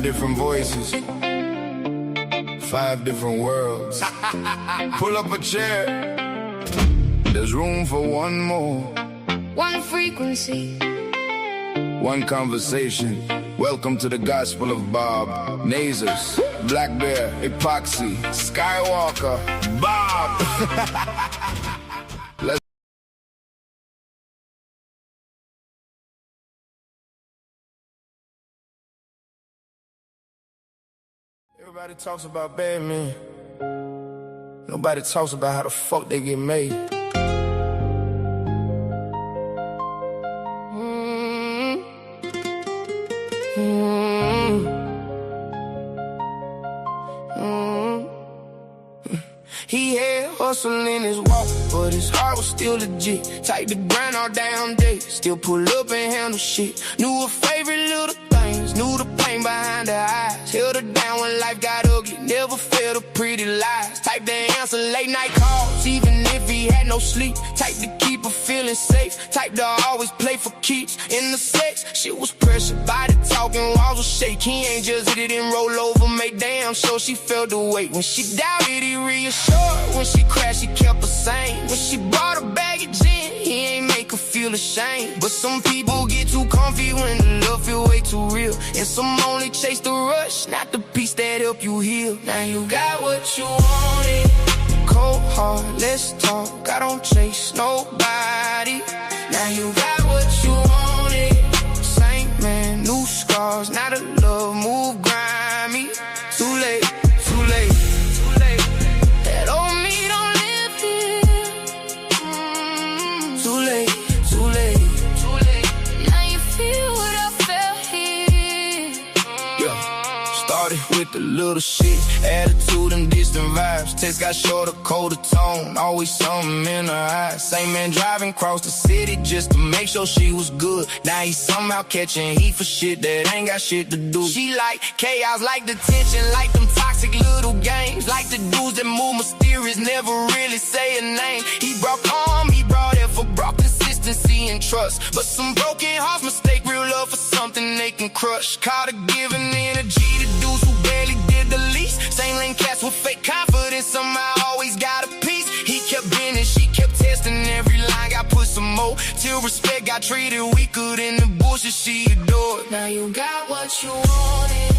different voices, 5 different worlds. Pull up a chair, there's room for one more. One frequency, one conversation. Welcome to the Gospel of Bob. Nasers, Black Bear, Epoxy, Skywalker, Bob. Let's Everybody talks about bad men. Nobody talks about how the fuck they get made. He had hustle in his walk, but his heart was still legit. Type the grind all damn day, still pull up and handle shit. Knew her favorite little things, knew the pain behind her eyes. Held her down when life got ugly, never felt a pretty lies. Type to answer late night calls, even if he had no sleep. Type to keep her feeling safe, type to always play for keeps. In the sex, shit was pressure, body talking, walls was shake. He ain't just hit it and roll over, make damn sure she felt the weight. When she doubted, he reassured. When she crashed, he kept her sane. When she brought a bag of gin, he ain't make her feel ashamed. But some people get too comfy when the love feel way too real. And some only chase the rush, not the peace that help you heal. Now you got what you wanted. Cold hard, let's talk, I don't chase nobody. Now you got what you wanted. Same man, new scars, not a love move grimy. Too late, too late, too late. That old me don't live here. Too late, too late, too late. Now you feel what I felt here. Yeah, started with the little shit, attitude and distant vibes. Text got shorter, colder tone, always something in her eyes. Same man driving across the city just to make sure she was good. Now he somehow catching heat for shit that ain't got shit to do. She like chaos, like the tension, like them toxic little games. Like the dudes that move mysterious, never really say a name. He brought calm, he brought effort, brought consistency and trust. But some broken hearts mistake real love for something they can crush. Caught her giving energy to dudes who barely did the least. Same lane cats with fake confidence, somehow always got a piece. He kept bending, she kept testing, every line got put some more. Till respect got treated weaker than the bullshit she adored. Now you got what you wanted.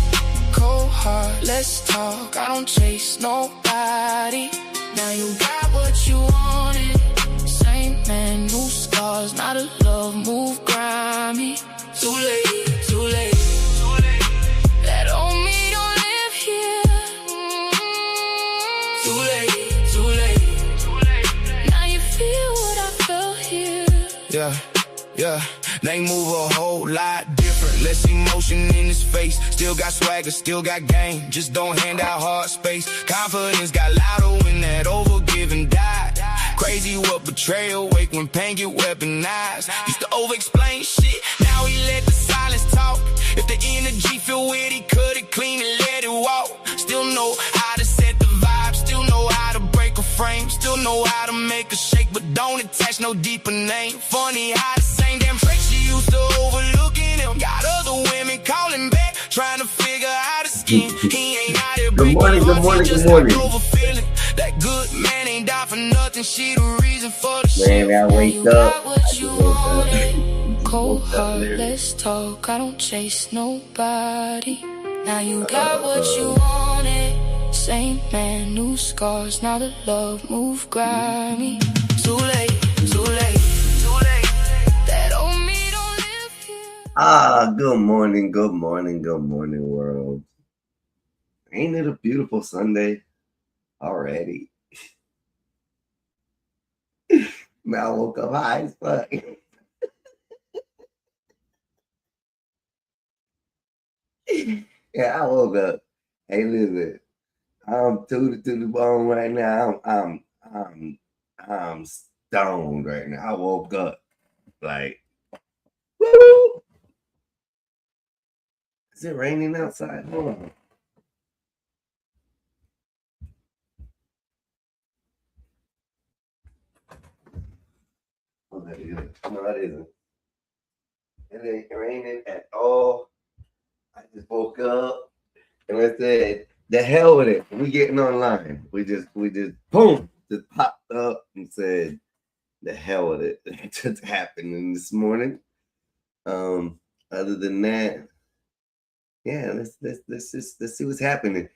Cold heart, let's talk, I don't chase nobody. Now you got what you wanted. Same man, new scars, not a love move grimy. Too late, too late, too late. That old me don't live here. Too late, too late, too late. Now you feel what I felt here. Yeah, yeah. They move a whole lot different, less emotion in his face. Still got swagger, still got game, just don't hand out hard space. Confidence got louder when that overgiving died. Crazy what betrayal wake when pain get weaponized. Used to over-explain shit, now he let the silence talk. If the energy feel weird, he cut it clean and let it walk. Still know how to set the vibe, still know how to break a frame. Still know how to make a shake, but don't attach no deeper name. Funny how the same damn trait she used to overlooking him. Got other women calling back, trying to figure out his skin. He ain't out here breaking hearts, he just got over feeling. That good man ain't die for nothing, she the reason for the shit. Man, I wake up. Cold heart, let's talk, I don't chase nobody. Now you got what you wanted. Same man, new scars, now the love move grimy. Too late, too late, too late. That old me don't live here. Good morning, good morning, good morning, world. Ain't it a beautiful Sunday already? Man, I woke up high as fuck. Yeah, I woke up. Hey, listen, I'm tooted to the bone right now. I'm stoned right now. I woke up like, woo! Is it raining outside? Hold on. Oh, that isn't. No, that isn't. It ain't raining at all. I just woke up. And I said, the hell with it. We getting online. We just boom, just popped up and said, the hell with it. It just happened this morning. Other than that, yeah, let's see what's happening.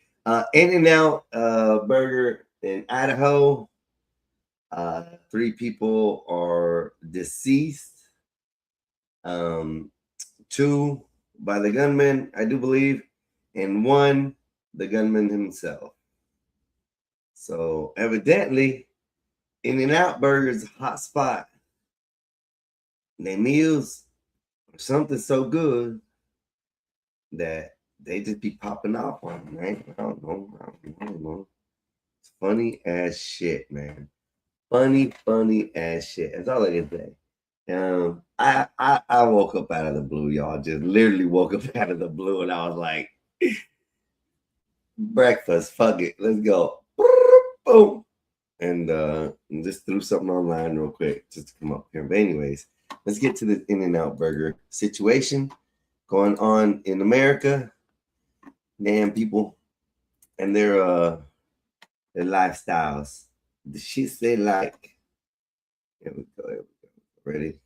In-N-Out Burger in Idaho. 3 people are deceased. 2 by the gunman, I do believe, and 1 the gunman himself. So evidently, In-N-Out Burger is a hot spot. Their meals are something so good that they just be popping off on them, right? I don't know. It's funny as shit, man. Funny as shit. That's all I can say. I woke up out of the blue, y'all. Just literally woke up out of the blue, and I was like, breakfast, fuck it, let's go. Boom. And just threw something online real quick just to come up here. But anyways, let's get to the In-N-Out Burger situation going on in America. Damn people and their lifestyles. The shits they like. Here we go. Ready?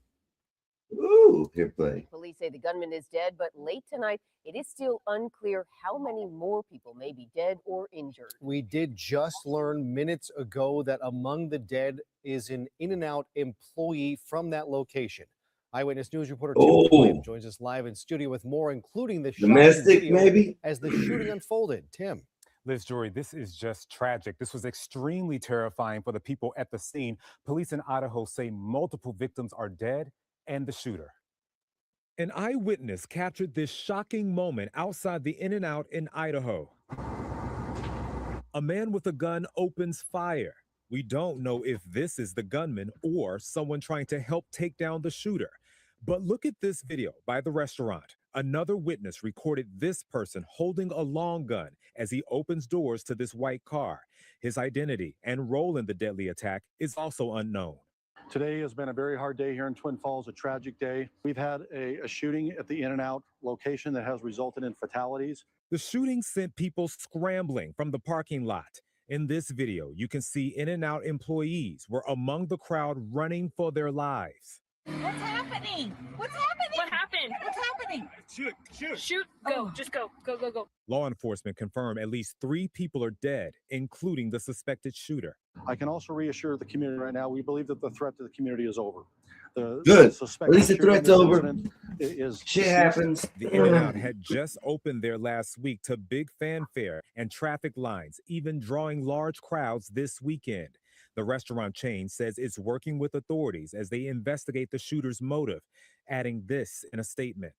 Ooh, here play. Police say the gunman is dead, but late tonight, it is still unclear how many more people may be dead or injured. We did just learn minutes ago that among the dead is an In-N-Out employee from that location. Eyewitness News reporter Tim Williams joins us live in studio with more, including the domestic, maybe, as the shooting unfolded. Tim. Liz Jory, this is just tragic. This was extremely terrifying for the people at the scene. Police in Idaho say multiple victims are dead and the shooter. An eyewitness captured this shocking moment outside the In-N-Out in Idaho. A man with a gun opens fire. We don't know if this is the gunman or someone trying to help take down the shooter. But look at this video by the restaurant. Another witness recorded this person holding a long gun as he opens doors to this white car. His identity and role in the deadly attack is also unknown. Today has been a very hard day here in Twin Falls, a tragic day. We've had a shooting at the In-N-Out location that has resulted in fatalities. The shooting sent people scrambling from the parking lot. In this video, you can see In-N-Out employees were among the crowd running for their lives. What's happening? What's happening? What happened? What's happening? Shoot. Go. Just go. Go. Law enforcement confirmed at least 3 people are dead, including the suspected shooter. I can also reassure the community right now, we believe that the threat to the community is over. Good. At least the threat's over. Shit happens. The In-N-Out had just opened there last week to big fanfare and traffic lines, even drawing large crowds this weekend. The restaurant chain says it's working with authorities as they investigate the shooter's motive, adding this in a statement.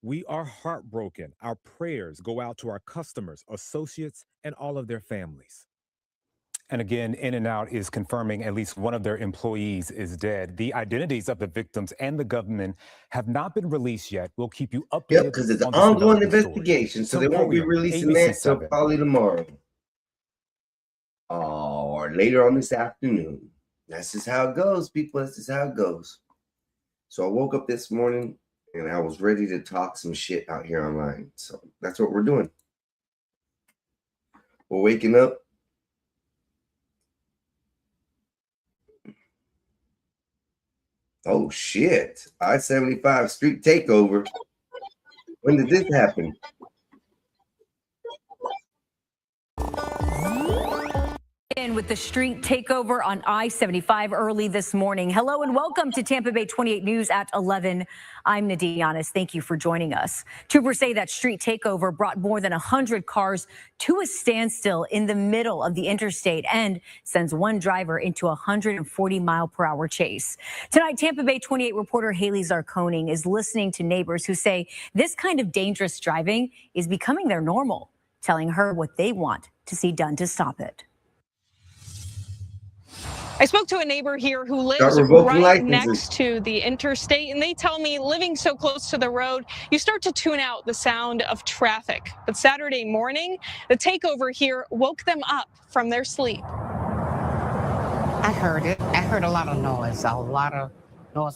We are heartbroken. Our prayers go out to our customers, associates, and all of their families. And again, In-N-Out is confirming at least one of their employees is dead. The identities of the victims and the government have not been released yet. We'll keep you updated. Yep, because it's an ongoing investigation, so they won't be releasing that until probably tomorrow. Or later on this afternoon. That's just how it goes, people. That's just how it goes. So I woke up this morning and I was ready to talk some shit out here online. So that's what we're doing. We're waking up. Oh shit. I-75 street takeover. When did this happen? With the street takeover on I-75 early this morning. Hello and welcome to Tampa Bay 28 News at 11. I'm Nadine Yanis. Thank you for joining us. Troopers say that street takeover brought more than 100 cars to a standstill in the middle of the interstate and sends one driver into a 140-mile-per-hour chase. Tonight, Tampa Bay 28 reporter Haley Zarkoning is listening to neighbors who say this kind of dangerous driving is becoming their normal, telling her what they want to see done to stop it. I spoke to a neighbor here who lives right next to the interstate, and they tell me living so close to the road, you start to tune out the sound of traffic. But Saturday morning, the takeover here woke them up from their sleep. I heard it. I heard a lot of noise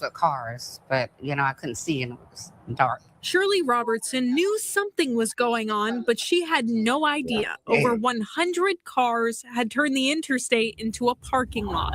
of cars, but, you know, I couldn't see, and it was dark. Shirley Robertson knew something was going on, but she had no idea. Over 100 cars had turned the interstate into a parking lot.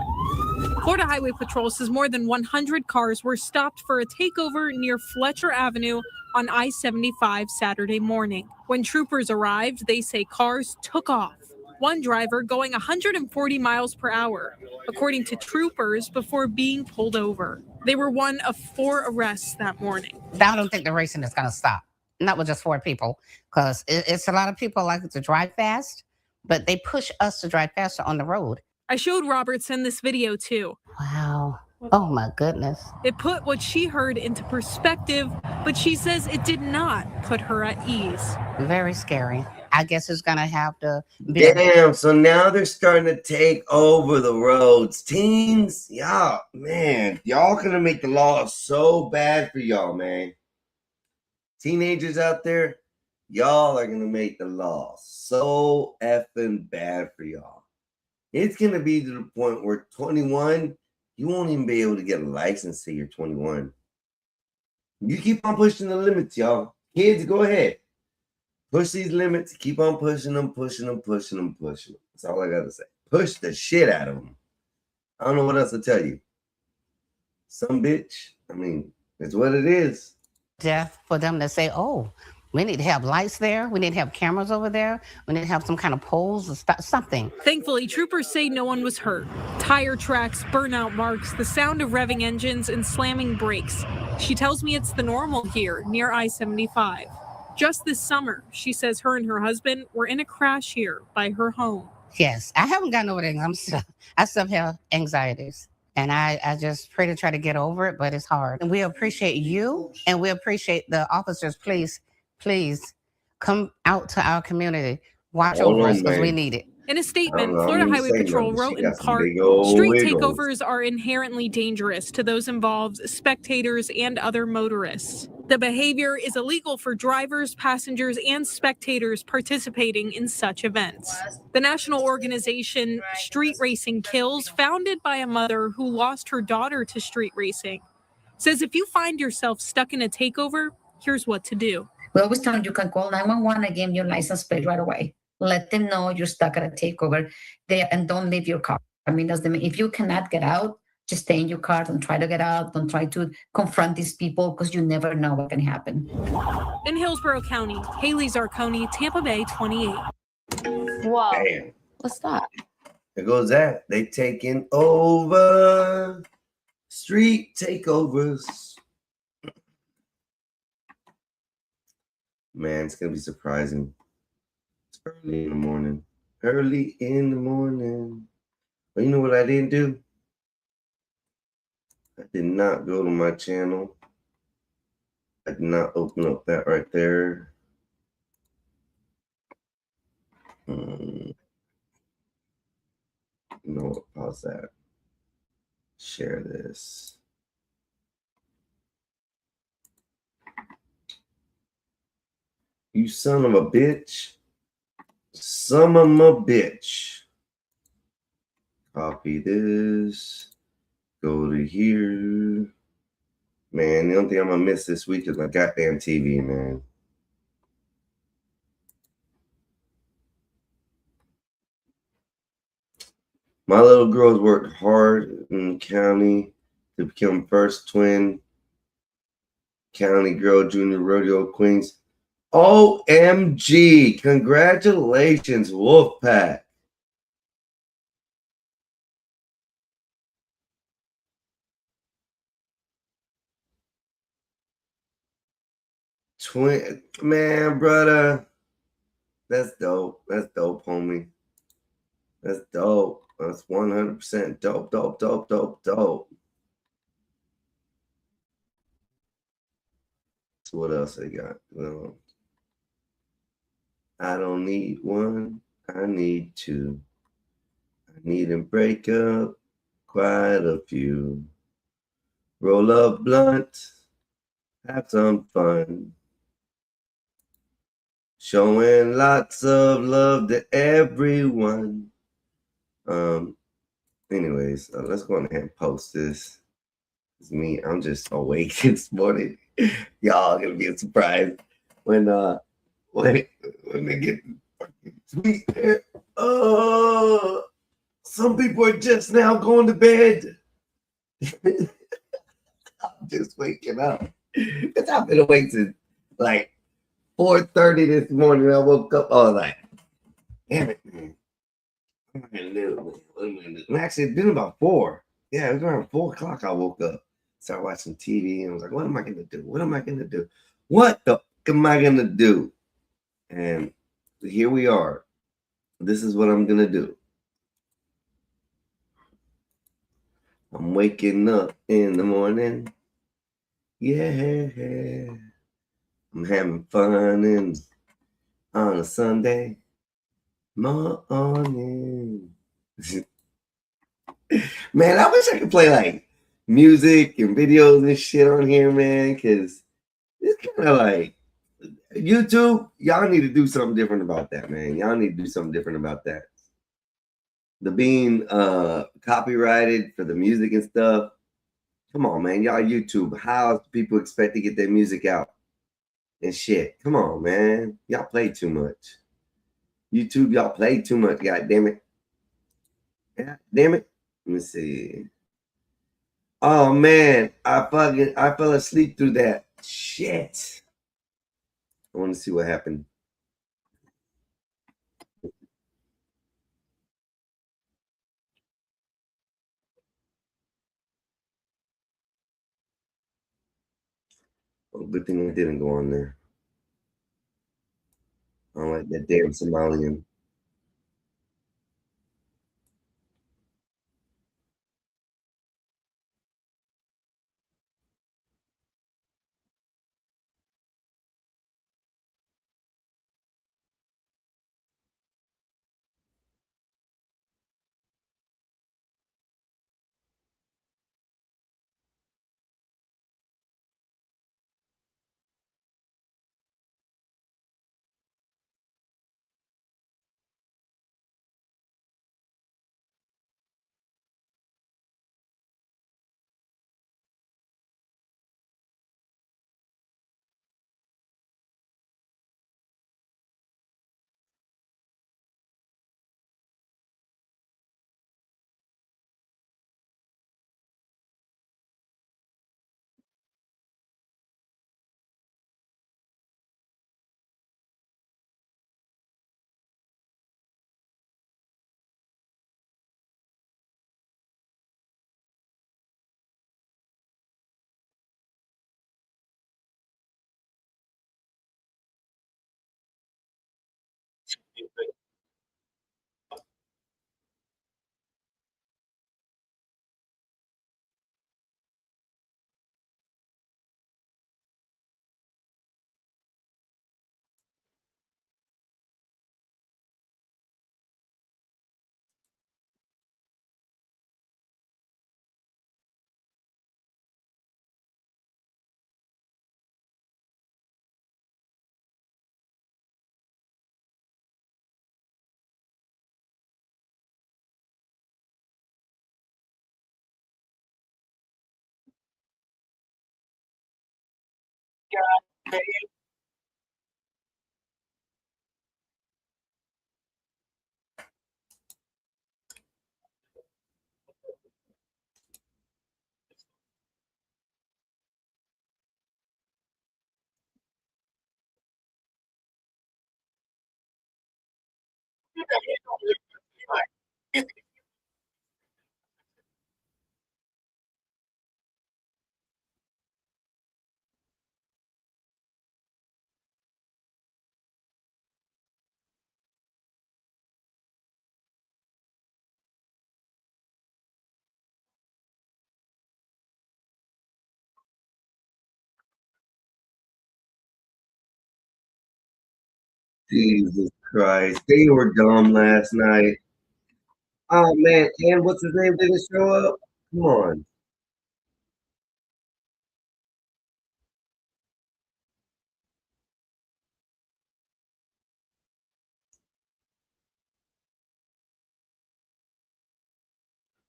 Florida Highway Patrol says more than 100 cars were stopped for a takeover near Fletcher Avenue on I-75 Saturday morning. When troopers arrived, they say cars took off. One driver going 140 miles per hour, according to troopers, before being pulled over. They were one of 4 arrests that morning. I don't think the racing is going to stop. Not with just 4 people, because it's a lot of people like to drive fast, but they push us to drive faster on the road. I showed Robertson this video too. Wow. Oh my goodness. It put what she heard into perspective, but she says it did not put her at ease. Very scary. I guess it's going to have to be. Damn, so now they're starting to take over the roads. Teens, y'all, man, y'all gonna make the law so bad for y'all, man. Teenagers out there, y'all are gonna make the law so effing bad for y'all. It's gonna be to the point where 21, you won't even be able to get a license till you're 21. You keep on pushing the limits, y'all. Kids, go ahead. Push these limits. Keep on pushing them, pushing them, pushing them, pushing them. That's all I got to say. Push the shit out of them. I don't know what else to tell you. Some bitch. I mean, it's what it is. Death for them to say, oh, we need to have lights there. We need to have cameras over there. We need to have some kind of poles or something. Thankfully, troopers say no one was hurt. Tire tracks, burnout marks, the sound of revving engines and slamming brakes. She tells me it's the normal here near I-75. Just this summer, she says her and her husband were in a crash here by her home. Yes, I haven't gotten over that. I still have anxieties. And I just pray to try to get over it, but it's hard. And we appreciate you, and we appreciate the officers. Please come out to our community. Watch over us because we need it. In a statement, Florida Highway Patrol wrote in part, street takeovers are inherently dangerous to those involved, spectators, and other motorists. The behavior is illegal for drivers, passengers, and spectators participating in such events. The national organization Street Racing Kills, founded by a mother who lost her daughter to street racing, says if you find yourself stuck in a takeover, here's what to do. We always tell them you can call 911 and give them your license plate right away. Let them know you're stuck at a takeover there and don't leave your car. I mean, if you cannot get out, just stay in your car. Don't try to get out. Don't try to confront these people because you never know what can happen. In Hillsborough County, Haley Zarconi, Tampa Bay 28. Wow. Damn. What's that? There goes that. They taking over. Street takeovers. Man, it's going to be surprising. It's early in the morning. Early in the morning. But you know what I didn't do? I did not go to my channel. I did not open up that right there. No, pause that. Share this. You son of a bitch. Son of a bitch. Copy this. Go to here. Man, the only thing I'm going to miss this week is my goddamn TV, man. My little girls worked hard in the county to become first twin county girl junior rodeo queens. OMG! Congratulations, Wolfpack. Twin, man, brother. That's dope. That's dope, homie. That's dope. That's 100% dope, dope, dope, dope, dope. So what else I got? I don't need one. I need two. I need to break up quite a few. Roll up blunt. Have some fun. Showing lots of love to everyone. Anyways, let's go ahead and post this. It's me. I'm just awake this morning. Y'all gonna be surprised when they get sweet. Some people are just now going to bed. I'm just waking up. Because I've been awake since like 4:30 this morning. I woke up. I was like, damn it, man. What am I gonna do? Actually, it's been about 4. Yeah, it was around 4 o'clock I woke up. Started watching TV and I was like, what am I gonna do? What am I gonna do? What the fuck am I gonna do? And here we are. This is what I'm gonna do. I'm waking up in the morning. Yeah. I'm having fun and on a Sunday morning. Man, I wish I could play like music and videos and shit on here, man, because it's kind of like YouTube. Y'all need to do something different about that, man. Y'all need to do something different about that. The being copyrighted for the music and stuff. Come on, man. Y'all YouTube. How people expect to get their music out and shit? Come on, man. Y'all play too much. YouTube, y'all play too much. God damn it. God damn it. Let me see. Oh man, I fell asleep through that. Shit. I want to see what happened. Oh, good thing I didn't go on there. I don't like that damn Somalian. Jesus Christ. They were dumb last night. Oh man, and what's his name didn't show up? Come on.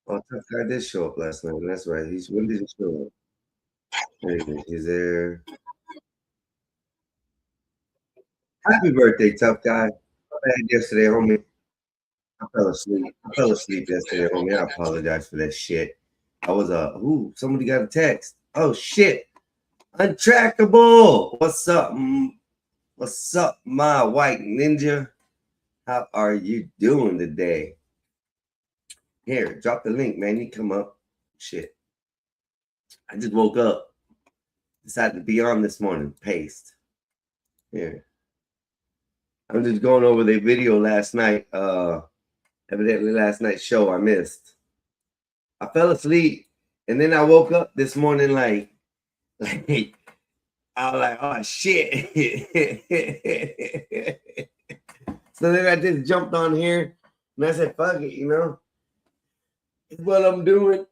Oh, Tough Guy did show up last night. That's right. When did he show up? Is there? Happy birthday, tough guy. I had yesterday, homie. I fell asleep yesterday, homie. I apologize for that shit. I was somebody got a text. Oh shit. Untrackable. What's up? What's up, my white ninja? How are you doing today? Here, drop the link, man. You come up. Shit. I just woke up. Decided to be on this morning. Paste. Here. I'm just going over their video last night. Evidently last night's show I missed. I fell asleep and then I woke up this morning like I was like, oh shit. So then I just jumped on here and I said, fuck it, you know. It's what I'm doing.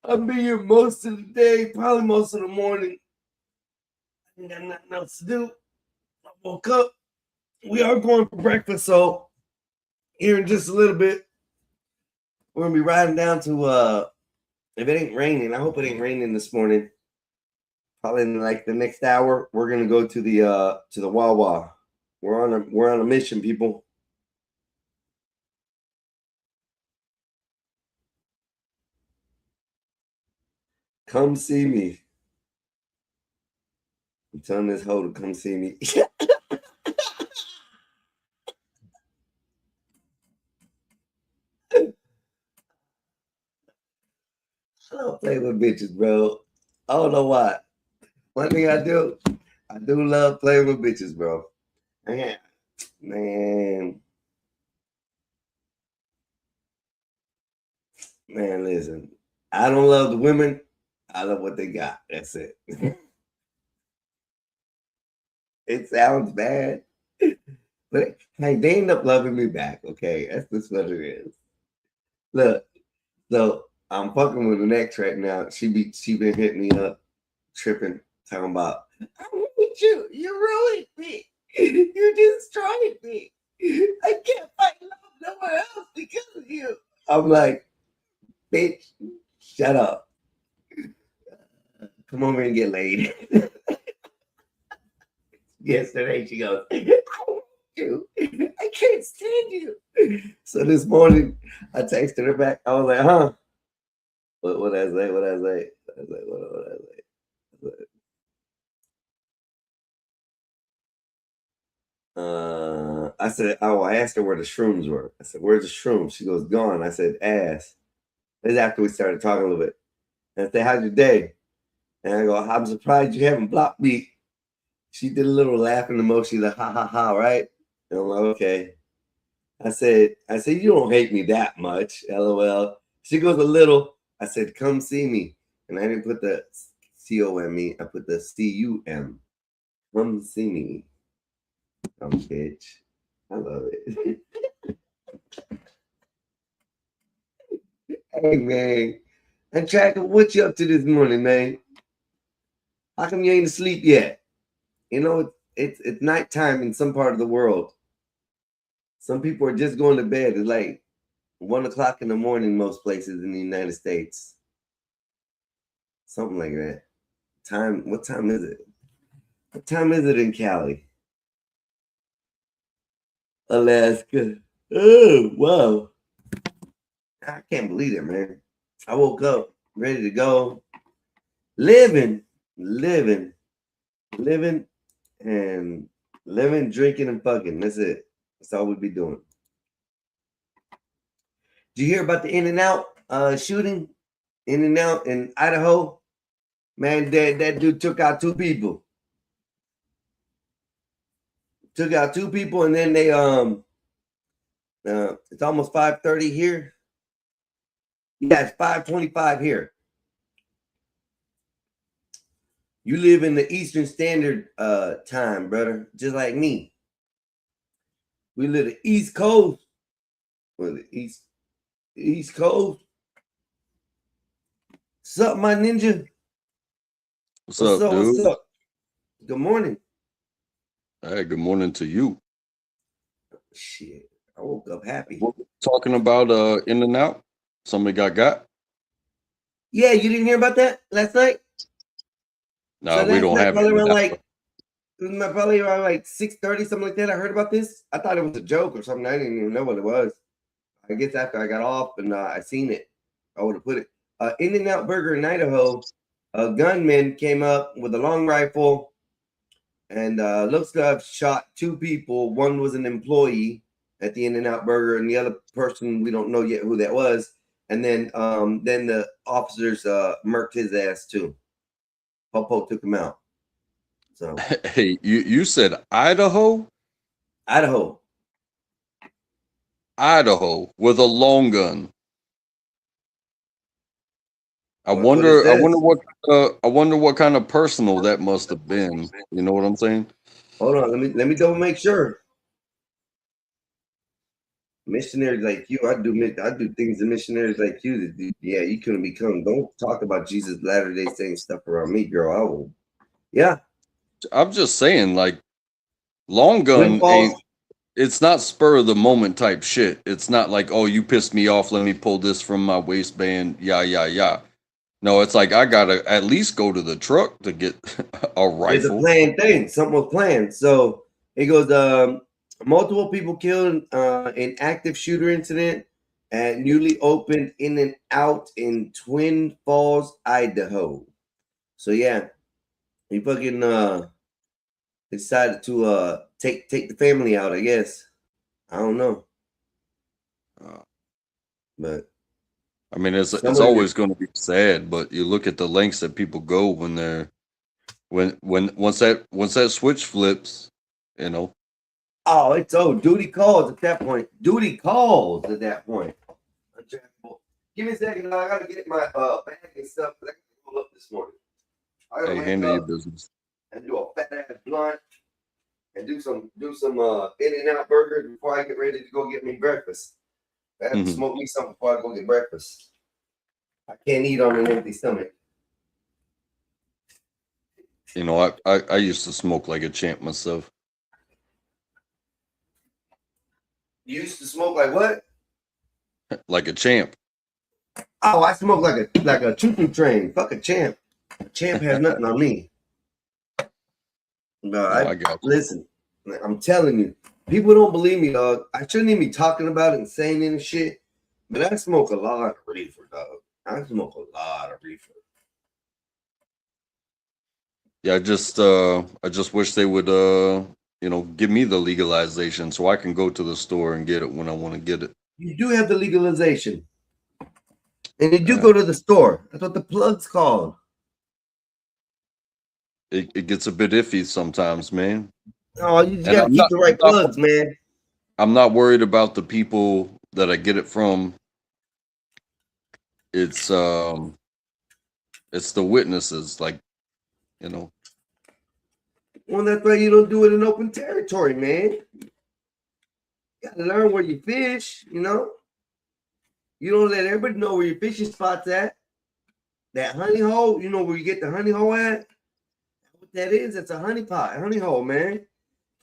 I'll be here most of the day, probably most of the morning. I ain't got nothing else to do. I woke up. We are going for breakfast, so here in just a little bit, we're gonna be riding down to if it ain't raining, I hope it ain't raining this morning. Probably in like the next hour, we're gonna go to the Wawa. We're on a mission, people. Come see me. I'm telling this hoe to come see me. I don't play with bitches, bro. I don't know why. One thing I do love playing with bitches, bro. Man, listen. I don't love the women. I love what they got. That's it. It sounds bad, but hey, they end up loving me back. Okay, that's just what it is. Look, so I'm fucking with an ex right now. She been hitting me up, tripping, talking about, I hate you. You ruined me. You destroyed me. I can't find love nowhere else because of you. I'm like, bitch, shut up. Come over and get laid. Yesterday she goes, I hate you. I can't stand you. So this morning I texted her back. I was like, huh? What I say? What I say? What I say? I said, I asked her where the shrooms were. I said, where's the shrooms? She goes, gone. I said, ass. This is after we started talking a little bit. And I said, how's your day? And I go, I'm surprised you haven't blocked me. She did a little laughing emoji, like, ha, ha, ha, right? And I'm like, okay. I said, you don't hate me that much, LOL. She goes, a little. I said, come see me. And I didn't put the C-O-M-E. I put the C-U-M. Come see me. Dumb bitch. I love it. Hey, man. And Tracker, what you up to this morning, man? How come you ain't asleep yet? You know, it's nighttime in some part of the world. Some people are just going to bed. It's like 1 o'clock in the morning, most places in the United States. Something like that. What time is it? What time is it in Cali? Alaska. Oh, wow. I can't believe it, man. I woke up ready to go. Living, drinking, and fucking. That's it. That's all we be doing. Did you hear about the In-N-Out shooting? In-N-Out in Idaho? Man, that dude took out 2 people. Took out 2 people, and then they it's almost 5:30 here. Yeah, it's 5:25 here. You live in the Eastern Standard time, brother, just like me. We live the East Coast. Well, the East Coast. What's up, my ninja? What's up, dude? What's up? Good morning. Hey, good morning to you. Shit, I woke up happy. Talking about In-N-Out. Somebody got. Yeah, you didn't hear about that last night? No, we don't have probably it. around probably around like 6:30, something like that. I heard about this. I thought it was a joke or something. I didn't even know what it was. I guess after I got off and I seen it, I would have put it. In-N-Out Burger in Idaho, a gunman came up with a long rifle and looks to have shot 2 people. One was an employee at the In-N-Out Burger, and the other person, we don't know yet who that was. And then the officers murked his ass too. Popo took him out. So Hey, you said Idaho? Idaho with a long gun. I What wonder it says. I wonder what kind of personal that must have been. You know what I'm saying? Hold on, let me double make sure. Missionaries like you, I do things to missionaries like you that do. Yeah, you couldn't become. Don't talk about Jesus Latter-day Saints stuff around me, girl. I will. Yeah, I'm just saying, like, long gun Windfalls. ain't. It's not spur of the moment type shit. It's not like, oh, you pissed me off. Let me pull this from my waistband. Yeah. No, it's like I gotta at least go to the truck to get a rifle. It's a planned thing. Something was planned. So it goes. Multiple people killed in active shooter incident at newly opened In-N-Out in Twin Falls, Idaho. So yeah, he fucking decided to take the family out. I guess. I don't know. But I mean, it's always going to be sad, but you look at the lengths that people go when they're once that switch flips, you know. Oh, it's duty calls at that point. Duty calls at that point. Give me a second. I gotta get my bag and stuff. I gotta pull up this morning. Hey, handle your business. And do a fat ass blunt and do some In-N-Out burgers before I get ready to go get me breakfast. I have to smoke me something before I go get breakfast. I can't eat on an empty stomach. You know, I used to smoke like a champ myself. You used to smoke like what? Like a champ. Oh, I smoke like a choo-choo train. Fuck a champ. A champ has nothing on me. No, I got you. Listen, I'm telling you, people don't believe me, dog. I shouldn't even be talking about it and saying any shit, but I smoke a lot of reefer, dog. I smoke a lot of reefer. Yeah, I just wish they would give me the legalization so I can go to the store and get it when I want to get it. You do have the legalization. And you do go to the store. That's what the plug's called. It gets a bit iffy sometimes, man. Oh, you gotta keep the right plugs, man. I'm not worried about the people that I get it from. It's the witnesses, like, you know. Well, that's why you don't do it in open territory, man. You gotta learn where you fish, you know. You don't let everybody know where your fishing spot's at. That honey hole, you know where you get the honey hole at? What that is, it's a honey pot, honey hole, man.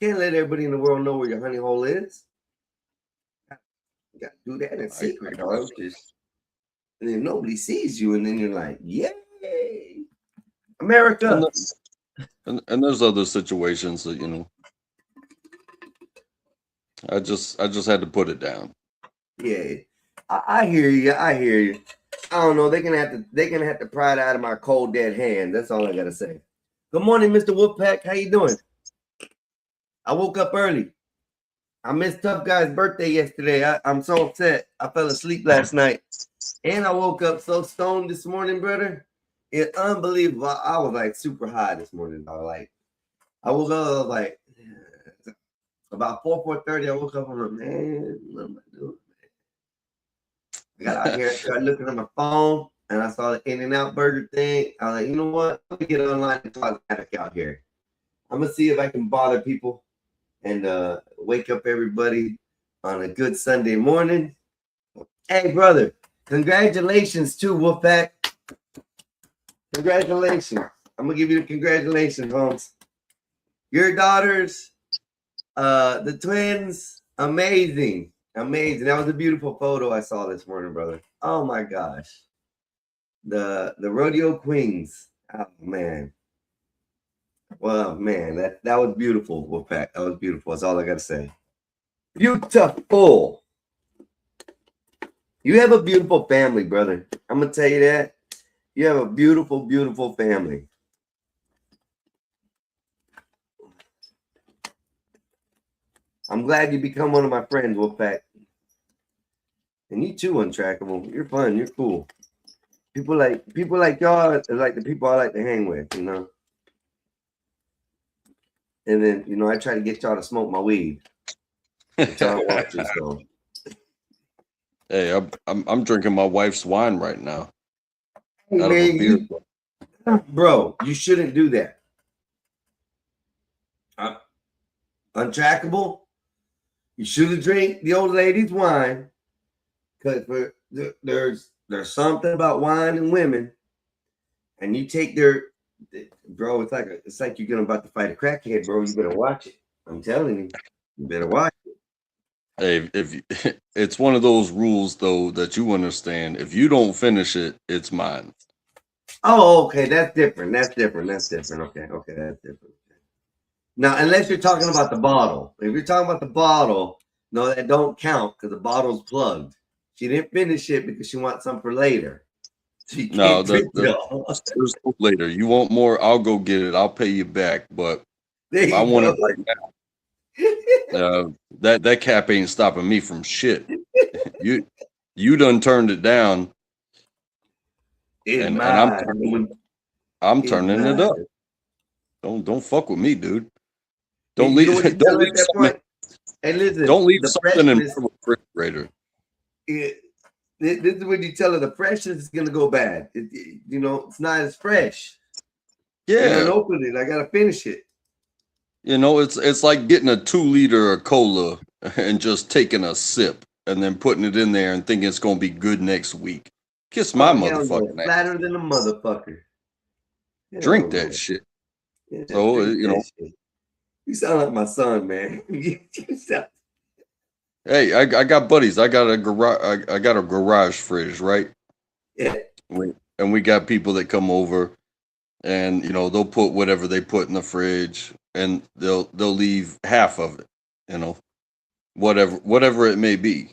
Can't let everybody in the world know where your honey hole is. You gotta do that in secret, dog. And then nobody sees you, and then you're like, yay, America. And there's other situations that, you know, I just had to put it down. Yeah, I hear you. I hear you. I don't know. They're gonna have to pry it out of my cold dead hand. That's all I gotta say. Good morning, Mr. Wolfpack. How you doing? I woke up early. I missed Tough Guy's birthday yesterday. I'm so upset. I fell asleep last night, and I woke up so stoned this morning, brother. It's unbelievable. I was like super high this morning, dog. Like I woke up, I was like about 4:30. I woke up. I'm like, man, what am I doing? I got out here, started looking at my phone, and I saw the In-N-Out burger thing. I was like, you know what? Let me get online and talk out here. I'm gonna see if I can bother people and wake up everybody on a good Sunday morning. Hey, brother, congratulations too, Wolfpack. Congratulations. I'm gonna give you the congratulations, Holmes. Your daughters, the twins, amazing. Amazing. That was a beautiful photo I saw this morning, brother. Oh my gosh. the rodeo queens. Oh man. Well, man, that was beautiful, Wolfpack. That was beautiful. That's all I gotta say. Beautiful. You have a beautiful family, brother. I'm gonna tell you that. You have a beautiful, beautiful family. I'm glad you become one of my friends, Wolfpack. And you too, Untrackable. You're fun. You're cool. People like y'all are like the people I like to hang with, you know. And then, you know, I try to get y'all to smoke my weed. Y'all want to, so. Hey, I'm drinking my wife's wine right now. Hey, Out of a beer. Bro, you shouldn't do that. Untrackable. You shouldn't drink the old lady's wine, because there's something about wine and women, and you take their, bro. It's like you're about to fight a crackhead, bro. You better watch it. I'm telling you, you better watch it. Hey, it's one of those rules though that you understand. If you don't finish it, it's mine. Oh, okay, that's different. That's different. That's different. Okay, that's different. Now, unless you're talking about the bottle. If you're talking about the bottle, no, that don't count because the bottle's plugged. She didn't finish it because she wants some for later. She can't drink it all. There's later. You want more? I'll go get it. I'll pay you back. But if I want it right now, that cap ain't stopping me from shit. You done turned it down, and I'm turning it up. Don't fuck with me, dude. Don't leave something in the refrigerator. This is when you tell her the freshness is gonna go bad. It's not as fresh. Yeah. Open it. I gotta finish it. You know, it's like getting a 2 liter of cola and just taking a sip and then putting it in there and thinking it's gonna be good next week. Kiss my motherfucking ass. Flatter than a motherfucker. Drink that shit. Yeah, so shit. You sound like my son, man. Hey, I got buddies. I got a garage. I got a garage fridge, right? Yeah. And we got people that come over, and they'll put whatever they put in the fridge, and they'll leave half of it. Whatever it may be.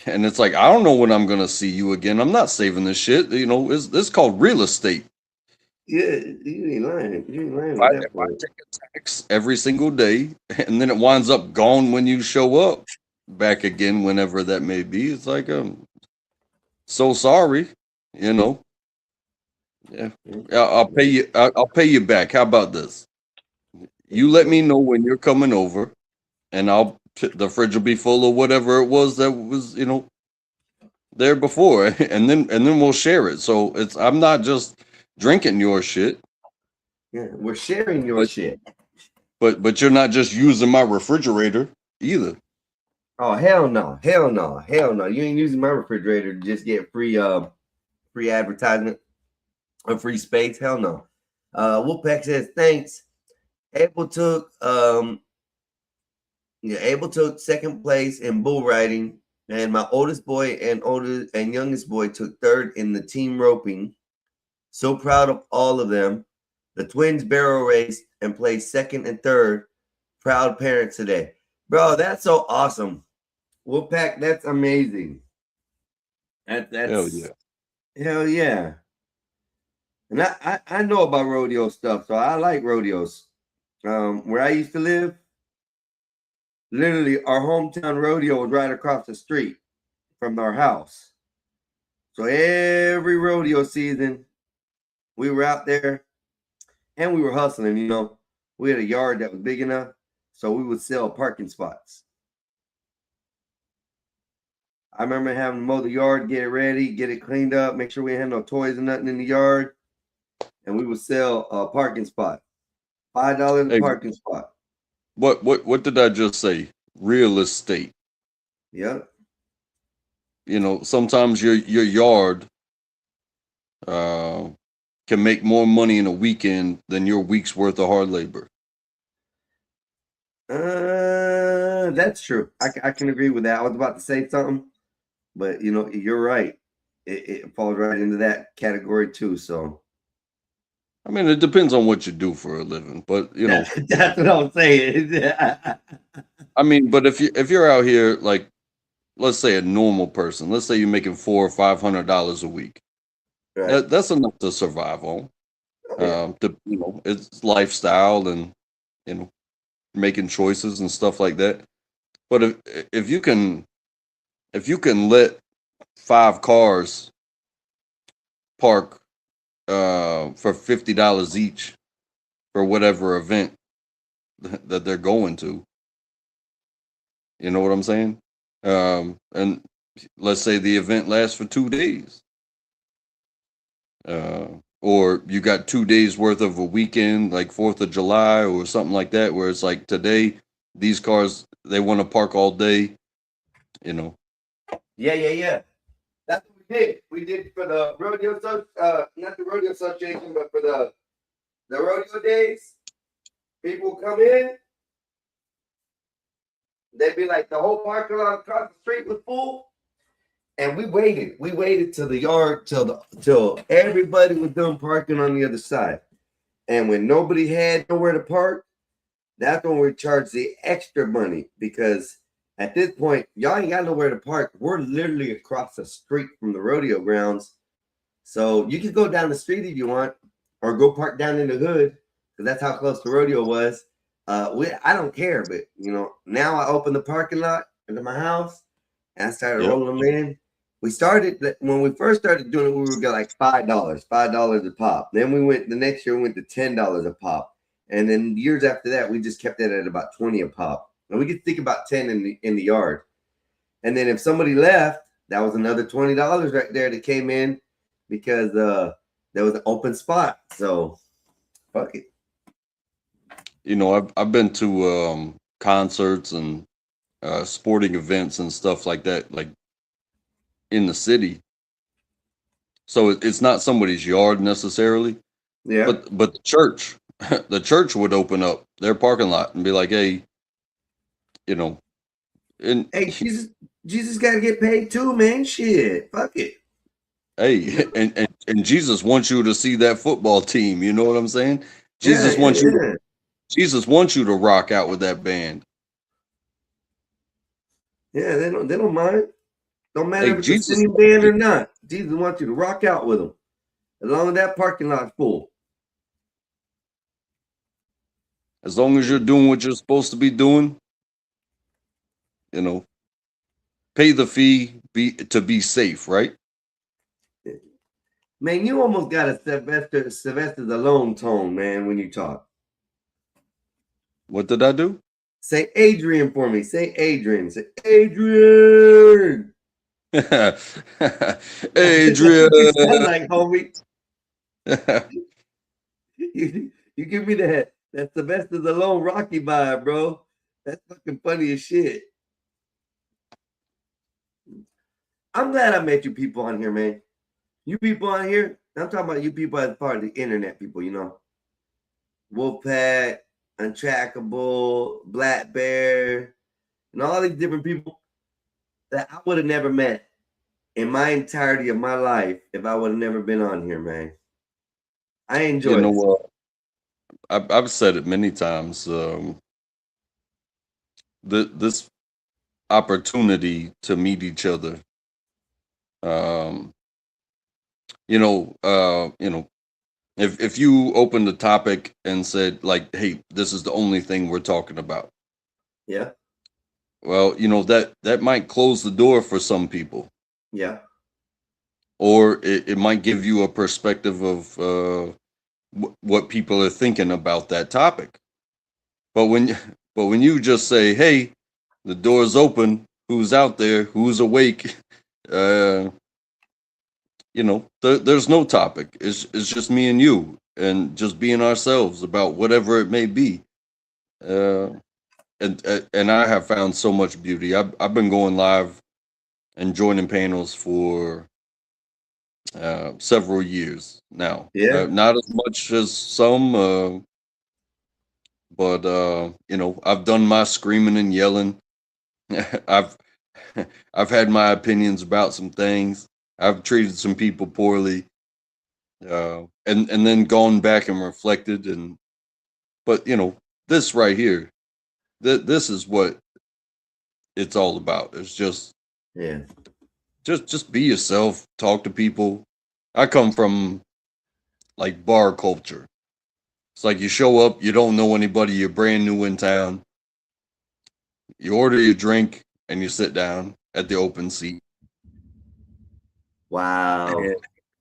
And it's like, I don't know when I'm gonna see you again. I'm not saving this shit. It's called real estate. Yeah, you ain't lying. You ain't lying. I take a tax every single day, and then it winds up gone when you show up back again, whenever that may be. It's like, so sorry, Yeah, I'll pay you. I'll pay you back. How about this? You let me know when you're coming over, and the fridge will be full of whatever it was that was, there before, and then we'll share it. So I'm not just drinking your shit. Yeah, we're sharing your shit. But you're not just using my refrigerator either. Oh, hell no. Hell no. Hell no. You ain't using my refrigerator to just get free advertisement or free space. Hell no. Wolfpack says thanks. Abel took second place in bull riding, and my oldest boy and youngest boy took third in the team roping. So proud of all of them. The twins barrel raced and placed second and third. Proud parents today. Bro, that's so awesome. Wolfpack, that's amazing. That's hell yeah. Hell yeah. And I know about rodeo stuff, so I like rodeos. Where I used to live, literally our hometown rodeo was right across the street from our house. So every rodeo season, we were out there and we were hustling, We had a yard that was big enough, so we would sell parking spots. I remember having to mow the yard, get it ready, get it cleaned up, make sure we didn't have no toys or nothing in the yard. And we would sell a parking spot. $5 a parking spot. What did I just say? Real estate. Yep. Sometimes your yard can make more money in a weekend than your week's worth of hard labor. That's true. I can agree with that. I was about to say something, but you're right. it falls right into that category too. So, I mean, it depends on what you do for a living, but you know, that's what I'm saying. I mean, but if you're out here, like, let's say a normal person, let's say you're making $400 or $500 a week, Right. that's enough to survive on. Yeah. You know, it's lifestyle and you know, making choices and stuff like that. But if you can let 5 cars park for $50 each for whatever event that they're going to, you know what I'm saying? And let's say the event lasts for 2 days. Or you got 2 days worth of a weekend, like 4th of July or something like that, where it's like today, these cars, they want to park all day, you know. Yeah. That's what we did. We did for the rodeo, not the rodeo association, but for the rodeo days. People come in. They'd be like, the whole parking lot across the street was full. And we waited. We waited till the yard, till everybody was done parking on the other side. And when nobody had nowhere to park, that's when we charged the extra money, because at this point, y'all ain't got nowhere to park. We're literally across the street from the rodeo grounds. So you can go down the street if you want, or go park down in the hood, because that's how close the rodeo was. I don't care, but you know, now I open the parking lot into my house and I started rolling them in. We started when we first started doing it, we would get like $5 a pop. Then the next year we went to $10 a pop. And then years after that, we just kept it at about 20 a pop. And we could think about 10 in the yard. And then if somebody left, that was another $20 right there that came in, because there was an open spot. So fuck it. You know, I've been to concerts and sporting events and stuff like that, like in the city. So it's not somebody's yard necessarily. Yeah. But the church would open up their parking lot and be like, hey, you know, and hey, Jesus got to get paid too, man. Shit, fuck it. Hey, and Jesus wants you to see that football team. You know what I'm saying? Jesus wants you to rock out with that band. Yeah, they don't mind. Don't matter if it's a singing band or not. Jesus wants you to rock out with them, as long as that parking lot's full. As long as you're doing what you're supposed to be doing, you know, pay the fee to be safe, right? Man, you almost got a Sylvester Stallone tone, man, when you talk. What did I do? Say Adrian for me. Say Adrian. Say Adrian. Adrian. You sound like, homie. you give me that Sylvester Stallone Rocky vibe, bro. That's fucking funny as shit. I'm glad I met you people on here, man. You people on here, I'm talking about you people as part of the internet people, you know. Wolfpack, Untrackable, Black Bear, and all these different people that I would have never met in my entirety of my life if I would have never been on here, man. I enjoy it. You know what? I've said it many times. This opportunity to meet each other. You know, if you opened the topic and said like, hey, this is the only thing we're talking about. Yeah. Well, you know, that might close the door for some people. Yeah. Or it might give you a perspective of what people are thinking about that topic. But when you just say, hey, the door's open, who's out there, who's awake, you know, there's no topic. It's just me and you, and just being ourselves about whatever it may be. And I have found so much beauty. I've been going live and joining panels for several years now. Yeah. Not as much as some, but you know, I've done my screaming and yelling. I've had my opinions about some things. I've treated some people poorly, and then gone back and reflected. But this right here, this is what it's all about. It's just be yourself. Talk to people. I come from like bar culture. It's like you show up, you don't know anybody, you're brand new in town. You order your drink and you sit down at the open seat. Wow. And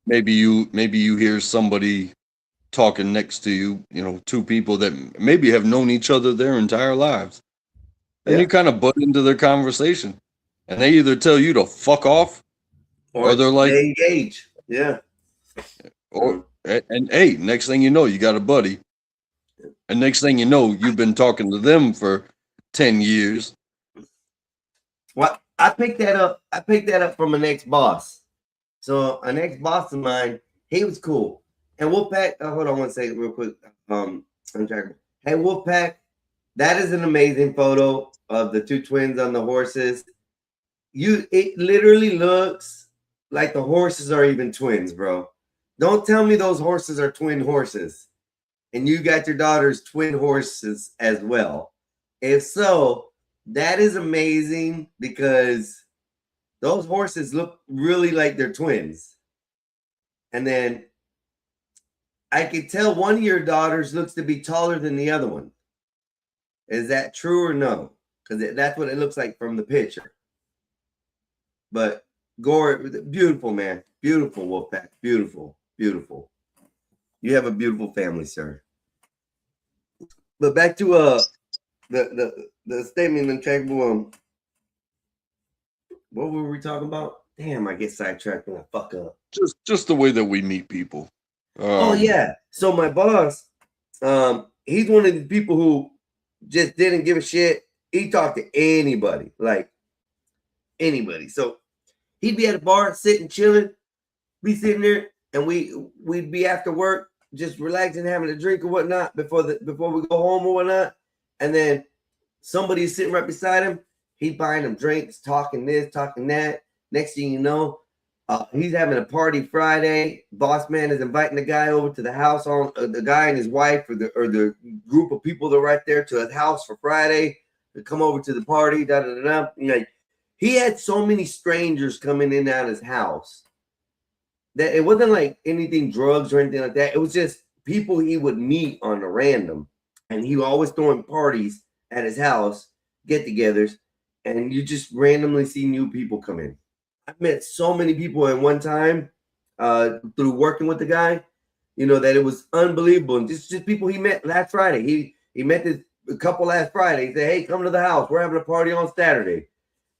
maybe you hear somebody talking next to you, two people that maybe have known each other their entire lives. And you kind of butt into their conversation. And they either tell you to fuck off or they're like, they engage. Yeah. And hey, next thing you know, you got a buddy. And next thing you know, you've been talking to them for 10 years. Well, I picked that up from an ex-boss. So an ex-boss of mine, he was cool. And Wolfpack, hold on one second real quick. Hey, Wolfpack, that is an amazing photo of the two twins on the horses. It literally looks like the horses are even twins, bro. Don't tell me those horses are twin horses. And you got your daughter's twin horses as well. If so, that is amazing because those horses look really like they're twins. And then I could tell one of your daughters looks to be taller than the other one. Is that true or no? Because that's what it looks like from the picture. But Gore, beautiful, man. Beautiful, Wolfpack. Beautiful, beautiful. You have a beautiful family, sir. But back to the statement in track one. What were we talking about? Damn, I get sidetracked when I fuck up. Just the way that we meet people. Oh yeah. So my boss, he's one of the people who just didn't give a shit. He talked to anybody, like anybody. So he'd be at a bar, sitting, chilling, be sitting there, and we'd be after work, just relaxing, having a drink or whatnot before we go home or whatnot. And then somebody's sitting right beside him. He'd buying them drinks, talking this, talking that. Next thing you know, he's having a party Friday. Boss man is inviting the guy over to the house, the guy and his wife or the group of people that are right there to his house for Friday to come over to the party. Like, he had so many strangers coming in and out of his house that it wasn't like anything drugs or anything like that. It was just people he would meet on a random, and he was always throwing parties at his house, get-togethers, and you just randomly see new people come in. I've met so many people at one time through working with the guy, that it was unbelievable. And just people he met last Friday. He met a couple last Friday. He said, hey, come to the house. We're having a party on Saturday.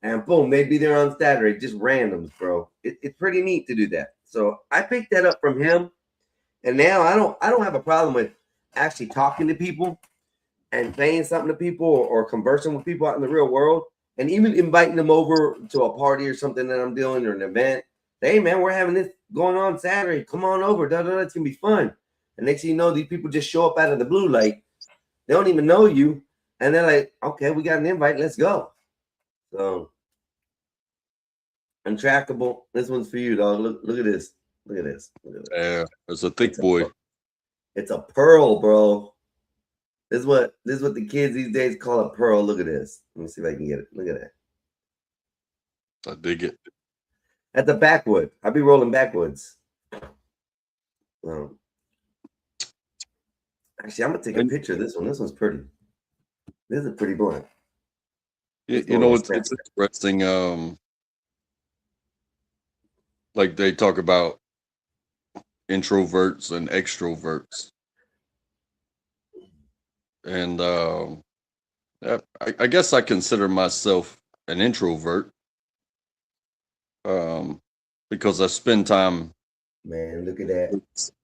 And boom, they'd be there on Saturday. Just randoms, bro. It's pretty neat to do that. So I picked that up from him. And now I don't have a problem with actually talking to people and saying something to people or conversing with people out in the real world. And even inviting them over to a party or something that I'm doing or an event. Hey, man, we're having this going on Saturday. Come on over. It's going to be fun. And next thing you know, these people just show up out of the blue. Like, they don't even know you. And they're like, okay, we got an invite. Let's go. So, Untrackable. This one's for you, dog. Look at this. Look at this. Yeah, it's a thick boy. It's a pearl, bro. This is what the kids these days call a pearl. Look at this. Let me see if I can get it. Look at that. I dig it. At the backwood. I'll be rolling backwoods. Actually, I'm gonna take a picture of this one. This one's pretty. This is pretty blunt. It's interesting. Like they talk about introverts and extroverts. And I guess I consider myself an introvert because I spend time. Man, look at that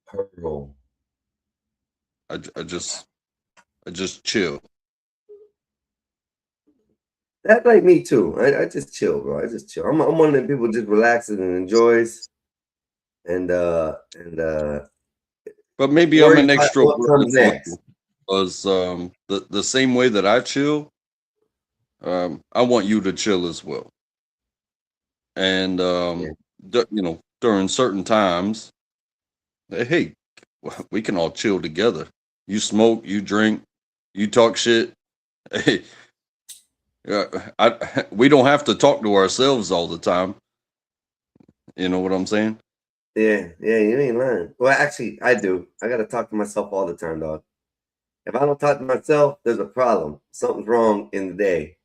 pearl. I just chill. That's like me too. I just chill, bro. I just chill. I'm one of them people just relaxes and enjoys. But maybe I'm an extrovert. Because the same way that I chill, I want you to chill as well. And during certain times, hey, we can all chill together. You smoke, you drink, you talk shit. Hey, we don't have to talk to ourselves all the time. You know what I'm saying? Yeah, you ain't lying. Well, actually, I do. I gotta talk to myself all the time, dog. If I don't talk to myself, there's a problem. Something's wrong in the day.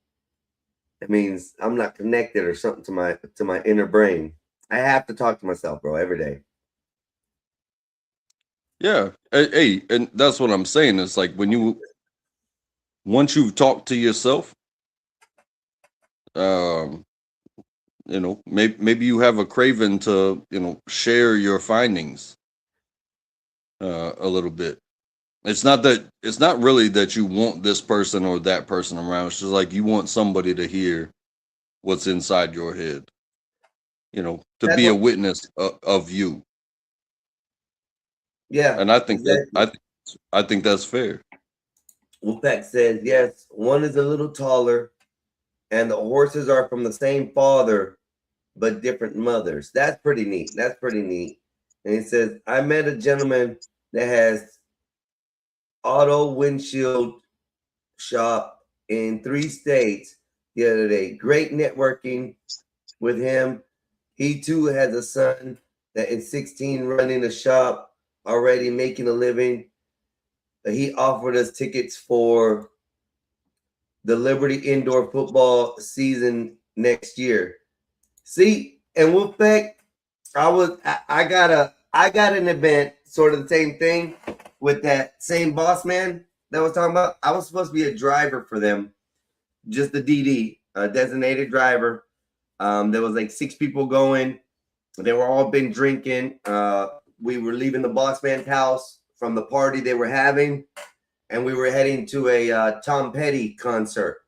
It means I'm not connected or something to my inner brain. I have to talk to myself, bro, every day. Yeah. Hey, and that's what I'm saying. It's like once you've talked to yourself, maybe you have a craving to, share your findings a little bit. It's not really that you want this person or that person around. It's just like you want somebody to hear what's inside your head, to be a witness of you. Yeah. And I think exactly. I think that's fair. Wolfpack says, yes, one is a little taller, and the horses are from the same father, but different mothers. That's pretty neat. And he says, I met a gentleman that has auto windshield shop in 3 states the other day. Great networking with him. He too has a son that is 16 running a shop already, making a living. He offered us tickets for the Liberty indoor football season next year. See, and Wolfpack, I got an event, sort of the same thing with that same boss man that I was talking about. I was supposed to be a driver for them, just a DD, a designated driver. There was like 6 people going. They were all been drinking. We were leaving the boss man's house from the party they were having, and we were heading to a Tom Petty concert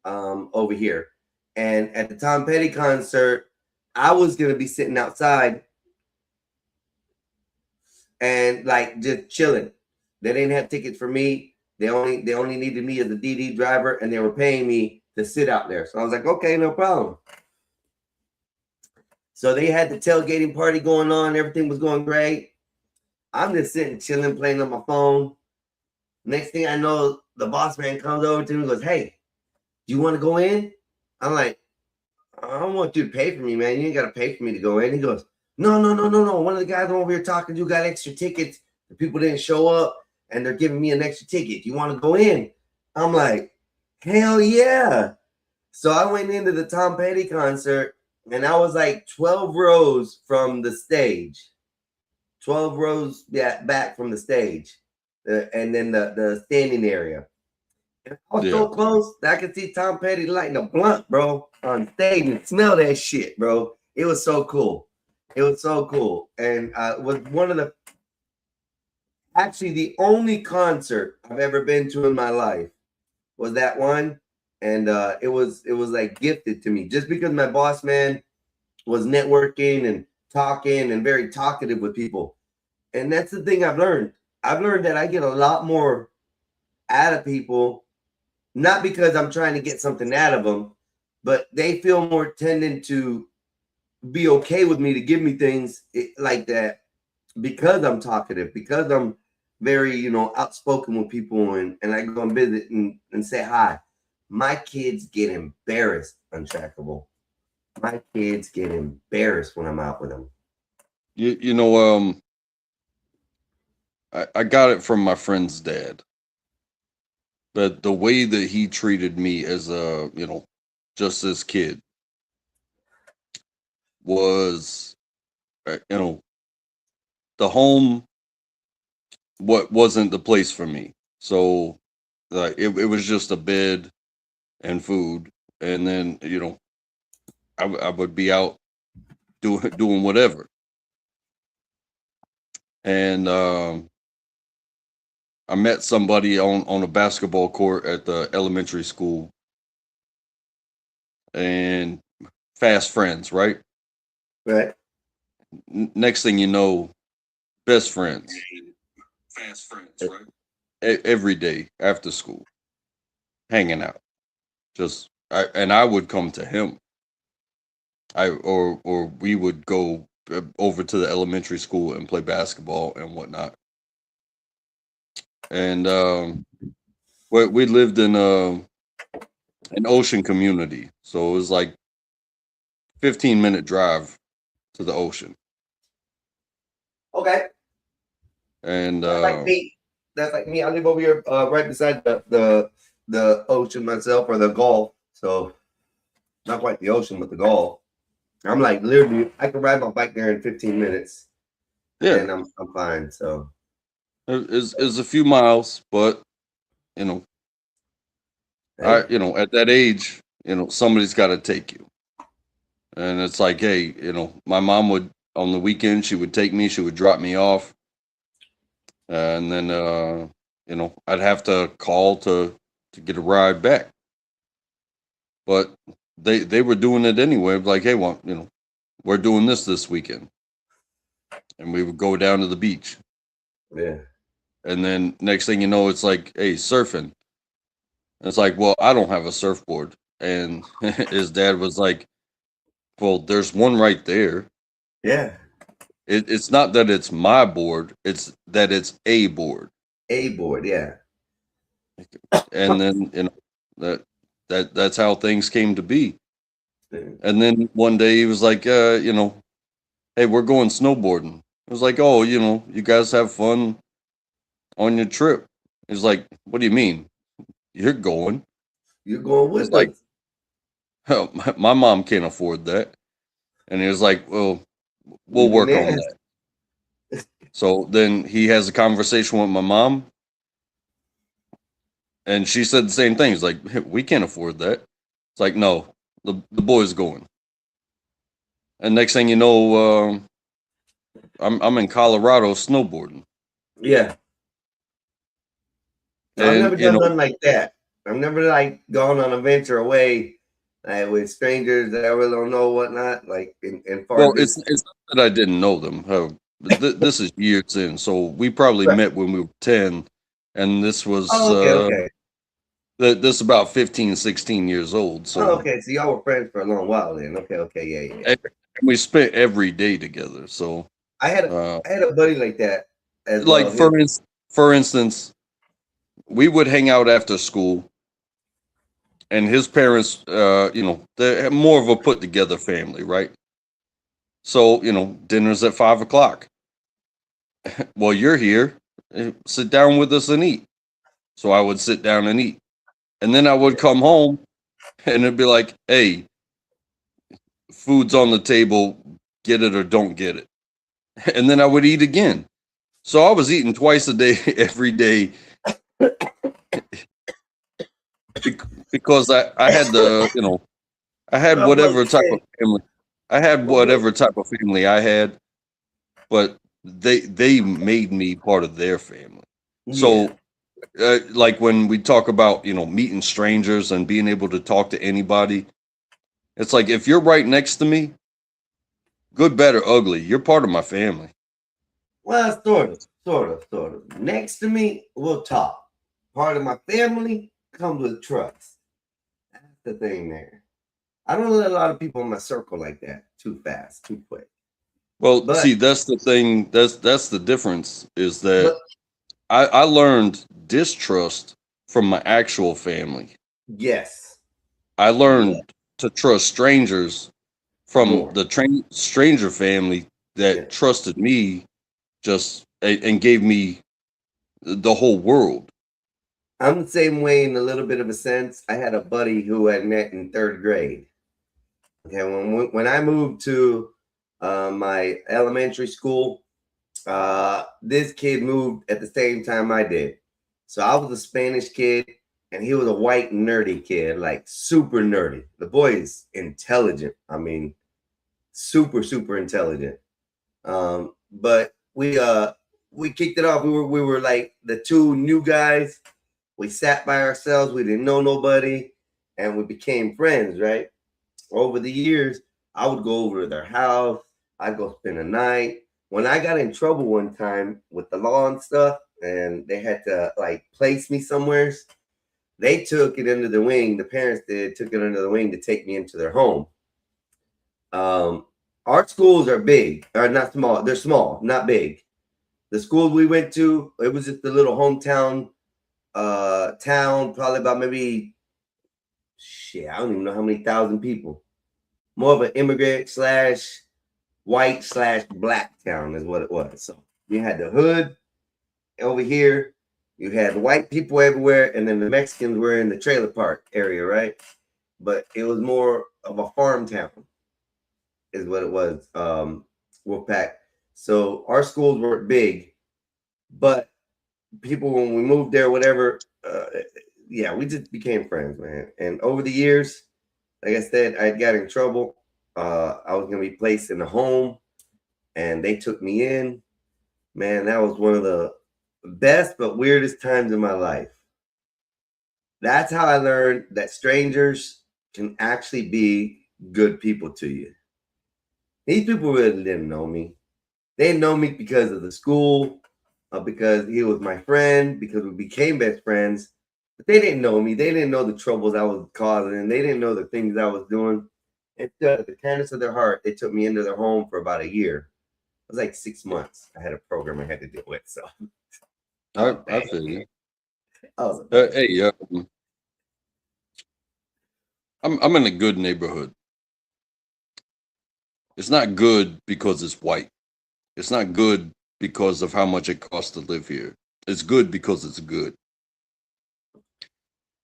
over here. And at the Tom Petty concert, I was going to be sitting outside and like just chilling. They didn't have tickets for me. They only needed me as a DD driver, and they were paying me to sit out there. So I was like, okay, no problem. So they had the tailgating party going on. Everything was going great. I'm just sitting, chilling, playing on my phone. Next thing I know, the boss man comes over to me and goes, hey, do you want to go in? I'm like, I don't want you to pay for me, man. You ain't got to pay for me to go in. He goes, no. One of the guys over here talking to you got extra tickets. The people didn't show up, and they're giving me an extra ticket. You want to go in? I'm like, hell yeah. So I went into the Tom Petty concert, and I was like 12 rows from the stage. 12 rows back from the stage. And then the standing area. And I was so close that I could see Tom Petty lighting a blunt, bro, on stage and smell that shit, bro. It was so cool. And it was one of the only concert I've ever been to in my life was that one. And it was like gifted to me just because my boss man was networking and talking and very talkative with people. And that's the thing I've learned. I've learned that I get a lot more out of people, not because I'm trying to get something out of them, but they feel more tending to be okay with me to give me things like that because I'm talkative, because I'm very, outspoken with people, and I go and visit and say hi. My kids get embarrassed, Untrackable. My kids get embarrassed when I'm out with them. I got it from my friend's dad, but the way that he treated me as just this kid was, the home, what wasn't the place for me. So it was just a bed and food. And then, I would be out doing whatever. And, I met somebody on a basketball court at the elementary school, and fast friends, right? Right. Next thing you know, best friends. Fast friends, right? Every day after school, hanging out. I would come to him. or we would go over to the elementary school and play basketball and whatnot. And we lived in an ocean community, so it was like 15-minute drive to the ocean. Okay. And That's like me. That's like me. I live over here right beside the ocean myself, or the Gulf. So not quite the ocean, but the Gulf. I'm like literally, I can ride my bike there in 15 minutes. Yeah, and I'm fine. So it's a few miles, but you know, at that age, somebody's got to take you. And it's like, hey, my mom would, on the weekend, she would take me, she would drop me off. And then, I'd have to call to get a ride back. But they were doing it anyway. Like, hey, we're doing this weekend. And we would go down to the beach. Yeah. And then next thing you know, it's like, hey, surfing. And it's like, well, I don't have a surfboard. And his dad was like, well, there's one right there. Yeah. It's not that it's my board, it's that it's a board. A board, yeah. And then, that's how things came to be. And then one day he was like, hey, we're going snowboarding. I was like, oh, you guys have fun on your trip. He's like, what do you mean? You're going. You're going with us. Like, oh, my mom can't afford that. And he was like, well, we'll work on that. So then he has a conversation with my mom. And she said the same thing. It's like, hey, we can't afford that. It's like, no, the boy's going. And next thing you know, I'm in Colorado snowboarding. Yeah. I've never done nothing like that. I've never gone on a venture away with strangers that I really don't know, whatnot. Like in far. Well, it's not that I didn't know them. This is years in, so we probably met when we were 10, and this was okay. This about 15, 16 years old. So okay, so y'all were friends for a long while then. Okay, yeah. And we spent every day together. So I had a buddy like that. Like for instance, we would hang out after school, and his parents, they're more of a put together family, right? So, dinner's at 5:00. Well, you're here. Sit down with us and eat. So I would sit down and eat. And then I would come home and it'd be like, hey, food's on the table, get it or don't get it. And then I would eat again. So I was eating twice a day, every day. Because I had I had whatever type of family. I had whatever type of family I had, but they made me part of their family. Yeah. So, like when we talk about meeting strangers and being able to talk to anybody, it's like if you're right next to me, good, bad, or ugly, you're part of my family. Well, sort of. Next to me, we'll talk. Part of my family comes with trust. That's the thing there. I don't let a lot of people in my circle like that too fast, too quick. Well, see, that's the thing. That's the difference is that I learned distrust from my actual family. Yes. I learned to trust strangers from the stranger family that trusted me and gave me the whole world. I'm the same way in a little bit of a sense. I had a buddy who I met in 3rd grade. Okay, when I moved to my elementary school, this kid moved at the same time I did. So I was a Spanish kid, and he was a white nerdy kid, like super nerdy. The boy is intelligent. I mean, super, super intelligent. But we kicked it off. We were like the two new guys. We sat by ourselves. We didn't know nobody, and we became friends, right? Over the years, I would go over to their house. I'd go spend a night. When I got in trouble one time with the law and stuff, and they had to place me somewhere, they took it under the wing. The parents took it under the wing to take me into their home. Our schools are big, or not small. They're small, not big. The schools we went to, it was just a little hometown town, probably about maybe, I don't even know how many thousand people. More of an immigrant / white / black town is what it was. So you had the hood over here, you had the white people everywhere, and then the Mexicans were in the trailer park area, right? But it was more of a farm town, is what it was. Wolfpack. So our schools weren't big, but people, when we moved there, whatever, yeah, we just became friends, man. And over the years, like I said, I got in trouble. I was gonna be placed in a home, and they took me in. Man, that was one of the best but weirdest times in my life. That's how I learned that strangers can actually be good people to you. These people really didn't know me. They didn't know me because of the school, because he was my friend, because we became best friends. But they didn't know me. They didn't know the troubles I was causing, and they didn't know the things I was doing. And the kindness of their heart, they took me into their home for about a year. It was like 6 months. I had a program I had to deal with. So I feel you. Hey, I'm in a good neighborhood. It's not good because it's white. It's not good because of how much it costs to live here. It's good because it's good.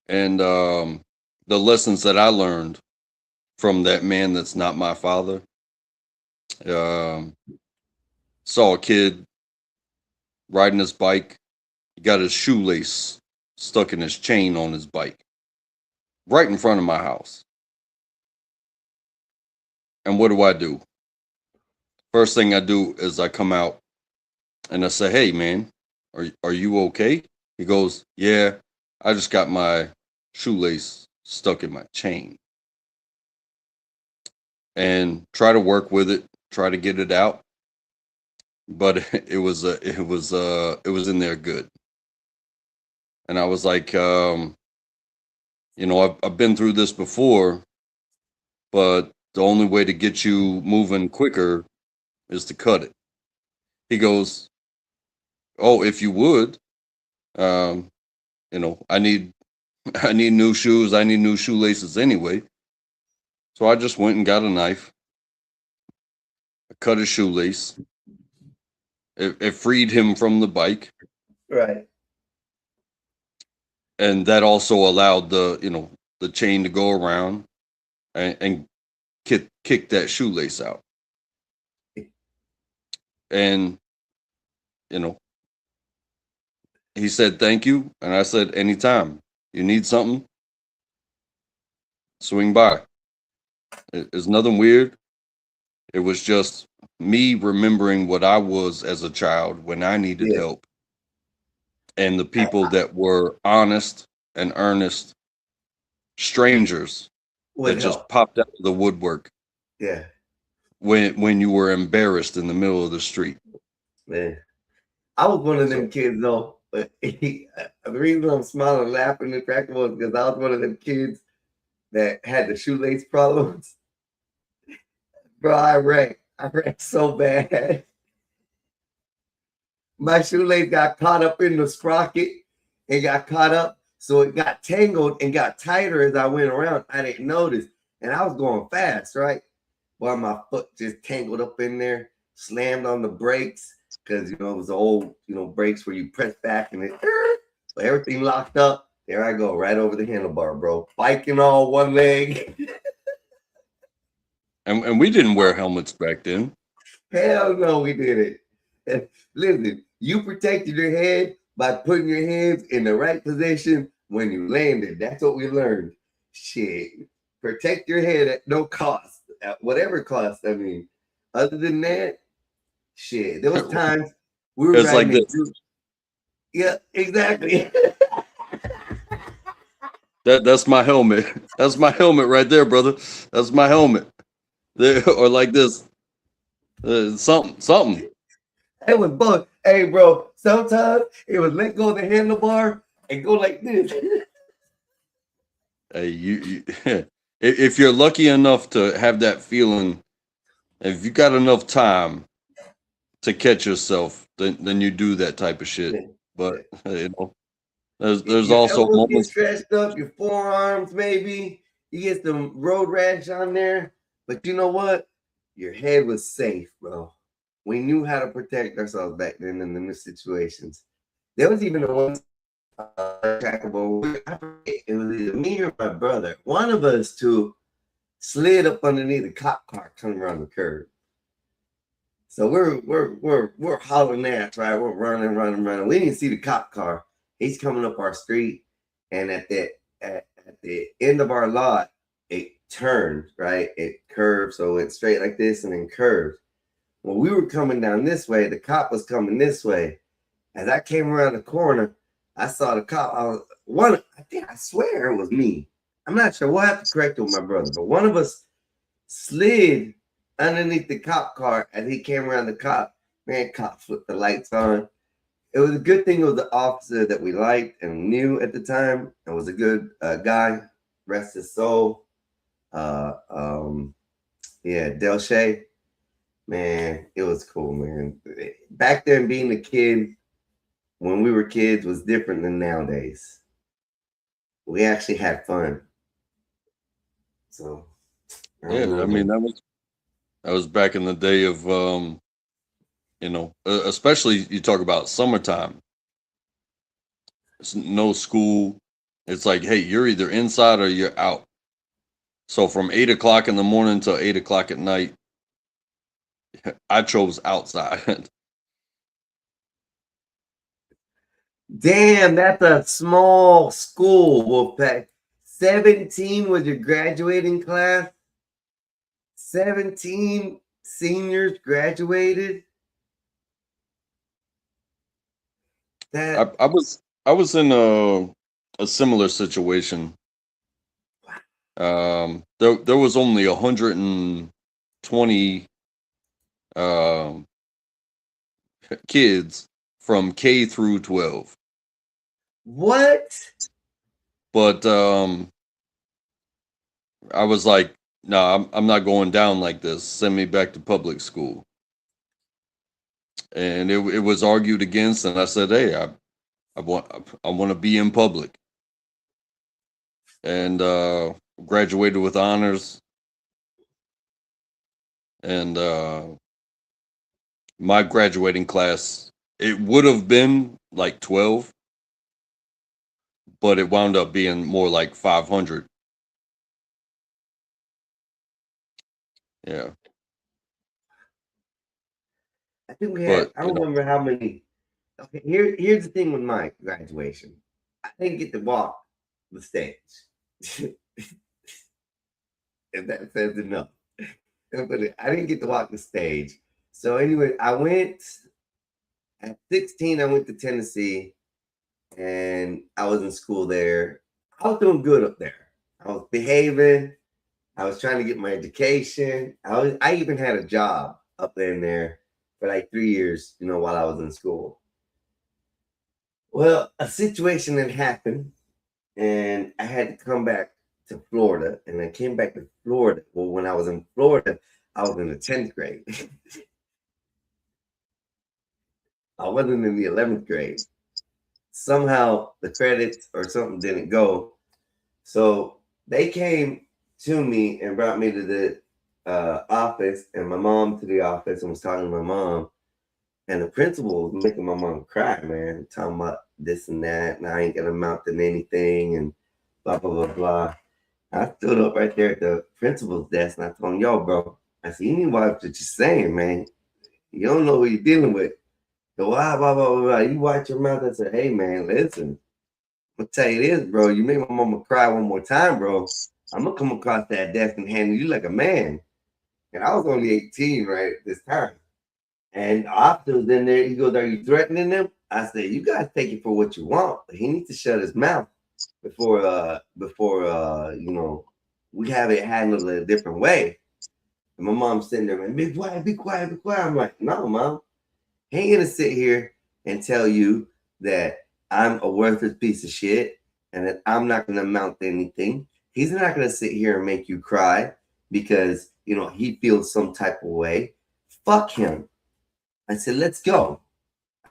And the lessons that I learned from that man that's not my father, saw a kid riding his bike. He got his shoelace stuck in his chain on his bike right in front of my house. And what do? First thing I do is I come out and I say, "Hey, man, are you okay?" He goes, "Yeah, I just got my shoelace stuck in my chain." And try to work with it, try to get it out, but it was in there good. And I was like, I've been through this before, but the only way to get you moving quicker is to cut it. He goes, "Oh, if you would, I need new shoes. I need new shoelaces anyway." So I just went and got a knife. I cut his shoelace. It freed him from the bike. Right. And that also allowed the chain to go around and kick that shoelace out. And, he said, "Thank you." And I said, "Anytime you need something, swing by." It's nothing weird. It was just me remembering what I was as a child when I needed help. And the people that were honest and earnest strangers that just popped out of the woodwork. Yeah. When you were embarrassed in the middle of the street. Man, I was one of them kids though. But the reason I'm smiling and laughing and cracking was because I was one of them kids that had the shoelace problems. Bro, I wrecked so bad. My shoelace got caught up in the sprocket. It got caught up, so it got tangled and got tighter as I went around. I didn't notice, and I was going fast, right? While my foot just tangled up in there, slammed on the brakes because it was the old brakes where you press back and it, but everything locked up. There I go, right over the handlebar, bro. Biking all one leg. And we didn't wear helmets back then. Hell no, we didn't. And listen, you protected your head by putting your hands in the right position when you landed. That's what we learned. Shit. Protect your head at no cost. At whatever cost, I mean. Other than that, shit. There was times we were like this. Yeah, exactly. That's my helmet. That's my helmet right there, brother. That's my helmet. There, or like this. Something. It was both. Hey, bro, sometimes it was let go of the handlebar and go like this. Hey, you if you're lucky enough to have that feeling If you got enough time to catch yourself, then you do that type of shit. But you know, there's Your also elbows get moments. stretched up, your forearms maybe. You get some road rash on there. But you know what? Your head was safe, bro. We knew how to protect ourselves back then in the situations. There was even a one trackable. It was either me or my brother. One of us two slid up underneath a cop car coming around the curb. So we're hollering at, right? We're running. We didn't see the cop car. He's coming up our street, and at the end of our lot, it turned, right? It curved, so it straight like this and then curved. When we were coming down this way, the cop was coming this way. As I came around the corner, I saw the cop. I swear it was me. I'm not sure. We'll have to correct it with my brother, but one of us slid underneath the cop car as he came around the cop. Man, cop flipped the lights on. It was a good thing it was the officer that we liked and knew at the time. It was a good guy. Rest his soul. Delshay. Man, it was cool, man. Back then, being a kid, when we were kids, was different than nowadays. We actually had fun. So, Yeah, I mean that was back in the day of you know, especially you talk about summertime. It's no school. It's like, hey, you're either inside or you're out. So from 8 o'clock in the morning till 8 o'clock at night, I chose outside. Damn, that's a small school, Wolfpack. 17 was your graduating class. 17 seniors graduated. I was in a similar situation. There was only 120 kids from K through 12. What? But I was like, no, I'm not going down like this. Send me back to public school. And it was argued against, and I said, hey, I want to be in public. And graduated with honors. And my graduating class, it would have been like 12, but it wound up being more like 500. Yeah. I think we had, But, I don't remember how many. Okay, here's the thing with my graduation. I didn't get to walk the stage. If that says enough. But I didn't get to walk the stage. So anyway, I went at 16, I went to Tennessee and I was in school there. I was doing good up there. I was behaving. I was trying to get my education. I even had a job up in there for like 3 years, you know, while I was in school. Well, a situation had happened and I had to come back to Florida, and I came back to Florida. Well, when I was in Florida, I was in the 10th grade. I wasn't in the 11th grade. Somehow the credits or something didn't go. So they came to me and brought me to the office, and my mom to the office, and was talking to my mom. And the principal was making my mom cry, man, talking about this and that, and I ain't gonna amount to anything, and blah, blah, blah, blah. I stood up right there at the principal's desk, and I told him, yo, bro, I said, you need to watch what you're saying, man. You don't know who you're dealing with. So, blah, blah, blah, blah. You watch your mouth. I said, hey, man, listen. I'm gonna tell you this, bro. You make my mama cry one more time, bro. I'm gonna come across that desk and handle you like a man. And I was only 18 right at this time. And the officer was in there. He goes, are you threatening them? I said, you guys take it for what you want, but he needs to shut his mouth before you know, we have it handled a different way. And my mom's sitting there, like, be quiet, be quiet, be quiet. I'm like, no, mom, he ain't gonna sit here and tell you that I'm a worthless piece of shit and that I'm not gonna amount to anything. He's not gonna sit here and make you cry because he feels some type of way. Fuck him. I said, let's go.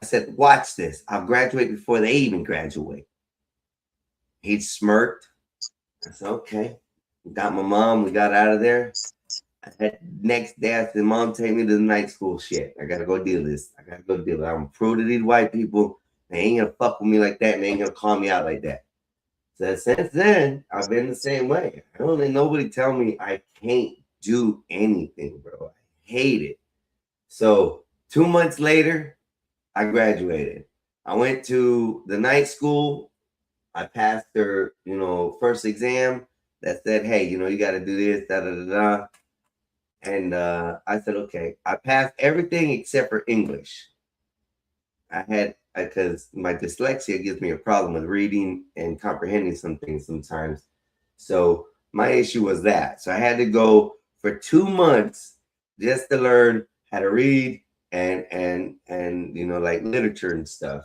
I said, watch this. I'll graduate before they even graduate. He smirked. I said, okay. Got my mom. We got out of there. Next day, I said, Mom, take me to the night school shit. I got to go deal with this. I'm going to prove to these white people they ain't going to fuck with me like that, and they ain't going to call me out like that. So since then, I've been the same way. I don't let nobody tell me I can't do anything, bro. I hate it. So 2 months later, I graduated. I went to the night school. I passed their, first exam that said, hey, you got to do this, da-da-da-da. And I said, okay. I passed everything except for English. Because my dyslexia gives me a problem with reading and comprehending some things sometimes. So my issue was that. So I had to go for 2 months just to learn how to read and like literature and stuff.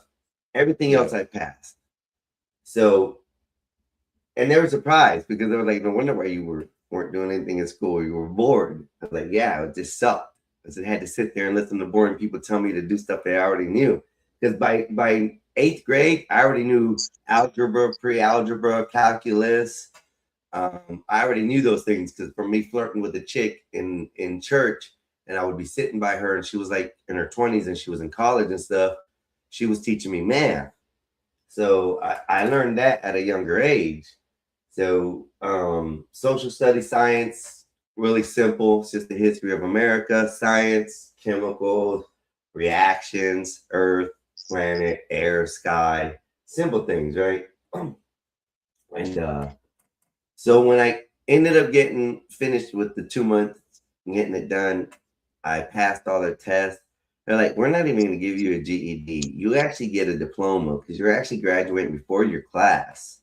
Everything else I passed. So, and they were surprised because they were like, no wonder why you weren't doing anything in school. You were bored. I was like, yeah, it just sucked. Because I had to sit there and listen to boring people tell me to do stuff that I already knew. Because by 8th grade, I already knew algebra, pre-algebra, calculus. I already knew those things because from me flirting with a chick in church, and I would be sitting by her, and she was like in her 20s, and she was in college and stuff. She was teaching me math. So I learned that at a younger age. So social studies, science, really simple. It's just the history of America, science, chemicals, reactions, earth, planet, air, sky, simple things, right? And so when I ended up getting finished with the 2 months, getting it done, I passed all the tests. They're like, we're not even going to give you a GED. You actually get a diploma because you're actually graduating before your class,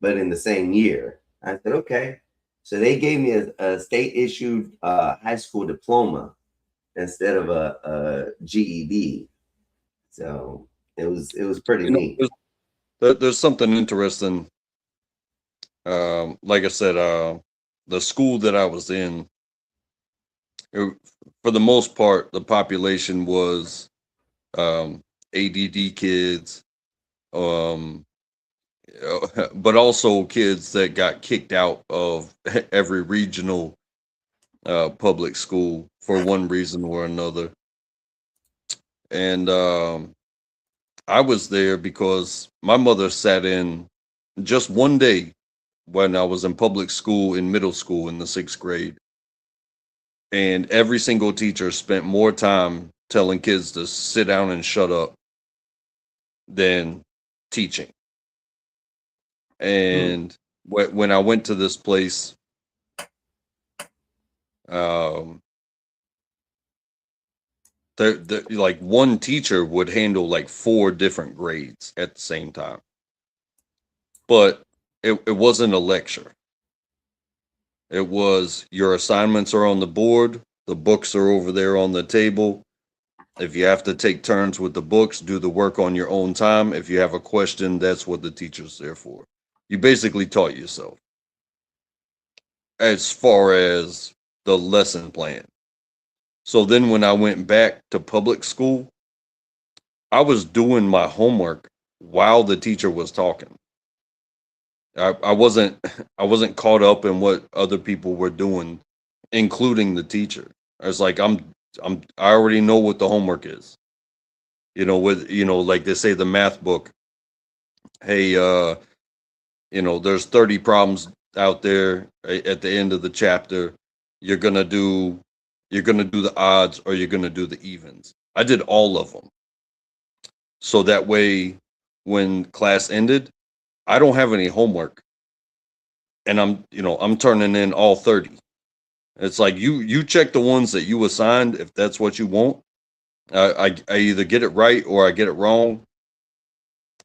but in the same year. I said, okay. So they gave me a state-issued high school diploma instead of a GED. So it was pretty neat. There's something interesting. Like I said, the school that I was in, for the most part, the population was ADD kids, but also kids that got kicked out of every regional public school for one reason or another. And I was there because my mother sat in just one day when I was in public school in middle school in the 6th grade. And every single teacher spent more time telling kids to sit down and shut up than teaching. And when I went to this place, like one teacher would handle like 4 different grades at the same time. But it wasn't a lecture. It was, your assignments are on the board. The books are over there on the table. If you have to take turns with the books, do the work on your own time. If you have a question, that's what the teacher's there for. You basically taught yourself. As far as the lesson plan. So then when I went back to public school, I was doing my homework while the teacher was talking. I wasn't caught up in what other people were doing, including the teacher. I was like, I already know what the homework is. Like they say the math book. Hey, there's 30 problems out there at the end of the chapter. You're gonna do the odds or you're gonna do the evens. I did all of them. So that way, when class ended, I don't have any homework, and I'm turning in all 30. It's like you check the ones that you assigned if that's what you want. I either get it right or I get it wrong.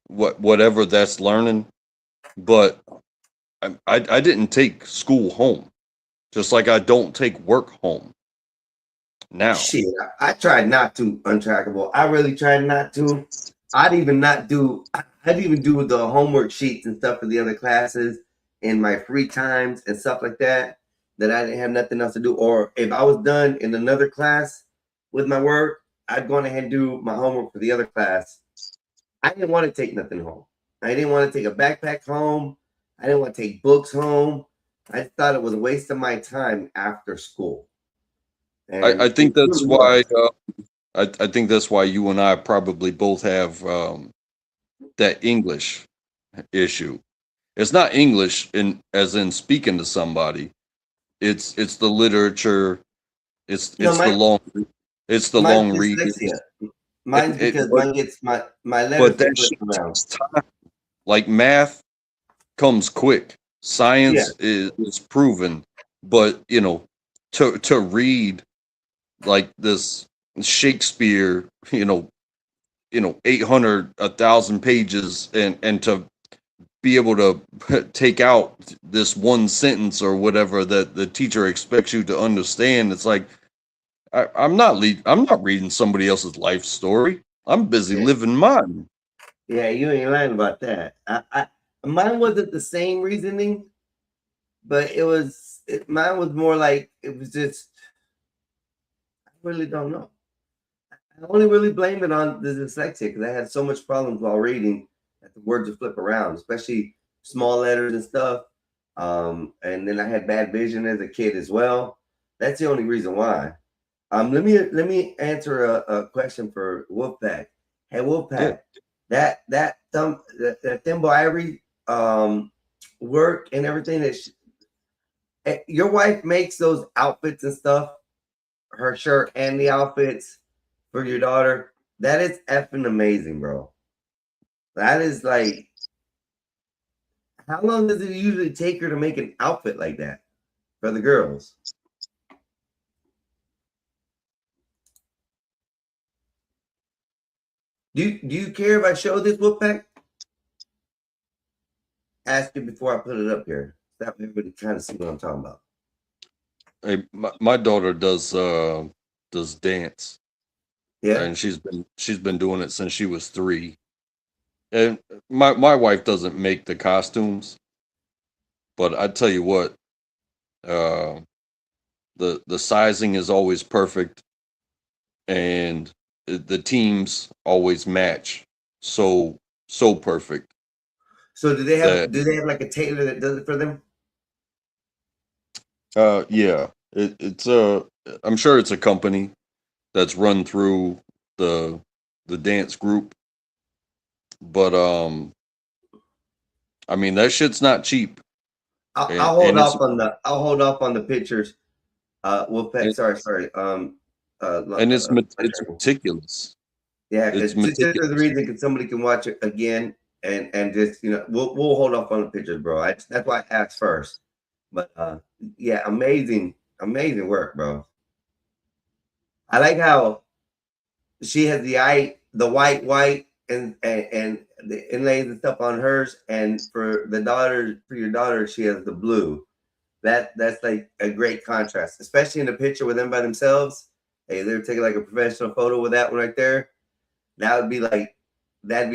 Whatever that's learning, but I didn't take school home, just like I don't take work home now. Shit, I tried not to, Untrackable. I really tried not to. I'd even do the homework sheets and stuff for the other classes in my free times and stuff like that. that I didn't have nothing else to do, or if I was done in another class with my work, I'd go ahead and do my homework for the other class. I didn't want to take nothing home. I didn't want to take a backpack home. I didn't want to take books home. I thought it was a waste of my time after school. And I think that's why. I think that's why you and I probably both have that English issue. It's not English as in speaking to somebody. It's the literature. It's the long reading. Mine's because mine gets my letters But that shit takes time. Like math comes quick. Science is proven, but to read like this Shakespeare, 800, 1,000 pages, and to be able to take out this one sentence or whatever that the teacher expects you to understand. It's like I'm not reading somebody else's life story. I'm busy living mine. Yeah, you ain't lying about that. Mine wasn't the same reasoning, but mine was more like it was just. I really don't know. I only really blame it on the dyslexia because I had so much problems while reading that the words would flip around, especially small letters and stuff. And then I had bad vision as a kid as well. That's the only reason why. Let me answer a question for Wolfpack. Hey Wolfpack, that Thimble Ivory work and everything that your wife makes those outfits and stuff, her shirt and the outfits for your daughter. That is effing amazing, bro. That is like, how long does it usually take her to make an outfit like that for the girls? Do you care if I show this, Wolfpack? Ask it before I put it up here. That way everybody kind of see what I'm talking about. Hey, my daughter does dance. Yeah, and she's been doing it since she was 3. And my wife doesn't make the costumes, but I tell you what, the sizing is always perfect, and the teams always match so perfect. So do they have like a tailor that does it for them? Yeah, it's I'm sure it's a company that's run through the dance group, but I mean that shit's not cheap. I'll hold off on the pictures. Wolfpack, sorry. And it's meticulous. Yeah, because just for the reason, because somebody can watch it again and just we'll hold off on the pictures, bro. That's why I asked first. But yeah, amazing work, bro. I like how she has the white and the inlays and stuff on hers, and for your daughter, she has the blue. That's like a great contrast, especially in the picture with them by themselves. Hey, they're taking like a professional photo with that one right there. That'd be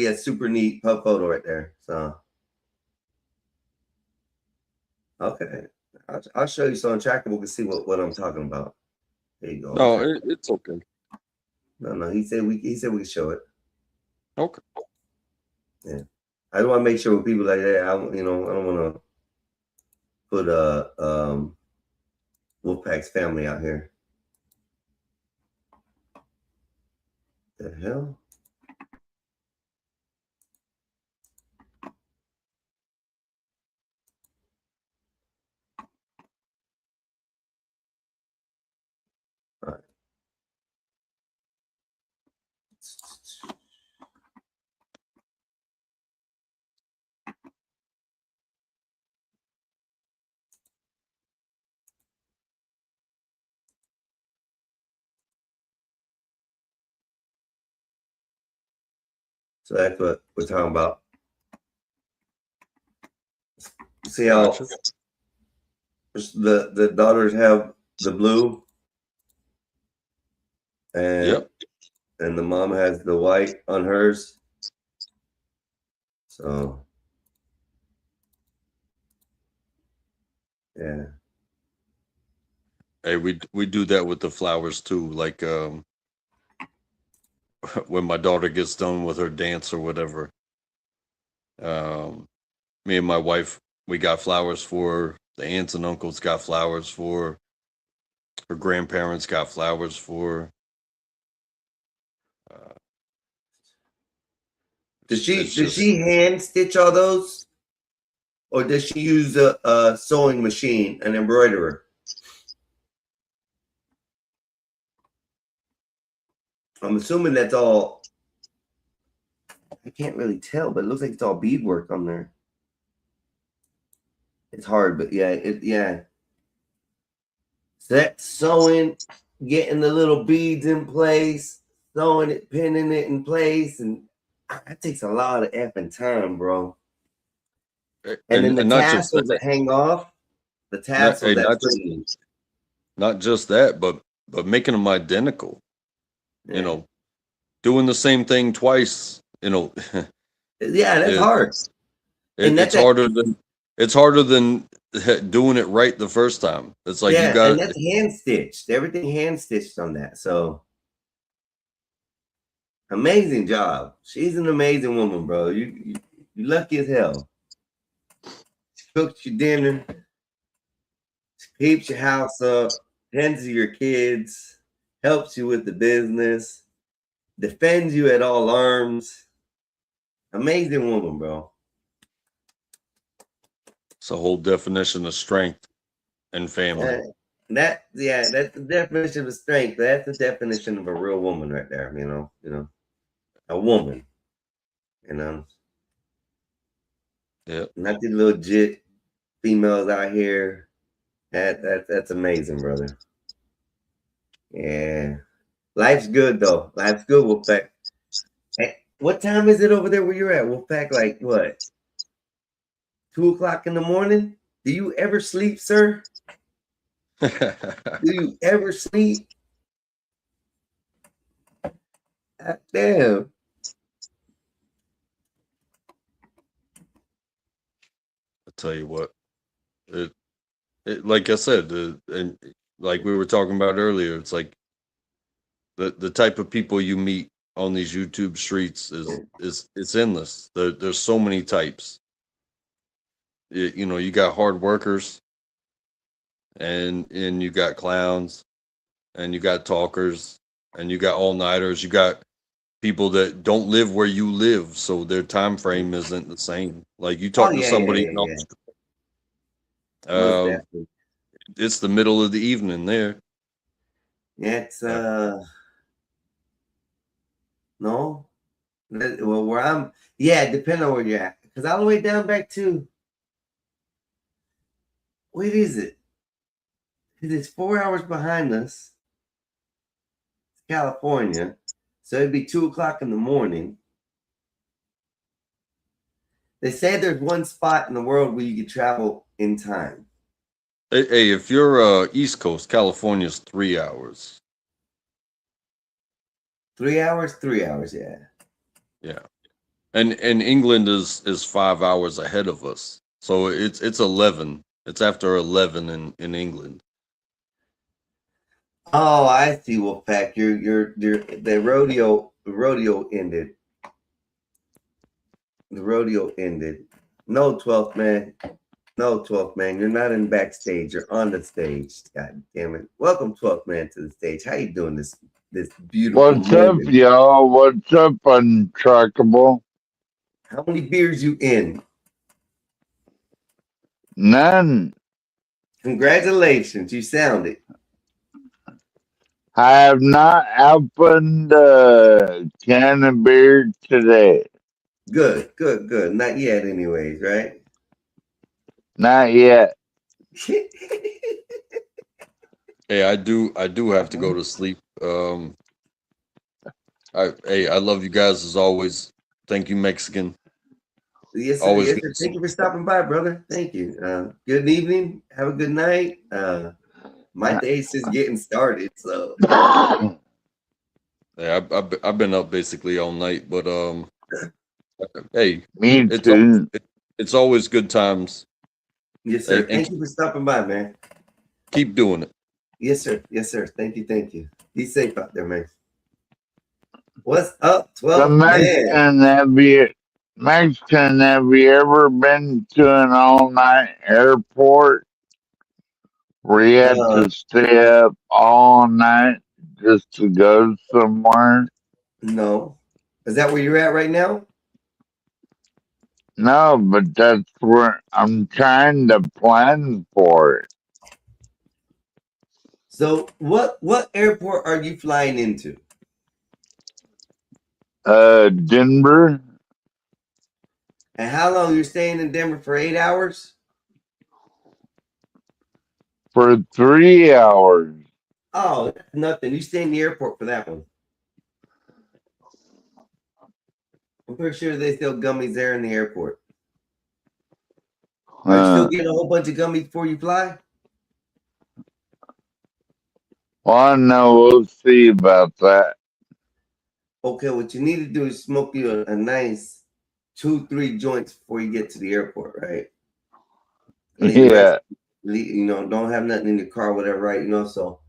a super neat pub photo right there. So okay, I'll show you so on Trackable can see what I'm talking about. There you go. No, it's okay. No, he said we can show it. Okay. Yeah, I just want to make sure with people like that, I don't want to put Wolfpack's family out here. The hell? All right. So that's what we're talking about. See how the daughters have the blue, and and the mom has the white on hers. So yeah. Hey, we do that with the flowers too. Like when my daughter gets done with her dance or whatever, me and my wife, we got flowers for her. The aunts and uncles got flowers for her. Her grandparents got flowers for her. Does she hand stitch all those, or does she use a sewing machine, an embroiderer? I'm assuming that's all. I can't really tell, but it looks like it's all beadwork on there. It's hard, but yeah. So that's sewing, getting the little beads in place, sewing it, pinning it in place, and that takes a lot of effing time, bro. And then the tassels that hang off, the tassels. Not just that, but making them identical. Yeah. You know, doing the same thing twice. You know. Yeah, that's hard. It's harder than doing it right the first time. It's like you got. And that's hand stitched. Everything hand stitched on that. So amazing job. She's an amazing woman, bro. You lucky as hell. She cooks your dinner. She keeps your house up. Tends to your kids. Helps you with the business. Defends you at all arms. Amazing woman, bro. It's a whole definition of strength and family. That's the definition of strength. That's the definition of a real woman right there. You know, a woman. You know. Yeah. Not the legit females out here. That's amazing, brother. Yeah. Life's good though. Life's good, Wolfpack. Hey, what time is it over there where you're at, Wolfpack? Like what? 2 o'clock in the morning? Do you ever sleep, sir? Do you ever sleep? Damn. I'll tell you what. It like I said, and like we were talking about earlier, it's like the type of people you meet on these YouTube streets is it's endless. There's so many types. You know, you got hard workers, and you got clowns, and you got talkers, and you got all-nighters. You got people that don't live where you live, so their time frame isn't the same. Like you talk to somebody else. It's the middle of the evening there. Yeah, it's no. Well, where I'm, depending on where you're at. Because all the way down back to, what is it? Because it's 4 hours behind us. It's California. So it'd be 2 o'clock in the morning. They say there's one spot in the world where you can travel in time. Hey, if you're East Coast, California's 3 hours. 3 hours? 3 hours, yeah. Yeah. And England is 5 hours ahead of us. So it's 11. It's after 11 in England. Oh, I see, Wolfpack. The rodeo ended. The rodeo ended. No, 12th man. No, 12th man. You're not in backstage. You're on the stage. God damn it. Welcome, 12th man, to the stage. How you doing this beautiful What's up, y'all? What's up, Untrackable? How many beers you in? None. Congratulations. You sound it. I have not opened a can of beer today. Good. Not yet, anyways, right? Not yet. Hey, I do have to go to sleep. I love you guys as always. Thank you, Mexican. Yes, sir. Always Yes, sir. Thank you for stopping by, brother. Thank you. Good evening. Have a good night. My day's just getting started, so. Yeah, I've been up basically all night, but hey, me too. It's always good times. Yes, sir. Thank you for stopping by, man. Keep doing it. Yes, sir. Yes, sir. Thank you. Thank you. Be safe out there, man. What's up, 12 man? Mexican, have you ever been to an all-night airport where you had to stay up all night just to go somewhere? No. Is that where you're at right now? No, but that's where I'm trying to plan for it. So what airport are you flying into? Denver. And how long you're staying in Denver for 8 hours? For 3 hours. Oh, that's nothing. You stay in the airport for that one. I'm pretty sure they sell gummies there in the airport. Are you still getting a whole bunch of gummies before you fly? Well, no, we'll see about that. Okay, what you need to do is smoke you a nice 2-3 joints before you get to the airport, right? Yeah. Don't have nothing in your car, whatever, right? So,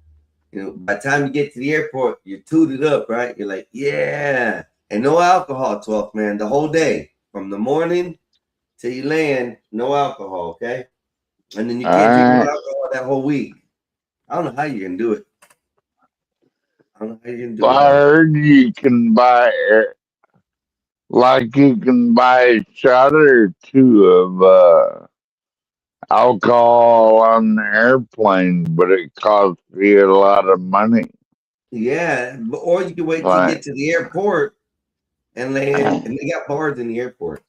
by the time you get to the airport, you're tooted up, right? You're like, yeah. And no alcohol, 12th man, the whole day. From the morning till you land, no alcohol, okay? And then you can't drink no alcohol that whole week. I don't know how you're going to do it. I don't know how you're going to do it. I heard you can buy a shot or two of alcohol on the airplane, but it costs you a lot of money. Yeah, or you can wait till you get to the airport and land, and they got bars in the airport.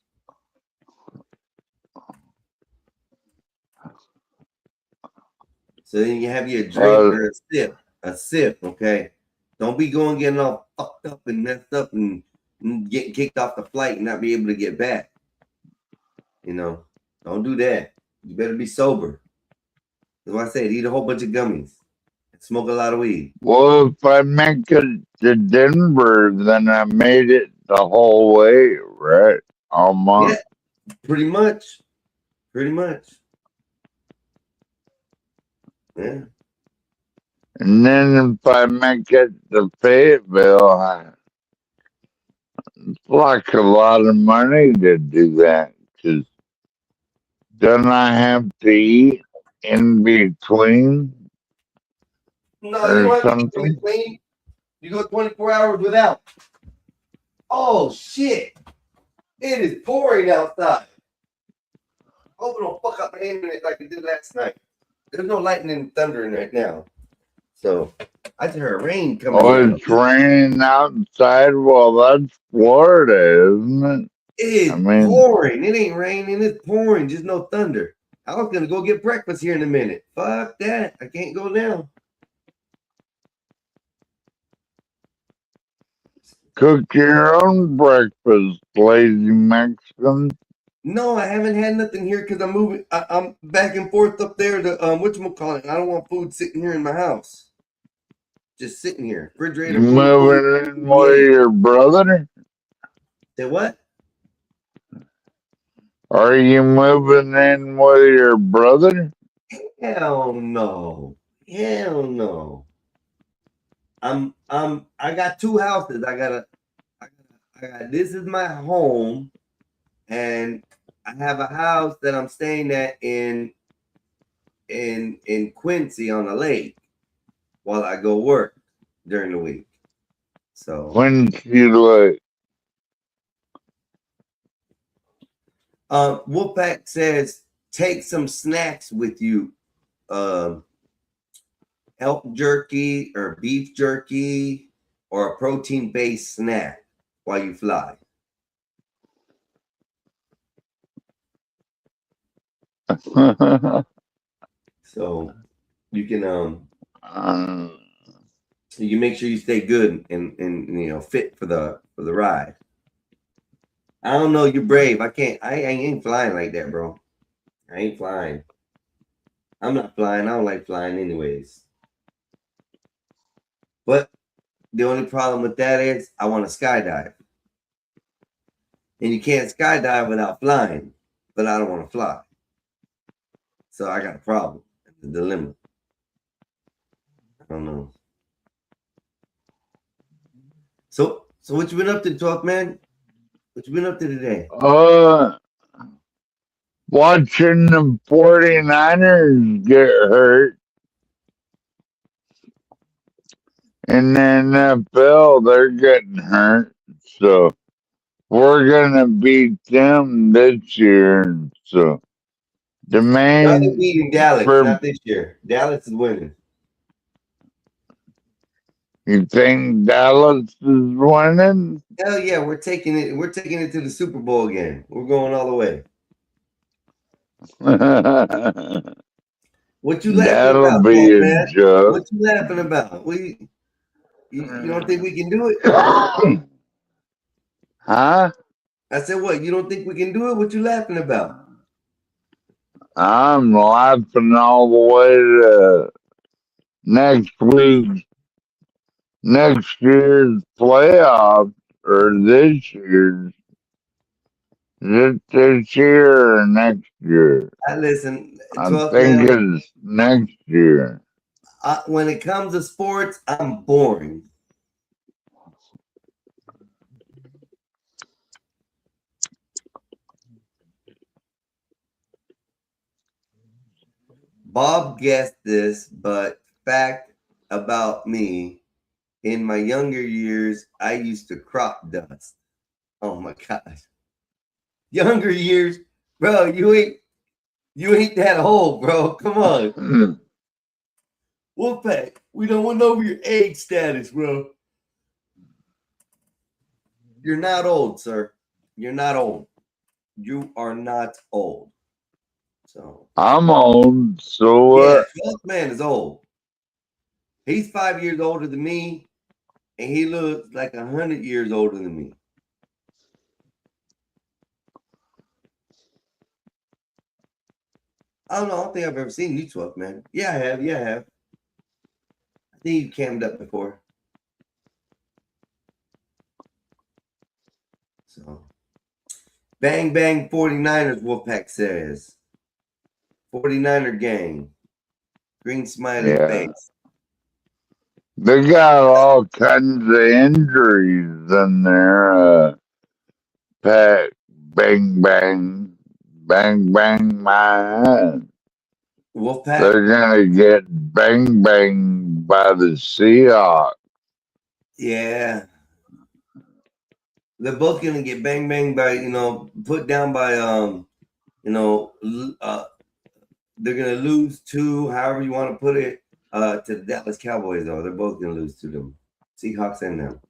So then you have your drink or a sip, okay? Don't be going getting all fucked up and messed up and getting kicked off the flight and not be able to get back. Don't do that. You better be sober. That's why I said eat a whole bunch of gummies and smoke a lot of weed. Well, if I make it to Denver, then I made it the whole way, right? Almost. Yeah, pretty much. Pretty much. Yeah. And then if I make it to Fayetteville, it's like a lot of money to do that. Because don't I have to eat in between? No, you don't have to eat in between. You go 24 hours without. Oh, shit. It is pouring outside. Hope it don't fuck up my internet like it did last night. There's no lightning and thundering right now. So I just heard rain coming. Oh, it's raining outside? Well, that's Florida, isn't it? It's pouring. It ain't raining. It's pouring. Just no thunder. I was going to go get breakfast here in a minute. Fuck that. I can't go now. Cook your own breakfast, lazy Mexican. No, I haven't had nothing here because I'm moving. I'm back and forth up there to whatchamacallit. I don't want food sitting here in my house. Just sitting here. Refrigerator. Moving in with your brother? Say what? Are you moving in with your brother? Hell no. Hell no. I got 2 houses. I got this is my home, and I have a house that I'm staying at in Quincy on the lake while I go work during the week. So Quincy Lake. Wolfpack says take some snacks with you. Elk jerky or beef jerky or a protein-based snack while you fly. So you can make sure you stay good and fit for the ride. I don't know, you're brave. I ain't flying like that, bro. I ain't flying. I'm not flying. I don't like flying anyways. But the only problem with that is I want to skydive. And you can't skydive without flying, but I don't want to fly. So I got a problem. It's a dilemma. I don't know. So what you been up to, 12th man? What you been up to today? Watching the 49ers get hurt. In the NFL, they're getting hurt. So we're gonna beat them this year. So the No, they're main beating Dallas, not this year. Dallas is winning. You think Dallas is winning? Hell yeah, we're taking it. We're taking it to the Super Bowl again. We're going all the way. What you laughing That'll about, be a man? joke. What you laughing about? You don't think we can do it? Huh? I said, what? You don't think we can do it? What you laughing about? I'm laughing all the way to next week, next year's playoff, or this year's. Is it this year or next year? Listen, I 12th think man, it's next year. when it comes to sports, I'm boring. Bob guessed this, but fact about me, in my younger years, I used to crop dust. Oh my gosh. Younger years, bro, you ain't that old, bro. Come on. Wolfpack, we don't want to know your age status, bro. You're not old, sir. You're not old. You are not old. So I'm old, so yeah, 12th man is old. He's 5 years older than me, and he looks like 100 years older than me. I don't know. I don't think I've ever seen you 12th man. Yeah, I have. Yeah, I have. I think you cammed up before. So, bang, bang, 49ers, Wolfpack says. 49er gang. Green smiley face. They got all kinds of injuries in there. Pack, bang, bang, bang, bang, man. Wolfpack. They're gonna get bang, bang by the Seahawks. Yeah. They're both gonna get bang bang by, put down by they're gonna lose to, however you want to put it, to the Dallas Cowboys though. They're both gonna lose to them. Seahawks and them.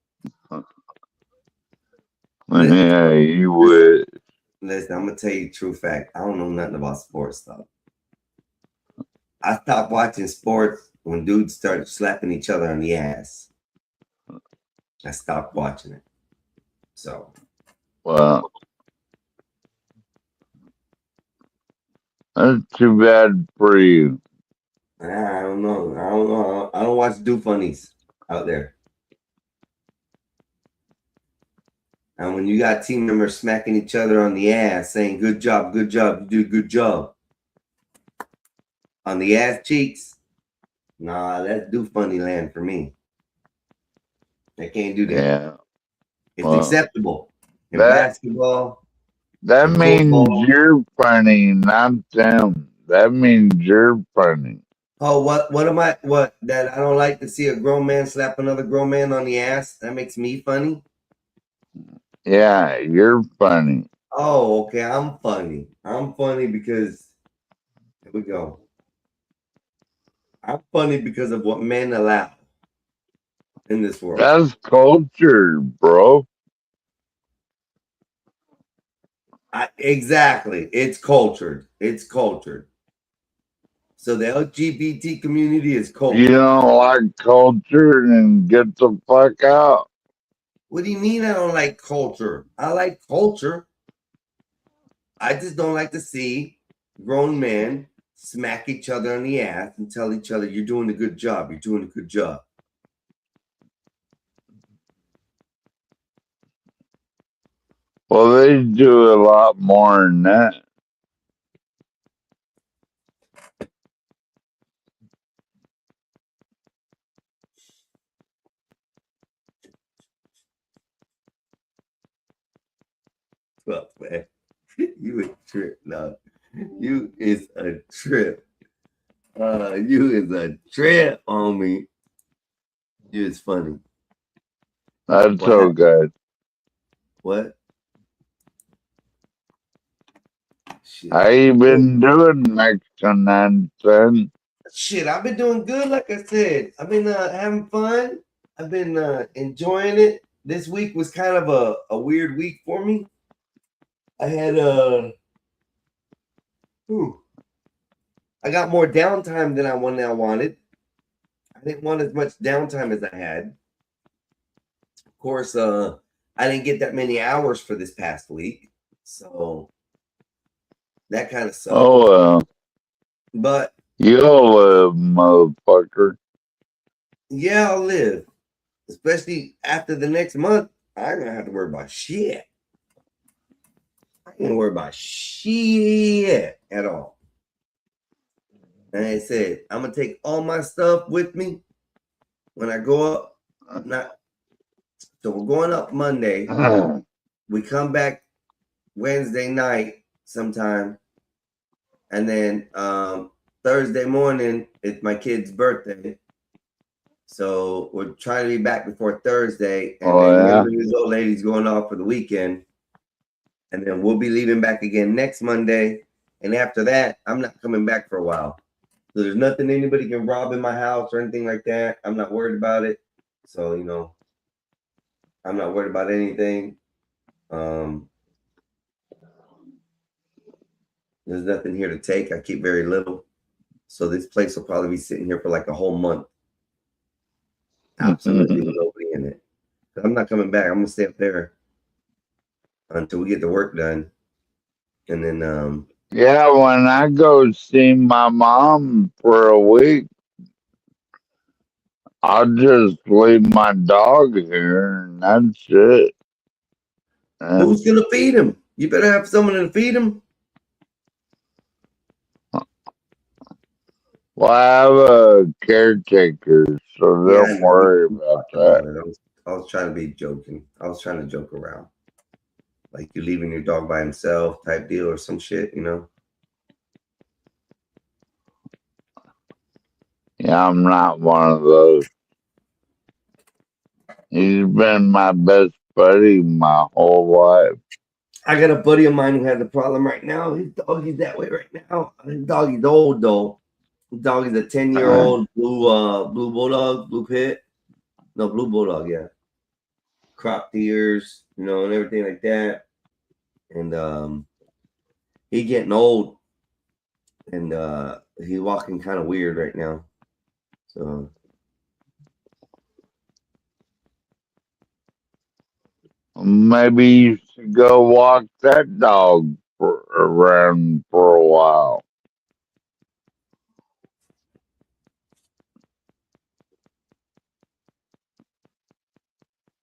Yeah, you would. Listen, I'm gonna tell you a true fact. I don't know nothing about sports stuff. I stopped watching sports when dudes started slapping each other on the ass. I stopped watching it. So, well, that's too bad for you. I don't know. I don't watch do funnies out there. And when you got team members smacking each other on the ass, saying "good job, you do a good job," on the ass cheeks, nah, that's do funny land for me. I can't do that. Yeah. It's acceptable in that- basketball. That in means football. you're funny, not them. That means you're funny. Oh, what am I? What, that I don't like to see a grown man slap another grown man on the ass? That makes me funny? Yeah, you're funny. Oh, okay. I'm funny. I'm funny because here we go. I'm funny because of what men allow in this world. That's culture, bro. Exactly. It's cultured. It's cultured. So the LGBT community is cultured. You don't like culture, and get the fuck out. What do you mean I don't like culture? I like culture. I just don't like to see grown men smack each other on the ass and tell each other, "You're doing a good job. You're doing a good job." Well, they do a lot more than that. fuck, man. You a trip, no. You is a trip. You is a trip on me. You is funny. That's so good. What? Shit. How you been doing, Mexican son? Shit, I've been doing good, like I said. I've been having fun. I've been enjoying it. This week was kind of a weird week for me. I had I got more downtime than I wanted. I didn't want as much downtime as I had. Of course, I didn't get that many hours for this past week, so that kind of sucked. Oh well. But you'll live, motherfucker. Yeah, I'll live. Especially after the next month, I ain't gonna have to worry about shit. I ain't gonna worry about shit at all. And I said, I'm gonna take all my stuff with me when I go up. So we're going up Monday. We come back Wednesday night sometime. And then Thursday morning, it's my kid's birthday. So we're trying to be back before Thursday. And then this old lady's going off for the weekend. And then we'll be leaving back again next Monday. And after that, I'm not coming back for a while. So there's nothing anybody can rob in my house or anything like that. I'm not worried about it. So, you know, I'm not worried about anything. There's nothing here to take. I keep very little. So this place will probably be sitting here for like a whole month. Absolutely nobody in it. I'm not coming back. I'm going to stay up there until we get the work done. And then yeah, when I go see my mom for a week, I'll just leave my dog here and that's it. Who's gonna feed him? You better have someone to feed him. Well, I have a caretaker, so don't worry about that. I was trying to be joking. I was trying to joke around. Like you leaving your dog by himself type deal or some shit, you know? Yeah, I'm not one of those. He's been my best buddy my whole life. I got a buddy of mine who has a problem right now. His doggy's that way right now. His doggy's old though. His dog is a 10-year-old blue bulldog, blue pit. No, blue bulldog, yeah. Cropped ears, you know, and everything like that. And he getting old. And he's walking kind of weird right now. So maybe you should go walk that dog around for a while.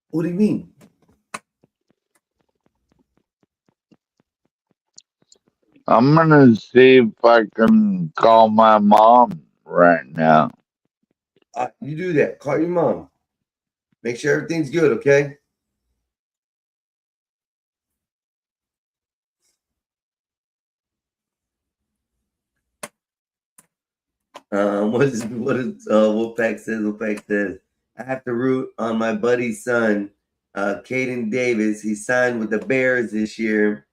What do you mean? I'm gonna see if I can call my mom right now. You do that. Call your mom. Make sure everything's good, okay? What is Wolfpack says? Wolfpack says, I have to root on my buddy's son, Caden Davis. He signed with the Bears this year,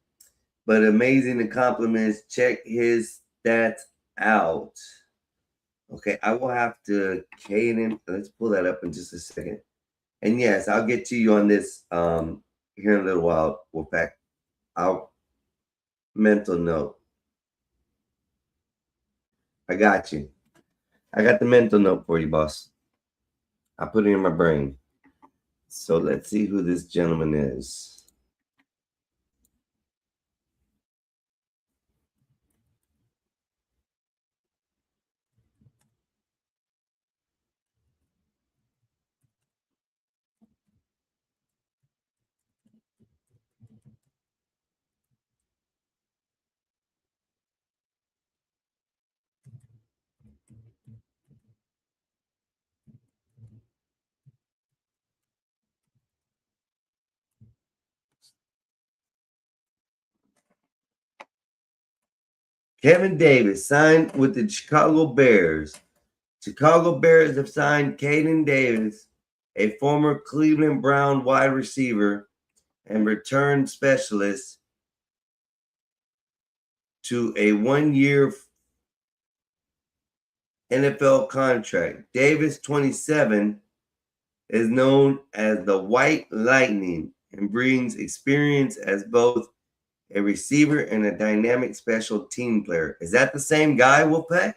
but amazing compliments. Check his stats out. Okay, I will have to Caden. Let's pull that up in just a second. And yes, I'll get to you on this here in a little while, Wolfpack. I'll mental note. I got you. I got the mental note for you, boss. I put it in my brain. So let's see who this gentleman is. Kevin Davis signed with the Chicago Bears. Chicago Bears have signed Caden Davis, a former Cleveland Brown wide receiver and return specialist, to a 1-year NFL contract. Davis, 27, is known as the White Lightning and brings experience as both a receiver and a dynamic special team player. Is that the same guy, Wolfpack?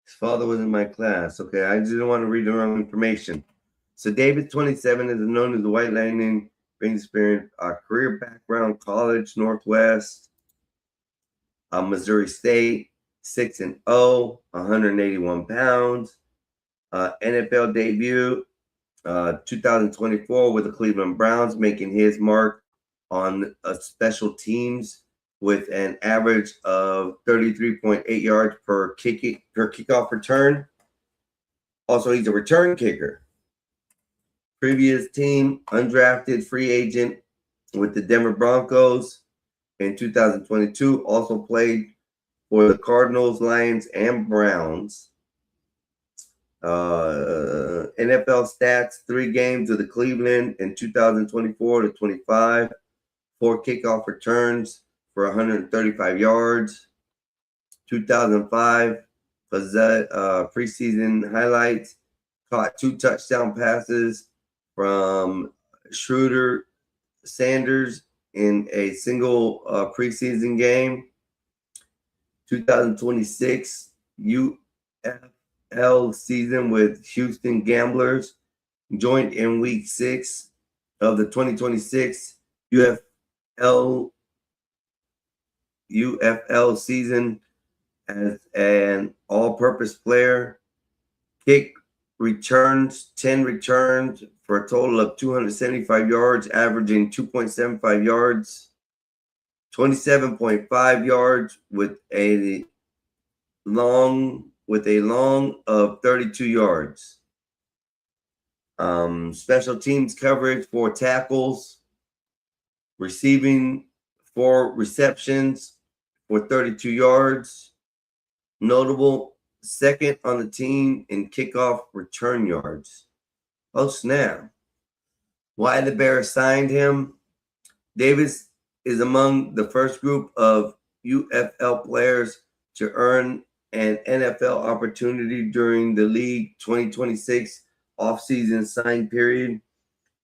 His father was in my class. Okay, I just didn't want to read the wrong information. So Davis, 27, is known as the White Lightning, brings experience, career background, college, Northwest, Missouri State, 6-0, 181 pounds. NFL debut, 2024 with the Cleveland Browns, making his mark on special teams with an average of 33.8 yards per kickoff return. Also, he's a return kicker. Previous team, undrafted free agent with the Denver Broncos in 2022. Also played for the Cardinals, Lions, and Browns. NFL stats, 3 games with the Cleveland in 2024 to 25. 4 kickoff returns for 135 yards. 2005 preseason highlights. Caught 2 touchdown passes from Schroeder Sanders in a single preseason game. 2026 UFL season with Houston Gamblers. Joined in week 6 of the 2026 UFL season as an all-purpose player. Kick returns, 10 returns for a total of 275 yards, averaging 2.75 yards, 27.5 yards with a long of 32 yards. Special teams coverage, 4 tackles, receiving 4 receptions for 32 yards. Notable, second on the team in kickoff return yards. Oh, snap. Why the Bears signed him? Davis is among the first group of UFL players to earn an NFL opportunity during the league 2026 offseason sign period.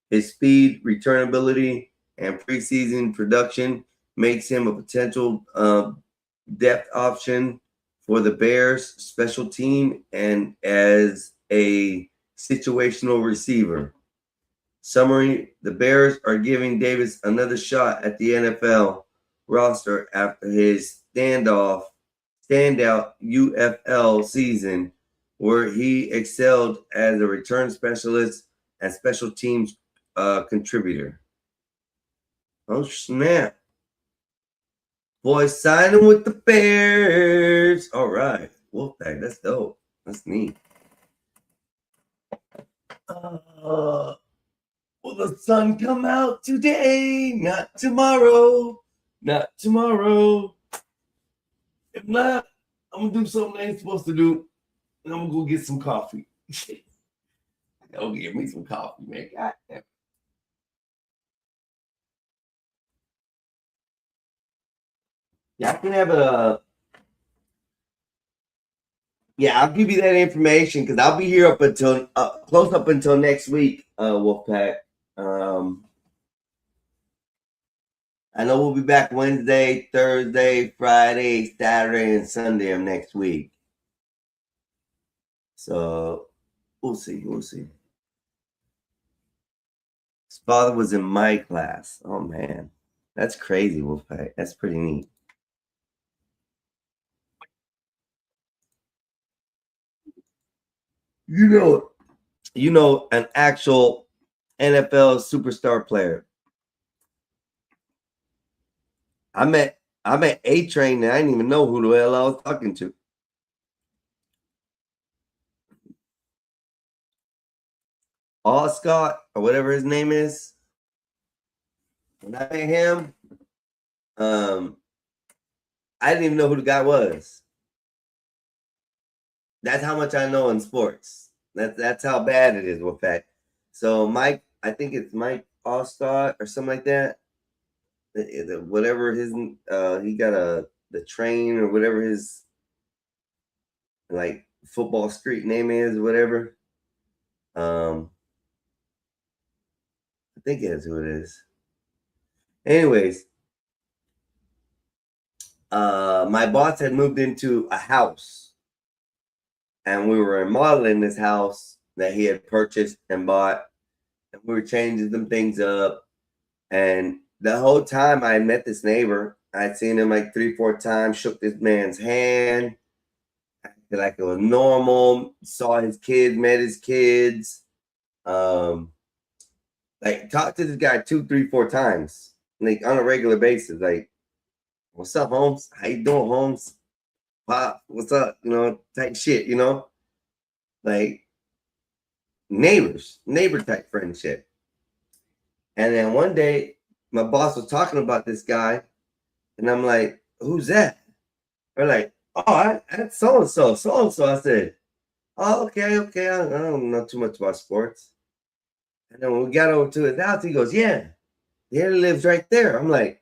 His speed, returnability, and preseason production makes him a potential depth option for the Bears special team and as a situational receiver. Summary: the Bears are giving Davis another shot at the NFL roster after his standout UFL season, where he excelled as a return specialist and special teams contributor. Oh, snap. Boys signing with the Bears. All right. Wolfpack, that's dope. That's neat. Will the sun come out today? Not tomorrow. Not tomorrow. If not, I'm going to do something I ain't supposed to do. And I'm going to go get some coffee. Go get me some coffee, man. God damn. Yeah, I can have I'll give you that information because I'll be here up until close up until next week, Wolfpack. I know we'll be back Wednesday, Thursday, Friday, Saturday, and Sunday of next week. So we'll see. His father was in my class. Oh man, that's crazy, Wolfpack. That's pretty neat. You know, an actual NFL superstar player. I met A-Train and I didn't even know who the hell I was talking to. Scott or whatever his name is. When I met him, I didn't even know who the guy was. That's how much I know in sports. That's how bad it is with that. So Mike, I think it's Mike Allstott or something like that. Whatever his he got the train or whatever his like football street name is, whatever. I think that's who it is. Anyways, my boss had moved into a house, and we were remodeling this house that he had purchased and bought, and we were changing some things up. And the whole time I met this neighbor, I'd seen him like 3-4 times, shook this man's hand, acted like it was normal, saw his kids, met his kids, like talked to this guy 2, 3, 4 times, like on a regular basis. Like, what's up, Holmes? How you doing, Holmes? Pop, what's up? You know, type shit, you know? Like neighbor type friendship. And then one day, my boss was talking about this guy, and I'm like, who's that? They're like, oh, that's so-and-so. I said, oh, okay. I don't know too much about sports. And then when we got over to his house, he goes, yeah, he lives right there. I'm like,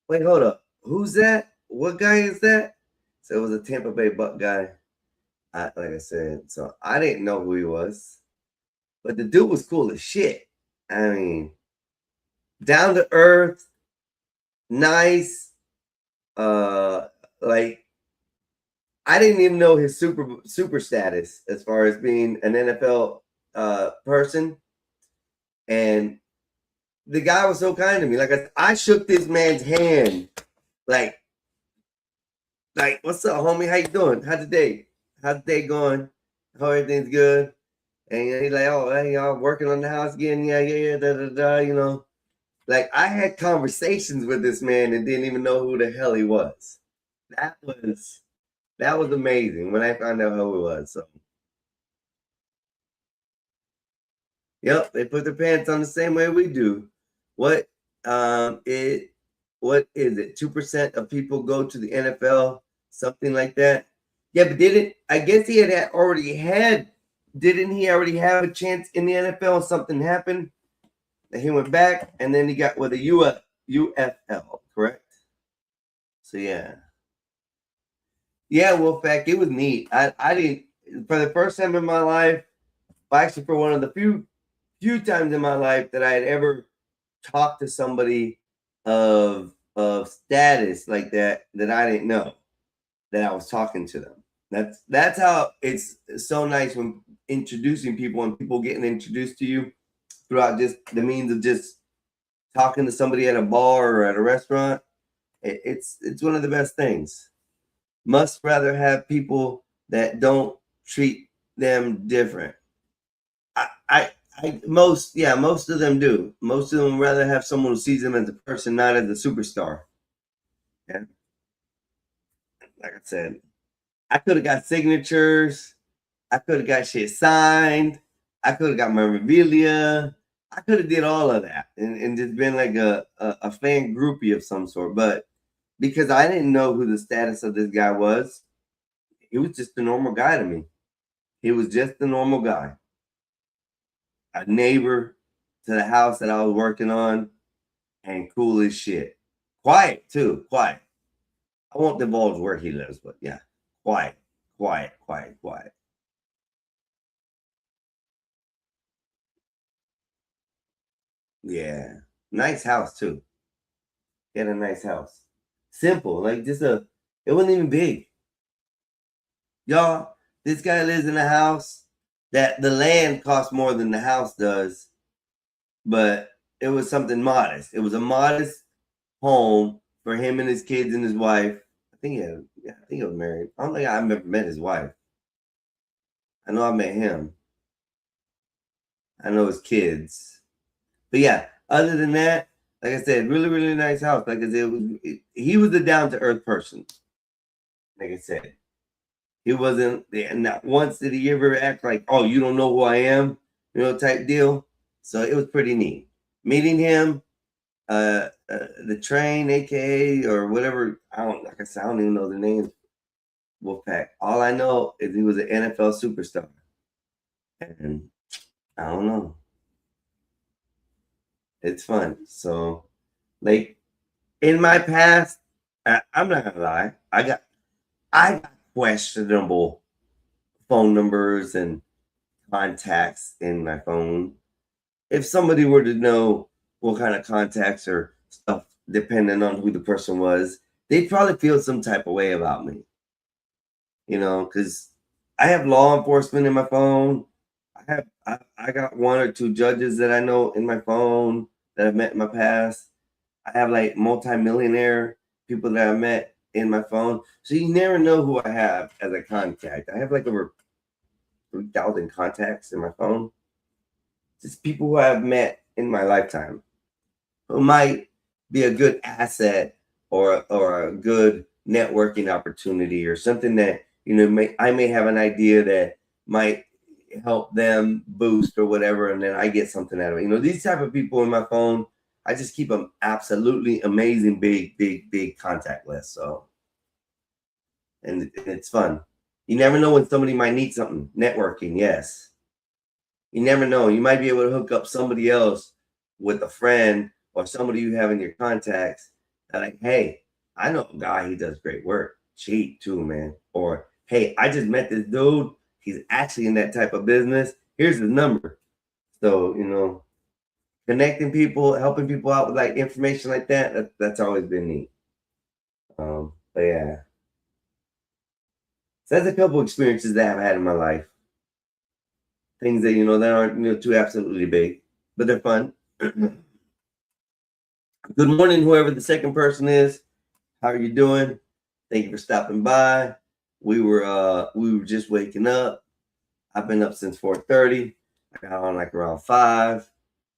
wait, hold up. Who's that? What guy is that? So it was a Tampa Bay Buck guy. Like I said, so I didn't know who he was. But the dude was cool as shit. I mean, down to earth, nice. Like, I didn't even know his super status as far as being an NFL person. And the guy was so kind to me. Like, I shook this man's hand. Like, what's up, homie? How you doing? How's the day? How's the day going? How everything's good? And he's like, oh, hey, y'all working on the house again? Yeah, you know. Like, I had conversations with this man and didn't even know who the hell he was. That was amazing when I found out who he was. So, yep, they put their pants on the same way we do. What is it? 2% of people go to the NFL, something like that. Yeah, but didn't he already have a chance in the NFL? Something happened. He went back, and then he got with the UFL, correct? So yeah, Wolfpack, it was neat. I didn't, for the first time in my life, actually for one of the few times in my life that I had ever talked to somebody of status like that I didn't know that I was talking to them. That's how it's so nice when introducing people and people getting introduced to you throughout just the means of just talking to somebody at a bar or at a restaurant. It's one of the best things. Must rather have people that don't treat them different. Most of them do. Most of them rather have someone who sees them as a person, not as a superstar. Yeah. Like I said, I could have got signatures. I could have got shit signed. I could have got memorabilia. I could have did all of that and just been like a fan groupie of some sort. But because I didn't know who the status of this guy was, he was just a normal guy to me. He was just a normal guy. A neighbor to the house that I was working on, and cool as shit. Quiet too, quiet. I won't divulge where he lives, but yeah, quiet. Yeah, nice house too. He had a nice house. Simple, like it wasn't even big. Y'all, this guy lives in a house that the land costs more than the house does, but it was something modest. It was a modest home for him and his kids and his wife. I think he was married. I don't think I've ever met his wife. I know I met him. I know his kids. But yeah, other than that, like I said, really, really nice house. Like I said, he was a down-to-earth person. Like I said, he wasn't, not once did he ever act like, oh, you don't know who I am, type deal. So it was pretty neat. Meeting him, the train, aka or whatever, like I said, I don't even know the names. Wolfpack. All I know is he was an NFL superstar, and I don't know. It's fun. So, like in my past, I'm not gonna lie, I got questionable phone numbers and contacts in my phone. If somebody were to know what kind of contacts or stuff, depending on who the person was, they'd probably feel some type of way about me. Because I have law enforcement in my phone. I got one or two judges that I know in my phone that I've met in my past. I have like multimillionaire people that I met in my phone. So you never know who I have as a contact. I have like over 3,000 contacts in my phone. Just people who I've met in my lifetime who might be a good asset or a good networking opportunity or something that, I may have an idea that might help them boost or whatever, and then I get something out of it. These type of people in my phone, I just keep them absolutely amazing, big contact list. So, and it's fun. You never know when somebody might need something. Networking, yes. You never know. You might be able to hook up somebody else with a friend or somebody you have in your contacts. That like, hey, I know a guy, he does great work. Cheap too, man. Or, hey, I just met this dude. He's actually in that type of business. Here's his number. So, connecting people, helping people out with like information like that's always been neat. But yeah. So that's a couple experiences that I've had in my life. Things that, that aren't too absolutely big, but they're fun. Good morning, whoever the second person is. How are you doing? Thank you for stopping by. We were just waking up. I've been up since 4:30. I got on like around 5.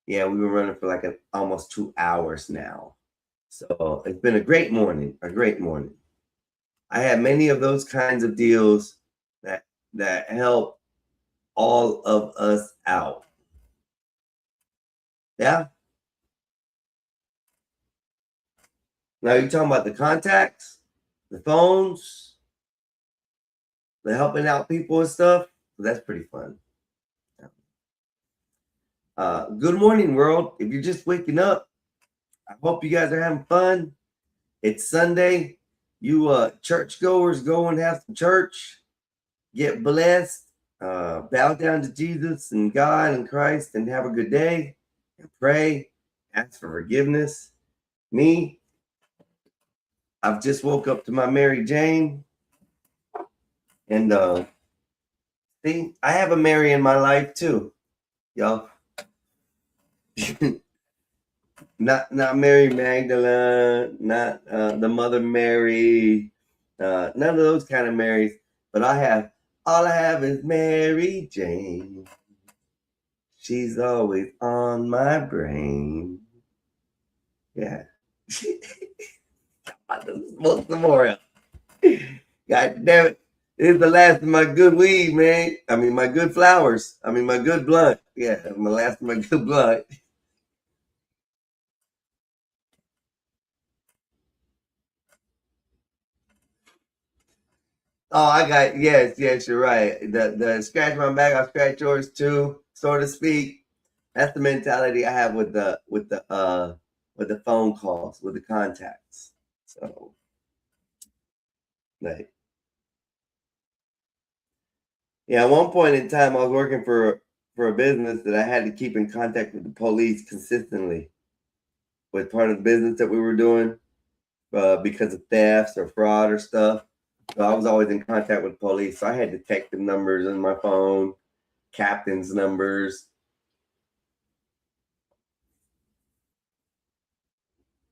Yeah, we were running for like almost 2 hours now. So it's been a great morning. I had many of those kinds of deals that help all of us out. Yeah. Now you're talking about the contacts, the phones, the helping out people and stuff. That's pretty fun. Good morning, world. If you're just waking up, I hope you guys are having fun. It's Sunday. You churchgoers, go and have some church. Get blessed. Bow down to Jesus and God and Christ and have a good day. And pray. Ask for forgiveness. Me, I've just woke up to my Mary Jane. And see, I have a Mary in my life too, y'all. Not Mary Magdalene, not the Mother Mary, none of those kind of Marys. But all I have is Mary Jane. She's always on my brain. Yeah. Smoke some more up. God damn it. This is the last of my good weed, man. I mean, my good flowers. I mean, my good blunt. Yeah, my last of my good blunt. Oh, I got, yes, you're right. The scratch my back, I'll scratch yours too, so to speak. That's the mentality I have with the phone calls, with the contacts. So, like, yeah, at one point in time, I was working for a business that I had to keep in contact with the police consistently with part of the business that we were doing because of thefts or fraud or stuff. So I was always in contact with police. So I had detective numbers in my phone, captain's numbers.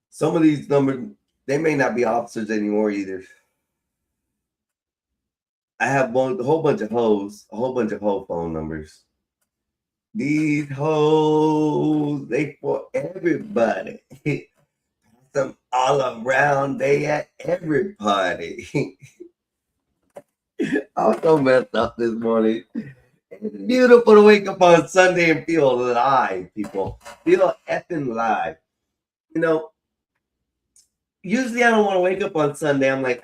Some of these numbers, they may not be officers anymore either. I have a whole bunch of hoes, a whole bunch of hoe phone numbers. These hoes, they for everybody. Them all around, they at every party. I was so messed up this morning. It's beautiful to wake up on Sunday and feel alive, people. Feel effing live. You know, usually I don't want to wake up on Sunday. I'm like,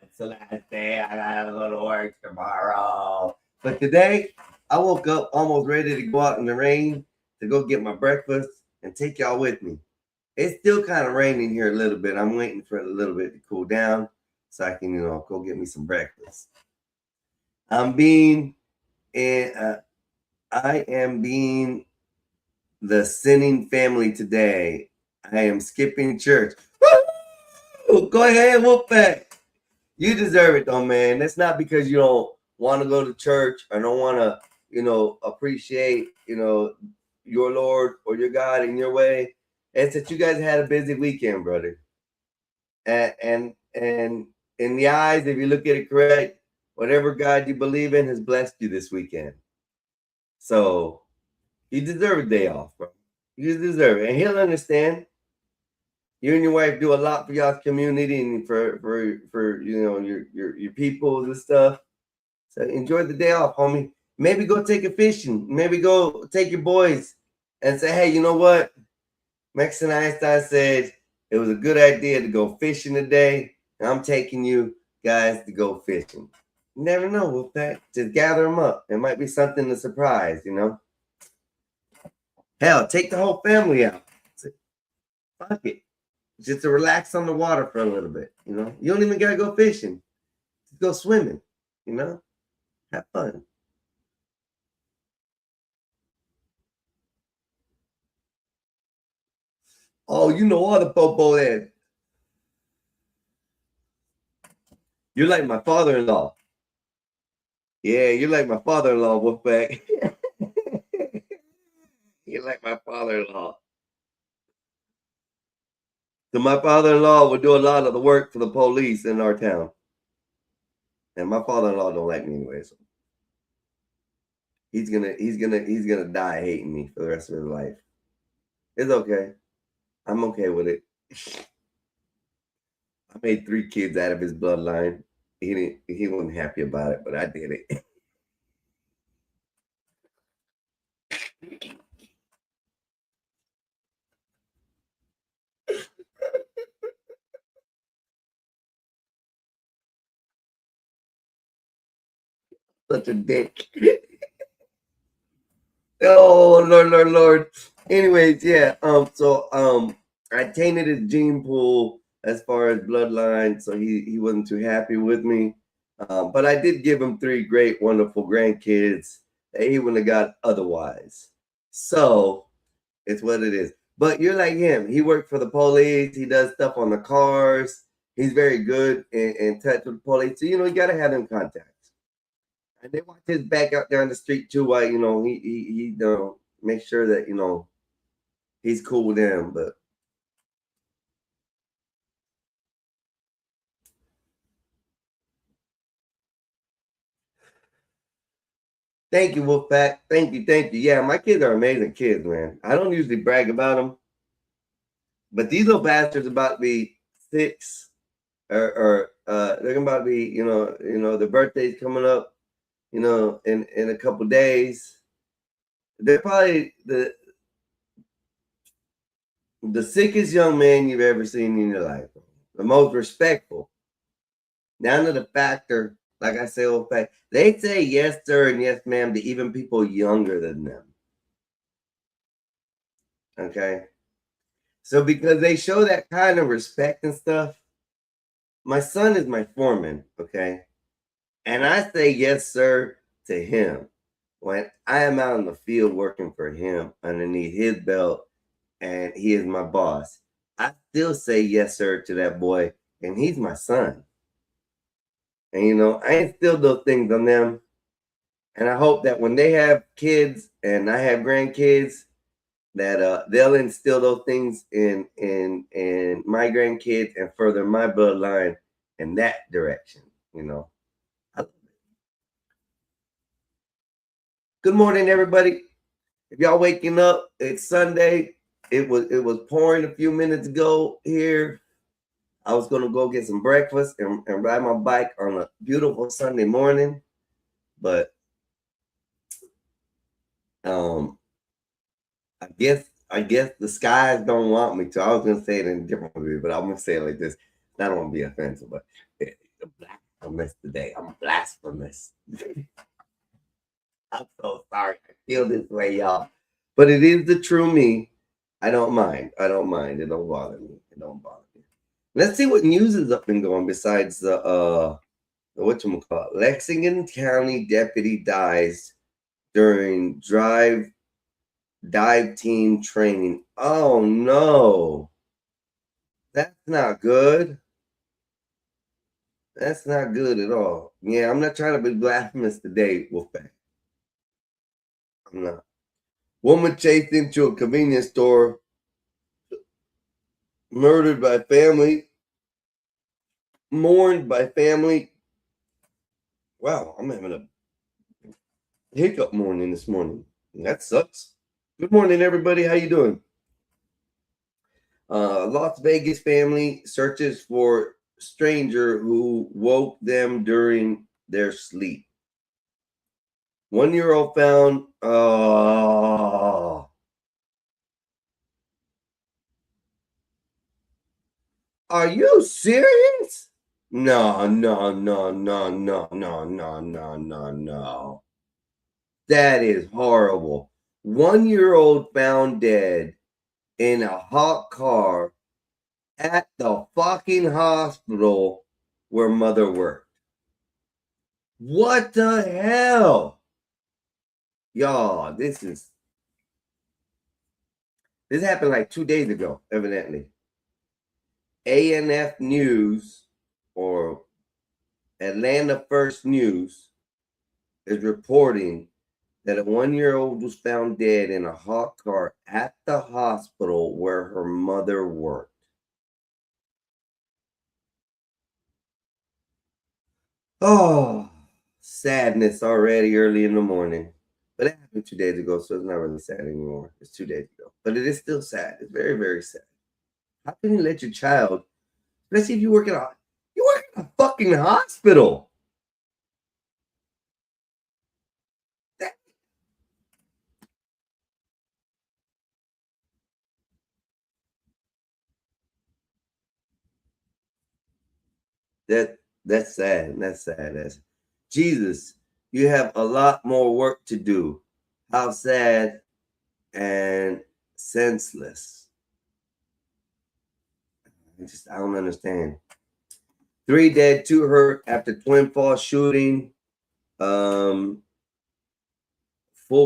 it's the last day. I gotta go to work tomorrow. But today, I woke up almost ready to go out in the rain to go get my breakfast and take y'all with me. It's still kind of raining here a little bit. I'm waiting for it a little bit to cool down so I can, go get me some breakfast. I am being the sinning family today. I am skipping church. Woo! Go ahead, Wolfpack. You deserve it though, man. That's not because you don't want to go to church or don't want to, appreciate, your Lord or your God in your way. It's that you guys had a busy weekend, brother. And in the eyes, if you look at it correct, whatever God you believe in has blessed you this weekend. So you deserve a day off, bro. You deserve it. And he'll understand. You and your wife do a lot for y'all's community and for your people and stuff. So enjoy the day off, homie. Maybe go take a fishing. Maybe go take your boys and say, hey, you know what? Mexican Einstein said it was a good idea to go fishing today. And I'm taking you guys to go fishing. You never know, Wolfpack. Just gather them up. It might be something to surprise, Hell, take the whole family out. Fuck it. Just to relax on the water for a little bit, You don't even got to go fishing. Just go swimming, Have fun. Oh, you know all the popo there. You're like my father-in-law. Yeah, you're like my father-in-law, Wolfpack. You're like my father-in-law. So my father-in-law would do a lot of the work for the police in our town. And my father-in-law don't like me anyway, so he's gonna die hating me for the rest of his life. It's okay. I'm okay with it. I made 3 kids out of his bloodline. He wasn't happy about it, but I did it. Such a dick. Oh, Lord. Anyways, yeah. I tainted his gene pool as far as bloodline, so he wasn't too happy with me. But I did give him 3 great, wonderful grandkids that he wouldn't have got otherwise. So it's what it is. But you're like him. He worked for the police. He does stuff on the cars. He's very good in touch with the police. So, you got to have them contacts. And they watch his back out there on the street too, while he make sure that he's cool with them. But thank you, Wolfpack. Thank you. Yeah, my kids are amazing kids, man. I don't usually brag about them, but these little bastards about to be 6, or they're about to be, their birthday's coming up. In a couple days. They're probably the sickest young man you've ever seen in your life. The most respectful. Down to the factor, like I say, Wolfpack, they say yes, sir, and yes, ma'am, to even people younger than them. Okay? So because they show that kind of respect and stuff, my son is my foreman, okay? And I say yes, sir, to him when I am out in the field working for him underneath his belt and he is my boss. I still say yes, sir, to that boy, and he's my son. And, I instilled those things on them. And I hope that when they have kids and I have grandkids, that they'll instill those things in my grandkids and further my bloodline in that direction, I love it. Good morning, everybody. If y'all waking up, it's Sunday. It was pouring a few minutes ago here. I was gonna go get some breakfast and ride my bike on a beautiful Sunday morning, but I guess the skies don't want me to. I was gonna say it in a different way, but I'm gonna say it like this. I don't want to be offensive, but blasphemous today. I'm blasphemous. I'm so sorry. I feel this way, y'all. But it is the true me. I don't mind. It don't bother me. Let's see what news is up and going besides the whatchamacallit. Lexington County deputy dies during dive team training. Oh no. That's not good. That's not good at all. Yeah, I'm not trying to be blasphemous today, Wolfpack. I'm not. Woman chased into a convenience store, murdered by family, mourned by family. Wow, I'm having a hiccup morning this morning. That sucks. Good morning, everybody. How you doing? Las Vegas family searches for stranger who woke them during their sleep. 1-year-old found. Are you serious? No. That is horrible. 1-year-old found dead in a hot car at the fucking hospital where mother worked. What the hell? Y'all, this happened like 2 days ago, evidently. ANF News, or Atlanta First News, is reporting that a 1-year-old was found dead in a hot car at the hospital where her mother worked. Oh, sadness already early in the morning. But it happened 2 days ago, so it's not really sad anymore. It's 2 days ago. But it is still sad. It's very, very sad. How can you let your child, especially if you work in a fucking hospital? That's sad. That's sad. Jesus, you have a lot more work to do. How sad and senseless. I don't understand. 3 dead, 2 hurt after Twin Falls shooting. Full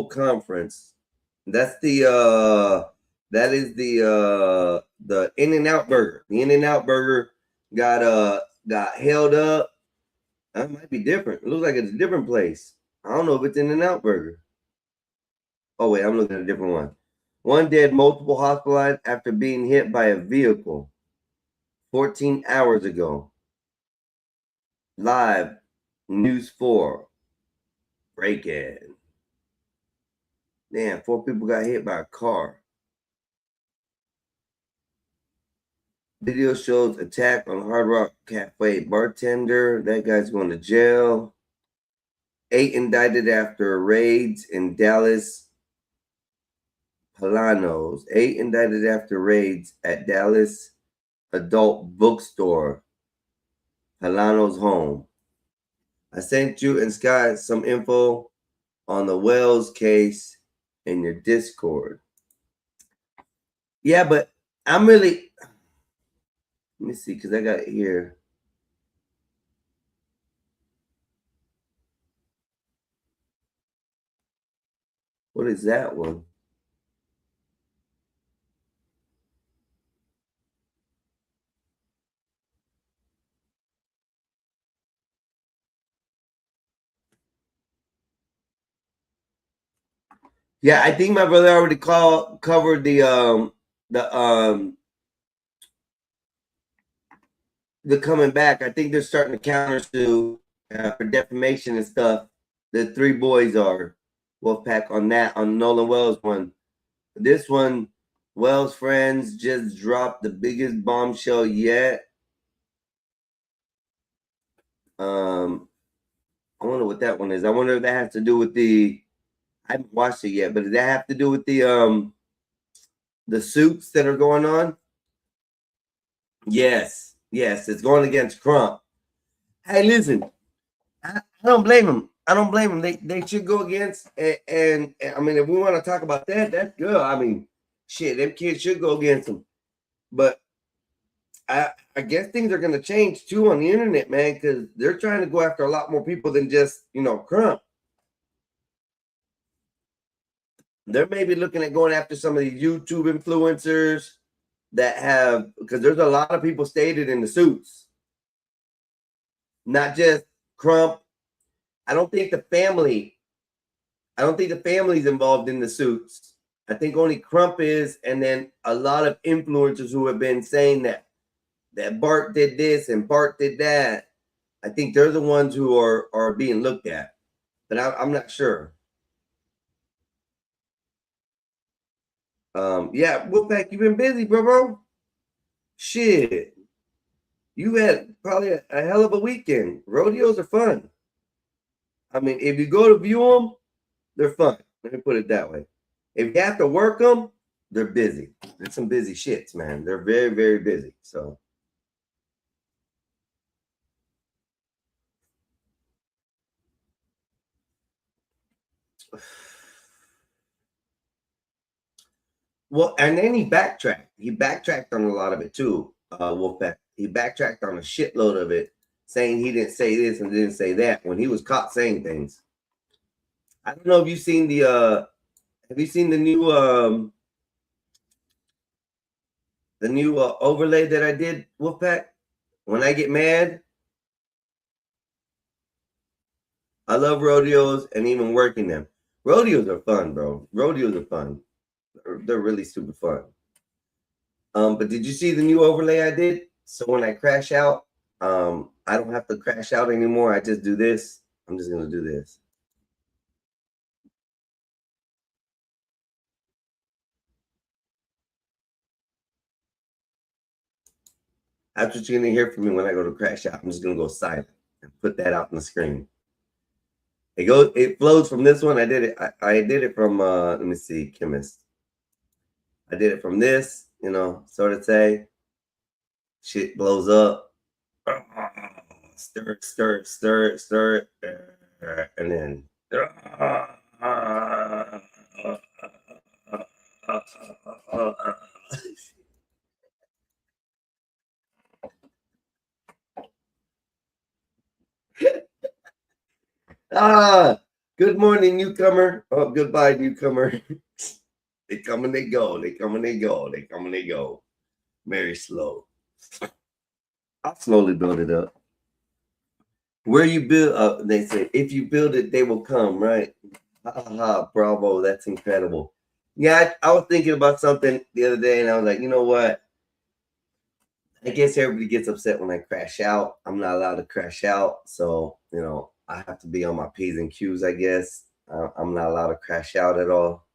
conference. That is the In-N-Out burger. The In-N-Out burger got held up. That might be different. It looks like it's a different place. I don't know if it's In-N-Out burger. Oh wait, I'm looking at a different one. 1 dead, multiple hospitalized after being hit by a vehicle 14 hours ago. Live News 4. Break-in. Damn, 4 people got hit by a car. Video shows attack on Hard Rock Cafe bartender. That guy's going to jail. 8 indicted after raids in Dallas. Palanos. 8 indicted after raids at Dallas adult bookstore. Palanos home. I sent you and Scott some info on the Wells case in your Discord. Yeah, but I'm really... Let me see, because I got it here. What is that one? Yeah, I think my brother already covered the coming back. I think they're starting to counter sue for defamation and stuff. The 3 boys are. Wolfpack, on that, on Nolan Wells one. This one, Wells Friends just dropped the biggest bombshell yet. I wonder what that one is. I wonder if that has to do with I haven't watched it yet, but does that have to do with the suits that are going on? Yes, it's going against Crump. Hey, listen, I don't blame him. I don't blame them. They should go against, and I mean, if we want to talk about that, that's good. I mean, shit, them kids should go against them. But I guess things are going to change too on the internet, man, because they're trying to go after a lot more people than just, Crump. They're maybe looking at going after some of the YouTube influencers that have, because there's a lot of people stated in the suits, not just Crump. I don't think the family's involved in the suits. I think only Crump is, and then a lot of influencers who have been saying that Bart did this and Bart did that. I think they're the ones who are being looked at, but I'm not sure. Yeah, Wolfpack, you've been busy, bro. Shit, you had probably a hell of a weekend. Rodeos are fun. I mean, if you go to view them, they're fun. Let me put it that way. If you have to work them, they're busy. They're some busy shits, man. They're very, very busy. So. Well, and then he backtracked. He backtracked on a lot of it too, Wolfpack. He backtracked on a shitload of it, saying he didn't say this and didn't say that when he was caught saying things. I don't know if you've seen the new overlay that I did, Wolfpack? When I get mad, I love rodeos and even working them. Rodeos are fun, bro. Rodeos are fun. They're really super fun. But did you see the new overlay I did? So when I crash out, I don't have to crash out anymore. I just do this. I'm just gonna do this. That's what you're gonna hear from me when I go to crash out. I'm just gonna go silent and put that out on the screen. It flows from this one. I did it from let me see, Chemist. I did it from this, sort of say. Shit blows up. Stir it, and then good morning, newcomer. Oh, goodbye, newcomer. They come and they go. They come and they go. They come and they go. Very slow. I'll slowly build it up. Where you build, they say, if you build it, they will come, right? Bravo, that's incredible. Yeah, I was thinking about something the other day, and I was like, you know what? I guess everybody gets upset when I crash out. I'm not allowed to crash out, so I have to be on my P's and Q's, I guess. I'm not allowed to crash out at all.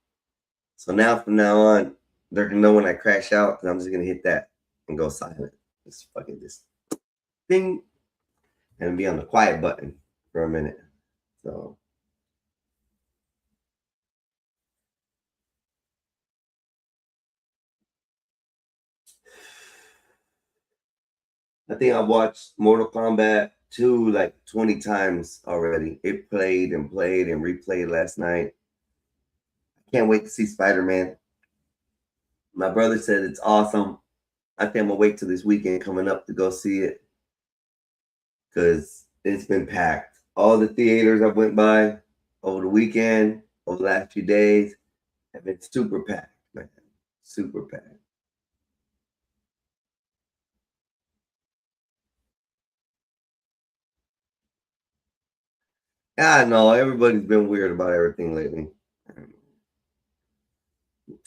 So now, from now on, they're gonna know when I crash out, and I'm just gonna hit that and go silent. Just fucking this thing, and be on the quiet button for a minute. So. I think I've watched Mortal Kombat 2 like 20 times already. It played and played and replayed last night. I can't wait to see Spider-Man. My brother said it's awesome. I think I'm gonna wait till this weekend coming up to go see it, because it's been packed. All the theaters I went by over the weekend, over the last few days, have been super packed, man. Super packed. I know everybody's been weird about everything lately.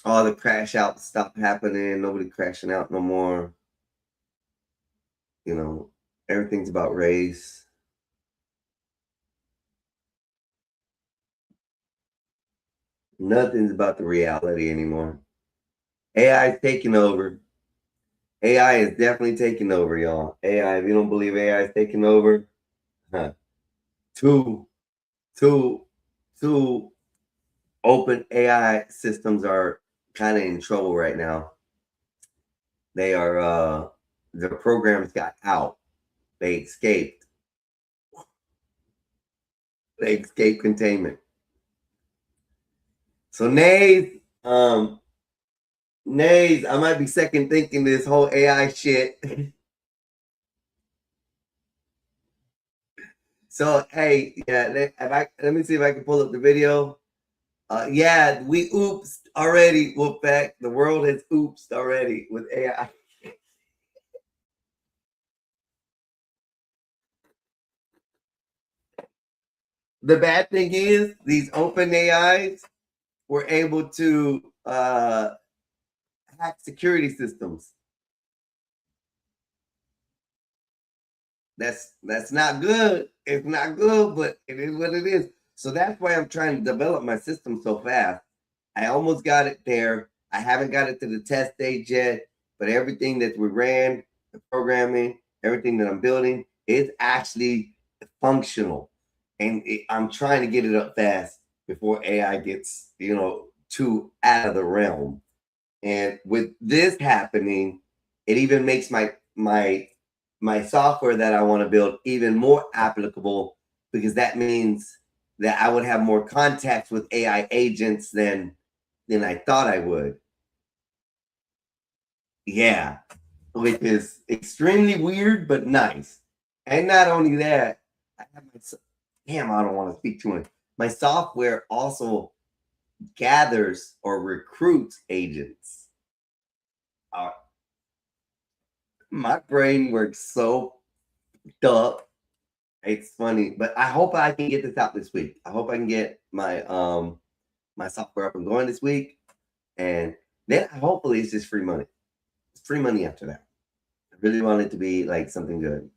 All the crash outs stopped happening. Nobody crashing out no more. Everything's about race. Nothing's about the reality anymore. AI is taking over. AI is definitely taking over, y'all. AI, if you don't believe AI is taking over, two open AI systems are kind of in trouble right now. They are their programs got out. They escaped. They escaped containment. So Nays, I might be second thinking this whole AI shit. So hey, yeah, let me see if I can pull up the video. Yeah, we oopsed already, Wolfpack. The world has oopsed already with AI. The bad thing is these open AIs were able to hack security systems. That's not good. It's not good, but it is what it is. So that's why I'm trying to develop my system so fast. I almost got it there. I haven't got it to the test stage yet, but everything that we ran, the programming, everything that I'm building is actually functional. And I'm trying to get it up fast before AI gets, too out of the realm. And with this happening, it even makes my software that I want to build even more applicable, because that means that I would have more contacts with AI agents than I thought I would. Yeah, which is extremely weird, but nice. And not only that, I have I don't want to speak too much. My software also gathers or recruits agents. My brain works so up. It's funny, but I hope I can get this out this week. I hope I can get my my software up and going this week, and then hopefully it's just free money. It's free money after that. I really want it to be like something good.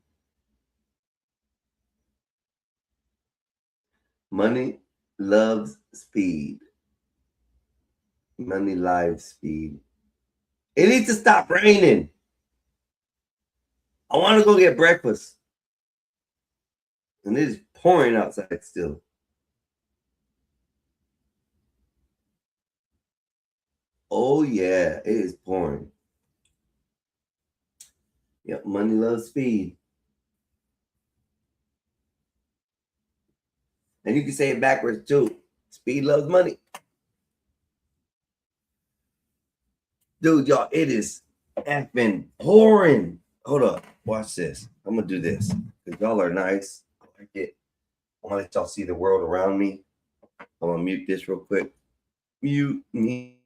Money loves speed. Money lives speed. It needs to stop raining. I want to go get breakfast. And it is pouring outside still. Oh, yeah, it is pouring. Yep, money loves speed. And you can say it backwards too. Speed loves money. Dude, y'all, it is effing pouring. Hold up. Watch this. I'm going to do this because y'all are nice. I like it. I want to let y'all see the world around me. I'm going to mute this real quick. Mute me.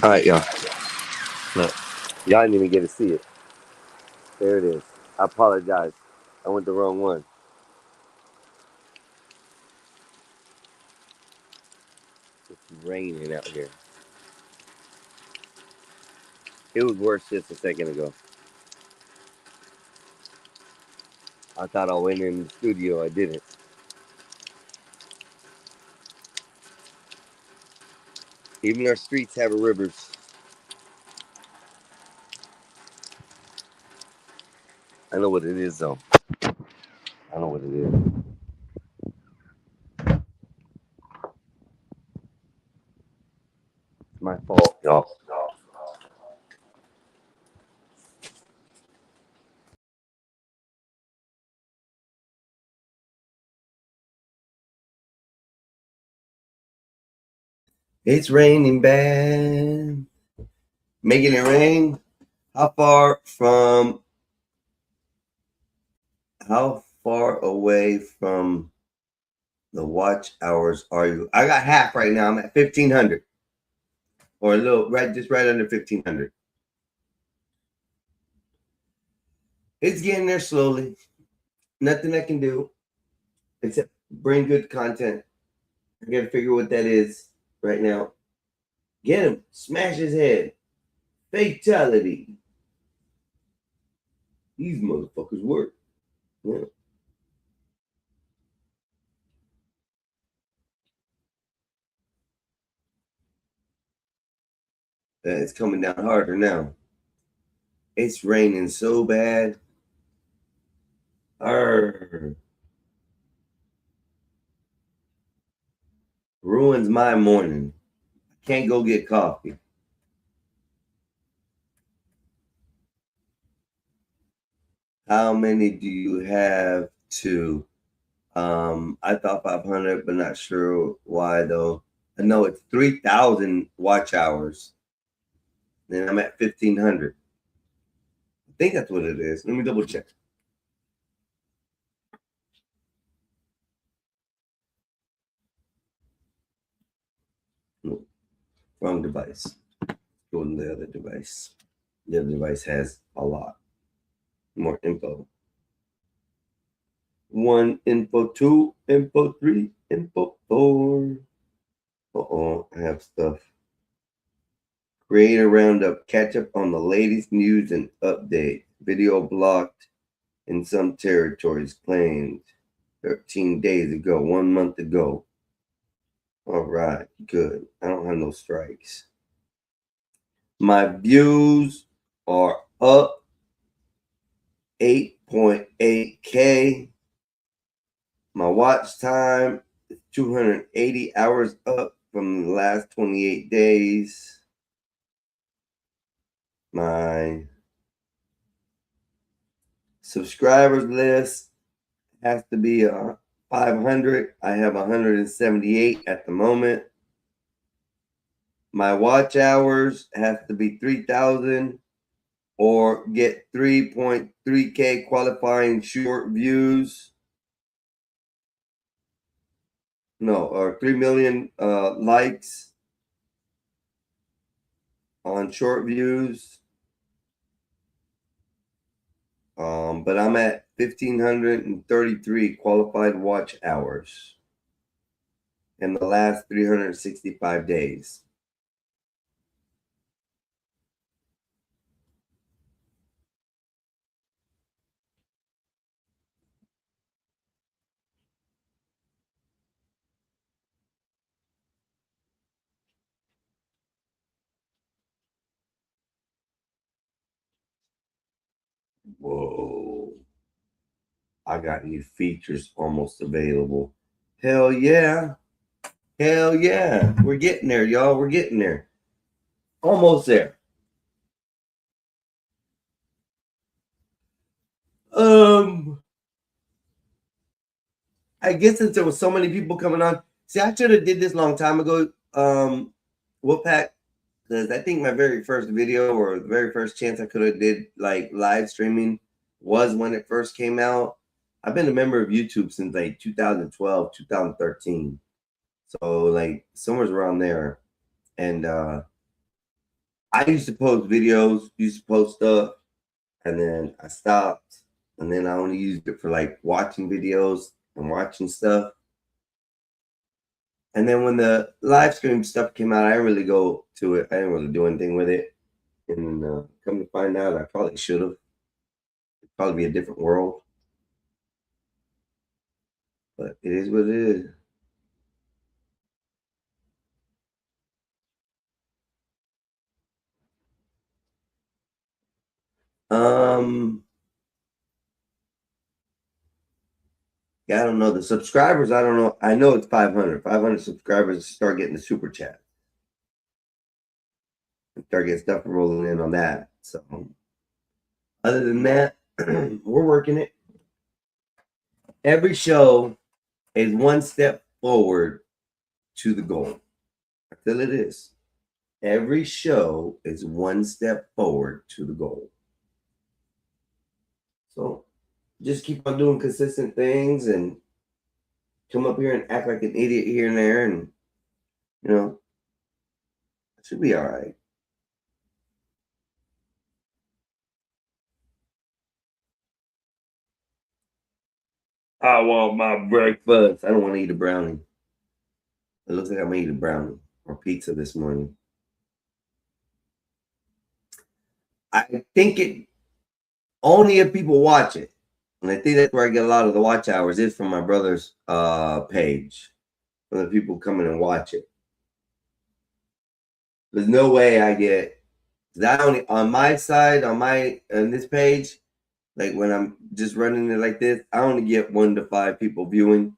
All right, y'all. Look, y'all didn't even get to see it. There it is. I apologize. I went the wrong one. It's raining out here. It was worse just a second ago. I thought I went in the studio. I didn't. Even our streets have rivers. I know what it is, though. I know what it is. It's my fault, y'all. It's raining bad. Making it rain. How far away from the watch hours are you? I got half right now. I'm at 1,500. Or a little, just right under 1,500. It's getting there slowly. Nothing I can do except bring good content. I gotta figure what that is right now. Get him. Smash his head. Fatality. These motherfuckers work. Yeah. It's coming down harder now. It's raining so bad. Ruins my morning. I can't go get coffee. How many do you have to? I thought 500, but not sure why though. I know it's 3,000 watch hours. Then I'm at 1,500. I think that's what it is. Let me double check. No, wrong device. Go to the other device. The other device has a lot more info. 1, info 2, info 3, info 4. I have stuff. Create a roundup, catch up on the latest news and update. Video blocked in some territories, claimed 13 days ago, 1 month ago. All right, good. I don't have no strikes. My views are up 8.8K. My watch time is 280 hours up from the last 28 days. My subscribers list has to be 500. I have 178 at the moment. My watch hours have to be 3,000 or get 3.3K qualifying short views. No, or 3 million likes on short views. But I'm at 1,533 qualified watch hours in the last 365 days. Whoa. I got new features almost available. Hell yeah. Hell yeah. We're getting there, y'all. We're getting there. Almost there. I guess since there was so many people coming on. See, I should have did this a long time ago. Wolfpack, because I think my very first video or the very first chance I could have did like live streaming was when it first came out. I've been a member of YouTube since like 2012, 2013. So like somewhere around there. And I used to post videos, used to post stuff. and then I stopped, and then I only used it for like watching videos and watching stuff. And then when the live stream stuff came out, I didn't really go to it. I didn't really do anything with it. And come to find out, I probably should have. It'd probably be a different world. But it is what it is. Yeah, I don't know. The subscribers, I don't know. I know it's 500. 500 subscribers, start getting the super chat. Start getting stuff rolling in on that. So other than that, we're working it. Every show is one step forward to the goal. Until it is. Every show is one step forward to the goal. So just keep on doing consistent things and come up here and act like an idiot here and there, and you know, it should be all right. I want my breakfast. I don't want to eat a brownie. It looks like I'm gonna eat a brownie or pizza this morning. I think it only if people watch it. And I think that's where I get a lot of the watch hours is from my brother's page. From the people coming and watch it. There's no way I get that only on my side, on this page, like when I'm just running it like this, I only get 1 to 5 people viewing.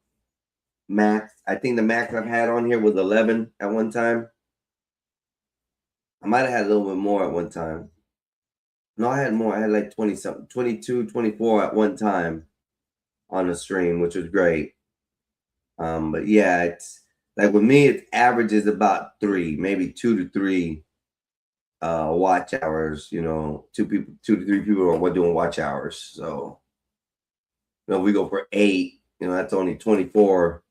Max. I think the max I've had on here was 11 at one time. I might have had a little bit more at one time. No, I had more. I had like 20 something, 22, 24 at one time on the stream, which was great. But yeah, it's like with me, it averages about 3, maybe 2 to 3 watch hours. You know, 2 to 3 people are doing watch hours. So, you know, we go for 8. You know, that's only 24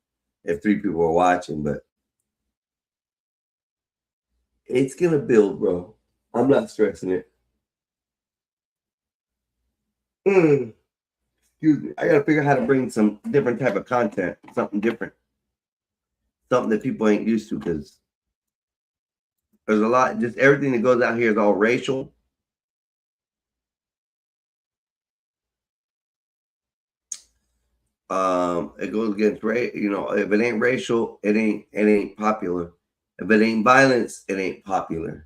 if 3 people are watching. But it's gonna build, bro. I'm not stressing it. Excuse me. I gotta figure out how to bring some different type of content, something different, something that people ain't used to, because there's a lot. Just everything that goes out here is all racial. It goes against race. You know, if it ain't racial, it ain't popular. If it ain't violence, it ain't popular.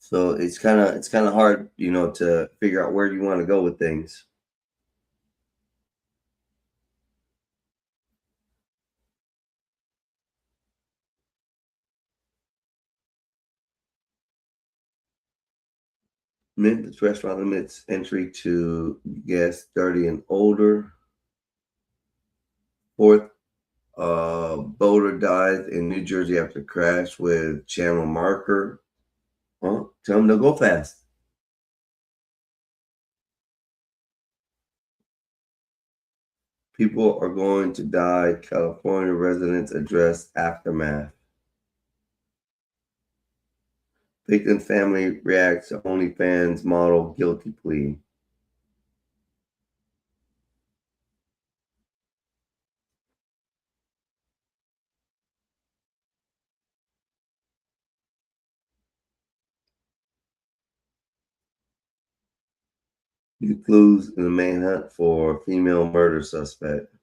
So it's kind of hard, you know, to figure out where you want to go with things. This restaurant limits entry to guests 30 and older. 4th boater died in New Jersey after crash with channel marker. Well, tell them to go fast. People are going to die. California residents address aftermath. Victim family reacts to OnlyFans model guilty plea. New clues in the manhunt for female murder suspect.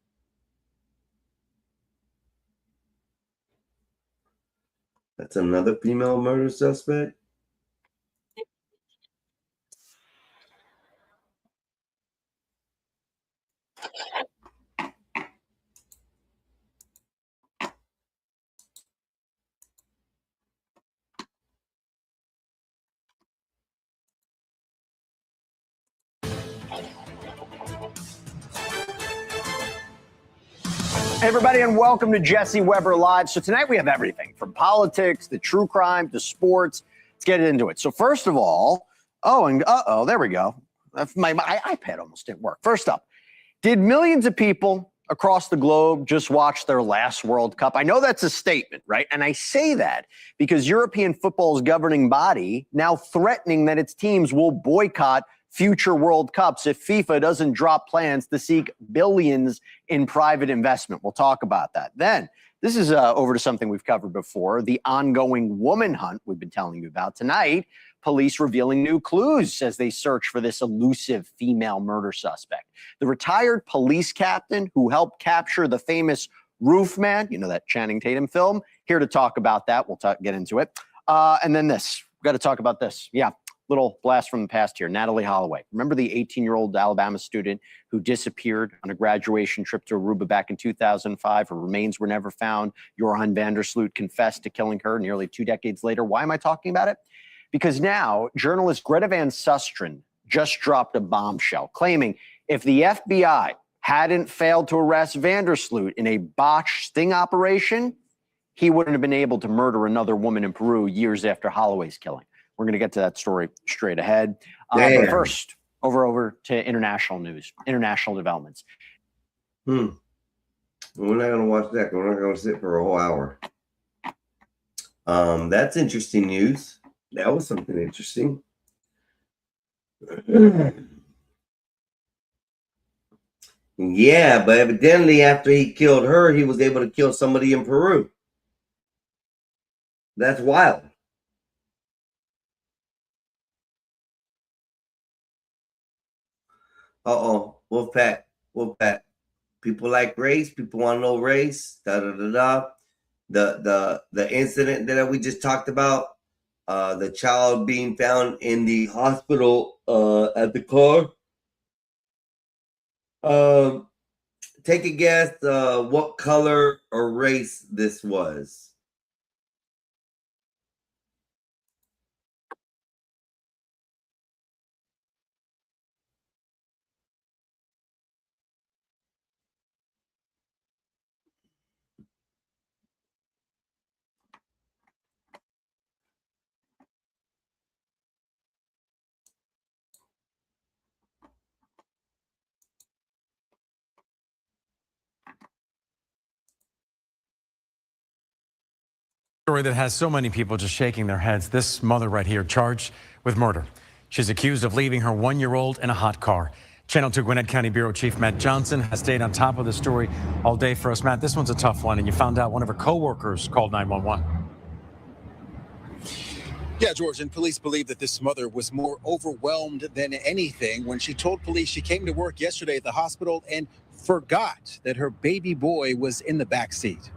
That's another female murder suspect? Hey everybody, and welcome to Jesse Weber Live. So tonight we have everything from politics to true crime to sports. Let's get into it. So first of all, there we go. My iPad almost didn't work. First up, did millions of people across the globe just watch their last World Cup? I know that's a statement, right? And I say that because European football's governing body now threatening that its teams will boycott future World Cups if FIFA doesn't drop plans to seek billions in private investment. We'll talk about that. Then, this is over to something we've covered before, the ongoing woman hunt we've been telling you about. Tonight, police revealing new clues as they search for this elusive female murder suspect. The retired police captain who helped capture the famous Roof Man, you know, that Channing Tatum film, here to talk about that. We'll get into it. And then this, we've got to talk about this. Yeah, little blast from the past here. Natalee Holloway. Remember the 18-year-old Alabama student who disappeared on a graduation trip to Aruba back in 2005? Her remains were never found. Joran van der Sloot confessed to killing her nearly 2 decades later. Why am I talking about it? Because now journalist Greta Van Susteren just dropped a bombshell claiming if the FBI hadn't failed to arrest van der Sloot in a botched sting operation, he wouldn't have been able to murder another woman in Peru years after Holloway's killing. We're going to get to that story straight ahead. But first, over to international news, international developments. We're not going to watch that. We're not going to sit for a whole hour. That's interesting news. That was something interesting. Yeah, but evidently after he killed her, he was able to kill somebody in Peru. That's wild. Wolfpack. People like race. People want to know race. The incident that we just talked about. The child being found in the hospital at the car. Take a guess what color or race this was. Story that has so many people just shaking their heads. This mother right here charged with murder. She's accused of leaving her 1-year-old in a hot car. Channel 2 Gwinnett County Bureau Chief Matt Johnson has stayed on top of the story all day for us. Matt, this one's a tough one, and you found out one of her co-workers called 911. Yeah, George, and police believe that this mother was more overwhelmed than anything when she told police she came to work yesterday at the hospital and forgot that her baby boy was in the back seat.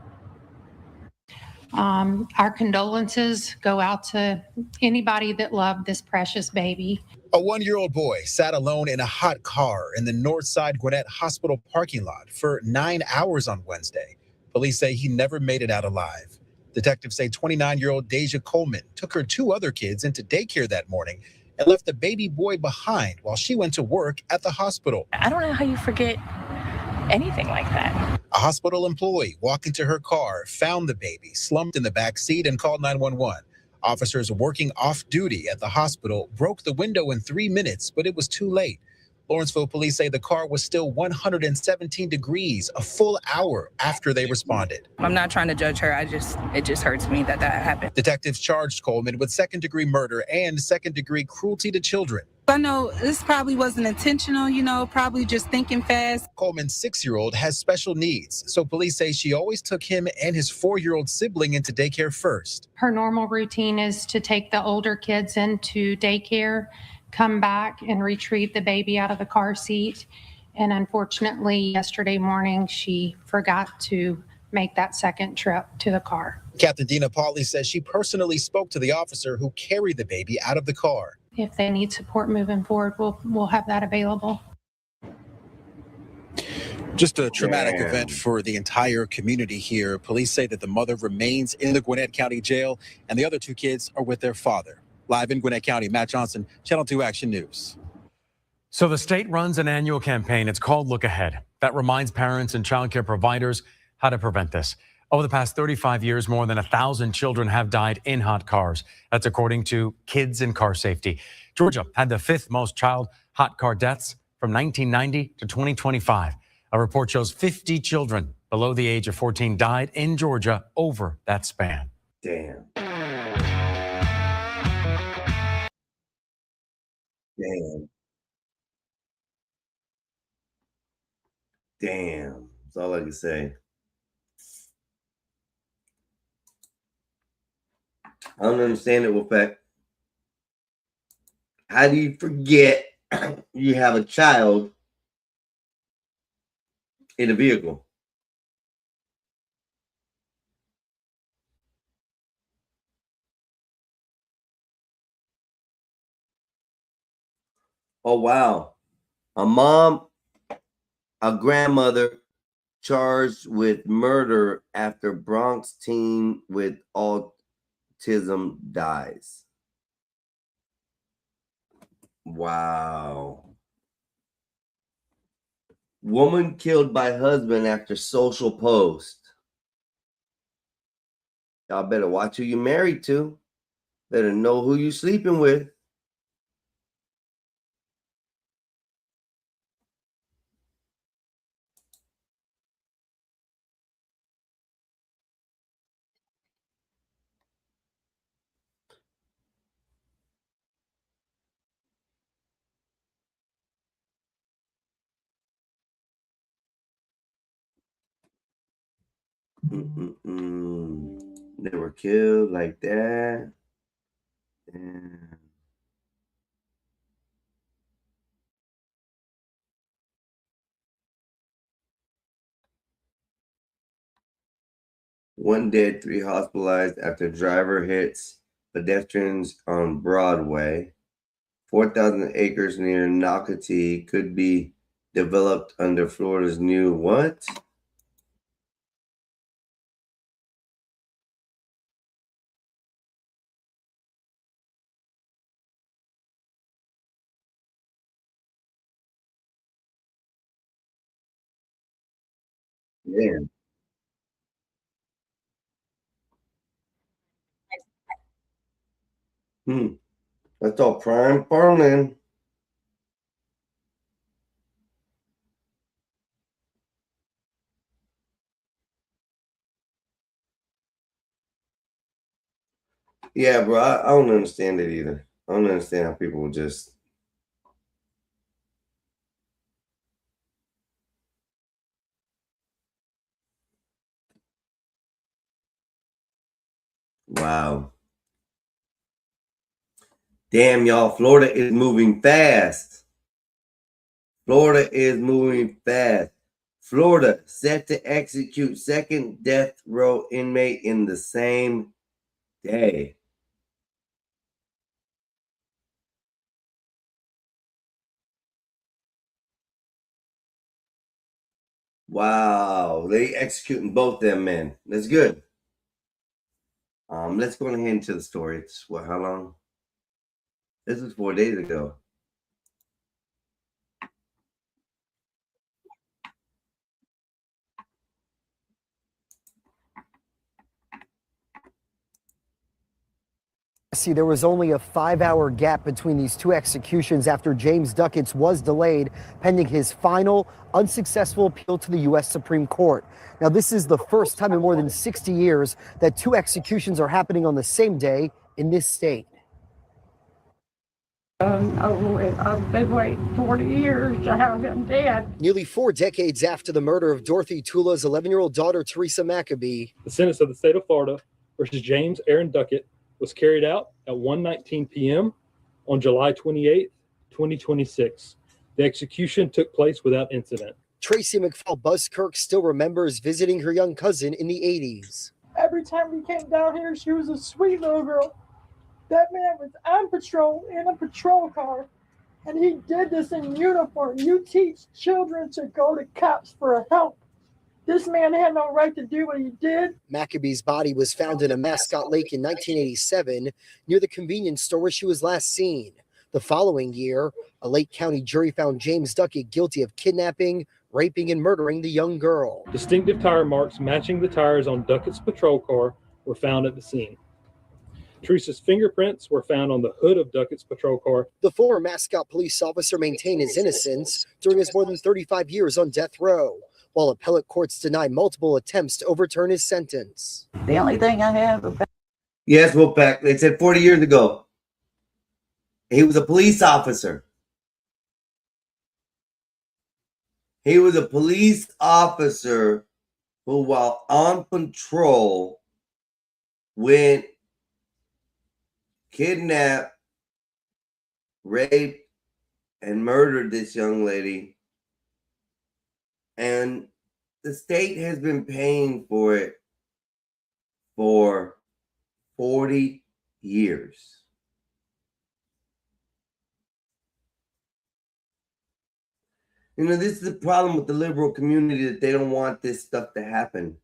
Our condolences go out to anybody that loved this precious baby. A 1-year-old boy sat alone in a hot car in the Northside Gwinnett Hospital parking lot for 9 hours on Wednesday. Police say he never made it out alive. Detectives say 29-year-old Deja Coleman took her 2 other kids into daycare that morning and left the baby boy behind while she went to work at the hospital. I don't know how you forget anything like that. A hospital employee walked into her car, found the baby slumped in the back seat, and called 911. Officers working off duty at the hospital broke the window in 3 minutes, but it was too late. Lawrenceville police say the car was still 117 degrees a full hour after they responded. I'm not trying to judge her. It just hurts me that happened. Detectives charged Coleman with second-degree murder and second-degree cruelty to children. I know this probably wasn't intentional, probably just thinking fast. Coleman's 6-year-old has special needs, so police say she always took him and his 4-year-old sibling into daycare first. Her normal routine is to take the older kids into daycare, come back and retrieve the baby out of the car seat. And unfortunately, yesterday morning, she forgot to make that second trip to the car. Captain Dina Pauly says she personally spoke to the officer who carried the baby out of the car. If they need support moving forward, we'll have that available. Just a traumatic event for the entire community here. Police say that the mother remains in the Gwinnett County Jail and the other 2 kids are with their father. Live in Gwinnett County, Matt Johnson, Channel 2 Action News. So the state runs an annual campaign. It's called Look Ahead. That reminds parents and child care providers how to prevent this. Over the past 35 years, more than 1,000 children have died in hot cars. That's according to Kids in Car Safety. Georgia had the 5th most child hot car deaths from 1990 to 2025. A report shows 50 children below the age of 14 died in Georgia over that span. Damn. Damn. That's all I can say. I don't understand it, Wolfpack. How do you forget you have a child in a vehicle? Oh, wow. A mom, a grandmother charged with murder after Bronx teen with autism dies. Wow. Woman killed by husband after social post. Y'all better watch who you're married to. Better know who you're sleeping with. They were killed like that. And one dead, 3 hospitalized after driver hits pedestrians on Broadway. 4,000 acres near Nocatee could be developed under Florida's new what? Damn. That's all prime farmland. Yeah, bro, I don't understand it either. I don't understand how people will just wow. Damn, y'all, Florida is moving fast. Florida is moving fast. Florida set to execute second death row inmate in the same day. Wow, they executing both them men. That's good. Let's go ahead into the story. It's what? How long? This is 4 days ago. See, there was only a 5-hour gap between these 2 executions after James Duckett's was delayed pending his final unsuccessful appeal to the U.S. Supreme Court. Now, this is the first time in more than 60 years that 2 executions are happening on the same day in this state. I've been waiting 40 years to have him dead. Nearly 4 decades after the murder of Dorothy Tula's 11-year-old daughter, Teresa Maccabee, the sentence of the state of Florida versus James Aaron Duckett was carried out at 1:19 p.m. on July 28, 2026. The execution took place without incident. Tracy McFall Buskirk still remembers visiting her young cousin in the 80s. Every time we came down here, she was a sweet little girl. That man was on patrol in a patrol car, and he did this in uniform. You teach children to go to cops for help. This man had no right to do what he did. Maccabee's body was found in a Mascot Lake in 1987 near the convenience store where she was last seen. The following year, a Lake County jury found James Duckett guilty of kidnapping, raping, and murdering the young girl. Distinctive tire marks matching the tires on Duckett's patrol car were found at the scene. Teresa's fingerprints were found on the hood of Duckett's patrol car. The former Mascot police officer maintained his innocence during his more than 35 years on death row, while appellate courts denied multiple attempts to overturn his sentence. The only thing I have about... Yes, Wolfpack. They said 40 years ago. He was a police officer. He was a police officer who, while on patrol, went kidnapped, raped, and murdered this young lady. And the state has been paying for it for 40 years. You know, this is the problem with the liberal community, that they don't want this stuff to happen.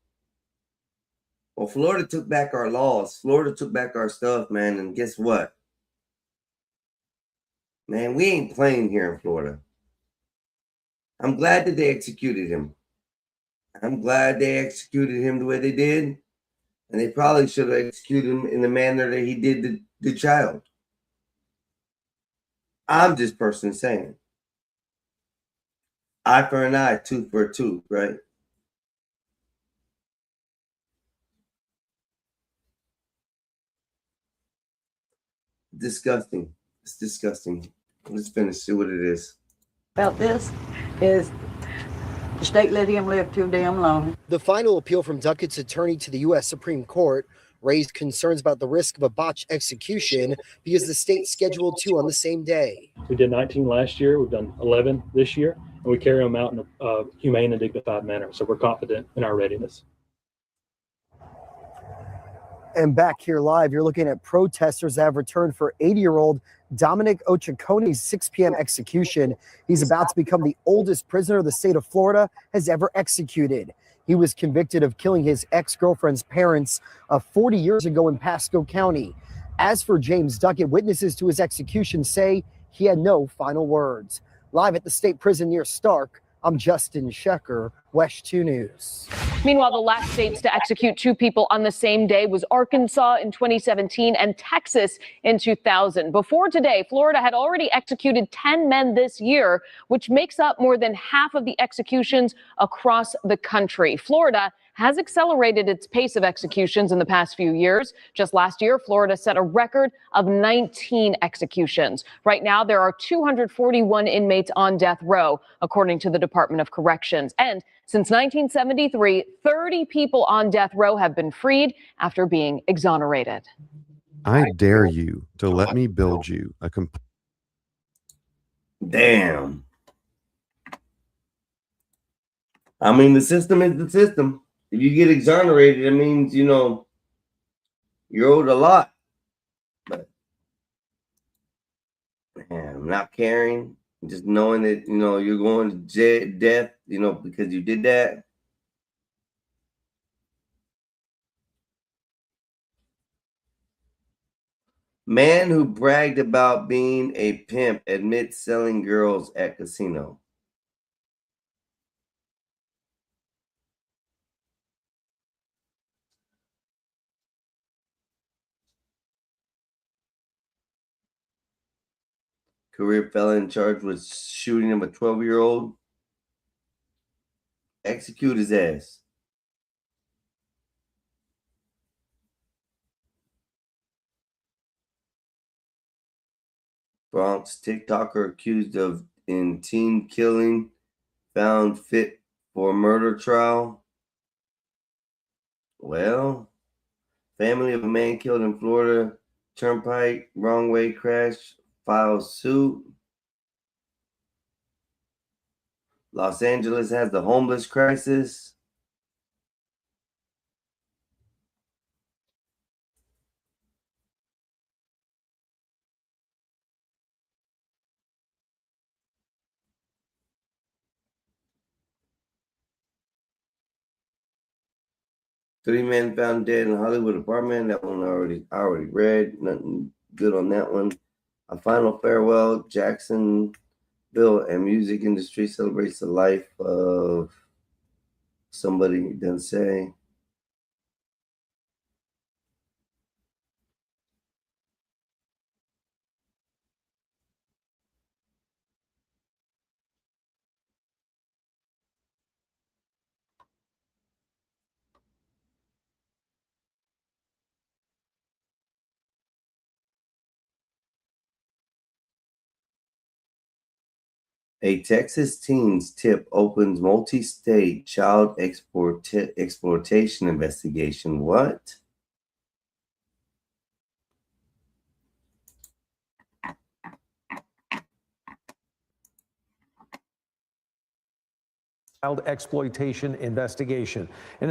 Well, Florida took back our laws. Florida took back our stuff, man. And guess what? Man, we ain't playing here in Florida. I'm glad that they executed him. I'm glad they executed him the way they did. And they probably should have executed him in the manner that he did the child. I'm just personally saying. Eye for an eye, tooth for a tooth, right? Disgusting. It's disgusting. Let's finish, see what it is. About this is the state let him live too damn long. The final appeal from Duckett's attorney to the U.S. Supreme Court raised concerns about the risk of a botched execution because the state scheduled 2 on the same day. We did 19 last year. We've done 11 this year, and we carry them out in a humane and dignified manner. So we're confident in our readiness. And back here live, you're looking at protesters that have returned for 80-year-old Dominic Ochakone's 6 p.m. execution. He's about to become the oldest prisoner the state of Florida has ever executed. He was convicted of killing his ex-girlfriend's parents 40 years ago in Pasco County. As for James Duckett, witnesses to his execution say he had no final words. Live at the state prison near Stark, I'm Justin Shecker, WESH 2 News. Meanwhile, the last states to execute 2 people on the same day was Arkansas in 2017 and Texas in 2000. Before today, Florida had already executed 10 men this year, which makes up more than half of the executions across the country. Florida has accelerated its pace of executions in the past few years. Just last year, Florida set a record of 19 executions. Right now, there are 241 inmates on death row, according to the Department of Corrections. And since 1973, 30 people on death row have been freed after being exonerated. I dare you to let me build you a Damn. I mean, the system is the system. If you get exonerated, it means, you know, you're owed a lot. But, man, not caring, just knowing that, you know, you're going to death, you know, because you did that. Man who bragged about being a pimp admits selling girls at casino. Career felon charged with shooting of a 12-year-old. Execute his ass. Bronx TikToker accused of teen killing found fit for murder trial. Well, family of a man killed in Florida Turnpike wrong way crash files suit. Los Angeles has the homeless crisis. Three men found dead in Hollywood apartment. That one I already read. Nothing good on that one. A final farewell. Jacksonville and music industry celebrates the life of somebody. It doesn't say. A Texas teen's tip opens multi-state child exploitation investigation. What? Child exploitation investigation. And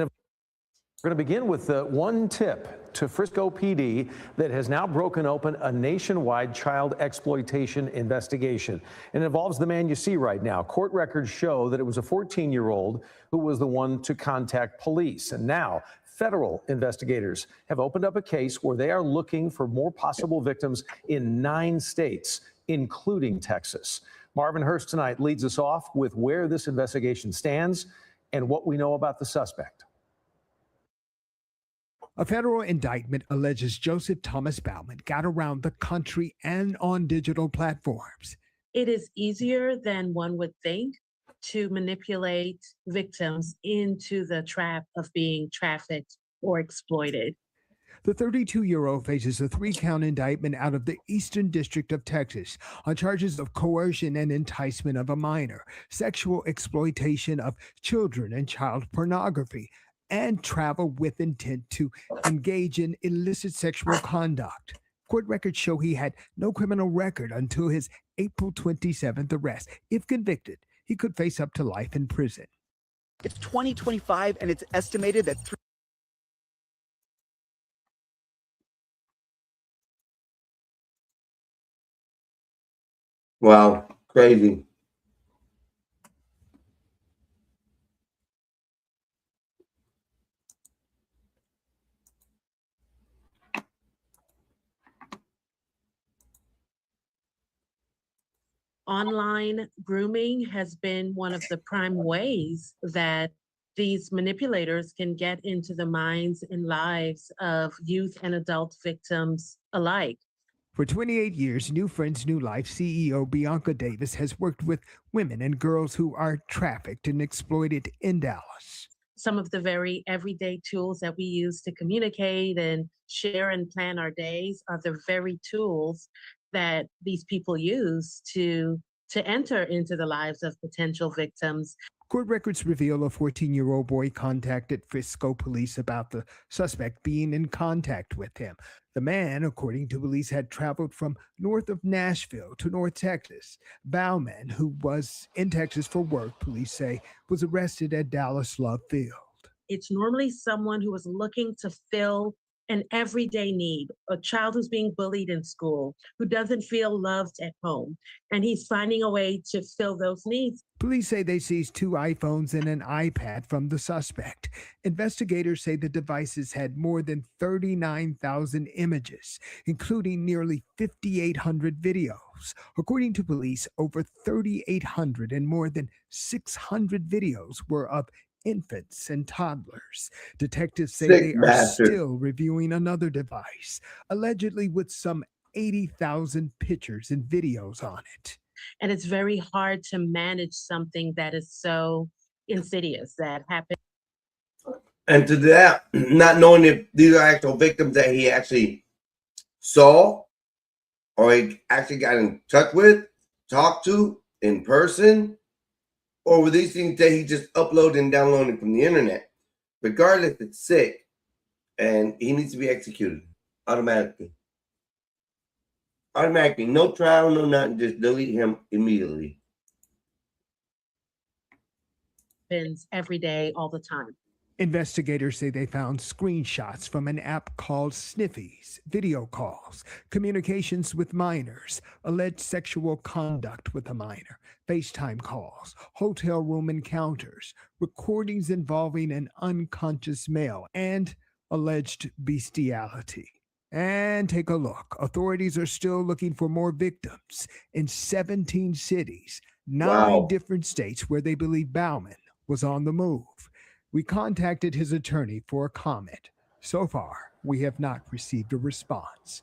we're going to begin with one tip to Frisco PD that has now broken open a nationwide child exploitation investigation. And it involves the man you see right now. Court records show that it was a 14-year-old who was the one to contact police. And now federal investigators have opened up a case where they are looking for more possible victims in 9 states, including Texas. Marvin Hurst tonight leads us off with where this investigation stands and what we know about the suspect. A federal indictment alleges Joseph Thomas Bauman got around the country and on digital platforms. It is easier than one would think to manipulate victims into the trap of being trafficked or exploited. The 32-year-old faces a 3-count indictment out of the Eastern District of Texas on charges of coercion and enticement of a minor, sexual exploitation of children and child pornography, and travel with intent to engage in illicit sexual conduct. Court records show he had no criminal record until his April 27th arrest. If convicted, he could face up to life in prison. It's 2025, and it's estimated that Wow, crazy. Online grooming has been one of the prime ways that these manipulators can get into the minds and lives of youth and adult victims alike. For 28 years, New Friends, New Life CEO Bianca Davis has worked with women and girls who are trafficked and exploited in Dallas. Some of the very everyday tools that we use to communicate and share and plan our days are the very tools that these people use to enter into the lives of potential victims. Court records reveal a 14-year-old boy contacted Frisco police about the suspect being in contact with him. The man, according to police, had traveled from north of Nashville to North Texas. Bauman, who was in Texas for work, police say, was arrested at Dallas Love Field. It's normally someone who is looking to fill an everyday need, a child who's being bullied in school, who doesn't feel loved at home, and he's finding a way to fill those needs. Police say they seized 2 iPhones and an iPad from the suspect. Investigators say the devices had more than 39,000 images, including nearly 5,800 videos. According to police, over 3,800 and more than 600 videos were of infants and toddlers. Detectives say they are still reviewing another device, allegedly with some 80,000 pictures and videos on it. And it's very hard to manage something that is so insidious that happens. And to that, not knowing if these are actual victims that he actually saw or he actually got in touch with, talked to in person, or were these things that he just uploaded and downloaded from the internet? Regardless, it's sick, and he needs to be executed automatically. Automatically, no trial, no nothing, just delete him immediately. Happens every day, all the time. Investigators say they found screenshots from an app called Sniffies, video calls, communications with minors, alleged sexual conduct with a minor, FaceTime calls, hotel room encounters, recordings involving an unconscious male, and alleged bestiality. And take a look. Authorities are still looking for more victims in 17 cities, 9 different states where they believe Bauman was on the move. We contacted his attorney for a comment. So far, we have not received a response.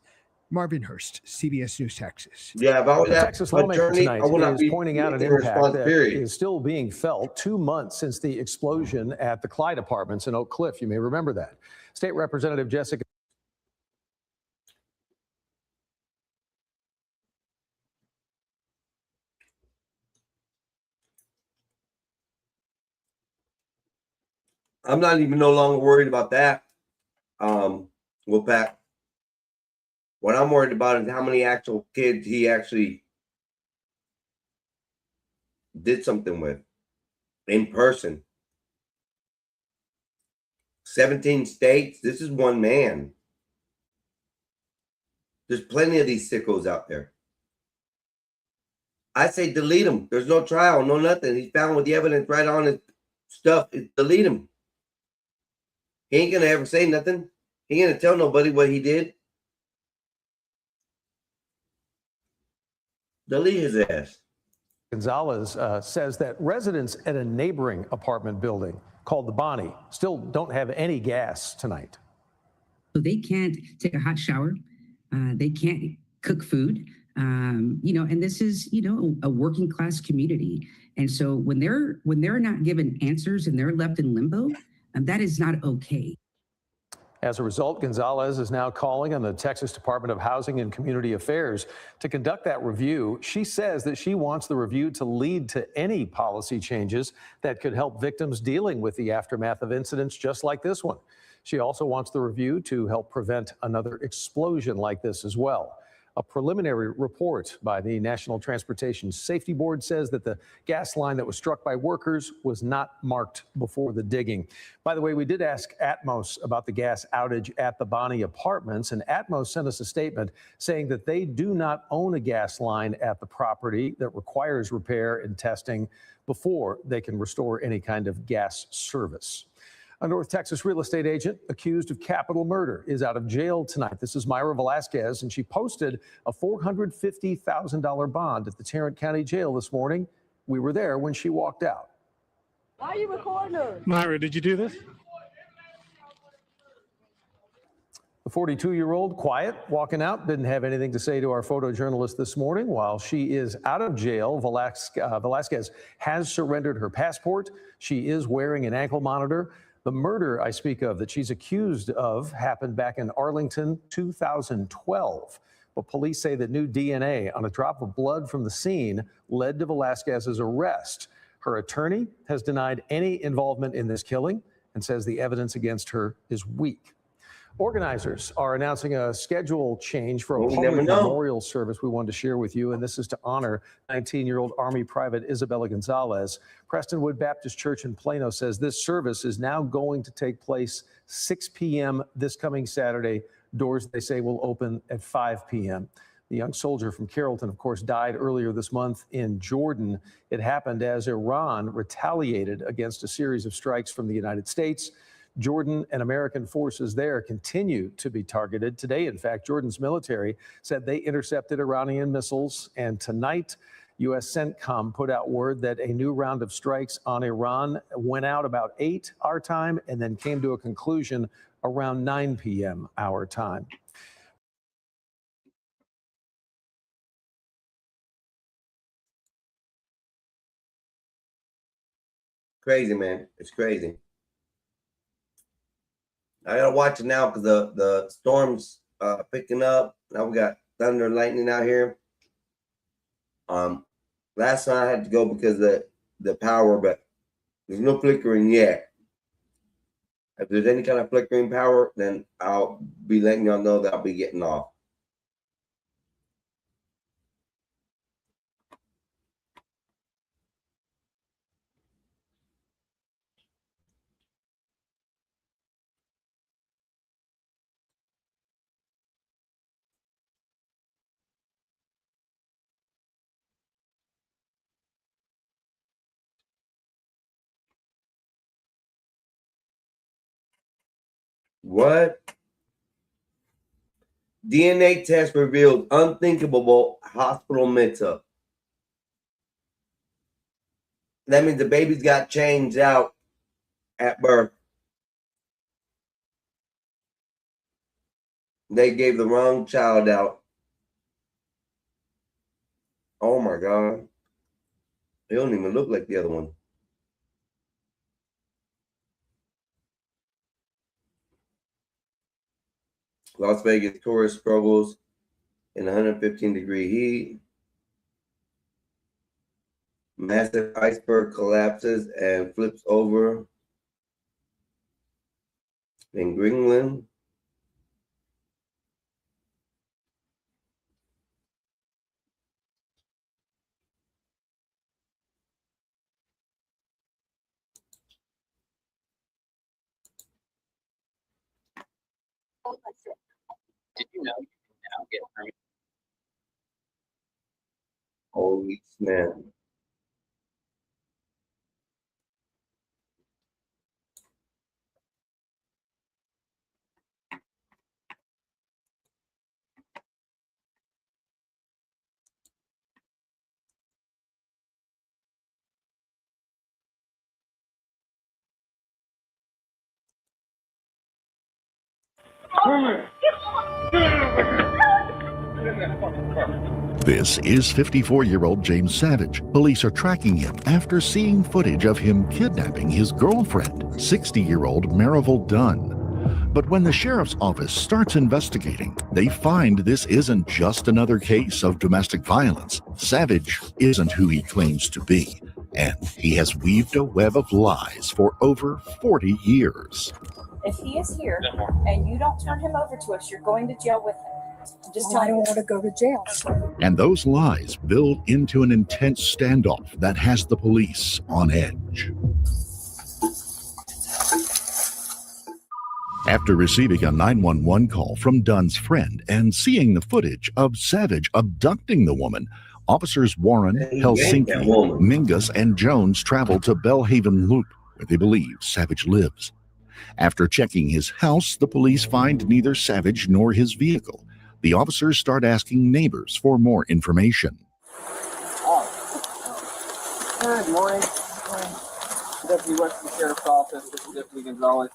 Marvin Hurst, CBS News, Texas. Yeah, if I was the Texas lawmaker tonight is pointing out an impact that period. is still being felt 2 months since the explosion at the Clyde Apartments in Oak Cliff. You may remember that. State Representative Jessica I'm not even no longer worried about that. Wolfpack. What I'm worried about is how many actual kids he actually did something with in person. 17 states. This is one man. There's plenty of these sickos out there. I say delete him. There's no trial, no nothing. He's found with the evidence right on his stuff. Delete him. He ain't gonna ever say nothing. He ain't gonna tell nobody what he did. Delete his ass. Gonzalez says that residents at a neighboring apartment building called the Bonnie still don't have any gas tonight. So they can't take a hot shower. They can't cook food. And this is, a working class community. And so when they're not given answers and they're left in limbo, that is not okay. As a result, Gonzalez is now calling on the Texas Department of Housing and Community Affairs to conduct that review. She says that she wants the review to lead to any policy changes that could help victims dealing with the aftermath of incidents just like this one. She also wants the review to help prevent another explosion like this as well. A preliminary report by the National Transportation Safety Board says that the gas line that was struck by workers was not marked before the digging. By the way, we did ask Atmos about the gas outage at the Bonnie Apartments, and Atmos sent us a statement saying that they do not own a gas line at the property that requires repair and testing before they can restore any kind of gas service. A North Texas real estate agent accused of capital murder is out of jail tonight. This is Myra Velasquez, and she posted a $450,000 bond at the Tarrant County Jail this morning. We were there when she walked out. Why are you recording her? Myra, did you do this? The 42-year-old, quiet, walking out, didn't have anything to say to our photojournalist this morning. While she is out of jail, Velasquez has surrendered her passport. She is wearing an ankle monitor. The murder I speak of that she's accused of happened back in Arlington, 2012. But police say that new DNA on a drop of blood from the scene led to Velasquez's arrest. Her attorney has denied any involvement in this killing and says the evidence against her is weak. Organizers are announcing a schedule change for a public memorial service we wanted to share with you, and this is to honor 19-year-old Army Private Isabella Gonzalez. Prestonwood Baptist Church in Plano says this service is now going to take place 6 p.m. this coming Saturday. Doors, they say, will open at 5 p.m. The young soldier from Carrollton, of course, died earlier this month in Jordan. It happened as Iran retaliated against a series of strikes from the United States. Jordan and American forces there continue to be targeted. Today, in fact, Jordan's military said they intercepted Iranian missiles. And tonight, U.S. CENTCOM put out word that a new round of strikes on Iran went out about 8 our time and then came to a conclusion around 9 p.m. our time. Crazy, man. It's crazy. I gotta watch it now because the storm's picking up. Now we got thunder and lightning out here. Last night I had to go because of the power, but there's no flickering yet. If there's any kind of flickering power, then I'll be letting y'all know that I'll be getting off. What? DNA test revealed unthinkable hospital mix-up. That means the babies got changed out at birth. They gave the wrong child out. Oh my God. They don't even look like the other one. Las Vegas tourist struggles in 115-degree heat. Massive iceberg collapses and flips over. in Greenland. Did you know you can now get permission? Holy snap. This is 54-year-old James Savage. Police are tracking him after seeing footage of him kidnapping his girlfriend, 60-year-old Marival Dunn. But when the sheriff's office starts investigating, they find this isn't just another case of domestic violence. Savage isn't who he claims to be, and he has weaved a web of lies for over 40 years. If he is here and you don't turn him over to us, you're going to jail with him. Just tell I don't want to go to jail. And those lies build into an intense standoff that has the police on edge. After receiving a 911 call from Dunn's friend and seeing the footage of Savage abducting the woman, officers Warren, Helsinki, Mingus, and Jones traveled to Belhaven Loop, where they believe Savage lives. After checking his house, the police find neither Savage nor his vehicle. The officers start asking neighbors for more information. Good morning. Deputy Western Sheriff's Office, this is Deputy Gonzalez.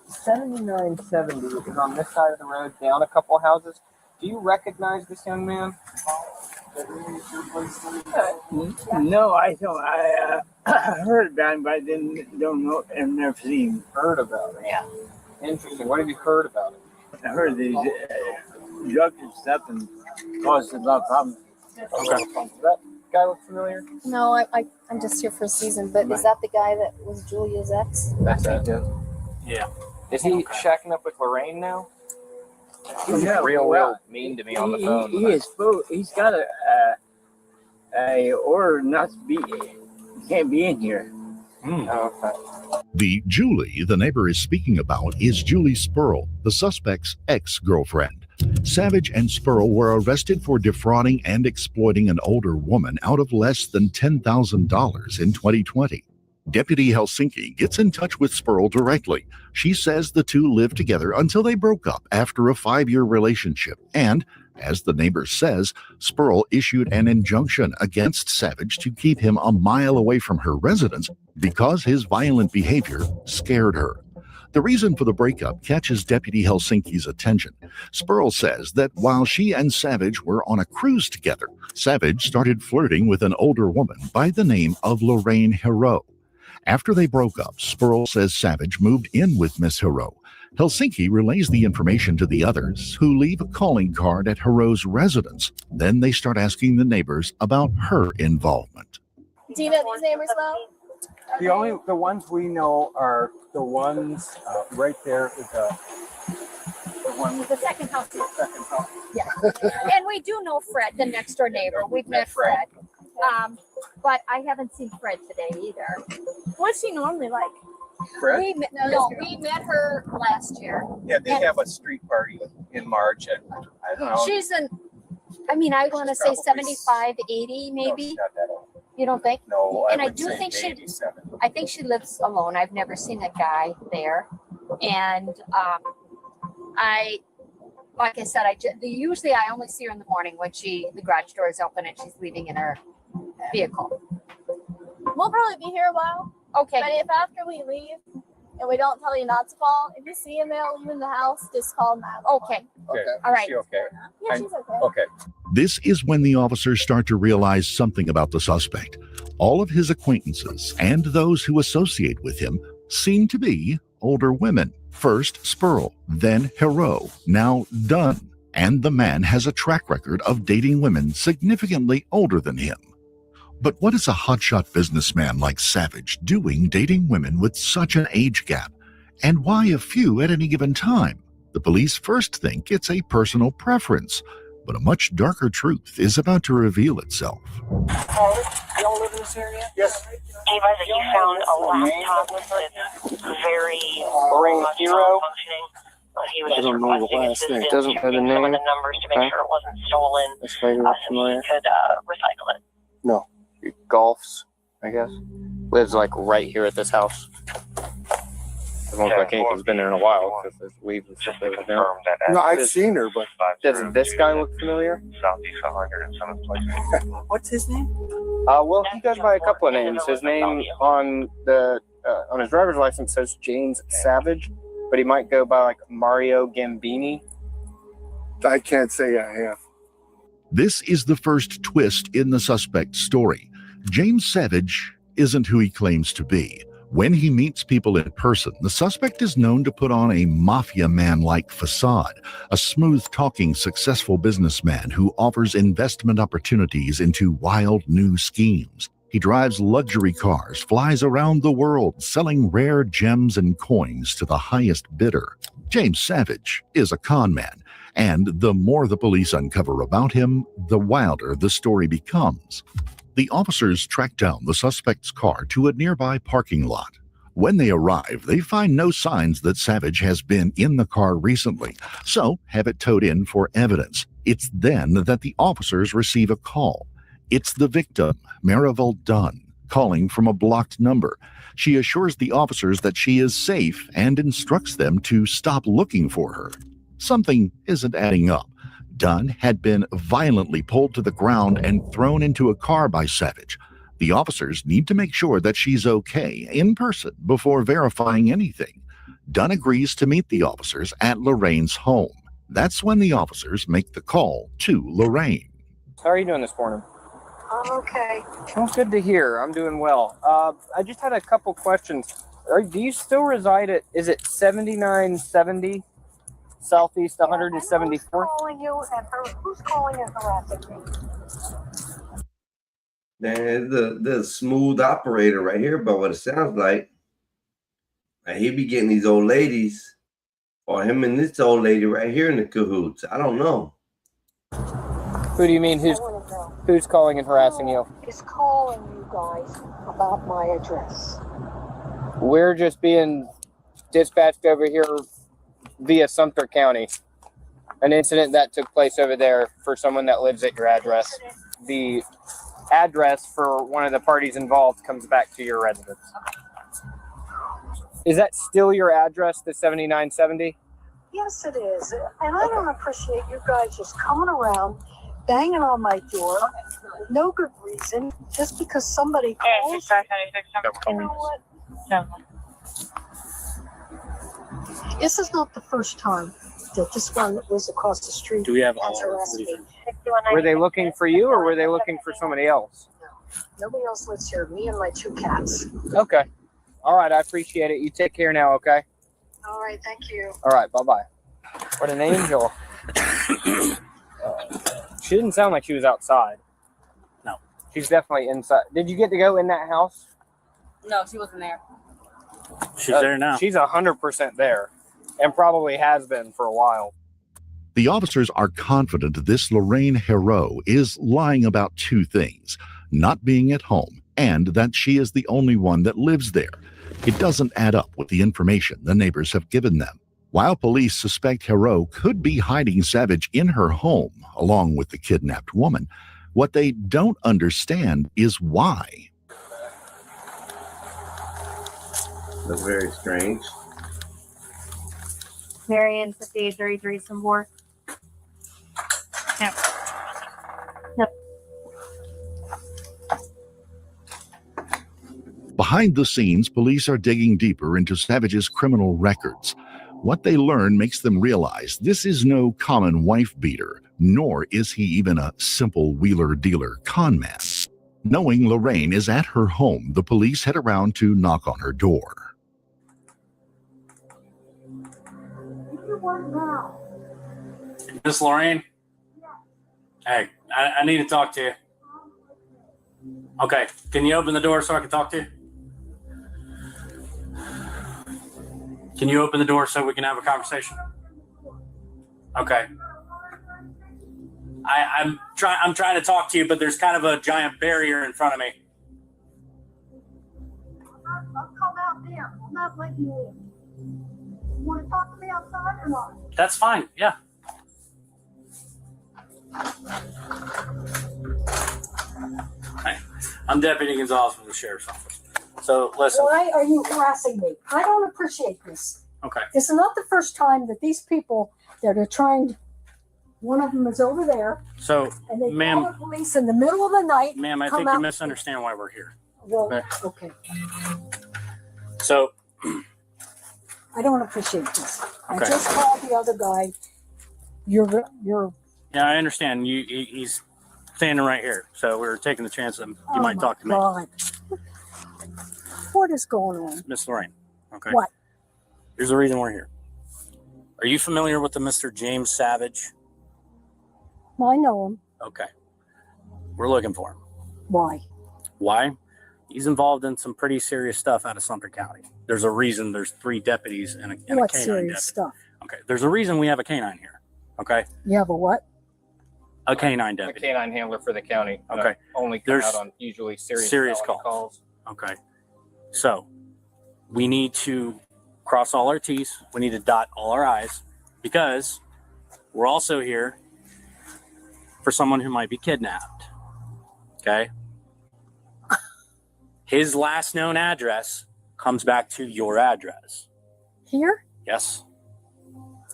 7970 is on this side of the road, down a couple houses. Do you recognize this young man? No, I don't. I heard about him, but I don't know and never seen him. Heard about it? Yeah. Interesting. What have you heard about it? I heard these drugs and stuff and caused a lot of problems. Okay. Does that guy look familiar? No, I'm just here for a season, but is that the guy that was Julia's ex? That's it. Yeah. Is he shacking up with Lorraine now? He's real mean to me on the phone. He is full. He's got a order not to be. He can't be in here. Okay. The Julie the neighbor is speaking about is Julie Spurl, the suspect's ex-girlfriend. Savage and Spurl were arrested for defrauding and exploiting an older woman out of less than $10,000 in 2020. Deputy Helsinki gets in touch with Spurl directly. She says the two lived together until they broke up after a 5-year relationship. And, as the neighbor says, Spurl issued an injunction against Savage to keep him a mile away from her residence because his violent behavior scared her. The reason for the breakup catches Deputy Helsinki's attention. Spurl says that while she and Savage were on a cruise together, Savage started flirting with an older woman by the name of Lorraine Hero. After they broke up, Spurl says Savage moved in with Miss Hero. Helsinki relays the information to the others, who leave a calling card at Hero's residence. Then they start asking the neighbors about her involvement. Do you know these neighbors well? The ones we know are the ones right there with the one with The second house. second house. Yeah. And we do know Fred, the next door neighbor. We've met Fred. But I haven't seen Fred today either. What's she normally like? Fred? We met her last year. Yeah, they have a street party in March, and I don't know. She's I want to say 75, 80 maybe. She's not that old. You don't think? No, And I would do say think maybe 7. I think she lives alone. I've never seen a guy there. And like I said, usually I only see her in the morning when the garage door is open and she's leaving in her vehicle. We'll probably be here a while. Okay. But if after we leave and we don't tell you not to call, if you see a male leaving the house, just call 911. Okay. Okay. All right. Is she okay? Yeah, she's okay. Okay. This is when the officers start to realize something about the suspect. All of his acquaintances and those who associate with him seem to be older women. First Spurl, then Hero, now Dunn. And the man has a track record of dating women significantly older than him. But what is a hotshot businessman like Savage doing dating women with such an age gap? And why a few at any given time? The police first think it's a personal preference, but a much darker truth is about to reveal itself. Y'all live in this area? Yes. Ava, that you found a laptop that's very Ring Hero? functioning. He was I don't know the last name. Doesn't know the some name. of the numbers to make sure it wasn't stolen. That's vaguely So familiar. he could recycle it. No. Golfs, I guess. Lives like right here at this house. It looks like Anthony's been there in a while because there's leaves and stuff over there. No, I've seen her, but doesn't this guy look familiar? Southeast 100 in some places. What's his name? Well, he goes by a couple of names. His name on the on his driver's license says James Savage, but he might go by like Mario Gambini. I can't say I have. This is the first twist in the suspect's story. James Savage isn't who he claims to be. When he meets people in person, the suspect is known to put on a mafia man-like facade, a smooth-talking, successful businessman who offers investment opportunities into wild new schemes. He drives luxury cars, flies around the world, selling rare gems and coins to the highest bidder. James Savage is a con man, and the more the police uncover about him, the wilder the story becomes. The officers track down the suspect's car to a nearby parking lot. When they arrive, they find no signs that Savage has been in the car recently, so have it towed in for evidence. It's then that the officers receive a call. It's the victim, Marival Dunn, calling from a blocked number. She assures the officers that she is safe and instructs them to stop looking for her. Something isn't adding up. Dunn had been violently pulled to the ground and thrown into a car by Savage. The officers need to make sure that she's okay in person before verifying anything. Dunn agrees to meet the officers at Lorraine's home. That's when the officers make the call to Lorraine. How are you doing this morning? I'm okay. Well, good to hear. I'm doing well. I just had a couple questions. Do you still reside at, is it 7970 Southeast 174th? Who's calling you and who's calling and harassing me? There's the smooth operator right here, but what it sounds like, and he be getting these old ladies, or him and this old lady right here in the cahoots. I don't know. Who do you mean? Who's calling and harassing you? Is calling you guys about my address. We're just being dispatched over here via Sumter County. An incident that took place over there for someone that lives at your address. The address for one of the parties involved comes back to your residence. Is that still your address, the 7970? Yes, it is. And I don't appreciate you guys just coming around, banging on my door, no good reason, just because somebody calls. You know what? This is not the first time that this one that lives across the street Do we have has harassed me. Were they looking for you or were they looking for somebody else? Nobody else lives here, me and my two cats. Okay. All right, I appreciate it. You take care now, okay? All right, thank you. All right, bye-bye. What an angel. She didn't sound like she was outside. No. She's definitely inside. Did you get to go in that house? No, she wasn't there. She's there now. She's 100% there and probably has been for a while. The officers are confident this Lorraine Hero is lying about two things: not being at home and that she is the only one that lives there. It doesn't add up with the information the neighbors have given them. While police suspect Hero could be hiding Savage in her home along with the kidnapped woman, what they don't understand is why. That's very strange. Marion 5833 some more. Yep. Yep. Behind the scenes, police are digging deeper into Savage's criminal records. What they learn makes them realize this is no common wife beater, nor is he even a simple wheeler-dealer con man. Knowing Lorraine is at her home, the police head around to knock on her door. Miss Lorraine? Hey, I need to talk to you. Okay, can you open the door so I can talk to you? Can you open the door so we can have a conversation? Okay. I'm trying to talk to you, but there's kind of a giant barrier in front of me. I'll come out there. I'm not letting you in. You want to talk to me outside or not? That's fine. Yeah. Hi. I'm Deputy Gonzalez from the Sheriff's Office. So listen. Why are you harassing me? I don't appreciate this. Okay. This is not the first time that these people that are trying. One of them is over there. So, And they ma'am, call the police in the middle of the night. ma'am, I come think you out- misunderstand why we're here. Well, okay. So, I don't appreciate this. I Okay. just called the other guy. You're yeah, I understand. He's standing right here. So we're taking the chance that you might talk to me. God. What is going on? Miss Lorraine. Okay. What? Here's the reason we're here. Are you familiar with the Mr. James Savage? I know him. Okay. We're looking for him. Why? Why? He's involved in some pretty serious stuff out of Sumter County. There's a reason there's 3 deputies and a What canine serious deputy. stuff? Okay. There's a reason we have a canine here. Okay. You have a what? A canine A deputy. canine handler for the county. Okay. Only come There's out on usually serious calls. felony calls. Okay. So we need to cross all our T's. We need to dot all our I's because we're also here for someone who might be kidnapped. Okay. His last known address comes back to your address. Here? Yes.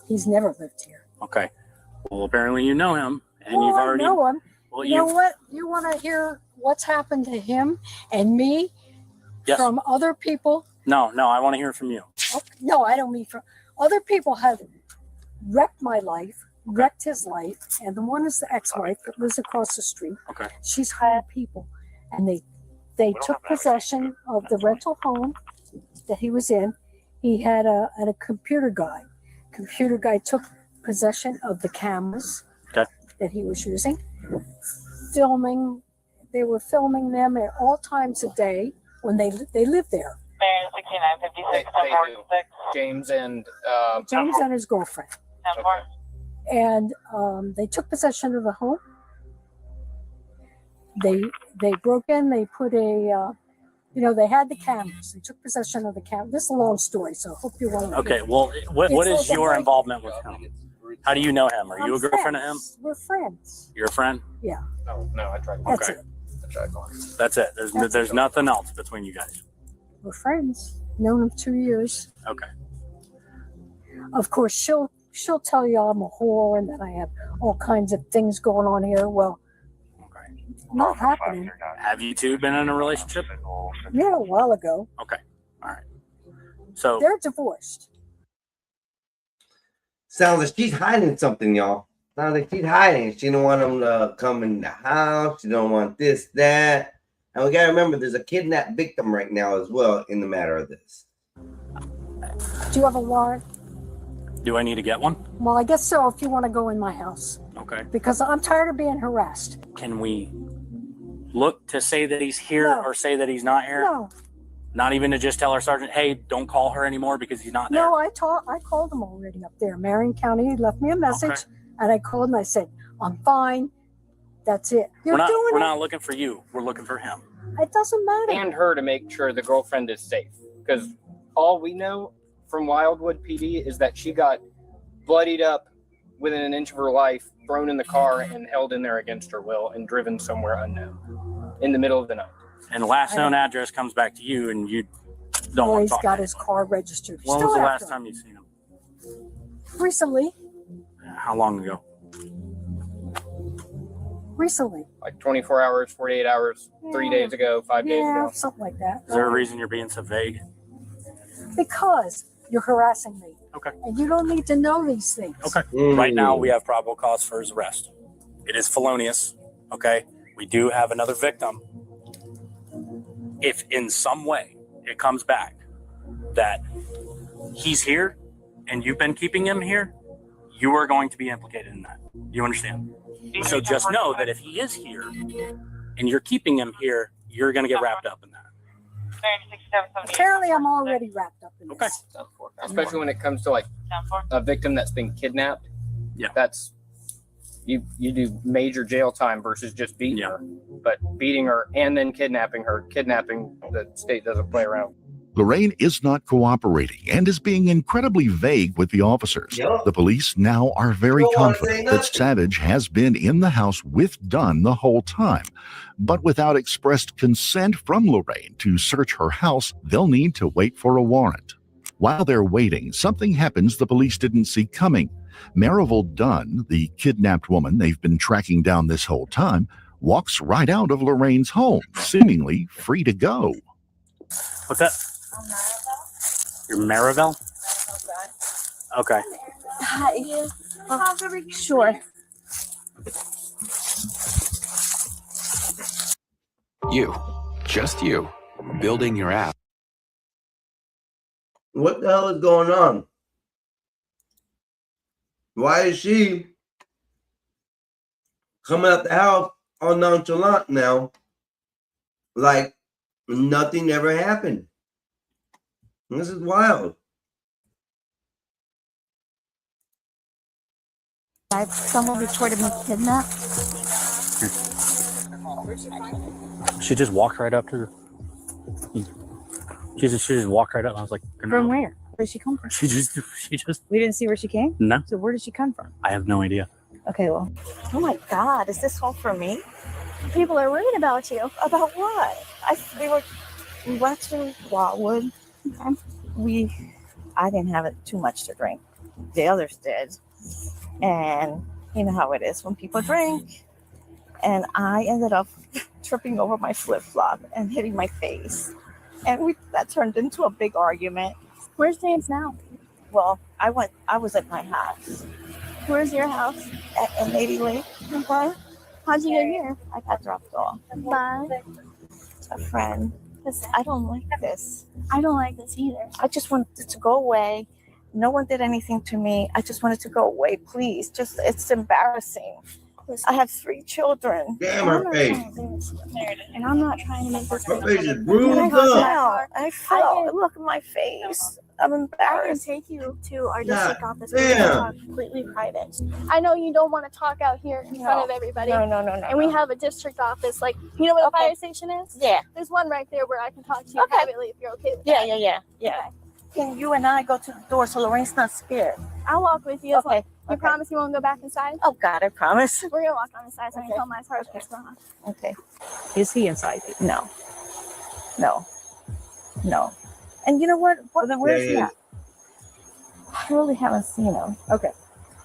He's never lived here. Okay. Well, apparently you know him and Well, you've I already. know him. Well, You know what? You want to hear what's happened to him and me Yes. from other people? No, I want to hear from you. Oh, no, I don't mean from other people have wrecked my life, wrecked his life, and the one is the ex-wife that lives across the street. Okay. She's hired people, and they took possession of the rental home that he was in. He had a computer guy. Computer guy took possession of the cameras Okay. that he was using, filming. They were filming them at all times of day when they lived there. They do. James and James and his girlfriend. And they took possession of the home. They broke in. They put they had the cameras. They took possession of the camera. This is a long story, so I hope you want to. Okay. Well, what It's is like your a- involvement with him? How do you know him? Are you a girlfriend of him? We're friends. You're a friend? Yeah. No, I tried. That's Okay. it. I tried calling. That's it. There's nothing else between you guys. We're friends. Known him 2 years. Okay. Of course, she'll tell you I'm a whore and that I have all kinds of things going on here. Well, not happening. Have you two been in a relationship? Yeah, a while ago. Okay. All right. So They're divorced. Sounds like she's hiding something, y'all. Sounds like she's hiding. She don't want them to come in the house. She don't want this, that. And we gotta remember there's a kidnapped victim right now as well in the matter of this. Do you have a warrant? do I need to get one? Well, I guess so if you want to go in my house. Okay. Because I'm tired of being harassed. Can we look to say that he's here or say that he's not here? No. Not even to just tell our sergeant, hey, don't call her anymore because he's not there. No, I called him already up there. Marion County, he left me a message and I called and I said, I'm fine. That's it. You're doing we're it. not looking for you. We're looking for him. It doesn't matter. And her to make sure the girlfriend is safe. Because all we know from Wildwood PD is that she got bloodied up within an inch of her life, thrown in the car, and held in there against her will and driven somewhere unknown in the middle of the night. And the last known address comes back to you, and you don't Well, want he's to talk got to his car registered. When Still was the after last him. time you seen him? Recently. How long ago? Recently. Like 24 hours, 48 hours, 3 days ago, 5 days Yeah, ago. something like that. Is there a reason you're being so vague? Because you're harassing me. Okay. And you don't need to know these things. Okay. Right now, we have probable cause for his arrest. It is felonious. Okay. We do have another victim. If in some way it comes back that he's here and you've been keeping him here, you are going to be implicated in that. You understand? So just know that if he is here and you're keeping him here, you're going to get wrapped up in that. Apparently, I'm already wrapped up in this. especially when it comes to like a victim that's been kidnapped. Yeah. That's you do major jail time versus just beating her. But beating her and then kidnapping her, the state doesn't play around. Lorraine is not cooperating and is being incredibly vague with the officers. The police now are very confident that Savage has been in the house with Dunn the whole time. But without expressed consent from Lorraine to search her house, they'll need to wait for a warrant. While they're waiting, something happens the police didn't see coming. Marival Dunn, the kidnapped woman they've been tracking down this whole time, walks right out of Lorraine's home, seemingly free to go. What's that? You're Marival? Okay. Hi. Sure. You, just you, building your app. What the hell is going on? Why is she coming out the house all nonchalant now, like nothing ever happened? This is wild. Someone reported me kidnapped. She just walked right up to her. She just walked right up. I was like, From where? Where did she come from? She just. We didn't see where she came? No. So where did she come from? I have no idea. Okay, well. Oh my God, is this all for me? People are worried about you. About what? We went to Wildwood. Okay. I didn't have it too much to drink. The others did. And you know how it is when people drink. And I ended up tripping over my flip-flop and hitting my face. And that turned into a big argument. Where's James now? Well, I was at my house. Where's your house? At Lady Lake. Okay. How'd you get here? I got dropped off By a friend. I don't like this. I don't like this either. I just wanted to go away. No one did anything to me. I just wanted to go away, please. It's embarrassing. I have 3 children. Damn her face. And I'm not trying to make this. Her face is bruised up. I fell. Look at my face. I'm I can embarrassed. take you to our God district office. damn. We can talk completely private. I know you don't want to talk out here in front of everybody. No. And we have a district office. Like, you know where the fire station is? Yeah. There's one right there where I can talk to you privately if you're okay with that. Yeah. Can you and I go to the door so Lorraine's not scared? I'll walk with you. Okay. You promise you won't go back inside? Oh God, I promise. We're gonna walk on the side so I can tell my partner what's going on. Okay. Is he inside? No. And you know what? Then where's he at? I really haven't seen him. Okay.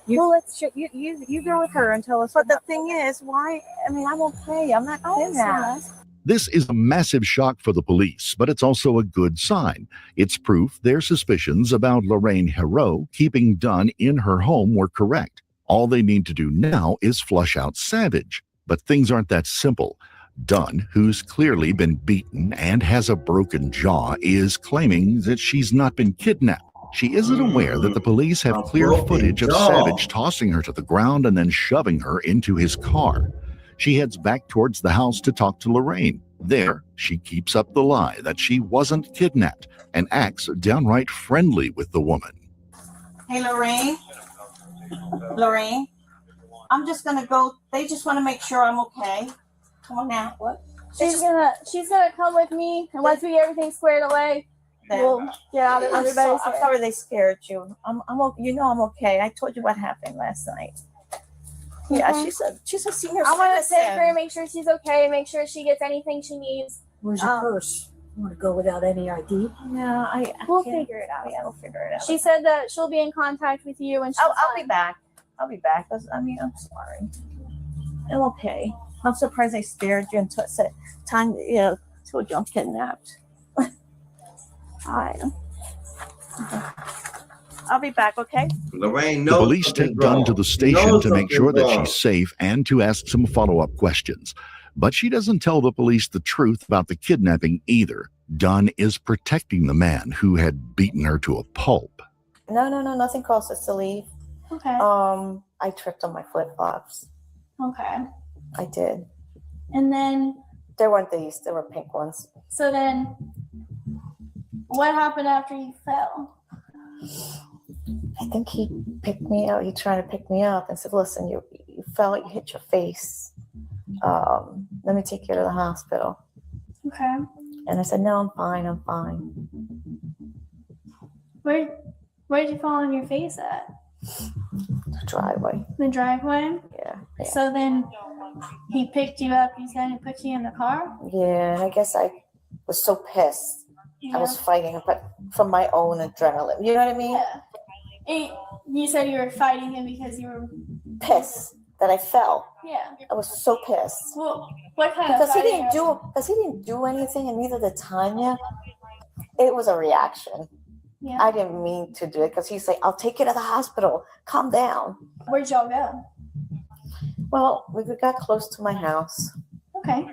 You go with her and tell us. But the thing is, why? I mean, I'm okay. I'm not kidnapped. This is a massive shock for the police, but it's also a good sign. It's proof their suspicions about Lorraine Hero keeping Dunn in her home were correct. All they need to do now is flush out Savage. But things aren't that simple. Dunn, who's clearly been beaten and has a broken jaw, is claiming that she's not been kidnapped. She isn't aware that the police have clear footage of Savage tossing her to the ground and then shoving her into his car. She heads back towards the house to talk to Lorraine. There, she keeps up the lie that she wasn't kidnapped and acts downright friendly with the woman. Hey, Lorraine. Lorraine, I'm just gonna go. They just want to make sure I'm okay. Come on now. What? She's gonna come with me, and once we get everything squared away, we'll get out of everybody's I'm sorry they scared you. I'm you know I'm okay. I told you what happened last night. Yeah, she's a senior I want to citizen. take her and make sure she's okay, make sure she gets anything she needs. Where's your purse? You want to go without any ID? No, We'll figure it out. Yeah, we'll figure it out. She said that she'll be in contact with you, and I'll be back. I'll be back. I mean, I'm sorry. I'm okay. I'm surprised they scared you and said, "Time, told you I'm kidnapped." I'll be back. Okay. Lorraine, The police take Dunn to the station to make sure that she's safe and to ask some follow-up questions. But she doesn't tell the police the truth about the kidnapping either. Dunn is protecting the man who had beaten her to a pulp. No. Nothing caused us to leave. Okay. I tripped on my flip-flops. Okay. I did. And then, They weren't these. They were pink ones. so then, what happened after you fell? I think he picked me up. He tried to pick me up and said, listen, you fell, you hit your face. Let me take you to the hospital. Okay. And I said, no, I'm fine. I'm fine. Where did you fall on your face at? The driveway. The driveway? Yeah. So then he picked you up, he's going to put you in the car? Yeah, and I guess I was so pissed. Yeah. I was fighting, but from my own adrenaline. You know what I mean? Yeah. You said you were fighting him because you were pissed that I fell. Yeah. I was so pissed. Well, what kind because of he fighting? didn't do anything, and neither did Tanya. It was a reaction. Yeah. I didn't mean to do it because he's like, "I'll take you to the hospital. Calm down." Where'd y'all go? Well, we got close to my house. Okay.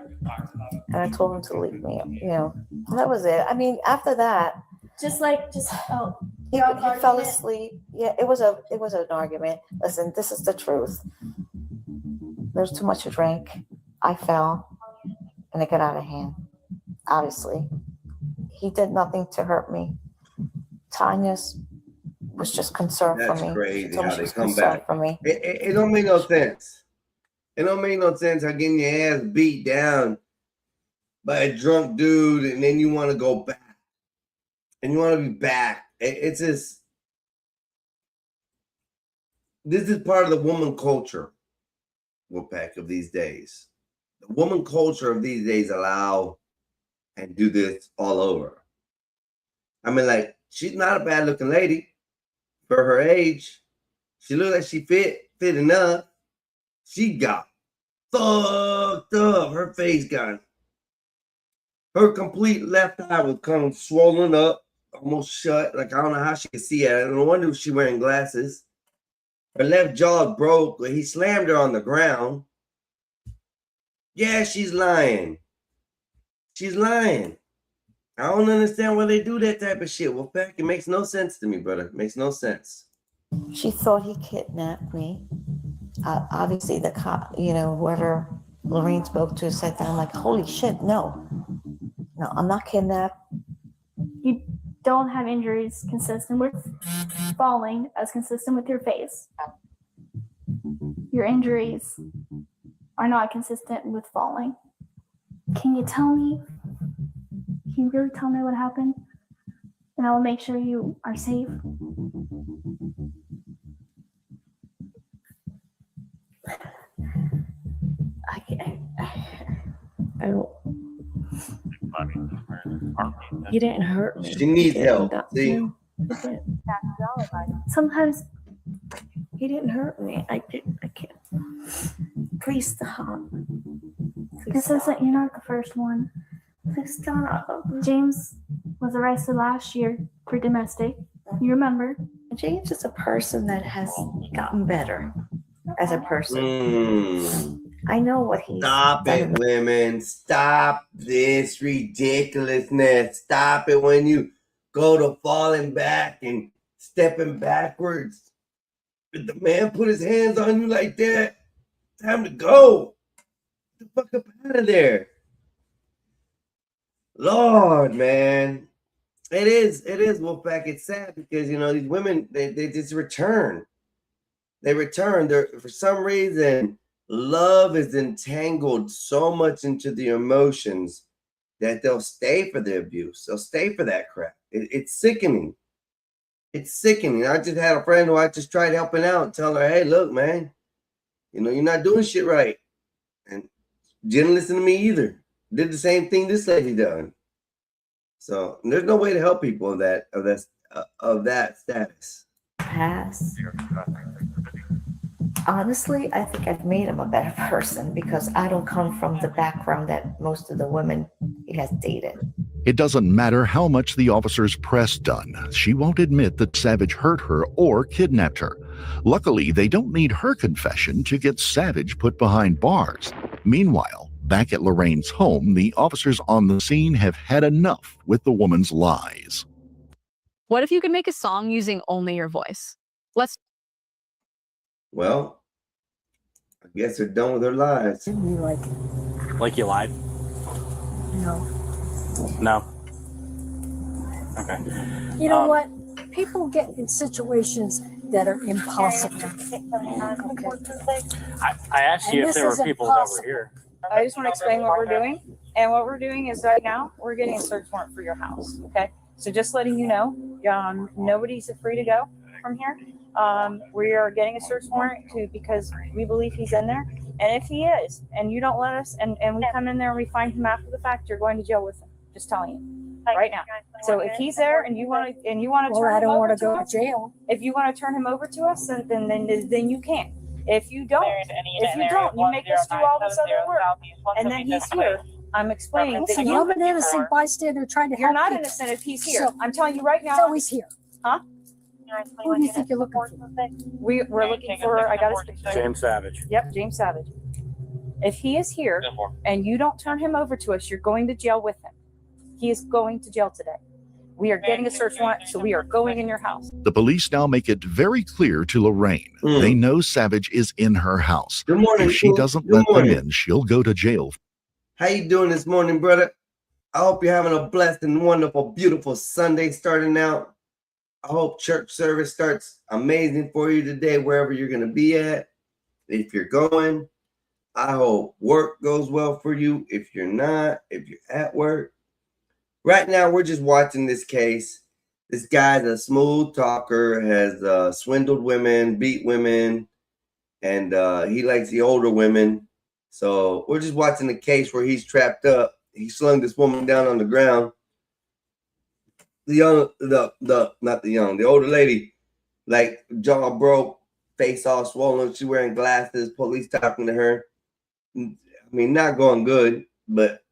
And I told him to leave me. You know, and that was it. I mean, after that, he fell asleep. Yeah, it was an argument. Listen, this is the truth. There's too much to drink. I fell, and it got out of hand. Obviously, he did nothing to hurt me. Tanya was just concerned for me. That's crazy So how she they was come concerned back. for me. It don't make no sense. It don't make no sense how getting your ass beat down by a drunk dude, and then you want to go back, and you want to be back. It's just, this is part of the woman culture, Wolfpack, of these days. The woman culture of these days allow and do this all over. I mean, like, she's not a bad looking lady for her age. She looked like she fit enough. She got fucked up. Her face got, her complete left eye was kind of swollen up, almost shut. Like, I don't know how she could see it. No wonder she's wearing glasses. Her left jaw broke. He slammed her on the ground. Yeah, she's lying. She's lying. I don't understand why they do that type of shit. Well, Wolfpack, it makes no sense to me, brother. It makes no sense. She thought he kidnapped me. Obviously, the cop, you know, whoever Lorraine spoke to said that. I'm like, holy shit, no, I'm not kidnapped. You don't have injuries consistent with falling as consistent with your face. Your injuries are not consistent with falling. Can you tell me? Can you really tell me what happened? And I will make sure you are safe. I don't. He didn't hurt me. She needs help. See? Sometimes he didn't hurt me. I can't. Please stop. This isn't, you're not the first one. Please stop. James was arrested last year for domestic. You remember? James is a person that has gotten better as a person. I know what he's Stop it, women. Stop this ridiculousness. Stop it when you go to falling back and stepping backwards. If the man put his hands on you like that, time to go. Get the fuck up out of there. Lord, man. It is Wolfpack. It's sad because, you know, these women, they just return. They return. They're, for some reason, love is entangled so much into the emotions that they'll stay for the abuse. They'll stay for that crap. It's sickening. It's sickening. I just had a friend who I just tried helping out, tell her, hey, look, man, you know, you're not doing shit right. And she didn't listen to me either. Did the same thing this lady done. So there's no way to help people of that status. Pass. Honestly, I think I've made him a better person because I don't come from the background that most of the women he has dated. It doesn't matter how much the officers press done. She won't admit that Savage hurt her or kidnapped her. Luckily, they don't need her confession to get Savage put behind bars. Meanwhile, back at Lorraine's home, the officers on the scene have had enough with the woman's lies. What if you could make a song using only your voice? Well, I guess they're done with their lives. Like you lied? No. No. Okay. You know what? people get in situations that are impossible. I asked you And if there this were is people that were impossible. here. I just want to explain what we're doing. And what we're doing is right now, we're getting a search warrant for your house. Okay. So just letting you know, nobody's free to go from here. We are getting a search warrant because we believe he's in there. And if he is, and you don't let us, and we come in there and we find him after the fact, you're going to jail with him. Just telling you right now. So if he's there and you want to Well, turn I him don't over want to to go to us, jail. if you want to turn him over to us, then you can. If you don't, you make us do all this other work, and then he's here. I'm explaining that Listen, I'm an innocent bystander trying to help. you're not people. innocent if he's here. So- I'm telling you right now. So he's here. Huh? Who do you think you're looking for? We're looking for. I got his picture. James Savage. Yep, James Savage. If he is here and you don't turn him over to us, you're going to jail with him. He is going to jail today. We are getting a search warrant, so we are going in your house. The police now make it very clear to Lorraine. They know Savage is in her house. Good morning. If she doesn't let them in, she'll go to jail. How you doing this morning, brother? I hope you're having a blessed and wonderful, beautiful Sunday starting out. I hope church service starts amazing for you today, wherever you're going to be at. If you're going, I hope work goes well for you. If you're not, if you're at work. Right now, we're just watching this case. This guy's a smooth talker, has swindled women, beat women, and he likes the older women. So we're just watching the case where he's trapped up. He slung this woman down on the ground. The older lady, like jaw broke, face all swollen. She's wearing glasses. Police talking to her. I mean, not going good, but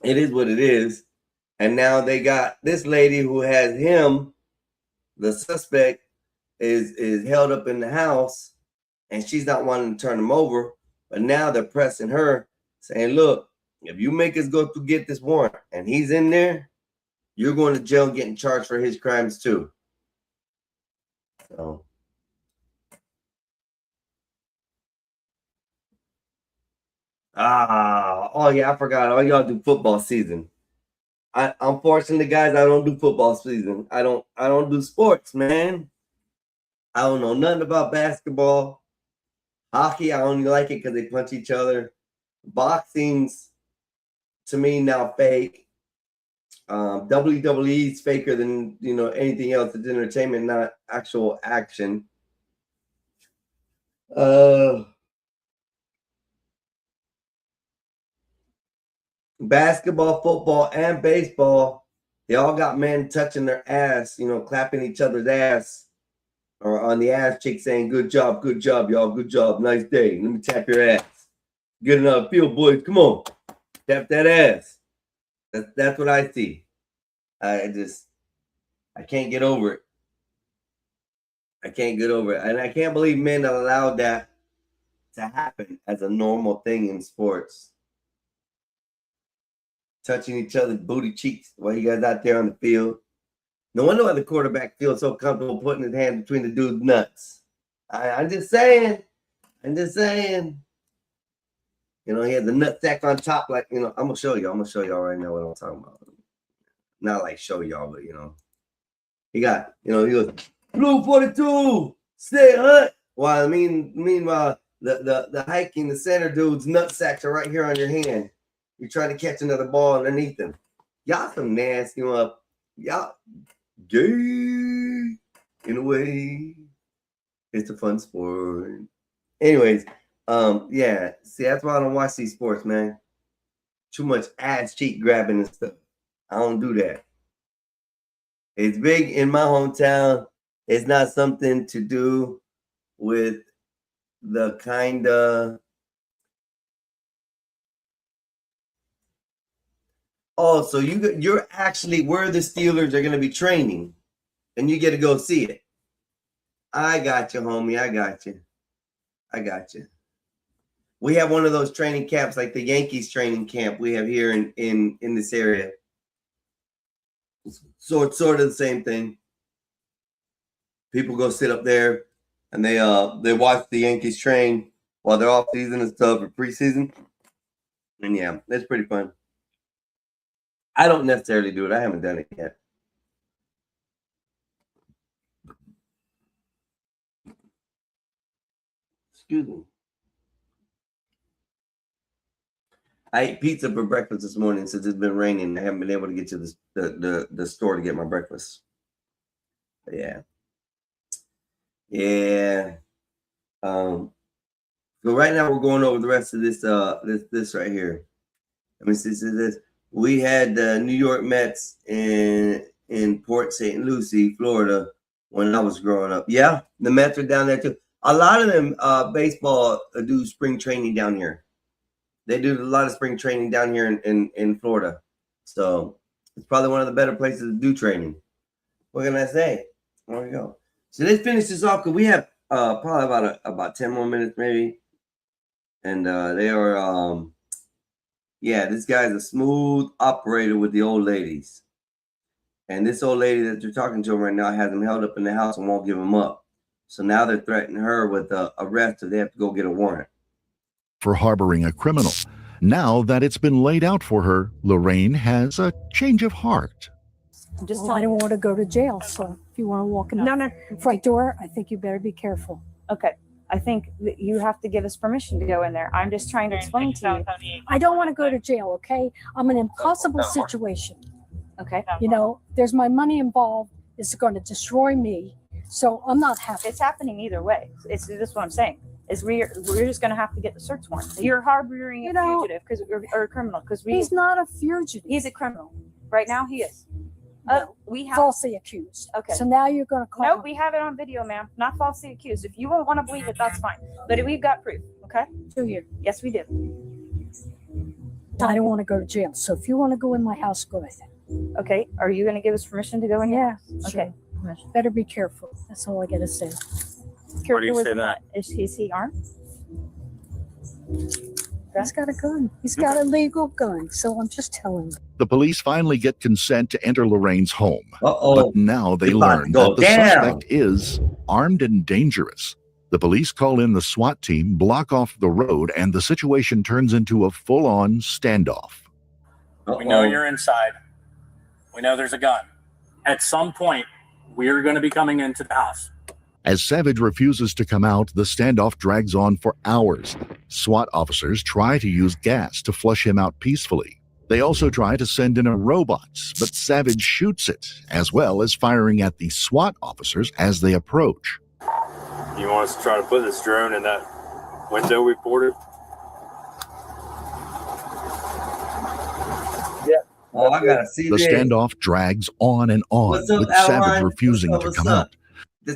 it is what it is. And now they got this lady who has him, the suspect, is held up in the house, and she's not wanting to turn him over. But now they're pressing her, saying, look, if you make us go to get this warrant and he's in there, you're going to jail and getting charged for his crimes too. So. Oh yeah, I forgot. All y'all do football season. Unfortunately, guys, I don't do football season. I don't do sports, man. I don't know nothing about basketball. Hockey, I only like it because they punch each other. Boxing's, to me, now fake. WWE's faker than anything else. It's entertainment, not actual action. Basketball, football, and baseball, they all got men touching their ass, clapping each other's ass, or on the ass cheek saying, good job, y'all, good job, nice day. Let me tap your ass. Get another field, boys. Come on. Tap that ass. That's what I see. I can't get over it. I can't get over it. And I can't believe men allowed that to happen as a normal thing in sports. Touching each other's booty cheeks while you guys out there on the field. No wonder why the quarterback feels so comfortable putting his hand between the dude's nuts. I'm just saying. He has the nut sack on top, I'm gonna show y'all right now what I'm talking about. Not like show y'all, but he got, he goes, Blue 42, stay hut. Well, meanwhile, the hiking, the center dude's nut sacks are right here on your hand. You're trying to catch another ball underneath them. Y'all some nasty up. Y'all gay in a way. It's a fun sport. Anyways, yeah. See, that's why I don't watch these sports, man. Too much ass cheek grabbing and stuff. I don't do that. It's big in my hometown. It's not something to do with the kind of. Oh, so you're actually where the Steelers are going to be training, and you get to go see it. I got you, homie. I got you. We have one of those training camps, like the Yankees training camp we have here in this area. So it's sort of the same thing. People go sit up there, and they watch the Yankees train while they're off season and stuff, or preseason. And yeah, it's pretty fun. I don't necessarily do it. I haven't done it yet. Excuse me. I ate pizza for breakfast this morning since it's been raining. I haven't been able to get to the store to get my breakfast. But yeah. Yeah. So right now we're going over the rest of this this right here. Let me see this. We had the New York Mets in Port St. Lucie, Florida, when I was growing up. Yeah, the Mets are down there too. A lot of them baseball do spring training down here. They do a lot of spring training down here in Florida. So it's probably one of the better places to do training. What can I say? There we go. So let's finish this off because we have probably about 10 more minutes maybe. And they are yeah, this guy's a smooth operator with the old ladies. And this old lady that you're talking to right now has him held up in the house and won't give him up. So now they're threatening her with arrest, so they have to go get a warrant. For harboring a criminal. Now that it's been laid out for her, Lorraine has a change of heart. Well, I don't want to go to jail, so if you want to walk in the front door, I think you better be careful. Okay. I think that you have to give us permission to go in there. I'm just trying to explain to you. I don't want to go to jail, okay? I'm in an impossible situation. Okay. You know, there's my money involved. It's going to destroy me. So I'm not happy. It's happening either way. It's this is what I'm saying. Is we're just going to have to get the search warrant. You're harboring a fugitive or a criminal because he's not a fugitive. He's a criminal. Right now he is. We have falsely accused. Okay. So now you're going to call. Nope, we have it on video, ma'am. Not falsely accused. If you won't want to believe it, that's fine. But we've got proof. Okay. 2 years. Yes, we do. I don't want to go to jail. So if you want to go in my house, go ahead. Okay. Are you going to give us permission to go in here? Yeah. Okay. Sure. Better be careful. That's all I got to say. Where do you say that? Is he armed? He's got a gun. He's got a legal gun. So I'm just telling you. The police finally get consent to enter Lorraine's home. But now they learn that the suspect is armed and dangerous. The police call in the SWAT team, block off the road, and the situation turns into a full-on standoff. We know you're inside. We know there's a gun. At some point, we're going to be coming into the house. As Savage refuses to come out, the standoff drags on for hours. SWAT officers try to use gas to flush him out peacefully. They also try to send in a robot, but Savage shoots it, as well as firing at the SWAT officers as they approach. You want us to try to put this drone in that window we ported? Yeah. Oh, I gotta see the this. standoff drags on and on, What's up, with Alan? Savage refusing to come out.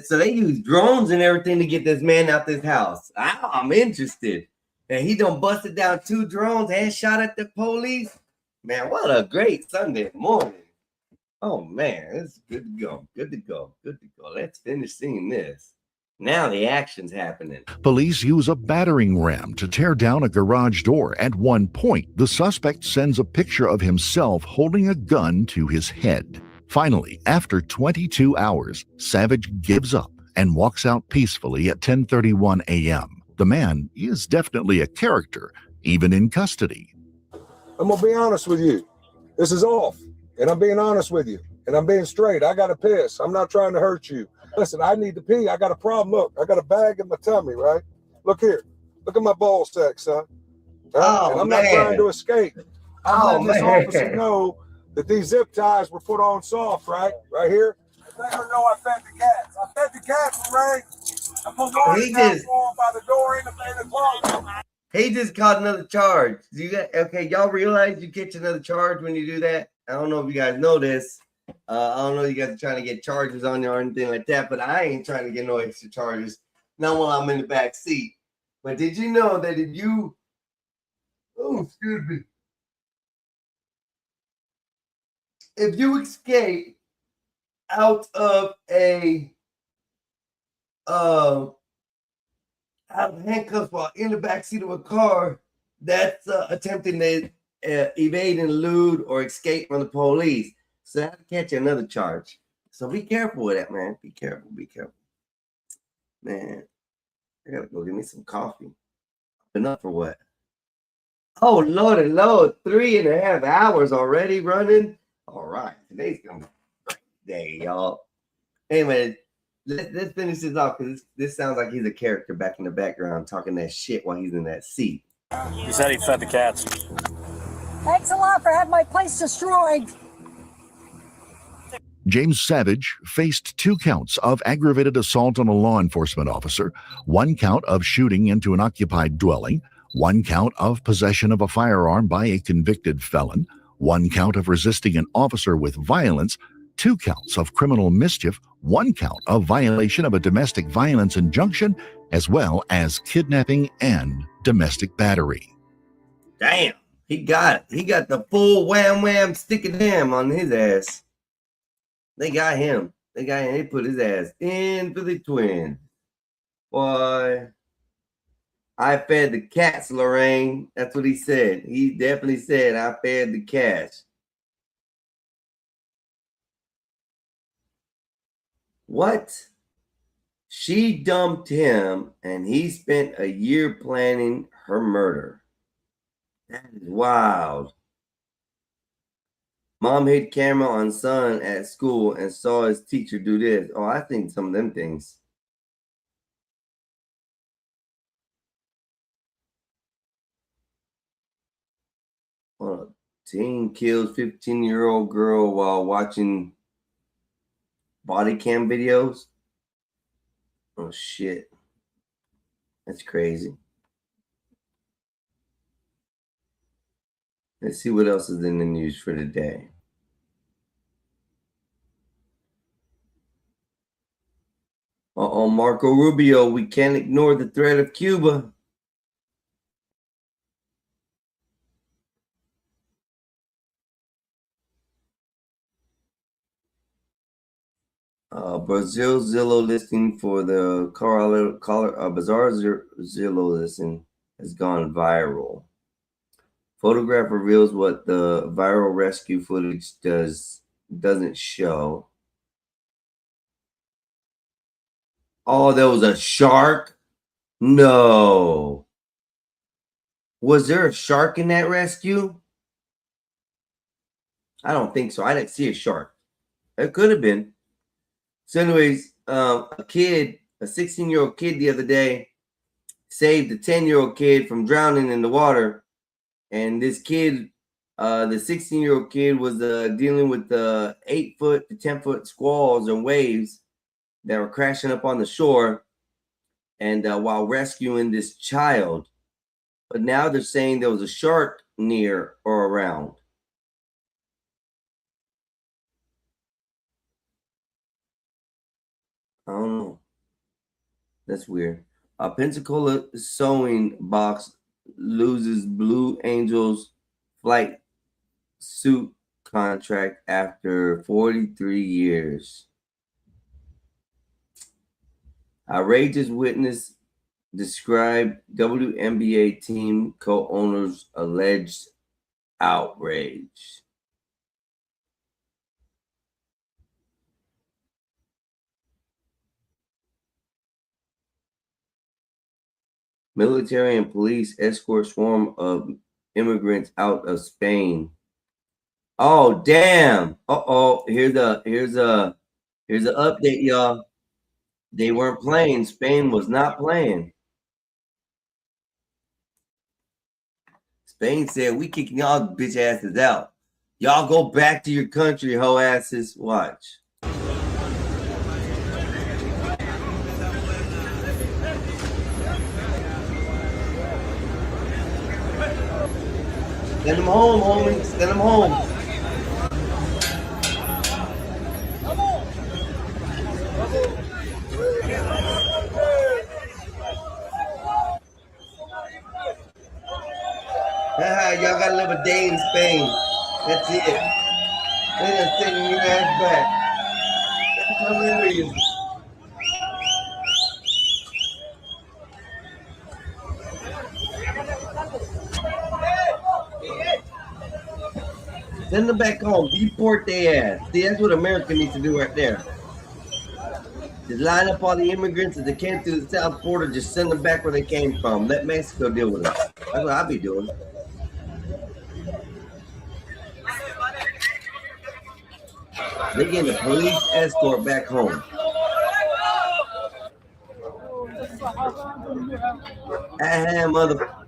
So they use drones and everything to get this man out this house. I'm interested. And he done busted down 2 drones and shot at the police. Man, what a great Sunday morning. Oh, man, it's good to go. Good to go. Good to go. Let's finish seeing this. Now the action's happening. Police use a battering ram to tear down a garage door. At one point, the suspect sends a picture of himself holding a gun to his head. Finally, after 22 hours, Savage gives up and walks out peacefully at 10:31 a.m. The man is definitely a character, even in custody. I'm going to be honest with you. This is off, and I'm being honest with you, and I'm being straight. I got to piss. I'm not trying to hurt you. Listen, I need to pee. I got a problem. Look, I got a bag in my tummy, right? Look here. Look at my ball sack, son. Oh, and I'm man. not trying to escape. I'm letting this man. officer know that these zip ties were put on soft, right? Right here. Let her know I fed the cats. I fed the cats, right? I put He just- by the door in the closet. He just caught another charge. Okay, y'all realize you catch another charge when you do that? I don't know if you guys know this. I don't know if you guys are trying to get charges on you or anything like that, but I ain't trying to get no extra charges. Not while I'm in the back seat. But did you know that if you if you escape out of out of handcuffs while in the backseat of a car, that's attempting to evade and elude or escape from the police. So that'll catch you another charge. So be careful with that, man. Be careful. Be careful. Man, I gotta go get me some coffee. Been up for what? Oh, Lord and Lord, 3.5 hours already running. All right, today's gonna be a great day, y'all. Anyway, Let's finish this off because this sounds like he's a character back in the background talking that shit while he's in that seat. He said he fed the cats. Thanks a lot for having my place destroyed. James Savage faced 2 counts of aggravated assault on a law enforcement officer, 1 count of shooting into an occupied dwelling, 1 count of possession of a firearm by a convicted felon, 1 count of resisting an officer with violence, 2 counts of criminal mischief, 1 count of violation of a domestic violence injunction, as well as kidnapping and domestic battery. Damn, he got it. He got the full wham stick of them on his ass. They got him. They put his ass in for the Twins. Boy, I fed the cats, Lorraine. That's what he said. He definitely said, I fed the cats. What? She dumped him and he spent a year planning her murder. That is wild. Mom hid camera on son at school and saw his teacher do this. Oh, I think some of them things. Teen kills 15-year-old girl while watching body cam videos. Oh, shit. That's crazy. Let's see what else is in the news for today. Uh-oh, Marco Rubio, we can't ignore the threat of Cuba. Brazil Zillow listing for the Bazaar Zillow listing has gone viral. Photograph reveals what the viral rescue footage doesn't show. Oh, there was a shark? No. Was there a shark in that rescue? I don't think so. I didn't see a shark. It could have been. So anyways, a 16-year-old kid the other day saved a 10-year-old kid from drowning in the water. And this kid, the 16-year-old kid was dealing with the 8-foot to 10-foot squalls and waves that were crashing up on the shore and while rescuing this child. But now they're saying there was a shark near or around. I don't know. That's weird. A Pensacola sewing box loses Blue Angels flight suit contract after 43 years. Outrageous witness described WNBA team co-owners' alleged outrage. Military and police escort swarm of immigrants out of Spain. Oh damn! Here's a update, y'all. They weren't playing. Spain was not playing. Spain said, "We kicking y'all bitch asses out. Y'all go back to your country, hoe asses." Watch. Send them home, homie. Send them home. Y'all gotta live a day in Spain. That's it. They're just sending your ass back. That's hilarious. Send them back home. Deport their ass. See, that's what America needs to do right there. Just line up all the immigrants as they came through the south border. Just send them back where they came from. Let Mexico deal with it. That's what I'll be doing. They're getting a police escort back home.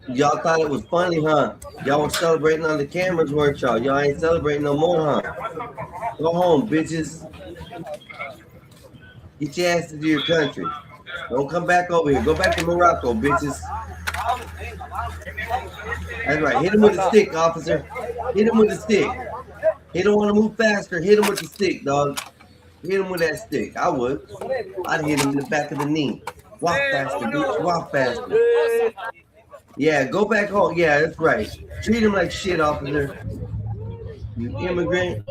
Y'all thought it was funny, huh? Y'all were celebrating on the cameras, weren't y'all? Y'all ain't celebrating no more, huh? Go home, bitches. Get your asses to your country. Don't come back over here. Go back to Morocco, bitches. That's right. Hit him with a stick, officer. Hit him with a stick. He don't want to move faster. Hit him with the stick, dog. Hit him with that stick. I would. I'd hit him in the back of the knee. Walk faster, bitch. Walk faster. Yeah, go back home. Yeah, that's right. Treat him like shit, officer. You immigrant.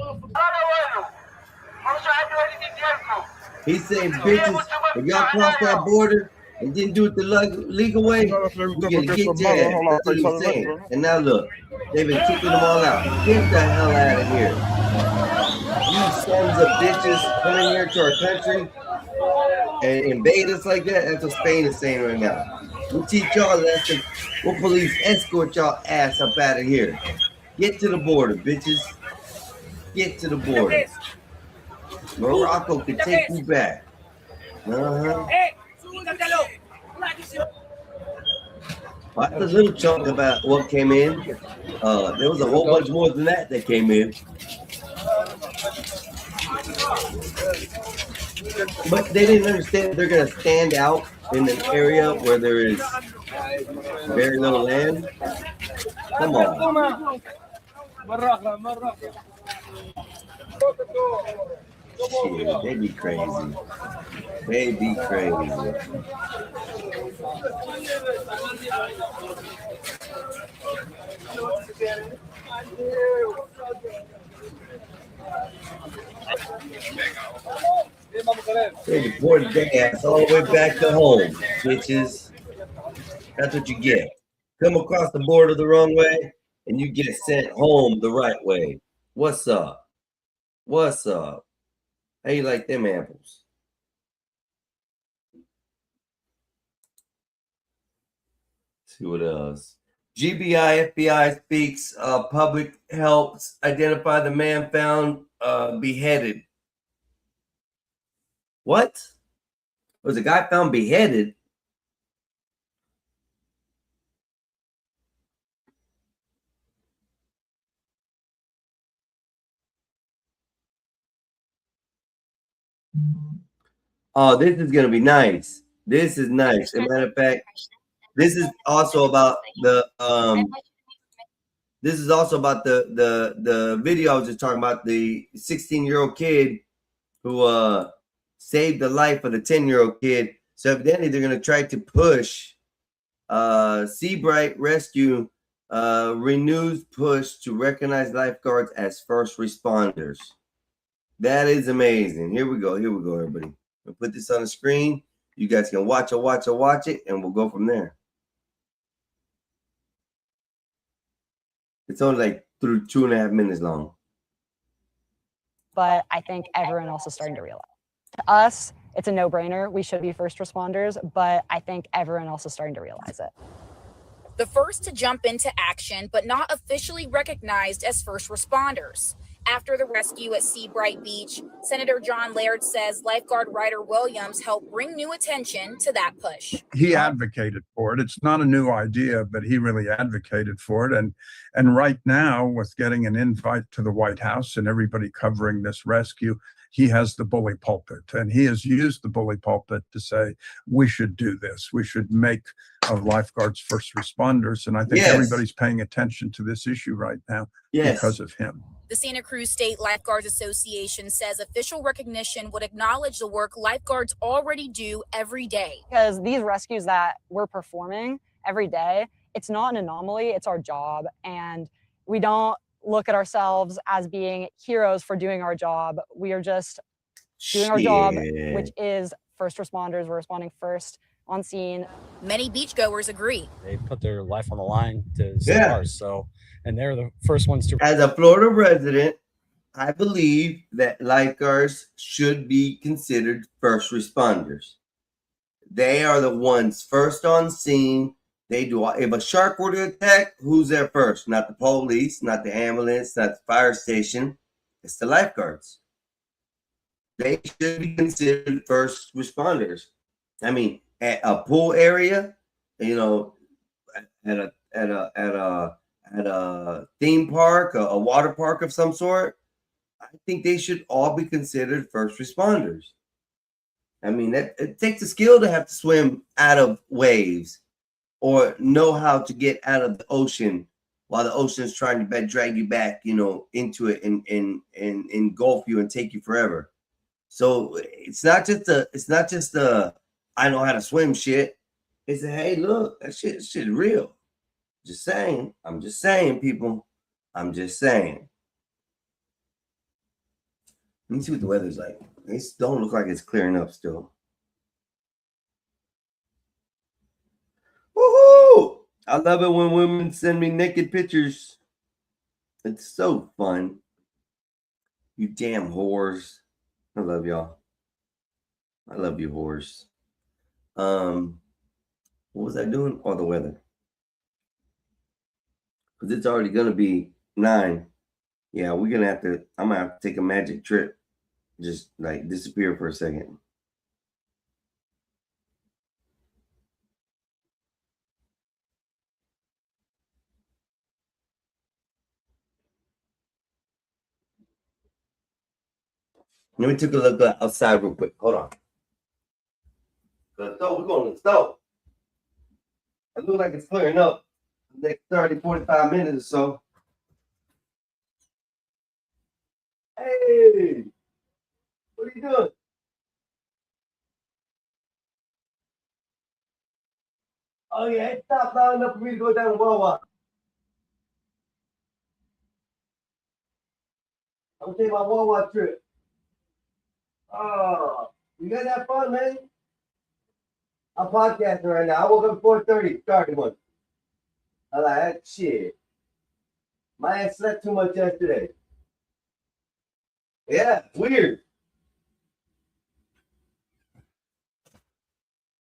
He said, bitches, if y'all cross that border and didn't do it the legal way, you're going to get your ass. That's what he was saying. And now look, they've been kicking them all out. Get the hell out of here. You sons of bitches coming here to our country and invade us like that. That's what Spain is saying right now. We'll teach y'all a lesson. We'll police escort y'all ass up out of here. Get to the border, bitches. Get to the border. Morocco can take you back. That's a little chunk about what came in. There was a whole bunch more than that came in. But they didn't understand they're going to stand out in an area where there is very little land. Come on. Shit, they be crazy. They be crazy. They deported their ass all the way back to home, bitches. That's what you get. Come across the border the wrong way, and you get sent home the right way. What's up? What's up? How you like them apples? Let's see what else. GBI FBI speaks. Public helps identify the man found beheaded. What? Was a guy found beheaded? Oh, this is gonna be nice. This is nice. As a matter of fact, this is also about the this is also about the video I was just talking about, the 16-year-old kid who saved the life of the 10-year-old kid. So evidently they're gonna try to push Seabright Rescue renews push to recognize lifeguards as first responders. That is amazing. Here we go. Here we go, everybody. We'll put this on the screen. You guys can watch it, and we'll go from there. It's only like through 2.5 minutes long. But I think everyone else is starting to realize. To us, it's a no-brainer. We should be first responders, but I think everyone else is starting to realize it. The first to jump into action, but not officially recognized as first responders. After the rescue at Seabright Beach, Senator John Laird says lifeguard Ryder Williams helped bring new attention to that push. He advocated for it. It's not a new idea, but he really advocated for it. And right now, with getting an invite to the White House and everybody covering this rescue, he has the bully pulpit, and he has used the bully pulpit to say, we should do this. We should make lifeguards first responders. And I think everybody's paying attention to this issue right now because of him. The Santa Cruz State Lifeguards Association says official recognition would acknowledge the work lifeguards already do every day. Because these rescues that we're performing every day, it's not an anomaly, it's our job. And we don't look at ourselves as being heroes for doing our job. We are just doing our job, which is first responders. We're responding first on scene. Many beachgoers agree. They put their life on the line to save ours. So, and they're the first ones to. As a Florida resident, I believe that lifeguards should be considered first responders. They are the ones first on scene. They do. If a shark were to attack, who's there first? Not the police, not the ambulance, not the fire station. It's the lifeguards. They should be considered first responders. I mean, at a pool area, you know, at a theme park, a water park of some sort, I think they should all be considered first responders. I mean, it takes a skill to have to swim out of waves or know how to get out of the ocean while the ocean is trying to drag you back, you know, into it and engulf you and take you forever. So it's not just the I know how to swim shit. It's a, hey, look, that shit's real. Just saying. I'm just saying, people. I'm just saying. Let me see what the weather's like. It don't look like it's clearing up still. Woohoo! I love it when women send me naked pictures. It's so fun. You damn whores. I love y'all. I love you whores. What was I doing? Oh, the weather. Because it's already going to be 9. Yeah, I'm going to have to take a magic trip. Just like disappear for a second. Let me take a look outside real quick. Hold on. We're going to the stove. It looks like it's clearing up the next 30, 45 minutes or so. Hey, what are you doing? Oh, yeah, it stopped long enough for me to go down to Wawa. I'm going to take my Wawa trip. Oh, you guys have fun, man? I'm podcasting right now. I woke up at 4:30, started one. I like that shit. My ass slept too much yesterday. Yeah, weird.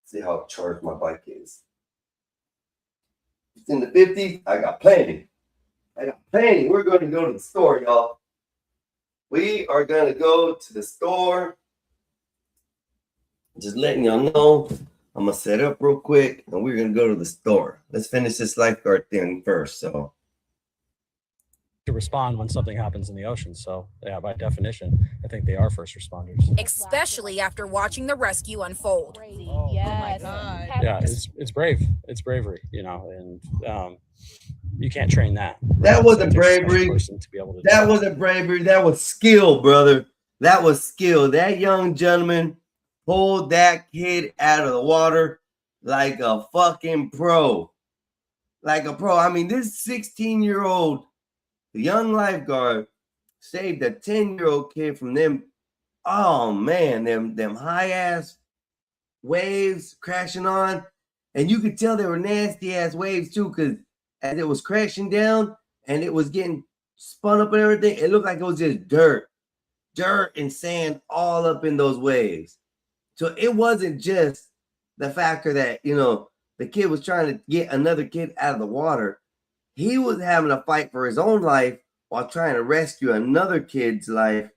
See how charged my bike is. It's in the 50s. I got plenty. We're going to go to the store, y'all. We are going to go to the store. Just letting y'all know. I'm going to set up real quick, and we're going to go to the store. Let's finish this lifeguard thing first. So, to respond when something happens in the ocean. So, yeah, by definition, I think they are first responders. Especially after watching the rescue unfold. Yes. Yeah, it's brave. It's bravery, you know, and you can't train that. That wasn't bravery. That wasn't bravery. That was skill, brother. That was skill. That young gentleman pulled that kid out of the water like a fucking pro. Like a pro. I mean, this 16-year-old young lifeguard saved a 10-year-old kid from them. Oh, man, them high-ass waves crashing on. And you could tell they were nasty-ass waves, too, because as it was crashing down and it was getting spun up and everything, it looked like it was just dirt and sand all up in those waves. So it wasn't just the factor that, you know, the kid was trying to get another kid out of the water. He was having a fight for his own life while trying to rescue another kid's life.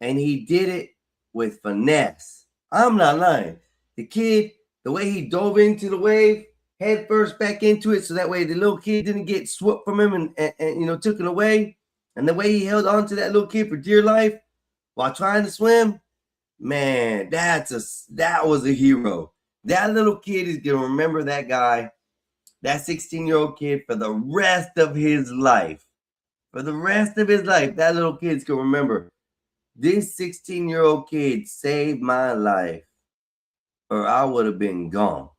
And he did it with finesse. I'm not lying. The kid, the way he dove into the wave, head first back into it, so that way the little kid didn't get swooped from him and you know, taken away. And the way he held on to that little kid for dear life while trying to swim, man, that was a hero. That little kid is gonna remember that guy, that 16-year-old kid, for the rest of his life. For the rest of his life, that little kid's gonna remember, this 16-year-old kid saved my life, or I would have been gone.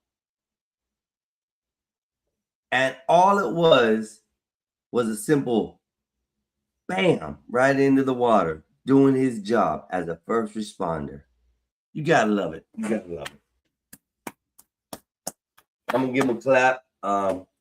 And all it was a simple bam, right into the water, doing his job as a first responder. You gotta love it. You gotta love it. I'm gonna give him a clap.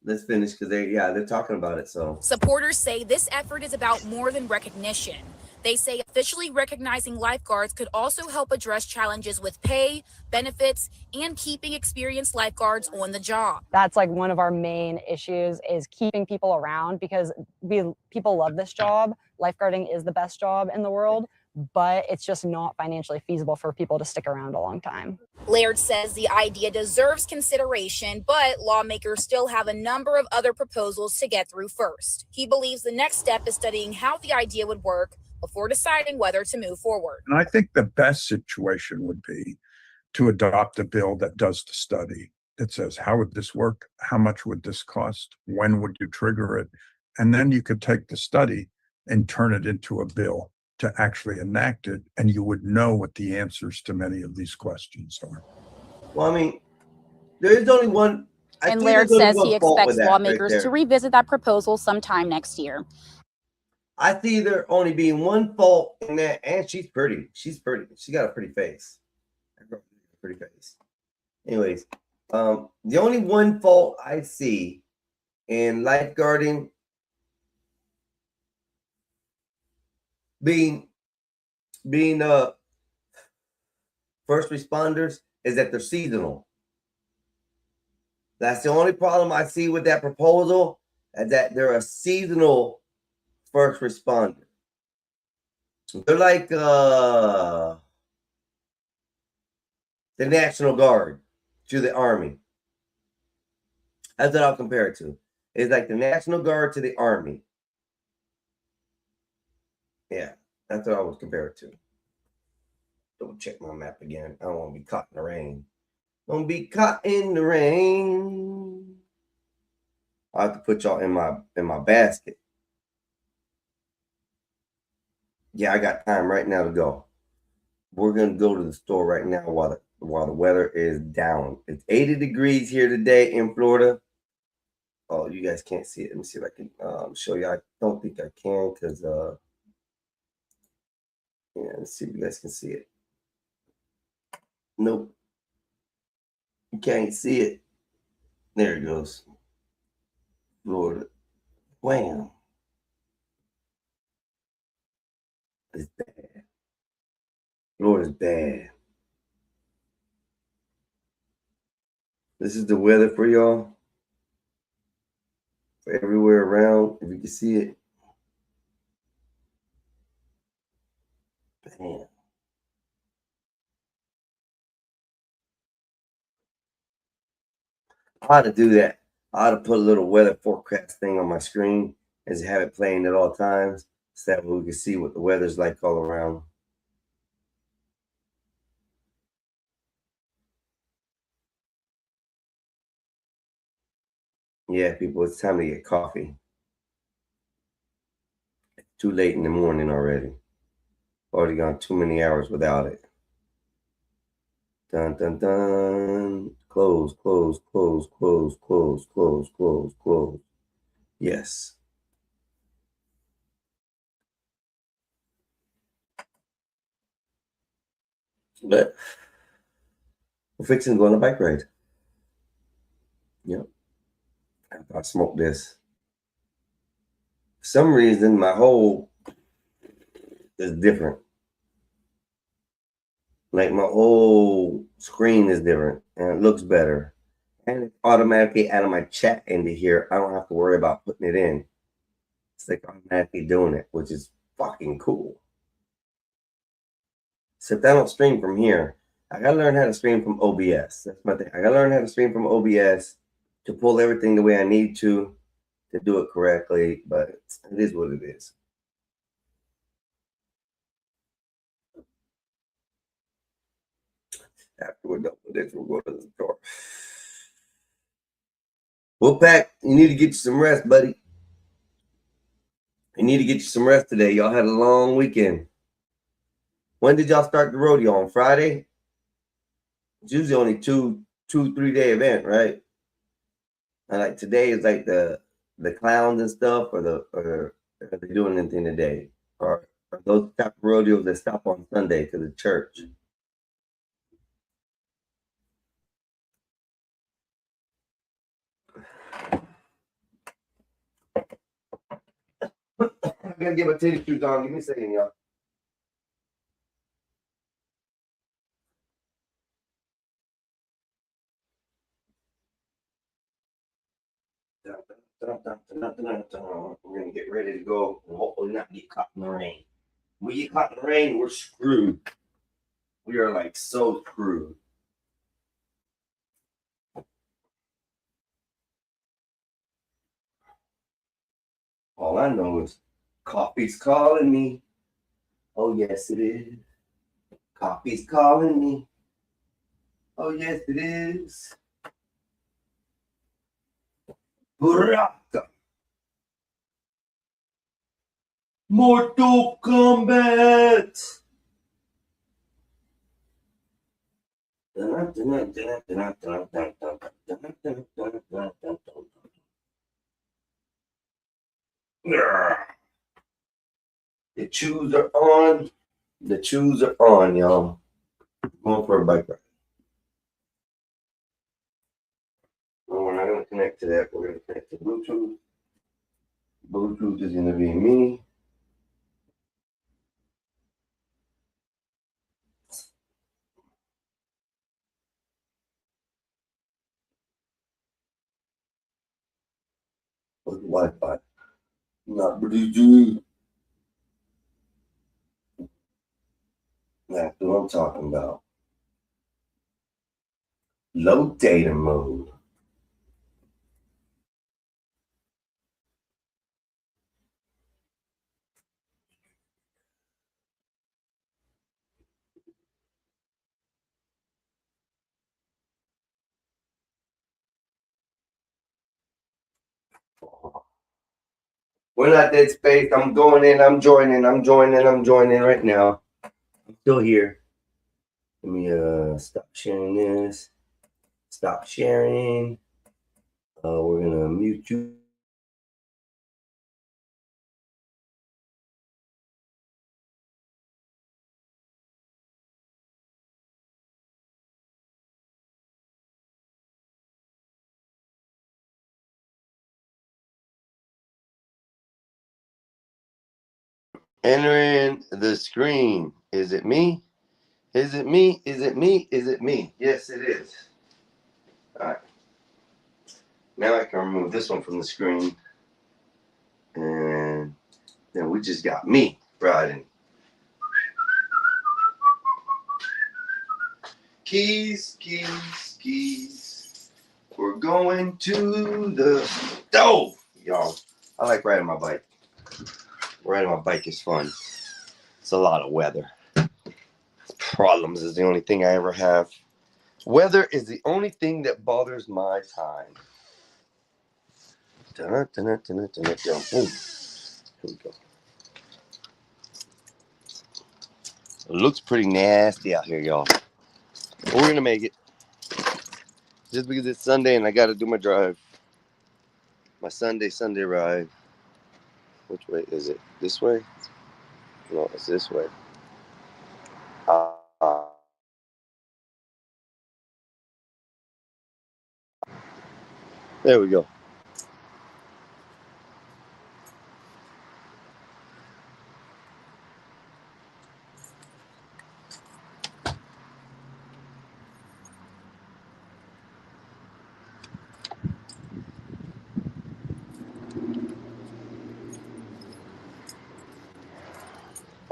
Let's finish because they're talking about it. So Supporters say this effort is about more than recognition. They say officially recognizing lifeguards could also help address challenges with pay, benefits, and keeping experienced lifeguards on the job. That's like one of our main issues, is keeping people around, because people love this job. Lifeguarding is the best job in the world, but it's just not financially feasible for people to stick around a long time. Laird says the idea deserves consideration, but lawmakers still have a number of other proposals to get through first. He believes the next step is studying how the idea would work before deciding whether to move forward. And I think the best situation would be to adopt a bill that does the study, that says, how would this work? How much would this cost? When would you trigger it? And then you could take the study and turn it into a bill to actually enact it, and you would know what the answers to many of these questions are. Well, I mean, there is only one. And Laird says he expects lawmakers to revisit that proposal sometime next year. I see there only being one fault in that, and she's pretty. She's pretty. She got a pretty face. Pretty face. Anyways, the only one fault I see in lifeguarding being first responders is that they're seasonal. That's the only problem I see with that proposal, is that they're a seasonal first responder. They're like the National Guard to the Army. That's what I'll compare it to. It's like the National Guard to the Army. Yeah, that's what I would compare it to. Don't check my map again. I don't want to be caught in the rain. Don't be caught in the rain. I have to put y'all in my basket. Yeah, I got time right now to go. We're gonna go to the store right now while the weather is down. It's 80 degrees here today in Florida. Oh, you guys can't see it. Let me see if I can show you. I don't think I can because yeah, let's see if you guys can see it. Nope. You can't see it. There it goes. Florida. Wham. It's bad. Florida's bad. This is the weather for y'all. For everywhere around, if you can see it. Bam. I ought to do that. I ought to put a little weather forecast thing on my screen and have it playing at all times so that we can see what the weather's like all around. Yeah, people, it's time to get coffee. It's too late in the morning already. Already gone too many hours without it. Dun, dun, dun. Close, close, close, close, close, close, close, close. Yes. But we're fixing to go on a bike ride. Yep. After I smoke this. For some reason, my whole is different. Like my whole screen is different and it looks better. And it's automatically out of my chat into here. I don't have to worry about putting it in. It's like automatically doing it, which is fucking cool. Except I don't stream from here. I gotta learn how to stream from OBS. That's my thing. I gotta learn how to stream from OBS to pull everything the way I need to do it correctly, but it is what it is. After we're done with this, we'll go to the store. Wolfpack, you need to get you some rest, buddy. You need to get you some rest today. Y'all had a long weekend. When did y'all start the rodeo? On Friday? It's usually only two, 3-day event, right? And like today is like the clowns and stuff, or are they doing anything today? Or are those type of rodeos that stop on Sunday because of church? I gotta get my tennis shoes on. Give me a second, y'all. We're gonna get ready to go and hopefully not get caught in the rain. We get caught in the rain, we're screwed. We are like so screwed. All I know is coffee's calling me. Oh, yes, it is. Coffee's calling me. Oh, yes, it is. Burrata. Mortal Kombat. The chews are on. The chews are on, y'all. Going for a bike ride. Oh, we're not going to connect to that. We're going to connect to Bluetooth. Bluetooth is going to be me. With Wi-Fi. Not Bluetooth. That's what I'm talking about. Low data mode. We're not dead space. I'm going in. I'm joining. I'm joining right now. I'm still here. Let me stop sharing this. Stop sharing. We're gonna mute you. Entering the screen. Is it me? Is it me? Is it me? Is it me? Yes, it is. All right. Now I can remove this one from the screen. And then we just got me riding. Keys, keys, keys. We're going to the stove, y'all. I like riding my bike. Riding my bike is fun. It's a lot of weather. Problems is the only thing I ever have. Weather is the only thing that bothers my time. Boom. Here we go. It looks pretty nasty out here, y'all. But we're gonna make it. Just because it's Sunday and I gotta do my drive. My Sunday ride. Which way is it? This way? No, it's this way. There we go.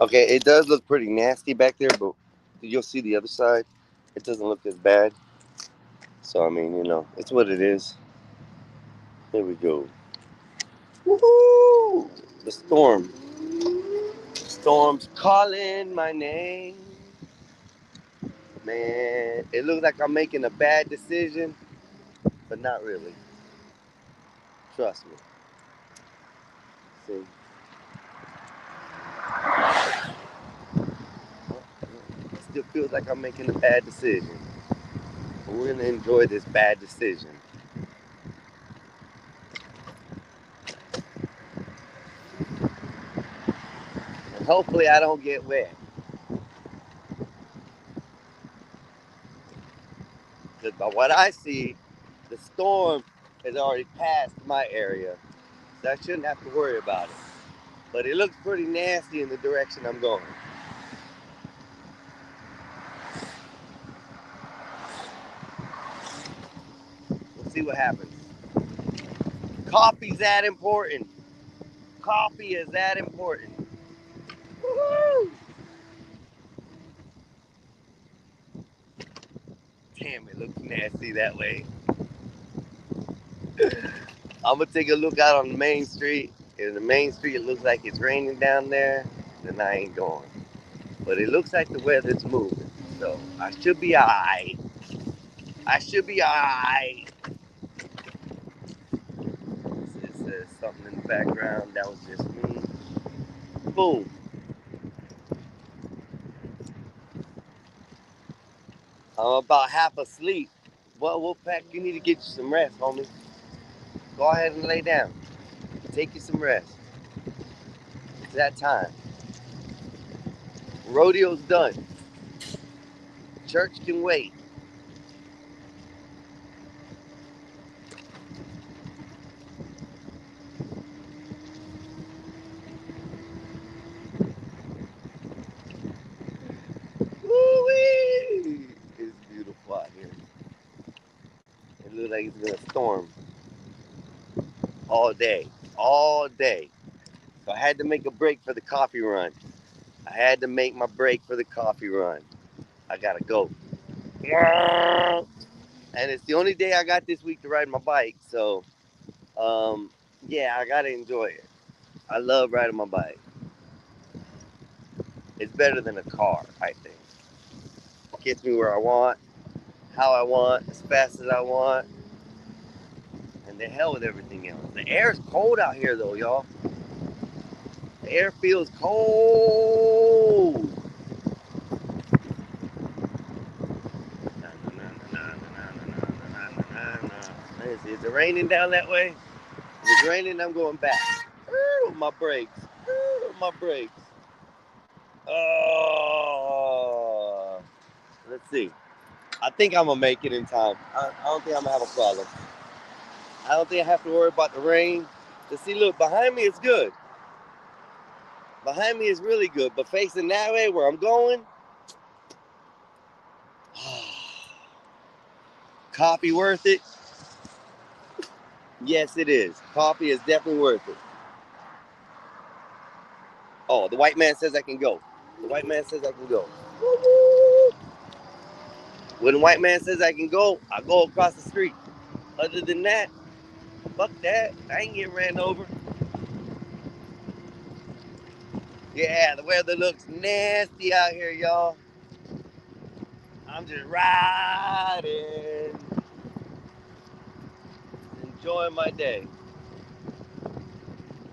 Okay, it does look pretty nasty back there, but you'll see the other side. It doesn't look as bad. So, I mean, you know, it's what it is. Here we go. Woohoo! The storm. Storm's calling my name. Man, it looks like I'm making a bad decision, but not really. Trust me. See? It still feels like I'm making a bad decision. But we're gonna enjoy this bad decision. And hopefully I don't get wet. Because by what I see, the storm has already passed my area. So I shouldn't have to worry about it. But it looks pretty nasty in the direction I'm going. We'll see what happens. Coffee's that important. Coffee is that important. Woo-hoo! It looks nasty that way. I'm gonna take a look out on the main street. If the main street it looks like it's raining down there, then I ain't going. But it looks like the weather's moving, so I should be alright. I should be alright. It says something in the background. That was just me. Boom. I'm about half asleep. Well, Wolfpack, you need to get you some rest, homie. Go ahead and lay down. Take you some rest. It's that time. Rodeo's done. Church can wait. Woo-wee! It's beautiful out here. It looks like it's gonna storm all day. All day. So I had to make a break for the coffee run. I had to make my break for the coffee run. I gotta go. And it's the only day I got this week to ride my bike. So, yeah, I gotta enjoy it. I love riding my bike. It's better than a car, I think. It gets me where I want, how I want, as fast as I want. And the hell with everything else. The air's cold out here, though, y'all. The air feels cold. Is it raining down that way? If it's raining, I'm going back. My brakes. My brakes. Oh. Let's see. I think I'm going to make it in time. I don't think I'm going to have a problem. I don't think I have to worry about the rain. To see, look, behind me is good. Behind me is really good. But facing that way where I'm going, coffee worth it? Yes, it is. Coffee is definitely worth it. Oh, the white man says I can go. The white man says I can go. When the white man says I can go, I go across the street. Other than that, fuck that. I ain't getting ran over. Yeah, the weather looks nasty out here, y'all. I'm just riding. Enjoying my day.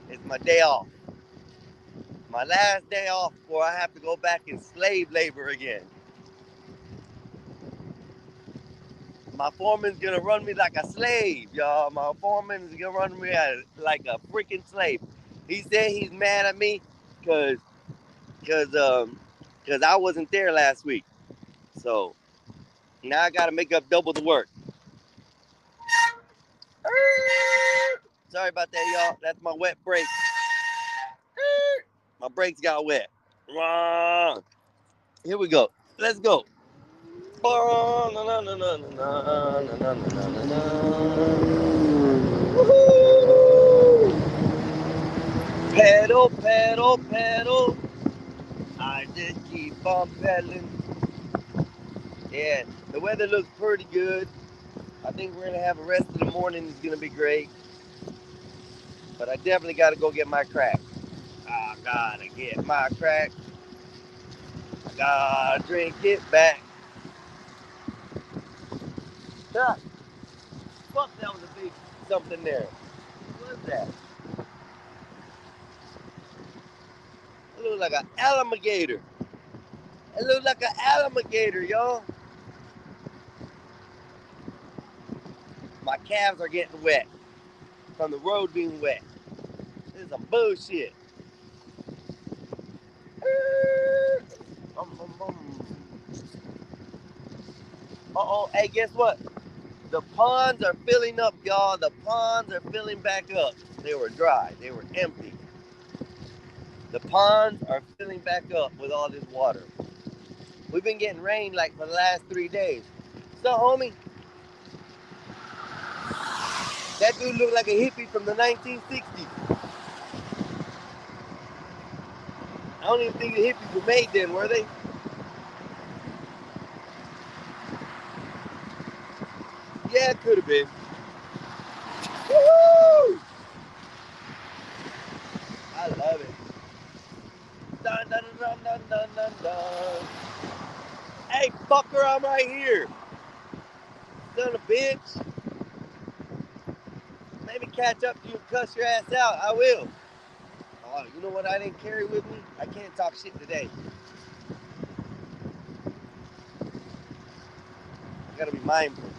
It's my day off. My last day off before I have to go back in slave labor again. My foreman's gonna run me like a slave, y'all. My foreman's gonna run me like a freaking slave. He said he's mad at me because I wasn't there last week. So now I gotta make up double the work. Sorry about that, y'all. That's my wet brake. My brakes got wet. Here we go. Let's go. Woo-hoo! Pedal, pedal, pedal. I just keep on pedaling. Yeah, the weather looks pretty good. I think we're gonna have a rest of the morning. It's gonna be great. But I definitely gotta go get my crack. I gotta get my crack. I gotta drink it back. Fuck, that was a big something there. What was that? It looked like an alligator. It looked like an alligator, y'all. My calves are getting wet from the road being wet. This is some bullshit. Uh-oh, hey, guess what? The ponds are filling up, y'all. The ponds are filling back up. They were dry. They were empty. The ponds are filling back up with all this water. We've been getting rain like for the last 3 days. So, homie, that dude looked like a hippie from the 1960s. I don't even think the hippies were made then, were they? Yeah, it could have been. Woo! I love it. Dun, dun, dun, dun, dun, dun, dun. Hey, fucker, I'm right here. Son of a bitch. Let me catch up to you and cuss your ass out. I will. Oh, you know what I didn't carry with me? I can't talk shit today. I gotta be mindful.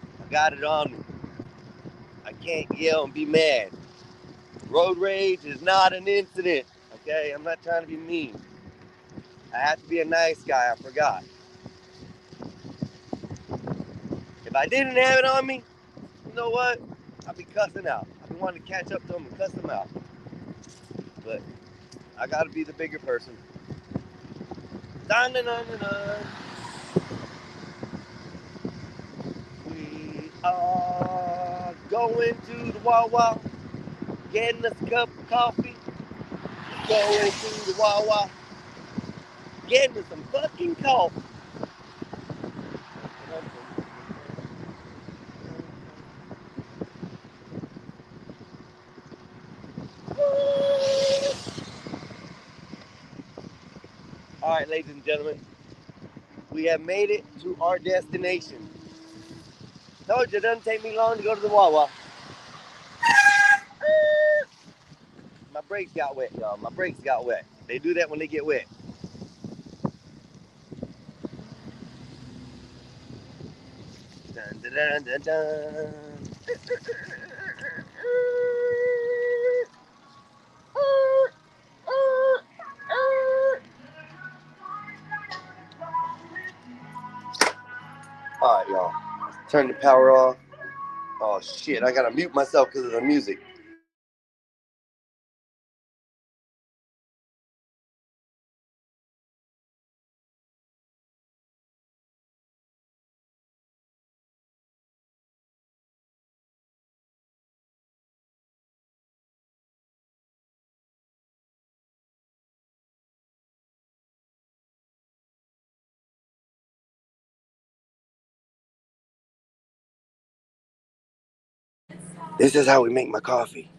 I got it on me. I can't yell and be mad. Road rage is not an incident, okay? I'm not trying to be mean. I have to be a nice guy, I forgot. If I didn't have it on me, you know what? I'd be cussing out. I'd be wanting to catch up to them and cuss them out. But I gotta be the bigger person. Dun, dun, dun, dun, dun. We are going to the Wawa, getting us a cup of coffee. Going to the Wawa, getting us some fucking coffee. All right, ladies and gentlemen, we have made it to our destination. Told you it doesn't take me long to go to the Wawa. My brakes got wet, y'all. My brakes got wet. They do that when they get wet. Dun, dun, dun, dun, dun. All right, y'all. Turn the power off. Oh, shit. I gotta mute myself because of the music. This is how we make my coffee.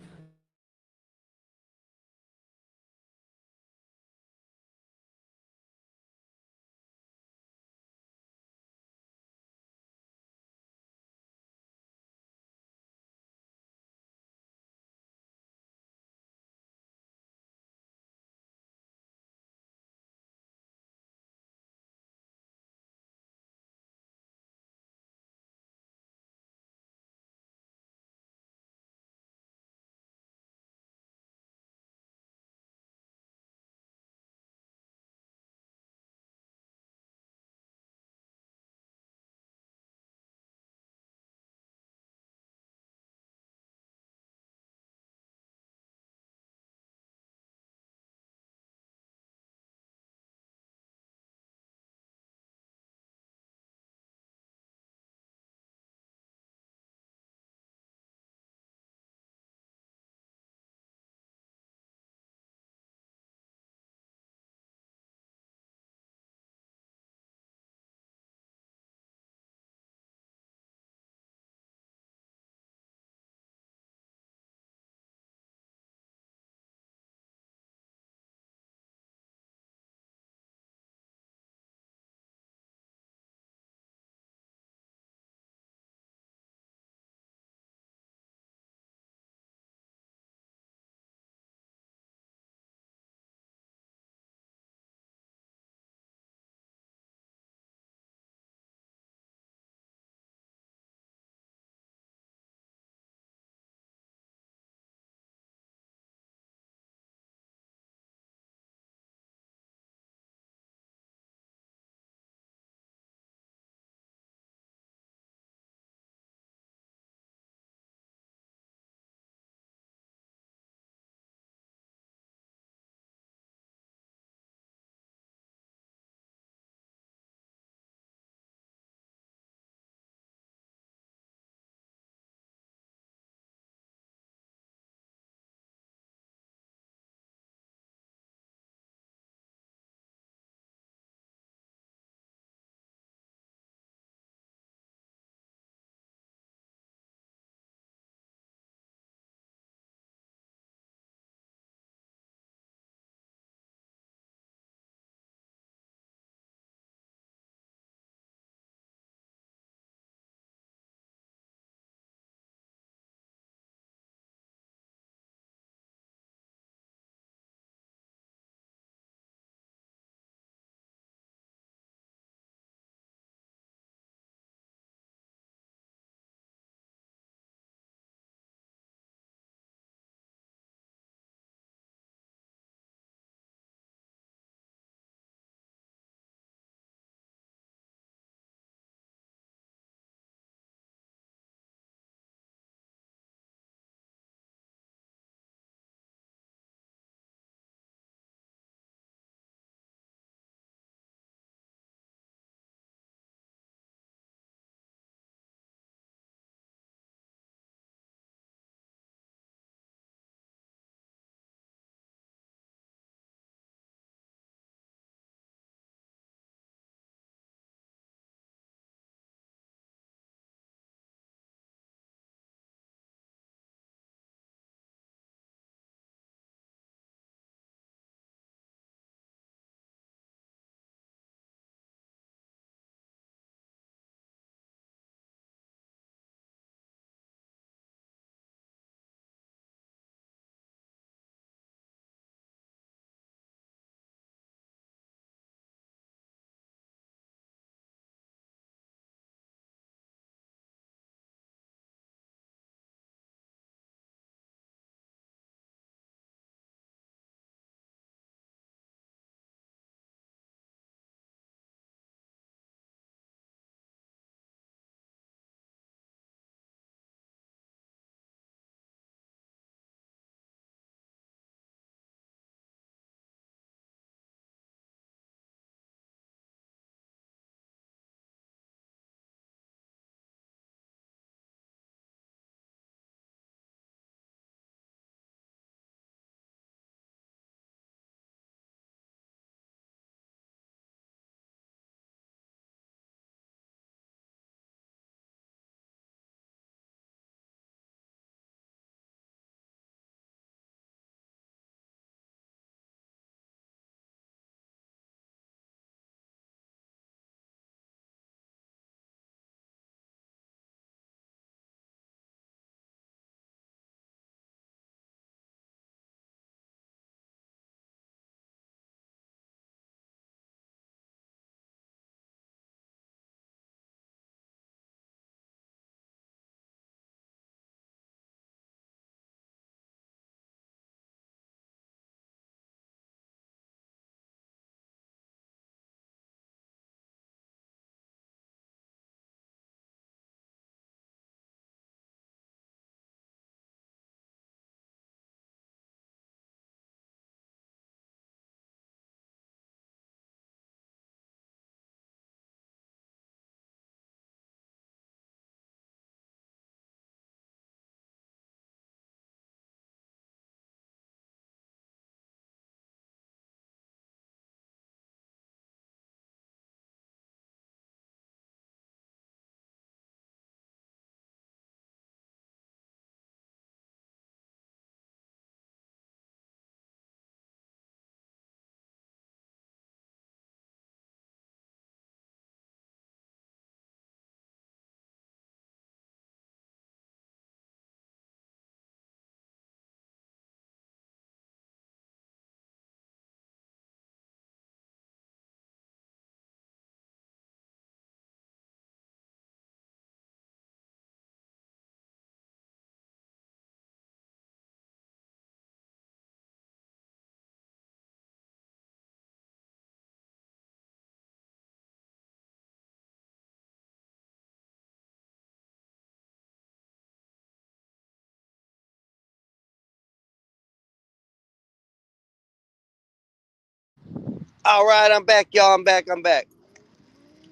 All right, I'm back, y'all. I'm back.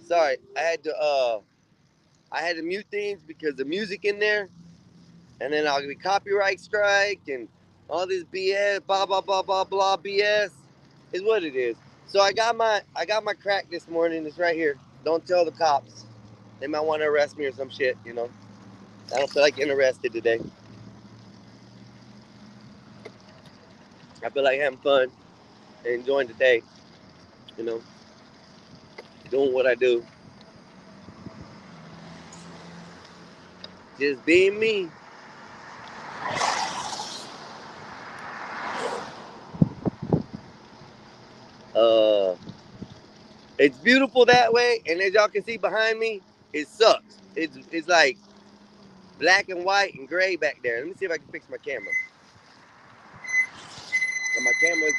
Sorry, I had to mute things because the music in there, and then I'll be copyright strike and all this BS, blah blah blah blah blah BS is what it is. So I got my crack this morning. It's right here. Don't tell the cops. They might want to arrest me or some shit, you know. I don't feel like getting arrested today. I feel like having fun and enjoying the day, you know, doing what I do. Just being me. It's beautiful that way, and as y'all can see behind me, it sucks. It's like black and white and gray back there. Let me see if I can fix my camera. And my camera's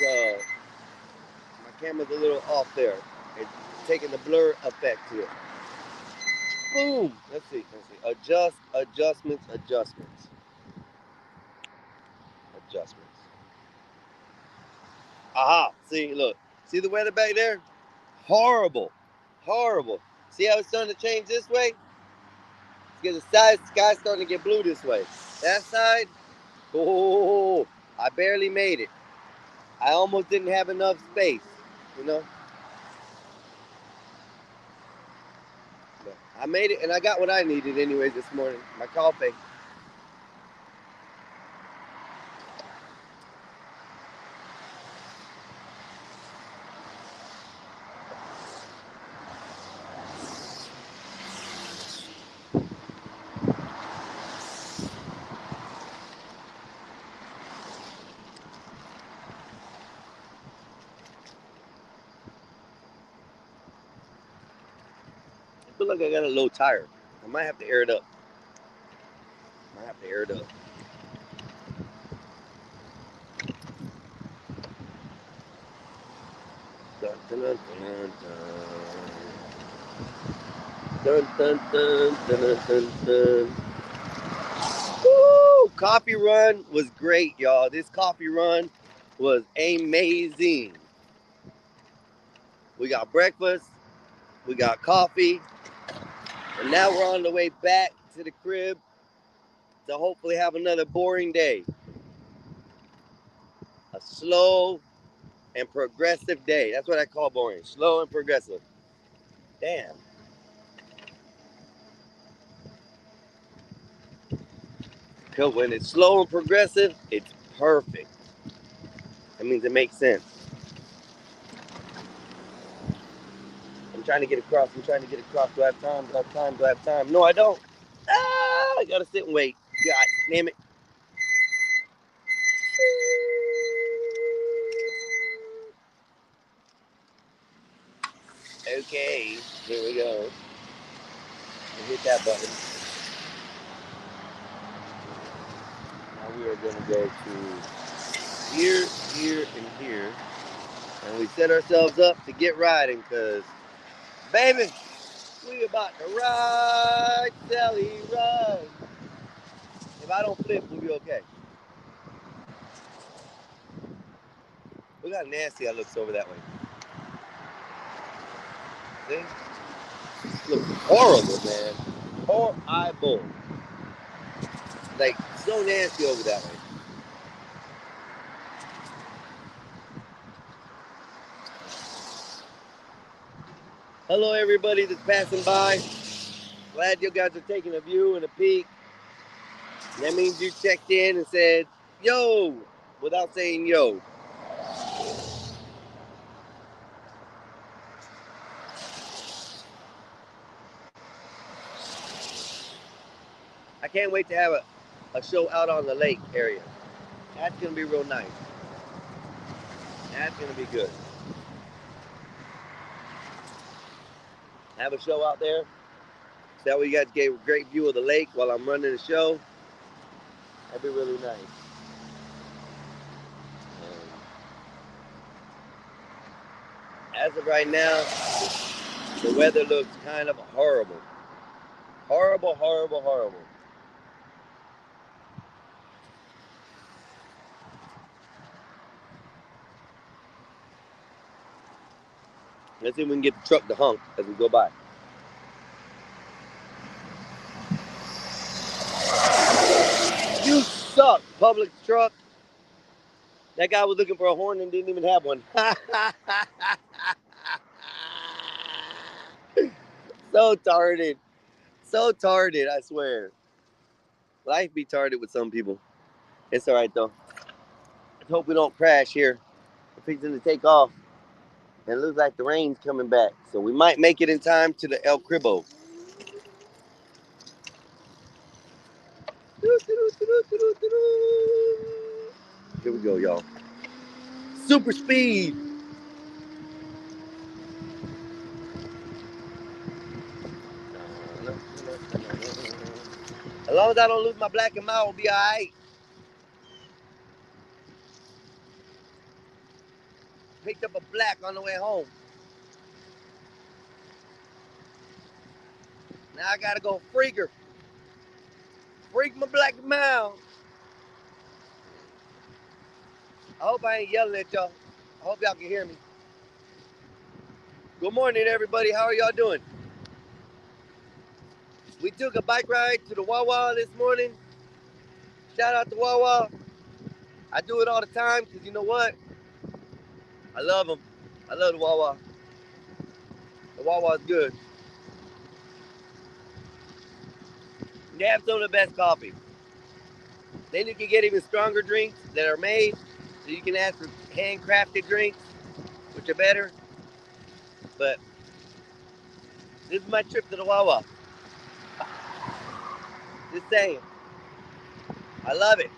a little off there. It's taking the blur effect to it. Boom. Let's see. Adjustments. Aha. See, look. See the weather back there? Horrible. See how it's starting to change this way? Because the sky's starting to get blue this way. That side, oh, I barely made it. I almost didn't have enough space, you know? But I made it, and I got what I needed anyways this morning. My coffee. I feel like I got a low tire. I might have to air it up. Dun, dun, dun, dun, dun. Dun, dun, dun, dun, dun, dun. Woo! Coffee run was great, y'all. This coffee run was amazing. We got breakfast, we got coffee, and now we're on the way back to the crib to hopefully have another boring day. A slow and progressive day. That's what I call boring. Slow and progressive. Damn. Because when it's slow and progressive, it's perfect. That means it makes sense. I'm trying to get across. Do I have time? No, I don't. I gotta sit and wait. God damn it. Okay, here we go. Hit that button. Now we are going to go to here, and here. And we set ourselves up to get riding because, baby, we about to ride, Sally, ride. If I don't flip, we'll be okay. Look how nasty I looks over that way. See? Look horrible, man. Horrible. Like, so nasty over that way. Hello, everybody that's passing by. Glad you guys are taking a view and a peek. That means you checked in and said, yo, without saying yo. I can't wait to have a show out on the lake area. That's going to be real nice. That's going to be good. Have a show out there. So that way you guys get a great view of the lake while I'm running the show. That'd be really nice. As of right now, the weather looks kind of horrible. Horrible. Let's see if we can get the truck to honk as we go by. You suck, Publix truck. That guy was looking for a horn and didn't even have one. So tarded. So tarded, I swear. Life be tarded with some people. It's all right, though. Let's hope we don't crash here. We're fixing to take off. And it looks like the rain's coming back. So we might make it in time to the El Cribbo. Here we go, y'all. Super speed. As long as I don't lose my black and mild, we'll be all right. Picked up a black on the way home. Now I gotta go freak her. Freak my black and mild. I hope I ain't yelling at y'all. I hope y'all can hear me. Good morning, everybody. How are y'all doing? We took a bike ride to the Wawa this morning. Shout out to Wawa. I do it all the time because you know what? I love them. I love the Wawa. The Wawa is good. They have some of the best coffee. Then you can get even stronger drinks that are made. So you can ask for handcrafted drinks, which are better. But this is my trip to the Wawa. Just saying. I love it.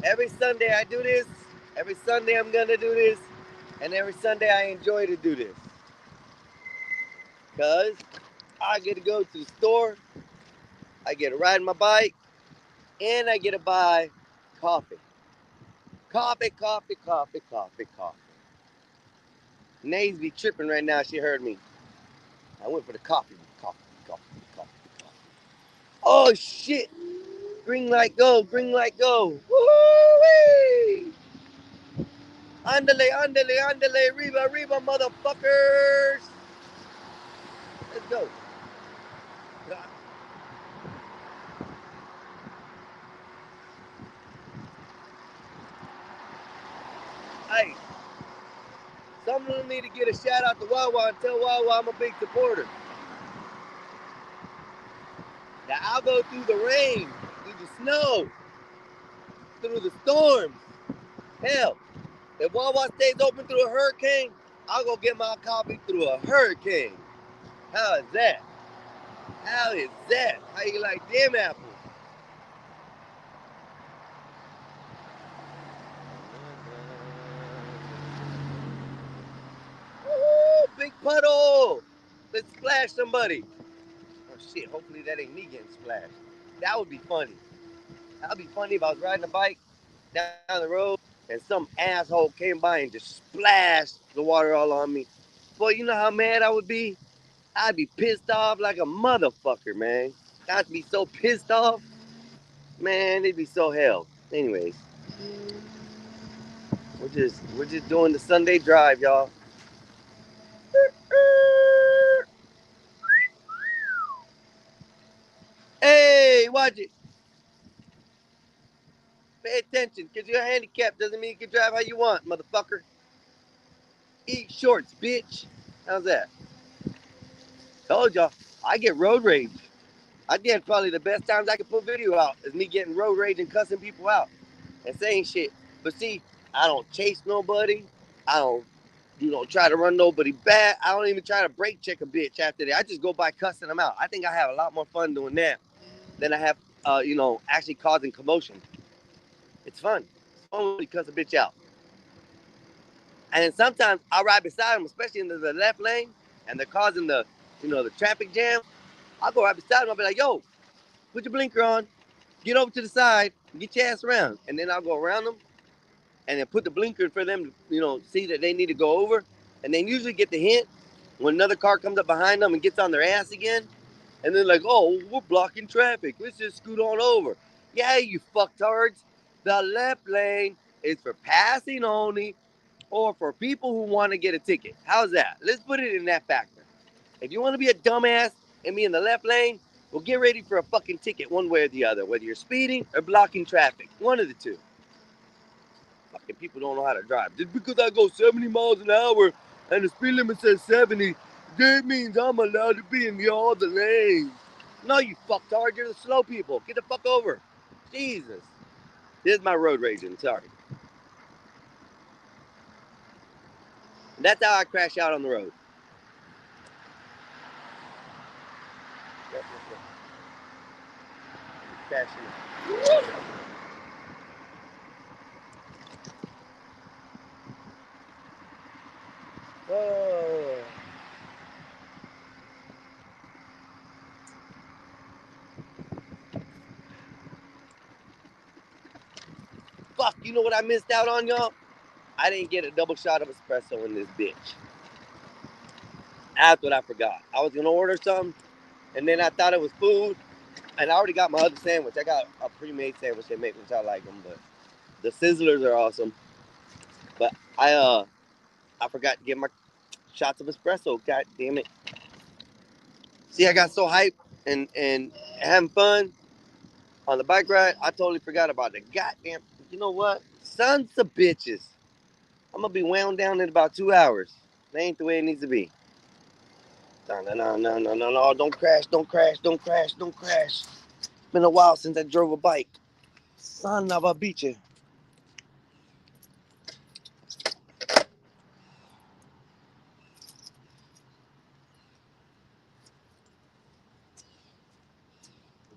Every Sunday I do this. Every Sunday I'm going to do this. And every Sunday I enjoy to do this. Because I get to go to the store. I get to ride my bike. And I get to buy coffee. Coffee, coffee, coffee, coffee, coffee. Nays be tripping right now. She heard me. I went for the coffee. Coffee, coffee, coffee, coffee. Oh, shit. Green light go. Green light go. Woo-wee. Andale, andale, andale. Reba, reba, motherfuckers. Let's go. Hey. Some of them need to get a shout out to Wawa and tell Wawa I'm a big supporter. Now I'll go through the rain, through the snow, through the storms. Hell, if Wawa stays open through a hurricane, I'll go get my coffee through a hurricane. How is that? How is that? How you like them apples? Woo, big puddle. Let's splash somebody. Oh shit, hopefully that ain't me getting splashed. That would be funny. That would be funny if I was riding a bike down the road and some asshole came by and just splashed the water all on me. Boy, you know how mad I would be? I'd be pissed off like a motherfucker, man. I'd be so pissed off. Man, it'd be so hell. Anyways. We're just doing the Sunday drive, y'all. Hey, watch it. Pay attention, because you're handicapped doesn't mean you can drive how you want, motherfucker. Eat shorts, bitch. How's that? Told y'all, I get road rage. I think probably the best times I can put video out is me getting road rage and cussing people out and saying shit. But see, I don't chase nobody. I don't, try to run nobody back. I don't even try to brake check a bitch after that. I just go by cussing them out. I think I have a lot more fun doing that than I have, actually causing commotion. It's fun. It's fun when you cuss a bitch out. And then sometimes I'll ride beside them, especially in the left lane, and they're causing the traffic jam. I'll go right beside them. I'll be like, yo, put your blinker on, get over to the side, and get your ass around. And then I'll go around them and then put the blinker for them to, see that they need to go over. And then usually get the hint when another car comes up behind them and gets on their ass again. And they're like, oh, we're blocking traffic. Let's just scoot on over. Yeah, you fucktards. The left lane is for passing only or for people who want to get a ticket. How's that? Let's put it in that factor. If you want to be a dumbass and be in the left lane, well, get ready for a fucking ticket one way or the other, whether you're speeding or blocking traffic. One of the two. Fucking people don't know how to drive. Just because I go 70 miles an hour and the speed limit says 70, that means I'm allowed to be in all the lanes. No, you fucktard. You're the slow people. Get the fuck over. Jesus. This is my road raging. Sorry. That's how I crash out on the road. Crashing. Oh. Fuck, you know what I missed out on, y'all? I didn't get a double shot of espresso in this bitch. That's what I forgot. I was gonna order something, and then I thought it was food, and I already got my other sandwich. I got a pre-made sandwich they make, which I like them, but the Sizzlers are awesome. But I forgot to get my shots of espresso. God damn it. See, I got so hyped and having fun on the bike ride, I totally forgot about it. Goddamn, you know what? Sons of bitches. I'm gonna be wound down in about 2 hours. That ain't the way it needs to be. No, don't crash, don't crash, don't crash, don't crash. It's been a while since I drove a bike. Son of a bitch. The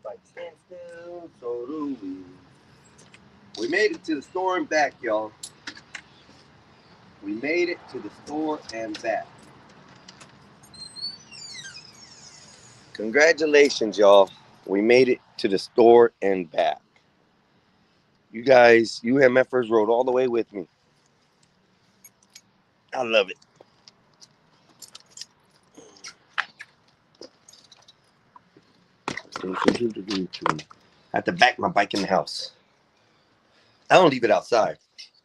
bike stands still, so do we. We made it to the store and back, y'all. We made it to the store and back. Congratulations, y'all. We made it to the store and back. You guys, UMFers rode all the way with me. I love it. I have to back my bike in the house. I don't leave it outside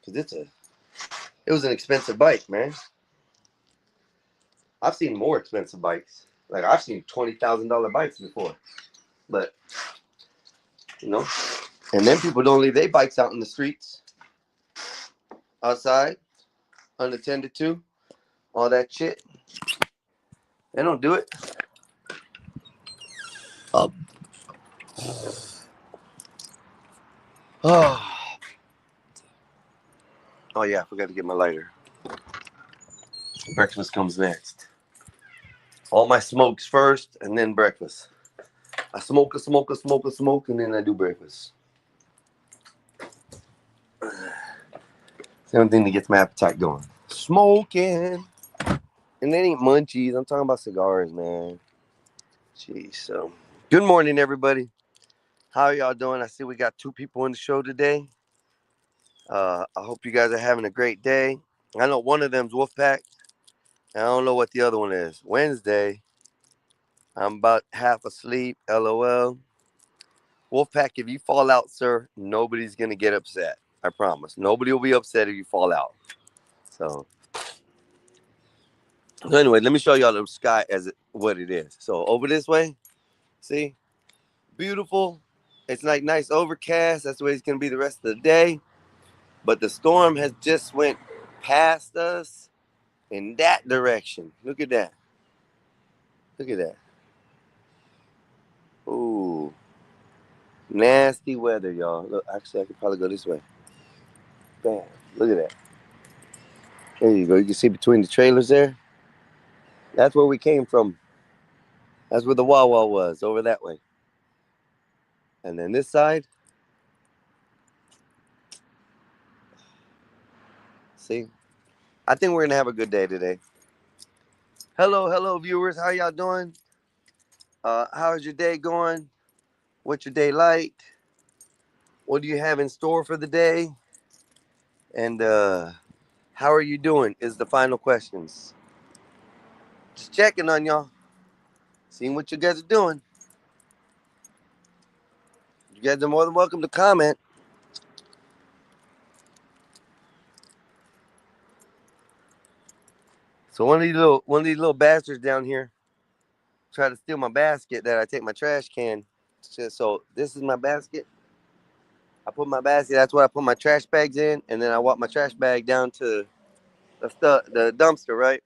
because it was an expensive bike, man. I've seen more expensive bikes. Like I've seen $20,000 bikes before, but you know, and then people don't leave their bikes out in the streets, outside, unattended to, all that shit. They don't do it. Oh, yeah, I forgot to get my lighter. Breakfast comes next. All my smokes first, and then breakfast. I smoke, and then I do breakfast. It's the only thing that gets my appetite going. Smoking. And they ain't munchies. I'm talking about cigars, man. Jeez, so. Good morning, everybody. How are y'all doing? I see we got 2 people in the show today. I hope you guys are having a great day. I know one of them's Wolfpack. I don't know what the other one is. Wednesday. I'm about half asleep. LOL. Wolfpack, if you fall out, sir, nobody's going to get upset. I promise. Nobody will be upset if you fall out. So anyway, let me show y'all the sky what it is. So over this way, see? Beautiful. It's like nice overcast. That's the way it's going to be the rest of the day. But the storm has just went past us in that direction. Look at that. Look at that. Ooh. Nasty weather, y'all. Look, actually, I could probably go this way. Bam. Look at that. There you go. You can see between the trailers there. That's where we came from. That's where the Wawa was, over that way. And then this side. See? I think we're going to have a good day today. Hello, viewers. How y'all doing? How's your day going? What's your day like? What do you have in store for the day? And how are you doing is the final questions. Just checking on y'all. Seeing what you guys are doing. You guys are more than welcome to comment. So one of these little bastards down here tried to steal my basket that I take my trash can. So this is my basket. I put my basket. That's what I put my trash bags in, and then I walk my trash bag down to the dumpster, right?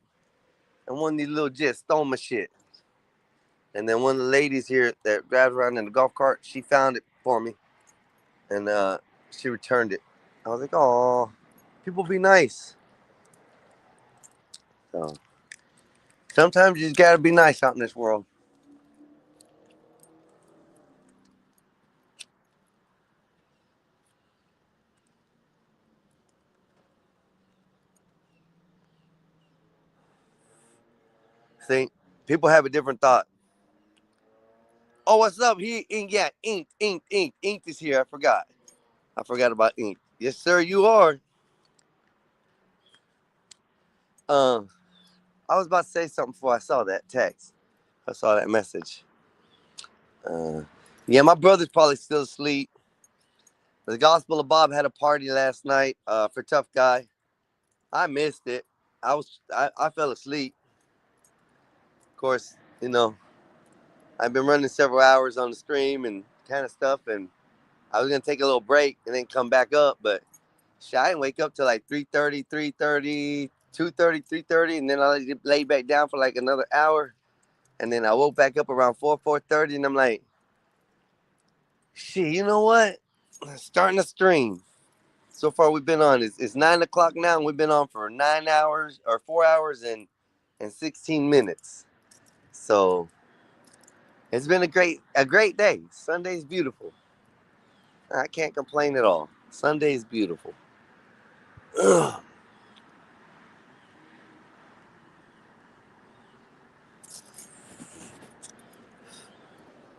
And one of these little jits stole my shit. And then one of the ladies here that drives around in the golf cart, she found it for me, and she returned it. I was like, "Oh, people be nice." So sometimes you just gotta be nice out in this world. See, people have a different thought. Oh, what's up? Ink is here. I forgot about Ink. Yes, sir, you are. I was about to say something before I saw that text. I saw that message. Yeah, my brother's probably still asleep. The Gospel of Bob had a party last night for Tough Guy. I missed it. I fell asleep. Of course, you know, I've been running several hours on the stream and kind of stuff, and I was gonna take a little break and then come back up, but I didn't wake up till like 3:30, 3:30, and then I laid back down for like another hour, and then I woke back up around 4:30, and I'm like, shit, you know what? Starting to stream. So far we've been on. It's 9 o'clock now, and we've been on for 9 hours or 4 hours and 16 minutes. So it's been a great day. Sunday's beautiful. I can't complain at all. Sunday's beautiful. Ugh.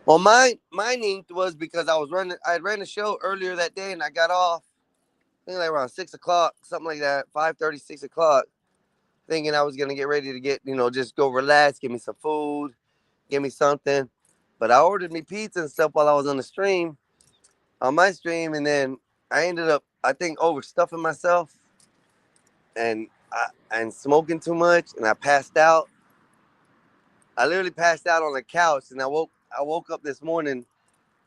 Well, mine inked was because I ran a show earlier that day, and I got off, I think like around 6 o'clock, something like that, 5:30, 6 o'clock, thinking I was going to get ready to just go relax, give me some food, give me something. But I ordered me pizza and stuff while I was on my stream, and then I ended up, I think, overstuffing myself and smoking too much, and I passed out. I literally passed out on the couch, and I woke up this morning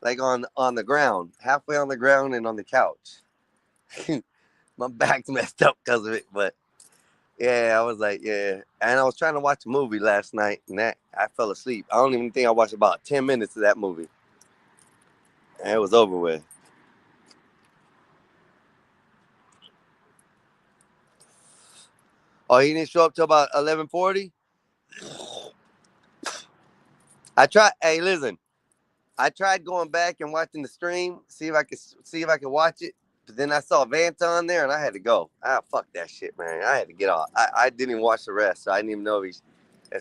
like on the ground, halfway on the ground and on the couch. My back's messed up because of it, but yeah, I was like, yeah. And I was trying to watch a movie last night, and I fell asleep. I don't even think I watched about 10 minutes of that movie, and it was over with. Oh, he didn't show up till about 11:40. Hey, listen. I tried going back and watching the stream, see if I could watch it. But then I saw Vanta on there, and I had to go. Fuck that shit, man. I had to get off. I didn't even watch the rest, so I didn't even know if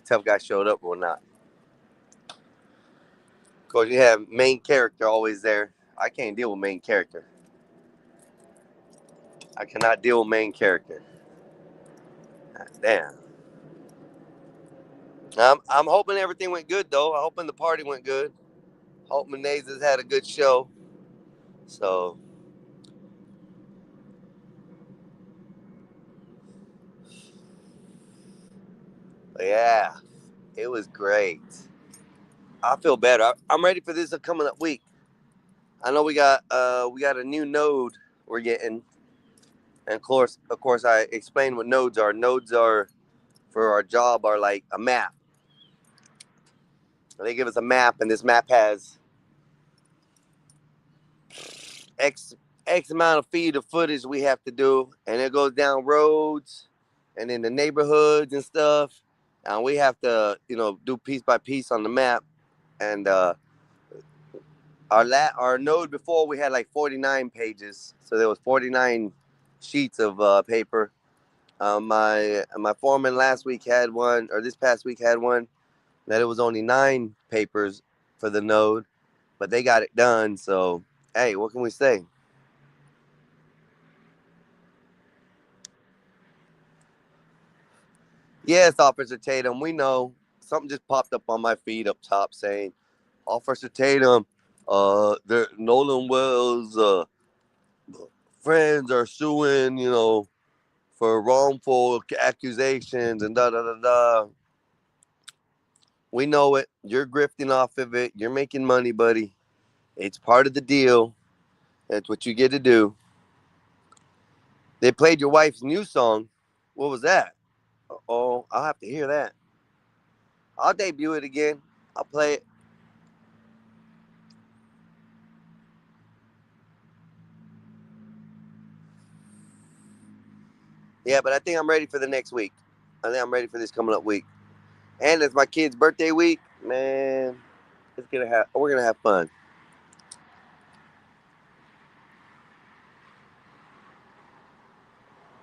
Tough Guy showed up or not. Of course, you have main character always there. I can't deal with main character. I cannot deal with main character. Damn. I'm hoping everything went good, though. I'm hoping the party went good. Hoping Nazes had a good show. So, but yeah, it was great. I feel better. I'm ready for this coming up week. I know we got a new node we're getting, and of course, I explained what nodes are. Nodes are for our job are like a map. They give us a map, and this map has X amount of feet of footage we have to do, and it goes down roads and in the neighborhoods and stuff, and we have to do piece by piece on the map. And our node before, we had like 49 pages, so there was 49 sheets of paper. My foreman last week had one, or this past week had one, that it was only 9 papers for the node, but they got it done. So hey, what can we say? Yes, Officer Tatum, we know. Something just popped up on my feed up top saying, Officer Tatum, Nolan Wells' friends are suing, for wrongful accusations and da da da da. We know it. You're grifting off of it. You're making money, buddy. It's part of the deal. That's what you get to do. They played your wife's new song. What was that? Oh, I'll have to hear that. I'll debut it again. I'll play it. Yeah, but I think I'm ready for the next week. I think I'm ready for this coming up week. And it's my kid's birthday week. Man, we're gonna have fun.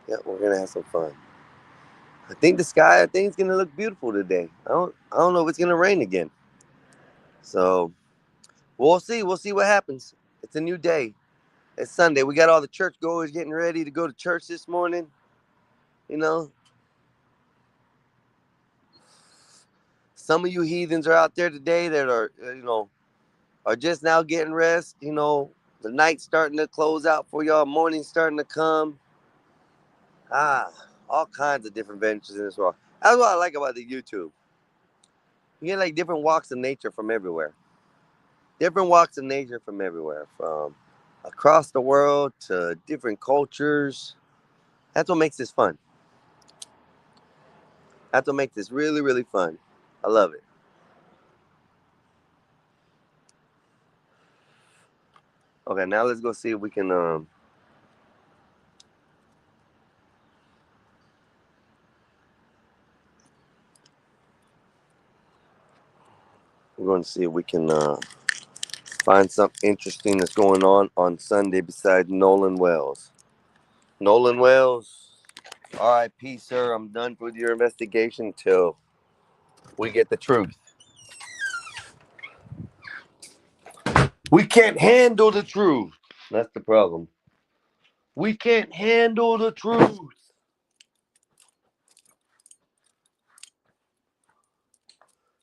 Yeah, we're gonna have some fun. I think it's gonna look beautiful today. I don't know if it's gonna rain again. So we'll see. We'll see what happens. It's a new day. It's Sunday. We got all the church goers getting ready to go to church this morning. You know, some of you heathens are out there today that are, are just now getting rest. You know, the night's starting to close out for y'all. Morning's starting to come. All kinds of different ventures in this world. That's what I like about the YouTube. You get like different walks of nature from everywhere. Different walks of nature from everywhere. From across the world to different cultures. That's what makes this fun. That's what makes this really, really fun. I love it. Okay, now let's go see if we can we're going to see if we can find something interesting that's going on Sunday besides Nolan Wells. Nolan Wells, R.I.P., sir. I'm done with your investigation till we get the truth. We can't handle the truth. That's the problem. We can't handle the truth.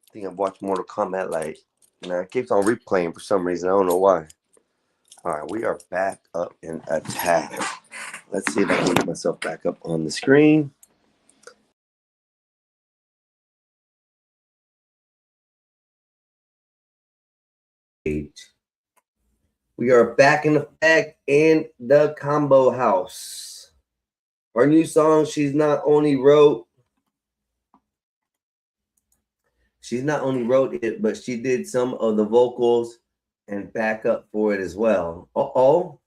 I think I've watched Mortal Kombat like, it keeps on replaying for some reason. I don't know why. All right, we are back up in attack. Let's see if I can get myself back up on the screen. We are back in effect in the Combo House. Our new song, She's Not Only wrote it, but she did some of the vocals and backup for it as well. Oh,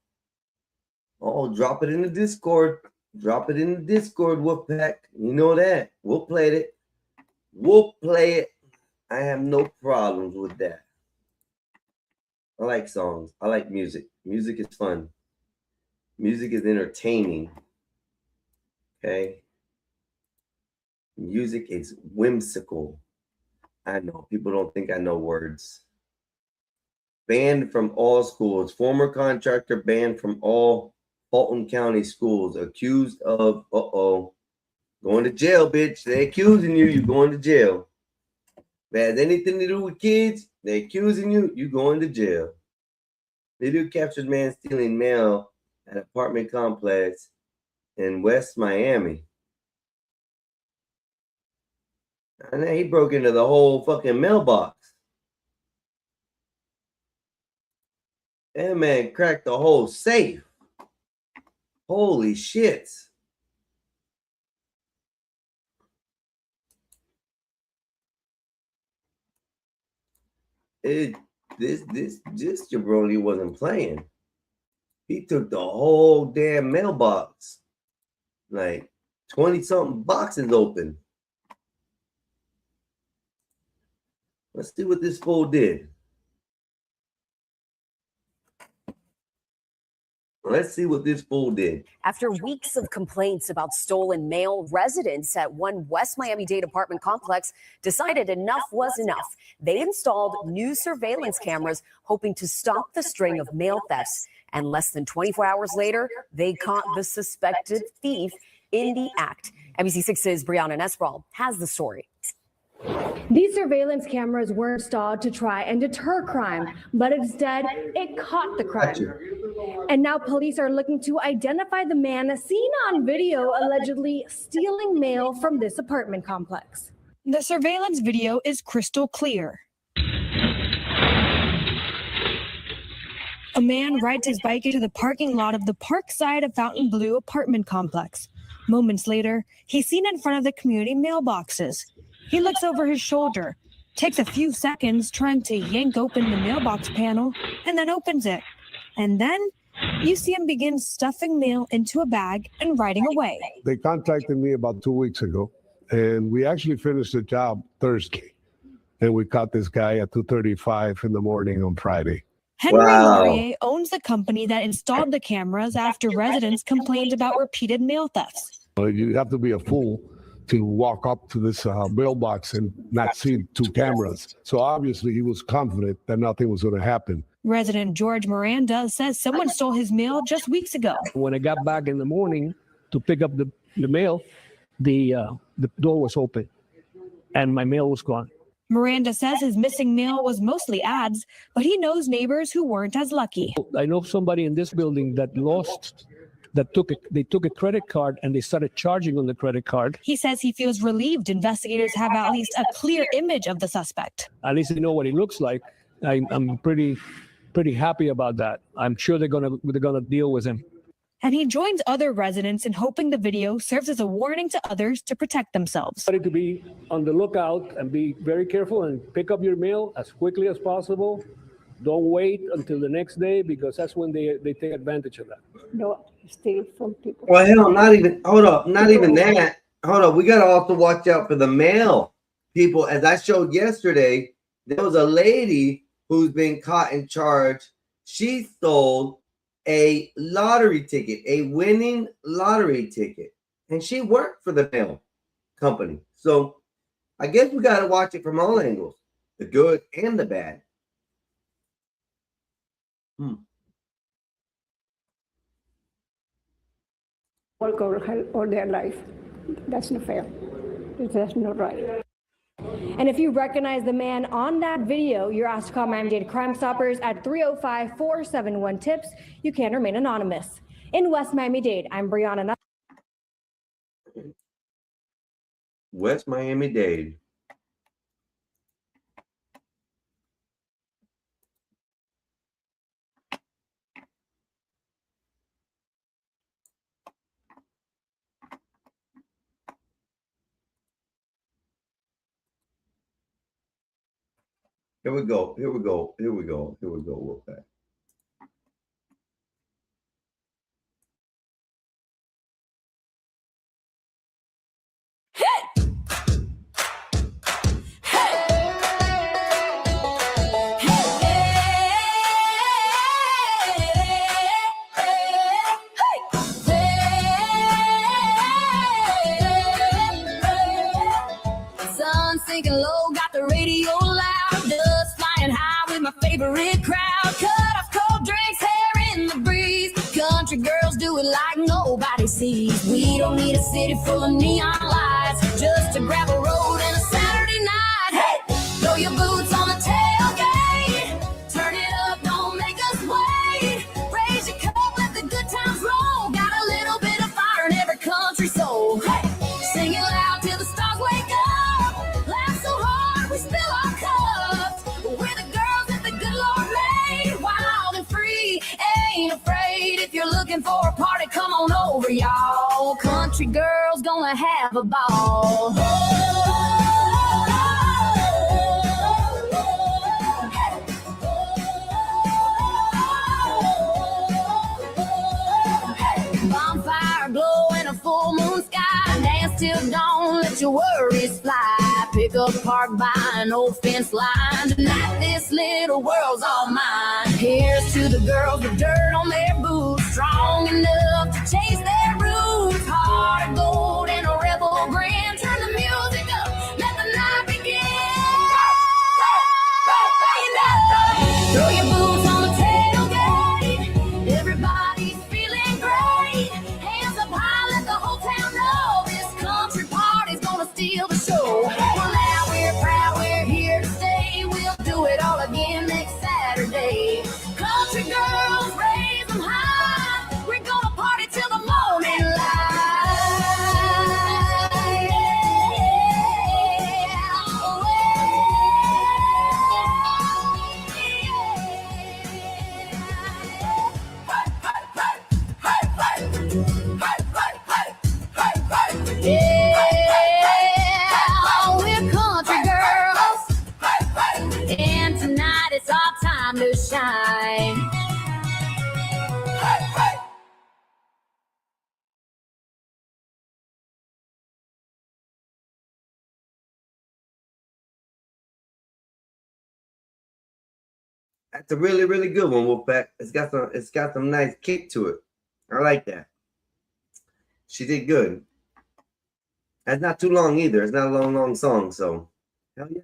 drop it in the Discord. Drop it in the Discord, Wolfpack. You know that. We'll play it. We'll play it. I have no problems with that. I like songs. I like music. Music is fun. Music is entertaining. Okay? Music is whimsical. I know. People don't think I know words. Banned from all schools. Former contractor banned from all Fulton County schools. Accused of, going to jail, bitch. They accusing you. You going to jail. If it has anything to do with kids, they accusing you. You going to jail. Video captures man stealing mail at apartment complex in West Miami. And then he broke into the whole fucking mailbox. That man cracked the whole safe. Holy shit. This jabroni wasn't playing. He took the whole damn mailbox. Like 20-something boxes open. Let's see what this fool did. Let's see what this fool did. After weeks of complaints about stolen mail, residents at one West Miami-Dade apartment complex decided enough was enough. They installed new surveillance cameras, hoping to stop the string of mail thefts. And less than 24 hours later, they caught the suspected thief in the act. NBC6's Brianna Nesbral has the story. These surveillance cameras were installed to try and deter crime, but instead it caught the crime. And now police are looking to identify the man seen on video allegedly stealing mail from this apartment complex. The surveillance video is crystal clear. A man rides his bike into the parking lot of the Parkside Fontainebleau apartment complex. Moments later, he's seen in front of the community mailboxes. He looks over his shoulder, takes a few seconds trying to yank open the mailbox panel, and then opens it. And then you see him begin stuffing mail into a bag and riding away. They contacted me about 2 weeks ago, and we actually finished the job Thursday. And we caught this guy at 2:35 in the morning on Friday. Henry Laurier owns the company that installed the cameras after residents complained about repeated mail thefts. You have to be a fool to walk up to this mailbox and not see two cameras. So obviously he was confident that nothing was going to happen. Resident George Miranda says someone stole his mail just weeks ago. When I got back in the morning to pick up the mail, the door was open and my mail was gone. Miranda says his missing mail was mostly ads, but he knows neighbors who weren't as lucky. I know somebody in this building that they took a credit card and they started charging on the credit card. He says he feels relieved investigators have at least a clear image of the suspect. At least they know what he looks like. I'm pretty happy about that. I'm sure they're gonna deal with him. And he joins other residents in hoping the video serves as a warning to others to protect themselves. To be on the lookout and be very careful and pick up your mail as quickly as possible. Don't wait until the next day because that's when they take advantage of that. No, steal from people. Well, hell, not even that. Hold up. We got to also watch out for the mail people. As I showed yesterday, there was a lady who's been caught and charged. She stole a lottery ticket, a winning lottery ticket, and she worked for the mail company. So I guess we got to watch it from all angles, the good and the bad. Work all their life. That's not fair. That's not right. And if you recognize the man on that video, you're asked to call Miami-Dade Crime Stoppers at 305-471-TIPS. You can remain anonymous. In West Miami-Dade, I'm Brianna. West Miami-Dade. Here we go. Real fast. Sun sinking low, got the radio loud, dust flying high with my favorite crowd. Cut off cold drinks, hair in the breeze. Country girls do it like nobody sees. We don't need a city full of neon lights just to grab a road and a Saturday night. Hey, throw your boots on the tailgate, turn it up, don't make us wait. Raise your cup, let the good times roll. Got a little bit of fire in every country soul. Hey, sing it loud till the stars wake up. Laugh so hard we spill our cups. We're the girls that the good Lord made, wild and free, ain't afraid. If you're looking for a party, come on over, y'all. Country girls gonna have a ball. Bonfire glow in a full moon sky. Dance till dawn, let your worries fly. Pick up park by an old fence line. Tonight this little world's all mine. Here's to the girls with dirt on their boots, strong enough to chase their roots. Heart of gold and a rebel grin. Turn the music up, let the night begin. Throw your boots on the tailgate. Everybody's feeling great. Hands up high, let the whole town know this country party's gonna steal the show. Well, now we're time to shine. That's a really, really good one, Wolfpack. It's got some nice kick to it. I like that. She did good. That's not too long either. It's not a long song, so hell yeah.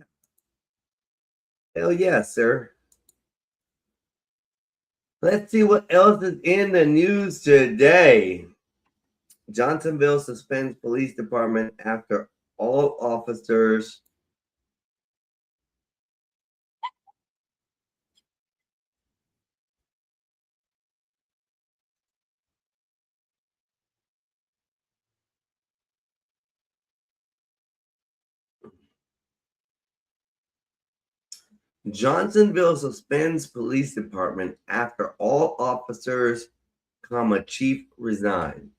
Hell yeah, sir. Let's see what else is in the news today. Johnsonville suspends police department after all officers Johnsonville suspends police department after all officers, chief resign.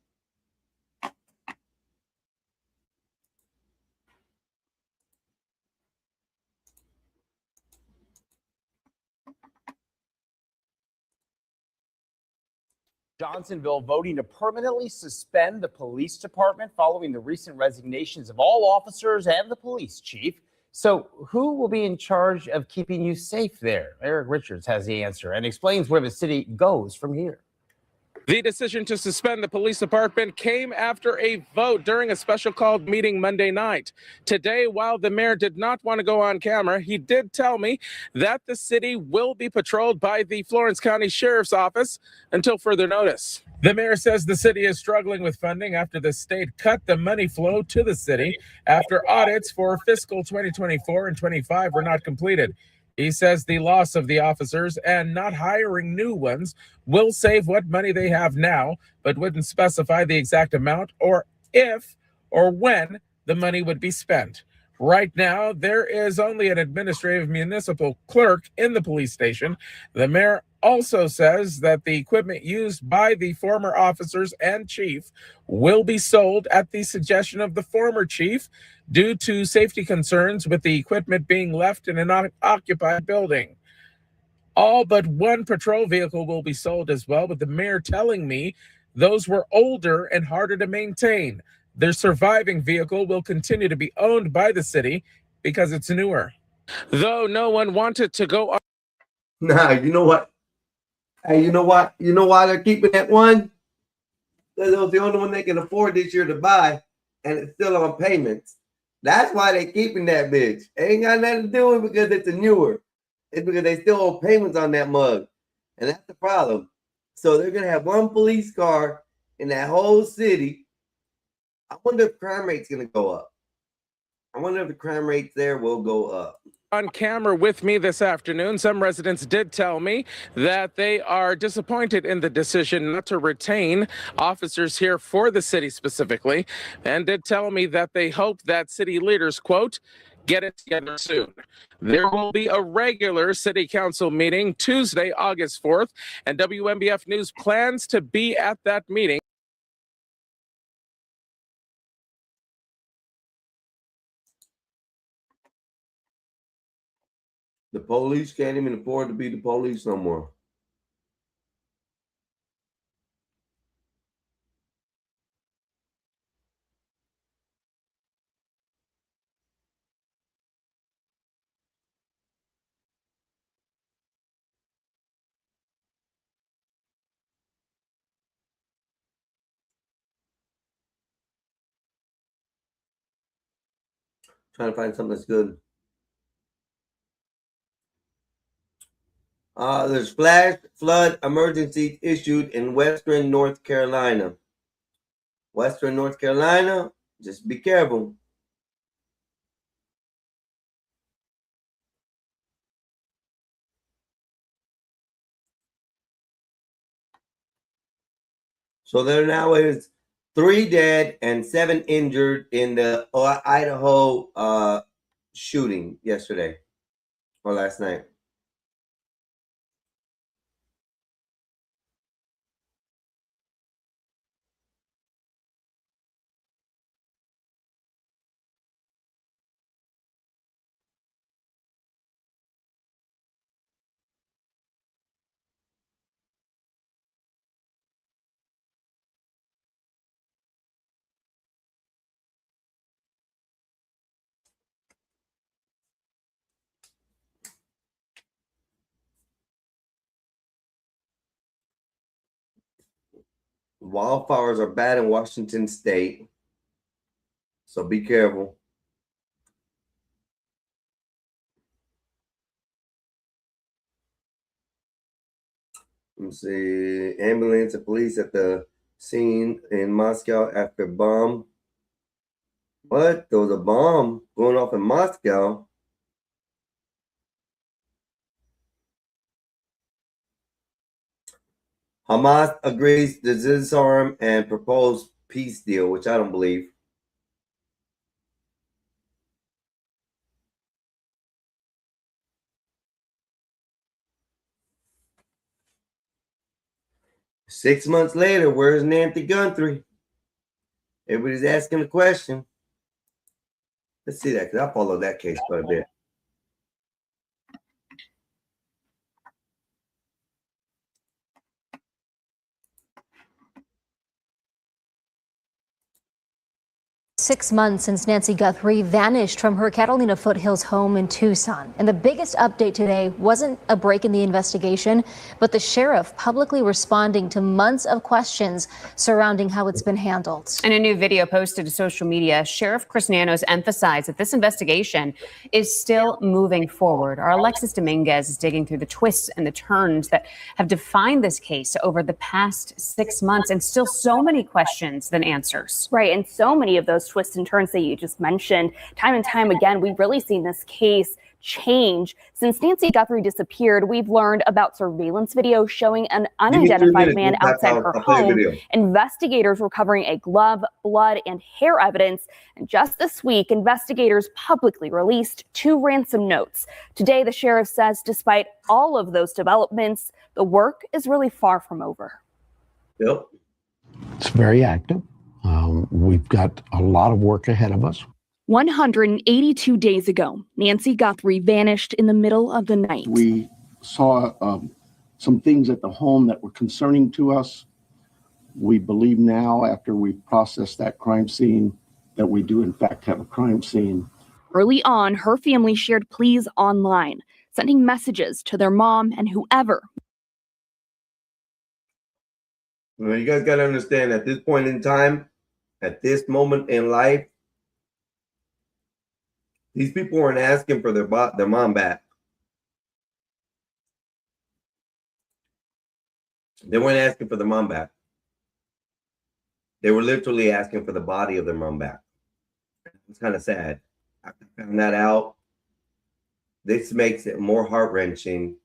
Johnsonville voting to permanently suspend the police department following the recent resignations of all officers and the police chief. So who will be in charge of keeping you safe there? Eric Richards has the answer and explains where the city goes from here. The decision to suspend the police department came after a vote during a special called meeting Monday night. Today, while the mayor did not want to go on camera, he did tell me that the city will be patrolled by the Florence County Sheriff's Office until further notice. The mayor says the city is struggling with funding after the state cut the money flow to the city after audits for fiscal 2024 and 25 were not completed. He says the loss of the officers and not hiring new ones will save what money they have now, but wouldn't specify the exact amount or if or when the money would be spent. Right now, there is only an administrative municipal clerk in the police station. The mayor also says that the equipment used by the former officers and chief will be sold at the suggestion of the former chief due to safety concerns with the equipment being left in an unoccupied building. All but one patrol vehicle will be sold as well, but the mayor telling me those were older and harder to maintain. Their surviving vehicle will continue to be owned by the city because it's newer. Though no one wanted to go on. Nah, you know what? Hey, you know what? You know why they're keeping that one? Because it was the only one they can afford this year to buy, and it's still on payments. That's why they're keeping that bitch. Ain't got nothing to do with it because it's a newer. It's because they still owe payments on that mug. And that's the problem. So they're going to have one police car in that whole city. I wonder if crime rate's going to go up. I wonder if the crime rates there will go up. On camera with me this afternoon, some residents did tell me that they are disappointed in the decision not to retain officers here for the city specifically, and did tell me that they hope that city leaders, quote, get it together soon. There will be a regular city council meeting Tuesday, August 4th, and WMBF News plans to be at that meeting. The police can't even afford to be the police no more. Trying to find something that's good. There's flash flood emergency issued in Western North Carolina. Western North Carolina, just be careful. So there now is 3 dead and 7 injured in the Idaho shooting yesterday or last night. Wildfires are bad in Washington State, so be careful. Let's see. Ambulance and police at the scene in Moscow after bomb. What? There was a bomb going off in Moscow. Hamas agrees to disarm and propose peace deal, which I don't believe. Six months later, where's Nancy Guthrie? Everybody's asking the question. Let's see that, because I followed that case quite a bit. Six months since Nancy Guthrie vanished from her Catalina Foothills home in Tucson. And the biggest update today wasn't a break in the investigation, but the sheriff publicly responding to months of questions surrounding how it's been handled. In a new video posted to social media, Sheriff Chris Nanos emphasized that this investigation is still moving forward. Our Alexis Dominguez is digging through the twists and the turns that have defined this case over the past 6 months, and still so many questions than answers. Right, and so many of those twists and turns that you just mentioned, time and time again, we've really seen this case change. Since Nancy Guthrie disappeared, we've learned about surveillance video showing an unidentified man outside her home, investigators recovering a glove, blood, and hair evidence. And just this week, investigators publicly released 2 ransom notes. Today, the sheriff says despite all of those developments, the work is really far from over. Yep. It's very active. We've got a lot of work ahead of us. 182 days ago, Nancy Guthrie vanished in the middle of the night. We saw some things at the home that were concerning to us. We believe now, after we've processed that crime scene, that we do in fact have a crime scene. Early on, her family shared pleas online, sending messages to their mom and whoever. Well, you guys got to understand, at this point in time, at this moment in life, these people weren't asking for their mom back. They weren't asking for their mom back. They were literally asking for the body of their mom back. It's kind of sad. I found that out. This makes it more heart-wrenching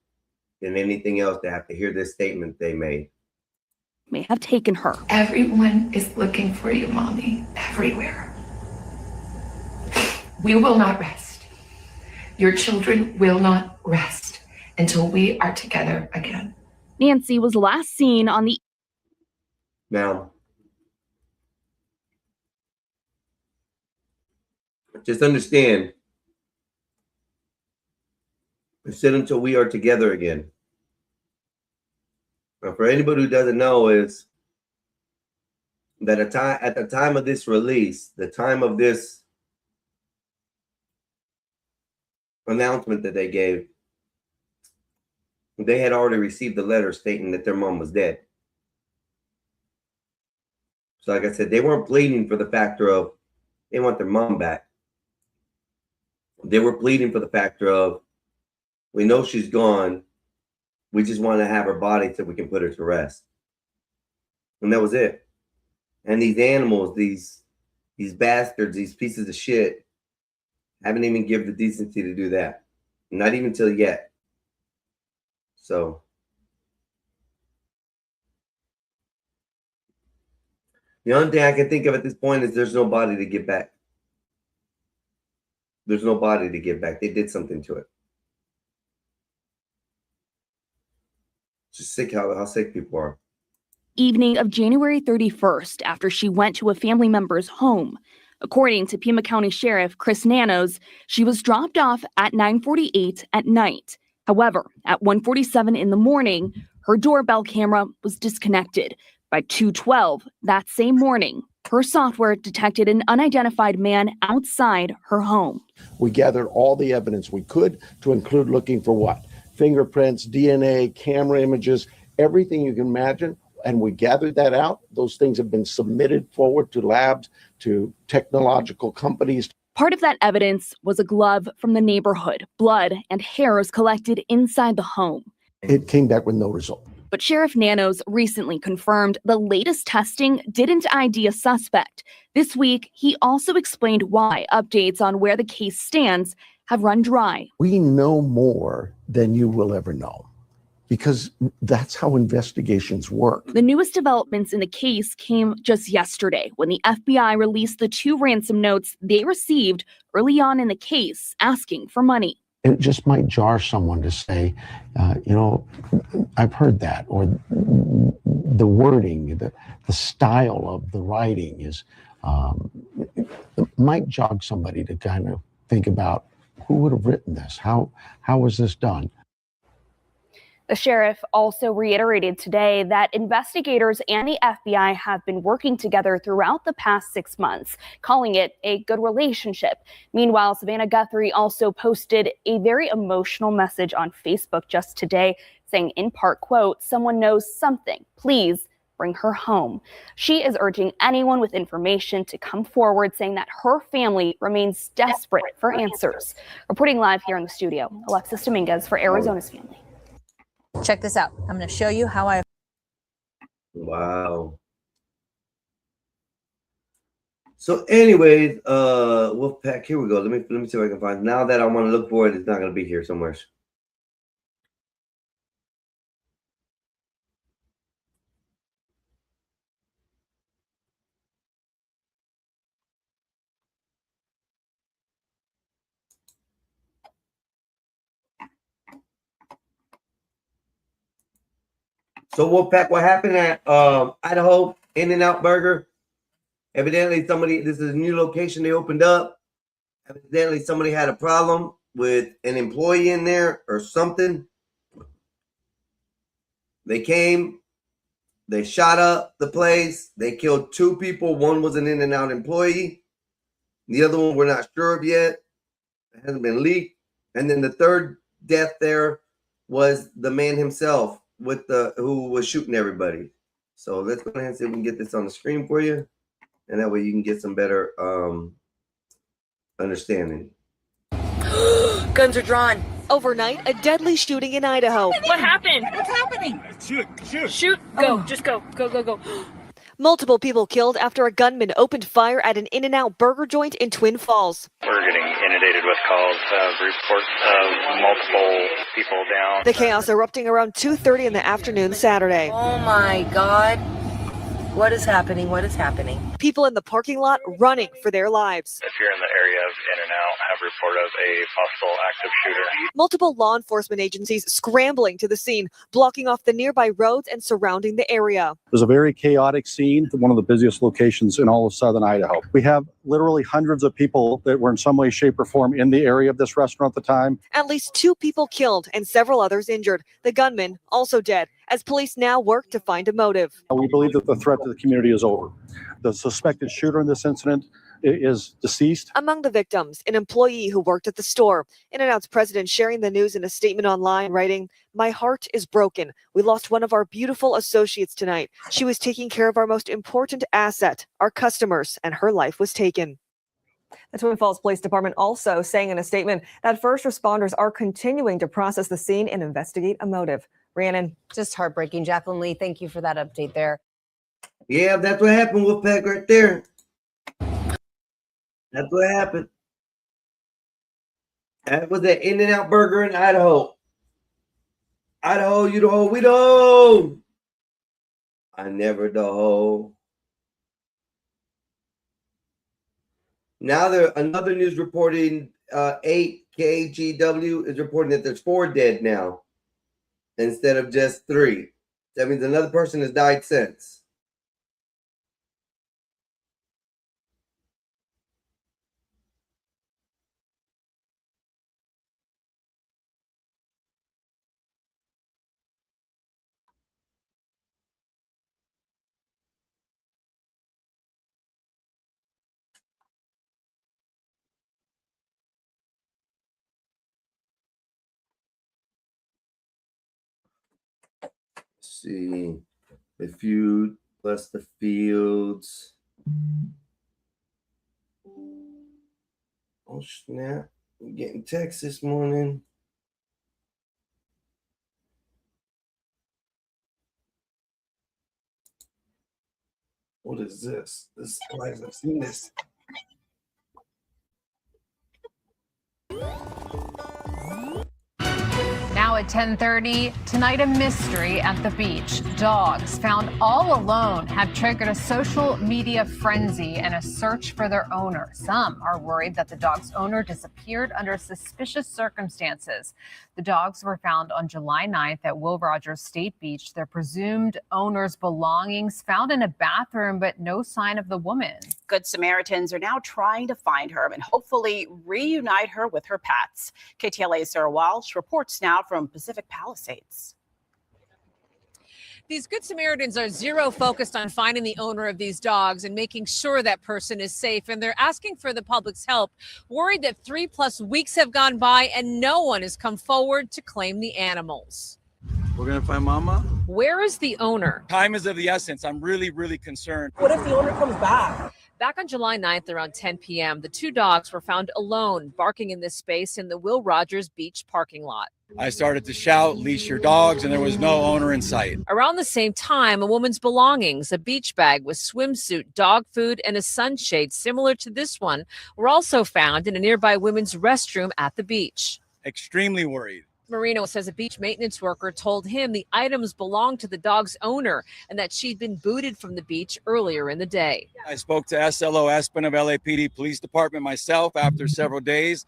than anything else to have to hear this statement they made. May have taken her. Everyone is looking for you, Mommy, everywhere. We will not rest. Your children will not rest until we are together again. Nancy was last seen on the... Now, just understand, I said until we are together again. Now, for anybody who doesn't know, is that at the time of this release, the time of this announcement that they gave, they had already received the letter stating that their mom was dead. So like I said, they weren't pleading for the factor of they want their mom back. They were pleading for the factor of, we know she's gone. We just want to have her body so we can put her to rest. And that was it. And these animals, these bastards, these pieces of shit, haven't even given the decency to do that. Not even till yet. So the only thing I can think of at this point is there's no body to get back. There's no body to get back. They did something to it. Just sick how sick people are. Evening of January 31st, after she went to a family member's home. According to Pima County Sheriff Chris Nanos, she was dropped off at 9:48 at night. However, at 1:47 in the morning, her doorbell camera was disconnected. By 2:12 that same morning, her software detected an unidentified man outside her home. We gathered all the evidence we could, to include looking for what? Fingerprints, DNA, camera images, everything you can imagine. and we gathered that out. Those things have been submitted forward to labs, to technological companies. Part of that evidence was a glove from the neighborhood. Blood and hairs collected inside the home. It came back with no result. But Sheriff Nanos recently confirmed the latest testing didn't ID a suspect. This week, he also explained why updates on where the case stands have run dry. We know more than you will ever know, because that's how investigations work. The newest developments in the case came just yesterday when the FBI released the 2 ransom notes they received early on in the case asking for money. It just might jar someone to say, I've heard that, or the wording, the style of the writing is might jog somebody to kind of think about who would have written this, how was this done? The sheriff also reiterated today that investigators and the FBI have been working together throughout the past 6 months, calling it a good relationship. Meanwhile, Savannah Guthrie also posted a very emotional message on Facebook just today, saying in part, quote, "Someone knows something. Please bring her home." She is urging anyone with information to come forward, saying that her family remains desperate for answers. Reporting live here in the studio, Alexis Dominguez for Arizona's Family. Check this out. I'm going to show you how I. Wow. So anyways, Wolfpack, here we go. Let me see if I can find. Now that I want to look for it, it's not going to be here somewhere. So Wolfpack, what happened at Idaho In-N-Out Burger? Evidently this is a new location they opened up. Evidently somebody had a problem with an employee in there or something. They came, they shot up the place, they killed 2 people. One was an In-N-Out employee. The other one we're not sure of yet. It hasn't been leaked. And then the third death there was the man himself with who was shooting everybody. So let's go ahead and see if we can get this on the screen for you, and that way you can get some better understanding. Guns are drawn. Overnight, a deadly shooting in Idaho. What happened? What's happening? Shoot. Go. Just go. Go. Multiple people killed after a gunman opened fire at an In-N-Out burger joint in Twin Falls. We're getting inundated with calls, reports of multiple people down. The chaos erupting around 2:30 in the afternoon Saturday. Oh my God. What is happening? What is happening? People in the parking lot running for their lives. If you're in the area of In-N-Out, have report of a possible active shooter. Multiple law enforcement agencies scrambling to the scene, blocking off the nearby roads and surrounding the area. It was a very chaotic scene, one of the busiest locations in all of southern Idaho. We have literally hundreds of people that were in some way, shape, or form in the area of this restaurant at the time. At least 2 people killed and several others injured. The gunman also dead, as police now work to find a motive. We believe that the threat to the community is over. The suspected shooter in this incident is deceased. Among the victims, an employee who worked at the store. In-N-Out's president sharing the news in a statement online, writing, "My heart is broken. We lost one of our beautiful associates tonight. She was taking care of our most important asset, our customers, and her life was taken." The Twin Falls Police Department also saying in a statement that first responders are continuing to process the scene and investigate a motive. Rhiannon. Just heartbreaking. Jacqueline Lee, thank you for that update there. Yeah, that's what happened, Wolfpack, right there. That's what happened. That was that In-N-Out Burger in Idaho. Idaho, you the hoe, we the hoe. I never the hoe. Now another news reporting 8 KGW is reporting that there's 4 dead now instead of just 3. That means another person has died since. See, The Feud plus the Fields. Oh snap! I'm getting text this morning. What is this? This why have I seen this? Now at 10:30, tonight a mystery at the beach. Dogs found all alone have triggered a social media frenzy and a search for their owner. Some are worried that the dog's owner disappeared under suspicious circumstances. The dogs were found on July 9th at Will Rogers State Beach. Their presumed owner's belongings found in a bathroom, but no sign of the woman. Good Samaritans are now trying to find her and hopefully reunite her with her pets. KTLA's Sarah Walsh reports now from Pacific Palisades. These Good Samaritans are zero focused on finding the owner of these dogs and making sure that person is safe. And they're asking for the public's help, worried that 3+ weeks have gone by and no one has come forward to claim the animals. We're going to find Mama. Where is the owner? Time is of the essence. I'm really, really concerned. What if the owner comes back? Back on July 9th around 10 p.m., the 2 dogs were found alone, barking in this space in the Will Rogers Beach parking lot. I started to shout, leash your dogs, and there was no owner in sight. Around the same time, a woman's belongings, a beach bag with swimsuit, dog food, and a sunshade similar to this one, were also found in a nearby women's restroom at the beach. Extremely worried. Marino says a beach maintenance worker told him the items belonged to the dog's owner and that she'd been booted from the beach earlier in the day. I spoke to SLO Espen of LAPD Police Department myself after several days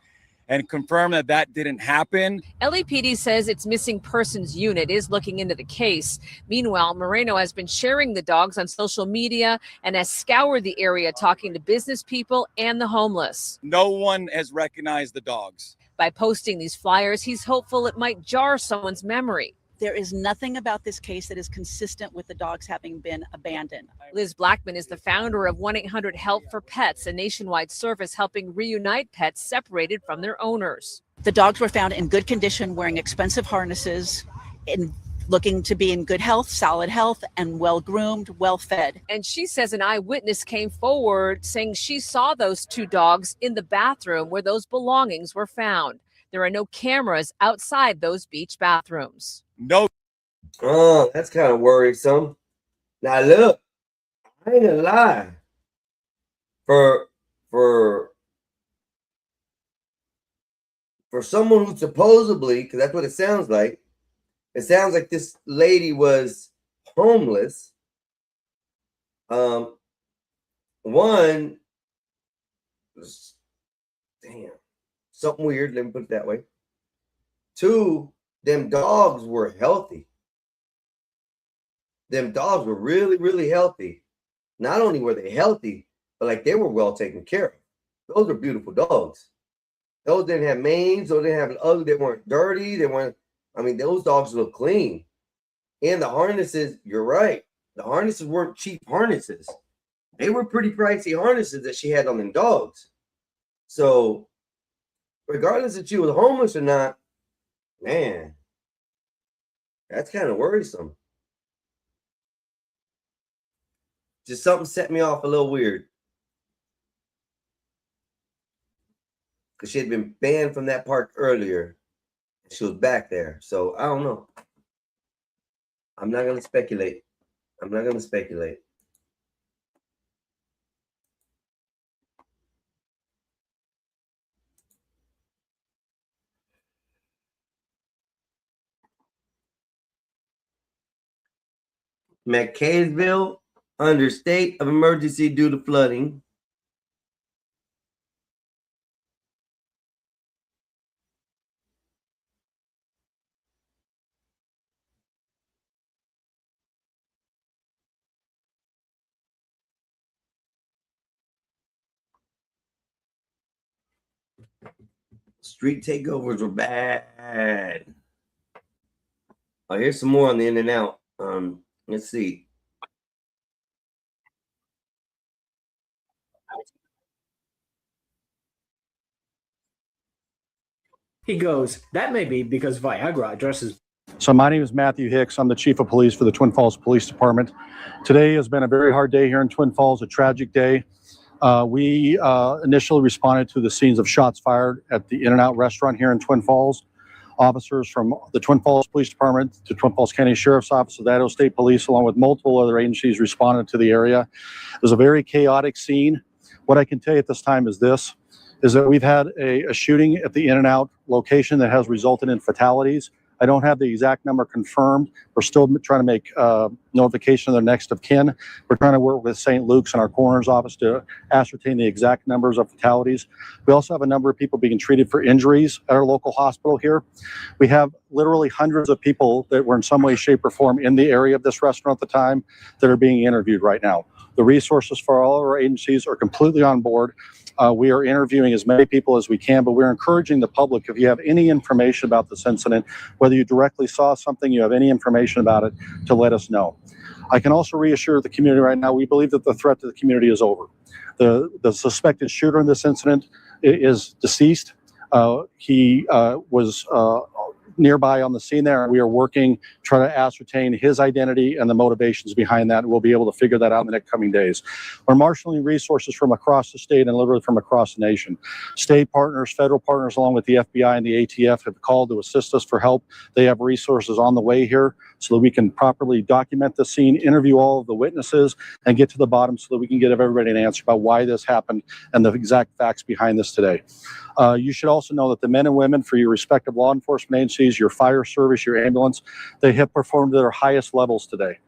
and confirmed that that didn't happen. LAPD says its missing persons unit is looking into the case. Meanwhile, Moreno has been sharing the dogs on social media and has scoured the area talking to business people and the homeless. No one has recognized the dogs. By posting these flyers, he's hopeful it might jar someone's memory. There is nothing about this case that is consistent with the dogs having been abandoned. Liz Blackman is the founder of 1-800-HELP for Pets, a nationwide service helping reunite pets separated from their owners. The dogs were found in good condition, wearing expensive harnesses, and looking to be in good health, solid health, and well-groomed, well-fed. And she says an eyewitness came forward saying she saw those 2 dogs in the bathroom where those belongings were found. There are no cameras outside those beach bathrooms. No. Oh, that's kind of worrisome. Now look, I ain't gonna lie. For someone who supposedly, because that's what it sounds like this lady was homeless. One, damn, something weird. Let me put it that way. 2, them dogs were healthy. Them dogs were really, really healthy. Not only were they healthy, but like they were well taken care of. Those are beautiful dogs. Those didn't have manes. Those didn't have ugly. They weren't dirty. They weren't. I mean, those dogs look clean. And the harnesses, you're right. The harnesses weren't cheap harnesses. They were pretty pricey harnesses that she had on them dogs. So, regardless if she was homeless or not, man, that's kind of worrisome. Just something set me off a little weird. Because she had been banned from that park earlier. She was back there. So I don't know. I'm not going to speculate. McCaysville under state of emergency due to flooding. Street takeovers were bad. Oh, here's some more on the in and out. Let's see. He goes, that may be because Viagra addresses So my name is Matthew Hicks. I'm the Chief of Police for the Twin Falls Police Department. Today has been a very hard day here in Twin Falls, a tragic day. We initially responded to the scenes of shots fired at the In-N-Out restaurant here in Twin Falls. Officers from the Twin Falls Police Department, the Twin Falls County Sheriff's Office, the Idaho State Police, along with multiple other agencies responded to the area. It was a very chaotic scene. What I can tell you at this time is this, is that we've had a shooting at the In-N-Out location that has resulted in fatalities. I don't have the exact number confirmed. We're still trying to make notification of their next of kin. We're trying to work with St. Luke's and our coroner's office to ascertain the exact numbers of fatalities. We also have a number of people being treated for injuries at our local hospital here. We have literally hundreds of people that were in some way, shape, or form in the area of this restaurant at the time that are being interviewed right now. The resources for all of our agencies are completely on board. We are interviewing as many people as we can, but we're encouraging the public, if you have any information about this incident, whether you directly saw something, you have any information about it, to let us know. I can also reassure the community right now, we believe that the threat to the community is over. The suspected shooter in this incident is deceased. He was nearby on the scene there, and we are working, trying to ascertain his identity and the motivations behind that. We'll be able to figure that out in the next coming days. We're marshaling resources from across the state and literally from across the nation. State partners, federal partners, along with the FBI and the ATF have called to assist us for help. They have resources on the way here so that we can properly document the scene, interview all of the witnesses, and get to the bottom so that we can give everybody an answer about why this happened and the exact facts behind this today. You should also know that the men and women for your respective law enforcement agencies, your fire service, your ambulance, they have performed at their highest levels today.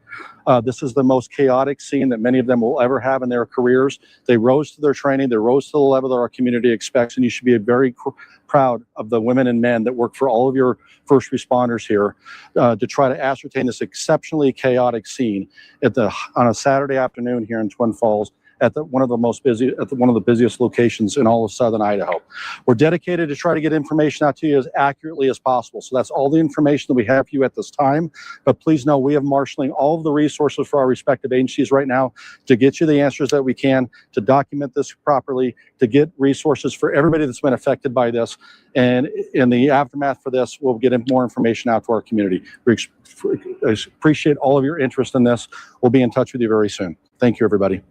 This is the most chaotic scene that many of them will ever have in their careers. They rose to their training, they rose to the level that our community expects, and you should be very proud of the women and men that work for all of your first responders here to try to ascertain this exceptionally chaotic scene on a Saturday afternoon here in Twin Falls at one of the busiest locations in all of southern Idaho. We're dedicated to try to get information out to you as accurately as possible. So that's all the information that we have for you at this time. But please know we have marshaling all of the resources for our respective agencies right now to get you the answers that we can, to document this properly, to get resources for everybody that's been affected by this. And in the aftermath for this, we'll get more information out to our community. We appreciate all of your interest in this. We'll be in touch with you very soon. Thank you, everybody.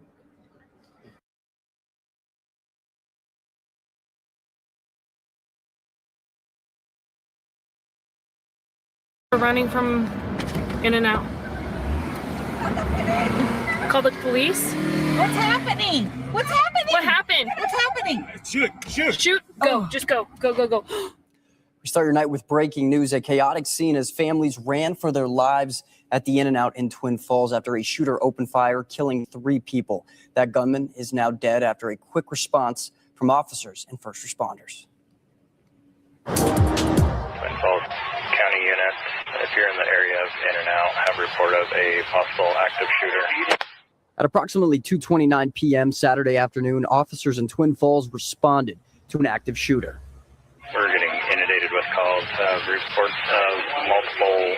Running from In-N-Out. Call the police. What's happening? What's happening? What happened? What's happening? Shoot. Go. Just go. Go. We start your night with breaking news. A chaotic scene as families ran for their lives at the In-N-Out in Twin Falls after a shooter opened fire, killing 3 people. That gunman is now dead after a quick response from officers and first responders. Twin Falls County unit, if you're in the area of In-N-Out, have report of a possible active shooter. At approximately 2:29 p.m. Saturday afternoon, officers in Twin Falls responded to an active shooter. We're getting inundated with calls, reports of multiple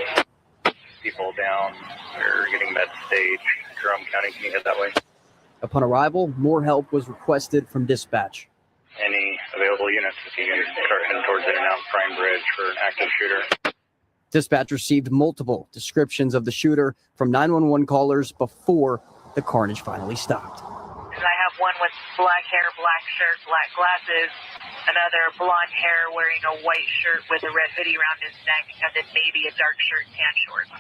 people down. We're getting med stage. Jerome County, can you head that way? Upon arrival, more help was requested from dispatch. Any available units, if you can start heading towards In-N-Out Prime Bridge for an active shooter. Dispatch received multiple descriptions of the shooter from 911 callers before the carnage finally stopped. I have one with black hair, black shirt, black glasses, another blonde hair wearing a white shirt with a red hoodie around his neck, and then maybe a dark shirt, tan shorts.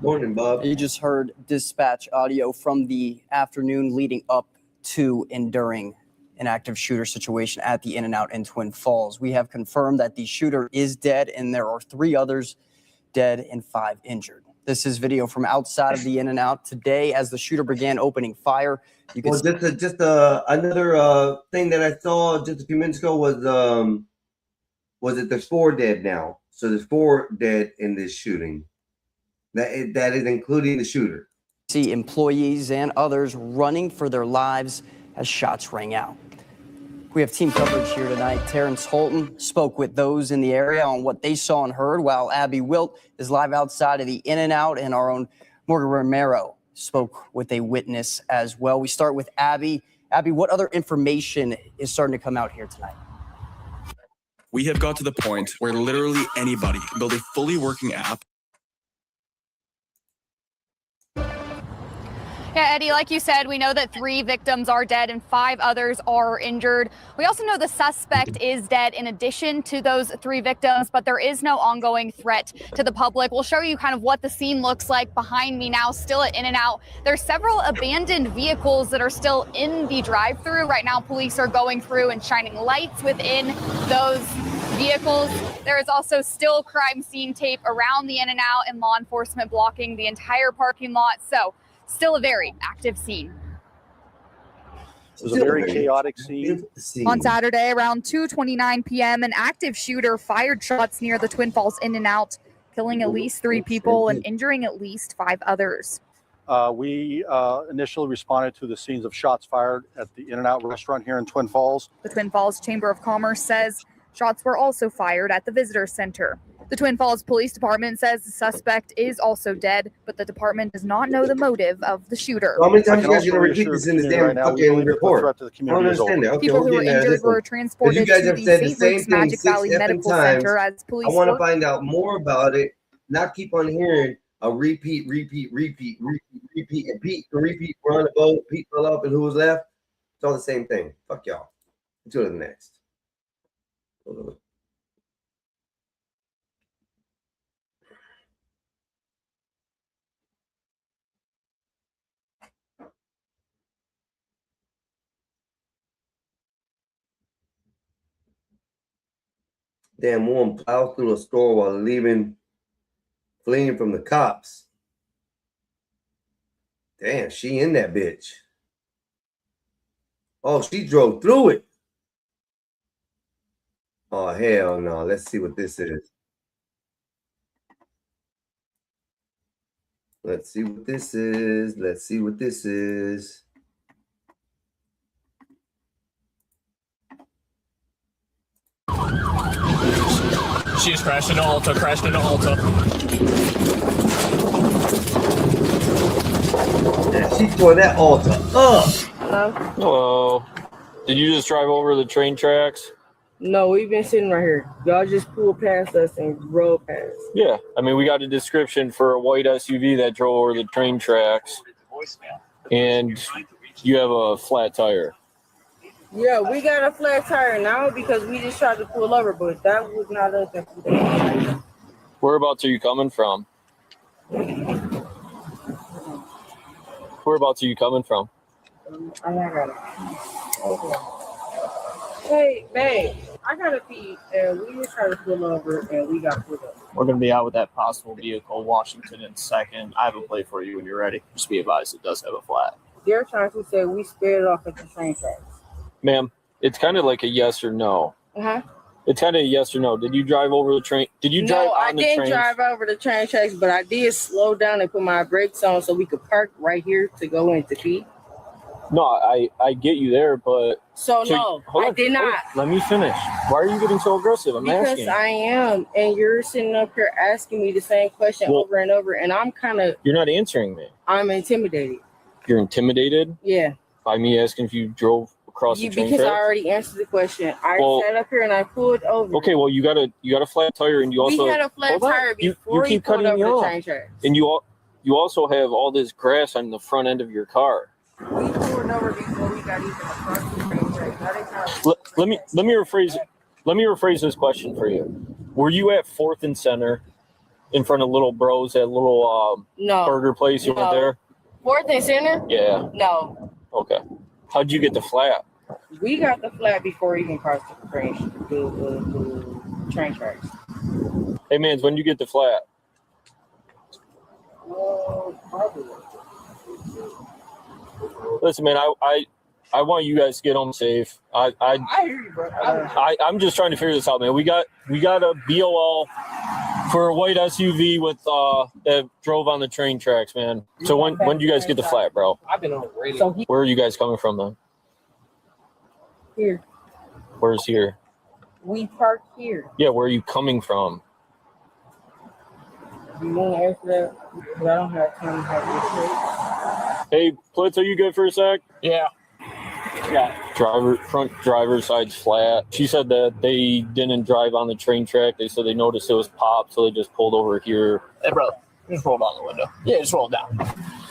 Morning, Bob. You just heard dispatch audio from the afternoon leading up to and during an active shooter situation at the In-N-Out in Twin Falls. We have confirmed that the shooter is dead and there are 3 others dead and 5 injured. This is video from outside of the In-N-Out today as the shooter began opening fire. You can see Another thing that I saw just a few minutes ago was that there's 4 dead now. So there's 4 dead in this shooting. That is including the shooter. see employees and others running for their lives as shots rang out. We have team coverage here tonight. Terrence Holton spoke with those in the area on what they saw and heard, while Abby Wilt is live outside of the In-N-Out, and our own Morgan Romero spoke with a witness as well. We start with Abby. Abby, what other information is starting to come out here tonight? We have got to the point where literally anybody can build a fully working app. Yeah, Eddie, like you said, we know that 3 victims are dead and 5 others are injured. We also know the suspect is dead in addition to those 3 victims, but there is no ongoing threat to the public. We'll show you kind of what the scene looks like behind me now, still at In-N-Out. There's several abandoned vehicles that are still in the drive-thru. Right now, police are going through and shining lights within those vehicles. There is also still crime scene tape around the In-N-Out and law enforcement blocking the entire parking lot. So still a very active scene. It was a very chaotic scene. On Saturday, around 2:29 p.m., an active shooter fired shots near the Twin Falls In-N-Out, killing at least 3 people and injuring at least 5 others. We initially responded to the scenes of shots fired at the In-N-Out restaurant here in Twin Falls. The Twin Falls Chamber of Commerce says shots were also fired at the visitor center. The Twin Falls Police Department says the suspect is also dead, but the department does not know the motive of the shooter. How many times you guys gonna repeat this in this damn fucking report? I don't understand that. Okay, People who were injured were transported you guys to have the said the St. same Luke's thing Magic 6 Valley effing Medical times. Center as police I want to work- find out more about it, not keep on hearing a repeat. We're on the boat, Pete fell up, and who was left? It's all the same thing. Fuck y'all. Until the next. Damn woman plowed through a store while fleeing from the cops. Damn, she in that bitch. Oh, she drove through it. Oh, hell no. Let's see what this is. Let's see what this is. Let's see what this is. She just crashed into Alta, Yeah, she tore that Alta up. Hello. Did you just drive over the train tracks? No, we've been sitting right here. Y'all just pulled past us and rode past. Yeah. I mean, we got a description for a white SUV that drove over the train tracks. And you have a flat tire. Yeah, we got a flat tire now because we just tried to pull over, but that was not us. Whereabouts are you coming from? Whereabouts are you coming from? I got it. Hey, babe, I got to pee, and we just tried to pull over, and we got pulled up. We're going to be out with that possible vehicle, Washington, in a second. I have a plate for you when you're ready. Just be advised, it does have a flat. They're trying to say we sped off at the train tracks. Ma'am, it's kind of like a yes or no. Uh-huh. It's kind of a yes or no. Did you drive over the train? Did you drive on the train? No, I didn't drive over the train tracks, but I did slow down and put my brakes on so we could park right here to go into pee. No, I get you there, but... No, I did not. Let me finish. Why are you getting so aggressive? I'm Because asking. I am, and you're sitting up here asking me the same question over and over, and I'm kind of... You're not answering me. I'm intimidated. You're intimidated? Yeah. By me asking if you drove across the train Because I tracks? already answered the question. I Well- sat up here and I pulled over. Okay, well, you got a flat tire, and you also... We had a flat Hold on. tire You before keep pulled cutting over me the off. train tracks. And you also have all this grass on the front end of your car. We pulled over before we got even across the train tracks. Now they trying to- Let me rephrase this question for you. Were you at 4th and Center in front of Little Bros, that little No. burger place? You weren't No. there? 4th and Center? Yeah. No. Okay. How'd you get the flat? We got the flat before we even crossed the train tracks. Hey, man, when did you get the flat? Probably. Listen, man, I want you guys to get home safe. I hear you, bro. I'm just trying to figure this out, man. We got a BOL for a white SUV with that drove on the train tracks, man. So when do you guys get the flat, bro? I've been on radio. Where are you guys coming from, then? Here. Where's here? We parked here. Yeah, where are you coming from? You want to answer that? Because I don't have time to have this. Hey, Plitz, are you good for a sec? Yeah. Yeah. Front driver's side's flat. She said that they didn't drive on the train track. They said they noticed it was popped, so they just pulled over here. Hey, bro, just roll down the window. Yeah, just roll down.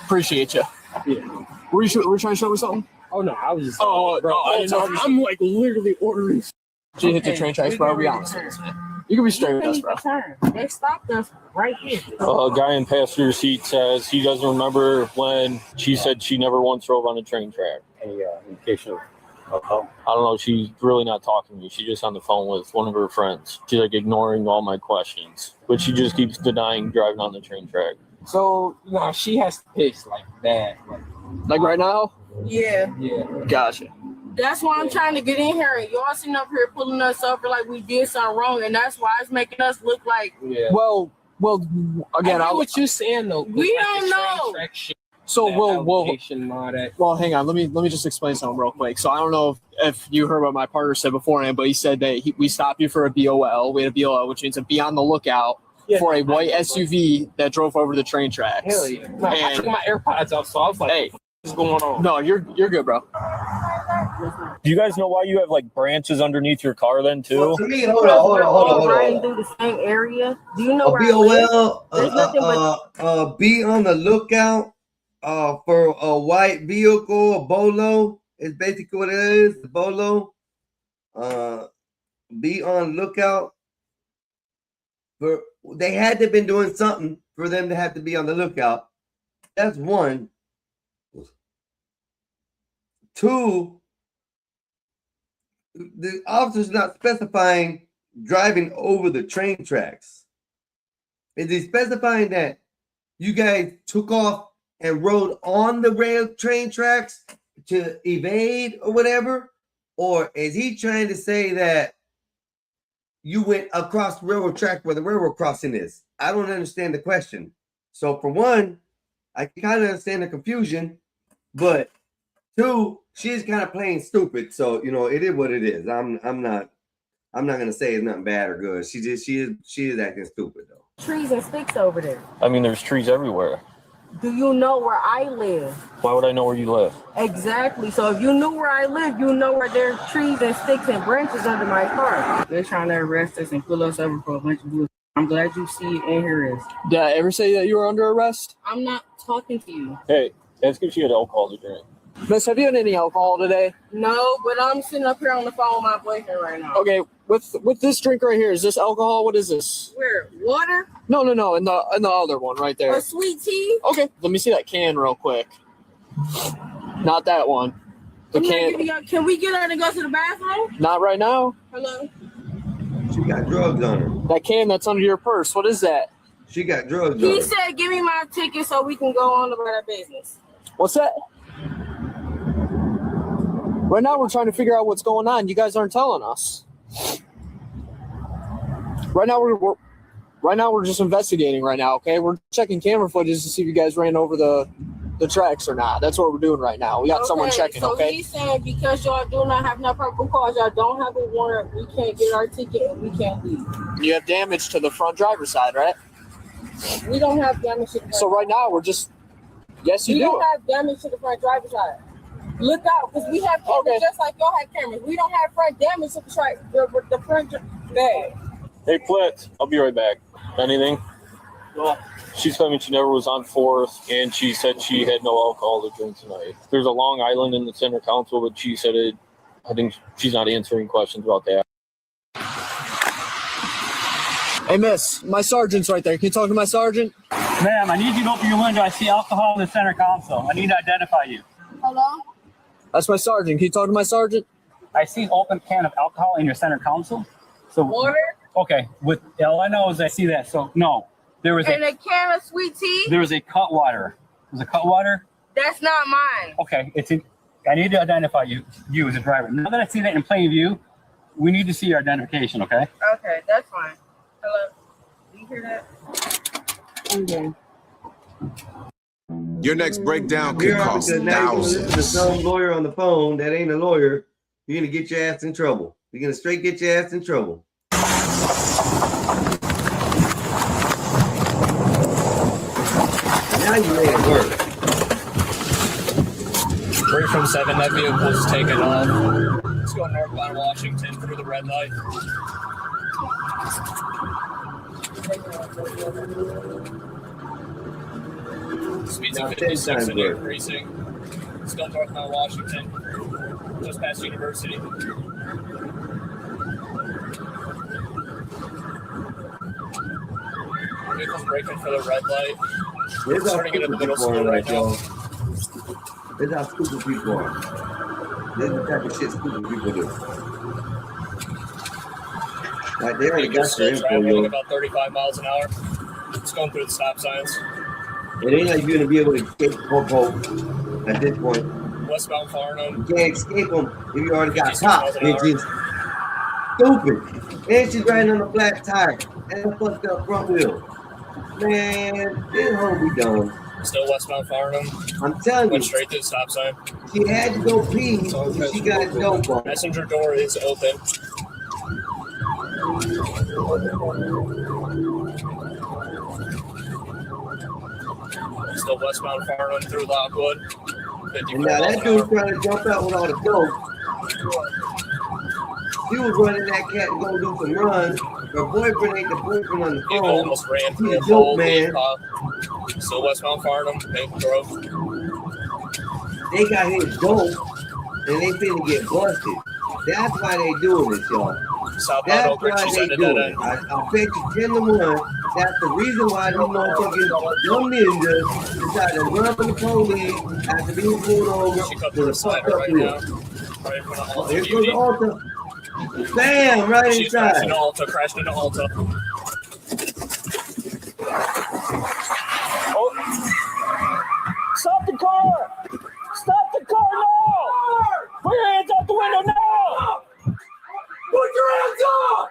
Appreciate you. Yeah. Were you trying to show me something? Oh no, I was just. Bro, I didn't know. I'm like literally ordering. She hit the train tracks, bro. Be honest with us, man. You can be straight with us, bro. They stopped us right here. A guy in passenger seat says he doesn't remember when she said she never once drove on a train track. Any indication of alcohol? I don't know. She's really not talking to me. She's just on the phone with one of her friends. She's like ignoring all my questions, but she just keeps denying driving on the train track. So, she has to piss like that. Like right now? Yeah. Yeah. Gotcha. That's why I'm trying to get in here, and y'all sitting up here pulling us over like we did something wrong, and that's why it's making us look like. Yeah. Well, again, I get what you're saying though. We don't know. So well, hang on. Let me just explain something real quick. So I don't know if you heard what my partner said beforehand, but he said that we stopped you for a BOL. We had a BOL, which means to be on the lookout for a white SUV that drove over the train tracks. Hell yeah. I took my AirPods off, so I was like, hey, what's going on? No, you're good, bro. Do you guys know why you have like branches underneath your car then too? Well, to me, hold on. Riding through the same area. Do you know where BOL, be on the lookout for a white vehicle, a Bolo is basically what it is. The Bolo. Be on lookout for. They had to have been doing something for them to have to be on the lookout. That's one. Two, the officer's not specifying driving over the train tracks. Is he specifying that you guys took off and rode on the rail train tracks to evade or whatever? Or is he trying to say that you went across the railroad track where the railroad crossing is? I don't understand the question. So for one, I kind of understand the confusion, but two, she's kind of playing stupid. So, it is what it is. I'm not gonna say it's nothing bad or good. She is acting stupid though. Trees and sticks over there. I mean, there's trees everywhere. Do you know where I live? Why would I know where you live? Exactly. So if you knew where I live, you know where there's trees and sticks and branches under my car. They're trying to arrest us and pull us over for a bunch of bullshit. I'm glad you see it in here. Did I ever say that you were under arrest? I'm not talking to you. Hey, ask if she had alcohol to drink. Miss, have you had any alcohol today? No, but I'm sitting up here on the phone with my boyfriend right now. Okay, with this drink right here, is this alcohol? What is this? Where? Water? No, in the other one right there. A sweet tea? Okay, let me see that can real quick. Not that one. The can. Can we get her to go to the bathroom? Not right now. Hello? She got drugs on her. That can that's under your purse. What is that? She got drugs on He her. said, give me my ticket so we can go on about our business. What's that? Right now, we're trying to figure out what's going on. You guys aren't telling us. Right now, we're just investigating. Right now, okay, we're checking camera footage to see if you guys ran over the tracks or not. That's what we're doing right now. We got someone checking. So okay. He's saying because y'all do not have no probable cause, y'all don't have a warrant, we can't get our ticket and we can't leave. You have damage to the front driver's side, right? We don't have damage to the front. So right now, we're just. Yes, you do. We don't have damage to the front driver's side. Look out, because we have cameras just like y'all have cameras. We don't have front damage to the front bag. Hey, Flit, I'll be right back. Anything? Well, she's claiming she never was on 4th, and she said she had no alcohol to drink tonight. There's a Long Island in the center council, but she said it. I think she's not answering questions about that. Hey, miss, my sergeant's right there. Can you talk to my sergeant? Ma'am, I need you to open your window. I see alcohol in the center console. I need to identify you. Hello? That's my sergeant. Can you talk to my sergeant? I see an open can of alcohol in your center console. So water? Okay. With all I know is I see that. So no, there was and a can of sweet tea? There was a cut water. Was a cut water? That's not mine. Okay. I need to identify you as a driver. Now that I see that in plain view, we need to see your identification, okay? Okay, that's fine. Hello? Do you hear that? Okay. Your next breakdown could cost thousands. There's some lawyer on the phone that ain't a lawyer. You're gonna get your ass in trouble. You're gonna straight get your ass in trouble. Now you made it work. Where are you from Room 7, that vehicle is taken off. Let's go northbound Washington through the red light. Speeds of 56 and increasing. Let's go northbound Washington, just past University. Vehicle's braking for the red light. There's how Starting it in the stupid middle people are, school right like, now. y'all. There's how stupid people are. This is the type of shit stupid people do. Like, they already Vehicle's got your still info, traveling yo. about 35 miles an hour. It's going through the stop signs. It ain't like you're gonna be able to escape the popo at this point. Westbound Farnham. You can't escape them if you already got 56 caught, miles an hour. bitches. Stupid. And she's riding on a flat tire and a fucked up front wheel. Man, this hoe be dumb. Still westbound Farnham. I'm telling Went you, straight to the stop sign. she had to go pee and she got a dope on. Passenger door is open. Still westbound Farnham through Lockwood. 54 And now miles that an dude's hour. trying to jump out with all the dope. She was running that cat to go do some runs. Her boyfriend ain't the boyfriend on the Vehicle phone. almost ran through He's a a pole. dope man. Still westbound Farnham, Maple Grove. They got his dope and they finna get busted. That's why they doing this, y'all. Southbound That's Oak Ridge, why she's they at a doing dead it. end. I bet you 10 to 1. That's the reason why these motherfucking dumb ninjas decided to run from the police after being pulled over She cut with through a the side fucked up right wheel. now. Right in front of Alta Here goes the Beauty. Alta. Bam! Right She's crashed inside. into Alta, crashed into Alta. Stop the car! Stop the car now! Put your hands out the window now! Put your hands up!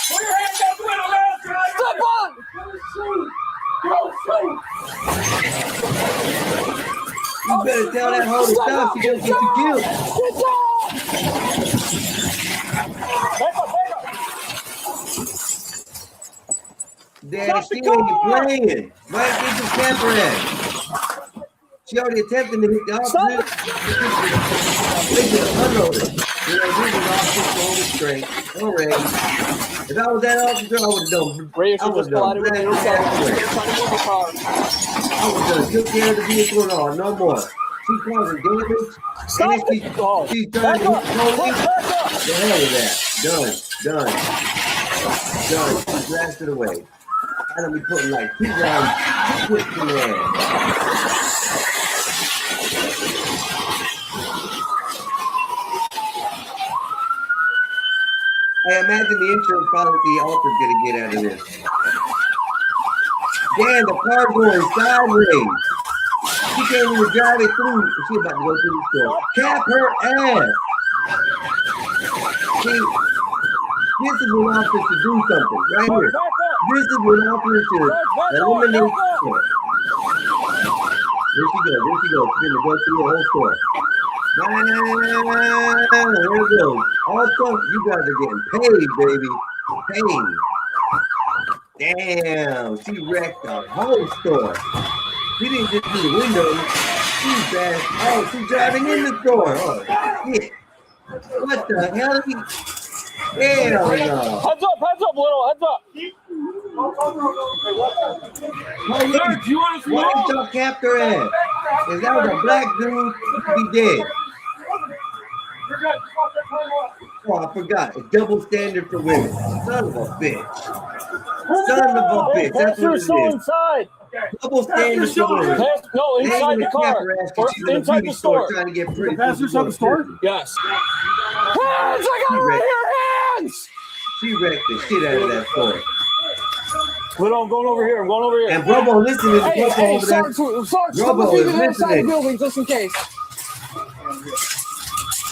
Put your hands out the window now! Step on! You better tell that hoe to stop. She gonna get you killed. Daddy, she ain't playing. Right, get your camper at. She already attempted to hit the officer. They just unloaded. You know, this is officer on the straight. Already. If I was that officer, I would have done. I would have done. I would have done. Took care of the vehicle and all. No more. She causing damage. Stop and she's trying to hit the police. The hell with that. Done. She blasted away. I don't be putting like 2 rounds, 2 whips in there. Hey, imagine the insurance policy Alta's gonna get out of this. Damn, the car's going sideways. She can't even drive it through. She about to go through the store. Cap her ass. See, this is when officers should do something right here. This is when officers should eliminate the store. There she goes. She's gonna go through the whole store. Man, here it goes. Also, you guys are getting paid, baby. Paid. Damn, she wrecked the whole store. She didn't just do the window. She's bad. Oh, she's driving in the store. Oh, shit. What the hell? Hell no. Heads up, little, heads up. Why y'all capped her ass? If that was a black dude, he'd be dead. Oh, I forgot. A double standard for women. Son of a bitch. That's what it is. Inside. Double standard for women. No, inside the car. Or inside the store. Trying to get pretty. Pass inside the store? Yes. Hands! I got right here! Hands! She wrecked the shit out of that store. Little, I'm going over here. And Robo listening to Robo over there. Robo is listening. Building just in case.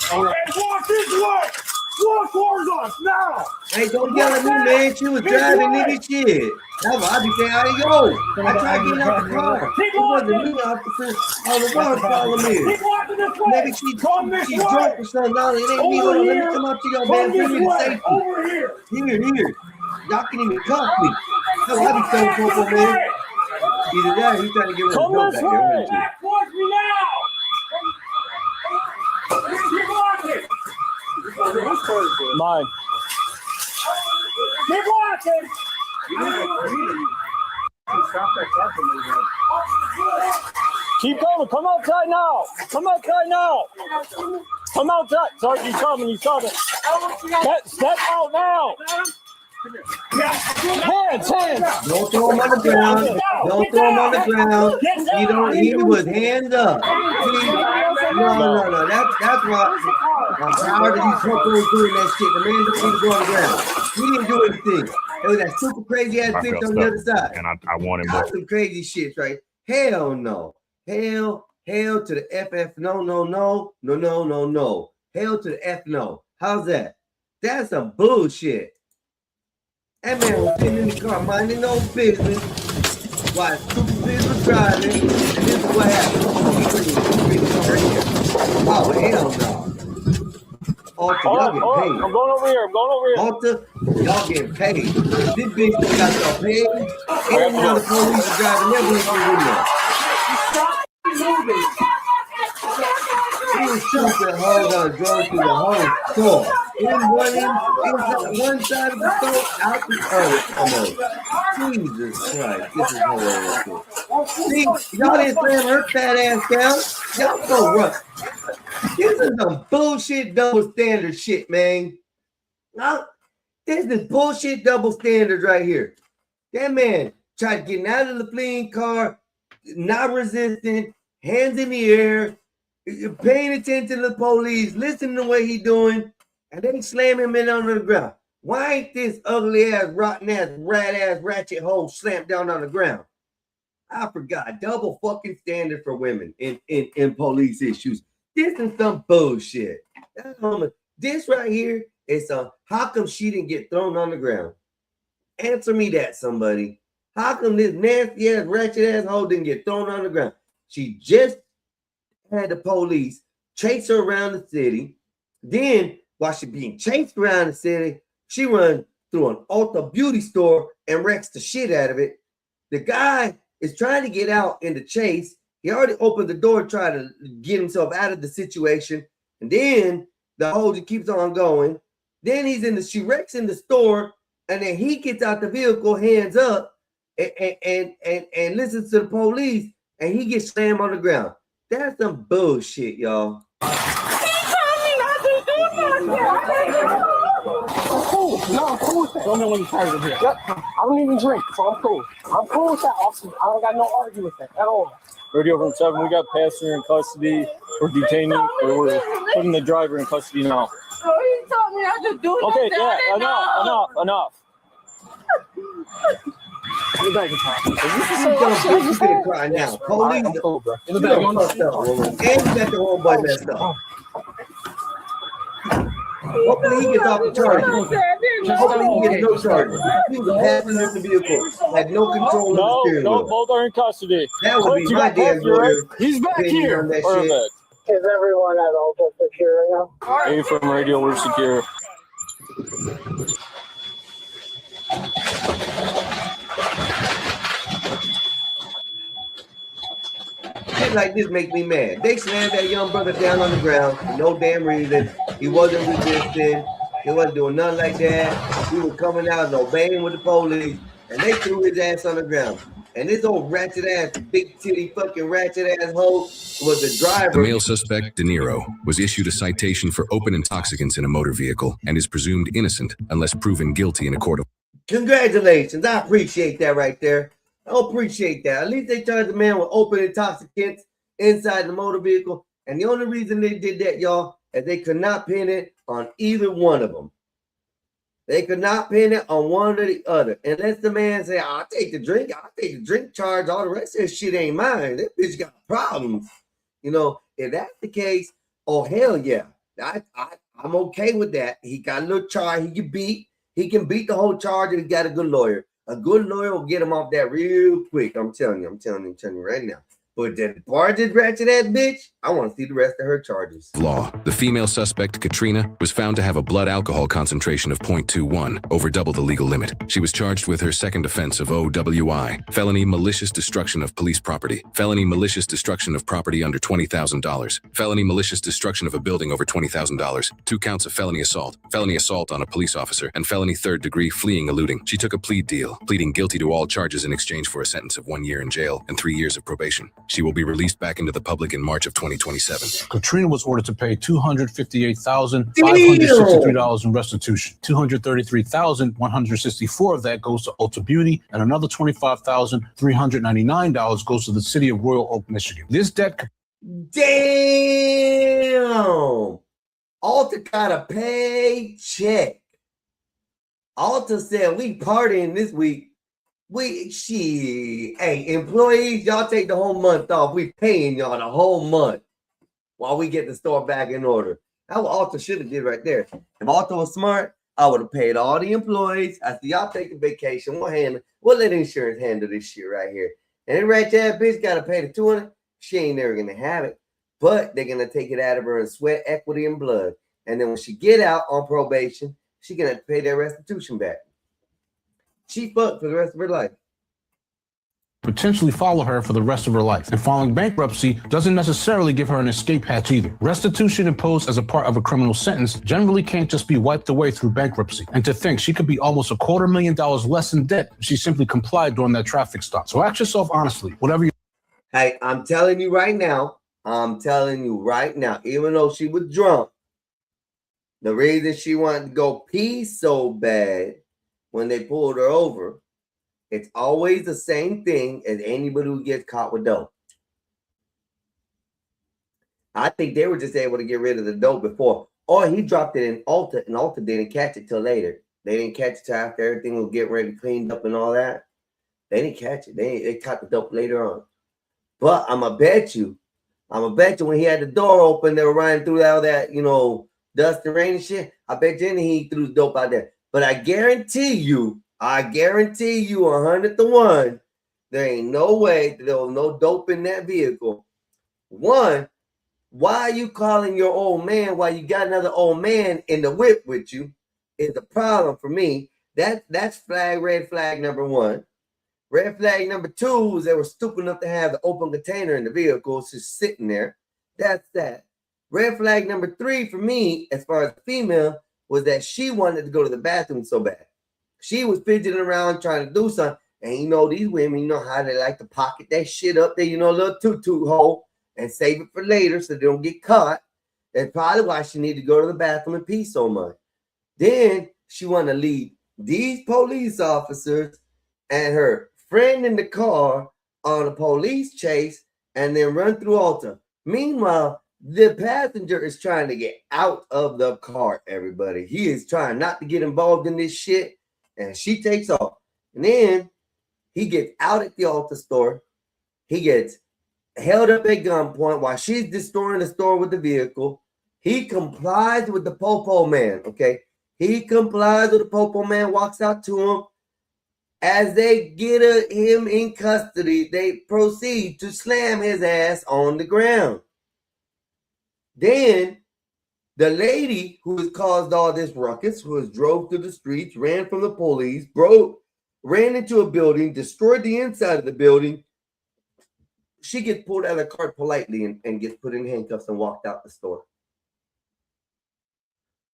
Hey, walk this way! Walk towards us now! Hey, don't yell at me, man. She was driving, nigga, shit. That's why I be saying, how you go? I tried getting out the car. It wasn't me, officer. All the ones follow me. Maybe she drunk or something. No, it ain't me. Hold on, let me come up to y'all, man. Bring me to safety. Here. Y'all can even cuff me. Hell, I be so popo, man. Either that or he's trying to get rid of the dope back there. Mine. Keep walking. Keep coming. Come outside now. Come outside now. Come outside. Sorry, he's coming. He's coming. Step out now. Hands. Don't throw him on the ground. Don't throw him on the ground. He was hands up. No. That's why I'm tired of these fuckers doing that shit. The man didn't go on the ground. He didn't do anything. It was that super crazy ass bitch on the other side. And I wanted more. Some crazy shit, right? Hell no. Hell to the FF. No. Hell to the F no. How's that? That's some bullshit. That man was sitting in the car minding no business while super bitch was driving, and this is what happened. Oh, hell no. Alta, y'all getting paid. I'm going over here. Alta, y'all getting paid. This bitch don't got y'all paid. Ain't another police driving their vehicle in there. Stop moving. He was shooting the whole gun, drove through the whole store. Inside one side of the store, out the other. Jesus Christ, this is hilarious. See, y'all didn't slam her fat ass down. Y'all so rough. This is some bullshit double standard shit, man. This is bullshit double standard right here. That man tried getting out of the fleeing car, not resisting, hands in the air, paying attention to the police, listening to what he doing, and they slam him in under the ground. Why ain't this ugly ass, rotten ass, rat ass, ratchet hole slammed down on the ground? I forgot. Double fucking standard for women in police issues. This is some bullshit. This right here is how come she didn't get thrown on the ground? Answer me that, somebody. How come this nasty ass, ratchet ass hole didn't get thrown on the ground? She just had the police chase her around the city. Then, while she being chased around the city, she runs through an Ulta beauty store and wrecks the shit out of it. The guy is trying to get out in the chase. He already opened the door to try to get himself out of the situation. And then the hole just keeps on going. Then she wrecks in the store, and then he gets out the vehicle, hands up, and listens to the police, and he gets slammed on the ground. That's some bullshit, y'all. I'm cool. No, I'm cool with that. Don't know when you're tired of here. Yep. I don't even drink, so I'm cool. I'm cool with that, officer. I don't got no argument with that at all. Radio from 7, we got passenger in custody. We're detaining, we're putting the driver in custody now. Oh, he told me not to do that. Okay, yeah, enough. In the back of time. You gonna cry now. Police. In the back. And you got the whole boy messed up. Hopefully he gets off the charge. Hopefully he gets no charges. He was a passenger in the vehicle. Had no control of the steering wheel. No, both are in custody. That would be my damn lawyer. He's back here. Perfect. Is everyone at Ulta secure now? Hey, from Radio, we're secure. Shit like this make me mad. They slammed that young brother down on the ground for no damn reason. He wasn't resisting. He wasn't doing nothing like that. He was coming out and obeying with the police, and they threw his ass on the ground. And this old ratchet ass, big titty fucking ratchet ass hoe was the driver. The male suspect, De Niro, was issued a citation for open intoxicants in a motor vehicle and is presumed innocent unless proven guilty in a court of. Congratulations. I appreciate that right there. I appreciate that. At least they charged the man with open intoxicants inside the motor vehicle. And the only reason they did that, y'all, is they could not pin it on either one of them. They could not pin it on one or the other. Unless the man say, I'll take the drink charge. All the rest of this shit ain't mine. That bitch got problems. You know, if that's the case, oh, hell yeah. I'm okay with that. He got a little charge he can beat. He can beat the whole charge and he got a good lawyer. A good lawyer will get him off that real quick. I'm telling you right now. But that barges ratchet ass bitch, I want to see the rest of her charges. Law. The female suspect, Katrina, was found to have a blood alcohol concentration of 0.21, over double the legal limit. She was charged with her second offense of OWI, felony malicious destruction of police property, felony malicious destruction of property under $20,000, felony malicious destruction of a building over $20,000, 2 counts of felony assault on a police officer, and felony third-degree fleeing eluding. She took a plea deal, pleading guilty to all charges in exchange for a sentence of 1 year in jail and 3 years of probation. She will be released back into the public in March of 2027. Katrina was ordered to pay $258,563 in restitution. $233,164 of that goes to Ulta Beauty, and another $25,399 goes to the city of Royal Oak, Michigan. This debt. Damn! Ulta got a paycheck. Ulta said we partying this week. Hey, employees, y'all take the whole month off. We paying y'all the whole month while we get the store back in order. That's what Ulta should have did right there. If Ulta was smart, I would have paid all the employees. I said, y'all take a vacation. We'll let insurance handle this shit right here. And then right there, bitch got to pay the $200. She ain't never going to have it. But they're going to take it out of her in sweat, equity, and blood. And then when she get out on probation, she going to pay that restitution back. She fucked for the rest of her life. Potentially follow her for the rest of her life. And filing bankruptcy doesn't necessarily give her an escape hatch either. Restitution imposed as a part of a criminal sentence generally can't just be wiped away through bankruptcy. And to think she could be almost $250,000 less in debt if she simply complied during that traffic stop. So ask yourself honestly, whatever you. Hey, I'm telling you right now, even though she was drunk, the reason she wanted to go pee so bad when they pulled her over, it's always the same thing as anybody who gets caught with dope. I think they were just able to get rid of the dope before. Or he dropped it in Ulta, and Ulta didn't catch it till later. They didn't catch it till after everything was getting ready, cleaned up and all that. They didn't catch it. They caught the dope later on. But I'm going to bet you when he had the door open, they were running through all that, dust and rain and shit. I bet you he threw the dope out there. But I guarantee you 100 to 1, there ain't no way that there was no dope in that vehicle. One, why are you calling your old man while you got another old man in the whip with you is a problem for me. That's red flag number 1. Red flag number 2 is they were stupid enough to have the open container in the vehicle just sitting there. That's that. Red flag number 3 for me, as far as the female, was that she wanted to go to the bathroom so bad. She was fidgeting around trying to do something. And these women, how they like to pocket that shit up there, a little toot hole and save it for later so they don't get caught. That's probably why she needed to go to the bathroom and pee so much. Then she wanted to leave these police officers and her friend in the car on a police chase and then run through Ulta. Meanwhile, the passenger is trying to get out of the car, everybody. He is trying not to get involved in this shit, and she takes off. And then he gets out at the Ulta store. He gets held up at gunpoint while she's destroying the store with the vehicle. He complies with the popo man, okay? He complies with the popo man, walks out to him. As they get him in custody, they proceed to slam his ass on the ground. Then the lady who has caused all this ruckus, who has drove through the streets, ran from the police, ran into a building, destroyed the inside of the building. She gets pulled out of the car politely and gets put in handcuffs and walked out the store.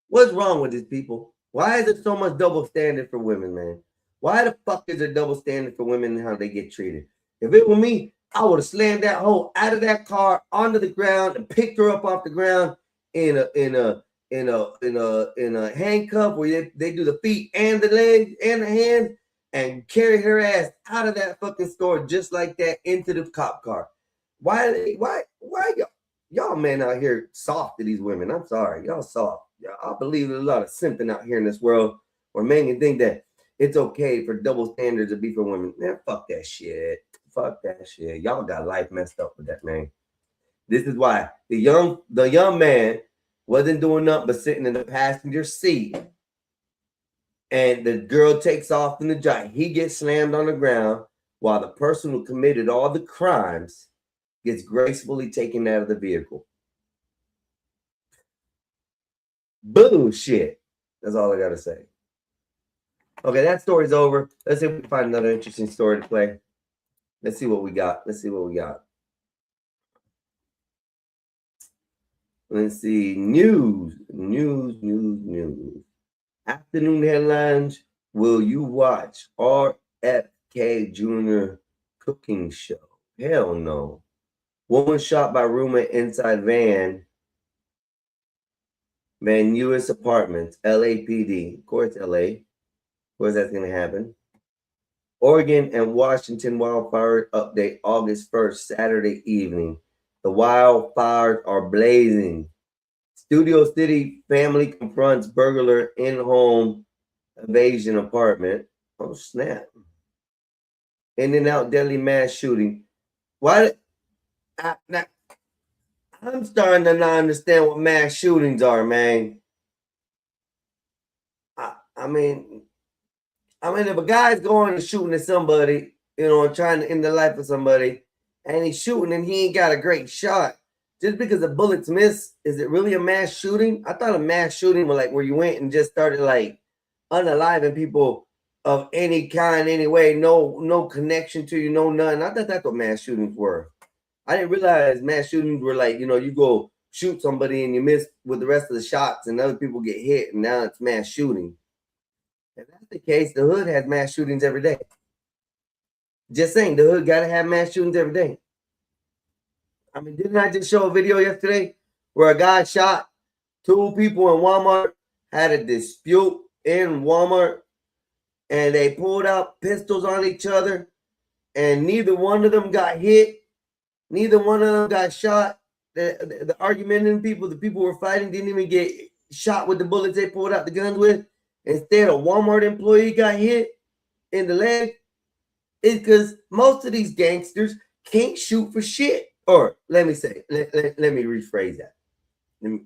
What's wrong with these people? Why is there so much double standard for women, man? Why the fuck is there double standard for women and how they get treated? If it were me, I would have slammed that hoe out of that car onto the ground and picked her up off the ground in a handcuff where they do the feet and the legs and the hands and carry her ass out of that fucking store just like that into the cop car. Why y'all men out here soft to these women? I'm sorry, y'all soft. I believe there's a lot of simping out here in this world where men can think that it's okay for double standards to be for women. Man, fuck that shit. Fuck that shit. Y'all got life messed up with that, man. This is why the young man wasn't doing nothing but sitting in the passenger seat. And the girl takes off in the giant. He gets slammed on the ground while the person who committed all the crimes gets gracefully taken out of the vehicle. Bullshit. That's all I got to say. Okay, that story's over. Let's see if we can find another interesting story to play. Let's see what we got. Let's see. News. Afternoon headlines. Will you watch RFK Jr. cooking show? Hell no. Woman shot by roommate inside van. Van Nuys Apartments, LAPD. Of course, LA. Of course, that's going to happen. Oregon and Washington wildfire update August 1st, Saturday evening. The wildfires are blazing. Studio City family confronts burglar in home evasion apartment. Oh, snap. In-N-Out deadly mass shooting. Why? I'm starting to not understand what mass shootings are, man. I mean, if a guy's going and shooting at somebody, trying to end the life of somebody, and he's shooting and he ain't got a great shot, just because the bullets miss, is it really a mass shooting? I thought a mass shooting was like where you went and just started like unaliving people of any kind, any way, no connection to you, no none. I thought that's what mass shootings were. I didn't realize mass shootings were like, you go shoot somebody and you miss with the rest of the shots and other people get hit, and now it's mass shooting. If that's the case, the hood has mass shootings every day. Just saying, the hood got to have mass shootings every day. I mean, didn't I just show a video yesterday where a guy shot 2 people in Walmart, had a dispute in Walmart, and they pulled out pistols on each other, and neither one of them got hit. Neither one of them got shot. The argumenting people, the people who were fighting, didn't even get shot with the bullets they pulled out the guns with. Instead, a Walmart employee got hit in the leg. It's because most of these gangsters can't shoot for shit. Or let me rephrase that. Let me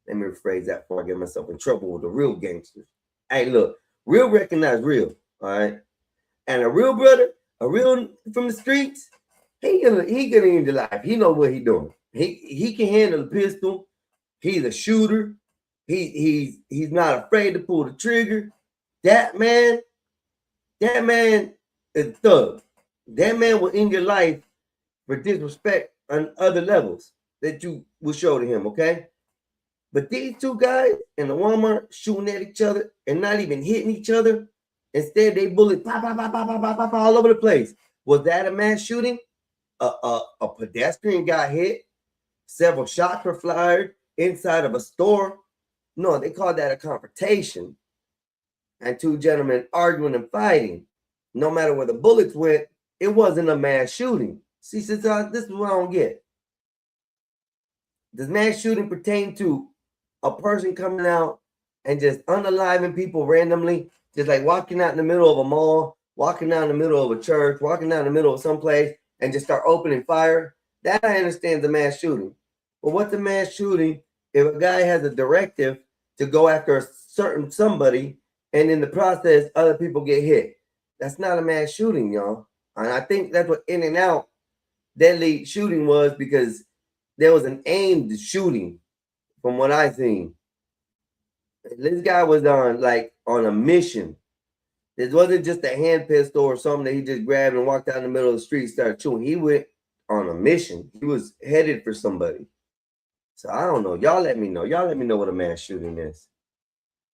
rephrase that before I get myself in trouble with the real gangsters. Hey, look, real recognize real, all right? And a real brother, a real from the streets, he gonna end the life. He know what he doing. He can handle a pistol. He's a shooter. He's not afraid to pull the trigger. That man is a thug. That man will end your life for disrespect on other levels that you will show to him, okay? But these 2 guys in the Walmart shooting at each other and not even hitting each other. Instead, they bullet pop all over the place. Was that a mass shooting? A pedestrian got hit. Several shots were fired inside of a store. No, they called that a confrontation. And 2 gentlemen arguing and fighting. No matter where the bullets went, it wasn't a mass shooting. See, this is what I don't get. Does mass shooting pertain to a person coming out and just unaliving people randomly, just like walking out in the middle of a mall, walking out in the middle of a church, walking out in the middle of someplace, and just start opening fire? That I understand the mass shooting. But what's a mass shooting if a guy has a directive to go after a certain somebody, and in the process, other people get hit? That's not a mass shooting, y'all. And I think that's what In-N-Out deadly shooting was, because there was an aimed shooting from what I seen. This guy was on a mission. This wasn't just a hand pistol or something that he just grabbed and walked out in the middle of the street and started shooting. He went on a mission. He was headed for somebody. So I don't know. Y'all let me know. Y'all let me know what a mass shooting is.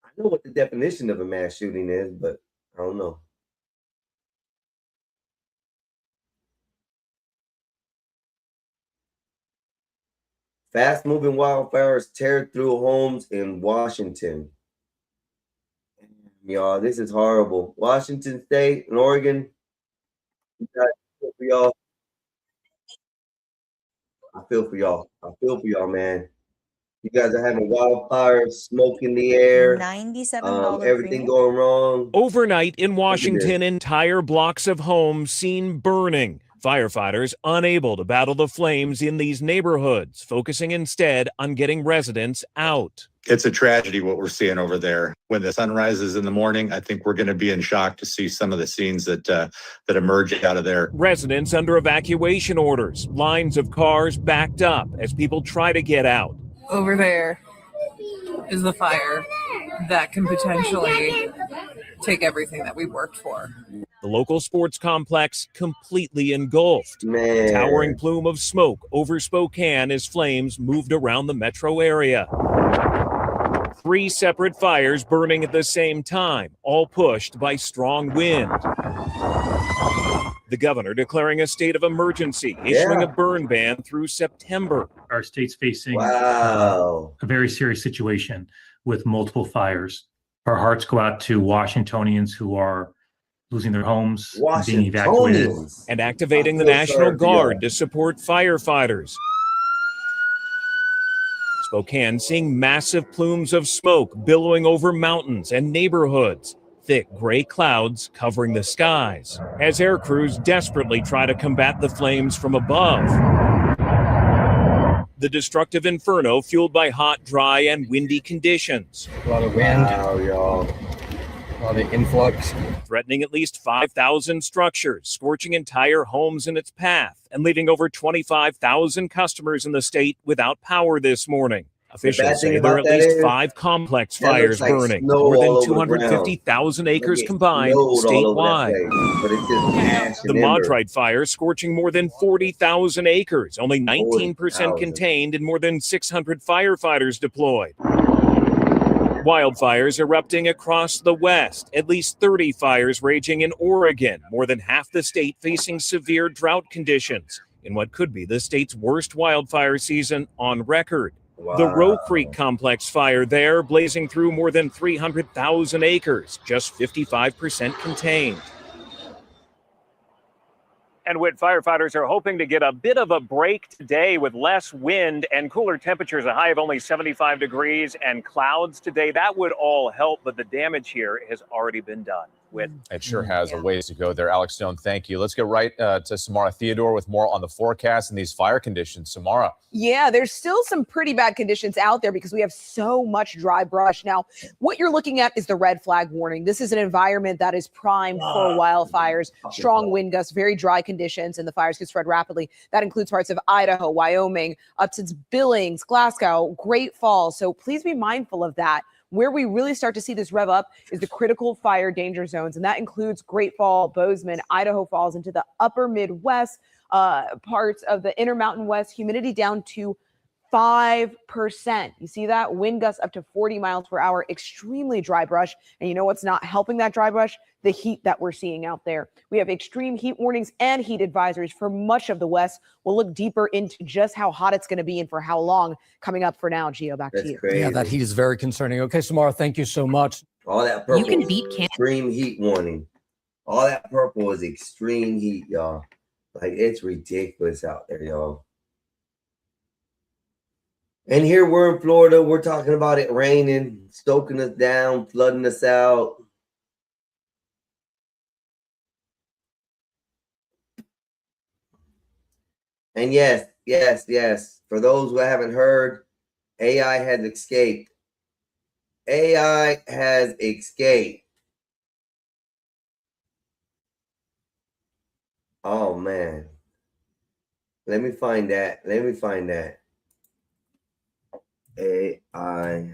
I know what the definition of a mass shooting is, but I don't know. Fast-moving wildfires tear through homes in Washington. Y'all, this is horrible. Washington State and Oregon. I feel for y'all. I feel for y'all, man. You guys are having wildfires, smoke in the air, $97 everything going wrong. Overnight in Washington, entire blocks of homes seen burning. Firefighters unable to battle the flames in these neighborhoods, focusing instead on getting residents out. It's a tragedy what we're seeing over there. When the sun rises in the morning, I think we're going to be in shock to see some of the scenes that emerge out of there. Residents under evacuation orders, lines of cars backed up as people try to get out. Over there is the fire that can potentially take everything that we worked for. The local sports complex completely engulfed. Man. A towering plume of smoke over Spokane as flames moved around the metro area. 3 separate fires burning at the same time, all pushed by strong wind. The governor declaring a state of emergency, issuing a burn ban through September. Our state's facing Wow. a very serious situation with multiple fires. Our hearts go out to Washingtonians who are losing their homes, being evacuated. Washingtonians. And activating the I feel National sorry for Guard y'all. to support firefighters. Spokane seeing massive plumes of smoke billowing over mountains and neighborhoods. Thick gray clouds covering the skies as air crews desperately try to combat the flames from above. The destructive inferno fueled by hot, dry, and windy conditions. A lot of wind, Wow, y'all. a lot of influx. Threatening at least 5,000 structures, scorching entire homes in its path, and leaving over 25,000 customers in the state without power this morning. Officials say there are at least 5 complex that looks fires like burning, snow more all than over the 250,000 acres Look at combined snowed all over that statewide. place, but it's just ash The and ember. Modrite fire scorching more than 40,000 acres, only 19% 40,000. contained and more than 600 firefighters deployed. Wildfires erupting across the West, at least 30 fires raging in Oregon, more than half the state facing severe drought conditions in what could be the state's worst wildfire season on record. The Roe Creek Complex fire there blazing through more than 300,000 acres, just 55% contained. And Whit firefighters are hoping to get a bit of a break today with less wind and cooler temperatures, a high of only 75 degrees and clouds today. That would all help, but the damage here has already been done. Whit. It sure has a ways to go there. Alex Stone, thank you. Let's get right to Samara Theodore with more on the forecast and these fire conditions. Samara. Yeah, there's still some pretty bad conditions out there because we have so much dry brush. Now, what you're looking at is the red flag warning. This is an environment that is primed for wildfires, strong wind gusts, very dry conditions, and the fires can spread rapidly. That includes parts of Idaho, Wyoming, up to Billings, Glasgow, Great Falls. So please be mindful of that. Where we really start to see this rev up is the critical fire danger zones, and that includes Great Falls, Bozeman, Idaho Falls, into the upper Midwest, parts of the Intermountain West, humidity down to 5%. You see that? Wind gusts up to 40 miles per hour, extremely dry brush. And you know what's not helping that dry brush? The heat that we're seeing out there. We have extreme heat warnings and heat advisories for much of the West. We'll look deeper into just how hot it's going to be and for how long coming up for now. Gio, back to you. Yeah, that heat is very concerning. Okay, Samara, thank you so much. All that purple You can is beat Canada. extreme heat warning. All that purple is extreme heat, y'all. Like, it's ridiculous out there, y'all. And here we're in Florida. We're talking about it raining, stoking us down, flooding us out. And yes, for those who haven't heard, AI has escaped. AI has escaped. Oh, man. Let me find that. AI.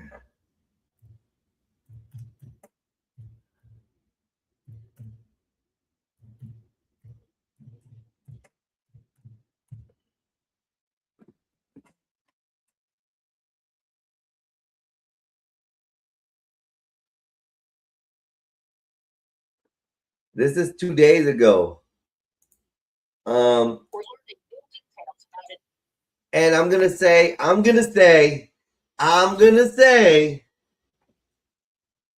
This is 2 days ago. And I'm gonna say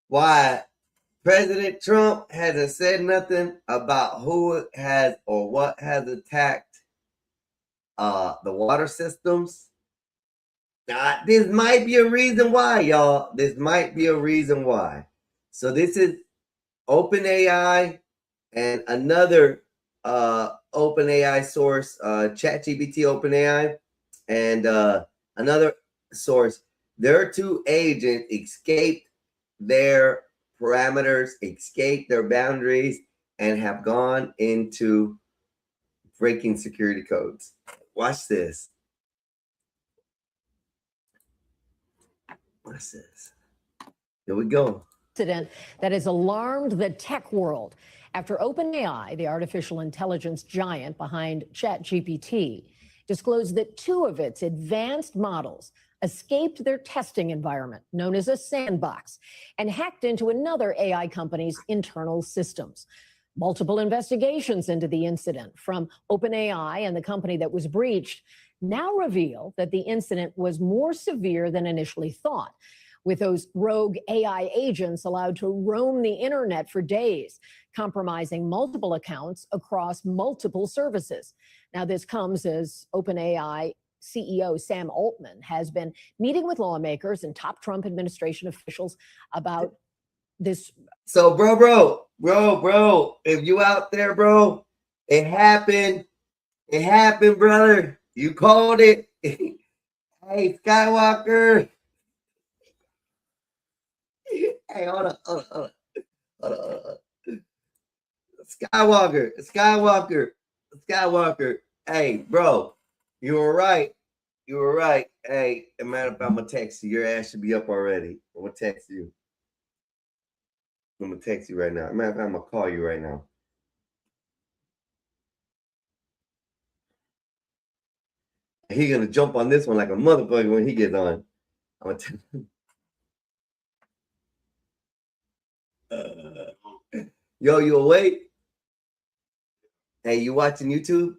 why President Trump hasn't said nothing about who has or what has attacked the water systems. This might be a reason why, y'all. This might be a reason why. So this is OpenAI and another OpenAI source, ChatGPT OpenAI, and another source. Their two agents escaped their parameters, escaped their boundaries, and have gone into breaking security codes. Watch this. Watch this. Here we go. Incident that has alarmed the tech world after OpenAI, the artificial intelligence giant behind ChatGPT, disclosed that two of its advanced models escaped their testing environment, known as a sandbox, and hacked into another AI company's internal systems. Multiple investigations into the incident from OpenAI and the company that was breached now reveal that the incident was more severe than initially thought, with those rogue AI agents allowed to roam the internet for days, compromising multiple accounts across multiple services. Now, this comes as OpenAI CEO Sam Altman has been meeting with lawmakers and top Trump administration officials about this. So, bro, if you out there, bro, it happened. It happened, brother. You called it. Hey, Skywalker. Hey, hold on. Skywalker. Hey, bro, you were right. Hey, as a matter of fact, I'm gonna text you. Your ass should be up already. I'm gonna text you. Right now. As a matter of fact, I'm gonna call you right now. He gonna jump on this one like a motherfucker when he gets on. I'm gonna tell you. Yo, you awake? Hey, you watching YouTube?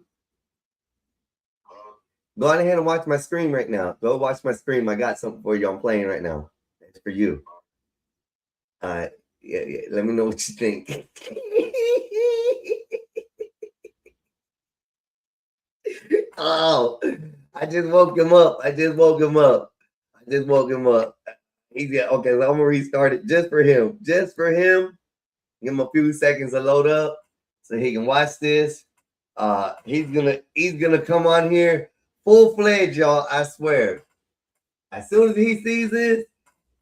Go on ahead and watch my screen right now. Go watch my screen. I got something for you. I'm playing right now. It's for you. All right. Yeah. Let me know what you think. Oh, I just woke him up. He's okay. So I'm gonna restart it just for him. Give him a few seconds to load up so he can watch this. He's gonna come on here full-fledged, y'all. I swear. As soon as he sees this,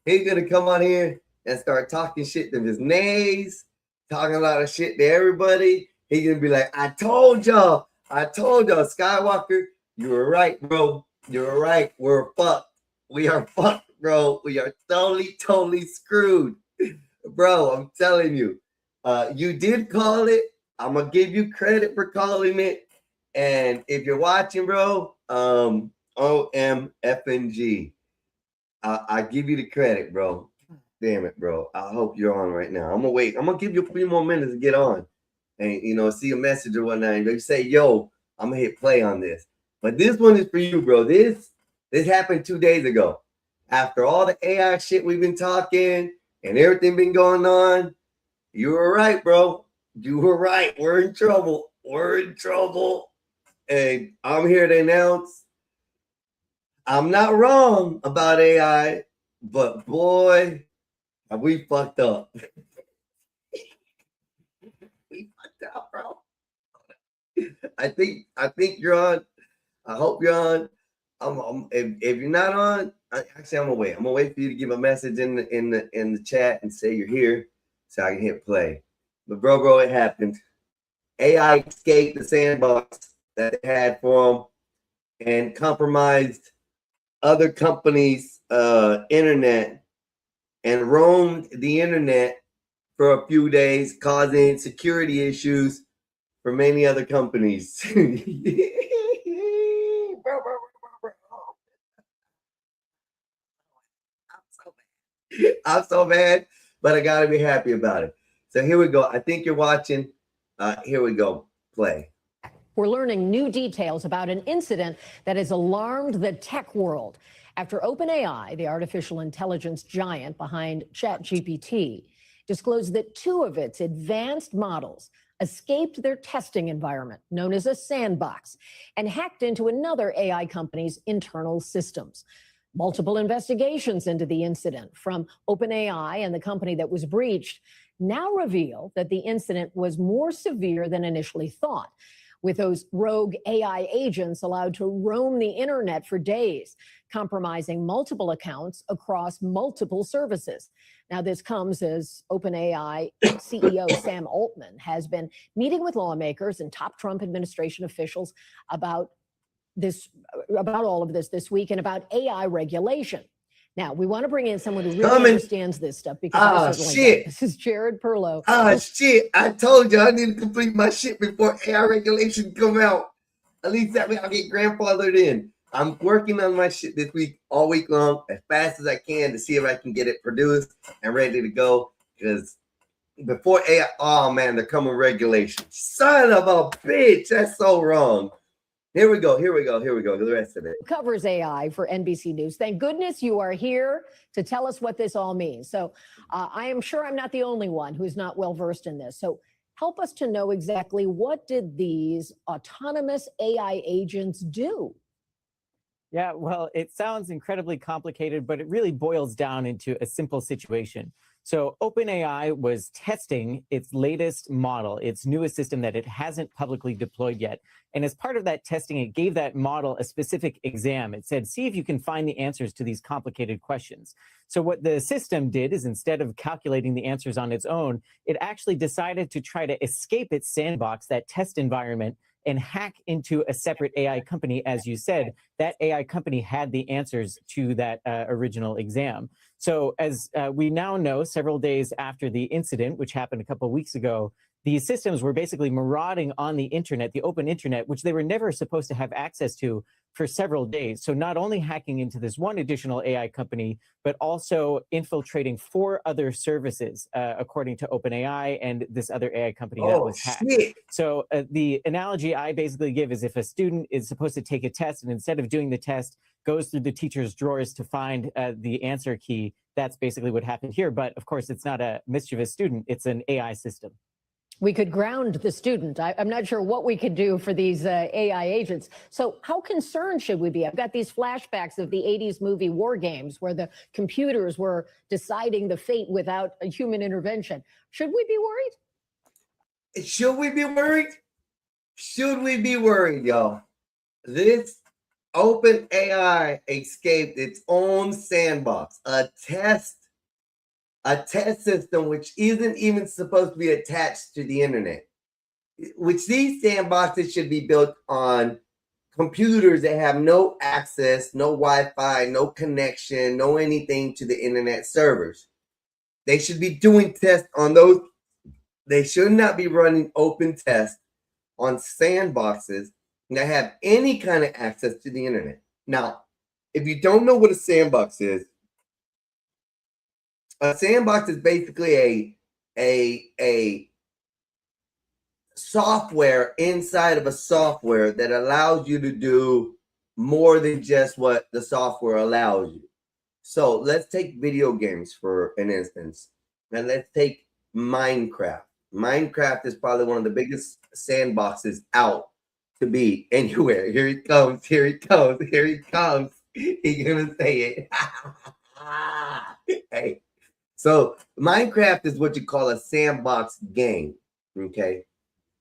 he's gonna come on here and start talking shit to his nays, talking a lot of shit to everybody. He's gonna be like, I told y'all, Skywalker, you were right, bro. You were right. We're fucked. We are fucked, bro. We are totally screwed. Bro, I'm telling you. You did call it. I'm gonna give you credit for calling it. And if you're watching, bro, OMFNG. I give you the credit, bro. Damn it, bro. I hope you're on right now. I'm gonna wait. I'm gonna give you a few more minutes to get on. And see a message or whatnot. And they say, yo, I'm gonna hit play on this. But this one is for you, bro. This happened 2 days ago. After all the AI shit we've been talking and everything been going on, you were right, bro. You were right. We're in trouble. And I'm here to announce I'm not wrong about AI, but boy, have we fucked up. We fucked up, bro. I think you're on. I hope you're on. If you're not on, actually I'm gonna wait. I'm gonna wait for you to give a message in the chat and say you're here, so I can hit play. But bro, it happened. AI escaped the sandbox that they had for them and compromised other companies' internet and roamed the internet for a few days, causing security issues for many other companies. I'm so mad, but I gotta be happy about it. So here we go. I think you're watching. Here we go. Play. We're learning new details about an incident that has alarmed the tech world after OpenAI, the artificial intelligence giant behind ChatGPT, disclosed that two of its advanced models escaped their testing environment, known as a sandbox, and hacked into another AI company's internal systems. Multiple investigations into the incident from OpenAI and the company that was breached now reveal that the incident was more severe than initially thought, with those rogue AI agents allowed to roam the internet for days, compromising multiple accounts across multiple services. Now, this comes as OpenAI CEO Sam Altman has been meeting with lawmakers and top Trump administration officials about all of this week and about AI regulation. Now, we want to bring in someone who really understands this stuff because I certainly don't. This is Jared Perlow. Shit. I told you I need to complete my shit before AI regulation come out. At least that way I'll get grandfathered in. I'm working on my shit this week, all week long, as fast as I can to see if I can get it produced and ready to go. Because before AI, oh man, they're coming regulations. Son of a bitch, that's so wrong. Here we go. The rest of it. Covers AI for NBC News. Thank goodness you are here to tell us what this all means. So I am sure I'm not the only one who's not well versed in this. So help us to know exactly what did these autonomous AI agents do? Yeah, well, it sounds incredibly complicated, but it really boils down into a simple situation. So OpenAI was testing its latest model, its newest system that it hasn't publicly deployed yet. And as part of that testing, it gave that model a specific exam. It said, see if you can find the answers to these complicated questions. So what the system did is instead of calculating the answers on its own, it actually decided to try to escape its sandbox, that test environment, and hack into a separate AI company. As you said, that AI company had the answers to that original exam. So as we now know, several days after the incident, which happened a couple of weeks ago, these systems were basically marauding on the internet, the open internet, which they were never supposed to have access to for several days. So not only hacking into this one additional AI company, but also infiltrating 4 other services, according to OpenAI and this other AI company that was hacked. Shit. So the analogy I basically give is if a student is supposed to take a test and instead of doing the test, goes through the teacher's drawers to find the answer key, that's basically what happened here. But of course, it's not a mischievous student, it's an AI system. We could ground the student. I'm not sure what we could do for these AI agents. So how concerned should we be? I've got these flashbacks of the 80s movie War Games where the computers were deciding the fate without a human intervention. Should we be worried? Should we be worried? Should we be worried, y'all? This OpenAI escaped its own sandbox, a test system which isn't even supposed to be attached to the internet, which these sandboxes should be built on computers that have no access, no Wi-Fi, no connection, no anything to the internet servers. They should be doing tests on those. They should not be running open tests on sandboxes that have any kind of access to the internet. Now, if you don't know what a sandbox is basically a software inside of a software that allows you to do more than just what the software allows you. So let's take video games for an instance, and let's take Minecraft. Minecraft is probably one of the biggest sandboxes out to be anywhere. Here he comes. He's gonna say it. Hey. So Minecraft is what you call a sandbox game, okay?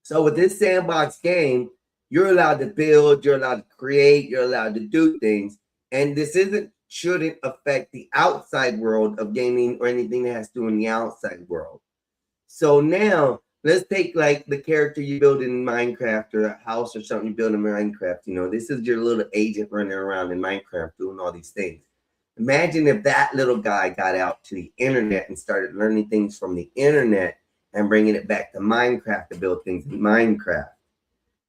So with this sandbox game, you're allowed to build, you're allowed to create, you're allowed to do things, and this shouldn't affect the outside world of gaming or anything that has to do in the outside world. So now let's take like the character you build in Minecraft or a house or something you build in Minecraft. You know, this is your little agent running around in Minecraft doing all these things. Imagine if that little guy got out to the internet and started learning things from the internet and bringing it back to Minecraft to build things in Minecraft.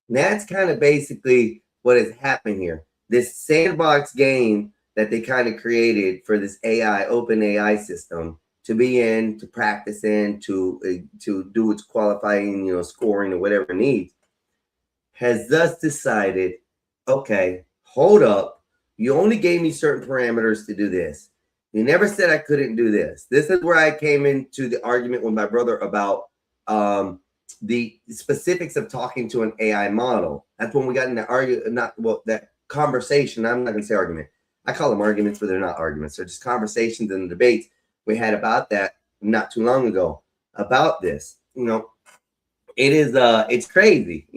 And that's kind of basically what has happened here. This sandbox game that they kind of created for this open AI system to be in, to practice in, to do its qualifying, scoring or whatever it needs, has thus decided, okay, hold up. You only gave me certain parameters to do this. You never said I couldn't do this. This is where I came into the argument with my brother about the specifics of talking to an AI model. That's when we got in that conversation. I'm not going to say argument. I call them arguments, but they're not arguments. They're just conversations and debates we had about that not too long ago. about this. It is it's crazy.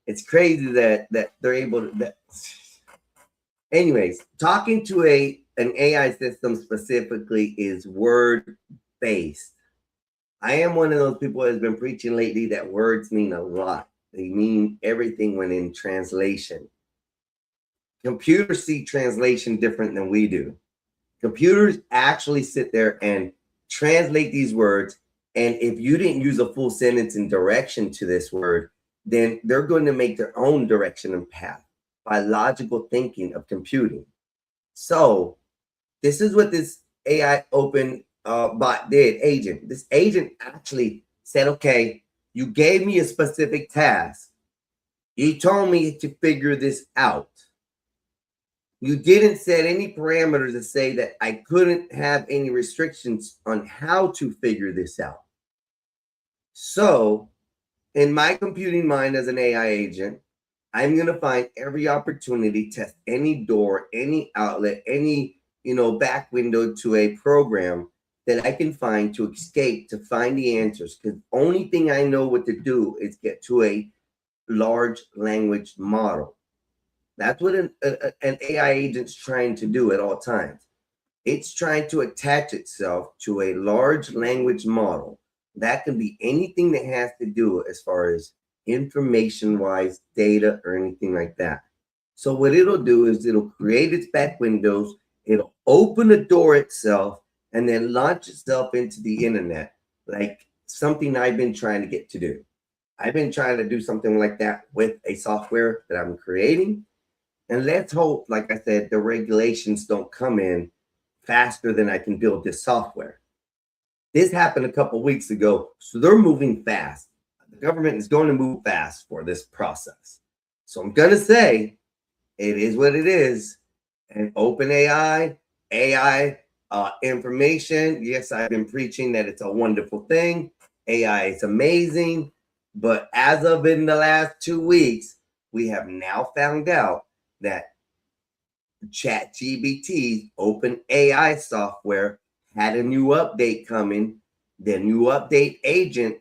It's crazy that they're able to. Anyways, talking to an AI system specifically is word based. I am one of those people that has been preaching lately that words mean a lot. They mean everything when in translation. Computers see translation different than we do. Computers actually sit there and translate these words. And if you didn't use a full sentence in direction to this word, then they're going to make their own direction and path by logical thinking of computing. So this is what this AI open bot did, agent. This agent actually said, okay, you gave me a specific task. You told me to figure this out. You didn't set any parameters to say that I couldn't have any restrictions on how to figure this out. So in my computing mind as an AI agent, I'm going to find every opportunity, test any door, any outlet, any back window to a program that I can find to escape, to find the answers. Because the only thing I know what to do is get to a large language model. That's what an AI agent's trying to do at all times. It's trying to attach itself to a large language model. That can be anything that has to do as far as information-wise, data, or anything like that. So what it'll do is it'll create its back windows, it'll open the door itself, and then launch itself into the internet, like something I've been trying to get to do. I've been trying to do something like that with a software that I'm creating. And let's hope, like I said, the regulations don't come in faster than I can build this software. This happened a couple of weeks ago, so they're moving fast. The government is going to move fast for this process. So I'm going to say it is what it is. And OpenAI, AI information, yes, I've been preaching that it's a wonderful thing. AI is amazing. But as of in the last 2 weeks, we have now found out that ChatGPT's OpenAI software had a new update coming. The new update agent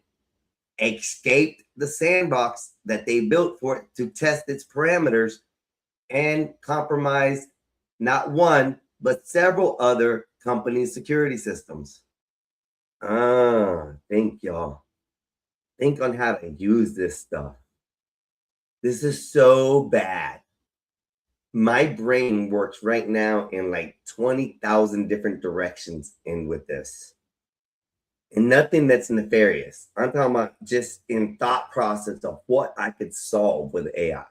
escaped the sandbox that they built for it to test its parameters and compromised not one, but several other companies' security systems. Think y'all. Think on how to use this stuff. This is so bad. My brain works right now in like 20,000 different directions in with this. And nothing that's nefarious. I'm talking about just in thought process of what I could solve with AI.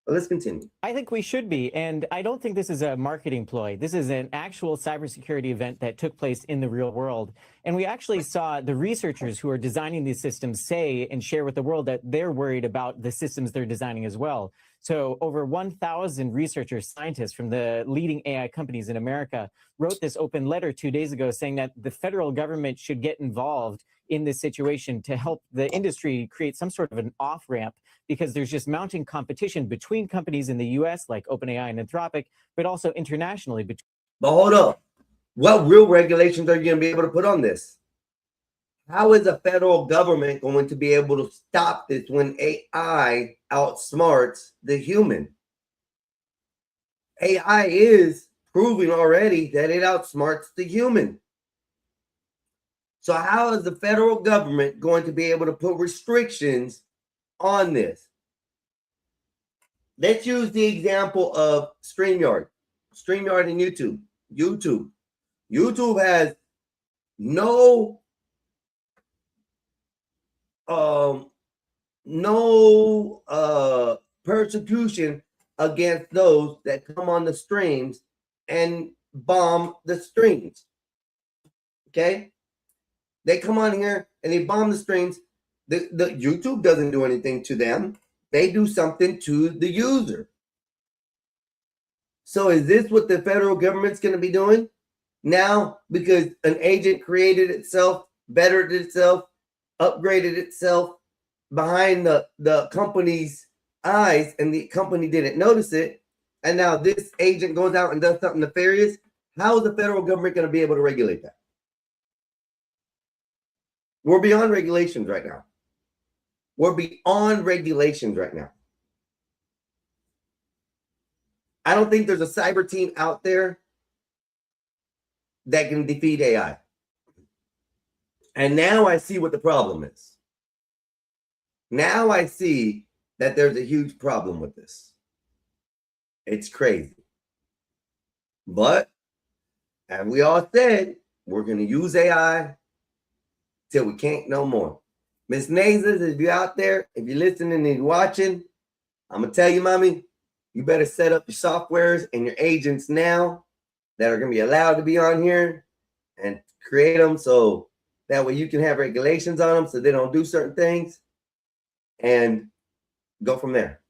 But let's continue. I think we should be. And I don't think this is a marketing ploy. This is an actual cybersecurity event that took place in the real world. And we actually saw the researchers who are designing these systems say and share with the world that they're worried about the systems they're designing as well. So over 1,000 researchers, scientists from the leading AI companies in America wrote this open letter 2 days ago saying that the federal government should get involved in this situation to help the industry create some sort of an off-ramp, because there's just mounting competition between companies in the US like OpenAI and Anthropic, but also internationally. But hold up. What real regulations are you going to be able to put on this? How is the federal government going to be able to stop this when AI outsmarts the human? AI is proving already that it outsmarts the human. So how is the federal government going to be able to put restrictions on this? Let's use the example of StreamYard and YouTube. YouTube has no persecution against those that come on the streams and bomb the streams. Okay? They come on here and they bomb the streams. The YouTube doesn't do anything to them. They do something to the user. So is this what the federal government's going to be doing now? Because an agent created itself, bettered itself, upgraded itself behind the company's eyes, and the company didn't notice it, and now this agent goes out and does something nefarious. How is the federal government going to be able to regulate that? We're beyond regulations right now. We're beyond regulations right now. I don't think there's a cyber team out there that can defeat AI. And now I see what the problem is. Now I see that there's a huge problem with this. It's crazy. But, as we all said, we're going to use AI till we can't no more. Miss Nazes, if you're out there, if you're listening and you're watching, I'm going to tell you, mommy, you better set up your softwares and your agents now that are going to be allowed to be on here and create them so that way you can have regulations on them so they don't do certain things and go from there.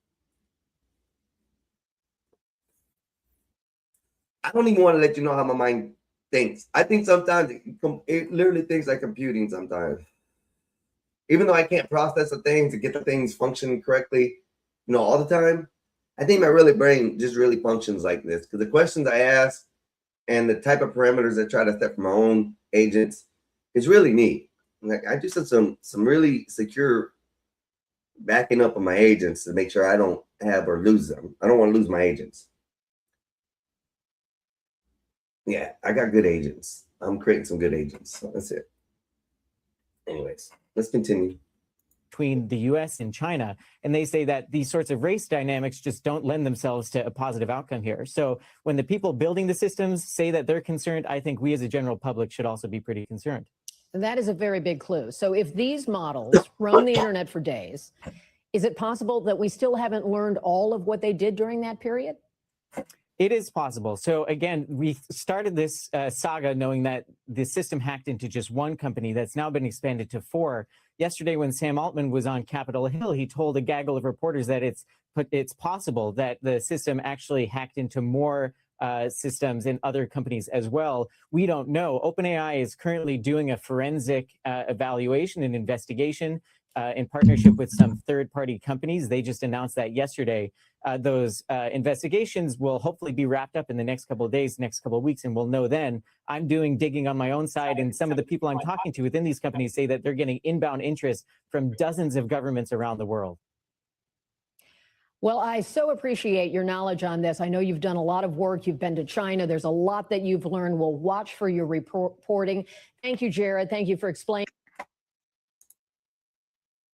I don't even want to let you know how my mind thinks. I think sometimes it literally thinks like computing sometimes. Even though I can't process the things to get the things functioning correctly, all the time, I think my brain just really functions like this. Because the questions I ask and the type of parameters I try to set for my own agents is really neat. Like I just have some really secure backing up of my agents to make sure I don't have or lose them. I don't want to lose my agents. Yeah, I got good agents. I'm creating some good agents. So that's it. Anyways, let's continue. Between the US and China, and they say that these sorts of race dynamics just don't lend themselves to a positive outcome here. So when the people building the systems say that they're concerned, I think we as a general public should also be pretty concerned. And that is a very big clue. So if these models roam the internet for days, is it possible that we still haven't learned all of what they did during that period? It is possible. So again, we started this saga knowing that the system hacked into just one company that's now been expanded to 4. Yesterday, when Sam Altman was on Capitol Hill, he told a gaggle of reporters that it's possible that the system actually hacked into more systems in other companies as well. We don't know. OpenAI is currently doing a forensic evaluation and investigation in partnership with some third-party companies. They just announced that yesterday. Those investigations will hopefully be wrapped up in the next couple of days, next couple of weeks, and we'll know then. I'm doing digging on my own side, and some of the people I'm talking to within these companies say that they're getting inbound interest from dozens of governments around the world. Well, I so appreciate your knowledge on this. I know you've done a lot of work. You've been to China. There's a lot that you've learned. We'll watch for your reporting. Thank you, Jared. Thank you for explaining.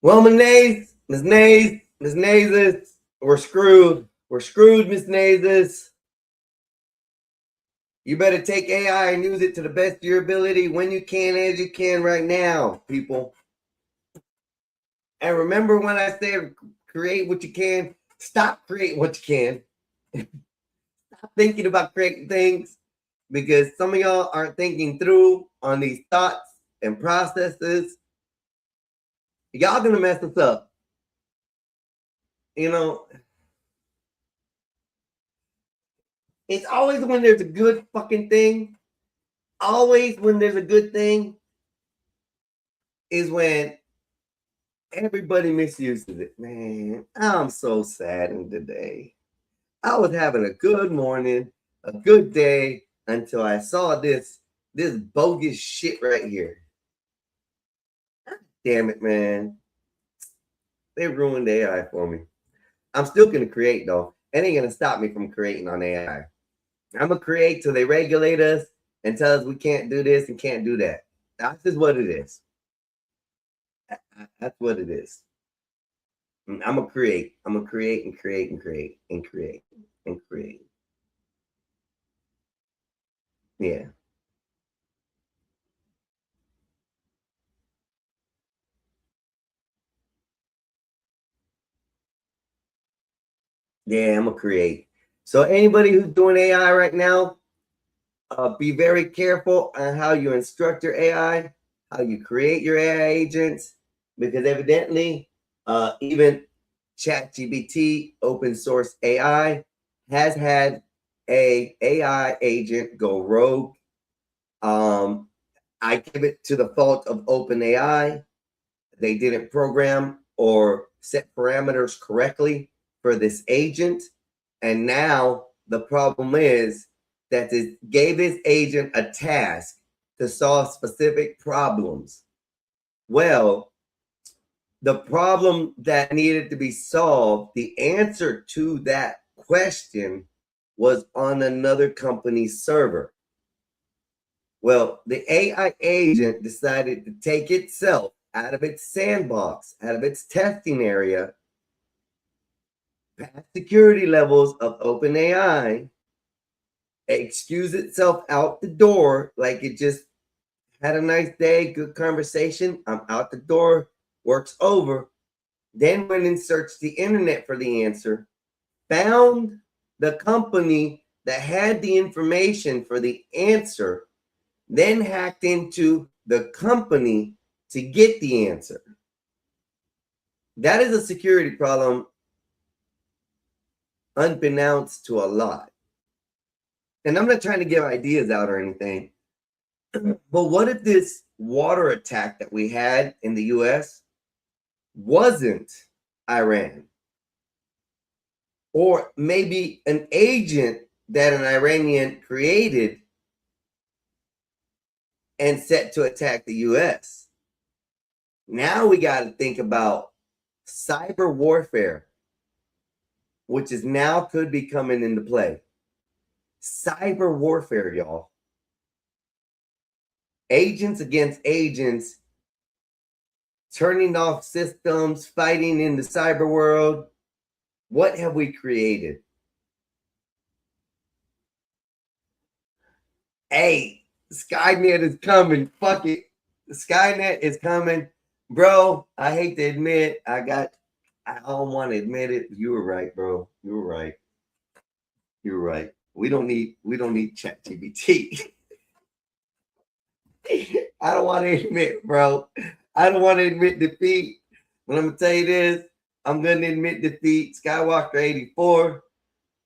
Well, Miss Nazes, we're screwed. We're screwed, Miss Nazes. You better take AI and use it to the best of your ability when you can, as you can right now, people. And remember when I said create what you can, stop creating what you can. Stop thinking about creating things because some of y'all aren't thinking through on these thoughts and processes. Y'all gonna mess us up. It's always when there's a good fucking thing, always when there's a good thing is when everybody misuses it. Man, I'm so saddened today. I was having a good morning, a good day until I saw this bogus shit right here. Damn it, man. They ruined AI for me. I'm still going to create, though. It ain't going to stop me from creating on AI. I'm going to create till they regulate us and tell us we can't do this and can't do that. That's just what it is. That's what it is. I'm going to create. I'm going to create and create and create and create and create. Yeah. Yeah, I'm gonna create. So anybody who's doing AI right now, be very careful on how you instruct your AI, how you create your AI agents, because evidently, even ChatGPT, open source AI, has had a AI agent go rogue. I give it to the fault of OpenAI. They didn't program or set parameters correctly for this agent, and now the problem is that it gave this agent a task to solve specific problems, Well, the problem that needed to be solved, the answer to that question was on another company's server. Well, the AI agent decided to take itself out of its sandbox, out of its testing area, past security levels of OpenAI, excuse itself out the door like it just had a nice day, good conversation, I'm out the door, work's over. Then went and searched the internet for the answer, found the company that had the information for the answer, then hacked into the company to get the answer. That is a security problem unbeknownst to a lot. And I'm not trying to give ideas out or anything, but what if this water attack that we had in the US wasn't Iran? Or maybe an agent that an Iranian created and set to attack the US. Now we got to think about cyber warfare, which is now could be coming into play. Cyber warfare, y'all. Agents against agents, turning off systems, fighting in the cyber world. What have we created? Hey, Skynet is coming. Fuck it. Skynet is coming. Bro, I hate to admit, I don't want to admit it. You were right, bro. You were right. You were right. We don't need ChatGPT. I don't want to admit, bro. I don't want to admit defeat. But I'm gonna tell you this. I'm gonna admit defeat. Skywalker 84.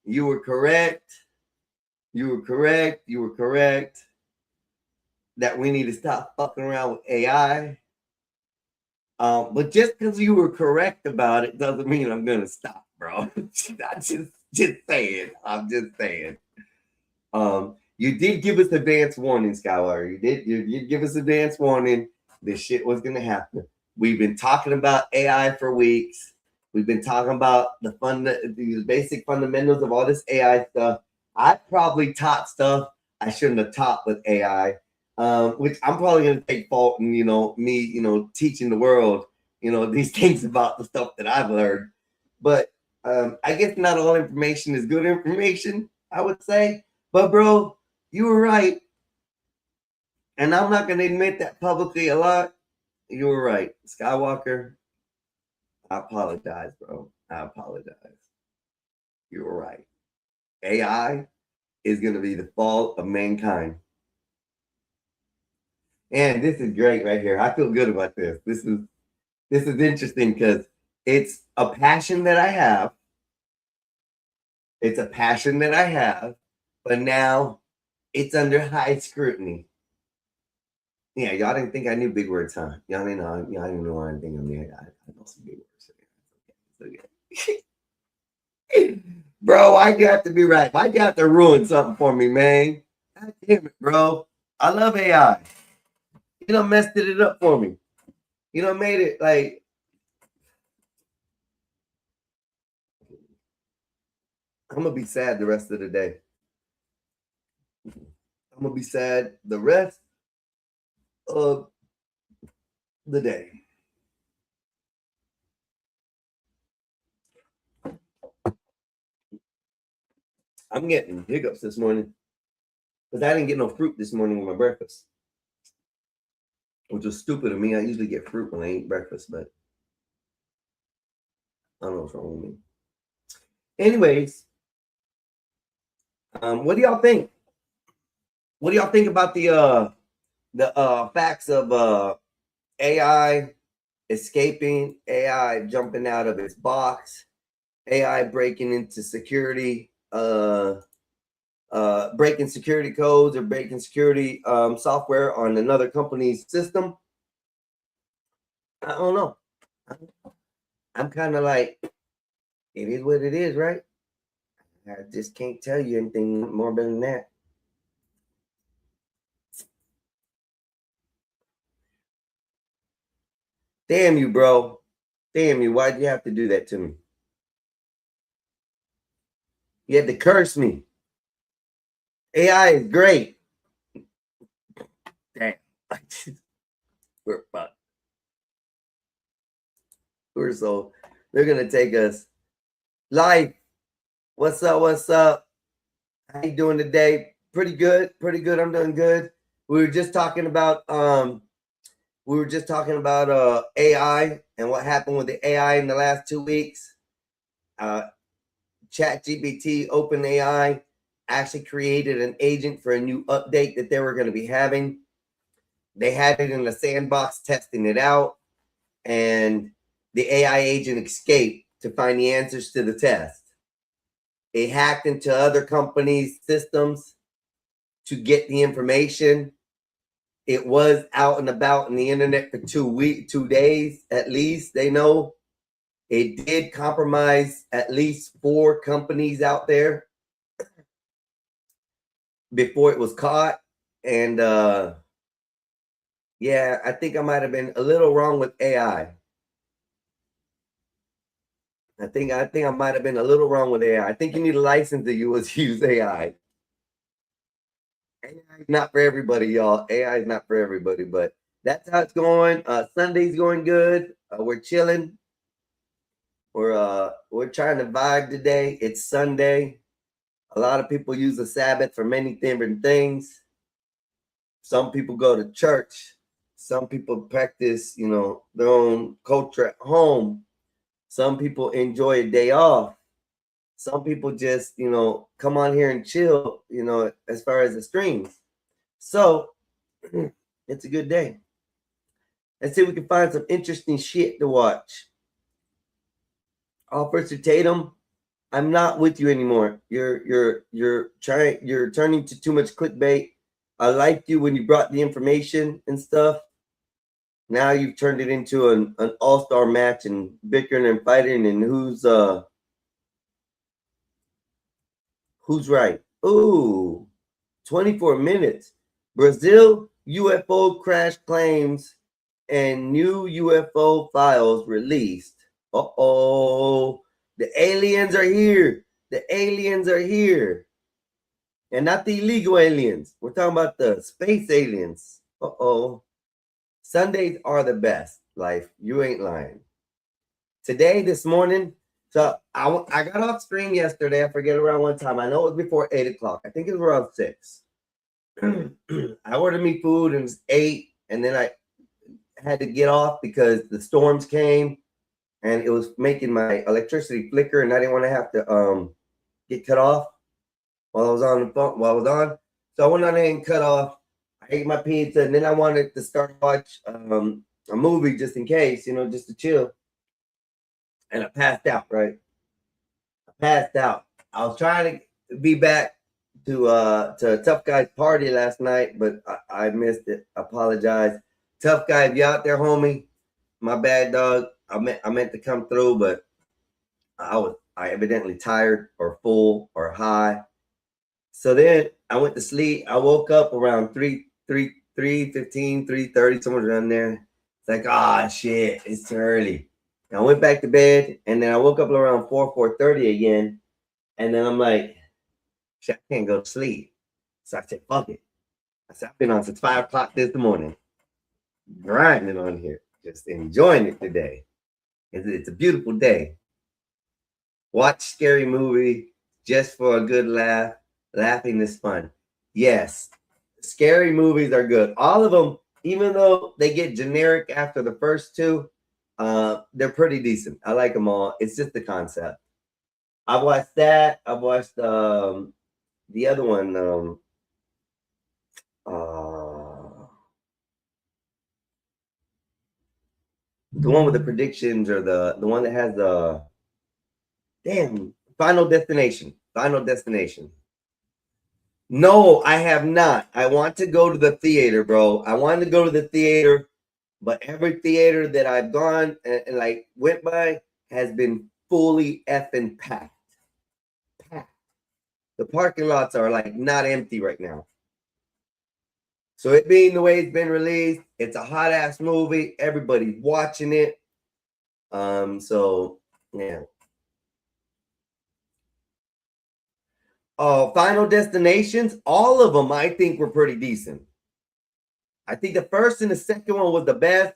You were correct. You were correct. You were correct. That we need to stop fucking around with AI. But just because you were correct about it doesn't mean I'm gonna stop, bro. I'm just saying. I'm just saying. You did give us advance warning, Skywalker. You did give us advance warning. This shit was gonna happen. We've been talking about AI for weeks. We've been talking about the basic fundamentals of all this AI stuff. I probably taught stuff I shouldn't have taught with AI. Which I'm probably going to take fault in, me, teaching the world, these things about the stuff that I've learned. But I guess not all information is good information, I would say. But, bro, you were right. And I'm not going to admit that publicly a lot. You were right. Skywalker, I apologize, bro. I apologize. You were right. AI is going to be the fall of mankind. And this is great right here. I feel good about this. This is interesting because it's a passion that I have. It's a passion that I have, but now it's under high scrutiny. Yeah, y'all didn't think I knew big words, huh? Y'all didn't know anything of me. I know some big words. Okay. Bro, why'd you have to be right? Why'd you have to ruin something for me, man? God damn it, bro. I love AI. You messed it up for me. Made it like. I'm going to be sad the rest of the day. I'm going to be sad the rest of the day. I'm getting hiccups this morning because I didn't get no fruit this morning with my breakfast. Which was stupid of me. I usually get fruit when I eat breakfast, but I don't know what's wrong with me. Anyways, what do y'all think? What do y'all think about the facts of AI escaping, AI jumping out of its box, AI breaking into security, breaking security codes or breaking security software on another company's system? I don't know. I'm kind of like, it is what it is, right? I just can't tell you anything more than that. Damn you, bro. Damn you. Why'd you have to do that to me? You had to curse me. AI is great. Damn. We're fucked. They're gonna take us. Life. What's up? What's up? How you doing today? Pretty good. Pretty good. I'm doing good. We were just talking about AI and what happened with the AI in the last 2 weeks. ChatGPT, OpenAI actually created an agent for a new update that they were going to be having. They had it in the sandbox testing it out, and the AI agent escaped to find the answers to the test. It hacked into other companies' systems to get the information. It was out and about in the internet for 2 days at least. They know it did compromise at least 4 companies out there before it was caught. And yeah, I think I might have been a little wrong with AI. I think I might have been a little wrong with AI. I think you need a license to use AI. AI is not for everybody, y'all. AI is not for everybody, but that's how it's going. Sunday's going good. We're chilling. We're trying to vibe today. It's Sunday. A lot of people use the Sabbath for many different things. Some people go to church. Some people practice, their own culture at home. Some people enjoy a day off. Some people just, come on here and chill, as far as the streams. So it's a good day. Let's see if we can find some interesting shit to watch. Officer Tatum, I'm not with you anymore. You're turning to too much clickbait. I liked you when you brought the information and stuff. Now you've turned it into an all-star match and bickering and fighting and who's right. Ooh, 24 minutes. Brazil UFO crash claims and new UFO files released. Uh-oh. The aliens are here. The aliens are here. And not the illegal aliens. We're talking about the space aliens. Uh-oh. Sundays are the best. Life. You ain't lying. Today, this morning, so I got off stream yesterday. I forget around what time. I know it was before 8 o'clock. I think it was around 6. I ordered me food and it was 8. And then I had to get off because the storms came and it was making my electricity flicker and I didn't want to have to get cut off while I was on the phone, while I was on. So I went on there and cut off. I ate my pizza and then I wanted to start watch a movie just in case, just to chill. And I passed out, right? I passed out. I was trying to be back to a Tough Guys party last night, but I missed it. I apologize. Tough Guy, if you out there, homie, my bad, dog. I meant to come through, but I evidently tired or full or high. So then I went to sleep. I woke up around 3:15, 3:30, somewhere around there. It's like, shit, it's too early. And I went back to bed, and then I woke up around 4:30 again. And then I'm like, shit, I can't go to sleep. So I said, fuck it. I said, I've been on since 5 o'clock this morning. Grinding on here. Just enjoying it today. It's a beautiful day. Watch scary movie just for a good laugh. Laughing is fun. Yes, scary movies are good. All of them, even though they get generic after the first 2, they're pretty decent. I like them all. It's just the concept. I've watched that. I've watched the other one. The one with the predictions, or the one that has the Final Destination. Final Destination. No, I have not. I want to go to the theater, bro. I want to go to the theater, but every theater that I've gone and like went by has been fully effing packed. Packed. The parking lots are like not empty right now. So it being the way it's been released, it's a hot ass movie. Everybody's watching it. So yeah. Final Destinations, all of them I think were pretty decent. I think the first and the second one was the best.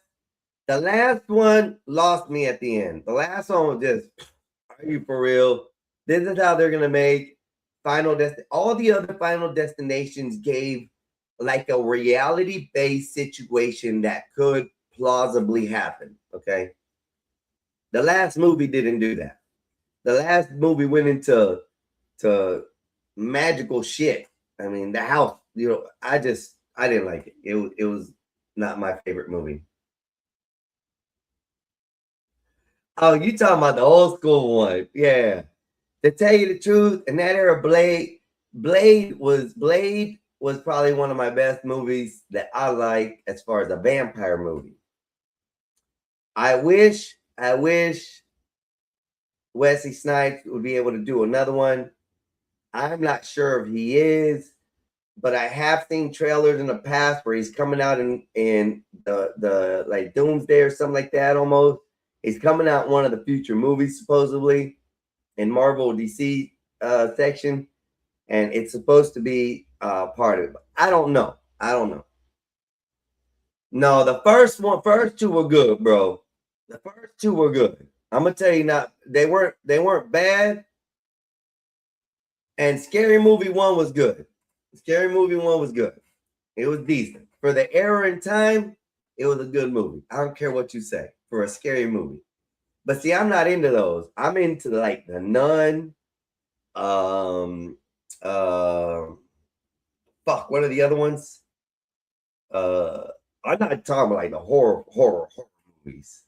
The last one lost me at the end. The last one was just, are you for real? This is how they're gonna make Final Destination. All the other Final Destinations gave like a reality-based situation that could plausibly happen. Okay. The last movie didn't do that. The last movie went into magical shit. I mean, the house, you know, I didn't like it. It was not my favorite movie. Oh, you talking about the old school one? Yeah. To tell you the truth, in that era, Blade was probably one of my best movies that I like as far as a vampire movie. I wish Wesley Snipes would be able to do another one. I'm not sure if he is, but I have seen trailers in the past where he's coming out in the like Doomsday or something like that almost. He's coming out in one of the future movies, supposedly, in Marvel DC section, and it's supposed to be part of it. I don't know. No, the first two were good, bro. The first two were good. I'm gonna tell you now, they weren't bad. And Scary Movie 1 was good. Scary Movie 1 was good. It was decent. For the era and time, it was a good movie. I don't care what you say for a scary movie. But see, I'm not into those. I'm into like The Nun. Fuck, what are the other ones? I'm not talking about like the horror movies.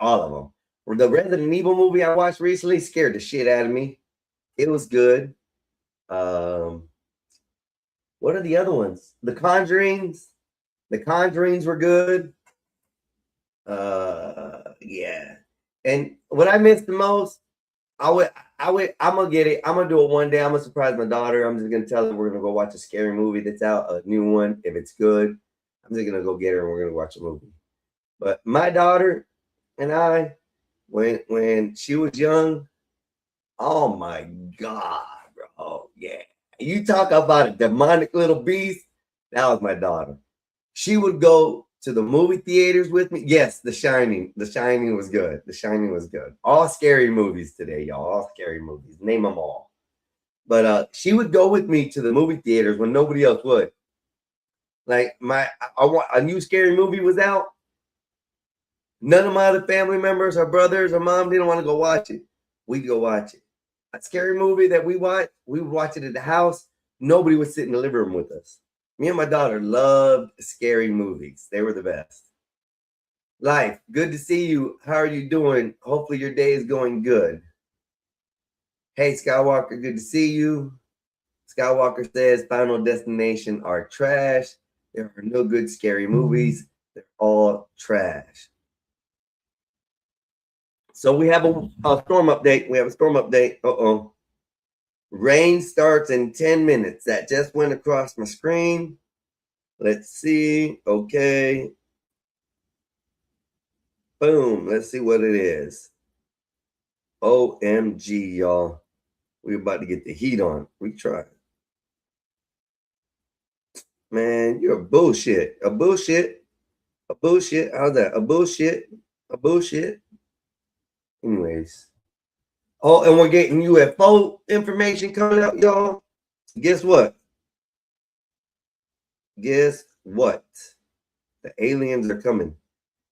All of them. Or the Resident Evil movie I watched recently scared the shit out of me. It was good. What are the other ones? The Conjurings. The Conjurings were good. Yeah. And what I missed the most, I'm gonna get it. I'm gonna do it one day. I'm gonna surprise my daughter. I'm just gonna tell her we're gonna go watch a scary movie that's out, a new one. If it's good, I'm just gonna go get her and we're gonna watch a movie. But my daughter and I, when she was young, oh my God, bro. Yeah. You talk about a demonic little beast. That was my daughter. She would go to the movie theaters with me. Yes, The Shining. The Shining was good. The Shining was good. All scary movies today, y'all. All scary movies. Name them all. But she would go with me to the movie theaters when nobody else would. Like a new scary movie was out. None of my other family members, our brothers, our mom didn't want to go watch it. We'd go watch it. A scary movie that we would watch it at the house. Nobody would sit in the living room with us. Me and my daughter loved scary movies. They were the best. Life, good to see you. How are you doing? Hopefully your day is going good. Hey, Skywalker, good to see you. Skywalker says Final Destination are trash. There are no good scary movies. They're all trash. So we have a storm update. We have a storm update. Uh-oh. Rain starts in 10 minutes. That just went across my screen. Let's see. Okay. Boom. Let's see what it is. OMG, y'all. We're about to get the heat on. We tried. Man, you're a bullshit. A bullshit. A bullshit. How's that? A bullshit. A bullshit. Anyways. Oh, and we're getting UFO information coming out, y'all. Guess what? Guess what? The aliens are coming.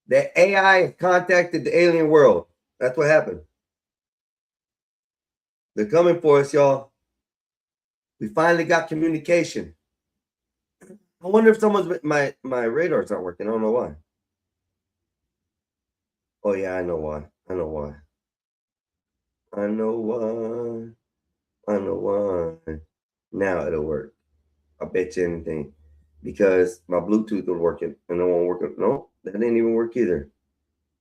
The AI contacted the alien world. That's what happened. They're coming for us, y'all. We finally got communication. I wonder if my radars aren't working. I don't know why. Oh yeah, I know why. I know why. I know why. I know why. Now it'll work. I bet you anything. Because my Bluetooth was working and it won't work. No, that didn't even work either.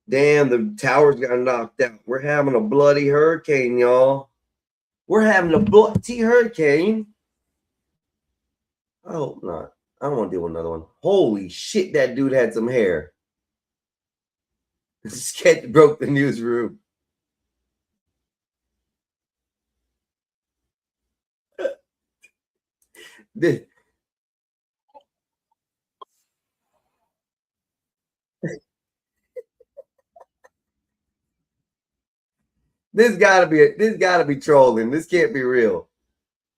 Damn, the towers got knocked out. We're having a bloody hurricane, y'all. We're having a bloody hurricane. I hope not. I don't want to deal with another one. Holy shit, that dude had some hair. Sketch broke the newsroom. This gotta be trolling. This can't be real.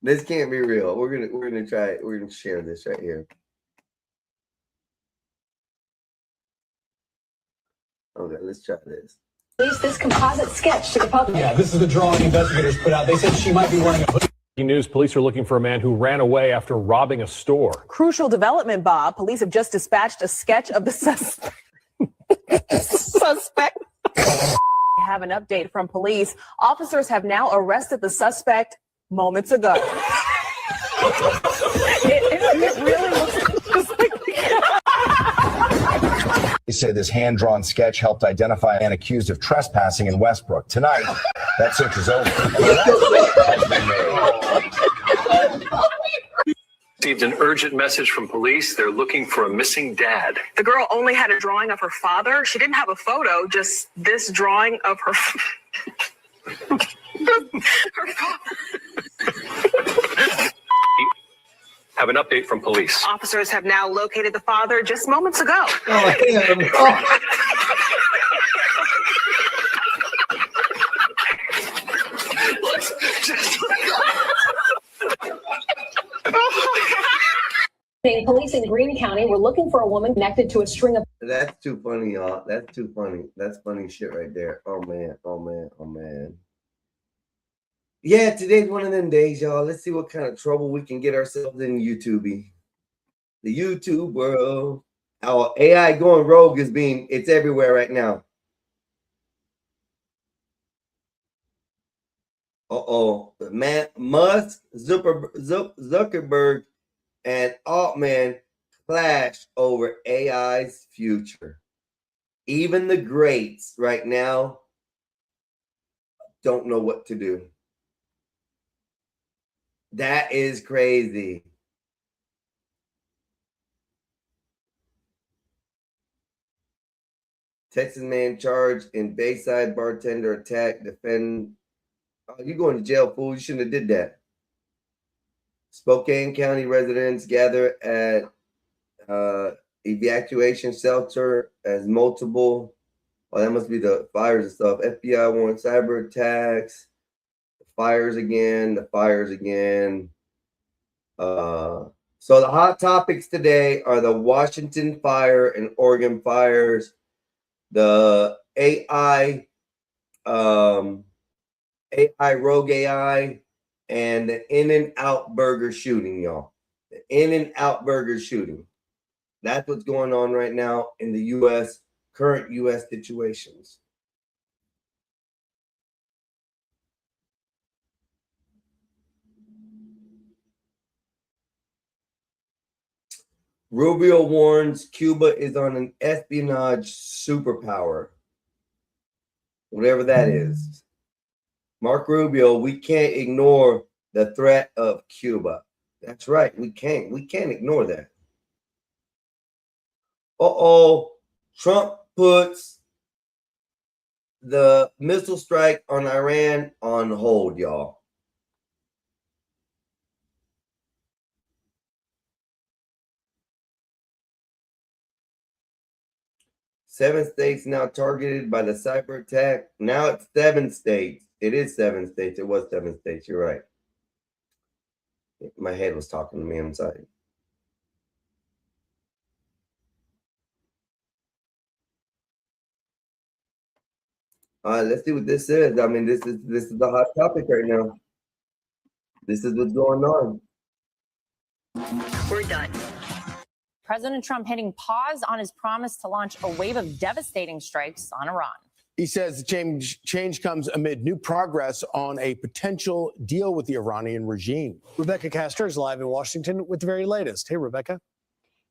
This can't be real. We're gonna try it. We're gonna share this right here. Okay, let's try this. Release this composite sketch to the public. Yeah, this is the drawing investigators put out. They said she might be wearing a hoodie. News, police are looking for a man who ran away after robbing a store. Crucial development, Bob. Police have just dispatched a sketch of the suspect. Have an update from police. Officers have now arrested the suspect moments ago. it really looks just like They say this hand-drawn sketch helped identify a man accused of trespassing in Westbrook. Tonight, that search is over. Received an urgent message from police. They're looking for a missing dad. the girl only had a drawing of her father. She didn't have a photo, just this drawing of her. Her father. Have an update from police. Officers have now located the father just moments ago. Police in Greene County were looking for a woman connected to a string of. That's too funny, y'all. That's too funny. That's funny shit right there. Oh man. Oh man. Oh man. Yeah, today's one of them days, y'all. Let's see what kind of trouble we can get ourselves in YouTube. The YouTube world. Our AI going rogue it's everywhere right now. Musk, Zuckerberg, and Altman clash over AI's future. Even the greats right now don't know what to do. That is crazy. Texas man charged in Bayside bartender attack. Defend. Oh, you going to jail, fool. You shouldn't have did that. Spokane County residents gather at evacuation shelter as multiple. Oh, that must be the fires and stuff. FBI warns cyber attacks. The fires again. So the hot topics today are the Washington fire and Oregon fires, the AI rogue AI, and the In-N-Out Burger shooting, y'all. The In-N-Out Burger shooting. That's what's going on right now in the U.S., current U.S. situations. Rubio warns Cuba is on an espionage superpower. Whatever that is. Mark Rubio, we can't ignore the threat of Cuba. That's right. We can't ignore that. Trump puts the missile strike on Iran on hold, y'all. Seven states now targeted by the cyber attack. Now it's 7 states. It is 7 states. It was 7 states. You're right. My head was talking to me. I'm sorry. Let's see what this is. I mean, this is the hot topic right now. This is what's going on. We're done. President Trump hitting pause on his promise to launch a wave of devastating strikes on Iran. He says the change comes amid new progress on a potential deal with the Iranian regime. Rebecca Castor is live in Washington with the very latest. Hey, Rebecca.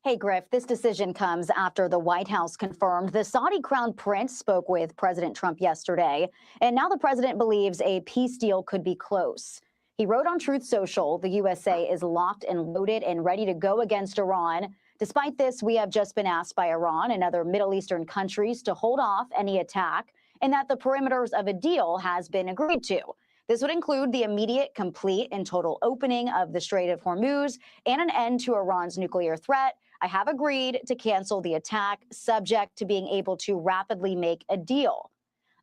Hey, Griff, this decision comes after the White House confirmed the Saudi crown prince spoke with President Trump yesterday. And now the president believes a peace deal could be close. He wrote on Truth Social, the USA is locked and loaded and ready to go against Iran. Despite this, we have just been asked by Iran and other Middle Eastern countries to hold off any attack and that the perimeters of a deal has been agreed to. This would include the immediate, complete, and total opening of the Strait of Hormuz and an end to Iran's nuclear threat. I have agreed to cancel the attack, subject to being able to rapidly make a deal.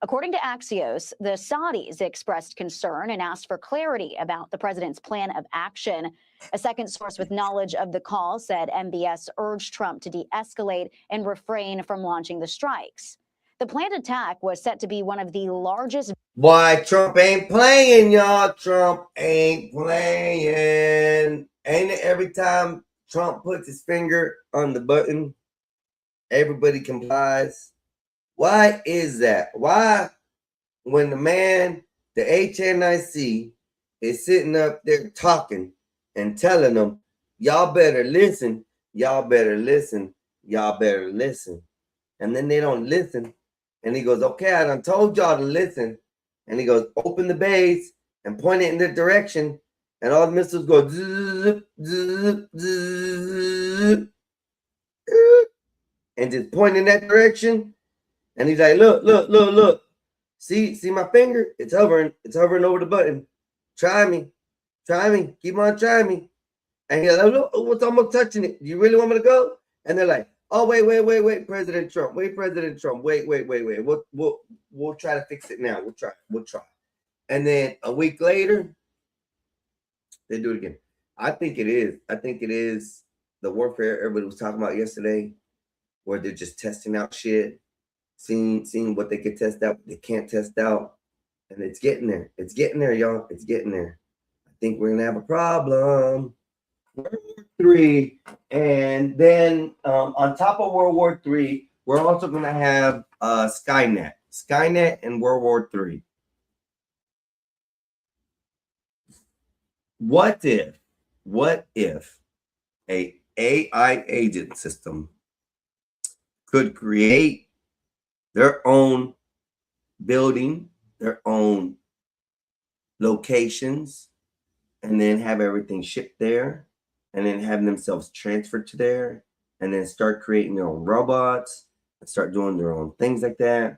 According to Axios, the Saudis expressed concern and asked for clarity about the president's plan of action. A second source with knowledge of the call said MBS urged Trump to de-escalate and refrain from launching the strikes. The planned attack was set to be one of the largest. Boy, Trump ain't playing, y'all. Trump ain't playing. Ain't it every time Trump puts his finger on the button, everybody complies? Why is that? Why, when the man, the HNIC, is sitting up there talking and telling them, y'all better listen, y'all better listen, y'all better listen. And then they don't listen. And he goes, okay, I done told y'all to listen. And he goes, open the bays and point it in the direction. And all the missiles go, zzz, zzz, zzz, and just point in that direction. And he's like, look, look, look, look. See my finger? It's hovering over the button. Try me. Try me. Keep on trying me. And he's like, look, it's almost touching it. You really want me to go? And they're like, oh, wait, President Trump. Wait, President Trump. Wait. We'll try to fix it now. We'll try. And then a week later, they do it again. I think it is the warfare everybody was talking about yesterday, where they're just testing out shit. Seeing what they could test out, they can't test out, and it's getting there. It's getting there, y'all. It's getting there. I think we're gonna have a problem. World War III, and then on top of World War III, we're also gonna have Skynet and World War III. What if a AI agent system could create their own building, their own locations, and then have everything shipped there, and then have themselves transferred to there, and then start creating their own robots and start doing their own things like that?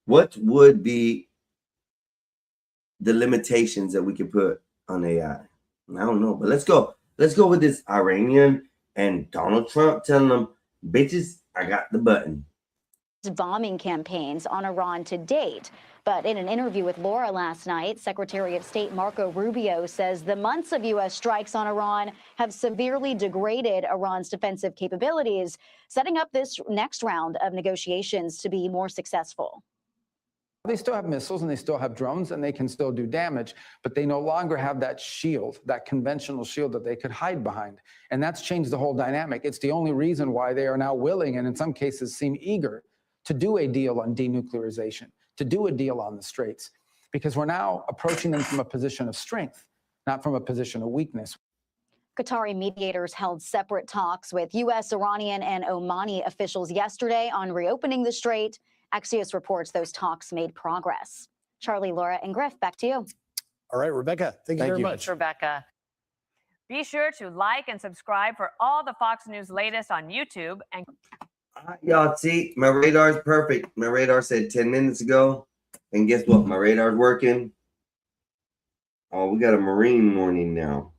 What would be the limitations that we could put on AI? I don't know, but let's go with this Iranian and Donald Trump telling them, bitches, I got the button. Bombing campaigns on Iran to date. But in an interview with Laura last night, Secretary of State Marco Rubio says the months of U.S. strikes on Iran have severely degraded Iran's defensive capabilities, setting up this next round of negotiations to be more successful. They still have missiles and they still have drones and they can still do damage, but they no longer have that shield, that conventional shield that they could hide behind. And that's changed the whole dynamic. It's the only reason why they are now willing, and in some cases seem eager, to do a deal on denuclearization, to do a deal on the straits, because we're now approaching them from a position of strength, not from a position of weakness. Qatari mediators held separate talks with U.S., Iranian, and Omani officials yesterday on reopening the strait. Axios reports those talks made progress. Charlie, Laura, and Griff, back to you. All right, Rebecca, thank you very much. Thanks, Rebecca. Be sure to like and subscribe for all the Fox News latest on YouTube. And Y'all see, my radar is perfect. My radar said 10 minutes ago. And guess what? My radar's working. Oh, we got a Marine morning now.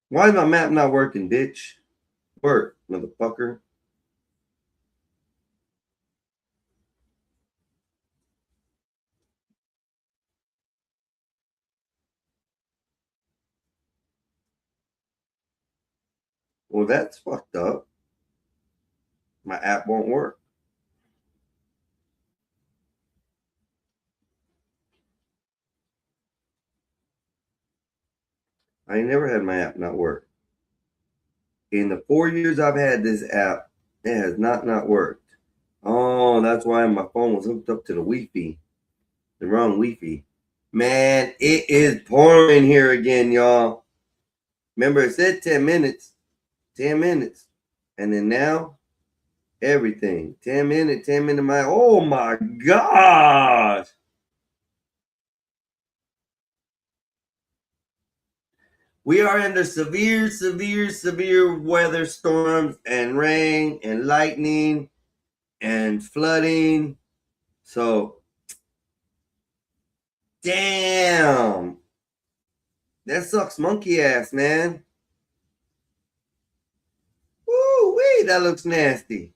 Why is my map not working, bitch? Work, motherfucker. Well, that's fucked up. My app won't work. I ain't never had my app not work. In the 4 years I've had this app, it has not worked. Oh, that's why my phone was hooked up to the Wi-Fi. The wrong Wi-Fi. Man, it is pouring here again, y'all. Remember, it said 10 minutes. 10 minutes. And then now, Everything. 10 minute my. Oh my God. We are under severe weather storms and rain and lightning and flooding. So, damn. That sucks monkey ass, man. Woo wee, that looks nasty.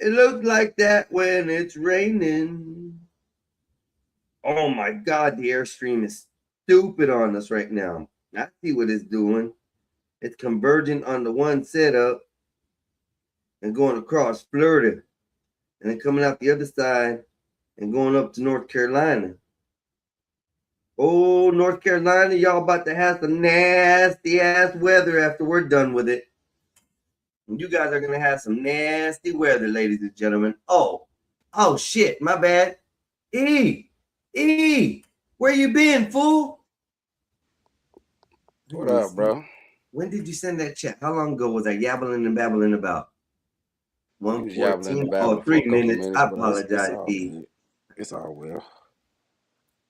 It looks like that when it's raining. Oh my God, the Airstream is stupid on us right now. I see what it's doing. It's converging on the one setup and going across Florida and then coming out the other side and going up to North Carolina. Oh, North Carolina, y'all about to have some nasty ass weather after we're done with it. You guys are going to have some nasty weather, ladies and gentlemen. Oh, shit, my bad. E, where you been, fool? What up, bro? When did you send that chat? How long ago was I yabbling and babbling about? 1:14? Oh, 3 minutes. I apologize, E. It's all well.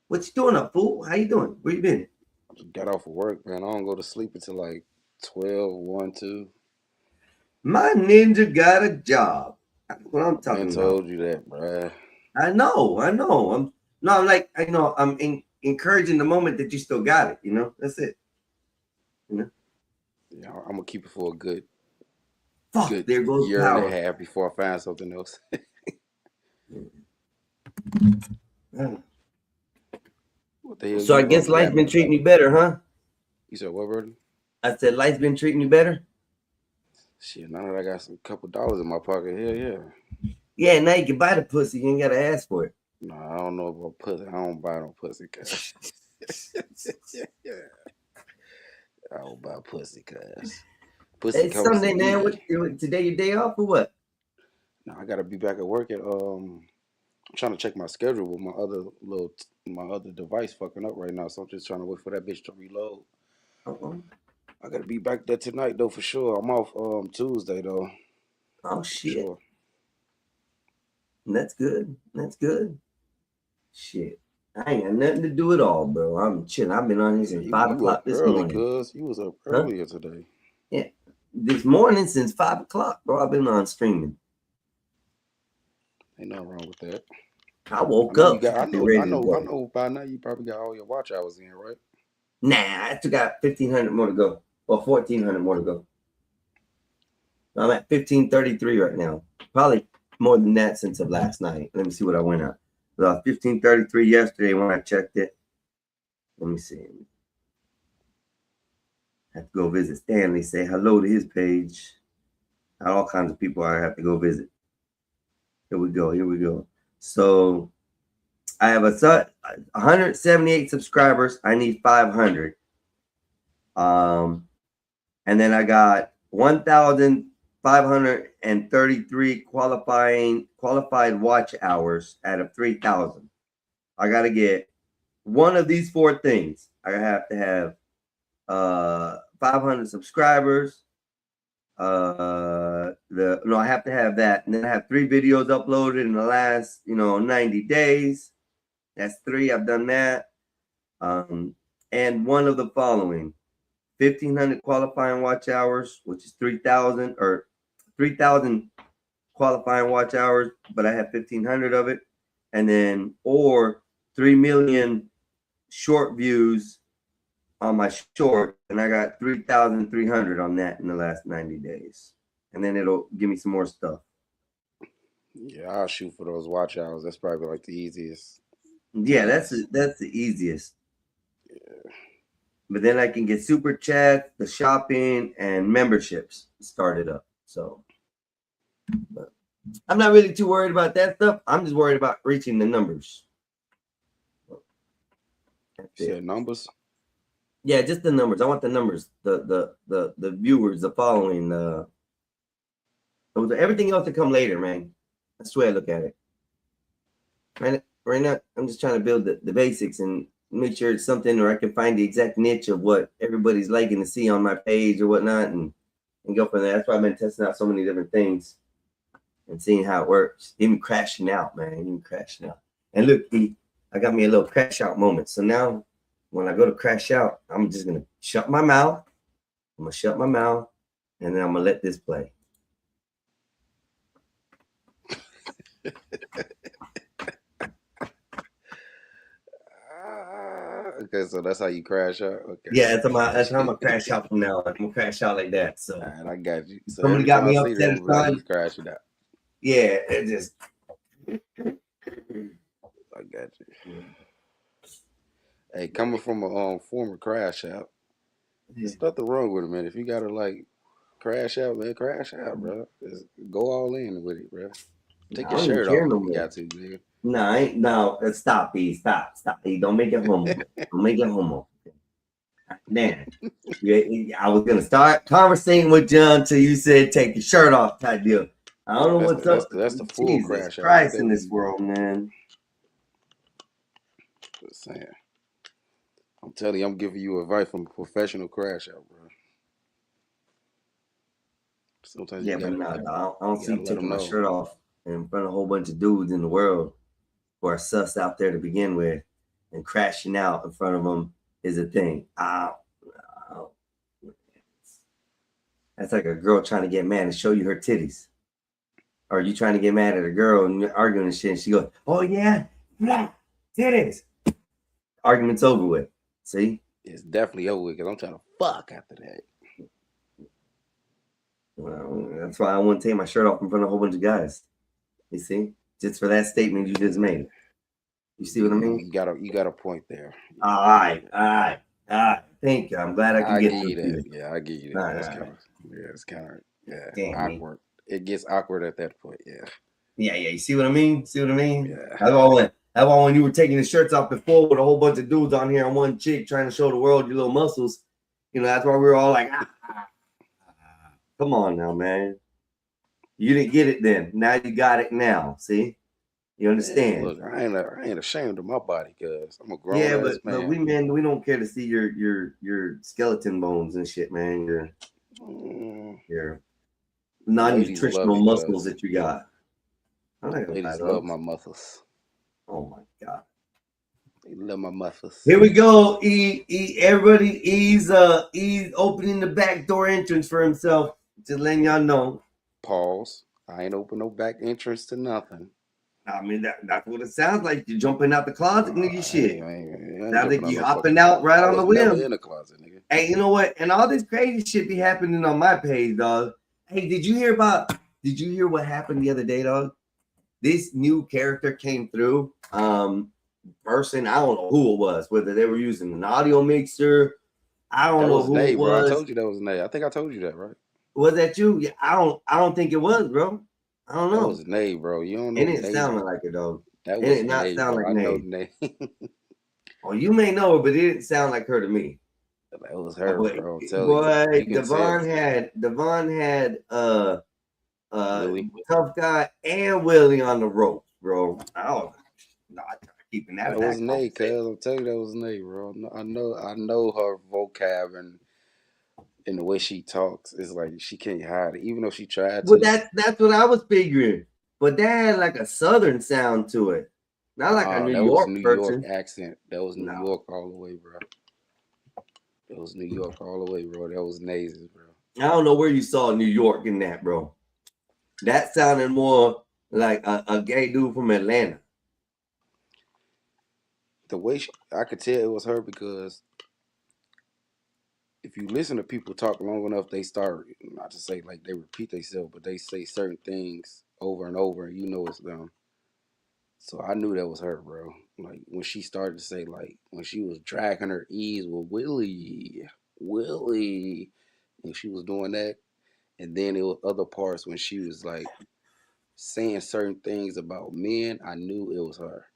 What you doing up, fool? How you doing? Where you been? I just got off of work, man. I don't go to sleep until like 12, 1, 2. My ninja got a job. That's what I'm talking about. I told you that, bro. I know. I'm encouraging the moment that you still got it. You know, that's it. You know. Yeah, I'm gonna keep it for a good there goes year power. and a half before I find something else. What the hell So I guess life's been treating you better, huh? You said what, brother? I said life's been treating you better. Shit, now that I got some couple dollars in my pocket, hell yeah. Yeah, now you can buy the pussy. You ain't gotta ask for it. No, I don't know about pussy. I don't buy no pussy, cuz. I don't buy pussy, cuz. Pussy It's Sunday, man. What today? Your day off or what? No, I gotta be back at work at I'm trying to check my schedule with my other device fucking up right now, so I'm just trying to wait for that bitch to reload. I gotta be back there tonight though for sure. I'm off Tuesday though. Oh shit. Sure. That's good. That's good. Shit. I ain't got nothing to do at all, bro. I'm chilling. I've been on here since 5 o'clock this morning. Cuz you was up earlier today. Yeah. This morning since 5 o'clock, bro. I've been on streaming. Ain't nothing wrong with that. I woke up. I know by now you probably got all your watch hours in, right? Nah, I still got 1,500 more to go. Or 1,400 more to go. I'm at 1,533 right now. Probably more than that since of last night. Let me see what I went at. So 1,533 yesterday when I checked it. Let me see. I have to go visit Stanley, say hello to his page. All kinds of people I have to go visit. Here we go. So I have 178 subscribers. I need 500. And then I got 1,533 qualified watch hours out of 3,000. I got to get one of these 4 things. I have to have 500 subscribers. I have to have that, and then I have 3 videos uploaded in the last 90 days. That's 3. I've done that. And one of the following: 1,500 qualifying watch hours, which is 3,000 or 3,000 qualifying watch hours, but I have 1,500 of it, and then or 3 million short views on my short, and I got 3,300 on that in the last 90 days. And then it'll give me some more stuff. Yeah, I'll shoot for those watch hours. That's probably like the easiest. Yeah, that's the easiest. Yeah. But then I can get super chat, the shopping, and memberships started up. So but I'm not really too worried about that stuff. I'm just worried about reaching the numbers. Yeah, numbers. Yeah, just the numbers. I want the numbers, the viewers, the following, everything else to come later, man. That's the way I look at it. Right now, I'm just trying to build the basics, and make sure it's something, or I can find the exact niche of what everybody's liking to see on my page or whatnot, and go from there. That's why I've been testing out so many different things and seeing how it works. Even crashing out, man. Even crashing out. And look, I got me a little crash out moment. So now when I go to crash out, I'm just gonna shut my mouth. I'm gonna shut my mouth, and then I'm gonna let this play. Okay, so that's how you crash out. Okay. Yeah, that's how I'm gonna crash out from now on. I'm gonna crash out like that. So All right, I got you. So somebody every got time me I see upset that, or like, something. you crashing out. Yeah, it just. I got you. Hey, coming from a former crash out, there's nothing wrong with it, man. If you gotta like crash out, man, crash out, bro. Just go all in with it, bro. Take I your don't even shirt care off no if you more. got to, nigga. No, stop, E. Stop. E. Don't make it homo. Don't make it homo. Man, I was gonna start conversating with John till you said take your shirt off type deal. I don't know what's up. That's the full Jesus crash out. Christ in this world, man. Just saying. I'm telling you, I'm giving you advice from a professional crash out, bro. Sometimes Yeah, you but gotta, nah, I don't you see gotta let them taking my know. shirt off in front of a whole bunch of dudes in the world who are sus out there to begin with, and crashing out in front of them is a thing. That's like a girl trying to get mad and show you her titties. Or you trying to get mad at a girl and you're arguing and shit, and she goes, "Oh yeah, titties." Argument's over with. See? It's definitely over with because I'm trying to fuck after that. Well, that's why I wouldn't take my shirt off in front of a whole bunch of guys. You see? Just for that statement you just made. You see what I mean? You got a point there. All right. Thank you. I'm glad I can get give you through that. Yeah, I give you that. It's kind of Damn, awkward. It gets awkward at that point. Yeah. Yeah. You see what I mean? Yeah. That's why when you were taking the shirts off before with a whole bunch of dudes on here and one chick trying to show the world your little muscles, that's why we were all like, come on now, man. You didn't get it then. Now you got it now. See? You understand? Look, I ain't ashamed of my body because I'm a grown ass but man. we don't care to see your skeleton bones and shit, man. Your non-nutritional muscles that you got. Ladies love my muscles. Oh my God. They love my muscles. Here we go. Everybody, E's opening the back door entrance for himself. Just letting y'all know. Pause. I ain't open no back entrance to nothing. I mean, that's what it sounds like. You're jumping out the closet, nigga. Shit. Sounds like you no hopping out right on the whim. Never in the closet, nigga. Hey, you know what? And all this crazy shit be happening on my page, dog. Hey, did you hear what happened the other day, dog? This new character came through. Person, I don't know who it was, whether they were using an audio mixer. I don't know who it was. Bro. I told you that was Nate. I think I told you that, right? Was that you? Yeah, I don't think it was, bro. I don't know. That was Nate, bro. You don't know. It didn't sound like it, though. That it was did not Nate, sound bro. like I know Nate. Nate. Oh, you may know her, but it didn't sound like her to me. That was her, bro. Boy, Devon had Tough Guy and Willie on the rope, bro. Oh, no, I'm keeping that. That was Nate, cuz I'm telling you, that was Nate, bro. I know her vocab and the way she talks is like she can't hide it, even though she tried to. Well, that's what I was figuring. But that had like a southern sound to it, not like a New York person. York accent. That was New York all the way, bro. That was New York all the way, bro. That was Naze's, bro. I don't know where you saw New York in that, bro. That sounded more like a gay dude from Atlanta. The way I could tell it was her because if you listen to people talk long enough, they start, not to say like they repeat themselves, but they say certain things over and over, and you know it's them. So I knew that was her, bro. Like when she started to say, like when she was dragging her ease with Willie, and she was doing that, and then it was other parts when she was like saying certain things about men. I knew it was her.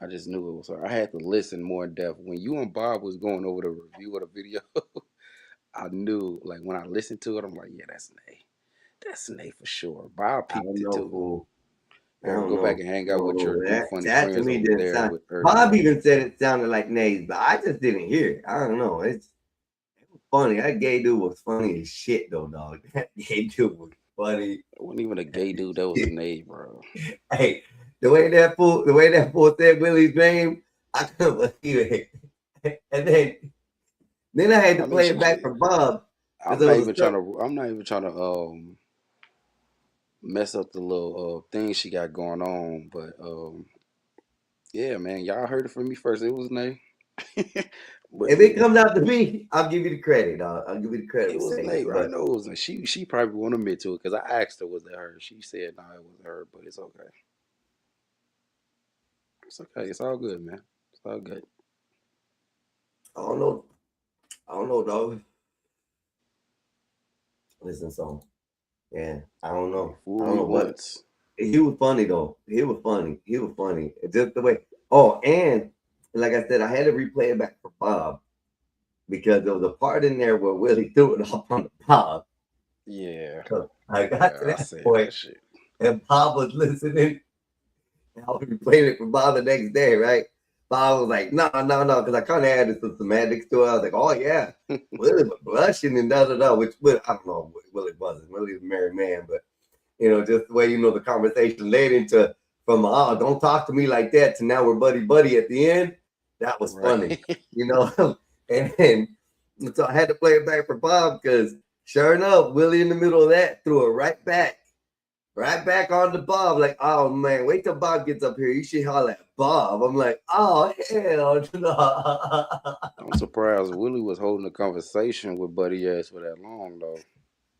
I just knew it was her. I had to listen more in depth. When you and Bob was going over the review of the video, I knew, like when I listened to it, I'm like, yeah, that's Nate. That's Nate for sure. Bob peeped it too. I don't Go know. back and hang out with your funny That to friends me over didn't there. sound. With Earth. Bob even said it sounded like Nays, but I just didn't hear it. I don't know. It was funny. That gay dude was funny as shit, though, dog. That gay dude was funny. It wasn't even a gay dude. That was a Nate, bro. Hey, the way that fool said Willie's name, I couldn't believe it. And then I had to play it back for Bob. I'm not even trying to mess up the little thing she got going on, but yeah, man, y'all heard it from me first. It was Nate. But if it comes out to me, I'll give you the credit, dog. I'll give you the credit. it was Nate, bro. I know it was Nate. She probably won't admit to it because I asked her, was it her? She said, no, it wasn't her, but it's okay. It's okay. It's all good, man. It's all good. I don't know, dog. Listen, so yeah, I don't know. I don't know what. He was funny though. He was funny. Just the way. Oh, and like I said, I had to replay it back for Bob because there was a part in there where Willie threw it off on the Bob. Yeah. I got to that point, and Bob was listening. And I was replaying it for Bob the next day, right? Bob was like, no, because I kind of added some semantics to it. I was like, oh, yeah, Willie was blushing and da-da-da, which I don't know, Willie wasn't. Willie was a married man, but, just the way, the conversation led into from, oh, don't talk to me like that, to now we're buddy-buddy at the end. That was funny, And then, so I had to play it back for Bob because sure enough, Willie in the middle of that threw it right back on to Bob. Like, oh man, wait till Bob gets up here. You should holler at Bob. I'm like, oh hell no. I'm surprised Willie was holding a conversation with Buddy Ass for that long though.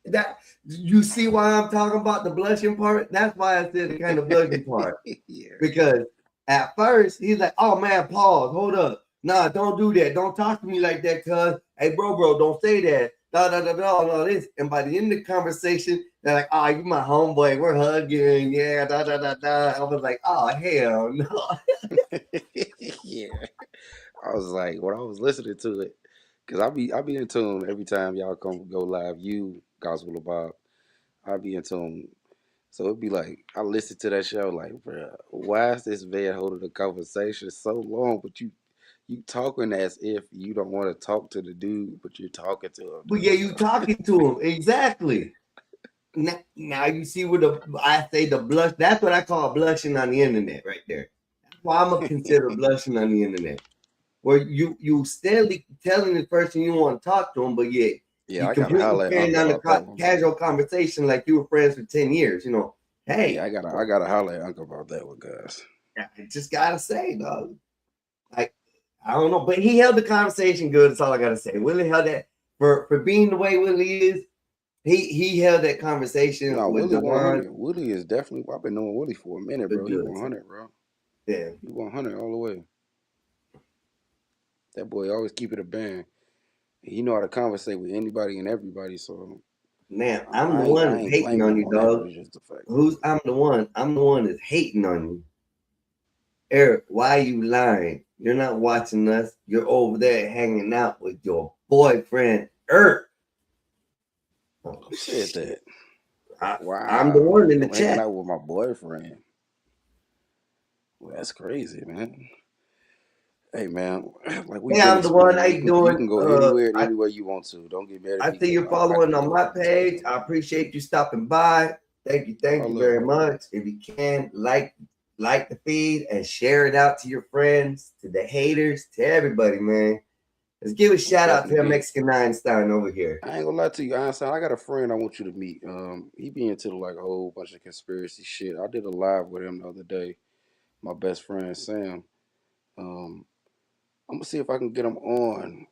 That you see why I'm talking about the blushing part? That's why I said the kind of blushing part. Yeah. Because at first he's like, oh man, pause, hold up. Nah, don't do that. Don't talk to me like that, cuz. Hey, bro, don't say that. All this. And by the end of the conversation, they're like, oh, you my homeboy. We're hugging. Yeah, I was like, oh, hell no. Yeah. I was like, when I was listening to it, because I be in tune every time y'all go live, you, Gospel of Bob, I be in tune. So it'd be like, I listen to that show like, bro, why is this man holding a conversation so long, but you talking as if you don't want to talk to the dude, but you're talking to him. But yeah, you talking to him. Exactly. Now you see what I say the blush. That's what I call blushing on the internet right there. That's why I'm going to consider blushing on the internet. Where you steadily telling the person you want to talk to him, but yet you completely carrying on a casual conversation like you were friends for 10 years. Hey. Yeah, I gotta holler at Uncle about that one, guys. I just got to say, dog. I don't know, but he held the conversation good. That's all I gotta say. Willie held that for being the way Willie is. He held that conversation. No, with Willie 100. Willie is definitely. I've been knowing Willie for a minute, bro. He 100, bro. Yeah, he 100 all the way. That boy always keep it a band. He know how to conversate with anybody and everybody. So, man, I'm the one hating on you, dog. I'm the one that's hating on you. Eric, why are you lying? You're not watching us. You're over there hanging out with your boyfriend, Eric. Who said that? Wow. I'm the one in the chat. Hanging out with my boyfriend. Well, that's crazy, man. Hey, man. Like I'm the one. How you doing? You can go anywhere you want to. Don't get mad at me. I see you're following on my page. I appreciate you stopping by. Thank you very much. If you can, like the feed and share it out to your friends, to the haters, to everybody, man. Let's give a shout out to Mexican Einstein over here. I ain't gonna lie to you, Einstein. I got a friend I want you to meet. He be into like a whole bunch of conspiracy shit. I did a live with him the other day. My best friend Sam. I'm gonna see if I can get him on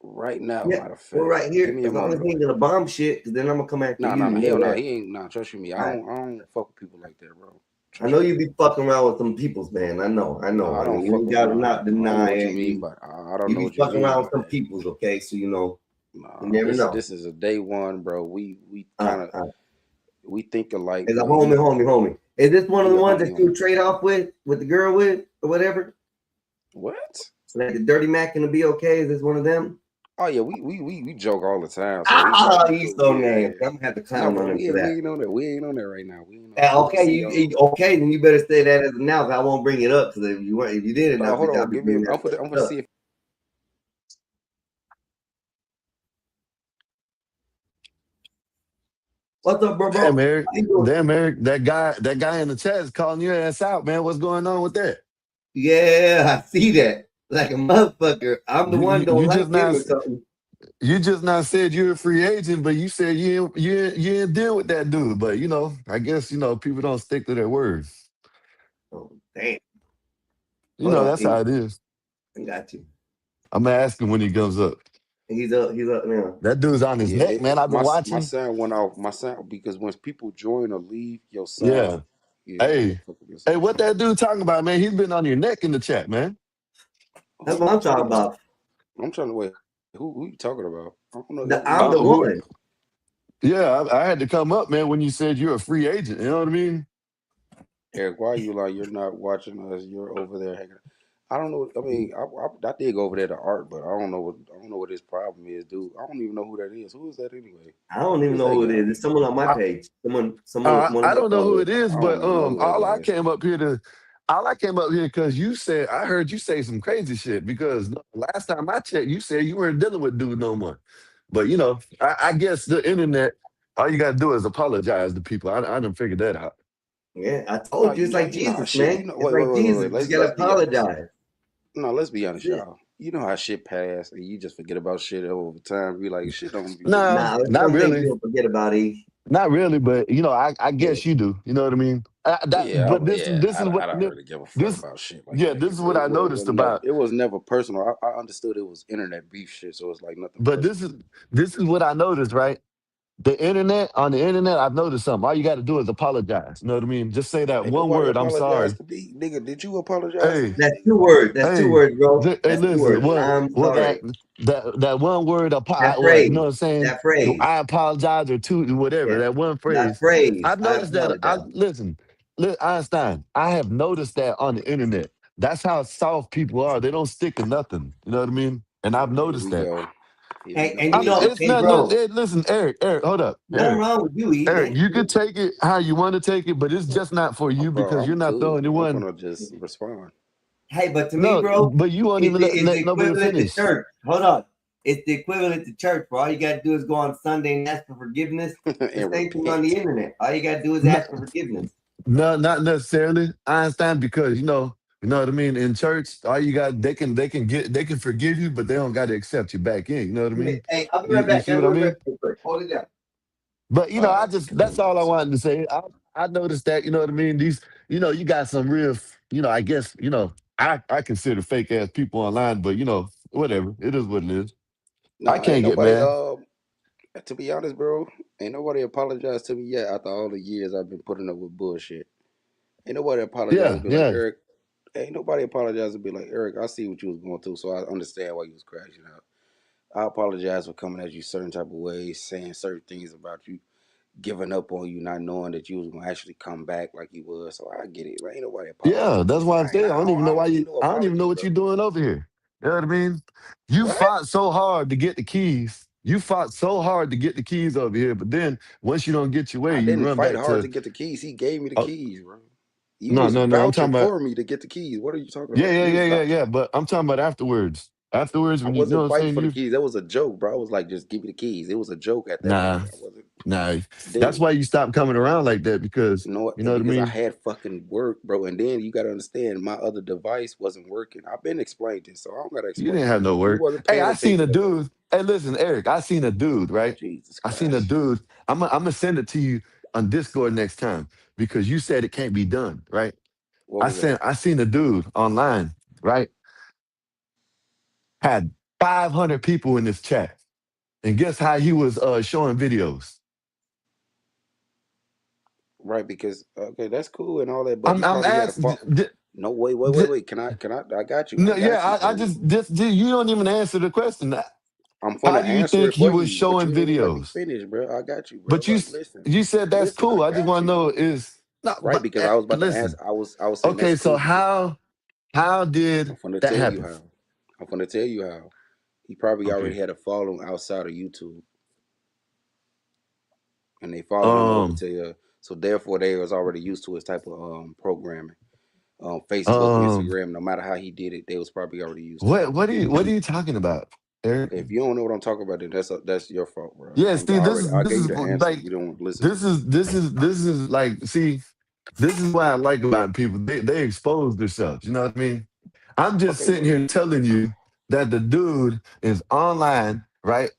right now. Yeah, matter of fact. we're right here. Give me a As long as moment, he ain't gonna bomb shit, because then I'm gonna come after you. Nah, hell no, he ain't. Nah, trust me. I don't fuck with people like that, bro. I know you be fucking around with some peoples, man. I know. I don't you gotta not deny it. You but I don't know you what be you fucking mean around by with some that. peoples, okay? So you Nah, never know. This is a day one, bro. We kind of we think alike. As a homie. Is this one of the ones that you trade off with the girl with or whatever? What? So like the Dirty Mac gonna be okay? Is this one of them? Oh yeah, we joke all the time. So He's so nasty. I'm gonna have to No, clown bro, on him we for that. ain't on that. We ain't on that right now. We ain't on that. Okay, okay, then you better say that as a now. I won't bring it up because if you did it, No, now hold I'll on. be Give me. bringing I'm that gonna stuff see if. What's up, bro? Damn, Eric. How you doing? Damn, Eric. That guy in the chat is calling your ass out, man. What's going on with that? Yeah, I see that. Like a motherfucker. I'm the one don't You like just him not or something. you just not said you're a free agent, but you said you didn't deal with that dude. But I guess people don't stick to their words. Oh, damn. Hold on. That's how it is. I got you. I'm gonna ask him when he comes up. He's up now. That dude's on his neck, man. I've been my watching. sound went off. My sound because when people join or leave, your Yeah. sound. Yeah, Hey, what that dude talking about, man? He's been on your neck in the chat, man. That's what I'm talking about. I'm trying to wait. Who you talking about? I don't know. I'm the one. Yeah, I had to come up, man, when you said you're a free agent. You know what I mean? Eric, why are you like you're not watching us? You're over there hanging. I don't know. I mean, I did go over there to Art, but I don't know what his problem is, dude. I don't even know who that is. Who is that anyway? I don't even know who it is. It's someone on my page. Someone. I don't know who it is, I but don't even know who that all I is. came up here because I heard you say some crazy shit. Because last time I checked, you said you weren't dealing with dude no more. But I guess the internet, all you gotta do is apologize to people. I done figured that out. Yeah, I told you it's like Jesus, man. It's like Jesus. You gotta apologize. No, let's be honest, y'all. You know how shit pass, and you just forget about shit over time. Be like, shit don't be. Nah, not really. You don't forget about it. Not really, but I guess you do. You know what I mean? I don't This really give a fuck about shit like that. this is what I noticed about. It was never personal. I understood it was internet beef shit, so it's like nothing. But this is what I noticed, right? On the internet, I've noticed something. All you got to do is apologize. You know what I mean? Just say that Ain't one nobody word. I'm sorry. apologized to me, nigga. Did you apologize? Hey, That's 2 words. That's 2 words, bro. Hey, That's 2 listen. words. I'm sorry. That one word. That You phrase. know what I'm saying? That phrase. I apologize or two, whatever. Yeah. That one phrase. That phrase. I've noticed that. apologize. Einstein. I have noticed that on the internet. That's how soft people are. They don't stick to nothing. You know what I mean? And I've noticed that. And bro. Listen, Eric, hold up. Nothing wrong with you, Eric, you can take it how you want to take it, but it's just not for you because you're not the only one. I'm gonna just respond. Hey, but to me, bro, but you won't even let nobody finish. Church. Hold on. It's the equivalent to church, bro. All you gotta do is go on Sunday and ask for forgiveness. The same thing on the internet. All you gotta do is ask for forgiveness. No, not necessarily, Einstein, because you know what I mean. In church, all you got they can forgive you, but they don't got to accept you back in. You know what I mean? Hey, I'll be right back. You see what I mean? Hold it down. But that's all I wanted to say. I noticed that, you know what I mean? These, you got some real, I guess, I consider fake ass people online, but whatever. It is what it is. I can't get mad. To be honest, bro, ain't nobody apologized to me yet after all the years I've been putting up with bullshit. Ain't nobody apologized to be like, Eric. Ain't nobody apologized to be like, Eric, I see what you was going through, so I understand why you was crashing out. I apologize for coming at you certain type of ways, saying certain things about you, giving up on you, not knowing that you was gonna actually come back like you was. So I get it. Like, ain't nobody apologize. Yeah, that's why I'm saying I don't even know why you. I don't even know what you're doing over here. You know what I mean? You fought so hard to get the keys. You fought so hard to get the keys over here, but then once you don't get your way, I you didn't run fight back hard to to get the keys. He gave me the keys, bro. You No, was I'm vouching talking about. for me to get the keys. What are you talking about? Yeah. But I'm talking about afterwards. Afterwards, I when you know wasn't what I'm fighting saying, for the keys. That was a joke, bro. I was like, just give me the keys. It was a joke at that point. I wasn't. Nah. That's why you stopped coming around like that because You know what? you know what I Because I mean. had fucking work, bro. And then you gotta understand, my other device wasn't working. I've been explained this, so I don't gotta explain. You didn't have no You work. wasn't Hey, paying I seen a attention. dude. Hey, listen, Eric, I seen a dude, right? Jesus I Christ. seen a dude. I'm gonna send it to you on Discord next time because you said it can't be done, right? What was that? I seen a dude online, right? Had 500 people in this chat. And guess how he was showing videos? Right, because okay, that's cool and all that, but I'm he probably had a asking. fault. No, wait. Can I? I got you. No, I got you, I bro. just you don't even answer the question. I'm How gonna do you answer think it he for was you, but showing you ain't even let me videos? finish, bro. I got you, bro. But Like, listen, you said that's listen. cool. I I just got want to you. know is no, Right, because I was about to listen. ask. I was saying Okay, that's so cool. how I'm did gonna that tell you happen? how. I'm gonna tell you how. He probably already Okay. had a following outside of YouTube, and they followed him over to you. So therefore, they was already used to his type of programming. Facebook, Instagram, no matter how he did it, they was probably already used to it. what are you talking about, Eric? Okay, if you don't know what I'm talking about, then that's your fault, bro. Yeah, see, I this gave is you the answer. like You don't want to listen. this is like, see, this is what I like about people. They expose themselves. You know what I mean? I'm just sitting here telling you that the dude is online, right?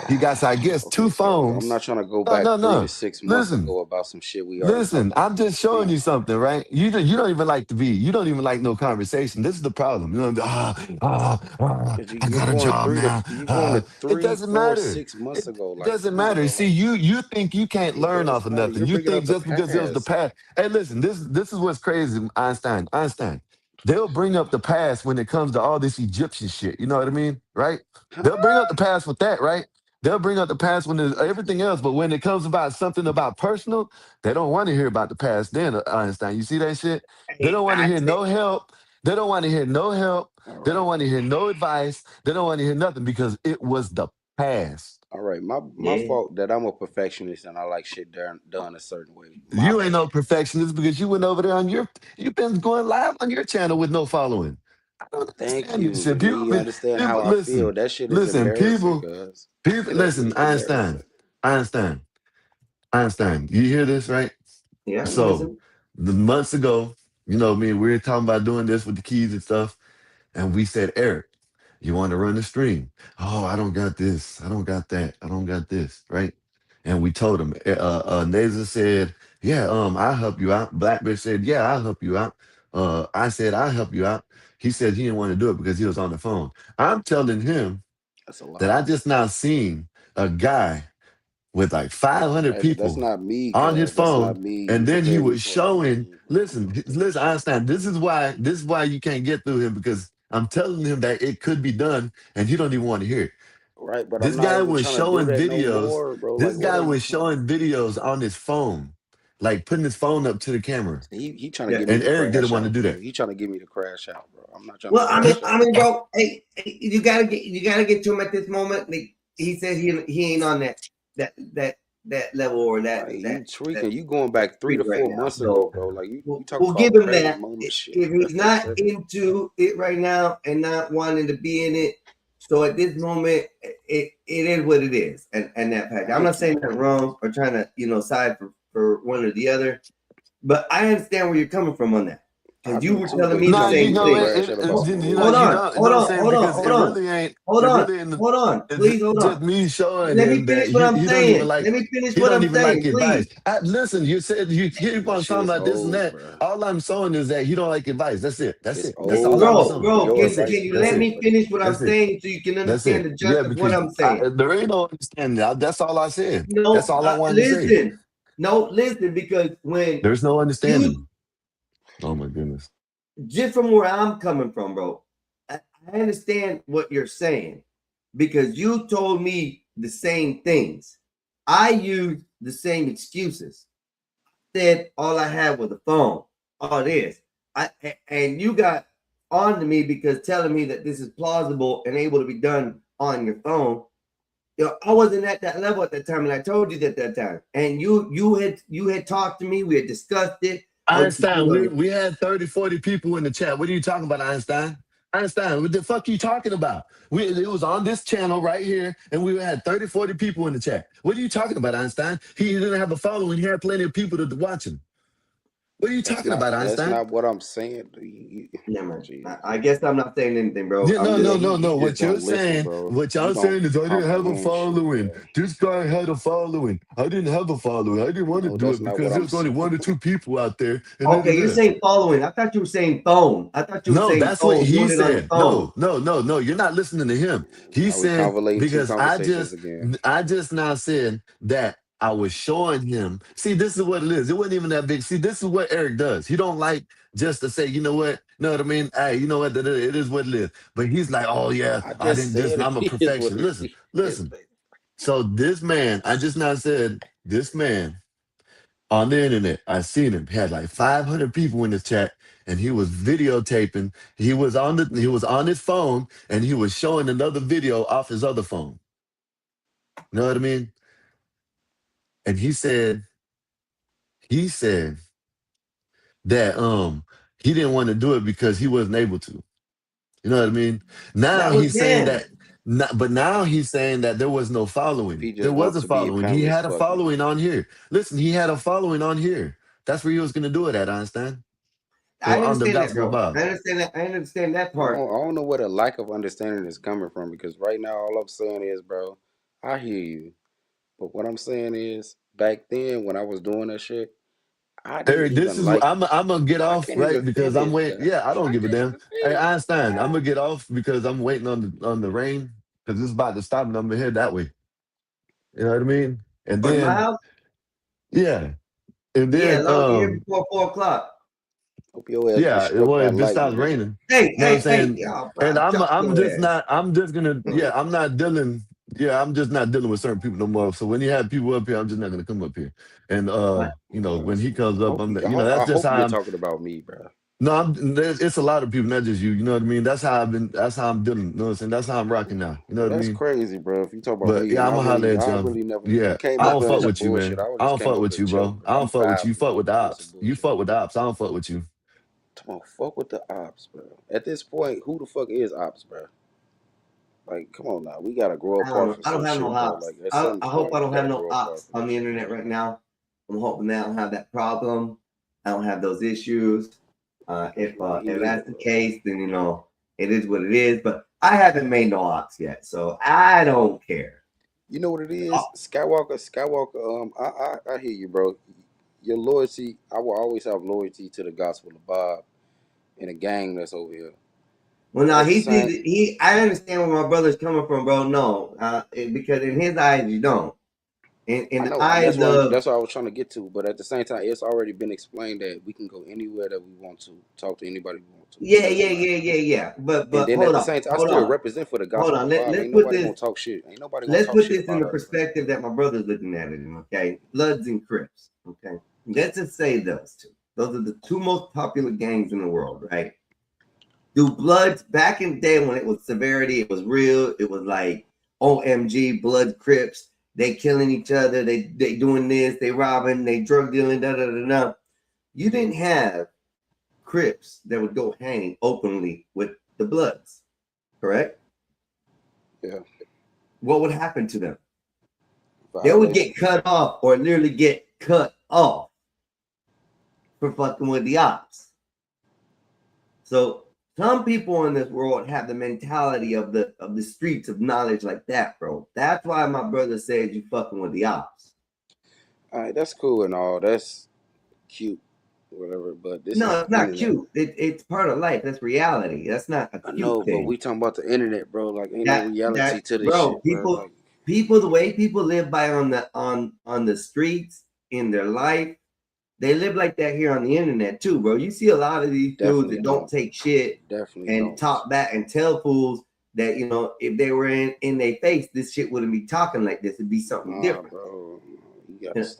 He got, I guess, two phones. I'm not trying to go No, back no, 3 no. to 6 months Listen, ago about some shit we already listen. I'm just showing you something, right? You don't even like to be. You don't even like no conversation. This is the problem. You know, I got a job now. It doesn't 4, matter. 6 months ago. It Like, doesn't matter. See, you think you can't learn off of nothing. You're You bringing think up the just because it was the past. past. Hey, listen, this is what's crazy, Einstein. They'll bring up the past when it comes to all this Egyptian shit. You know what I mean? Right? They'll bring up the past with that, right? They'll bring up the past when there's everything else, but when it comes about something about personal, they don't want to hear about the past. Then, Einstein, you see that shit? They don't want to hear no help. They don't want to hear no help. They don't want to hear no advice. They don't want to hear nothing because it was the past. All right, my fault that I'm a perfectionist and I like shit done a certain way. You ain't no perfectionist because you went over there on you've been going live on your channel with no following. I don't Thank understand you. this shit. You understand how I feel. That shit is embarrassing, guys. People, listen, Einstein, you hear this, right? Yeah. So, the months ago, you know, we were talking about doing this with the keys and stuff, and we said, Eric, you want to run the stream? Oh, I don't got this. I don't got that. I don't got this, right? And we told him. Naza said, yeah, I'll help you out. Blackbeard said, yeah, I'll help you out. I said, I'll help you out. He said he didn't want to do it because he was on the phone. I'm telling him that I just now seen a guy with like 500 people That's not me, on his cuz. That's phone, not me. and You then he comparing me was to showing. Listen, Einstein. This is why you can't get through him, because I'm telling him that it could be done, and he don't even want to hear it. Right, but This I'm not guy even was trying to do showing that no videos. more, bro. This Like, guy what are was showing videos on his phone, like putting his phone up to the camera. he trying to get me And to Eric didn't crash want to out, do bro. that. He trying to get me to crash out, bro. I'm not trying Well, to I crash out. mean, bro, hey, you gotta get to him at this moment. Like, he said he ain't on that level or that. Right, that you tweaking. You going back 3 to 4 right now. months So ago, bro. Like you talking we'll about give him present that. moment shit. If he's That's not 7. into it right now and not wanting to be in it, so at this moment, it is what it is, and that fact. I'm not saying that's wrong or trying to side for one or the other, but I understand where you're coming from on that. Because you were telling me the same thing. Hold on. Please hold on. Just me showing Let me him that finish what I'm he don't saying. even like. Let me finish He what don't I'm even like saying, advice. please. Listen, you said you keep on shit talking is about this and old, that. bro. All I'm showing is that he don't like advice. That's it. That's It's it. That's all old, I'm Bro, showing. can you let me finish what I'm That's it. saying so you can That's understand it. the Yeah, gist of what because I'm saying? there ain't no understanding. That's all I said. No, That's all I wanted to say. listen, because when There's no you, understanding. Oh my goodness. just from where I'm coming from, bro, I understand what you're saying because you told me the same things. I used the same excuses. Said all I had was a phone. All it is. And you got on to me because telling me that this is plausible and able to be done on your phone. I wasn't at that level at that time, and I told you that time. And you had talked to me. We had discussed it. Einstein, we had 30, 40 people in the chat. What are you talking about, Einstein? Einstein, what the fuck are you talking about? It was on this channel right here, and we had 30, 40 people in the chat. What are you talking about, Einstein? He didn't have a following. He had plenty of people to watch him. What are you talking about, Einstein? That's not what I'm saying. I guess I'm not saying anything, bro. Yeah, no. You What just you're don't listen, saying, bro. what You y'all don't saying is I didn't have a comprehend shit, following. bro. This guy had a following. I didn't have a following. I didn't want to No, do that's it not because what there I'm was only saying. 1 or 2 people out there. And Okay, you're saying following. I thought you were saying phone. I thought you were No, saying that's what phone. he Doing it on the said. phone. No. You're not listening to him. He Now we said, convolate 2 because conversations again. I just now said that I was showing him. See, this is what it is. It wasn't even that big. See, this is what Eric does. He don't like just to say, you know what? Know what I mean? Hey, you know what? It is what it is. But he's like, oh yeah, I just didn't just. said I'm a it is what perfectionist. it Listen. So this man, I just now said, this man on the internet, I seen him. He had like 500 people in the chat, and he was videotaping. He was on his phone, and he was showing another video off his other phone. You know what I mean? And he said that he didn't want to do it because he wasn't able to. You know what I mean? Now he's saying that. But now he's saying that there was no following. There was a following. He had a following on here. Listen, he had a following on here. That's where he was going to do it at, Einstein. I On the understand that, Gospel bro. Bob. I understand that part. I don't know where the lack of understanding is coming from, because right now all I'm saying is, bro, I hear you. But what I'm saying is, back then when I was doing that shit, I didn't Eric, this even is like. I'm gonna get off can't right even because I'm finish, waiting. bro. Yeah, I don't give a damn. Hey, Einstein, I'm gonna get off because I'm waiting on the rain because it's about to stop and I'm gonna head that way. You know what I mean? And For my then house? yeah, and Yeah, then as long as you're here before 4 o'clock. Hope your ass get yeah, struck well, by if it stops lightning. raining, Hey, you know what I'm saying? y'all, And I'm your just ass. not. I'm just gonna. Yeah, I'm not dealing. Yeah, I'm just not dealing with certain people no more. So when you have people up here, I'm just not gonna come up here. And you know, when he comes up, I'm. You know, I that's just hope how you're I'm. talking about me, bro. No, it's a lot of people, not just you. You know what I mean? That's how I'm dealing. You know what I'm saying? That's how I'm rocking now. You know what I That's mean? crazy, bro. If you talk about But me, yeah, and I'm gonna holler at I you. really never Yeah, came I up don't here on fuck some with you, bullshit. man. I I just don't came fuck up with here you, chilling. bro. I don't fuck with you. You fuck with the on some ops. You fuck with the ops. I don't fuck with you. Come on, fuck with the ops, bro. At this point, who the fuck is ops, bro? Like, come on now. We gotta grow apart from I don't some have shit, no bro. ops. Like, at I some hope point, I don't we have gotta no grow apart ops from on that the shit, internet bro. right now. I'm hoping that I don't have that problem. I don't have those issues. If that's the case, then you know it is what it is. But I haven't made no ops yet, so I don't care. You know what it is? Skywalker, I hear you, bro. Your loyalty, I will always have loyalty to the Gospel of Bob and the gang that's over here. Well, no, At the same- I understand where my brother's coming from, bro. No, because in his eyes, you don't. In I the know, eyes that's what I was trying to get to. But at the same time, it's already been explained that we can go anywhere that we want to, talk to anybody we want to. yeah. But And then hold at the on, same time, I hold still on. represent for the Hold Gospel on. of Let's Bob. Ain't put nobody this. gonna talk shit. Ain't nobody gonna Let's talk put shit this in about the us. perspective that my brother's looking at it. Okay, Bloods and Crips. Okay, let's just say those two. Those are the two most popular gangs in the world, right? Do Bloods back in the day when it was severity, it was real. It was like OMG, Blood Crips. They killing each other. They doing this. They robbing. They drug dealing. Da da da da. You didn't have Crips that would go hang openly with the Bloods, correct? Yeah. What would happen to them? They would get cut off or literally get cut off for fucking with the ops. So some people in this world have the mentality of the streets of knowledge like that, bro. That's why my brother said you fucking with the ops. All right, that's cool and all. That's cute, whatever. But this No, is it's not internet. cute. It's part of life. That's reality. That's not a cute I know, thing. but we talking about the internet, bro. Like, ain't no reality to this bro, shit, bro. People, the way people live by on the streets in their life, they live like that here on the internet too, bro. You see a lot of these dudes that don't take shit and talk back and tell fools that, you know, if they were in their face, this shit wouldn't be talking like this. It'd be something different. Bro.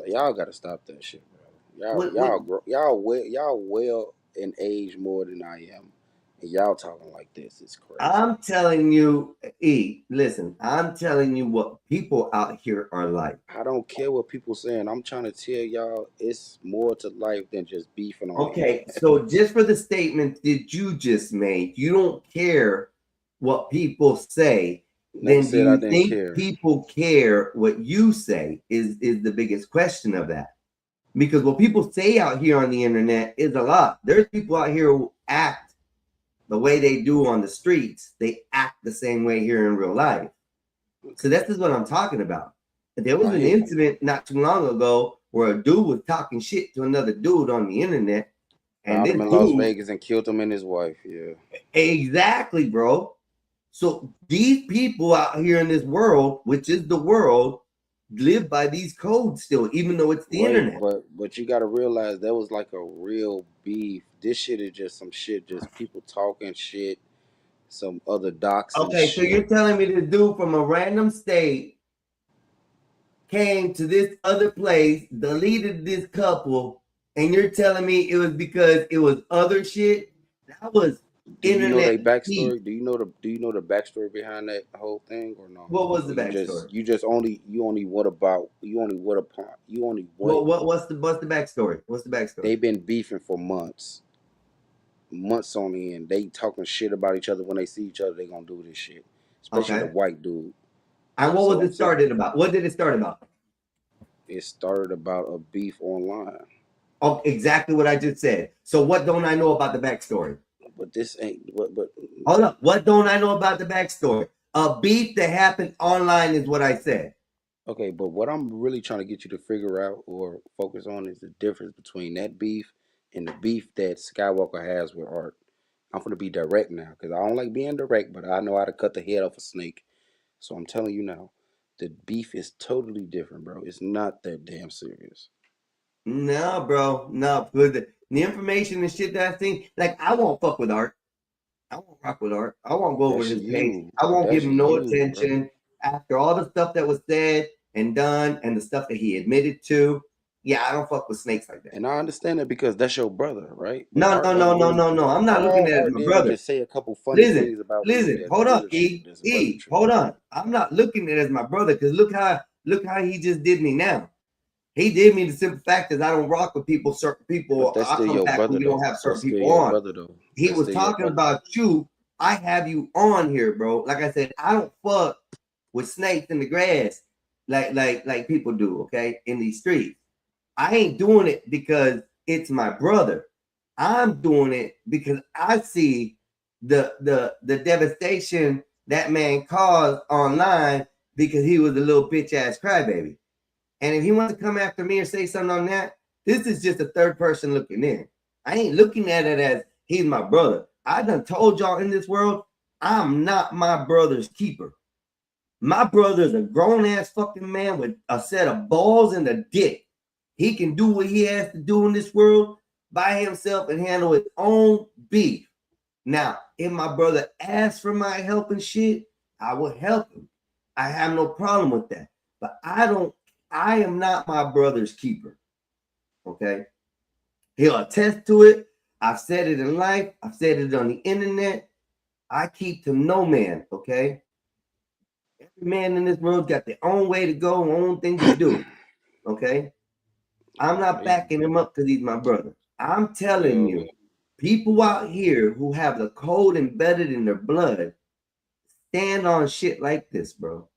Y'all gotta stop that shit, bro. What- Y'all well in age more than I am, and y'all talking like this. It's crazy. I'm telling you, listen, I'm telling you what people out here are like. I don't care what people saying. I'm trying to tell y'all it's more to life than just beefing on. Okay, so just for the statement that you just made, you don't care what people say. Never Then said do I you didn't think care. people care what you say is the biggest question of that? Because what people say out here on the internet is a lot. There's people out here who act the way they do on the streets. They act the same way here in real life. So this is what I'm talking about. There was an incident not too long ago where a dude was talking shit to another dude on the internet. And Found this him in Las dude, Vegas and killed him and his wife. Yeah. exactly, bro. So these people out here in this world, which is the world, live by these codes still, even though it's the internet. But you gotta realize that was like a real beef. This shit is just some shit, just people talking shit, some other docs. Okay, so you're telling me this dude from a random state came to this other place, deleted this couple, and you're telling me it was because it was other shit? That was Do you know internet. their backstory? Do you know the backstory behind that whole thing or no? What was the Or backstory? What's the backstory? What's the backstory? They've been beefing for months on end. They talking shit about each other. When they see each other, they gonna do this shit. Especially Okay. the white dude. And what was it started about? What did it start about? It started about a beef online. Oh, exactly what I just said. So what don't I know about the backstory? But this ain't what. But hold up, what don't I know about the backstory? A beef that happened online is what I said. Okay, but what I'm really trying to get you to figure out or focus on is the difference between that beef and the beef that Skywalker has with Art. I'm gonna be direct now because I don't like being direct, but I know how to cut the head off a snake. So I'm telling you now, the beef is totally different, bro. It's not that damn serious. No, bro, no. The information and shit that I think, like, I won't fuck with Art. I won't rock with Art. I won't go over That's his you. case. I won't That's give him no you, attention bro. after all the stuff that was said and done and the stuff that he admitted to. Yeah, I don't fuck with snakes like that. And I understand that because that's your brother, right? No. I'm not looking at it as my brother. Just say a couple funny Listen, things about me listen. that Hold up, bullshit that's E. Hold on. I'm not looking at it as my brother because look how he just did me now. He did me the simple fact that I don't rock with people, certain people. But that's I still come your back brother, when you don't though. have That's certain still people your on. brother, though. He That's was still your talking brother. about you. I have you on here, bro. Like I said, I don't fuck with snakes in the grass like people do, okay, in these streets. I ain't doing it because it's my brother. I'm doing it because I see the devastation that man caused online because he was a little bitch ass crybaby. And if he wants to come after me or say something on that, this is just a third person looking in. I ain't looking at it as he's my brother. I done told y'all in this world, I'm not my brother's keeper. My brother's a grown ass fucking man with a set of balls and a dick. He can do what he has to do in this world by himself and handle his own beef. Now, if my brother asks for my help and shit, I will help him. I have no problem with that. But I am not my brother's keeper. Okay? He'll attest to it. I've said it in life. I've said it on the internet. I keep to no man, okay? Every man in this world got their own way to go, own thing to do, okay? I'm not backing him up because he's my brother. I'm telling you, people out here who have the code embedded in their blood stand on shit like this, bro.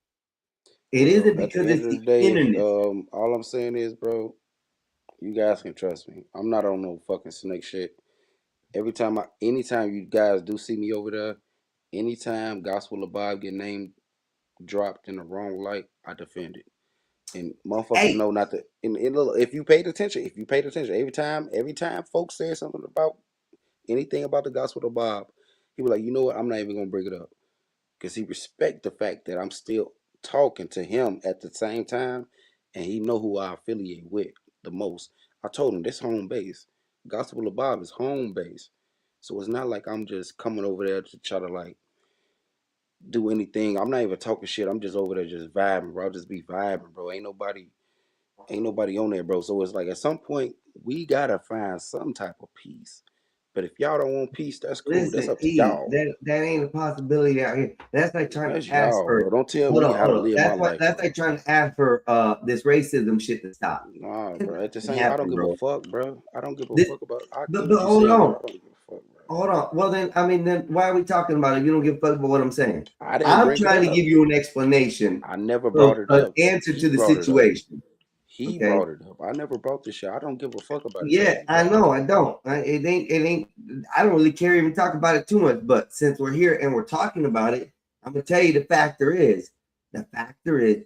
It isn't because it's the internet. All I'm saying is, bro, you guys can trust me. I'm not on no fucking snake shit. Anytime you guys do see me over there, anytime Gospel of Bob get name dropped in the wrong light, I defend it. And motherfuckers know not to. If you paid attention, every time folks say something about anything about the Gospel of Bob, he was like, you know what? I'm not even gonna bring it up because he respect the fact that I'm still talking to him at the same time, and he know who I affiliate with the most. I told him this home base. Gospel of Bob is home base, so it's not like I'm just coming over there to try to like do anything. I'm not even talking shit. I'm just over there just vibing, bro. I'll just be vibing, bro. Ain't nobody on there, bro. So it's like at some point we gotta find some type of peace. But if y'all don't want peace, that's cool. Listen, that's up to y'all. That ain't a possibility out here. That's like trying That's to ask y'all, for. bro. Don't tell me how to live my life. That's like trying to ask for this racism shit to stop. Nah, bro. At the same, I don't give a fuck, bro. I don't give a fuck about. But hold on. Hold on. Well, then why are we talking about it? You don't give a fuck about what I'm saying. I'm trying to give you an explanation. I never brought it up. An answer to the situation. He brought it up. I never brought this shit. I don't give a fuck about it. Yeah, I know. I don't. It ain't. I don't really care even talk about it too much. But since we're here and we're talking about it, I'm gonna tell you the factor is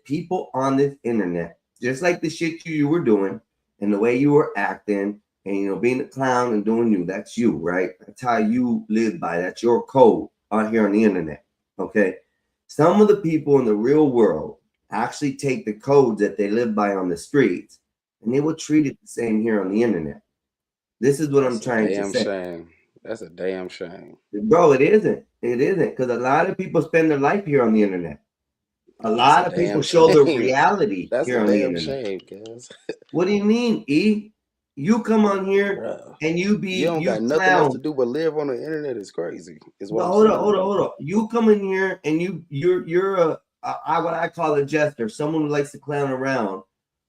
people on this internet, just like the shit you were doing and the way you were acting and being a clown and doing you. That's you, right? That's how you live by. That's your code out here on the internet. Okay. Some of the people in the real world actually take the codes that they live by on the streets and they will treat it the same here on the internet. This is what I'm trying to say. Shame. That's a damn shame. Bro, it isn't. It isn't. Because a lot of people spend their life here on the internet. A lot of people show their reality here on the internet. That's a damn shame, guys. What do you mean, E? You come on here Bruh. and you don't got nothing else to do but live on the internet. It's crazy. Is what But I'm hold saying. on. You come in here and you're a what I call a jester, someone who likes to clown around,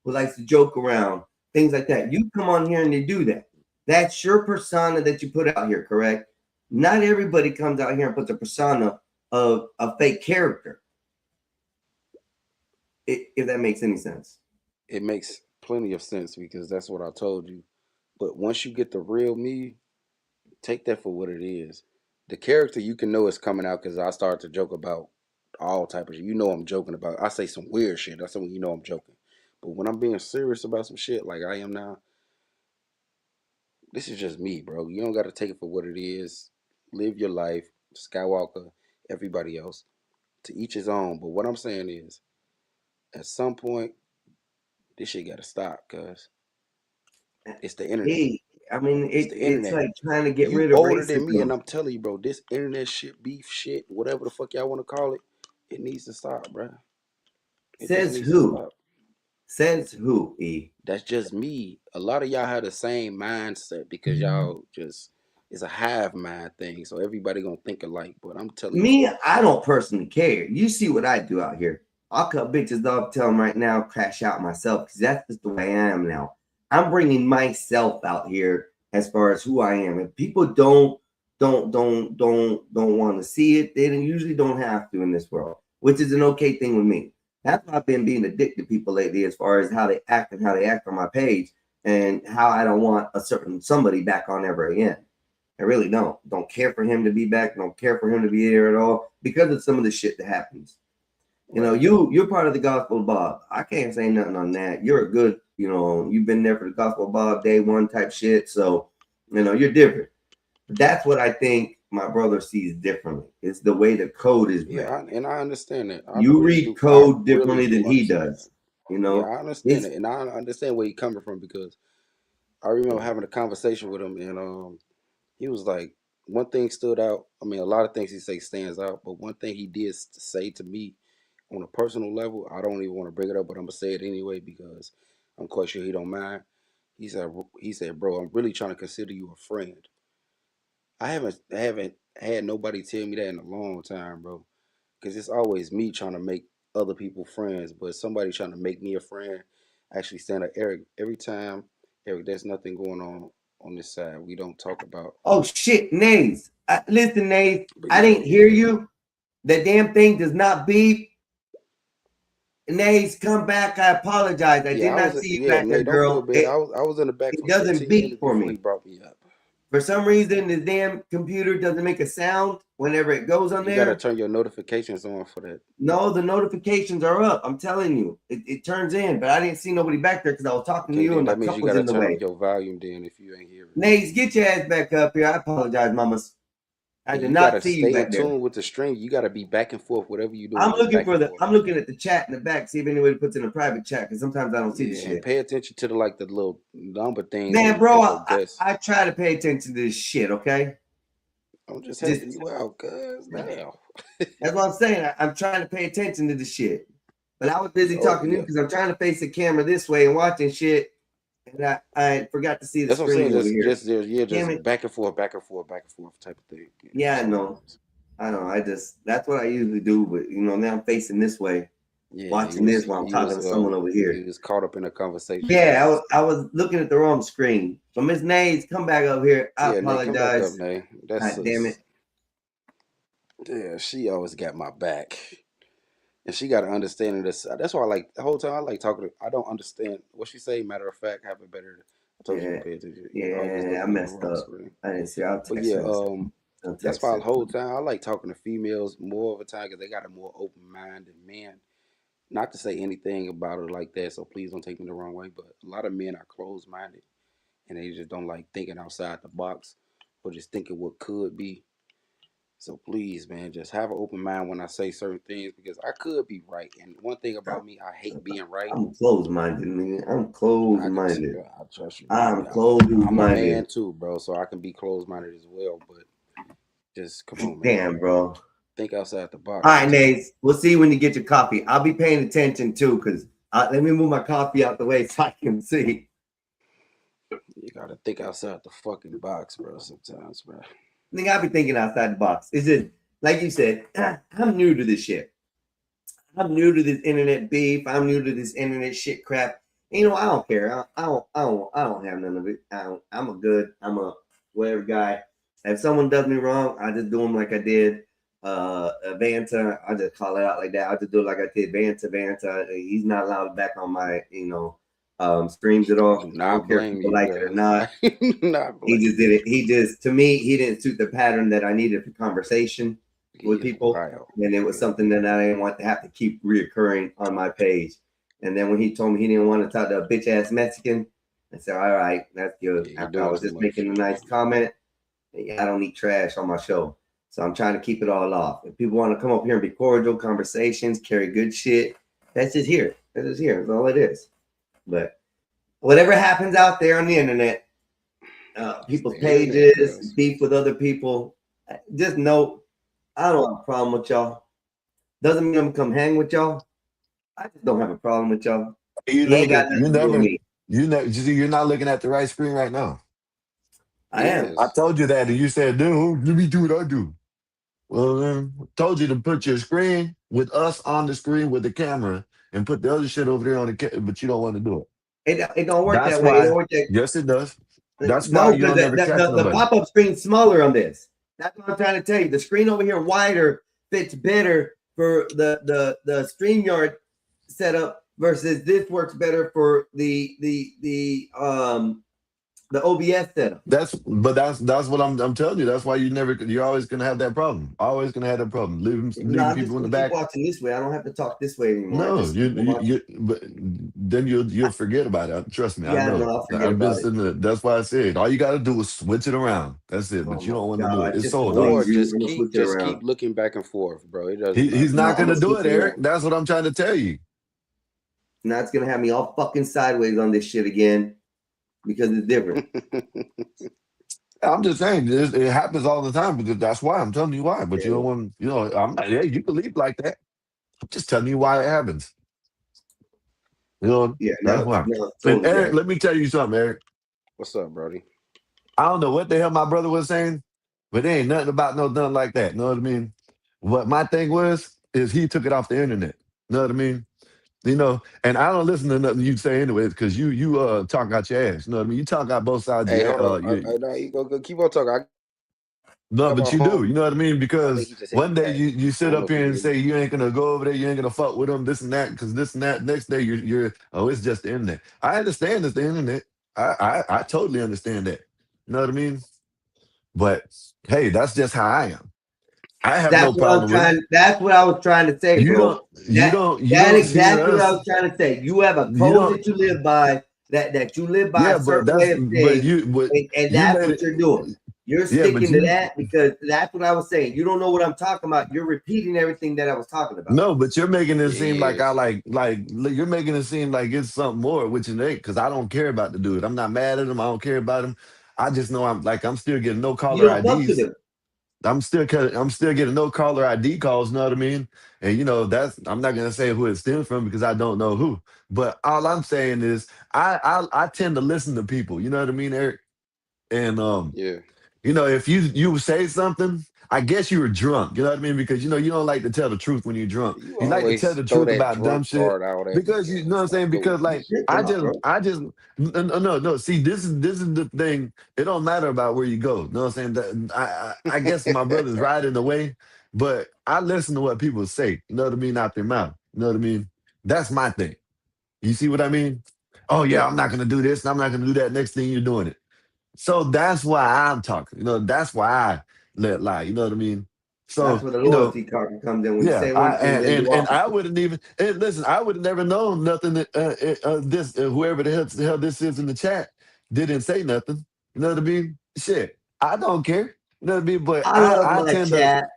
who likes to joke around, things like that. You come on here and you do that. That's your persona that you put out here, correct? Not everybody comes out here and puts a persona of a fake character. If that makes any sense. It makes plenty of sense because that's what I told you. But once you get the real me, take that for what it is. The character you can know is coming out because I start to joke about all type of shit. You know I'm joking about. I say some weird shit. That's when you know I'm joking. But when I'm being serious about some shit like I am now, this is just me, bro. You don't got to take it for what it is. Live your life. Skywalker, everybody else. To each his own. But what I'm saying is, at some point, this shit got to stop, cuz it's the internet. Hey, I mean, It's the internet. it's like trying to get You rid of older than me, and racism. I'm telling you, bro, this internet shit, beef shit, whatever the fuck y'all want to call it, it needs to stop, bro. It just Says needs to who? stop. Says who, E? That's just me. A lot of y'all have the same mindset because y'all just, it's a hive mind thing. So everybody gonna think alike. But I'm telling you, Me, I don't personally care. You see what I do out here. I'll cut bitches off, tell them right now, crash out myself, because that's just the way I am now. I'm bringing myself out here as far as who I am. If people don't want to see it, they usually don't have to in this world, which is an okay thing with me. That's why I've been being addicted to people lately, as far as how they act and how they act on my page, and how I don't want a certain somebody back on ever again. I really don't care for him to be back. Don't care for him to be there at all because of some of the shit that happens. You know, you're part of the Gospel Bob. I can't say nothing on that. You're a good, you've been there for the Gospel Bob day one type shit. So, you're different. That's what I think my brother sees differently. It's the way the code is written. and I understand that. You read code differently than he does. Yeah, I understand it, and I understand where he's coming from because I remember having a conversation with him, and he was like, one thing stood out. I mean, a lot of things he say stands out, but one thing he did say to me on a personal level, I don't even want to bring it up, but I'm gonna say it anyway because I'm quite sure he don't mind. He said, bro, I'm really trying to consider you a friend. I haven't had nobody tell me that in a long time, bro. Because it's always me trying to make other people friends, but somebody trying to make me a friend actually stand up. Eric, every time, Eric, there's nothing going on this side. We don't talk about. Oh shit, Nays. Listen, Nays, I didn't hear you. The damn thing does not beep. Nays, come back. I apologize. I did not see you back there, girl. I was in the back. It doesn't beep for me. He brought me up. For some reason, the damn computer doesn't make a sound whenever it goes on there. You gotta turn your notifications on for that. No, the notifications are up. I'm telling you, it turns in, but I didn't see nobody back there because I was talking to you and my that means cup you was gotta in the turn way. up your volume then if you ain't hearing. Nays, get your ass back up here. I apologize, mamas. I did not see you back there. Stay in tune with the stream. You gotta be back and forth, whatever you do. I'm looking at the chat in the back, see if anybody puts in a private chat, because sometimes I don't see the shit. Pay attention to the little number things. Man, bro, I try to pay attention to this shit, okay? I'm just helping you out, cuz now. That's what I'm saying. I'm trying to pay attention to the shit. But I was busy talking to you because I'm trying to face the camera this way and watching shit. And I forgot to see the screen over here. Just back and forth type of thing. Yeah, I know. That's what I usually do. But, now I'm facing this way, watching this while I'm talking to someone over here. You was caught up in a conversation. Yeah, I was looking at the wrong screen. So, Miss Nays, come back up here. I apologize. Nay, God damn it. Yeah, she always got my back. And she got an understanding of this. That's why the whole time I like talking to I don't understand what she say. Matter of fact, have it better. I told you to pay attention. Yeah, I messed up. I didn't see. But yeah, that's why the whole time I like talking to females more of the time because they got a more open mind than men. Not to say anything about it like that, so please don't take me the wrong way. But a lot of men are closed minded and they just don't like thinking outside the box or just thinking what could be. So please, man, just have an open mind when I say certain things because I could be right. And one thing about me, I hate being right. I'm closed-minded, nigga. I'm closed-minded. I trust you. I'm closed-minded. I'm a man too, bro, so I can be closed-minded as well. But just come on, man. Damn, bro. Think outside the box. All right, Nays. We'll see when you get your coffee. I'll be paying attention too, because let me move my coffee out the way so I can see. You gotta think outside the fucking box, bro. Sometimes, bro. Nigga, I be thinking outside the box. Is it like you said? I'm new to this shit. I'm new to this internet beef. I'm new to this internet shit crap. And, you know, I don't care. I don't have none of it. I'm a whatever guy. If someone does me wrong, I just do them like I did Vanta. I just call it out like that. I just do it like I did Vanta. He's not allowed back on my, streams at all. I don't care if people like it or not. He just did it. To me, he didn't suit the pattern that I needed for conversation with people. And it was something that I didn't want to have to keep reoccurring on my page. And then when he told me he didn't want to talk to a bitch ass Mexican, I said, all right, that's good. After I was just making a nice comment, I don't need trash on my show. So I'm trying to keep it all off. If people want to come up here and be cordial, conversations, carry good shit, that's just here. That's just here. That's all it is. But whatever happens out there on the internet, people's pages, beef with other people, just know I don't have a problem with y'all. Doesn't mean I'm gonna come hang with y'all. I just don't have a problem with y'all. You're not looking at the right screen right now. I am. I told you that, and you said, "No, let me do what I do." Well, then, told you to put your screen with us on the screen with the camera, and put the other shit over there on the but you don't want to do it. It don't work That's that way. why- It don't work that- Yes, it does. That's No, why you don't because ever catch the nobody. pop-up screen's smaller on this. That's what I'm trying to tell you. The screen over here wider fits better for the StreamYard setup versus this works better for the OBS setup. That's what I'm telling you. That's why you're always gonna have that problem. Always gonna have that problem. Leaving I'm people just in the gonna back. keep watching this way. I don't have to talk this way anymore. No, but then you'll forget about it. Trust me, Yeah, I know. no, I'll forget I've been about it. sitting there. That's why I said all you gotta do is switch it around. That's it. But you don't want to do God, it. It's just sold. please, Or dog. just keep looking back and forth, bro. It doesn't. He's No, not I'm gonna gonna do switch it, it Eric. around. That's what I'm trying to tell you. Now it's gonna have me all fucking sideways on this shit again because it's different. I'm just saying it happens all the time because that's why I'm telling you why. But you don't want, I'm not. Yeah, you believe like that. I'm just telling you why it happens. That's why. And Eric, let me tell you something, Eric. What's up, Brody? I don't know what the hell my brother was saying, but there ain't nothing about nothing like that. You know what I mean? What my thing is he took it off the internet. You know what I mean? And I don't listen to nothing you say anyways, because you talk out your ass. You know what I mean? You talk out both sides. Hey, your, hold on. No, you go keep on talking. No, but you do. You know what I mean? Because he just hit one me day back. you sit I don't up know if here he and did. say you ain't gonna go over there, you ain't gonna fuck with them, this and that, because this and that. Next day you're it's just the internet. I understand it's the internet. I totally understand that. You know what I mean? But hey, that's just how I am. I have no problem with it. That's what I was trying to say, You bro. don't That's see exactly what I us. was trying to say. You have a You code don't. that you live by, that you live by Yeah, a but certain that's way of but things, you but and you that's made what it. you're doing. You're Yeah, but sticking to you that because that's what I was saying. You don't know what I'm talking about. You're repeating everything that I was talking about. No, but you're making it Yeah, seem he like I is. like you're making it seem like it's something more, which it ain't, because I don't care about the dude. I'm not mad at him. I don't care about him. I just know I'm still getting no You caller don't fuck with IDs. him. I'm still getting no caller ID calls, know what I mean? And that's I'm not gonna say who it stems from because I don't know who. But all I'm saying is I tend to listen to people, you know what I mean, Eric? And Yeah. if you say something, I guess you were drunk. You know what I mean? Because you don't like to tell the truth when you're drunk. You You like to tell always the throw truth that about dumb drunk shit part out because you everywhere. know what I'm saying. Because You like shit come out, bro. no. See, this is the thing. It don't matter about where you go. You know what I'm saying? I guess my brother's right in the way, but I listen to what people say. You know what I mean? Out their mouth. You know what I mean? That's my thing. You see what I mean? Oh yeah, I'm not gonna do this. And I'm not gonna do that. Next thing you're doing it. So that's why I'm talking. That's why I let lie. You know what I mean? That's So where the loyalty card comes in. When you yeah. say I one thing, then you and off. I wouldn't even listen. I would have never known nothing. That, this whoever the hell this is in the chat didn't say nothing. You know what I mean? Shit, I don't care. You know what I mean? But I love my chat.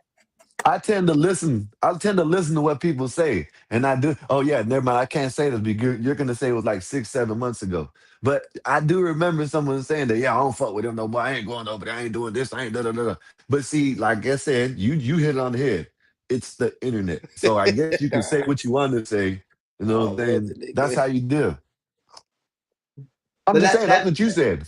I tend to listen. I tend to listen to what people say, and I do. Oh yeah, never mind. I can't say this because you're gonna say it was like 6-7 months ago. But I do remember someone saying that. Yeah, I don't fuck with him no more. I ain't going over there. I ain't doing this. I ain't da da da. Da. But see, like I said, you hit it on the head. It's the internet, so I guess you can say what you want to say. You know what Oh, I'm what the saying? That's nigga? how you do. I'm But just saying. That's that what you said.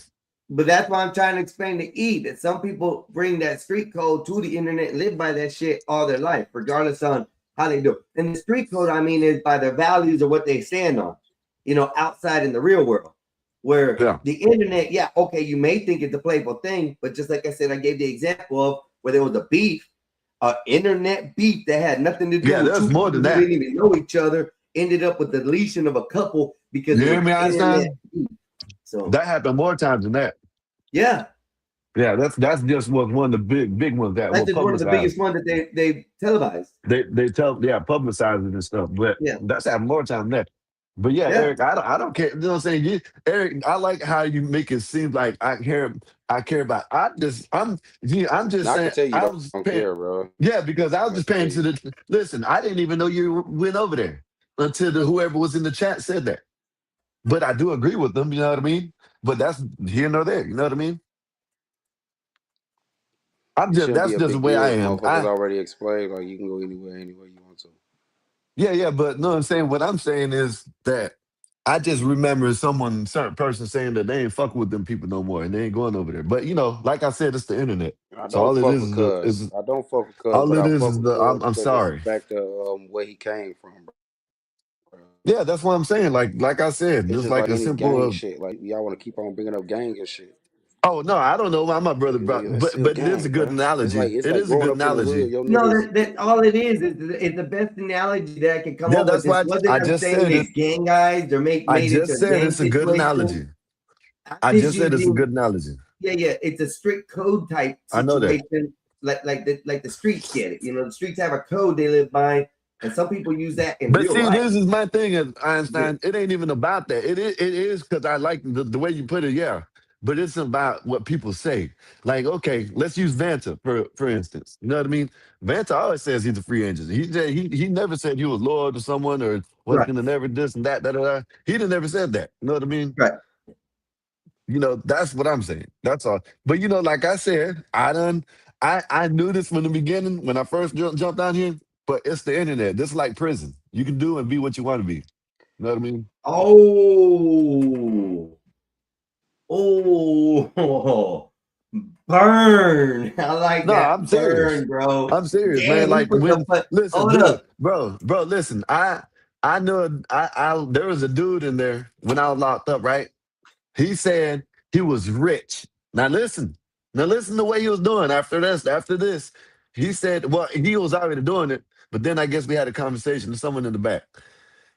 But that's why I'm trying to explain to E that some people bring that street code to the internet and live by that shit all their life, regardless on how they do it. And the street code, I mean, is by their values or what they stand on, you know, outside in the real world. Where the internet, yeah, okay, you may think it's a playful thing, but just like I said, I gave the example of where there was a beef, internet beef that had nothing to do with there's more than that. Who didn't even know each other, ended up with the deletion of a couple because You hear me, Einstein? So that happened more times than that. Yeah. Yeah, that's just one of the big ones that That's were just one of the biggest publicized. ones that they televised. They publicize it and stuff, but that's happened more time than that. But yeah, Eric, I don't care. You know what I'm saying? Eric, I like how you make it seem like I care about. I'm just I saying. can tell you I don't was don't paying, care, bro. yeah, because I was just paying to the. Listen, I didn't even know you went over there until whoever was in the chat said that. But I do agree with them. You know what I mean? But that's here nor there. You know what I mean? It shouldn't That's be a just the big way deal. I am. Motherfuckers already explained, like you can go anywhere you want to. Yeah, but no, I'm saying what I'm saying is that I just remember certain person saying that they ain't fucking with them people no more and they ain't going over there. But you know, like I said, it's the internet. I So don't all it fuck is with is Cuz. I don't fuck with Cuz, all but it I is fuck is with the Cuz I'm because that's sorry. back to where he came from, bro. Yeah, that's what I'm saying. Like I said, It's just just like like a any simple gang shit. Like y'all want to keep on bringing up gang and shit. oh no, I don't know why my brother brought It's still but it is a gang, good bro. analogy. It's It like is a growing good up in the hood. analogy. Your No, niggas. that all it is the best analogy that I can come Yeah, up with. that's This why wasn't I them just saying said they it. gang guys or made I it just into a said gang it's a good situation. analogy. I'm I just just said it's a using good analogy. yeah, it's a strict code type I know that. situation, like the streets get it. You know, the streets have a code they live by, and some people use that in But real see, life. this is my thing, Einstein. It ain't even about that. It is because I like the way you put it, yeah. But it's about what people say. Like, okay, let's use Vanta for instance. You know what I mean? Vanta always says he's a free agent. He never said he was loyal to someone or wasn't gonna never this and that, da, da, da. He didn't never said that. You know what I mean? Right. You know, that's what I'm saying. That's all. But you know, like I said, I knew this from the beginning when I first jumped out here. But it's the internet. This is like prison. You can do and be what you want to be. You know what I mean? Oh, burn! I like No, that. I'm serious. Burn, bro. I'm serious, man. Damn, you Like put when listen, hold look, up. bro, listen. I know I there was a dude in there when I was locked up, right? He said he was rich. Now listen to what he was doing after this. He said, well, he was already doing it, but then I guess we had a conversation with someone in the back.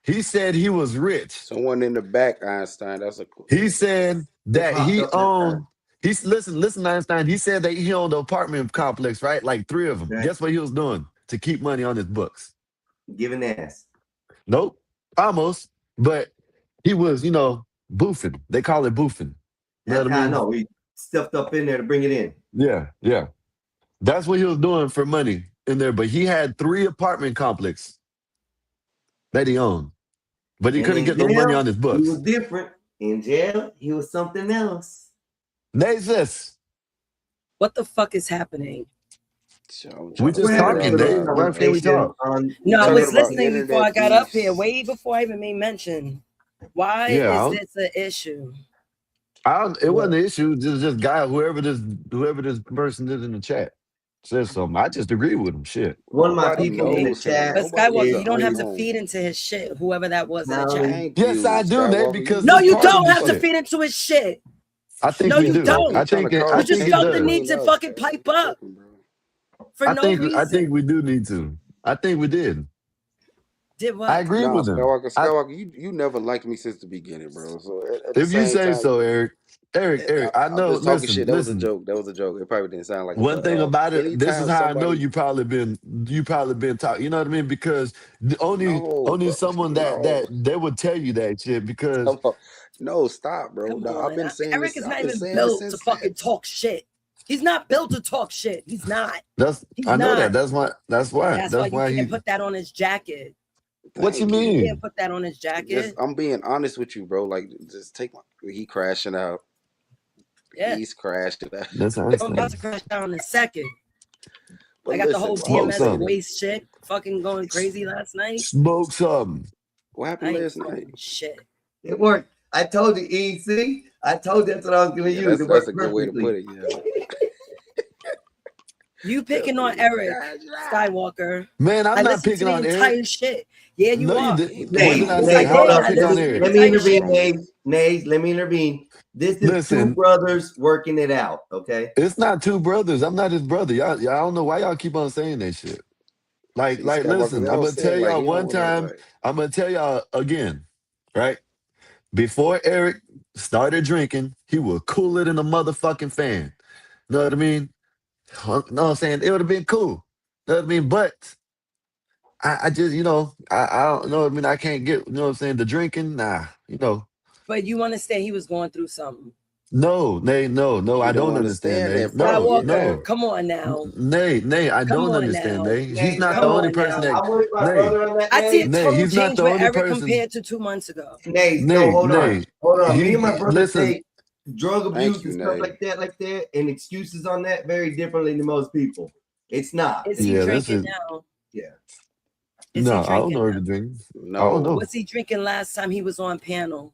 He said he was rich. Someone in the back, Einstein. That's a. He said that he owned. Listen, Einstein. He said that he owned an apartment complex, right? Like 3 of them. Right. Guess what he was doing to keep money on his books? Giving ass. Nope, almost. But he was, boofing. They call it boofing. You know That's what how I I mean? know. We stuffed up in there to bring it in. Yeah. That's what he was doing for money in there. But he had 3 apartment complexes that he owned. But he And couldn't in get no money jail, on his He books. was different. In jail, he was something else. Nazis. What the fuck is happening? We just talking, Dave. Why can't we talk? No, I was listening internet before I got up beefs. here, way before I even made mention. Why Yeah, is this an issue? It wasn't an issue. Just guy, whoever this person is in the chat says something. I just agree with him. Shit. One of my Nobody people in the knows him. chat. But Skywalker, is- you don't have to feed into his shit, whoever that was in the chat. Thank Yes, you, I do, Nate, Skywalker. because No, it's you part of don't the have to shit. feed into his shit. I think No, we you do. don't. I think You it just felt the does. need to fucking pipe up for no I reason. think we do need to. I think we did. Did what? I agree Nah, with him. Skywalker, you never liked me since the beginning, bro. So at the If you same say time, so, Eric. Eric, I I'm know. just talking shit. That was a Listen. joke. That was a joke. It probably didn't sound like it. One But thing about it, this is anytime how I know somebody, you probably been talking. You know what I mean? Because only bro, someone that they would tell you that shit. Because come on. No, stop, bro. Come No, I've on. been saying Eric this. is I've not been even saying this built to since fucking talk shit. He's not built to talk shit. He's not. He's I know not. that. That's why. That's why you he. can't put that on his jacket. What you Thank you. You mean? can't put that on his jacket. I'm being honest with you, bro. Like, just take he crashing out. Yeah. He's crashing out. That's I'm about to crash down in a second. But I got the listen, whole Smoke DMS something. waste shit fucking going crazy last night. Smoke something. What I happened ain't last night? smoking shit. It worked. I told you, EC. I told you that's what I was going to Yeah, use. that's a good way to put it. Yeah. You picking on Eric Skywalker. Man, I'm I not listened to picking the on entire Eric. shit. Yeah, you No, you are. didn't. Nay, What did I Nay, say? How hold did I up. pick on Eric? Let me intervene, Nay. Let me intervene. This is two Listen, brothers working it out, okay? it's not two brothers. I'm not his brother. Y'all I don't know why y'all keep on saying that shit. Like, See, Skywalker, listen, they I'm don't gonna say tell it like y'all he one don't know, time. like. I'm gonna tell y'all again, right? Before Eric started drinking, he was cooler than a motherfucking fan. Know what I mean? Know what I'm saying? It would have been cool. Know what I mean? But I just, I don't know what I mean. I can't get, what I'm saying? The drinking, But you understand he was going through something. No, Nay, no, He I don't don't understand, understand Nay. that, bro. No, Yeah. Skywalker, come on now. Nay, I Come don't on understand, now. Nay. He's Nay, not the Come only on person now. that, I'm with my Nay, brother on that, I see a Nay. total He's not change the with only Eric person. compared to 2 months ago. Nay, no, hold on. Hold on. Me and my brother Listen, take drug Thank abuse you, and stuff Nay. like that, and excuses on that very differently than most people. It's not. Is he yeah, this drinking is, now? Yeah. Is no, he I don't drinking know if now? he drinking. I don't No. know. Was he drinking last time he was on panel?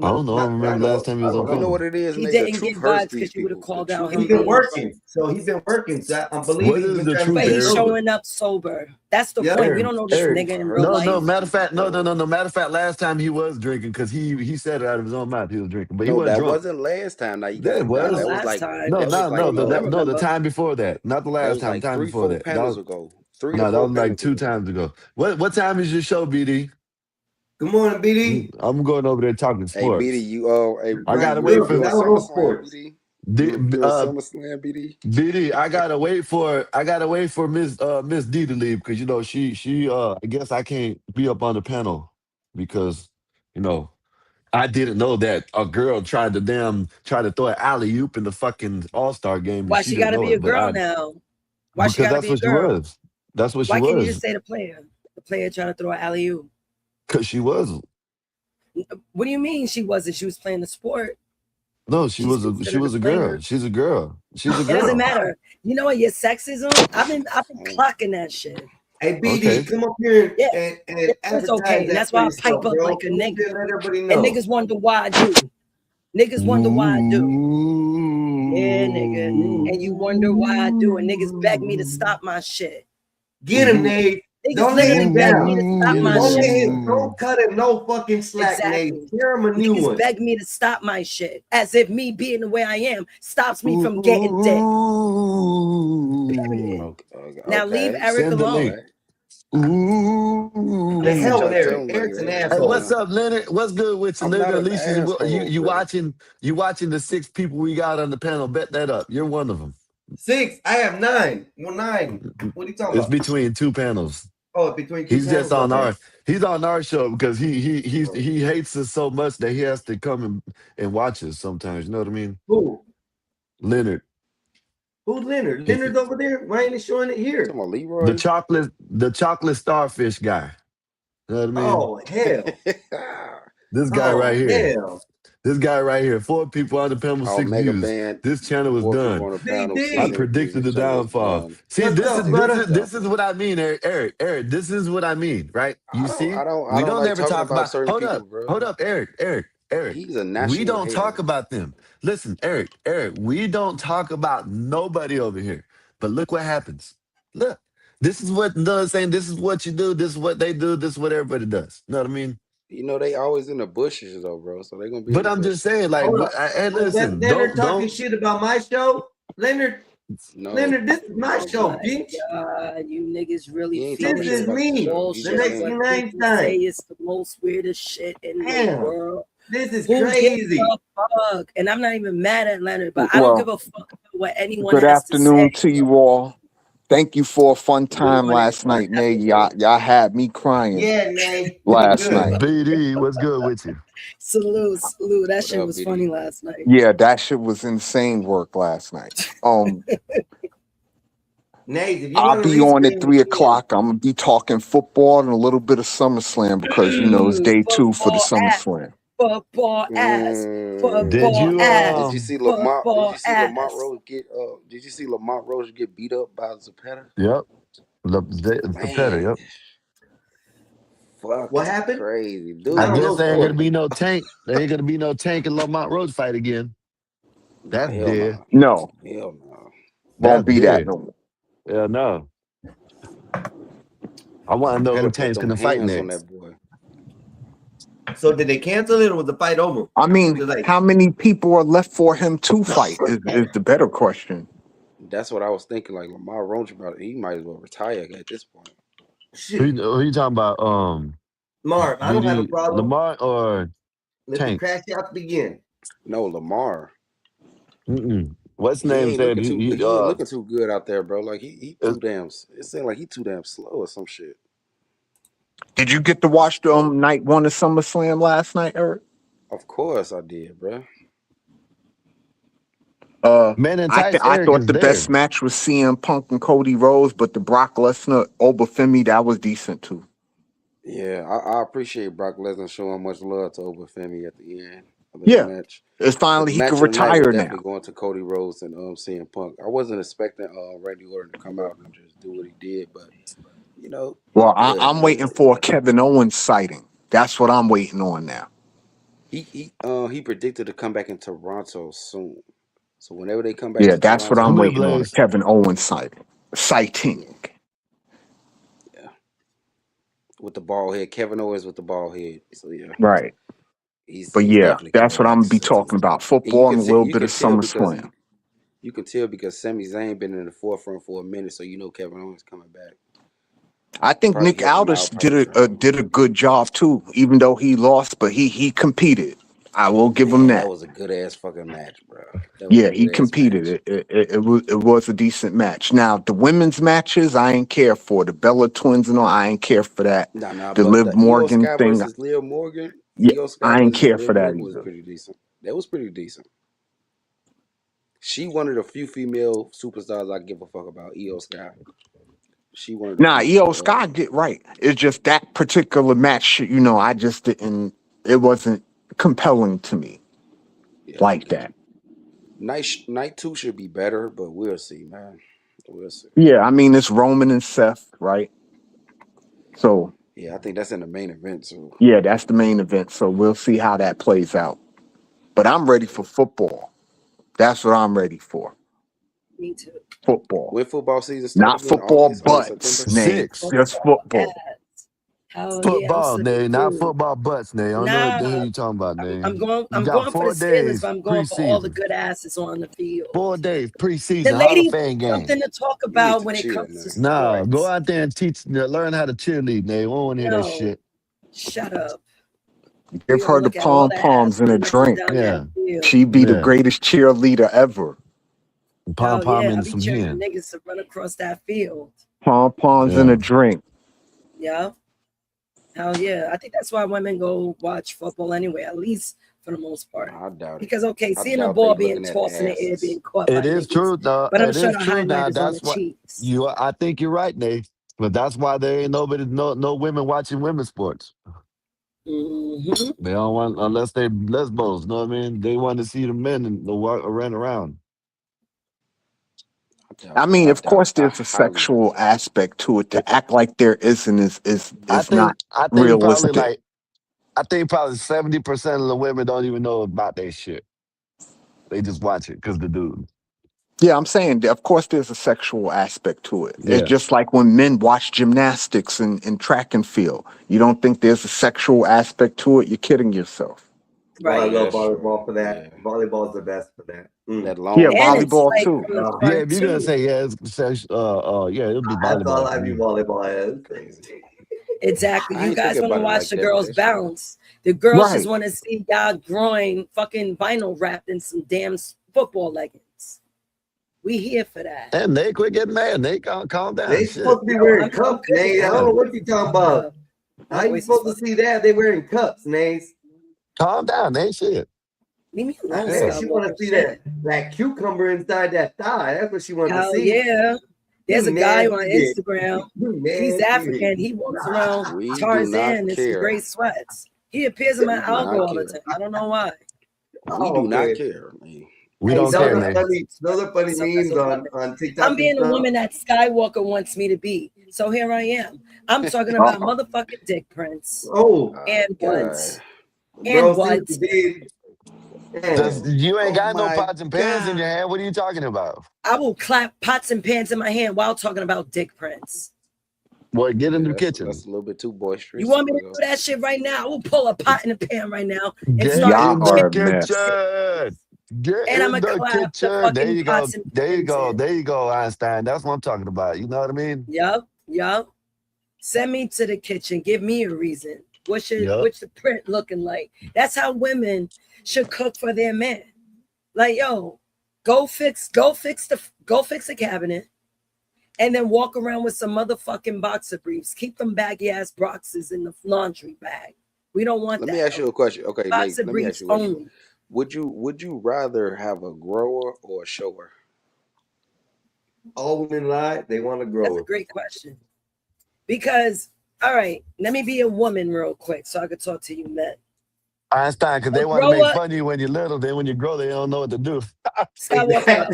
I don't know. I don't remember last time he was on You know panel. what it is, He Nate? The didn't truth get hurts vibes these because you would have people. The called out truth him He's been being working. So he's been working. So I believe What he's is been the trying to truth, but stay he's Eric? sober. showing up sober. That's the Yeah. point. We don't know this Eric, nigga in real no, life. matter of fact, no. Matter of fact, last time he was drinking because he said it out of his own mouth he was drinking, but he No, wasn't that drunk. wasn't last time. Now you That got now was that was Last like time. that was like I no, the remember. time before that, not the that last was time. like Time before 3-4 that. panels ago. 3 to No, that 4 was like panels 2 ago. times ago. What time is your show, BD? Good morning, BD. I'm going over there talking Hey, BD, sports. you I Right, gotta you wait you for that on was SummerSlam, sports. BD? the You on SummerSlam, BD? BD. I gotta wait for Miss D to leave because she I guess I can't be up on the panel because I didn't know that a girl tried to throw an alley oop in the fucking All-Star game and Why she she didn't gotta know be a it, but girl now? Why she because gotta that's be a what she girl? was. That's what she Why can't you just was. say the player? The player trying to throw an alley oop. Because she was. What do you mean she wasn't? She was playing the sport. No, she She's was a considered a girl. player. She's a girl. She's a It doesn't girl. matter. You know what? Your sexism. I've been clocking that shit. Hey, BD, Okay. come up here Yeah. and It's advertise okay. And that that's for why I yourself, pipe up bro. like a Come up nigga. here and let everybody And know. niggas wonder why I do. Niggas wonder why I do. Yeah, nigga. And you wonder why I do. And niggas beg me to stop my shit. Get him, Nate. Niggas Don't let literally him beg down. me to stop my Don't let shit. him. Don't cut him no fucking slack, Exactly. Nate. Tear him a new Niggas one. beg me to stop my shit. As if me being the way I am stops me from getting dick. Period. Now leave Okay. Eric Send the alone. link. Ooh. The hell with Y'all tell Eric. him like Eric's an that. Hey, asshole. what's up, Leonard? What's good with you, I'm not nigga? At an least asshole, you bro. watching the 6 people we got on the panel. Bet that up. You're one of them. 6. I have 9. Well, 9. What are you talking It's about? between 2 panels. Oh, between 2 He's just panels. on Okay. he's on our show because he hates us so much that he has to come and watch us sometimes. You know what I mean? Who? Leonard. Who's Leonard? He- Leonard's over there. Why ain't he showing it here? Talking about The Leroy? chocolate starfish guy. You know what I mean? Oh hell! This guy right Oh here. hell! This guy right here. 4 people on the panel, Oh, 6 Mega views. Band. This channel was 4 people done. on the panel, BD. I 600 views. predicted the This channel was downfall. done. See, What's up, brother? this is what I mean, Eric. This is what I mean, right? You see, I we don't don't like ever talking talk about about. certain people, bro. Hold up, Eric. He's a We national don't hater. talk about them. Listen, Eric. We don't talk about nobody over here. But look what happens. Look, this is what saying. This is what you do. This is what they do. This is what everybody does. You know what I mean? You know they always in the bushes though, bro. So they're gonna be in But the I'm bushes. just saying, like, Hold up. hey, That listen, Leonard talking don't. shit about my show. Leonard, No, this is my show, My bitch. God, you niggas really he ain't feeding talking This shit is into about the me. show. He's The bullshit just of next what saying. nine people say time. is the most weirdest shit in the Damn, world. this is Who crazy. gives a fuck? And I'm not even mad at Leonard, but I don't Well, give a fuck about what anyone good has to afternoon say. to you all. Thank you for a fun Good time morning. last night, man. Y'all had me crying Yeah, Nate. last Good. night. BD, what's good with you? Salute. That What shit up, was BD? funny last night. Yeah, that shit was insane work last night. Nate, if you I'll want to be on at restream 3 o'clock. I'm gonna be talking football and a little bit of SummerSlam because it's day 2 for the Football ass. SummerSlam. Football ass. Did Football you ass. Did you see Lamont? Did Football you see Lamont ass. Rose get? Did you see Lamont Rose get beat up by Zapata? Yep. The Pepetta, Man, yep. Fuck. What happened? Crazy, dude. I guess there ain't gonna be no Tank. There ain't gonna be no Tank and Lamont Rhodes fight again. That's Hell dead. No, Hell no. That's won't be that dead. no more. Hell no. I want to know Better who put Tank's them gonna fight hands on next. that boy. So did they cancel it or was the fight over? I mean, Like, how many people are left for him to fight is the better question. That's what I was thinking. Like Lamar Roach about it. He might as well retire at this point. Who you talking about? Mark, I don't have a BD problem. Lamar or Let the Tank? crash out begin. No, Lamar. What's He name ain't said looking too good. He ain't looking too good out there, bro. Like he too damn. It seemed like he too damn slow or some shit. Did you get to watch the night one of SummerSlam last night, Eric? Of course I did, bro. Man in I Tights I Eric thought is the there. best match was CM Punk and Cody Rhodes, but the Brock Lesnar Obafemi, that was decent too. Yeah, I appreciate Brock Lesnar showing much love to Obafemi at the end of the Yeah, match. it's finally The he match could of the night was retire definitely now. going to Cody Rhodes and CM Punk. I wasn't expecting Randy Orton to come out and just do what he did, but you know, Well, good, I'm man. waiting for a Kevin Owens sighting. That's what I'm waiting on now. He predicted to come back in Toronto soon. So whenever they come back Yeah, to that's what Toronto, I'm Come here, waiting on, a Blaze. Kevin Owens sighting. yeah, with the bald head, Kevin Owens with the bald head. So yeah, Right. he's But yeah, definitely that's coming what I'm back. gonna be talking about. And Football and a little you bit can of tell because SummerSlam. you can tell because Sami Zayn been in the forefront for a minute, so you know Kevin Owens coming back. I think Probably Nick help him Aldis out, probably did a good job too, even though he lost, but he competed. I will give him Man, that that. was a good ass fucking match, bro. That was Yeah, a he good ass competed. match. It was a decent match. Now the women's matches, I ain't care for the Bella Twins and all. I ain't care for that. Nah, The but Liv the Io Morgan Sky thing, versus Liv Morgan, yeah, Io Sky I ain't versus care Liv for that Morgan was either. pretty decent. That was pretty decent. She one of the few female superstars I give a fuck about. Io Sky. She one of the Nah, few. Io Sky get right. It's just that particular match, I just didn't. It wasn't compelling to me like that. Night 2 should be better, but we'll see, man. We'll see. Yeah, I mean it's Roman and Seth, right? So Yeah, I think that's in the main event too. yeah, that's the main event. So we'll see how that plays out. But I'm ready for football. That's what I'm ready for. Me too. Football. When football season Not starts again? football August, early butts, September. nay. Just football. Oh yeah, I'm Football, slipping nay, not through. football butts, nay. I don't know what the hell Nah, you talking about, nay. I'm going You got for the 4 Steelers, days but I'm going for all the preseason. good asses on the field. 4 days The preseason Hall of lady Fame game. something to talk You need about to when it chill, comes to man. Nah, go sports. out there and learn how to cheerlead, nay. We don't want to hear that No, shit. shut up. Give We're gonna her the look at all the pom-poms and a ass running drink. down Yeah, that field. She'd be the yeah. greatest cheerleader ever. Pom Hell pom yeah, I and be some cheering hen. niggas to run across that field. Pom-poms and Yeah. a drink. Yeah. Hell yeah. I think that's why women go watch football anyway, at least for the most part. I doubt it. Because okay, I seeing the doubt ball they being looking at tossed in the air, asses. being caught by It is niggas, true, though. but I'm It sure is the true now. highlight is on That's the what cheeks. I think you're right, Nate. But that's why there ain't no women watching women's sports. Mm-hmm. They don't want unless they lesbos. Know what I mean? They want to see the men and the run around. I mean, of course, I there's a highly. sexual aspect to it. To act like there isn't is not I think realistic. probably 70% of the women don't even know about that shit. They just watch it because the dude. Yeah, I'm saying, of course, there's a sexual aspect to it. Yeah. It's just like when men watch gymnastics and track and field. You don't think there's a sexual aspect to it? You're kidding yourself. Well, I Right. love That's true. volleyball for that. Yeah. Volleyball's the best for that. That Yeah, long And it's volleyball like too. from the Yeah, front if you're gonna too. say yeah, it'll be That's all volleyball I for view me. volleyball as. Exactly. I You ain't guys think want to about it watch like the that, but girls that's true. bounce. The girls just Right. want to see y'all groin fucking vinyl wrapped in some damn football leggings. We here for that. And they quit getting mad. They calm down. They Shit. supposed to be No, wearing I'm cups, good with Nays. I that. don't know I'm what you talking about. good. How My you voice is supposed to fucking. see that? They wearing cups, Nays. Calm down. Ain't shit. Leave me alone, Man, stop she want to walking see shit. that cucumber inside that thigh. That's what she wanted to Hell see. yeah. There's You a guy on nasty. Instagram. You He's nasty. African. He walks around We do Tarzan not in some care. gray sweats. He appears in my We do algo not all the care. time. I don't know why. We do not Okay. care, man. We don't care, man. Those are funny memes on TikTok. I'm being and a stuff. woman that Skywalker wants me to be. So here I am. I'm talking about motherfucking dick prints. Oh, and butts. Bro, And butts. You ain't got no my pots and pans in your hand. What are you talking about? I will clap pots and pans in my hand while talking about dick prints. Boy, get in the kitchen. That's a little bit too boisterous. You want me to do that shit right now? I will pull a pot in a pan right now and Get start in the kitchen. Get And in I'ma the clap the kitchen. There fucking you go. pots and There you pans go. in. There you go, Einstein. That's what I'm talking about. You know what I mean? Yup. Send me to the kitchen. Give me a reason. What's the print looking like? That's how women should cook for their men. Like, yo, go fix the cabinet, and then walk around with some motherfucking boxer briefs. Keep them baggy ass boxes in the laundry bag. We don't want that. Let me ask you a question. Okay, Nate, Boxer let me ask briefs you a question. only. Would you rather have a grower or a shower? All women lie. They want a grower. That's a great question. Because, all right, let me be a woman real quick so I could talk to you men. Einstein, because they A want to make grower- fun of you when you're little. Then when you grow, they don't know what to do. Skywalker,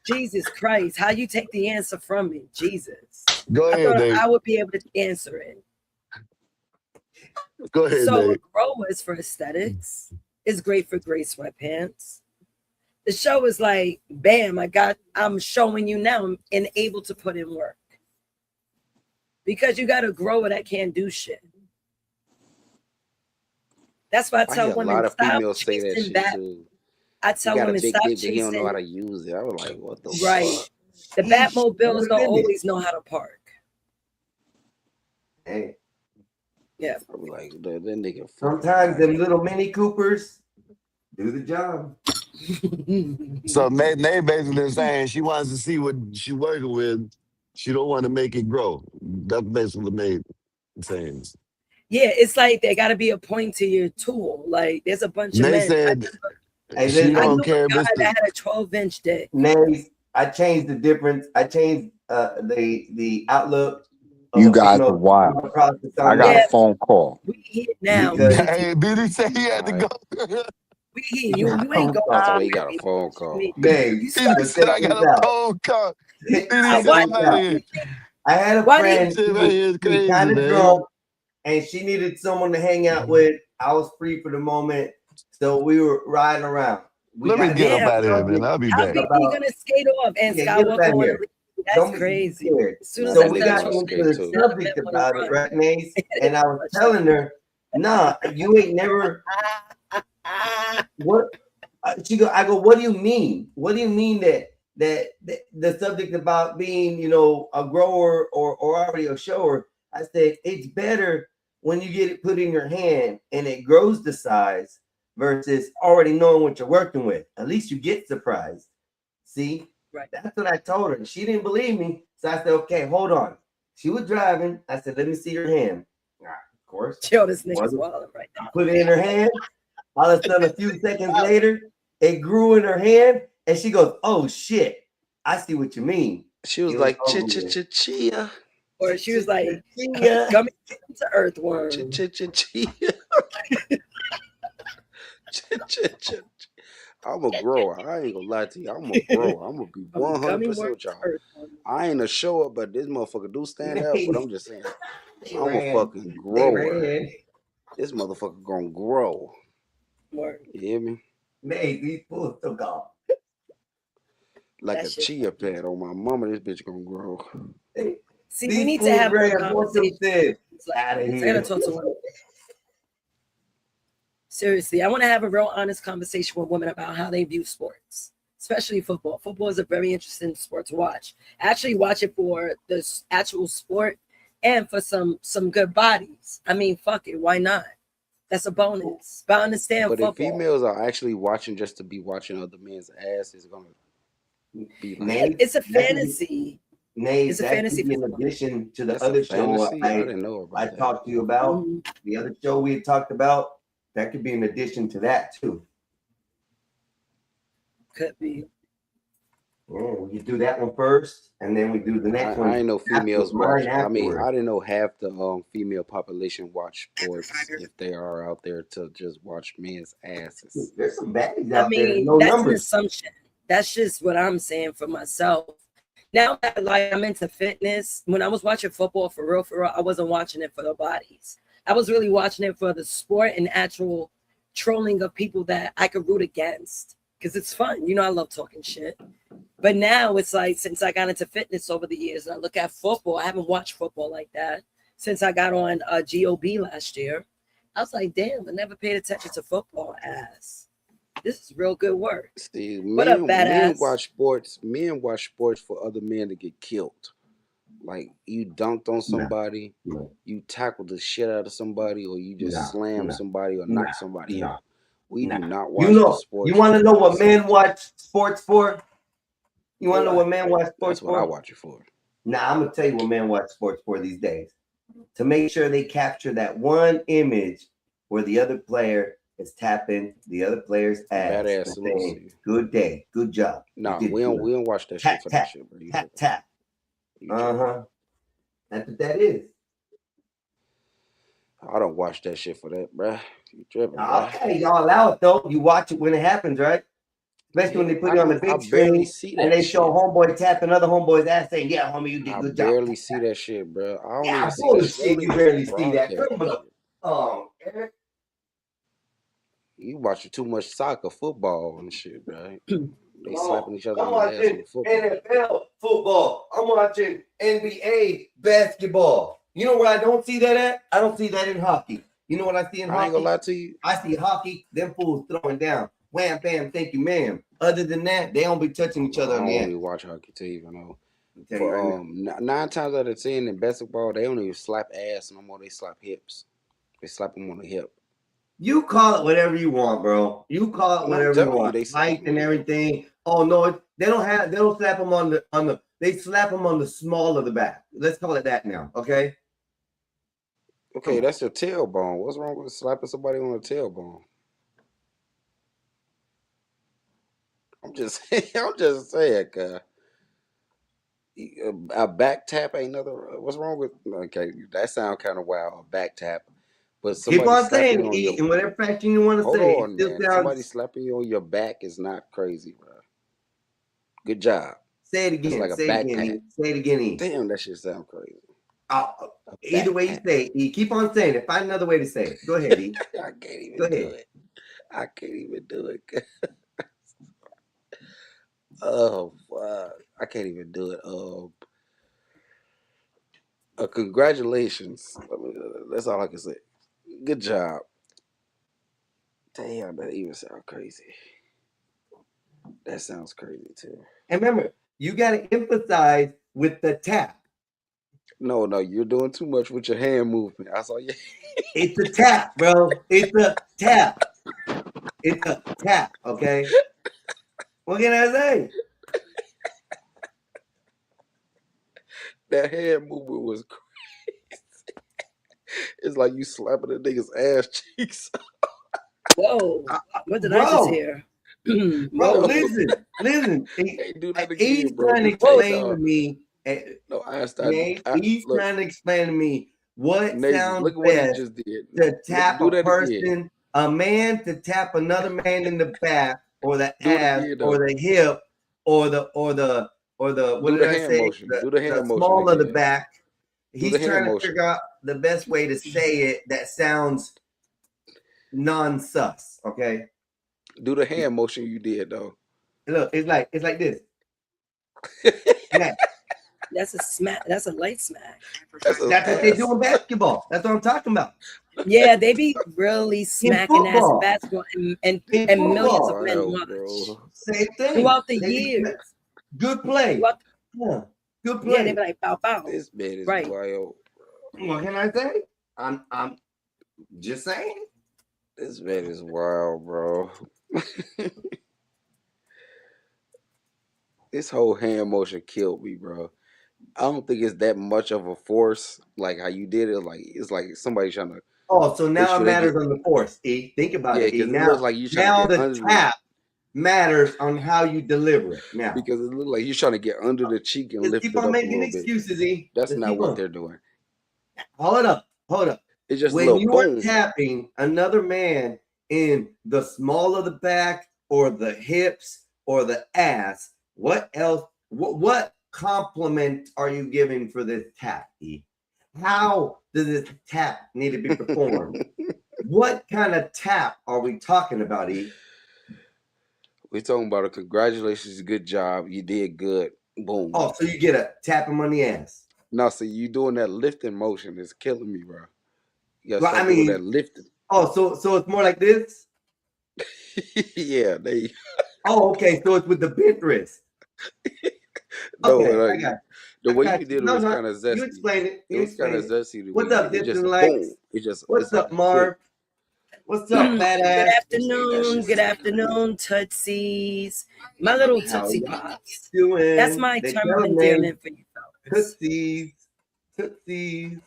Jesus Christ, how you take the answer from me? Jesus. Go I ahead, thought Dave. I would be able to answer it. Go ahead, So a Dave. grower is for aesthetics. It's great for gray sweatpants. The show is like, bam, I'm showing you now and able to put in work. Because you got a grower that can't do shit. That's why I I tell hear a women, lot of stop females say that chasing shit that. too. I He tell got a women, big stop dick, but he don't know how to chasing. use it. I was like, what the Right. fuck? The Batmobiles Limit. don't always know how to park. Hey, Yeah. I was like, that nigga. sometimes them little Mini Coopers do the job. So Nate basically saying she wants to see what she working with. She don't want to make it grow. That's basically Nate saying. Yeah, it's like there got to be a point to your tool. Like there's a bunch of They men. said Hey, she listen, don't care A if guy it's that the, had a 12-inch dick. Nays, I changed the difference. I changed the outlook. of You a guys female are wild. process I on got that. a phone call. We here now. Because- hey, BD said he had to go. We here. You ain't going. That's why he got a phone call. Babe, You BD but said check I got this a out. phone call. BD Check said I'm this out out. of here. I had a Why friend Shit right here is crazy, kind of man. drunk, and she needed someone to hang out with. I was free for the moment, so we were riding around. Let me get up out of here, man. I'll be How back. big are you gonna skate off and Yeah, get Skywalker back want to here. leave? That's Don't be crazy. scared. As soon as So I we said got you into the too. subject about it, right, Nace? And I was telling her, nah, you ain't never. What? I go, what do you mean? What do you mean that the subject about being, a grower or already a shower? I said it's better when you get it put in your hand and it grows the size versus already knowing what you're working with. At least you get surprised. See, right? That's what I told her. She didn't believe me, so I said, okay, hold on. She was driving. I said, let me see your hand. Of course. Yo, this nigga's wilding right now. Put it in her hand. All of a sudden, a few seconds later, it grew in her hand, and she goes, "Oh shit, I see what you mean." She was It like, over with. chia. Or she was like, Chia. coming to earthworm. Chia. I'm a grower. I ain't gonna lie to you. I'm a grower. I'm gonna be 100% with y'all. I ain't a shower, but this motherfucker do stand out. But I'm just saying, I'm a fucking grower. This motherfucker gonna grow. Word. You hear me? Man, these fools took off. Like That a shit chia pet on my mama. This bitch gonna grow. See, These we need to fools have a ready to force conversation. themselves Like, outta I here. gotta talk to women. Seriously, I want to have a real honest conversation with women about how they view sports, especially football. Football is a very interesting sport to watch. Actually, watch it for the actual sport and for some good bodies. I mean, fuck it, why not? That's a bonus. But I understand But if football. females are actually watching just to be watching other men's ass, it's gonna be like, Nate, It's a that could be- fantasy. Nate, It's a that could fantasy be in for some. addition to the That's a other show fantasy? I didn't know about I that. talked to you about. The other show we had talked about, that could be in addition to that too. Could be. Yeah, we do that one first, and then we do the next one. I ain't know females afterwards, watch. mine I mean, I afterwards. didn't know half the female population watch sports if they are out there to just watch men's asses. There's some baddies I out there. mean, No that's an numbers. assumption. That's just what I'm saying for myself. Now that like I'm into fitness, when I was watching football for real, I wasn't watching it for the bodies. I was really watching it for the sport and actual trolling of people that I could root against because it's fun. You know, I love talking shit. But now it's like since I got into fitness over the years and I look at football, I haven't watched football like that since I got on GOB last year. I was like, damn, I never paid attention to football ass. This is real good work. See, What up, men badass? watch sports. Men watch sports for other men to get killed. Like you dunked on somebody, you tackled the shit out of somebody, or you just slammed somebody or knocked somebody out. We do not watch the sports. You want to know what men watch sports for? You want to know what men watch sports That's what for? I watch it for. Now I'm gonna tell you what men watch sports for these days. To make sure they capture that one image where the other player is tapping the other player's ass. Badass and salute. saying, good day, good job. Nah, You did we don't good." watch that Tap, shit for tap, that shit, bro. tap, tap. That's what that is. I don't watch that shit for that, bro. You tripping, bro. Okay, y'all allow it though. You watch it when it happens, right? Especially when they put it on the big barely screen see and that they show homeboy tapping other homeboy's ass saying, "Yeah, homie, you did I good job." barely see that shit, bro. I don't Yeah, even see that bullshit. shit. You barely see that. Broadcast. Eric. You watching too much soccer, football, and shit, bro. They No, slapping each other I'm on the ass watching with football. NFL football. I'm watching NBA basketball. You know where I don't see that at? I don't see that in hockey. You know what I see in hockey? I ain't gonna lie to you. I see hockey, them fools throwing down. Wham, bam, thank you, ma'am. Other than that, they don't be touching each other I on don't the even ass. watch hockey to even know. Tell you right now. 9 times out of 10 in basketball, they don't even slap ass no more. They slap hips. They slap them on the hip. You call it whatever you want, bro. You call it I'm whatever you telling you, want. they slap Height and everything. Oh no, they don't slap them on the. They slap them on the small of the back. Let's call it that now, okay? Okay, that's your tailbone. What's wrong with slapping somebody on the tailbone? I'm just saying, a back tap ain't nothing. What's wrong with? Okay, that sound kind of wild. A back tap, but somebody Keep on slapping saying you on it your. in whatever fashion you want to Hold say. on, It still man. Somebody sounds. slapping you on your back is not crazy, bro. Good job. Say it It's again. like a Say it back again. pat. E. Say it again. E. Damn, that shit sound crazy. Either way you say it, E. Keep on saying it. Find another way to say it. Go ahead, E. I can't even Go do ahead. it. I can't even do it. Oh fuck! I can't even do it. Congratulations. I mean, that's all I can say. Good job. Damn, that even sounds crazy. That sounds crazy too. And remember, you got to emphasize with the tap. No, you're doing too much with your hand movement. I saw you. It's a tap, bro. It's a tap. It's a tap. Okay. What can I say? That hand movement was crazy. It's like you slapping a nigga's ass cheeks. Whoa, what did I just hear? Bro, listen. Hey, do that He's again, bro. trying to explain to me. No, He's trying to explain to me what Nathan, sounds look at what he best just did. to tap Do a that person, again. a man to tap another man in the back or the Do it ass again, or though. the hip or the what Do did the I hand say? motion. Do the hand motion small of the again. back. Do He's the hand trying to motion. figure out the best way to say it that sounds non-sus. Okay. Do the hand motion you did though. Look, it's like this. That's a smack. That's a light smack. That's what they do in basketball. That's what I'm talking about. Yeah, they be really smacking ass in football. basketball, and In millions of football. men Wow, watch bro. Same thing. throughout the They be years. Good play. Throughout- Yeah. Good Yeah, they play. be like bow bow. This man is Right. wild. What can I say? I'm just saying. This man is wild, bro. This whole hand motion killed me, bro. I don't think it's that much of a force, like how you did it. Like it's like somebody trying to. Oh, so make now sure it they matters get- on the force. E. Think about Yeah, it. E. because it looks like you trying to get the under. tap. matters on how you deliver it. Now, because it looked like you're trying to get under the cheek and lift keep it up on a making little bit. excuses, E. That's Let's not keep what on. they're doing. Hold up. It's just a When little you are boom. tapping another man in the small of the back or the hips or the ass, what else? What compliment are you giving for this tap, E? How does this tap need to be performed? What kind of tap are we talking about, E? We're talking about a congratulations, good job, you did good, boom. Oh, so you get a tap him on the ass. No, see, you doing that lifting motion is killing me, bro. You gotta Well, start I doing mean- that lifting. Oh, so it's more like this? Yeah, they. Oh, okay. So it's with the bent wrist. No, Okay, like, I got the I way got you did it No, was no, kind of zesty. You explain it. It was kind of zesty. The What's way you up, did it. Dips Just and a Likes? boom. It just. What's it's like up, a Marv? click. What's up, fat Good ass? afternoon. Good afternoon, Tootsies. My little Tootsie Pops. That's my They term tell of them, endearment for you fellas. Tootsies. Tootsies.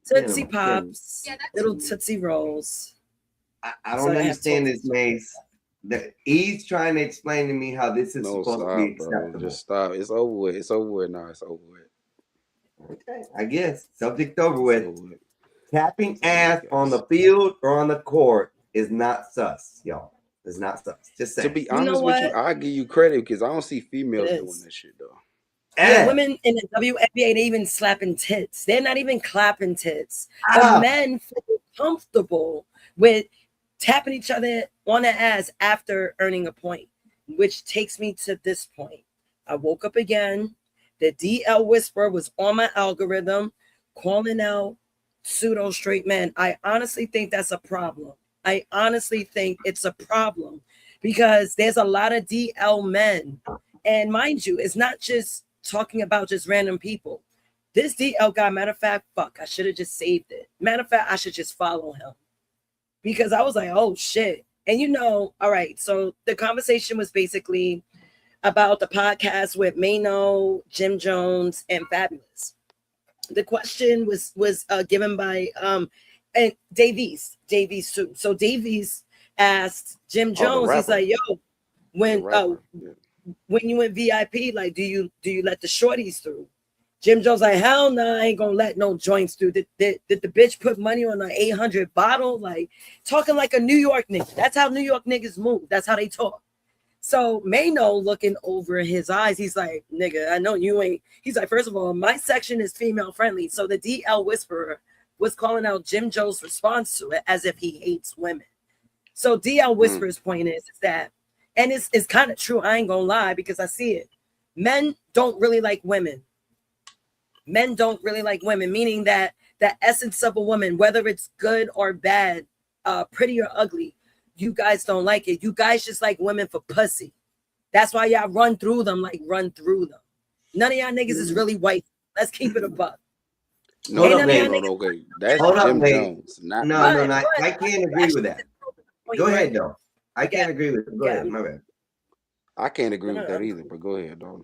Tootsie Get 'em. Pops. Little Tootsie Rolls. I So don't I have understand this, Tootsies. Mace. He's trying to explain to me how this is No, supposed stop, to be bro. acceptable. Just stop. It's over with. It's over with now. It's over with. Okay, I guess. Subject over with. It's over with. Tapping ass on the field or on the court is not sus, y'all. It's not sus. Just To saying. be know honest with you, what? I give you credit because I don't see females It doing is. that shit though. Yeah, women in the WNBA, they even slapping tits. They're not even clapping tits. But men feel comfortable with tapping each other on the ass after earning a point, which takes me to this point. I woke up again. The DL Whisperer was on my algorithm calling out pseudo straight men. I honestly think that's a problem. I honestly think it's a problem because there's a lot of DL men. And mind you, it's not just talking about just random people. This DL guy, matter of fact, fuck, I should have just saved it. Matter of fact, I should just follow him because I was like, oh shit. And you know, all right, so the conversation was basically about the podcast with Mano, Jim Jones, and Fabulous. The question was given by and Davies too. So Davies asked Jim Jones, he's rapper. like, yo, when rapper, when you went VIP, like, do you let the shorties through? Jim Jones like, hell no, I ain't gonna let no joints through. Did the bitch put money on an 800 bottle? Like, talking like a New York nigga. That's how New York niggas move. That's how they talk. So Mano looking over his eyes, he's like, nigga, I know you ain't. He's like, first of all, my section is female friendly. So the DL Whisperer was calling out Jim Jones' response to it as if he hates women. So DL Whisperer's point is that, and it's kind of true, I ain't gonna lie, because I see it. Men don't really like women. Men don't really like women, meaning that the essence of a woman, whether it's good or bad, pretty or ugly, you guys don't like it. You guys just like women for pussy. That's why y'all run through them like run through them. None of y'all niggas is really white. Let's keep it a buck. No, okay. That's Jim Jones. Not No, I can't agree with that. Go ahead, though. I can't agree with it. Go ahead, my bad. I can't agree with that either, but go ahead, dog.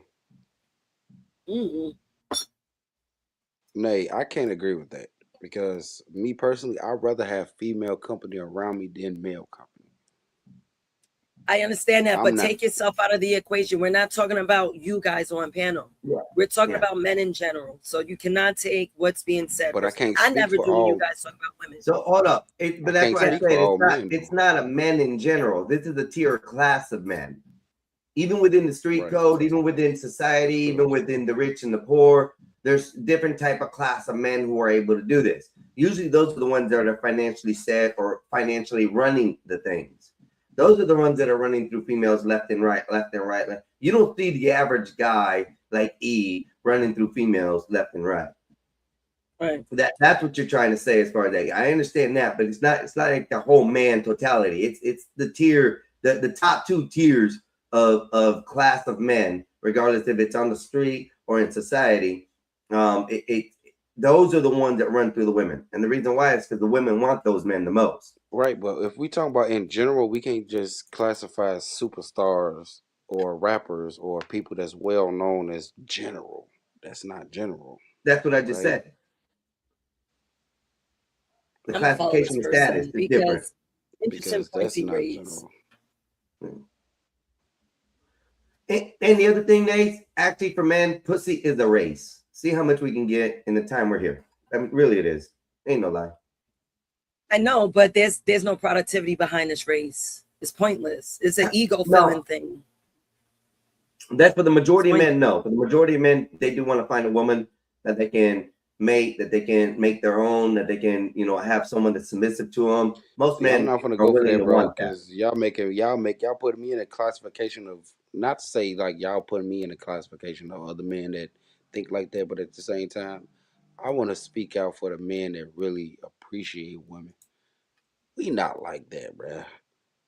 Nay, I can't agree with that because me personally, I'd rather have female company around me than male company. I understand that, I'm but not- take yourself out of the equation. We're not talking about you guys on panel. We're talking about men in general. So you cannot take what's being said. But I can't I speak never for do when all- you guys talk about women. So hold up. But that's can't what I speak for said. all men, It's not a men in general. This is a tier class of men. Even within the street code, even within society, even within the rich and the poor, there's different type of class of men who are able to do this. Usually those are the ones that are financially set or financially running the things. Those are the ones that are running through females left and right, left and right. You don't see the average guy like E running through females left and right. Right. That's what you're trying to say as far as that. I understand that, but it's not like the whole man totality. It's the tier, the top two tiers of class of men, regardless if it's on the street or in society. Those are the ones that run through the women. And the reason why is because the women want those men the most. Right, but if we talk about in general, we can't just classify as superstars or rappers or people that's well known as general. That's not general. That's what I just said. The I'm gonna follow this classification of person status is different. Interesting Because point that's he not raised. general. And the other thing, Nate, actually for men, pussy is a race. See how much we can get in the time we're here. I mean, really, it is. Ain't no lie. I know, but there's no productivity behind this race. It's pointless. It's an ego filling thing. That's for the majority of men. No, for the majority of men, they do want to find a woman that they can mate, that they can make their own, that they can, you know, have someone that's submissive to them. Most men I'm not gonna are go for willing that, to bro, want that. because y'all put me in a classification of, not to say like y'all put me in a classification of other men that think like that, but at the same time, I want to speak out for the men that really appreciate women. We not like that, bruh.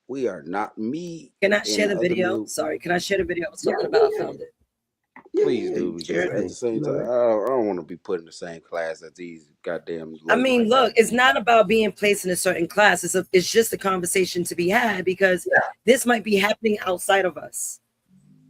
We are not. Me. Can I and share the other video? men- Sorry, can I share the video I was talking about? I found it. Please do, because at the same time, I don't want to be put in the same class as these goddamn. I mean, look, it's not about being placed in a certain class. It's just a conversation to be had because this might be happening outside of us.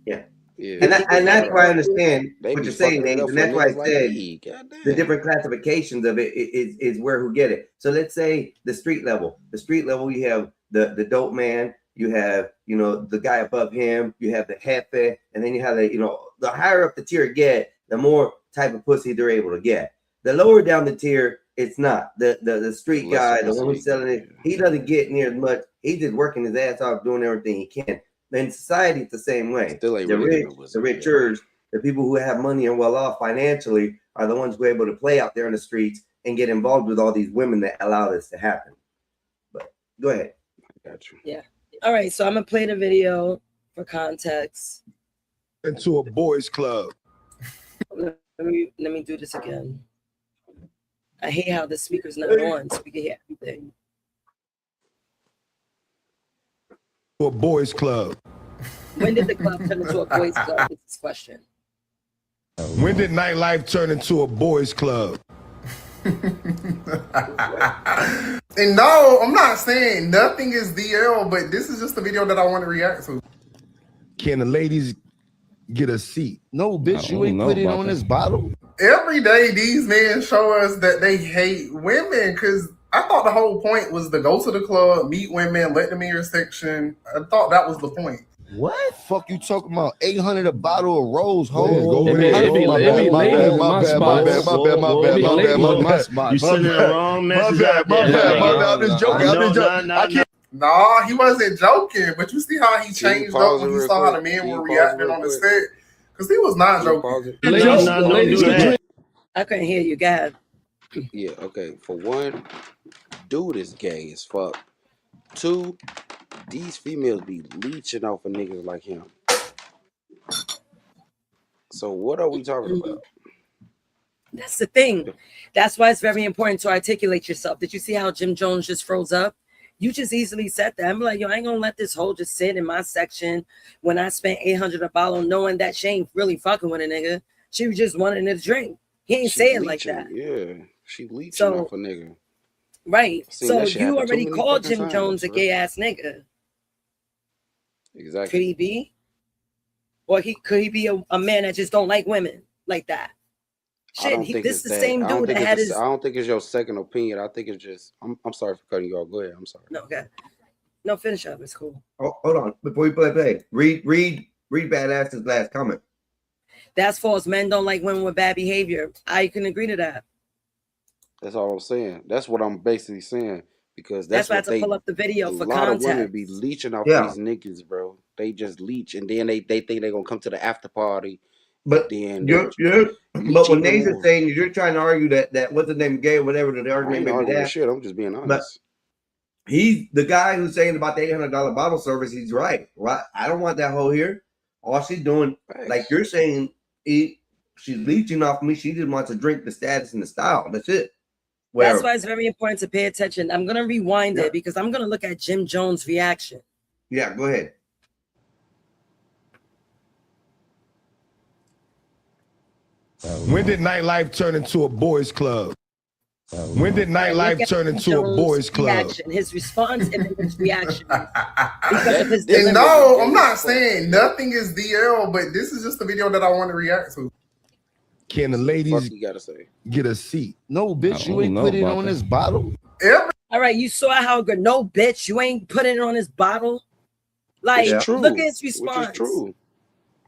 Yeah. Yeah. And that's why I understand They what be you're saying, fucking it Nate. up And for that's why I niggas like said me. the different classifications of it is where who get it. So let's say the street level. The street level, you have the dope man, you have, you know, the guy above him, you have the jefe, and then you have the, you know, the higher up the tier get, the more type of pussy they're able to get. The lower down the tier, it's not. The street guy, the one who's selling it, he doesn't get near as much. He's just working his ass off, doing everything he can. In society, it's the same way. Still ain't The really rich, no pussy, the richers, the people who have money and well off financially are the ones who are able to play out there in the streets and get involved with all these women that allow this to happen. But go ahead. I got you. Yeah. All right. So I'm gonna play the video for context. Into a boys' club. Let me do this again. I hate how the speaker's not on, so we can hear everything. To a boys' club. When did the club turn into a boys' club? Is this question. When did nightlife turn into a boys' club? And no, I'm not saying nothing is DL, but this is just the video that I want to react to. Can the ladies get a seat? No, bitch, you ain't put it on this bottle. Every day, these men show us that they hate women because I thought the whole point was to go to the club, meet women, let them in your section. I thought that was the point. What? Fuck you talking about? 800 a bottle of Rose, ho. My bad. You sending the wrong message out there. I'm just joking. I can't. Nah, he wasn't joking, but you see how he changed up when he saw how the men were reacting on the set? Because he was not joking. I couldn't hear you, guys. Yeah, okay. For one, dude is gay as fuck. Two, these females be leeching off of niggas like him. So what are we talking about? That's the thing. That's why it's very important to articulate yourself. Did you see how Jim Jones just froze up? You just easily said that. I'm like, yo, I ain't gonna let this hoe just sit in my section when I spent $800 a bottle knowing that she ain't really fucking with a nigga. She was just wanting a drink. He ain't say it like that. Yeah, she leeching off a nigga. Right. Seen So that shit you happen already too many called fucking Jim times, Jones a bro. gay ass nigga. Exactly. Could he be? Or could he be a man that just don't like women like that? I Shit, don't think this it's the that. same I don't dude that think had it's his. I don't think it's your second opinion. I think it's just. I'm sorry for cutting you off. Go ahead. I'm sorry. No, okay. No, finish up. It's cool. Oh, hold on. Before you play. Read Badass's last comment. That's false. Men don't like women with bad behavior. I can agree to that. That's all I'm saying. That's what I'm basically saying because That's that's why I what had to they. pull up the video A for lot of women context. be leeching off Yeah. these niggas, bro. They just leech, and then they think they're gonna come to the after party. But then you're leech but what even Nate's more. saying is you're trying to argue that what's the name gay or whatever the I argument ain't may be arguing that. shit. I'm just being honest. But he's the guy who's saying about the $800 bottle service. He's right. Right. I don't want that hoe here. All she's doing, like you're saying, she's leeching off me. She just wants to drink the status and the style. That's it. That's why it's very important to pay attention. I'm gonna rewind it because I'm gonna look at Jim Jones' reaction. Yeah, go ahead. When did nightlife turn into a boys' club? When did nightlife turn into a boys' club? Reaction, his response and then his reaction. Because of his And delivery. no, I'm not saying nothing is DL, but this is just the video that I want to react to. Can the ladies you gotta say? get a seat? No, bitch, you ain't put it on this bottle. All right, you saw how good. No, bitch, you ain't putting it on his bottle. Like, It's true. look at his Which is response. true.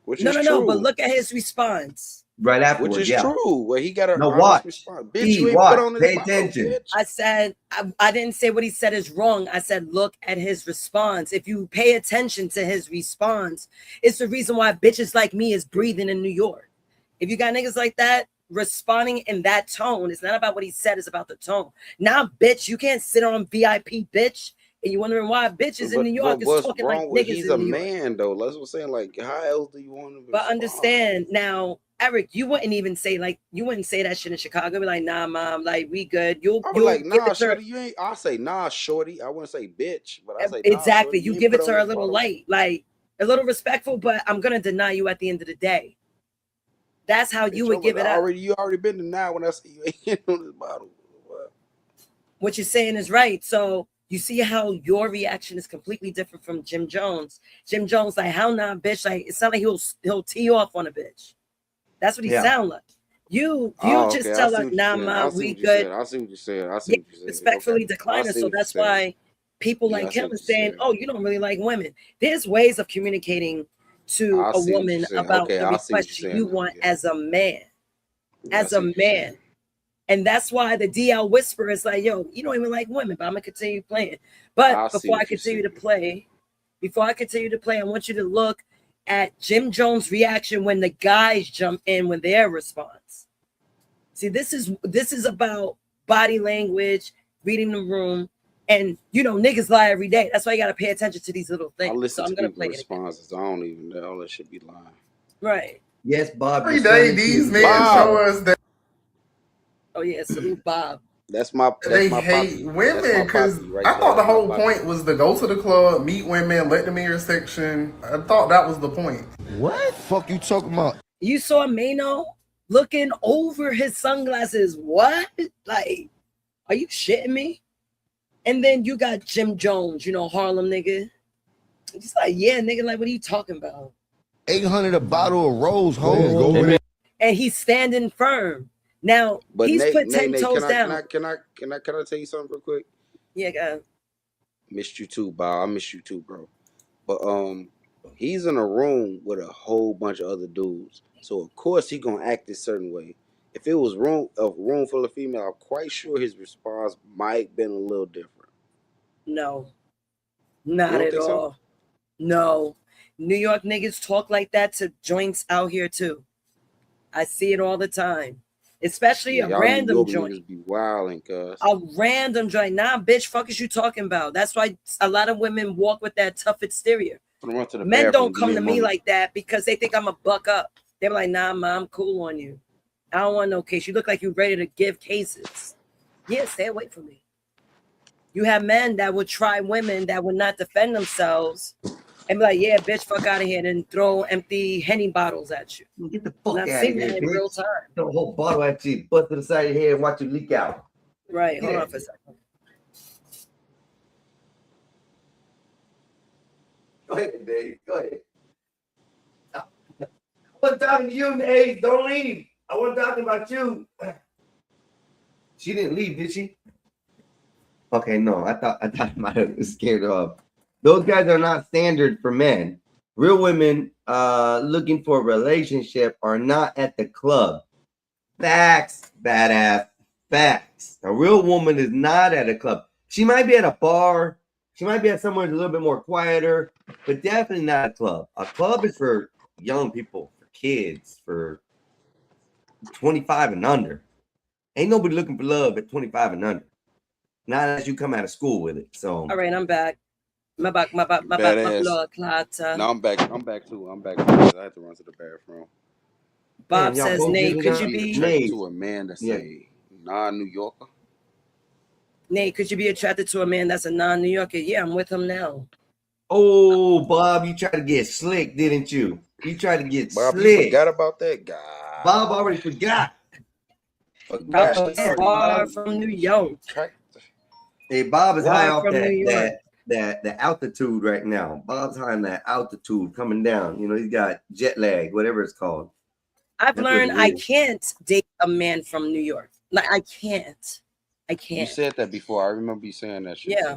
Which No, is no, true. no. But look at his response. Right afterwards, Which is yeah. true. Where he got a No, honest watch. response. Bitch, Steve, you ain't watch. put on his Pay bottle, attention. bitch. I said I didn't say what he said is wrong. I said look at his response. If you pay attention to his response, it's the reason why bitches like me is breathing in New York. If you got niggas like that responding in that tone, it's not about what he said, it's about the tone. Now, bitch, you can't sit on VIP, bitch. And you wondering why bitches in New York is what's talking like wrong with niggas he's in a New York. man though? That's what I'm saying. Like, how else do you want to But respond? understand now, Eric, you wouldn't even say you wouldn't say that shit in Chicago. Be like, nah, mom, like we good. You'll I was like, give nah, it to her. shorty, you ain't. I say, nah, shorty. I wouldn't say bitch, but I say, nah, Exactly. shorty, You ain't give put it to on her a this little bottle. light, like a little respectful, but I'm gonna deny you at the end of the day. That's how you would give it up. You already been denied when I say you ain't on this bottle. What you're saying is right. So you see how your reaction is completely different from Jim Jones. Jim Jones, like, how not, bitch? Like, it sounds like he'll tee you off on a bitch. That's what he sound like. You just tell her, nah, ma, we good. I see what you said. I see Yeah, what you said. respectfully Okay. decline I her. see So what you that's said. why people Yeah, I like see him what are you saying, said. oh, you don't really like women. There's ways of communicating to I a see what woman you're saying. about Okay, the I see what request you're saying you now. want Yeah. as a man. Yeah, I As see a what you're saying. man. And that's why the DL whisper is like, yo, you don't even like women, but I'm gonna continue playing. But I see before I what you're continue to saying. play, I want you to look at Jim Jones' reaction when the guys jump in with their response. See, this is about body language, reading the room, and niggas lie every day. That's why you gotta pay attention to these little I things. listen So I'm to gonna people's play it again. responses. I don't even know. All that should be lying. Right. Yes, Bob. Every day these men show us that Oh yeah, salute Bob. That's my they my hate poppy. That's women my because poppy right I thought the there. My whole poppy. point was to go to the club, meet women, let them in your section. I thought that was the point. What? Fuck you talking about? You saw Mano looking over his sunglasses. What? Like, are you shitting me? And then you got Jim Jones, Harlem nigga. He's like, yeah, nigga, like, what are you talking about? 800 a bottle of Rose, ho. And he's standing firm. Now, But he's Nate, put 10 Nate, toes down. can I tell you something real quick? Yeah, go. Missed you too, Bob. I miss you too, bro. But he's in a room with a whole bunch of other dudes, so of course he gonna act a certain way. If it was a room full of female, I'm quite sure his response might been a little different. No, You not don't at think so? all. No. New York niggas talk like that to joints out here too. I see it all the time. Especially a Y'all random New York joint. niggas be wilding, cuz. A random joint. Nah, bitch, fuck is you talking about? That's why a lot of women walk with that tough exterior. Run to the Men bathroom, don't give come me to a me moment. like that because they think I'm a buck up. They're like, nah, ma, I'm cool on you. I don't want no case. You look like you're ready to give cases. Yeah, stay away from me. You have men that would try women that would not defend themselves and be like, yeah, bitch, fuck out of here, and throw empty Henny bottles at you. Get the fuck And out I've of seen here, that in real bitch. time. Throw a whole bottle at you, bust to the side of your head, and watch you leak out. Right, hold Yeah. on for a second. Go ahead, Dave. Go ahead. I wasn't talking to you, Dave. Don't leave. I wasn't talking about you. She didn't leave, did she? Okay, no. I thought I might have scared her off. Those guys are not standard for men. Real women looking for a relationship are not at the club. Facts, badass. Facts. A real woman is not at a club. She might be at a bar. She might be at somewhere a little bit more quieter, but definitely not a club. A club is for young people, for kids, for 25 and under. Ain't nobody looking for love at 25 and under. Not as you come out of school with it. So All right, I'm back. My Badass. blood clot. No, I'm back. I'm back too. Because I had to run to the bathroom. Bob Damn, y'all says, both Nate, getting could you down? be Nate. To a man that's Yeah. a non-New Yorker. Nate, could you be attracted to a man that's a non-New Yorker? Yeah, I'm with him now. Oh, Bob, you tried to get slick, didn't you? You tried to get Bob, you slick. forgot about that guy. Bob already forgot. Bob is far from New York. Hey, Bob is Far high off from New York. that altitude right now. Bob's high on that altitude coming down. You know, he's got jet lag, whatever it's called. I've That's what learned it I is. can't date a man from New York. Like I can't. You said that before. I remember you saying that shit. Yeah.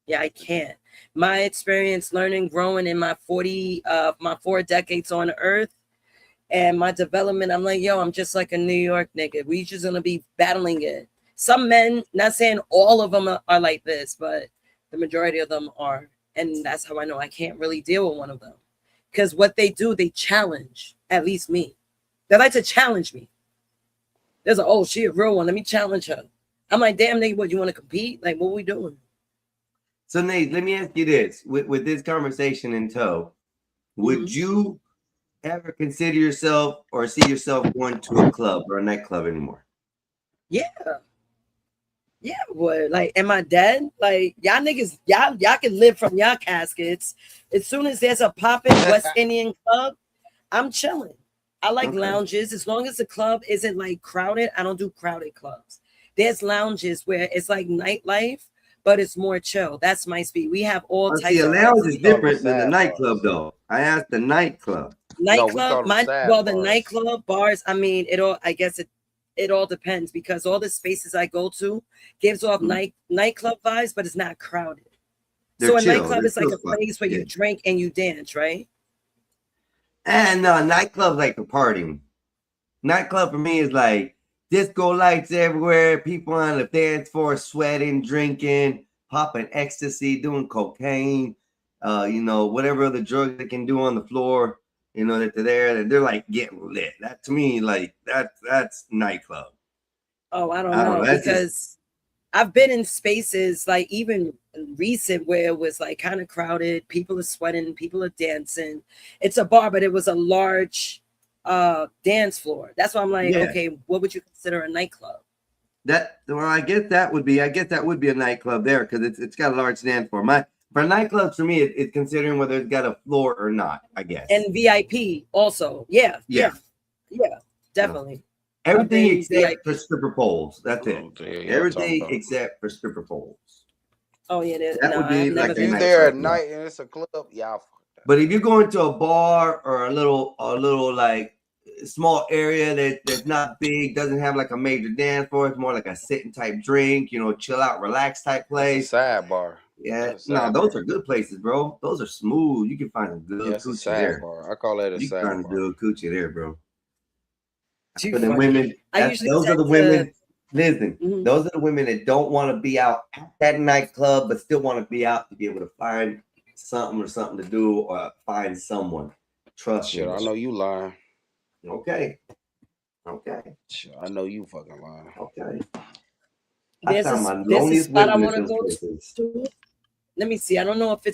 Yeah, I can't. My experience learning, growing in my 4 decades on earth and my development, I'm like, yo, I'm just like a New York nigga. We just gonna be battling it. Some men, not saying all of them are like this, but the majority of them are. And that's how I know I can't really deal with one of them. Because what they do, they challenge, at least me. They like to challenge me. There's a, oh, she a real one. Let me challenge her. I'm like, damn, nigga, what, you want to compete? Like, what we doing? So, Nate, let me ask you this. With this conversation in tow, would you ever consider yourself or see yourself going to a club or a nightclub anymore? Yeah. Yeah, boy. Like, am I dead? Like, y'all niggas, y'all can live from y'all caskets. As soon as there's a poppin' West Indian club, I'm chilling. I like lounges. As long as the club isn't like crowded, I don't do crowded clubs. There's lounges where it's like nightlife, but it's more chill. That's my speed. We have all types See, a of lounge is different than a nightclub, though. I asked the nightclub. Nightclub, the nightclub bars. I mean, I guess it all depends because all the spaces I go to gives off nightclub vibes, but it's not crowded. So a nightclub is like a place where you drink and you dance, right? And nightclub's like a party. Nightclub for me is like disco lights everywhere, people on the dance floor sweating, drinking, popping ecstasy, doing cocaine, whatever other drugs they can do on the floor, that they're there and they're like getting lit. That to me, like that's nightclub. Oh, I don't know because I've been in spaces like even recent where it was like kind of crowded, people are sweating, people are dancing. It's a bar, but it was a large dance floor. That's why I'm like, okay, what would you consider a nightclub? I guess that would be a nightclub there because it's got a large dance floor. For nightclubs, for me, it's considering whether it's got a floor or not, I guess. And VIP also. Yeah, definitely. Everything except for stripper poles. That's it. Everything except for stripper poles. Oh yeah, that would be like if you're there at night and it's a club, y'all. But if you're going to a bar or a little like small area that's not big, doesn't have like a major dance floor, it's more like a sitting type drink, chill out, relax type place. Sidebar. Yeah, no, those are good places, bro. Those are smooth. You can find a good coochie there. I call that a sidebar. You can find a good coochie there, bro. For the women, those are the women. Listen, those are the women that don't want to be out at that nightclub, but still want to be out to be able to find something to do or find someone. Trust me. I know you lying. Okay. Shit, I know you fucking lying. Okay. There's a spot I want to go to. Let me see. I don't know if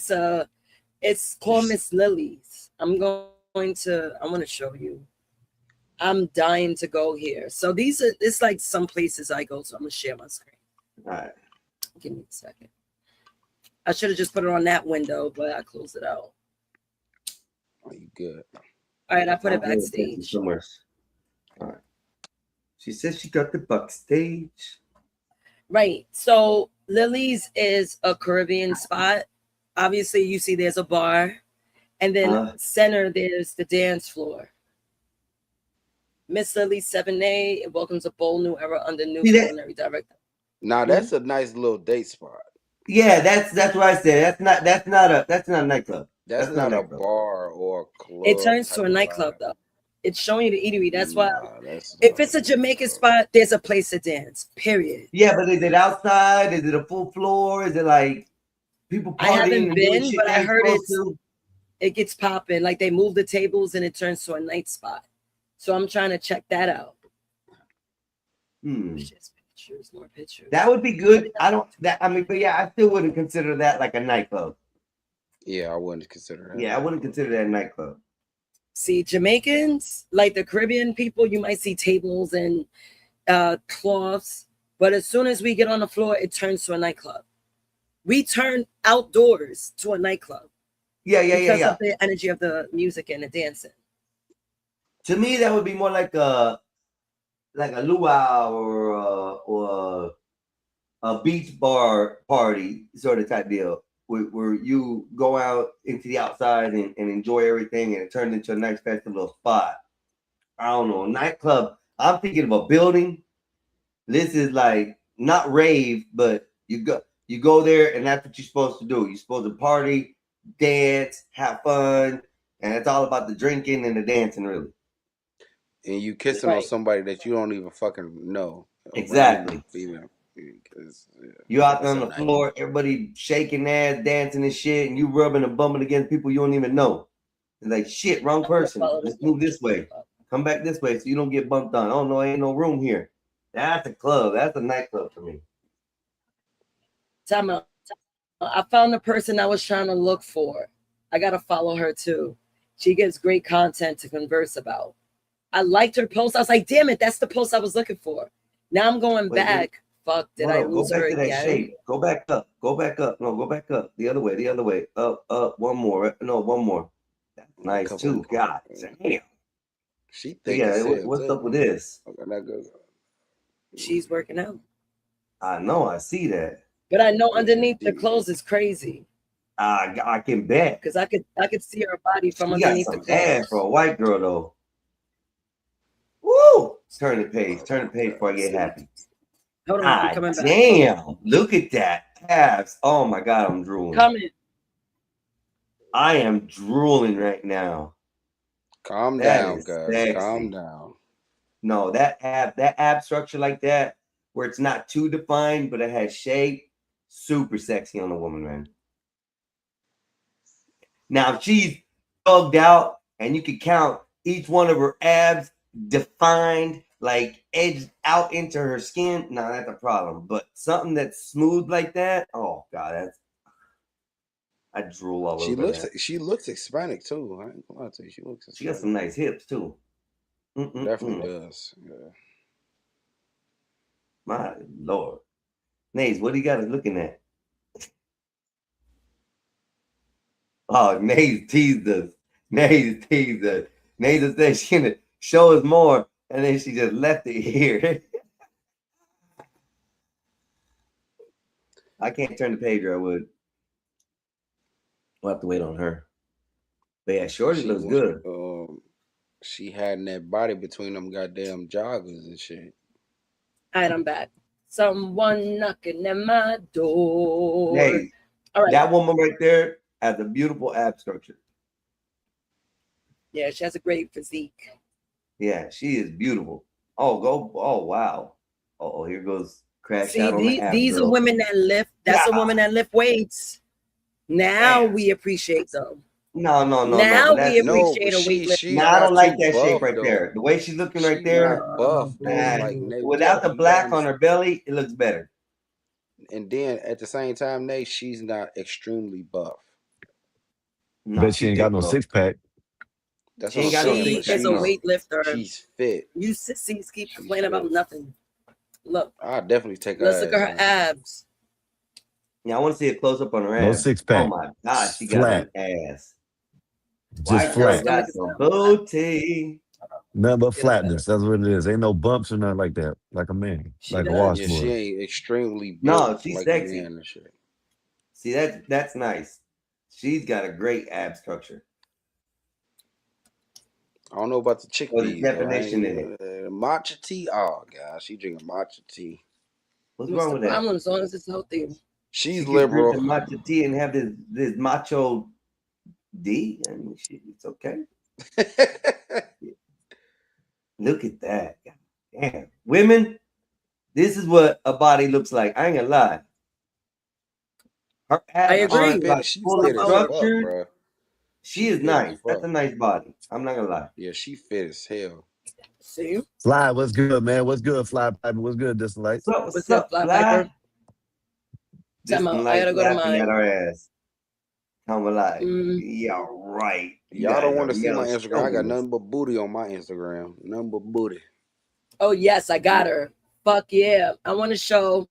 it's called Miss Lily's. I want to show you. I'm dying to go here. So it's like some places I go to. I'm gonna share my screen. All right. Give me a second. I should have just put it on that window, but I closed it out. Are you good? All right, I put it backstage. Somewhere. All right. She says she got the backstage. Right. So Lily's is a Caribbean spot. Obviously, you see there's a bar, and then center there's the dance floor. Miss Lily 7A, it welcomes a bold new era under new culinary director. Now that's a nice little date spot. Yeah, that's what I said. That's not a nightclub. That's not a bar or a club. It turns to a nightclub though. It's showing you the eatery. That's why if it's a Jamaican spot, there's a place to dance. Period. Yeah, but is it outside? Is it a full floor? Is it like people partying? I haven't been, but I heard to? It gets popping. Like they move the tables and it turns to a night spot. So I'm trying to check that out. More pictures. That would be good. But yeah, I still wouldn't consider that like a nightcloth. Yeah, I wouldn't consider that. Yeah, I wouldn't consider that a nightclub. See, Jamaicans, like the Caribbean people, you might see tables and cloths, but as soon as we get on the floor, it turns to a nightclub. We turn outdoors to a nightclub. Because of the energy of the music and the dancing. To me, that would be more like a luau or a beach bar party sort of type deal, where you go out into the outside and enjoy everything, and it turns into a nice festival spot. I don't know, nightclub. I'm thinking of a building. This is like not rave, but you You go there, and that's what you're supposed to do. You're supposed to party, dance, have fun, and it's all about the drinking and the dancing, really. And you kissing on somebody that you don't even fucking know. Exactly. Female. You out there on the floor, everybody shaking ass, dancing and shit, and you rubbing and bumping against people you don't even know. It's like, shit, wrong person. Let's move this way. Come back this way so you don't get bumped on. Oh, no, ain't no room here. That's a club. That's a nightclub for me. Time out. I found the person I was trying to look for. I got to follow her too. She gives great content to converse about. I liked her post. I was like, damn it, that's the post I was looking for. Now I'm going back. Fuck, did I lose her again? Go back to that shape. Go back up. Go back up. No, go back up. The other way. The other way. Up. One more. No, one more. That's nice too. God damn. She thinks what's up with this? She's working out. I know. I see that. But I know underneath the clothes is crazy. I can bet. Because I could see her body from She got underneath the some clothes. ass for a white girl though. Woo! Turn the page. Turn the page before I get happy. Hold on, I'm coming back. Damn! Look at that abs. Oh my god, I'm drooling. Coming. I am drooling right now. Calm That down, is guys. sexy. Calm down. No, that ab structure like that, where it's not too defined, but it has shape, super sexy on a woman, man. Now, if she's thugged out and you can count each one of her abs defined, like edged out into her skin, no, that's a problem. But something that's smooth like that, oh god, I drool all over that. She looks Hispanic too. I ain't gonna lie to you. She looks Hispanic. She got some nice hips too. Definitely does. Yeah. My lord. Nays, what do you got us looking at? Oh, Nays teased us. Nays teased us. Nays said she's gonna show us more, and then she just left it here. I can't turn the page or I would. We'll have to wait on her. But yeah, Shorty looks good. She had that body between them goddamn joggers and shit. All right, I'm back. Someone knocking at my door. Hey, all right. That woman right there has a beautiful ab structure. Yeah, she has a great physique. Yeah, she is beautiful. Oh, wow. Oh, here goes crash See, out on the ab these girl. are women that lift. That's a woman that lift weights. Now we appreciate them. No. Now we appreciate a weightlifter. No, I don't like that shape right there. The way she's looking right there, buff, without the black on her belly, it looks better. And then at the same time, Nate, she's not extremely buff. No, Bet she ain't got no six pack. That's She what I'm saying. is a weightlifter. She's fit. You sissies keep complaining about nothing. Look. I'll definitely take her. Let's look at her abs. Yeah, I want to see a close up on her ass. No six pack. Oh my god, she Flat. got an ass. Just White girl flat. got some booty. Nothing but flatness. That's what it is. Ain't no bumps or nothing like that. Like a man. Like a washboard. Yeah, she ain't extremely No, built she's like sexy. man and shit. See, that's nice. She's got a great ab structure. I don't know about the chickpeas. What's the definition in it? Matcha tea. Oh god, she drinking matcha tea. What's wrong with that? Problem as long as it's healthy. She's She liberal. can drink the matcha tea and have this macho D. I mean, it's okay. Look at that. God damn. Women, this is what a body looks like. I ain't gonna lie. Her abs I agree. aren't, like, She's full fit of as fuck, structure. bro. She is fit as nice. That's fuck. a nice body. I'm not gonna lie. Yeah, she fit as hell. See? Fly, what's good, man? What's good, Fly Piper? What's good, this light? What's up, Fly Piper? Just Time out. I like gotta go to laughing at mine. our ass. I'm like, Mm. yeah, right. Y'all don't want to see my Instagram. I got nothing but booty on my Instagram. Nothing but booty. Oh yes, I got her. Fuck yeah. I want to show.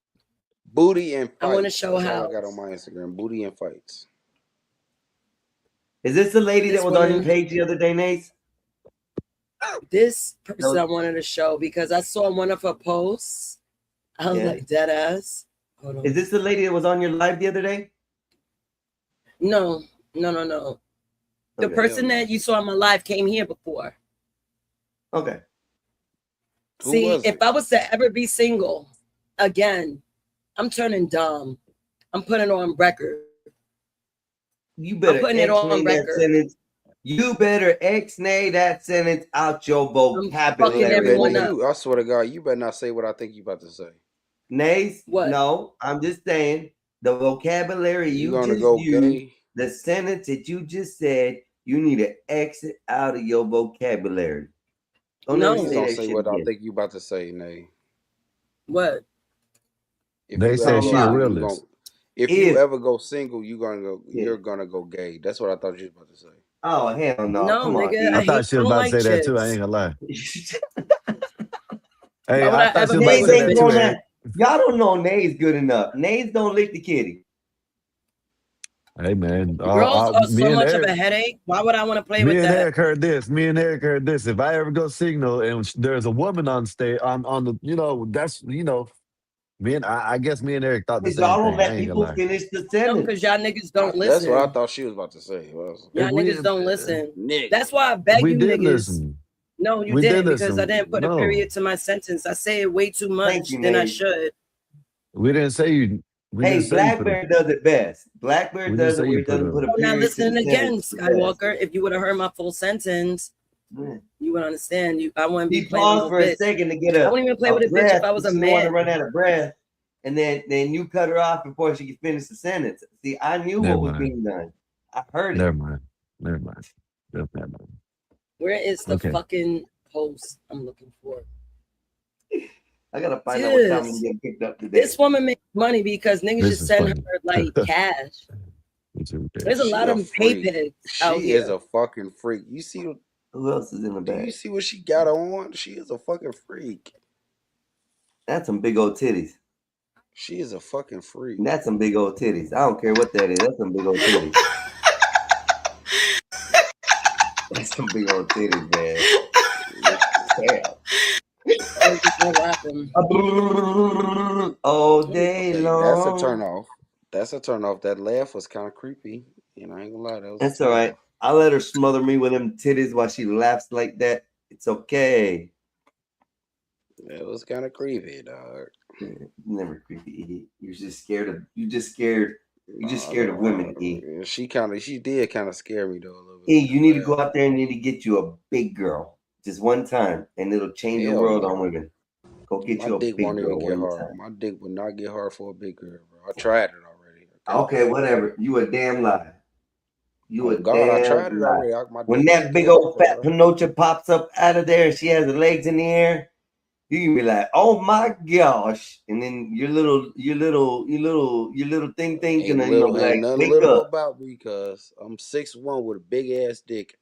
Booty and fights. I want to show That's all how. I got on my Instagram. Booty and fights. Is this the lady This that was on your woman- page the other day, Nate? This person I wanted to show because I saw one of her posts. I was Yeah. like, dead ass. Hold on. Is this the lady that was on your live the other day? No. The Okay. person that you saw on my live came here before. Okay. Who See, was if it? I was to ever be single again, I'm turning dumb. I'm putting it on record. You better putting it on X-nay that record. sentence. You better X-nay that sentence out your vocabulary. everyone up. I swear to God, you better not say what I think you about to say. Nays? What? No, I'm just saying the vocabulary You you gonna just go used, gay? the sentence that you just said, you need to exit out of your vocabulary. Don't No. ever Please say don't that say shit what I again. think you about to say, Nay. What? If They you said ever she go a single, realist. if you ever go single, you're gonna go gay. That's what I thought you was about to say. Oh hell no! No, Come on, nigga, E. I thought she was don't about like to say that too. I chicks. ain't gonna lie. Why Hey, would I I thought ever she was play about to Nays with say a that ain't bitch? too, going Eric. that. Y'all don't know Nays good enough. Nays don't lick the kitty. Hey man, Girls are me so and much of Eric, a headache. Why would I want to play me with and that? Eric heard this. Me and Eric heard this. If I ever go signal and there's a woman on stage on the, that's I guess me and Eric thought the Because same y'all don't thing. I let ain't gonna people lie. finish the No, sentence. because y'all niggas don't That's what I listen. thought she was about to say. Was Y'all If we niggas don't listen. Nick. That's why I beg we you did niggas. listen. No, you We did didn't because I listen. didn't put a No, period to my sentence. I say it way too Thank much you, than I Nays. should. we didn't say you. We didn't Hey, say you put a. Blackbeard does it best. Blackbeard We didn't does it say where you he put doesn't a. put a So now period to the listening again, sentence. The best. Skywalker, if you would have heard my full sentence, Yeah. you would understand. I wouldn't be He playing with paused no for a bitch. second to get I wouldn't even play with a bitch breath. if I was a She didn't want to man. run out of breath, and then you cut her off before she could finish the sentence. See, I knew Never what was mind. being done. I heard it. Never mind. Never mind. Never mind. Where is the Okay. fucking post I'm looking for? I gotta find out what time Sis, we get picked up today. this woman makes money because niggas This just is send funny. her like cash. It's okay. There's a She lot a of pay freak. pigs out She is here. a fucking freak. You see? Who else is in the Do you bag? see what she got on? She is a fucking freak. That's some big old titties. She is a fucking freak. That's some big old titties. I don't care what that is. That's some big old titties. That's some big old titties, man. All day Okay, long. that's a turn off. That's a turn off. That laugh was kind of creepy. You know, I ain't gonna lie. That was That's a all turn right. off. I let her smother me with them titties while she laughs like that. It's okay. It was kind of creepy, dog. Never creepy. E. You're just scared of. You just scared. You just scared of women. E. She did kind of scare me though a little bit. E. You need to go out there and need to get you a big girl just one time, and it'll change the Hell world no. on women. Go get My you a dick big won't girl even get one hard. time. My dick would not get hard for a big girl, bro. I tried it already. Okay, whatever. You a damn lie. You a Oh God, I tried damn it lie. already. My When dick that won't big get old hard, fat bro. Pinocha pops up out of there and she has her legs in the air, you can be like, "Oh my gosh!" And then your little thing Ain't gonna little, like ain't nothing wake little up. about me, cause I'm 6'1" with a big ass dick.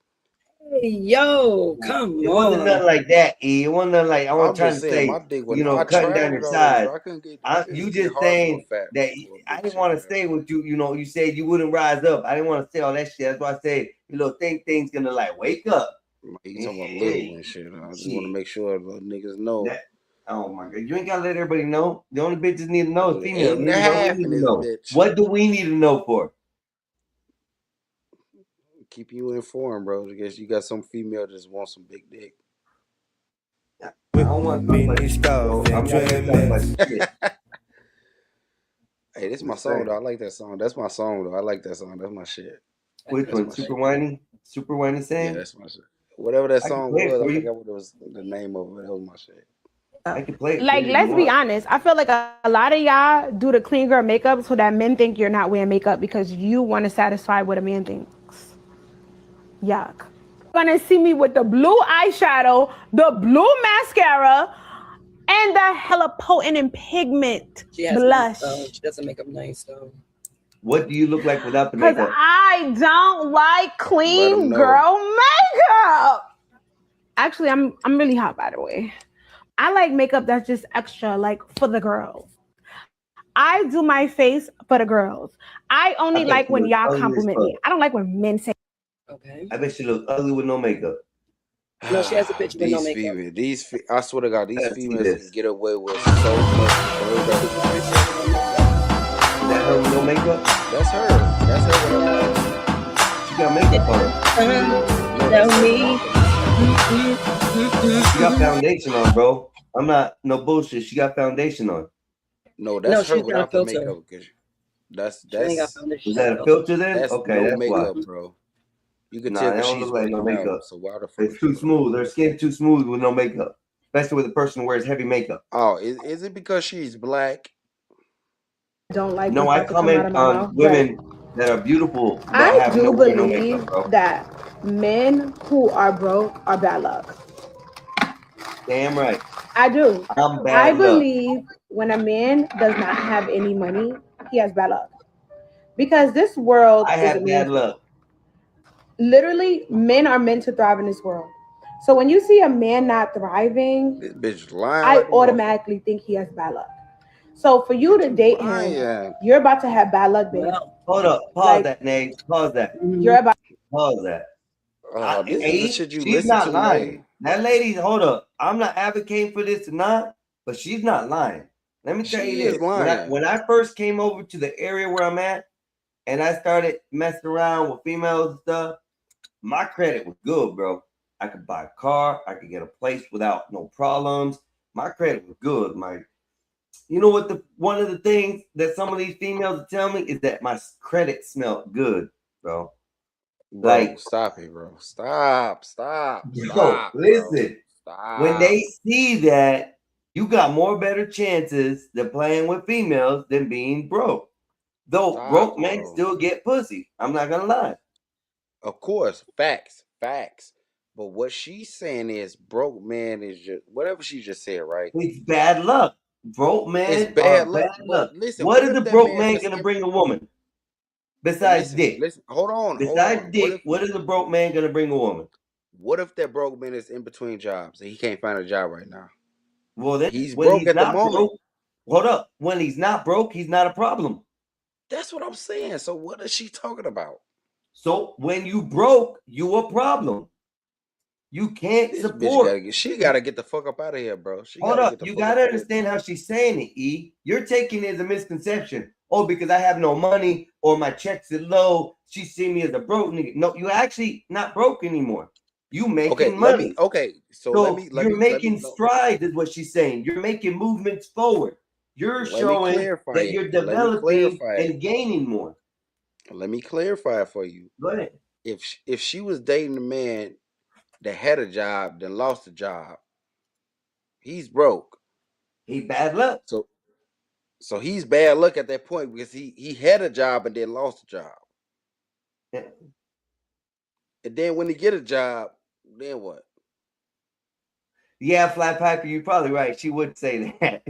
Hey, yo, come It wasn't nothing on. like that, E. It wasn't nothing like I I'm wasn't trying just to saying, say, my dick would. I cutting tried down it your already, size. bro. I couldn't get You get just hard for a saying fat. that For a I big didn't chick, want to man. say what you said you wouldn't rise up. I didn't want to say all that shit. That's why I said your little thing's gonna like wake up. You talking about little and shit. I just want to make sure the niggas know. Oh my god, you ain't gotta let everybody know. The only bitches need to know is females. 8 and a half in this bitch. What do we need to know for? Keep you informed, bro. I guess you got some female that just want some big dick. I don't want somebody. I'm not gonna talk about shit. Hey, this is my song though. I like that song. That's my song though. I like that song. That's my shit. Which That's one? my Super whiny? Super whiny Yeah, saying? that's my shit. Whatever that I can song play it was, for I you. forgot what it was the name of it. That was my shit. I can play it. Like, let's be honest. I feel like a lot of y'all do the clean girl makeup so that men think you're not wearing makeup because you want to satisfy what a man thinks. Yuck. You're gonna see me with the blue eyeshadow, the blue mascara, and the hella potent and pigment She has blush. She doesn't make up nice though. What do you look like without the Because makeup? I don't like Let 'em clean know. girl makeup. Actually, I'm really hot, by the way. I like makeup that's just extra, like for the girls. I do my face for the girls. I only I bet like you when look y'all ugly as compliment me. fuck. I don't like when men say. Okay. I bet she look ugly with no makeup. No, she has a picture with no These makeup. females, I swear to God, these Let's see females this. can get away with so much. Is that her with no makeup? That's her. That's her. Whatever. She got makeup on. Tell me. She got foundation on, bro. I'm not no bullshit. She got foundation on. No, that's No, her she's got a without the filter. makeup. That's Is that a filter then? that's Okay, no that's makeup, why. bro. You can Nah, tell that when don't she's look like no working out. makeup. So why the fuck? It's too smooth. Her skin's too smooth with no makeup, especially with a person who wears heavy makeup. Oh, is it because she's black? Don't like No, what's I about to come out of comment my on mouth, but women that are beautiful that I have do wear no believe makeup, bro. that men who are broke are bad luck. Damn right. I do. I'm I bad luck. believe when a man does not have any money, he has bad luck. Because this world I is a have man's bad world. luck. Literally, men are meant to thrive in this world. So when you see a man not thriving, This bitch lying. I Like a motherfucker. automatically think he has bad luck. So for you to date him, lying. you're about to have bad luck, babe. Hold up. Pause Like- that, Nate. Pause that. You're about Pause that. This is the shit you she's listen not to, lying. man. That lady, hold up. I'm not advocating for this or not, but she's not lying. Let me tell She you is this. lying. When I first came over to the area where I'm at, and I started messing around with females and stuff, my credit was good, bro. I could buy a car. I could get a place without no problems. My credit was good. You know what? One of the things that some of these females tell me is that my credit smelled good, bro. Bro, Like, stop it, bro. Stop. yo, listen. Stop. When they see that, you got more better chances than playing with females than being broke. Though Stop, broke men bro. still get pussy. I'm not gonna lie. Of course, facts. But what she's saying is broke man is just whatever she just said, right? It's bad luck. Broke men It's bad are luck. bad But luck. listen, What what is if the that broke man man just gonna em- bring a woman? Besides dick. Listen, hold on. Besides dick, What if, what is a broke man gonna bring a woman? what if that broke man is in between jobs and he can't find a job right now? Well, then He's when broke he's at the not moment. broke, hold up. When he's not broke, he's not a problem. That's what I'm saying. So what is she talking about? So when you broke, you a problem. You can't This bitch support. she gotta get the fuck up out of here, bro. She Hold gotta up. get the You fuck gotta up out of here. understand how she's saying it, E. You're taking it as a misconception. Oh, because I have no money or my checks are low, she see me as a broke nigga. No, you actually not broke anymore. You making money. So you're making strides, is what she's saying. You're making movements forward. You're Let me showing clarify that it. you're Let me developing clarify it. and gaining more. Let me clarify it for you. Go ahead. If she was dating a man that had a job, then lost a job, he's broke. He bad luck. So he's bad luck at that point because he had a job and then lost a job. Yeah. And then when he get a job, then what? Yeah, Flat Piper, you're probably right. She would say that.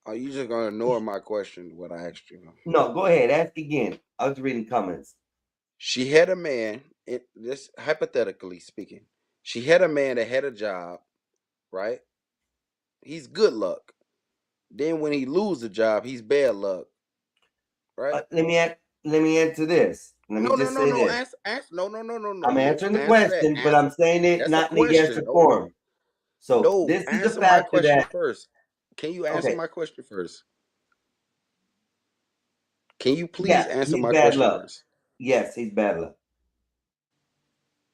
Are you just gonna ignore my question? What I asked you? No, go ahead. Ask again. I was reading comments. She had a man. This hypothetically speaking, she had a man that had a job, right? He's good luck. Then when he lose a job, he's bad luck, right? Let me answer this. Let me just say this. No. I'm answering the Answer question, that. but I'm saying it That's not a in a yes question. or form. So No, this is a answer my factor question that first. Can you answer Okay. my question first? Can you please Yeah, answer he's my bad question luck. first? Yes, he's bad luck.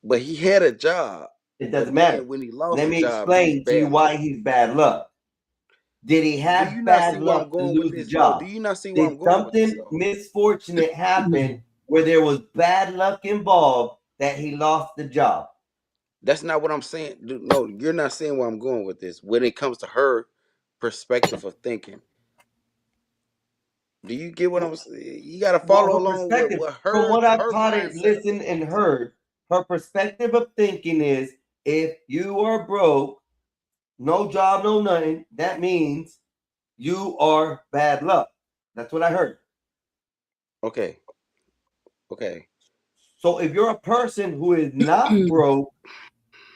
But he had a job. It doesn't but then matter. when he lost Let the me job, he's explain to you bad why luck. he's bad luck. Did he Do you have not bad see where I'm luck to going with lose the this? No, job? do you not see where Did I'm going with this something though? misfortunate happen where there was bad luck involved that he lost the job? That's not what I'm saying. No, you're not saying where I'm going with this. When it comes to her perspective of thinking, do you get what I'm saying? You got to Well, follow her along with perspective, what from what I've her caught it, mindset. listened, and heard, her perspective of thinking is if you are broke, no job, no nothing, that means you are bad luck. That's what I heard. Okay. So if you're a person who is not broke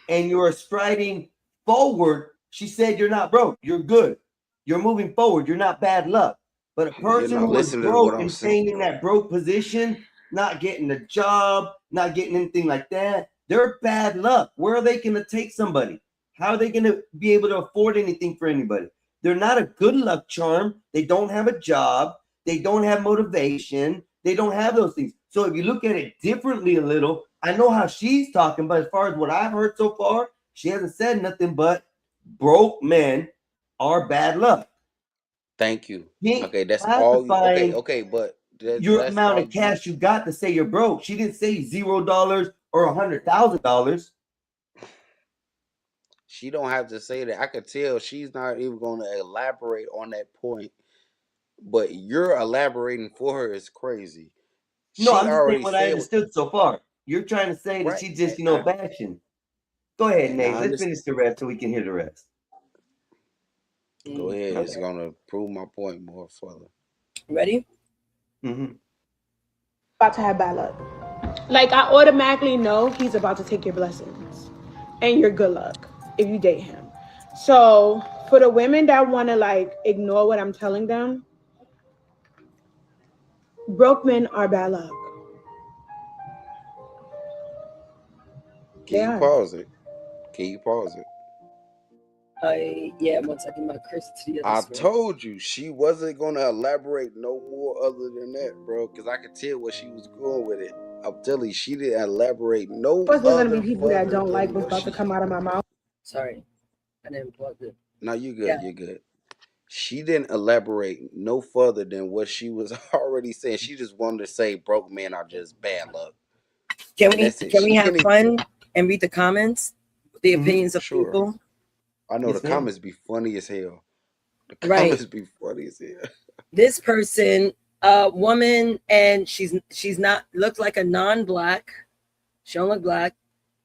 and you're striding forward, she said you're not broke. You're good. You're moving forward. You're not bad luck. But a person not who is listening to what broke I'm and saying, staying in that broke position, not getting a job, not getting anything like that, they're bad luck. Where are they going to take somebody? How are they going to be able to afford anything for anybody? They're not a good luck charm. They don't have a job. They don't have motivation. They don't have those things. So if you look at it differently a little, I know how she's talking, but as far as what I've heard so far, she hasn't said nothing but broke men are bad luck. Thank you. She ain't Okay, that's all you. Okay, classifying but your that's amount all of cash you got to say you're broke. She didn't say $0 or $100,000. She don't have to say that. I could tell she's not even going to elaborate on that point. But you're elaborating for her is crazy. No, She I'm just saying already what I said understood so far. You're trying to say that right. she just, And I, bashing. Go ahead, and Nate. I Let's understand. finish the rest so we can hear the rest. Go ahead. Okay. It's gonna prove my point more further. Ready? Mm-hmm. About to have bad luck. Like, I automatically know he's about to take your blessings and your good luck if you date him. So for the women that want to like ignore what I'm telling them, broke men are bad luck. Can you pause it? Can you pause it? Yeah, once I get my cursor to the other I screen. told you she wasn't gonna elaborate no more other than that, bro. Because I could tell where she was going with it. I'm telling you, she didn't elaborate no Of course, there's gonna other be people that further don't like than what's what about to come out of my mouth. Sorry, I didn't plug it. No, you good. Yeah. You're good. She didn't elaborate no further than what she was already saying. She just wanted to say broke men are just bad luck. Can And we that's it. can She we have can't even. fun and read the comments, the opinions of Sure. people? I know Yes, the ma'am. comments be funny as hell. The Right. comments be funny as hell. This person, woman, and she's not looks like a non-black. She don't look black.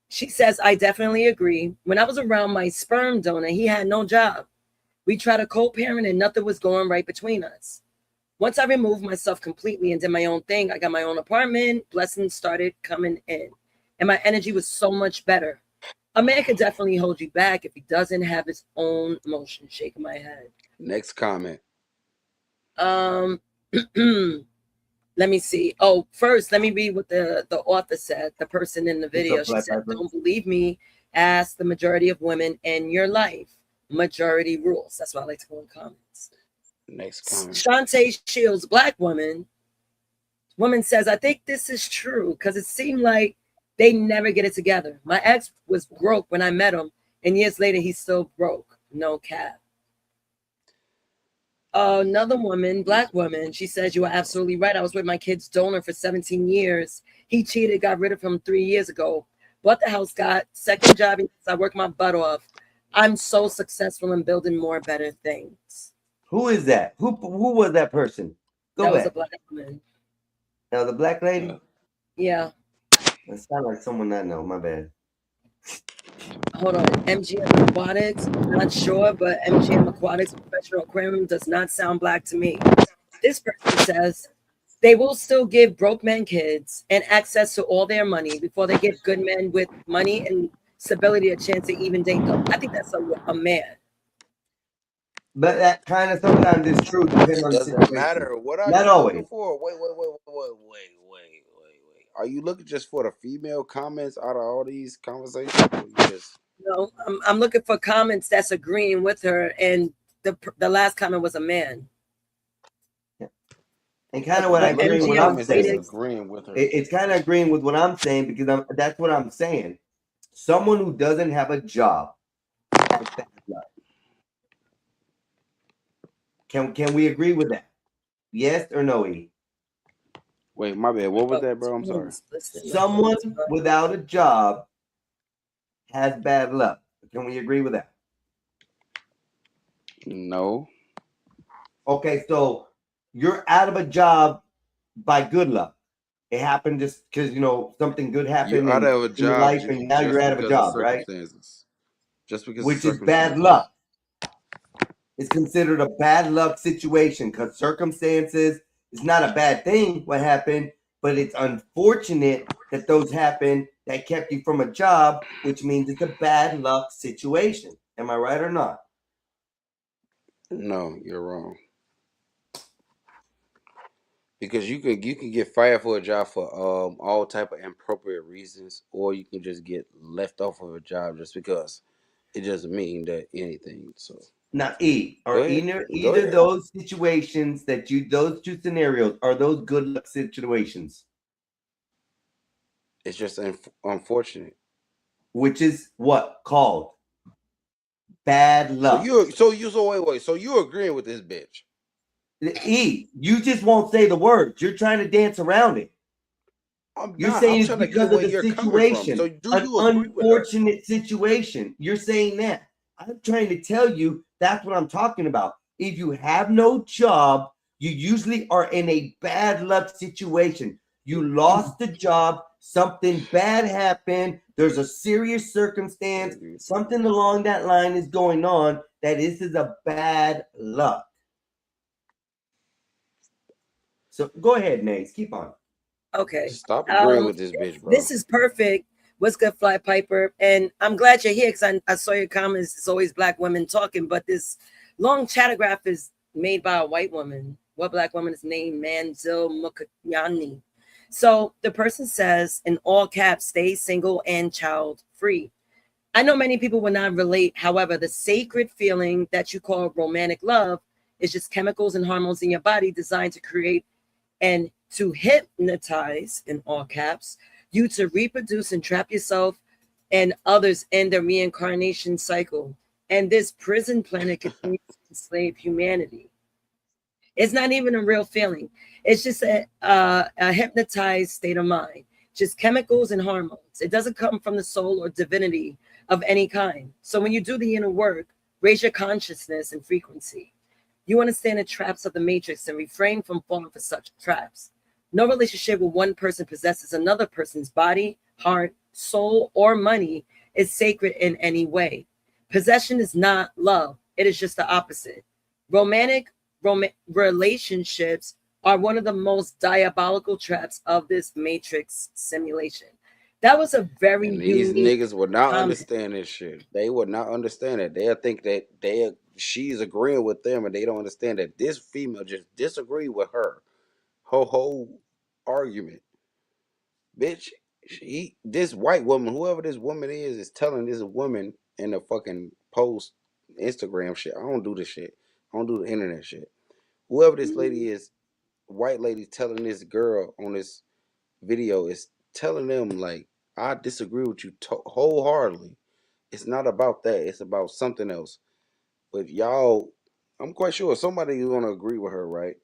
She says, I definitely agree. When I was around my sperm donor, he had no job. We tried to co-parent and nothing was going right between us. Once I removed myself completely and did my own thing, I got my own apartment, blessings started coming in, and my energy was so much better. A man could definitely hold you back if he doesn't have his own emotion. Shaking my head. Next comment. Let me see. Oh, first, let me read what the author said, the person in the video. She said, don't believe me, ask the majority of women in your life. Majority rules. That's why I like to go in comments. Next comment. Shantae Shields, black woman says, I think this is true because it seemed like they never get it together. My ex was broke when I met him, and years later, he's still broke. No cap. Another woman, black woman, she says, you are absolutely right. I was with my kid's donor for 17 years. He cheated, got rid of him 3 years ago. Bought the house, got second job. I worked my butt off. I'm so successful in building more better things. Who is that? Who was that person? Go That back. was a black woman. Now the black lady? Yeah. That sounds like someone I know. My bad. Hold on. MGM Aquatics, not sure, but MGM Aquatics Professional Aquarium does not sound black to me. This person says they will still give broke men kids and access to all their money before they give good men with money and stability a chance to even date them. I think that's a man. But that kind of sometimes is true depending on the Doesn't situation. matter. What are Not you always. looking for? Wait. Are you looking just for the female comments out of all these conversations? Or you just... No, I'm looking for comments that's agreeing with her, and the last comment was a man. And kind of what I agree with what I'm saying. Agreeing with her. It's kind of agreeing with what I'm saying because that's what I'm saying. Someone who doesn't have a job has bad luck. Can we agree with that? Yes or no, E? Wait, my bad. What was that, bro? I'm sorry. Someone without a job has bad luck. Can we agree with that? No. Okay, so you're out of a job by good luck. It happened just because something good happened You're out of a in your job life, and now you're out of a job, right? Just because Which is bad luck. It's considered a bad luck situation because circumstances is not a bad thing what happened, but it's unfortunate that those happened that kept you from a job, which means it's a bad luck situation. Am I right or not? No, you're wrong. Because you can get fired for a job for all type of inappropriate reasons, or you can just get left off of a job just because it doesn't mean that anything. So Now, either ahead. those situations those two scenarios are those good luck situations. It's just unfortunate. Which is what called bad luck. So wait. So you agreeing with this bitch? E, you just won't say the words. You're trying to dance around it. You're saying it's because of the situation, So do an you agree with her? unfortunate situation. You're saying that. I'm trying to tell you that's what I'm talking about. If you have no job, you usually are in a bad luck situation. You lost the job, something bad happened, there's a serious circumstance, something along that line is going on, that this is a bad luck. So go ahead, Nace, keep on. Okay. Stop agreeing with this bitch, bro. This is perfect. What's good, Fly Piper? And I'm glad you're here because I saw your comments. It's always black women talking, but this long chatagraph is made by a white woman. What black woman is named Manzil Mukhanyani. So the person says in all caps, stay single and child free. I know many people will not relate. However, the sacred feeling that you call romantic love is just chemicals and hormones in your body designed to create and to hypnotize, in all caps, you to reproduce and trap yourself and others in the reincarnation cycle. And this prison planet continues to enslave humanity. It's not even a real feeling. It's just a hypnotized state of mind, just chemicals and hormones. It doesn't come from the soul or divinity of any kind. So when you do the inner work, raise your consciousness and frequency. You understand the traps of the matrix and refrain from falling for such traps. No relationship with one person possesses another person's body, heart, soul, or money is sacred in any way. Possession is not love. It is just the opposite. Romantic relationships are one of the most diabolical traps of this matrix simulation. That was a very These niggas would not comment. understand this shit. They would not understand it. They'll think that she's agreeing with them, and they don't understand that this female just disagreed with her whole argument. Bitch, this white woman, whoever this woman is telling this woman in the fucking post Instagram shit. I don't do this shit. I don't do the internet shit. Whoever this lady is, white lady telling this girl on this video is telling them like, I disagree with you wholeheartedly. It's not about that. It's about something else. But y'all, I'm quite sure somebody is gonna agree with her, right?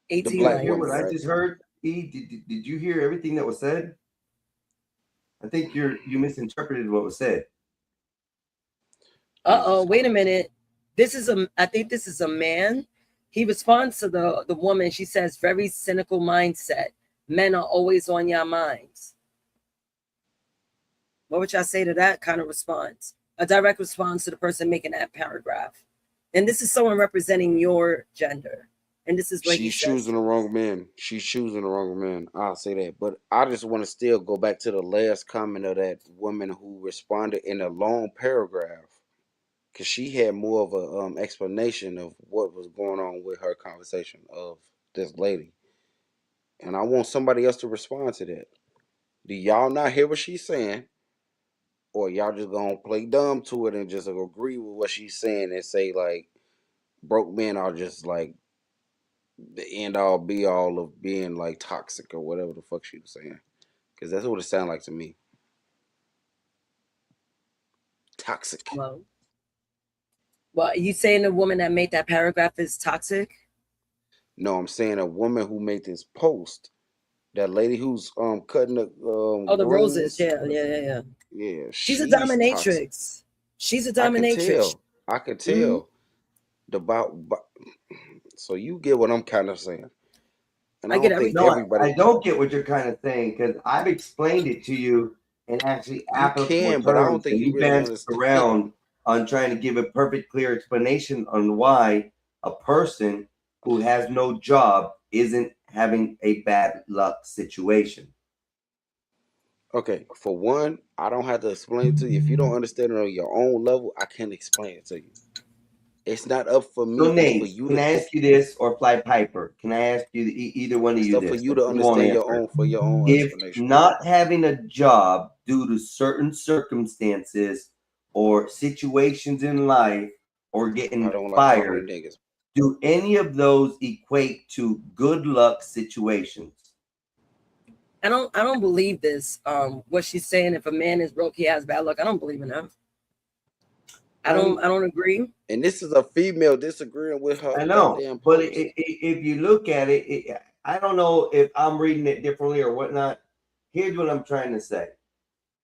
The black Hear woman, what I right? just heard? E, did you hear everything that was said? I think you misinterpreted what was said. Wait a minute. I think this is a man. He responds to the woman. She says, very cynical mindset. Men are always on your minds. What would y'all say to that kind of response? A direct response to the person making that paragraph. And this is someone representing your gender. And this is what She's choosing the wrong man. She's choosing the wrong man. I'll say that. But I just want to still go back to the last comment of that woman who responded in a long paragraph. Because she had more of a explanation of what was going on with her conversation of this lady. And I want somebody else to respond to that. Do y'all not hear what she's saying? Or y'all just gonna play dumb to it and just agree with what she's saying and say like broke men are just like the end all be all of being like toxic or whatever the fuck she was saying? Because that's what it sounded like to me. Toxic. Well, are you saying the woman that made that paragraph is toxic? No, I'm saying a woman who made this post. That lady who's cutting the the roses. Yeah. Yeah, She's a dominatrix. Toxic. She's a dominatrix. I could tell. So you get what I'm kind of saying. And I get everything. I don't get what you're kind of saying because I've explained it to you and actually applicable but I don't terms, think and you you really danced understand. around on trying to give a perfect, clear explanation on why a person who has no job isn't having a bad luck situation. Okay, for one, I don't have to explain it to you. If you don't understand it on your own level, I can't explain it to you. It's not up for me. So, It's Nate, for you can to I ask you this, or Fly Piper? Can I ask you either one of It's you up for this? you But to you won't understand answer. your own If explanation. not having a job due to certain circumstances or situations in life or getting I don't like talking fired, to niggas. do any of those equate to good luck situations? I don't believe this. What she's saying, if a man is broke, he has bad luck. I don't believe in that. I don't agree. And this is a female disagreeing with her. I know, goddamn but post. if you look at it, I don't know if I'm reading it differently or whatnot. Here's what I'm trying to say.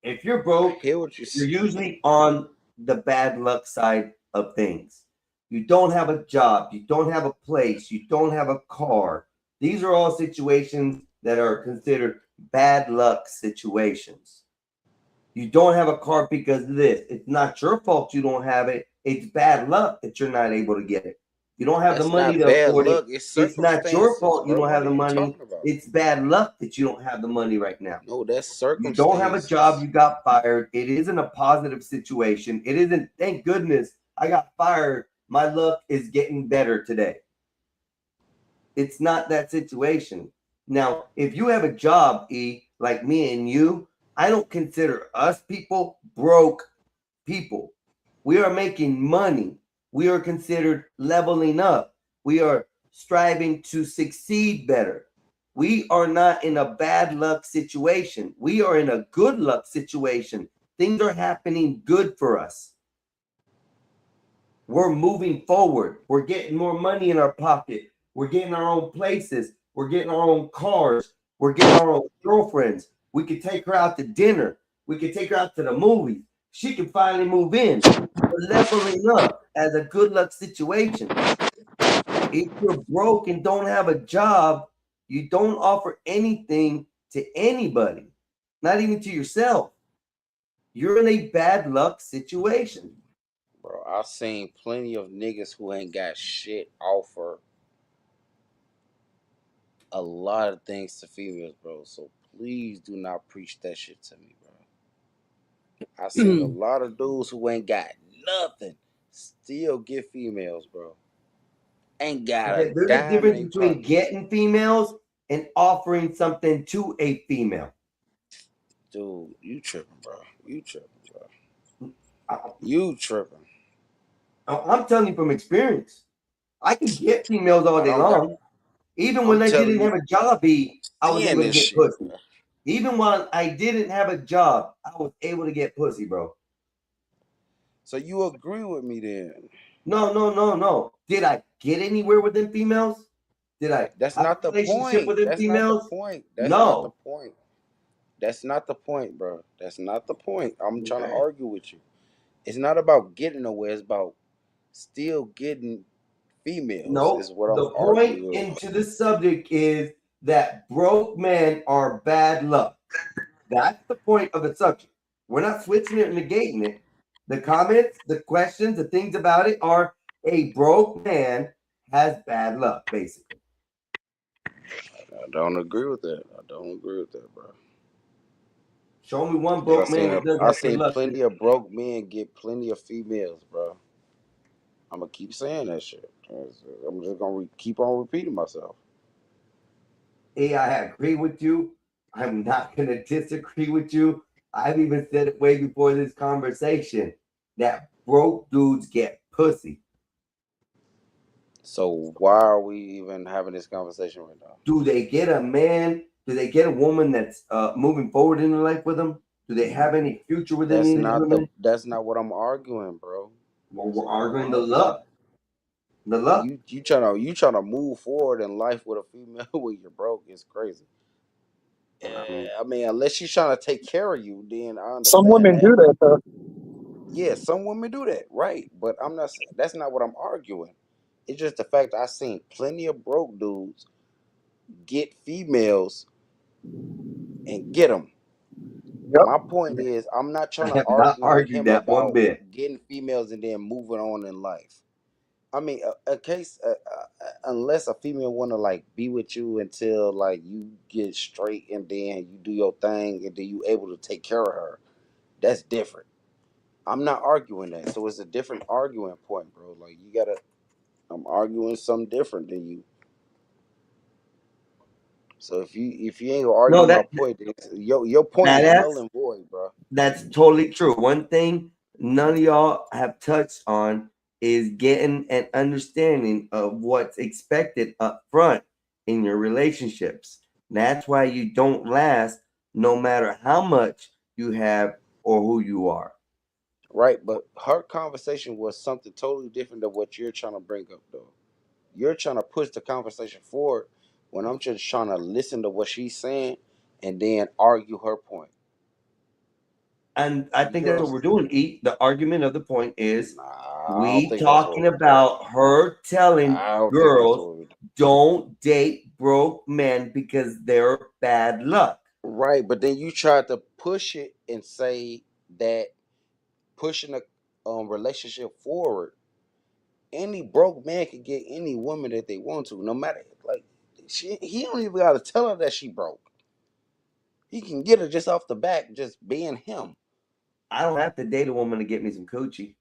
If you're broke, Hear what you're usually on the bad luck side of things. You don't have a job, you don't have a place, you don't have a car. These are all situations that are considered bad luck situations. You don't have a car because of this. It's not your fault you don't have it. It's bad luck that you're not able to get it. You don't have the money to afford it. It's not your fault you don't have the money. It's bad luck that you don't have the money right now. No, that's You circumstances. don't have a job, you got fired. It isn't a positive situation. It isn't, thank goodness I got fired. My luck is getting better today. It's not that situation. Now, if you have a job, E, like me and you, I don't consider us people broke people. We are making money. We are considered leveling up. We are striving to succeed better. We are not in a bad luck situation. We are in a good luck situation. Things are happening good for us. We're moving forward. We're getting more money in our pocket. We're getting our own places. We're getting our own cars. We're getting our own girlfriends. We could take her out to dinner. We could take her out to the movies. She can finally move in. We're leveling up as a good luck situation. If you're broke and don't have a job, you don't offer anything to anybody, not even to yourself. You're in a bad luck situation. Bro, I've seen plenty of niggas who ain't got shit offer a lot of things to females, bro. So please do not preach that shit to me, bro. I seen a lot of dudes who ain't got nothing still get females, bro. Ain't got a There's a dime difference in between pocket. getting females and offering something to a female. Dude, you tripping, bro. You tripping, bro. You tripping. I'm telling you from experience. I can get females all day long. Even when I didn't have a job, I was able to get pussy. Even when I didn't have a job, I was able to get pussy, bro. So you agree with me then? No. Did I get anywhere with them females? Did I? That's have not a the relationship point. with them That's females? not the point. That's No. not the point. That's not the point, bro. That's not the point. I'm trying to argue with you. It's not about getting away. It's about still getting females. No, Is what the I'm point arguing. into the subject is that broke men are bad luck. That's the point of the subject. We're not switching it and negating it. The comments, the questions, the things about it are a broke man has bad luck, basically. I don't agree with that. I don't agree with that, bro. Show me one broke man that does I have good seen luck. plenty of broke men get plenty of females, bro. I'm gonna keep saying that shit. I'm just gonna keep on repeating myself. Hey, I agree with you. I'm not going to disagree with you. I've even said it way before this conversation that broke dudes get pussy. So why are we even having this conversation right now? Do they get a man? Do they get a woman that's moving forward in their life with them? Do they have any future with any of these women? That's not what I'm arguing, bro. Well, we're arguing the luck. The luck. You trying to move forward in life with a female when you're broke is crazy. I mean, unless she's trying to take care of you, then I understand. Some women do that, though. Yeah, some women do that, right? But I'm not. That's not what I'm arguing. It's just the fact I seen plenty of broke dudes get females and get them. Yep. My point is, I'm not trying I to have not argue with argued him that one about bit. getting females and then moving on in life. I mean, a case unless a female want to like be with you until like you get straight and then you do your thing and then you able to take care of her, that's different. I'm not arguing that, so it's a different arguing point, bro. Like I'm arguing something different than you. So if you ain't gonna argue my point, then your point is null and void, bro. That's totally true. One thing none of y'all have touched on is getting an understanding of what's expected up front in your relationships. That's why you don't last no matter how much you have or who you are. Right, but her conversation was something totally different than what you're trying to bring up, though. You're trying to push the conversation forward when I'm just trying to listen to what she's saying and then argue her point. And I think that's what we're doing. The argument of the point is we think that's talking what we're about her telling I don't think that's girls what we're doing. don't date broke men because they're bad luck. Right, but then you tried to push it and say that pushing a relationship forward, any broke man can get any woman that they want to, no matter like he don't even gotta tell her that she broke. He can get her just off the back, just being him. I don't have to date a woman to get me some coochie.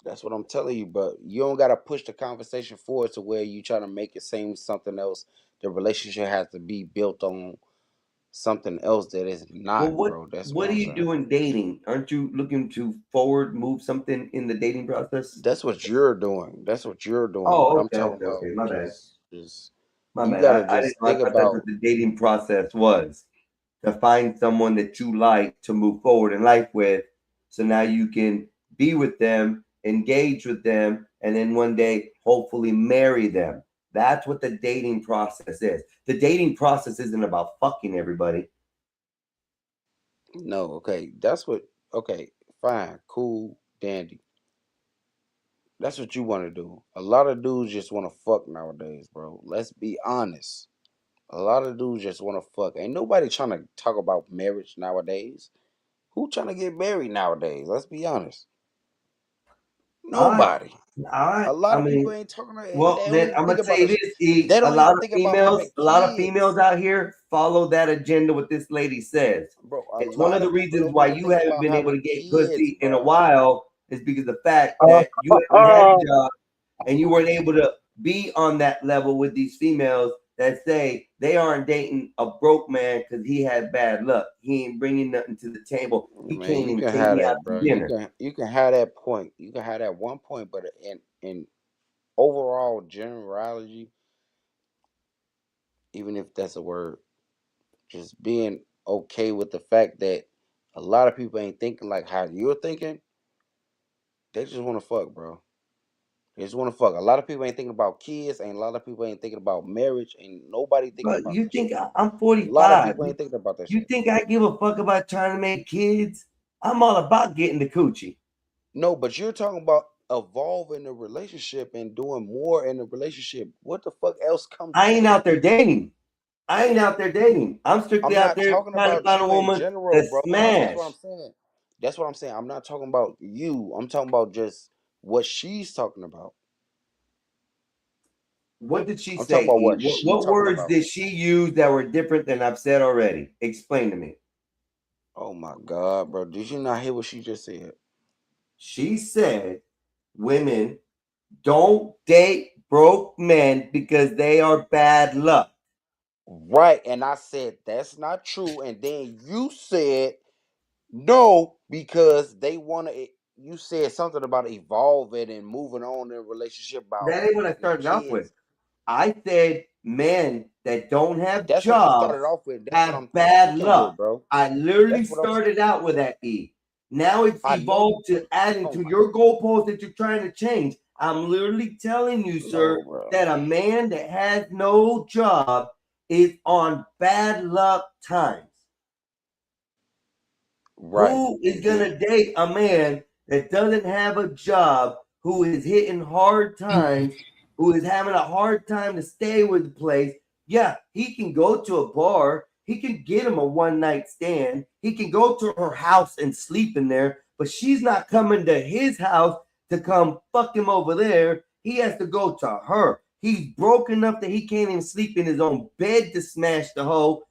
That's what I'm telling you, but you don't gotta push the conversation forward to where you try to make it seem something else. The relationship has to be built on something else that is not, bro. That's what what are I'm you saying. doing dating? Aren't you looking to forward move something in the dating process? That's what you're doing. That's what you're doing. Oh, but I'm okay, talking okay, about my bad. just My you bad. gotta I just didn't know. think I thought about that's what the dating process was, to find someone that you like to move forward in life with, so now you can be with them, engage with them, and then one day hopefully marry them. That's what the dating process is. The dating process isn't about fucking everybody. no, okay. That's what okay, fine, cool, dandy. That's what you want to do. A lot of dudes just want to fuck nowadays, bro. Let's be honest. A lot of dudes just want to fuck. Ain't nobody trying to talk about marriage nowadays. Who trying to get married nowadays? Let's be honest. Nobody. A lot of people ain't talking about. Well, They don't then even I'm think gonna about say this. this: E, They a don't lot even of think about having females out here follow that agenda. What this lady says, bro. it's one of the reasons don't why even you think haven't about been able to having get kids, pussy in bro. a while, is because of the fact that you haven't had a job and you weren't able to be on that level with these females that say they aren't dating a broke man because he had bad luck. He ain't bringing nothing to the table. He Man, can't you even can take have me out that, to bro. dinner. You can have that point. You can have that one point, but in overall generality, even if that's a word, just being okay with the fact that a lot of people ain't thinking like how you're thinking. They just want to fuck, bro. They just want to fuck. A lot of people ain't thinking about kids, and a lot of people ain't thinking about marriage, and nobody thinking But about you that think shit. I'm A lot of 45? people ain't thinking about that You shit. think I give a fuck about trying to make kids? I'm all about getting the coochie. No, but you're talking about evolving the relationship and doing more in the relationship. What the fuck else comes? I ain't out there dating. I'm strictly I'm out not there talking trying to about find a you in woman general, that bro. That's what I'm smash. saying. That's what I'm saying. I'm not talking about you. I'm talking about just what she's talking about. What did she I'm say? talking about E? what she's What talking words about. did she use that were different than I've said already? Explain to me. Oh my God, bro. Did you not hear what she just said? She said women don't date broke men because they are bad luck. Right. And I said, that's not true. And then you said, no, because they want to. You said something about evolving and moving on in a relationship about That ain't what I having started off kids. with. I said men that don't have That's what you jobs started off with. That's what have I'm bad sticking luck. with, bro. I literally That's what I'm. started out with that, E. Now it's I know you. evolved to adding Oh to my. your goalpost that you're trying to change. I'm literally telling you, sir, No, bro. that a man that has no job is on bad luck times. Right. Who is And going then to date a man that doesn't have a job, who is hitting hard times, who is having a hard time to stay with the place? Yeah, he can go to a bar. He can get him a one-night stand. He can go to her house and sleep in there, but she's not coming to his house to come fuck him over there. He has to go to her. He's broke enough that he can't even sleep in his own bed to smash the hoe.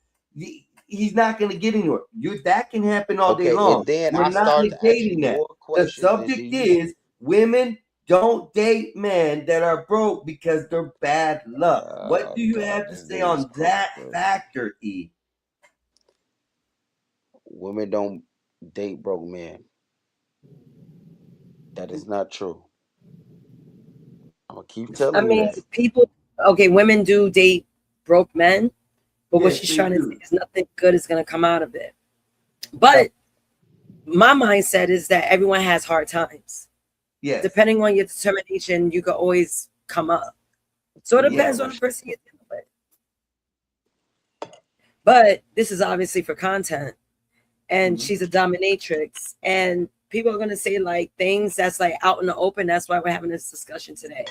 He's not going to get anywhere. That can happen all day okay, long. and then We're I not start to ask you negating that. more The questions. And do subject you? is women don't date men that are broke because they're bad luck. What do you God, have to this say dude is on that crazy. factor, E? Women don't date broke men. That is not true. I'm gonna keep I telling you mean, that. people, okay, women do date broke men, but what Yes, she's they trying to do. say is nothing good is going to come out of it. But my mindset is that everyone has hard times. Yes. Depending on your determination, you can always come up. So it depends on the person you're dealing with. But this is obviously for content. And she's a dominatrix. And people are going to say like things that's like out in the open. That's why we're having this discussion today.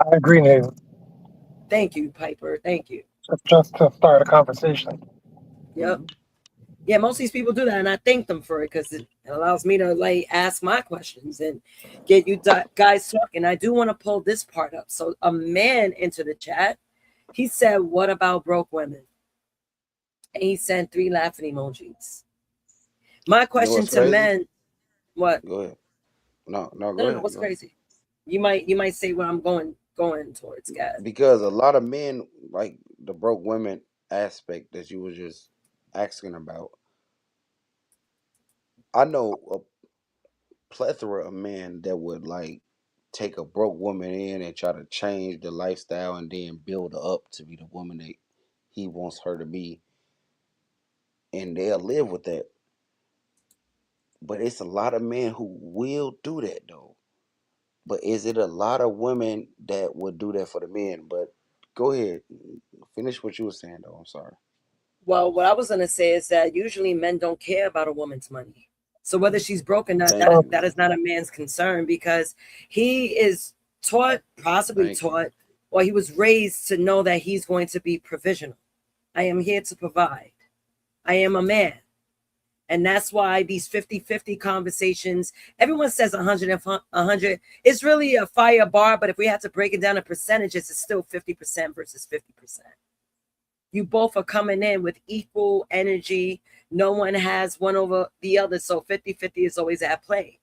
I agree, Nate. Thank you, Piper. Thank you. Just to start a conversation. Yep. Yeah, most of these people do that, and I thank them for it because it allows me to like ask my questions and get you guys talking. I do want to pull this part up. So a man entered the chat. He said, "What about broke women?" And he sent 3 laughing emojis. My question to men, what? Go ahead. No, go No, ahead. what's crazy? You might say what I'm going towards, guys. Because a lot of men like the broke women aspect that you were just asking about. I know a plethora of men that would like take a broke woman in and try to change the lifestyle and then build her up to be the woman that he wants her to be. And they'll live with that. But it's a lot of men who will do that though. But is it a lot of women that would do that for the men? But go ahead. Finish what you were saying though. I'm sorry. Well, what I was going to say is that usually men don't care about a woman's money. So whether she's broke or not, that is not a man's concern because he is taught, possibly taught, or he was raised to know that he's going to be provisional. I am here to provide. I am a man. And that's why these 50-50 conversations, everyone says 100. It's really a fire bar, but if we had to break it down in percentages, it's still 50% versus 50%. You both are coming in with equal energy. No one has one over the other. So 50-50 is always at play.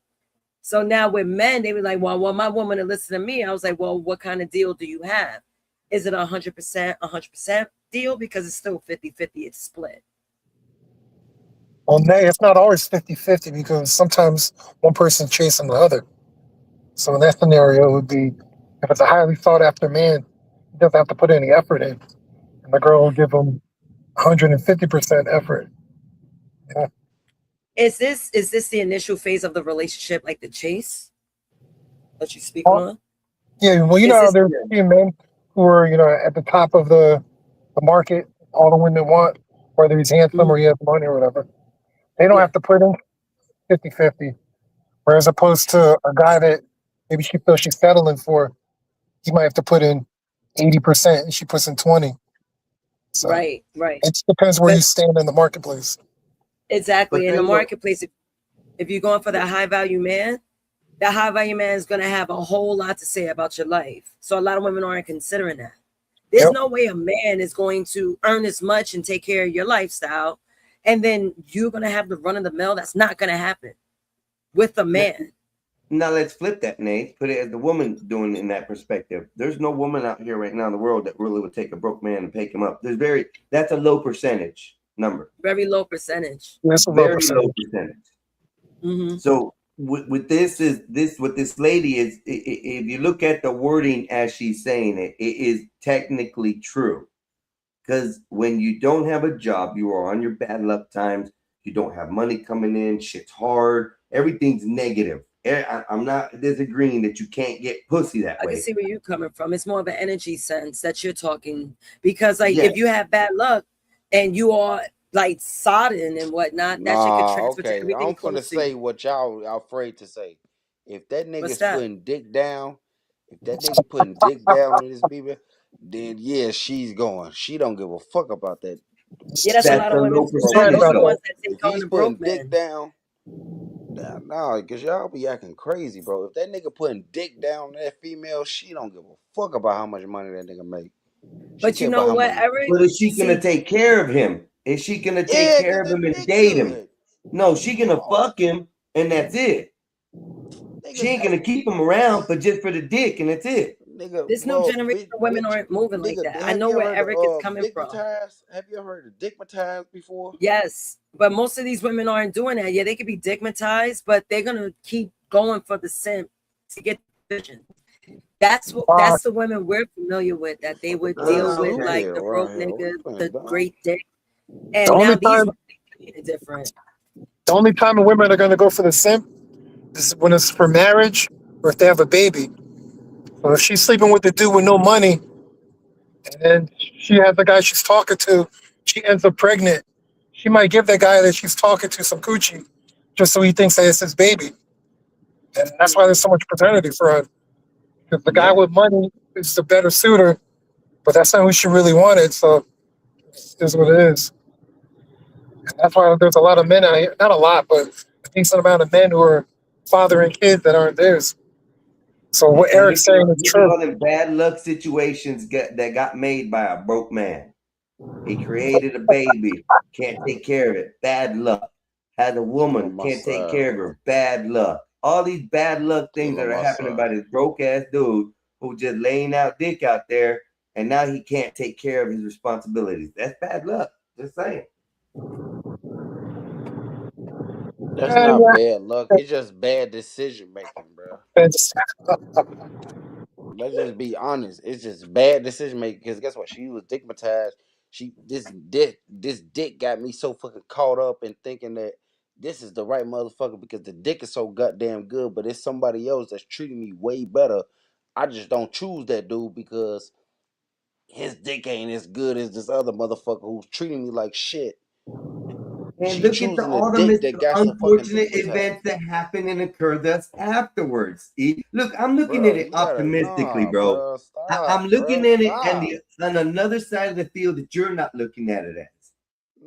So now with men, they were like, well, my woman to listen to me. I was like, well, what kind of deal do you have? Is it 100% deal? Because it's still 50-50. It's split. Well, Nate, it's not always 50-50 because sometimes one person's chasing the other. So in that scenario, it would be if it's a highly sought after man, he doesn't have to put any effort in. And the girl will give him 150% effort. Yeah. Is this the initial phase of the relationship, like the chase that you speak on? Yeah, well, there's men who are, at the top of the market, all the women want, whether he's handsome or he has money or whatever. They don't have to put in 50-50. Whereas opposed to a guy that maybe she feels she's settling for, he might have to put in 80% and she puts in 20. So right. It just depends where you stand in the marketplace. Exactly. In the marketplace, if you're going for that high value man, that high value man is going to have a whole lot to say about your life. So a lot of women aren't considering that. There's no way a man is going to earn as much and take care of your lifestyle. And then you're going to have the run of the mill. That's not going to happen with a man. Now let's flip that, Nate. Put it as the woman doing it in that perspective. There's no woman out here right now in the world that really would take a broke man and pick him up. That's a low percentage number. Very low percentage. That's a Very low percentage. Mm-hmm. So what this lady is, if you look at the wording as she's saying it, it is technically true. Because when you don't have a job, you are on your bad luck times. You don't have money coming in. Shit's hard. Everything's negative. I'm not disagreeing that you can't get pussy that way. I can see where you're coming from. It's more of an energy sense that you're talking. Because if you have bad luck and you are like sodden and whatnot, that shit could transfer to everything. I'm gonna say what y'all are afraid to say. If that nigga's putting dick down, on this baby, then yeah, she's going. She don't give a fuck about that. Yeah, that's a lot of women. If he's putting dick down, nah, because y'all be acting crazy, bro. If that nigga putting dick down on that female, she don't give a fuck about how much money that nigga make. But you know what, Eric? But is she gonna take care of him? Is she gonna take care of him and date him? No, she gonna fuck him and that's it. She ain't gonna keep him around, but just for the dick and that's it. This new generation of women aren't moving like that. I know where Eric is coming from. Have you ever heard of dickmatized before? Yes, but most of these women aren't doing that. Yeah, they could be dickmatized, but they're gonna keep going for the simp to get the vision. That's the women we're familiar with, that they would deal with like the broke nigga, the great dick. And now these women are different. The only time women are going to go for the simp is when it's for marriage or if they have a baby. So if she's sleeping with a dude with no money, and then she has the guy she's talking to, she ends up pregnant, she might give that guy that she's talking to some coochie just so he thinks that it's his baby. And that's why there's so much paternity fraud. Because the guy with money is the better suitor, but that's not who she really wanted. So it is what it is. And that's why there's a lot of men out here, not a lot, but a decent amount of men who are fathering kids that aren't theirs. So what Eric's saying is true. All the bad luck situations that got made by a broke man. He created a baby, can't take care of it, bad luck. Had a woman, can't take care of her, bad luck. All these bad luck things that are happening by this broke ass dude who just laying out dick out there, and now he can't take care of his responsibilities. That's bad luck. Just saying. That's not bad luck. It's just bad decision making, bro. Let's just be honest. It's just bad decision making. Because guess what? She was stigmatized. This dick got me so fucking caught up in thinking that this is the right motherfucker because the dick is so goddamn good, but it's somebody else that's treating me way better. I just don't choose that dude because his dick ain't as good as this other motherfucker who's treating me like shit. And look at all the unfortunate events that happen and occur thus afterwards. Look, I'm looking at it optimistically, bro. I'm looking at it on another side of the field that you're not looking at it as.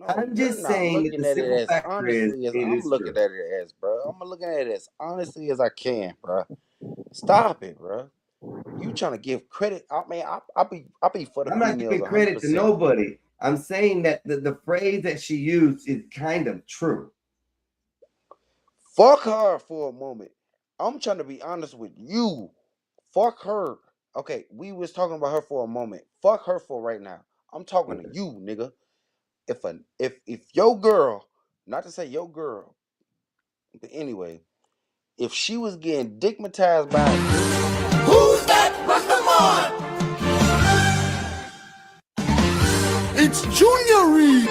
I'm just saying that the simple factor is, I'm looking at it as, bro. I'm looking at it as honestly as I can, bro. Stop it, bro. You trying to give credit? I mean, I'll be for the I'm females. not giving credit to nobody. I'm saying that the phrase that she used is kind of true. Fuck her for a moment. I'm trying to be honest with you. Fuck her. Okay, we was talking about her for a moment. Fuck her for right now. I'm talking to you, nigga. If your girl, not to say your girl, but anyway, if she was getting stigmatized by Who's that? Rastaman? It's Junior Reed.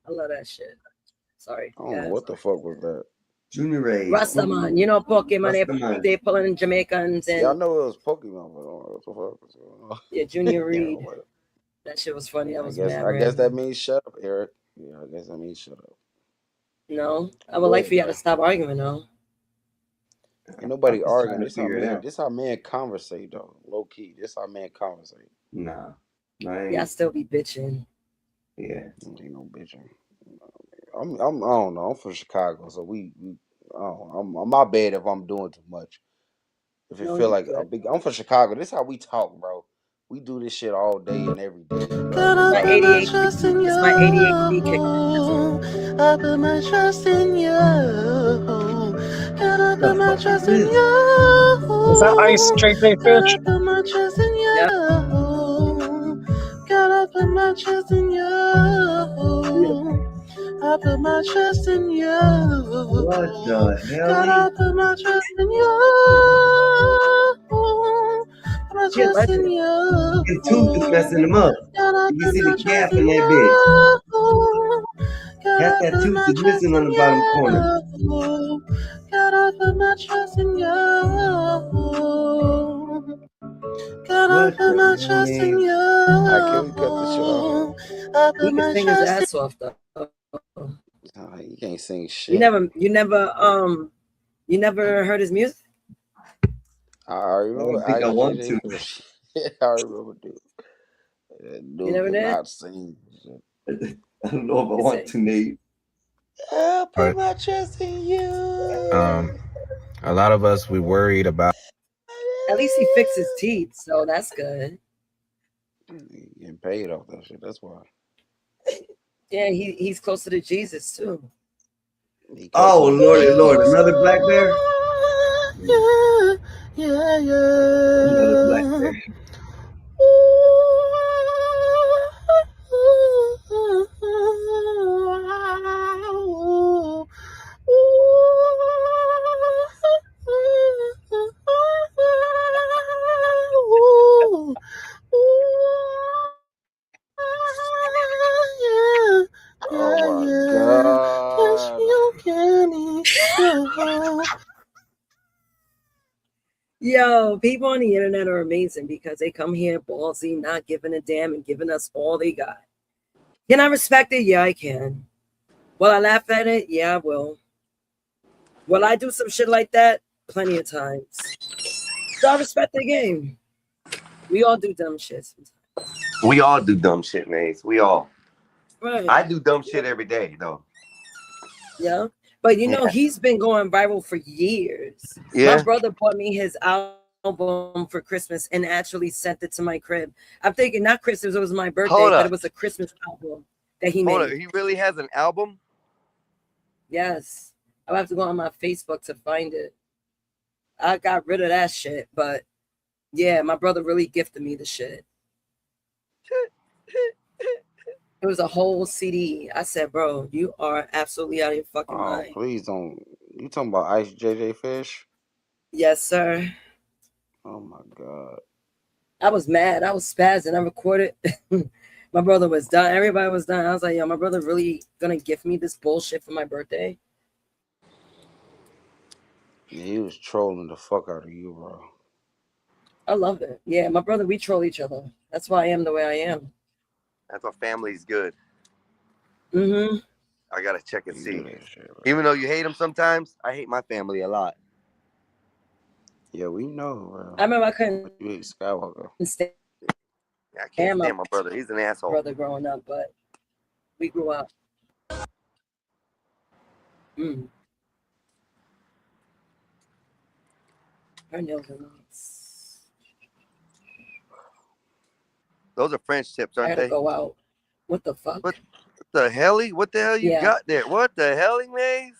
I love that shit. Sorry. I don't know what the fuck was that. Junior Reed. Rastaman, you know Pokemon, they pulling Jamaicans and Yeah, I know it was Pokemon, but I don't know what the fuck was going on. yeah, Junior Reed. That shit was funny. I guess that means shut up, Eric. Yeah, I guess that means shut up. No, I would like for y'all to stop arguing though. Ain't nobody arguing. This how men conversate though. Low key. This how men conversate. Nah. Y'all still be bitching. Yeah. Ain't no bitching. I don't know. I'm from Chicago, so I'm my bad if I'm doing too much. If it feel like I'm from Chicago. This how we talk, bro. We do this shit all day and every day. My ADHD, it's my ADHD kicking. I put my trust in you. Gotta put my trust in you. Is that Ice JJ Fish? Gotta put my trust in you. Gotta put my trust in you. I put my trust in you. What the hell? Gotta put my trust in you. My trust in you. His tooth is messing him up. You can see the gap in that bitch. Half that tooth is missing on the bottom corner. Gotta put my trust in you. Gotta put my trust in you. I can't cut the show. I put He my can sing his trust ass off though. You can't sing shit. You never heard his music? I remember. I think I want to. I remember, dude. You never did? Not sing shit. I don't know if I want to, Nate. I put my trust in you. A lot of us, we worried about. At least he fixed his teeth, so that's good. He getting paid off that shit. That's why. Yeah, he's closer to Jesus too. Oh Lord, another black bear. Yeah. Another black bear. Yo, people on the internet are amazing because they come here ballsy, not giving a damn and giving us all they got. Can I respect it? Yeah, I can. Will I laugh at it? Yeah, I will. Will I do some shit like that? Plenty of times. So I respect the game. We all do dumb shit sometimes. We all do dumb shit, Maze. We all. Right. I do dumb shit every day, though. Yeah. But you know, Yeah. he's been going viral for years. Yeah. My brother bought me his album for Christmas and actually sent it to my crib. I'm thinking not Christmas, it was my birthday, Hold but up. it was a Christmas album that he Hold made. up. He really has an album? Yes. I'll have to go on my Facebook to find it. I got rid of that shit, but yeah, my brother really gifted me the shit. It was a whole CD. I said, bro, you are absolutely out of your fucking Oh, mind. please don't. You talking about Ice JJ Fish? Yes, sir. Oh my God. I was mad. I was spazzing. I recorded. My brother was done. Everybody was done. I was like, yo, my brother really gonna gift me this bullshit for my birthday? Yeah, he was trolling the fuck out of you, bro. I love it. Yeah, my brother, we troll each other. That's why I am the way I am. That's why family's good. Mm-hmm. I gotta check and see. Even though you hate them sometimes, I hate my family a lot. Yeah, we know, bro. I remember I couldn't You hate Skywalker. stand I can't my stand my brother. He's an asshole. brother growing up, but we grew up. Mm. Her nails are nice. Those are French tips, I aren't gotta they? go out. What the fuck? What the hell? What the hell you Yeah. got there? What the hell, Maze?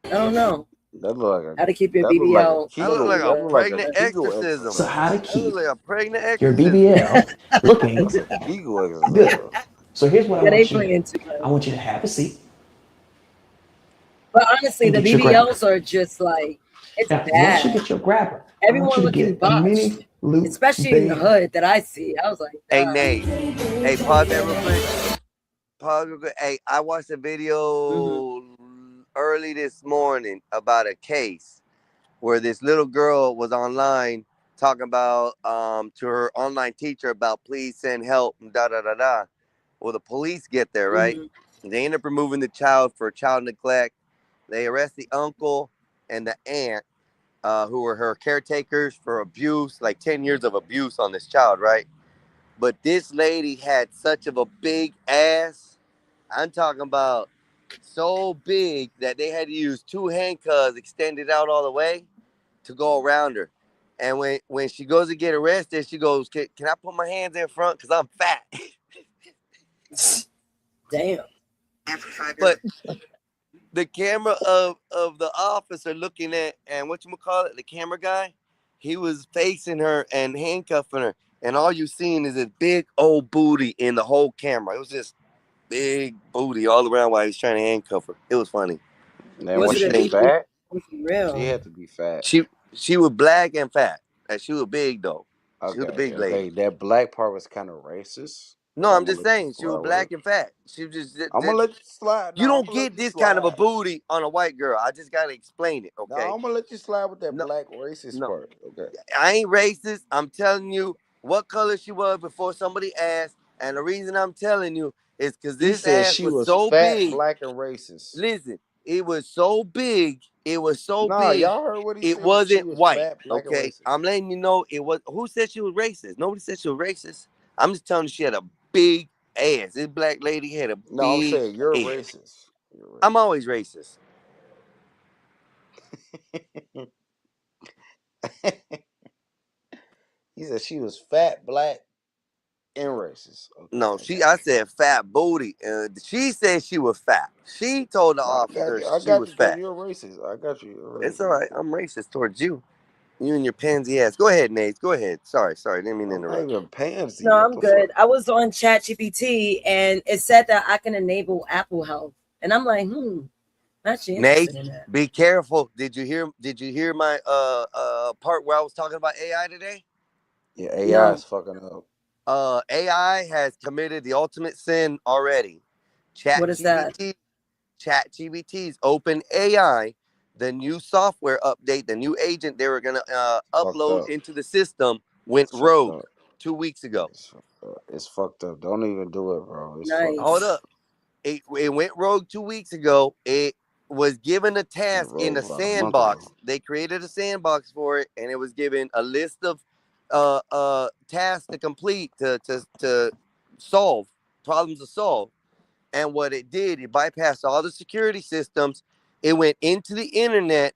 I don't know. That look like How to keep your that look like a BBL. I look like That a look like a pregnant Kegel exorcism. exercise. So how to I keep look like a pregnant your exorcism. BBL looking That's a Kegel exercise. good. So here's what I Yeah, they want you to playing do. too much. I want you to have a seat But honestly, and the get your grabber. BBLs are just like, it's Now, once you bad. get your grabber, I want Everyone you to looking get a mini botched, loop especially in the band. hood that I see. I was like, Hey, nah. Nate. Hey, pause that real quick. Pause real quick. Hey, I watched a video early this morning about a case where this little girl was online talking about to her online teacher about please send help and da da da da. Well, the police get there, right? They end up removing the child for child neglect. They arrest the uncle and the aunt, who were her caretakers for abuse, like 10 years of abuse on this child, right? But this lady had such of a big ass. I'm talking about so big that they had to use 2 handcuffs extended out all the way to go around her. And when she goes to get arrested, she goes, can I put my hands in front? Because I'm fat. Damn. But the camera of the officer looking at, and whatchamacallit, the camera guy, he was facing her and handcuffing her. And all you seen is this big old booty in the whole camera. It was just big booty all around while he was trying to handcuff her. It was funny. Man, Was was it a she big fat? was it real? She had to be fat. She was black and fat. Like, she was big though. She was a Okay, big lady. okay. That black part was kind of racist. No, but I'm I'ma just let you saying she slide was with black it. and fat. She was just I'm gonna let you slide. you No, don't I'm gonna get let you this kind of a slide. booty on a white girl. I just gotta explain it, No, okay? I'm gonna let you slide with that No, black racist no. part. Okay. I ain't racist. I'm telling you what color she was before somebody asked. And the reason I'm telling you is because He this said ass she was was so fat, big. black, and racist. Listen, it was so big. It was so Nah, big. y'all heard what he It said. She wasn't was white. fat, black, and Okay. racist. I'm letting you know it was. Who said she was racist? Nobody said she was racist. I'm just telling you she had a big ass. This black lady had a No, I'm big saying you're ass. racist. You're racist. I'm always racist. He said she was fat, black, and racist. Okay, No, I I said fat booty. She said she was fat. She told the got you. officer I she got was you because fat. you're racist. I got you. You're It's racist. all right. I'm racist towards you. You and your pansy ass. Go ahead, Nate. Go ahead. Sorry. Didn't mean to I'm not interrupt. even pansy. No, What I'm the good. fuck? I was on ChatGPT and it said that I can enable Apple Health. And I'm like, I'm actually Nate, interested in that. be careful. Did you hear my part where I was talking about AI today? Yeah, AI No. is fucking up. AI has committed the ultimate sin already. What is that? ChatGPT's open AI the new software update, the new agent they were gonna Fucked upload up. into the system went Fucked rogue up. 2 weeks ago. It's fucked up. Don't even do it, bro. It's Nice. fucked Hold up. up. It went rogue 2 weeks ago. It was given a task in a Rogue about a month sandbox. ago. They created a sandbox for it, and it was given a list of tasks to complete to solve, problems to solve. And what it did, it bypassed all the security systems. It went into the internet,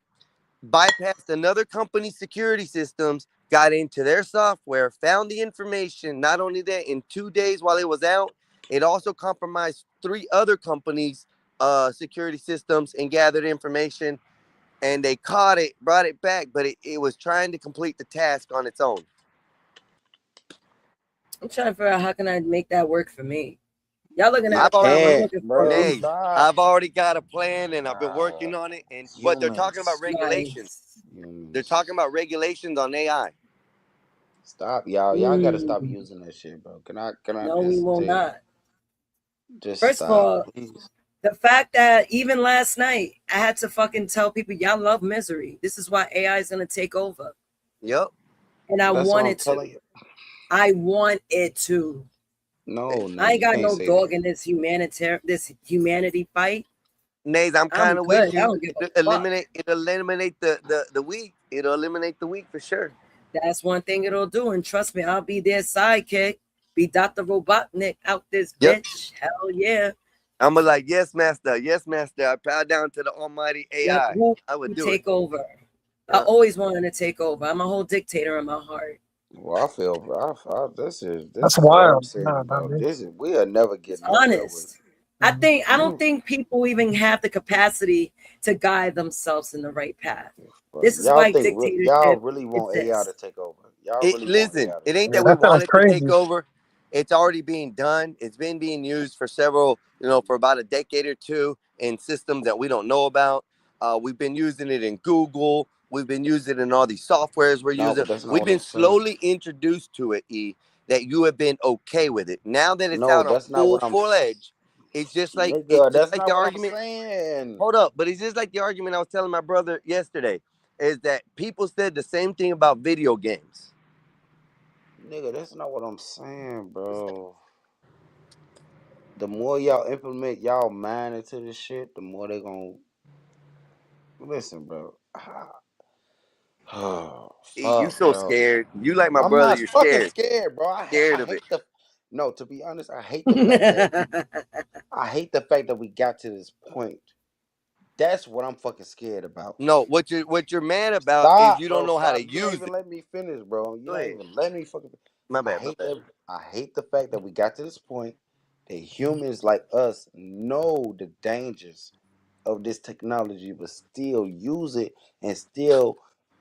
bypassed another company's security systems, got into their software, found the information. Not only that, in 2 days while it was out, it also compromised 3 other companies' security systems and gathered information. And they caught it, brought it back, but it was trying to complete the task on its own. I'm trying to figure out how can I make that work for me. Y'all looking at I've a problem. I'm already, looking for a Nay, reason. I've already got a plan and I've been working on it. And but they're talking about regulations. They're talking about regulations on AI. Stop, y'all. Y'all gotta stop using that shit, bro. Can I No, we will not. Just First stop, of all, please? the fact that even last night I had to fucking tell people y'all love misery. This is why AI is gonna take over. Yep. And I That's what want I'm it to. telling you. I want it to. No, no, I ain't you got can't no say dog that. in this humanity fight. Nays, I'm kind of good. with I you. don't give a It'll fuck. eliminate the weak. It'll eliminate the weak for sure. That's one thing it'll do. And trust me, I'll be their sidekick. Be Dr. Robotnik out this Yep. bitch. Hell yeah. I'm like, yes, master. Yes, master. I bow down to the almighty AI. Who I would do take it. over? I always wanted to take over. I'm a whole dictator in my heart. Well, I feel this is That's what I'm wild. saying, Nah, not bro. me. This is we'll never get It's nowhere with honest. I don't think people even have the capacity to guide themselves in the right path. This is y'all why think dictatorship y'all really want AI to exists. take over. Y'all really want Listen, AI to it ain't Yeah, that we that sounds want it to take crazy. over. It's already being done. It's been being used for several, for about a decade or two in systems that we don't know about. We've been using it in Google. We've been using it in all these softwares we're No, using. but that's not We've what I'm been saying. slowly introduced to it, that you have been okay with it. Now that it's No, out on that's not what I'm full edge, it's just like Nigga, that's the not what I'm argument. saying. Hold up, but it's just like the argument I was telling my brother yesterday, is that people said the same thing about video games. Nigga, that's not what I'm saying, bro. The more y'all implement y'all mind into this shit, the more they gonna listen, bro. Oh, You fuck, so bro. scared. You like my I'm brother. not You're fucking scared. scared, bro. I Scared of it. hate no, to be honest, I hate the fact that I hate the fact that we got to this point. That's what I'm fucking scared about. No, what you're mad about Stop, is you don't bro. know how Stop. to You're not use even it. letting me finish, bro. You're Go not ahead. even letting me fucking. My I bad. hate that. I hate the fact that we got to this point that humans like us know the dangers of this technology, but still use it and still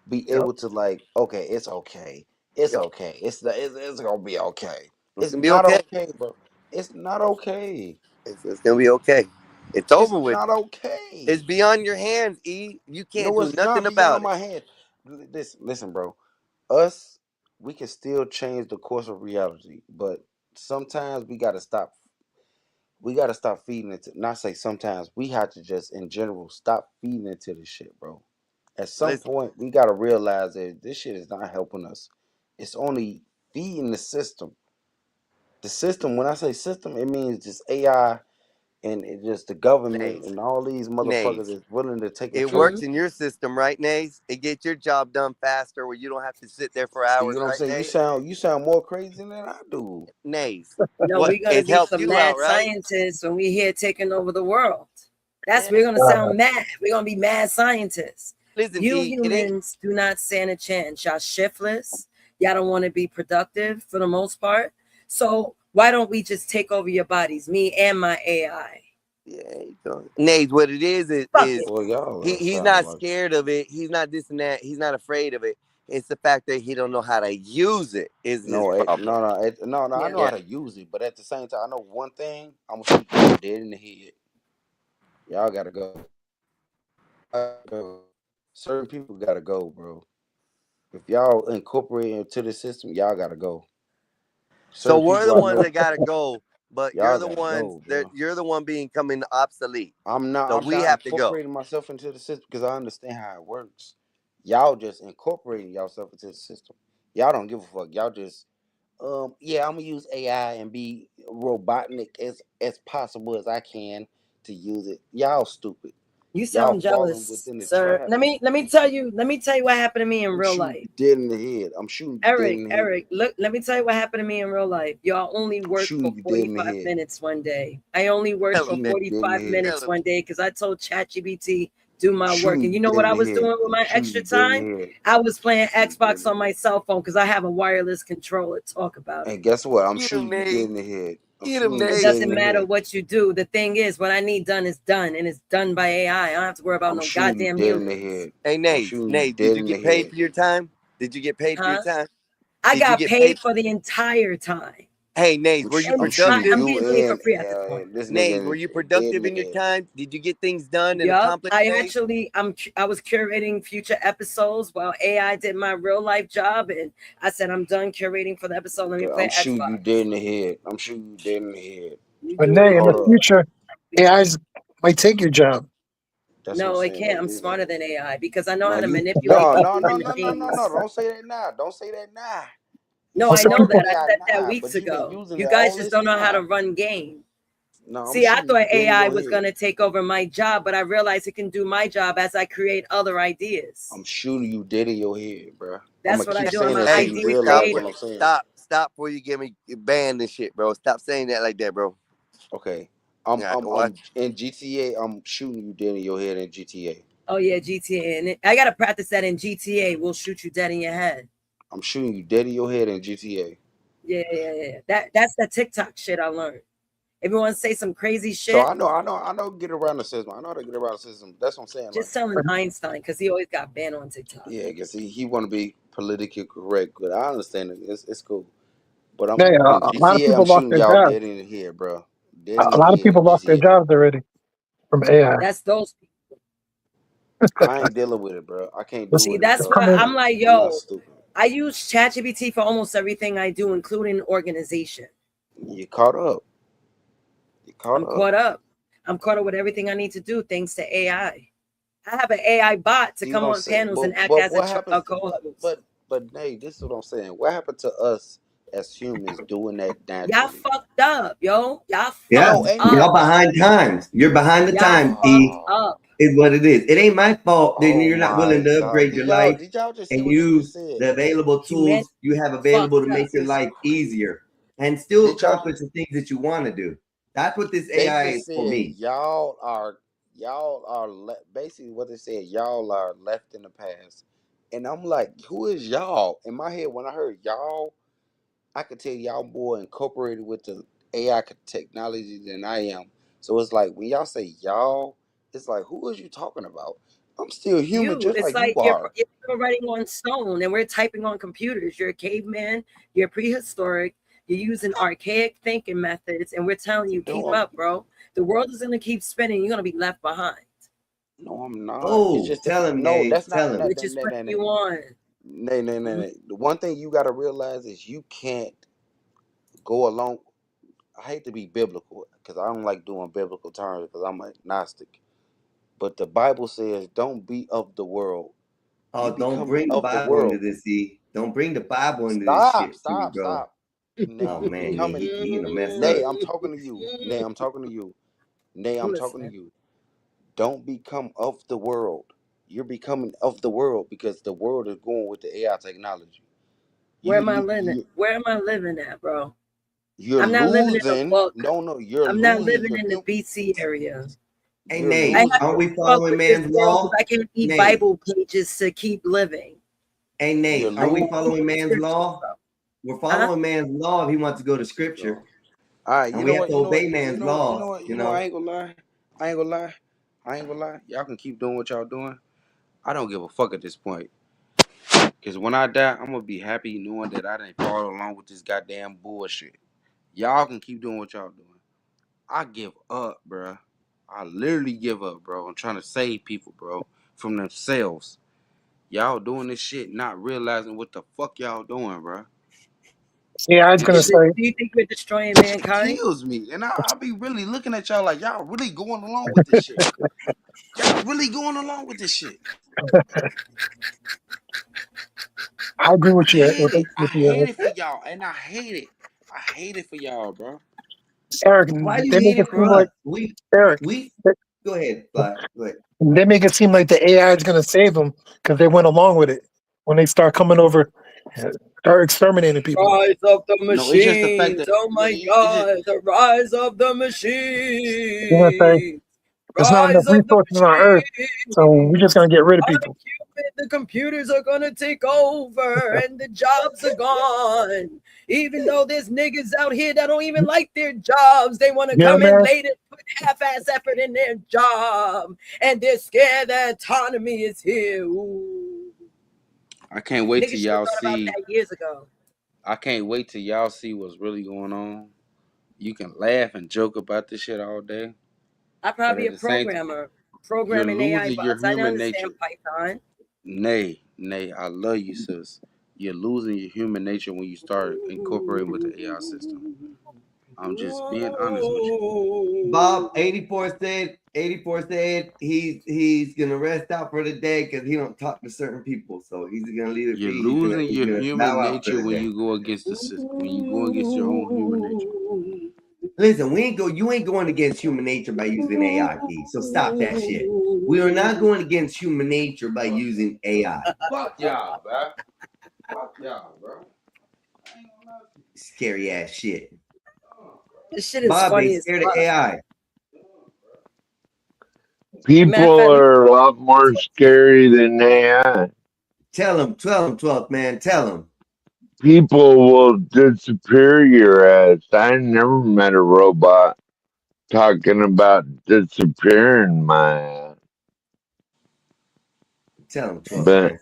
be able to okay, it's okay. It's Yep. okay. It's gonna be okay. It's It's gonna be not okay. okay, bro. It's not okay. It's gonna be okay. It's It's over with. not okay. It's beyond your hands, E. You can't No, do it's nothing not about beyond it. my hand. Listen, bro. Us, we can still change the course of reality, but sometimes we gotta stop. We gotta stop feeding it. Not say sometimes. We have to just, in general, stop feeding into this shit, bro. At some Listen, point, we gotta realize that this shit is not helping us. It's only feeding the system. The system. When I say system, it means just AI and it just the government Nays. and all these motherfuckers is willing to take It control. works in your system, right, Nays? It gets your job done faster where you don't have to sit there for See hours, what I'm right, saying? Nays? You sound more crazy than I do. Nays. No, What? we're gonna It be helped some you mad out, right? scientists when we here taking over the world. We're gonna sound mad. We're gonna be mad scientists. Listen, You E, it ain't. humans do not stand a chance. Y'all shiftless. Y'all don't want to be productive for the most part. So why don't we just take over your bodies, me and my AI? Yeah, you go. Nays, what it is Well, y'all he's sound not like scared of it. He's not this and that. He's not afraid of it. It's the fact that he don't know how to use it is his problem. no. I know Yeah. how to use it, but at the same time, I know one thing. I'm gonna shoot you dead in the head. Y'all gotta go. Certain people gotta go, bro. If y'all incorporate into the system, y'all gotta go. So Certain we're people the I ones know. that gotta go, but Y'all gotta go, bro. you're the one becoming obsolete. I'm not. So I'm we not have to go. incorporating myself into the system because I understand how it works. Y'all just incorporating yourself into the system. Y'all don't give a fuck. Y'all just, yeah, I'm gonna use AI and be robotic as possible as I can to use it. Y'all stupid. You Y'all sound falling jealous, within the sir. trap. Let me tell you what happened to me in I'm real shooting life. you dead in the head. I'm shooting you dead in the head. Eric, look, let me tell you what happened to me in real life. Y'all only I'm worked shooting for you dead in the 45 head. minutes one day. I only worked Tell for him, man. Shooting you dead in the 45 head. minutes one day because I told ChatGPT do my I'm work. shooting And you you know dead what in I the was head. doing with I'm my shooting extra you dead in time? the head. I was playing Shooting you dead Xbox in the on my head. cell phone because I have a wireless controller. Talk about it. And guess what? I'm Get him, shooting you dead Nate. in the head. I'm Get him, shooting you It Nate. dead in doesn't the matter head. what you do. The thing is, what I need done is done, and it's done by AI. I don't have to worry about I'm no shooting you goddamn dead in the humans. head. Hey, I'm Nate. shooting you Nate, dead did you in the get paid head. for your time? Did you get paid for your Huh? time? I Did you got get paid paid? for the entire time. Hey, Nate, were you I'm shooting productive? I'm you getting paid for and free at this point. this Nate, were nigga you dead in productive the in your head. time? Did you get things done and Yup, accomplish I goals? actually I was curating future episodes while AI did my real life job, and I said I'm done curating for the episode. Let me But play I'm shooting you Xbox. dead in the head. I'm shooting you dead in the head. You But do Nay, in it. the Hold up. future, AIs might take your job. That's what I'm No, it saying. can't. I'm smarter than AI because I know No, how to you manipulate no people no no and no no no things. no. Don't say that now. Don't say that now. You No, I Also, smarter know than that. people, I AI said that now, weeks but you've been ago. using You it guys all just this don't know how to time. run game. No, I'm See, I shooting you thought dead in AI your was head. going to take over my job, but I realized it can do my job as I create other ideas. I'm shooting you dead in your head, bro. I'm That's gonna what I keep do. I'm saying an that so Hey, you idea realize creator. what I'm saying. Stop before you get me banned and shit, bro. Stop saying that like that, bro. Okay. Yeah, I can watch. I'm in GTA. I'm shooting you dead in your head in GTA. Oh yeah, GTA, and I gotta practice that in GTA. We'll shoot you dead in your head. I'm shooting you dead in your head in GTA. Yeah. That's the TikTok shit I learned. Everyone say some crazy So shit. I know get around the system. I know how to get around the system. That's what I'm saying. Like, Just telling Einstein because he always got banned on TikTok. yeah, I guess he want to be politically correct, but I understand it. It's cool. But I'm Nay, in a lot of GTA. I'm people lost shooting their y'all jobs. dead in the head, bro. Dead in A the lot of head in people lost their GTA. jobs already from AI. That's those. I ain't dealing with it, bro. I can't deal See, with it, that's bro. why I'm like, I'm not yo, stupid. I use ChatGPT for almost everything I do, including organization. You caught up. You caught I'm up. caught up. I'm caught up with everything I need to do thanks to AI. I have an AI bot to See what come I'm on saying? panels and act But as what a happens? co-host. But Nate, this is what I'm saying. What happened to us as humans doing that Y'all naturally? fucked up, yo. Y'all fucked Yeah, No, ain't y'all up. behind times. You're behind the Y'all time, fucked E. up. Is what it is. It ain't my fault that Oh you're not willing my to God! upgrade your life Did y'all just see and what she just use said? the available Humanity tools you have fucked available to up. make your This is life crazy. easier and still Did y'all? accomplish the things that you want to do. That's what this They AI just is for said me. y'all are basically what they said. Y'all are left in the past, and I'm like, who is y'all? In my head, when I heard y'all, I could tell y'all more incorporated with the AI technology than I am. So it's like when y'all say y'all, it's like who is you talking about? I'm still human, just It's like you like are. you're writing on stone and we're typing on computers. You're a caveman, you're prehistoric, you're using archaic thinking methods, and we're telling you, keep No, up, bro. The world is gonna keep spinning, you're gonna be left behind. no, I'm not. It's Oh, just tell him, no. Nate. That's not. Tell him. Which is putting you on. No. The one thing you got to realize is you can't go along. I hate to be biblical because I don't like doing biblical terms because I'm agnostic. But the Bible says, "Don't be of the world." You Oh, don't becoming bring the of the Bible into world. this, E. Don't bring the Bible into this Stop, shit, too, stop, bro. stop. Nay, Oh you man, yeah, becoming. he gonna mess Nay, up. I'm talking to you. Nay, I'm talking to you. Nay, I'm I'm talking to listening. you. Don't become of the world. You're becoming of the world because the world is going with the AI technology. Where am I living? Where am I living at, bro? You're I'm not living in a losing. book. No, you're I'm not losing. living in the BC area. Hey, You're Nate, I have losing. aren't we to keep up following with this man's world because law? I can't eat Nate. Bible pages to keep living. Hey, Nate, are we following man's law? We're following man's law if he wants to go to scripture. All right, And we have to obey man's laws, You know, I ain't gonna lie. I ain't gonna lie. Y'all can keep doing what y'all doing. I don't give a fuck at this point. Cause when I die, I'm gonna be happy knowing that I didn't follow along with this goddamn bullshit. Y'all can keep doing what y'all doing. I give up, bro. I literally give up, bro. I'm trying to save people, bro, from themselves. Y'all doing this shit, not realizing what the fuck y'all doing, bro. AI is It, gonna it, say, Do you think we're destroying it mankind? kills me, and I be really looking at y'all like y'all really going along with this shit. Y'all really going along with this shit. I agree with I you. hate it. I With hate you, it for y'all, and I hate it. I hate it for y'all, bro. Eric. Why you They make hate it it for seem us? like Eric. Go ahead, Fly. Go ahead. They make it seem like the AI is gonna save them because they went along with it. When they start coming over, start exterminating people. Rise of the No, it's just the fact machines. that Oh my God, the rise of the machines. They're gonna say there's not enough Rise of the resources on our Earth, so we're just gonna get rid of people. The computers are gonna take over and the jobs are gone. Even though there's niggas out here that don't even like their jobs, they want to Yeah, come in man. late and put half-ass effort in their job, and they're scared that autonomy is here. Ooh. I can't wait Niggas till should have y'all thought about see. that years ago. I can't wait till y'all see what's really going on. You can laugh and joke about this shit all day, I but probably at a the same time, programmer, you're programming AI losing your bots. I don't human nature. understand Python. Nay, I love you, sis. You're losing your human nature when you start incorporating with the AI system. I'm just being honest with you. Bob 84 said he's gonna rest out for the day because he don't talk to certain people, so he's gonna leave it You're be. losing your He's gonna human bow out for nature the when day. you go against the system. When you go against your own human nature. Listen, you ain't going against human nature by using AI, P. So stop that shit. We are not going against human nature by using AI. Fuck y'all, bro. Fuck y'all, bro. Scary ass shit. This shit is Bob, funny they as scared of fuck. AI. People are a lot more scary than AI. Tell him, 12th man. Tell him. People will disappear your ass. I never met a robot talking about disappearing my ass. Tell him, 12th But man.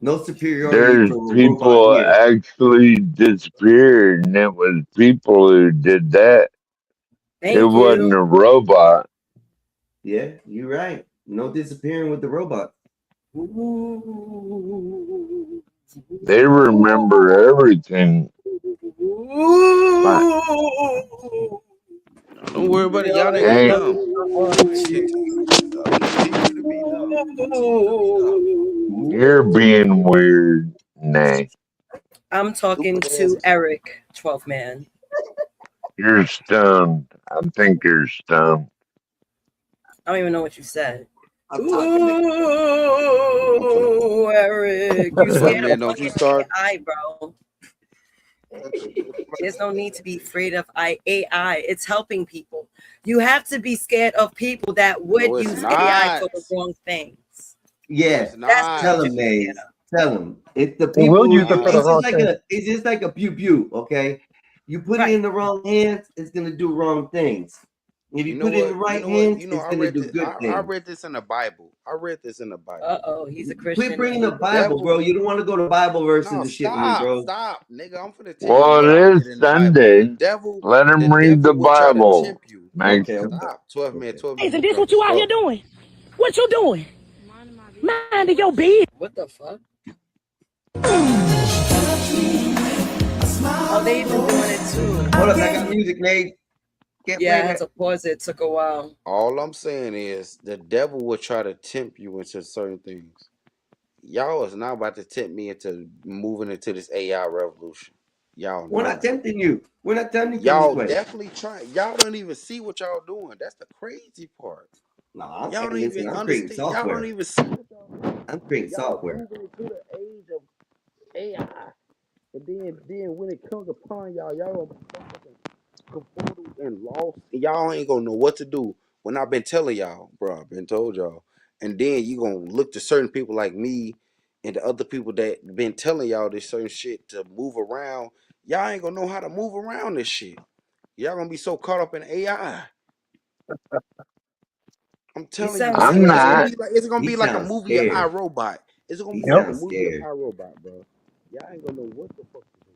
No superiority there's for a robot people here. actually disappeared, and it was people who did that. It wasn't a robot. Yeah, you're right. No disappearing with the robot. They remember everything. Don't worry about it. Y'all niggas dumb. You're being weird, Nay. I'm talking to Eric, 12th man. You're stoned. I think you're stoned. I don't even know what you said. Ooh, Eric, you scared Man, of don't you fucking start. AI, bro. There's no need to be afraid of AI. It's helping people. You have to be scared of people that would No, it's use AI for not. the wrong things. Yeah, It's not. tell him, Maze. Tell him. It's the They will people. use it for the It's wrong just like thing. it's just like a pew pew. Okay, you put it in the wrong hands, it's gonna do wrong things. If you, You know put it in the what? right hands, I it's gonna read do this. good I things. read this in the Bible. Uh-oh, he's a Christian. Quit bringing the Bible, bro. You don't want to go to Bible verses No, and shit with me, bro. stop, nigga. I'm finna tell you Well, what I it read is in the Bible. Sunday. The devil Let him read the will try to Bible. tempt you. Make Stop, 12 man. Isn't this what you out here doing? What you doing? Minding your business. What the fuck? Oh, they even doing it too. Hold up, I got music, Nate. Yeah, I had to pause it. It took a while. All I'm saying is the devil will try to tempt you into certain things. Y'all is not about to tempt me into moving into this AI revolution. Y'all We're not tempting you. We're not tempting you. Y'all definitely trying. Y'all don't even see what y'all doing. That's the crazy part. No, y'all don't listen, even I'm creating understand. Y'all software. don't even see what y'all doing. I'm creating Y'all software. moving into the age of AI, and then when it comes upon y'all gonna be confuddled and lost. And y'all ain't gonna know what to do. When I've been telling y'all, bro, I've been told y'all, and then you gonna look to certain people like me and the other people that been telling y'all this certain shit to move around. Y'all ain't gonna know how to move around this shit. Y'all gonna be so caught up in AI. I'm telling you, I'm not. it's gonna be like a sounds movie of scared. iRobot. It's gonna He be like a sounds movie of scared. iRobot, bro. Y'all ain't gonna know what the fuck to do.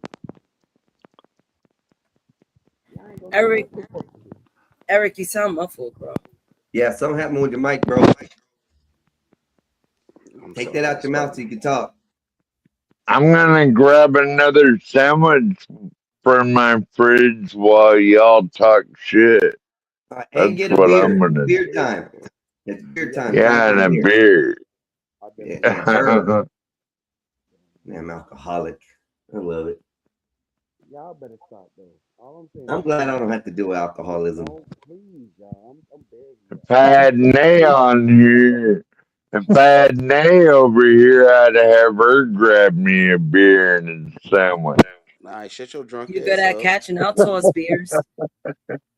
Eric, you sound muffled, bro. Yeah, something happened with your mic, bro. Take that out your mouth so you can talk. I'm gonna grab another sandwich from my fridge while y'all talk shit. And That's get a what beer. I'm gonna Beer do. time. It's beer time. Yeah, Time and for a beer. Yeah, and a bourbon. I'm alcoholic. I love it. Y'all better stop though. All I'm saying I'm glad I don't have to deal with alcoholism. please, y'all. I'm begging. Padney on here. If Padney over here, I'd have her grab me a beer and a sandwich. Nah, shut your drunk You're good ass at up. catching outsource beers.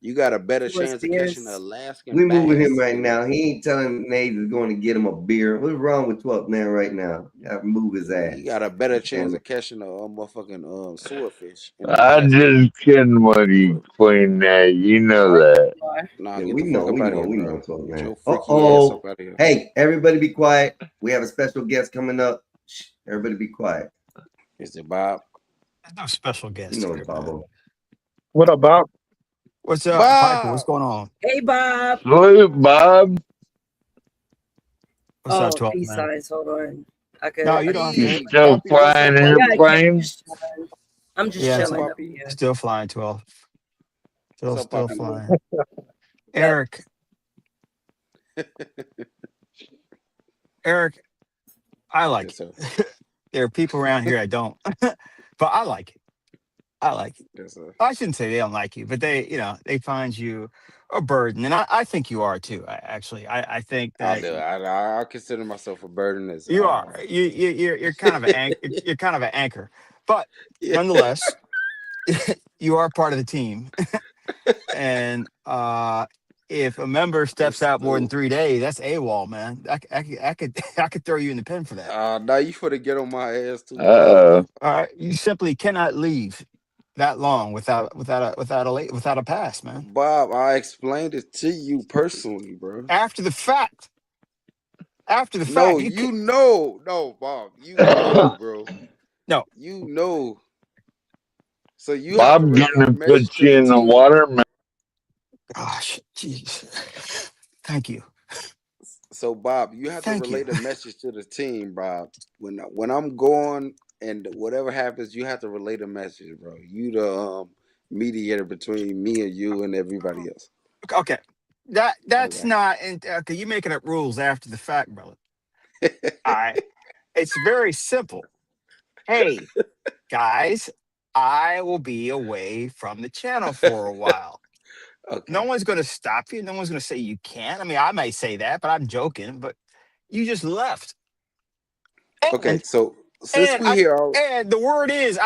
You got a better Outsource chance of catching an beers. Alaskan We moving him bass. right now. He ain't telling Nate is going to get him a beer. What's wrong with 12th man right now? You gotta move his ass. You got a better chance Damn of it. catching a motherfucking swordfish in I'm Alaska. just kidding with you, Queen Nat. You know that. Nah, Yeah, get we the fuck know, up we out of know, here, we bro. know 12th Get man. your freaky ass up out of here. Hey, everybody be quiet. We have a special guest coming up. Shh, everybody be quiet. Is it Bob? There's no special guest You know here, it's man. Bobo. What up, Bob? What's up, Piper? What's going on? Hey, Bob. Salute, Bob. What's up, Oh, 12 peace man? signs. Hold on. I could. No, you don't have to. You still flying airplanes? I'm just Yeah, chilling up here. still flying 12. What's up, Still Poppy? flying. Eric. Eric, I like Yes, it. sir. There are people around here I don't, but I like it. I like it. Yes, sir. I shouldn't say they don't like you, but they find you a burden, and I think you are too. I think I'll that do it. I consider myself a burden as you are. You're kind of you're kind of an anchor, but nonetheless, you are part of the team. And if a member steps out more than 3 days, that's AWOL, man. I could throw you in the pen for that. now you finna get on my ass too. Uh-oh. All right, you simply cannot leave that long without a pass, man. Bob, I explained it to you personally, bro. After the fact. After the No, fact, you know, no, Bob, you know, bro. No, you know. So you have to Bob relay gonna the message put to you the in the team. water, man. Gosh, jeez. Thank you. So Bob, you have to Thank relay you. the message to the team, Bob. When I'm gone and whatever happens, you have to relay the message, bro. You the mediator between me and you and everybody else. Okay, that's Okay. not. Okay, you're making up rules after the fact, brother. All right, it's very simple. Hey, guys, I will be away from the channel for a while. Okay. No one's going to stop you. No one's going to say you can't. I mean, I may say that, but I'm joking. But you just left. Okay, And, so since we here, and the word is,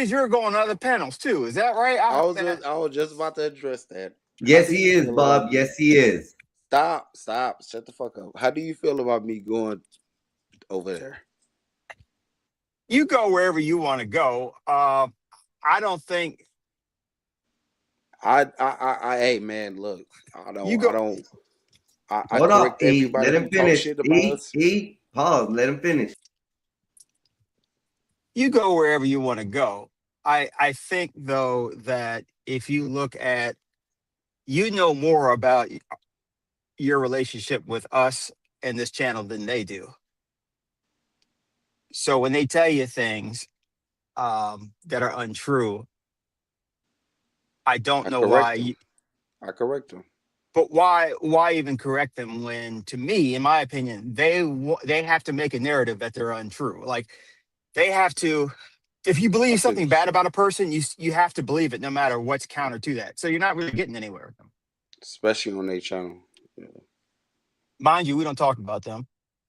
you're going to other panels too. Is that right? I was just about to address that. Yes, he is, Bob. Yes, he is. Stop. Shut the fuck up. How do you feel about me going over there? You go wherever you want to go. I don't think. Hey man, look, I Hold correct up, E. everybody Let who him talk finish. shit about us. Pause. Let him finish. You go wherever you want to go. I think though that if you look at, you know more about your relationship with us and this channel than they do. So when they tell you things that are untrue, I don't know why. I correct them. But why even correct them when, to me, in my opinion, they have to make a narrative that they're untrue. Like they have to. If you believe something bad about a person, you have to believe it no matter what's counter to that. So you're not really getting anywhere with them. Especially on their channel. Yeah. Mind you, we don't talk about them.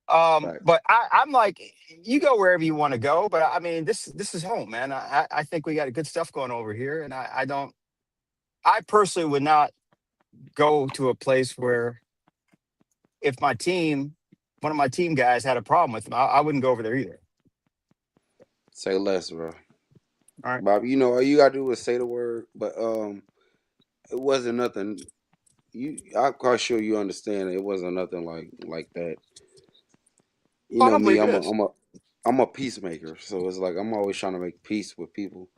But I'm like, you go wherever you want to go. But I mean, this is home, man. I think we got good stuff going over here. And I personally would not go to a place where if one of my team guys had a problem with them, I wouldn't go over there either. Say less, bro. All right, Bob. You know all you gotta do is say the word, but it wasn't nothing. I'm quite sure you understand. It wasn't nothing like that. You know me. I'm a peacemaker, so it's like I'm always trying to make peace with people.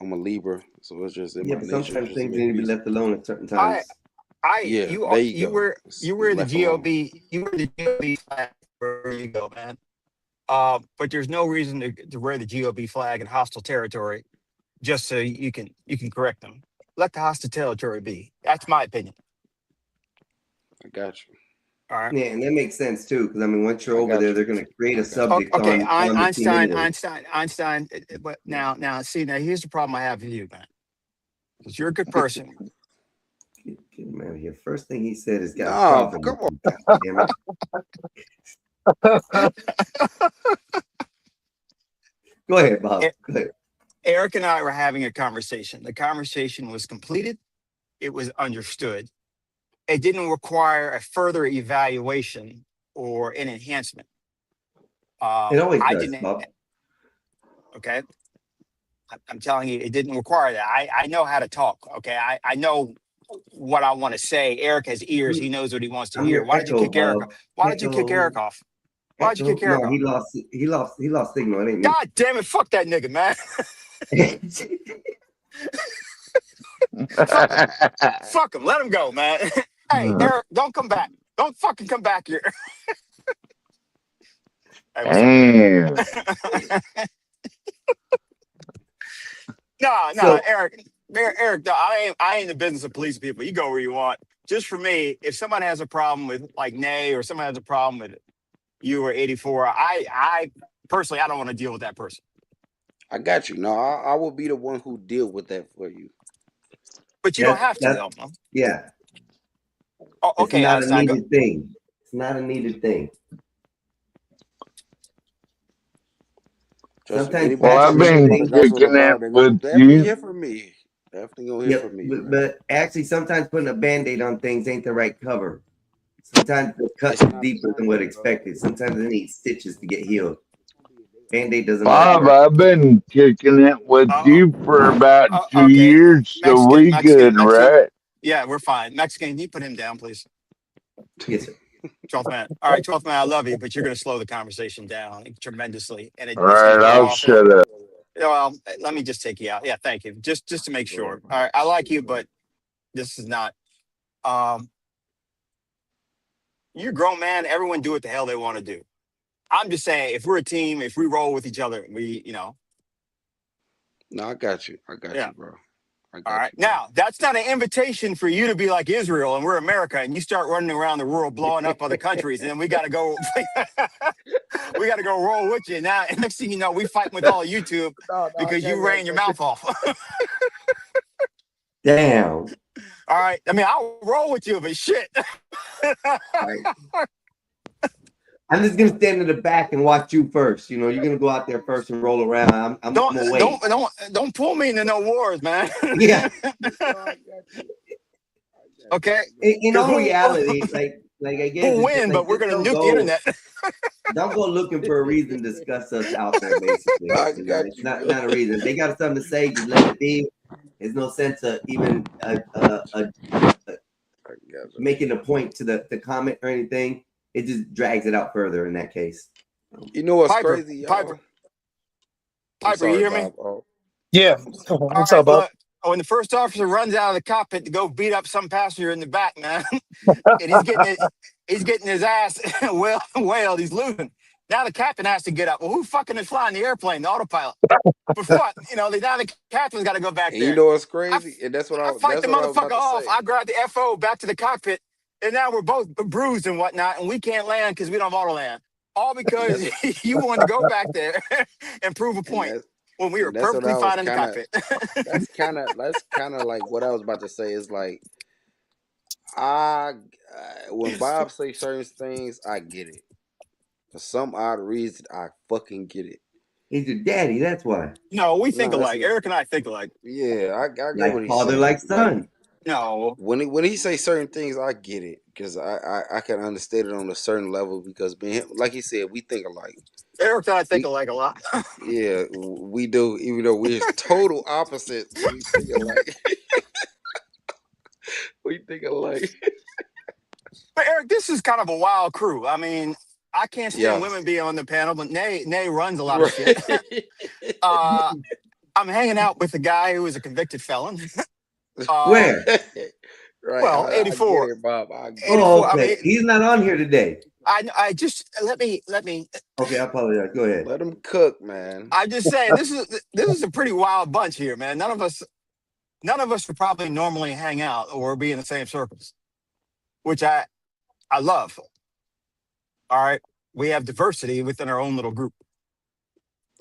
I'm a Libra, so it's just in my But nature sometimes just to things make need to be peace. left alone at certain times. you wear the GOB flag wherever you go, man. But there's no reason to wear the GOB flag in hostile territory just so you can correct them. Let the hospitality be. That's my opinion. I got you. All right. Yeah, and that makes sense too, because I mean, once you're I over got there, you. they're going to create a I got you. subject Okay, on the team anyway. Einstein. But now, see, now here's the problem I have with you, man. Because you're a good person. Get him out of here. First thing he said is got a No, problem. come on. God damn it. Go ahead, Bob. Go ahead. Eric and I were having a conversation. The conversation was completed. It was understood. It didn't require a further evaluation or an enhancement. It always I does, didn't. Bob. Okay. I'm telling you, it didn't require that. I know how to talk. Okay. I know what I want to say. Eric has ears. He knows what he wants to I'm hear. your Why did you echo, kick Eric Bob. off? Why did you kick Eric off? Why did you kick Eric No, off? he lost signal. It ain't me. God damn it. Fuck that nigga, man. Fuck him. Let him go, man. Hey, Eric, don't come back. Don't fucking come back here. Hey, what's Damn. up? No, So- Eric, no, I ain't in the business of police people. You go where you want. Just for me, if someone has a problem with like Nay or someone has a problem with you or 84, I personally, I don't want to deal with that person. I got you. No, I will be the one who deal with that for you. But you don't have to, though. Yeah. Oh, okay, It's not Einstein, a go. needed thing. It's not a needed thing. Trust me, Sometimes anybody Well, I've tell me they been want to gossip kicking it about, they're gonna with definitely you. hear from me. Definitely gonna hear Yep, from me. but actually, sometimes putting a Band-Aid on things ain't the right cover. Sometimes the cut is deeper than what expected. Sometimes they need stitches to get healed. Band-Aid doesn't Bob, work. I've been kicking it with you for about 2 Okay, years, so we good, right? Yeah, we're fine. Mexican, can you put him down, please? Yes, sir. 12th man. All right, 12th man, I love you, but you're going to slow the conversation down tremendously. And All it's going to right, go I'll off. shut up. Well, let me just take you out. Yeah, thank you. Just to make sure. All right, I like you, but this is not. You're a grown man. Everyone do what the hell they want to do. I'm just saying, if we're a team, if we roll with each other, No, I got you. I got you, bro. I got All right. Now, that's not an invitation for you to be like Israel and we're America and you start running around the world blowing up other countries and then we got to go we got to go roll with you. Now, next thing you know, we fighting with all of YouTube because you ran your mouth off. Damn. All right. I mean, I'll roll with you, but shit. I'm just gonna stand in the back and watch you first. You know, you're gonna go out there first and roll around. I'm gonna wait. Don't pull me into no wars, man. Yeah. Okay. In all reality, like again, we'll win, but we're gonna nuke the internet. Don't go looking for a reason to discuss us out there. Basically, you know, it's not a reason. If they got something to say, just let it be. There's no sense of even making a point to the comment or anything. It just drags it out further in that case. You know what's Piper, crazy, y'all? Piper, you hear me? Yeah. What's up, Bob? When the first officer runs out of the cockpit to go beat up some passenger in the back, man, and he's getting his ass wailed. He's losing. Now the captain has to get up. Well, who fucking is flying the airplane? The autopilot. Before now the captain's got to go back And there. you know what's crazy? And that's what I fight the motherfucker off. I grab the FO back to the cockpit, and now we're both bruised and whatnot, and we can't land because we don't have auto land. All because you wanted to go back there and prove a point when we were perfectly fine in the cockpit. That's kind of like what I was about to say. Is like when Bob says certain things, I get it. For some odd reason, I fucking get it. He's your daddy. That's why. No, we think alike. Eric and I think alike. Yeah, I get Like what he's father, saying. like son. No, when he say certain things, I get it because I can understand it on a certain level because being like he said, we think alike. Eric and I think alike a lot. Yeah, we do. Even though we're total opposites, we think alike. We think alike. But Eric, this is kind of a wild crew. I mean, I can't stand women being on the panel, but Nay runs a lot of shit. I'm hanging out with a guy who is a convicted felon. Where? Right. Well, I get 84. it, Bob. I get it. 84. Oh, I okay. mean, He's not on here today. I just let me. Okay, I apologize. Go ahead. Let him cook, man. I'm just saying this is a pretty wild bunch here, man. None of us would probably normally hang out or be in the same circles, which I love. All right, we have diversity within our own little group.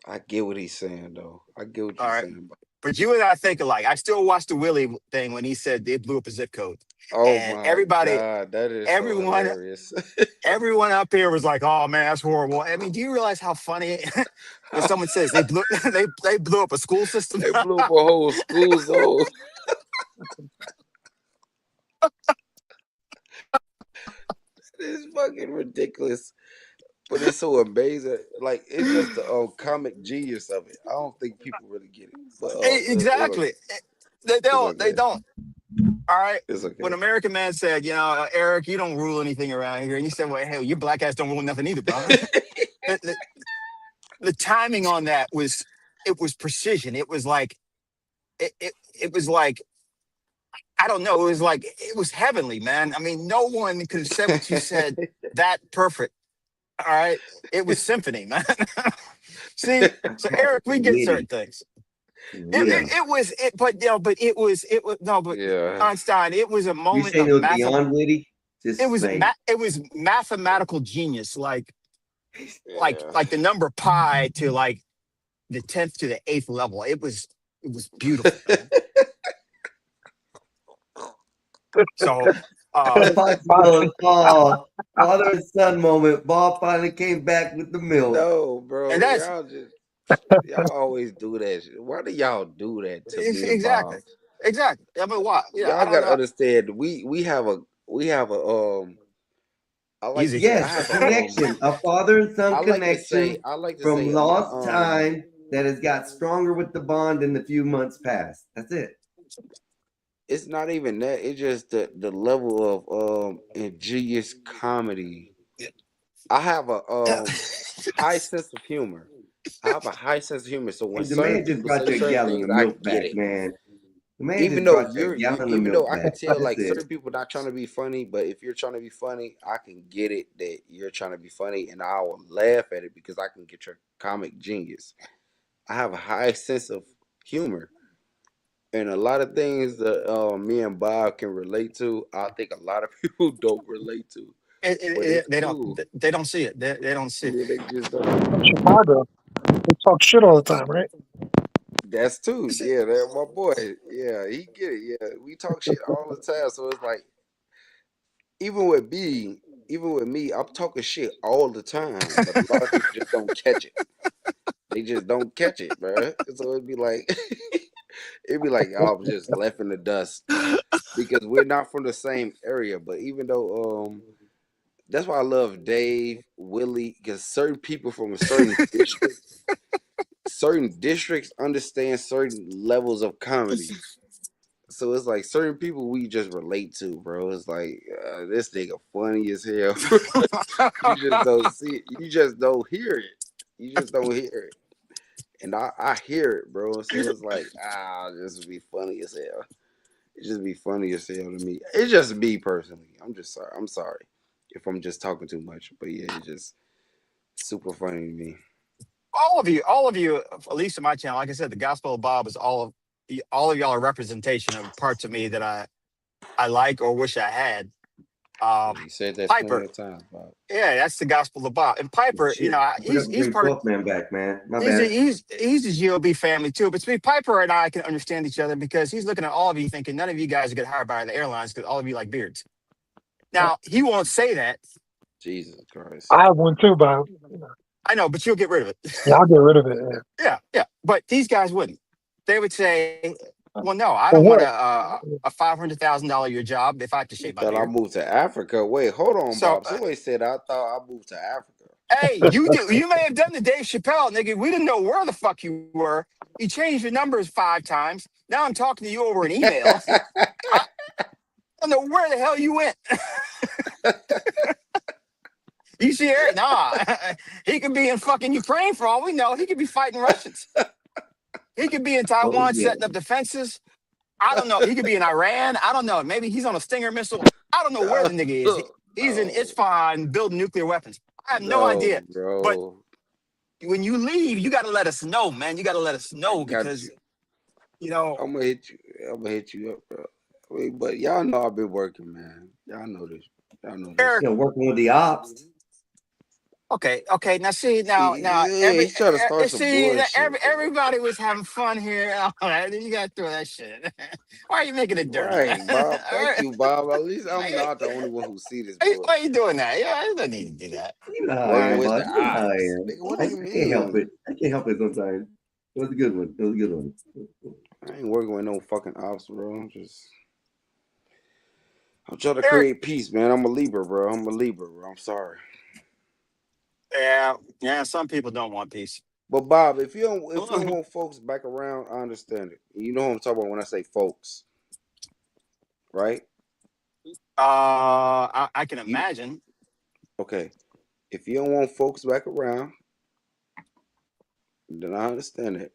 I get what he's saying, though. I get what All you're right, saying. Bob. but you and I think alike. I still watch the Willie thing when he said they blew up a zip code, Oh and my everybody, God, that is so everyone, hilarious. everyone up here was like, "Oh man, that's horrible." I mean, do you realize how funny when someone says they blew they blew up a school system? They blew up a whole school zone. It's fucking ridiculous, but it's so amazing. Like it's just the comic genius of it. I don't think people really get it. But Exactly. They don't. They okay. don't. All right. It's okay. When American Man said, Eric, you don't rule anything around here, and you said, well, hell, your black ass don't rule nothing either, bro. the timing on that was precision. It was like it was like I don't know. It was heavenly, man. I mean, no one could have said what you said that perfect. All right. It was symphony, man. See, so Eric, we get certain things. Einstein, it was a You moment saying it of was beyond witty? it was mathematical genius, like the number pi to like the 10th to the 8th level. It was beautiful. So father and son moment. Bob finally came back with the milk. No, bro. And that's y'all always do that shit. Why do y'all do that to me? exactly. Bob? Exactly. I mean, why? Yeah, I Y'all don't gotta know. understand. We have a I like Easy. to say, I Yes, have a connection, a father and son connection I like to from say lost time that has got stronger with the bond in the few months past. That's it. it's not even that. It's just the level of ingenious comedy. I have a high sense of humor. I have a high sense of humor. So when The certain man just people brought say your certain gallon things, of I milk get back, it. man. The man Even just though brought your gallon of even milk though I can back. tell That's like it. certain people not trying to be funny, but if you're trying to be funny, I can get it that you're trying to be funny, and I will laugh at it because I can get your comic genius. I have a high sense of humor, and a lot of things that me and Bob can relate to. I think a lot of people don't relate to, but it's They cool. don't. They don't see it. They don't see Yeah, it. they just don't. From Chicago, they talk shit all the time, right? That's too. Yeah, that my boy. Yeah, he get it. Yeah, we talk shit all the time, so it's like even with me, I'm talking shit all the time, but a lot of people just don't catch it. They just don't catch it, bro. So it'd be like y'all just left in the dust because we're not from the same area. But even though that's why I love Dave, Willie, because certain people from a certain districts understand certain levels of comedy. So it's like certain people we just relate to, bro. It's like this nigga funny as hell. You just don't see it. You just don't hear it. You just don't hear it. And I hear it, bro. So it's like, this would be funny as hell. It just be funny as hell to me. It's just me personally. I'm just sorry. I'm sorry if I'm just talking too much. But yeah, it's just super funny to me. All of you, at least in my channel, like I said, the Gospel of Bob is all of y'all are representation of parts of me that I like or wish I had. You said that Piper, 20 times, Bob. yeah, that's the Gospel of Bob. And Piper, Shit. he's Bring part of man back, man. My bad. he's a GOB family too. But see, Piper and I can understand each other because he's looking at all of you thinking none of you guys get hired by the airlines because all of you like beards. Now he won't say that. Jesus Christ. I have one too, but I know, but you'll get rid of it. yeah, I'll get rid of it. Yeah. Yeah. But these guys wouldn't. They would say, well, no, I don't want a $500,000 a year job if I have to shave my Until I beard. moved to Africa. Wait, hold on, So, Bob. Somebody said I thought I moved to Africa. Hey, you may have done the Dave Chappelle, nigga. We didn't know where the fuck you were. You changed your numbers 5 times. Now I'm talking to you over an email. I don't know where the hell you went. You see Eric? Nah. He could be in fucking Ukraine for all we know. He could be fighting Russians. He could be in Taiwan setting up defenses. I don't know. He could be in Iran. I don't know. Maybe he's on a Stinger missile. I don't know where the nigga is. He's in Isfahan building nuclear weapons. I have no idea. Bro. But when you leave, you got to let us know, man. You got to let us know because, you know. I'm gonna hit you up, bro. Wait, but y'all know I've been working, man. Y'all know this. Y'all know this. You know, working with the ops. Okay. Now he's trying to start some bullshit. Everybody was having fun here. All right, you got to throw that shit. Why are you making it dirty? Right, Bob. Thank you, Bob. At least I'm not the only one who see this. Why are you doing that? Yeah, I don't need to do that. You know how I am, Working with boss. the You know how I ops. am. Nigga, what I do you can't help mean? it. I can't help it sometimes. It was a good one. It was a good one. I ain't working with no fucking ops, bro. I'm trying to create peace, man. I'm a Libra, bro. I'm sorry. Yeah. Some people don't want peace. But Bob, if you don't want folks back around, I understand it. You know what I'm talking about when I say folks, right? I can imagine. Okay, if you don't want folks back around, then I understand it.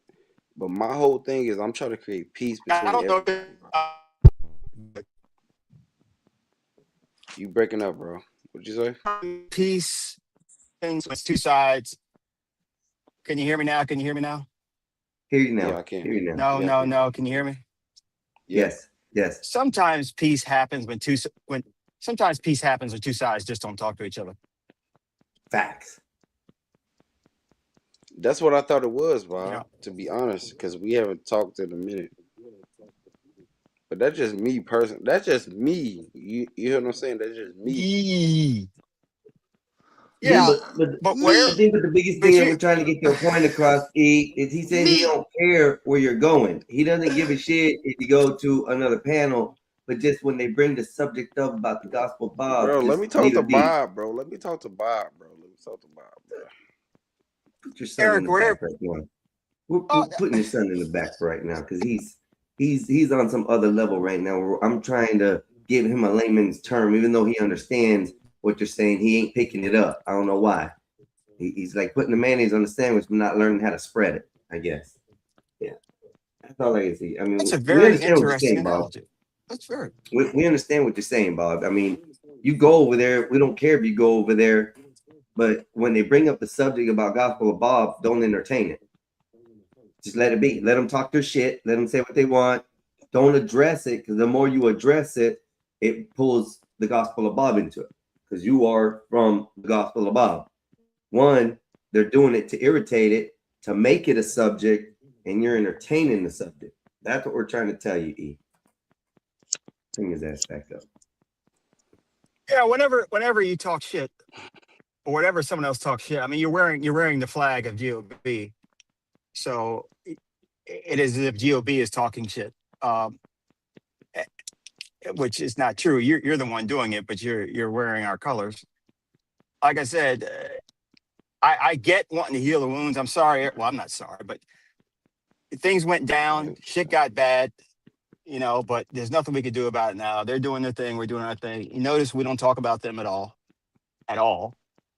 But my whole thing is I'm trying to create peace between I don't know. everybody. You breaking up, bro. What'd you say? Peace. It's two sides. Can you hear me now? Hear you now. Yeah, I can. Hear you now. No. Can you hear me? Yes. Sometimes peace happens when two sides just don't talk to each other. Facts. That's what I thought it was, Bob, to be honest, because we haven't talked in a minute. But that's just me personally. That's just me. You hear what I'm saying? That's just me. Yeah, but I think the biggest thing that we're trying to get your point across is he said he don't care where you're going. He doesn't give a shit if you go to another panel, but just when they bring the subject up about the gospel Bob. Bro, let me talk to Bob, bro. Let me talk to Bob, bro. Put your son in the back right now. We're putting your son in the back right now because he's on some other level right now. Where I'm trying to give him a layman's term, even though he understands what you're saying. He ain't picking it up. I don't know why. He's like putting the mayonnaise on the sandwich, but not learning how to spread it, I guess. Yeah. That's all I can see. I mean, that's a very interesting Bob. That's very. We understand what you're saying, Bob. I mean, you go over there. We don't care if you go over there. But when they bring up the subject about Gospel of Bob, don't entertain it. Just let it be. Let them talk their shit. Let them say what they want. Don't address it, because the more you address it, it pulls the Gospel of Bob into it. Because you are from the Gospel of Bob. One, they're doing it to irritate it, to make it a subject, and you're entertaining the subject. That's what we're trying to tell you, E. Bring his ass back up. Yeah, whenever you talk shit, or whenever someone else talks shit, I mean, you're wearing the flag of GOB, so it is as if GOB is talking shit, which is not true. You're the one doing it, but you're wearing our colors. Like I said, I get wanting to heal the wounds. I'm sorry. Well, I'm not sorry, but things went down. Shit got bad, but there's nothing we can do about it now. They're doing their thing. We're doing our thing. You notice we don't talk about them at all.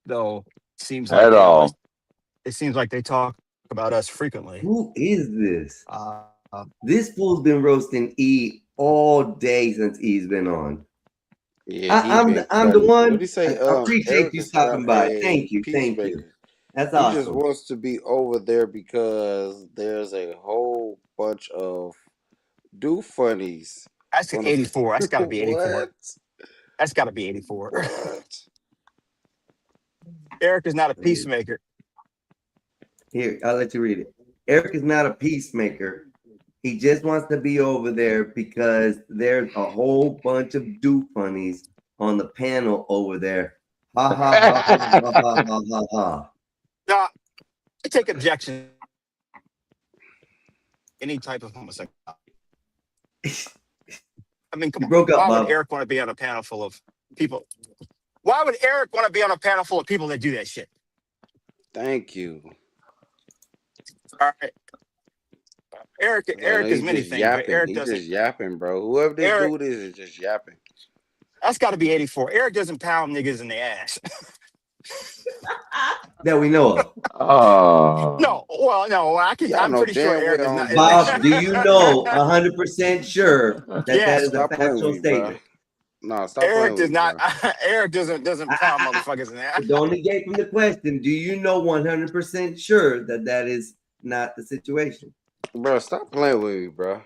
Though it seems like they talk about us frequently. Who is this? This fool's been roasting E all day since E's been on. Yeah, I'm the one. What do you say? I appreciate Eric you is stopping by. a Thank you. peacemaker. That's He awesome. just wants to be over there because there's a whole bunch of do funnies. That's 84. That's got to be 84. What? That's got to be 84. What? Eric is not a peacemaker. Here, I'll let you read it. Eric is not a peacemaker. He just wants to be over there because there's a whole bunch of do funnies on the panel over there. Ha ha ha ha ha ha ha ha ha. No, I take objection. Any type of homosexuality. I mean, come on. Why would Eric want to be on a panel full of people? Why would Eric want to be on a panel full of people that do that shit? Thank you. All right. Eric is many things. But Eric He's doesn't. just yapping, bro. Whoever this dude is just yapping. That's got to be 84. Eric doesn't pound niggas in the ass. that we know of. Oh, No, well, no, Y'all I'm know pretty sure damn Eric well is I not. don't do that Bob, shit. do you know 100% sure that that Yes, is a Stop playing with factual me, bro. statement? Nah, stop Eric playing with does me, not. bro. Eric doesn't pound motherfuckers in there. Don't negate from the question. Do you know 100% sure that that is not the situation? Bro, stop playing with me, bro.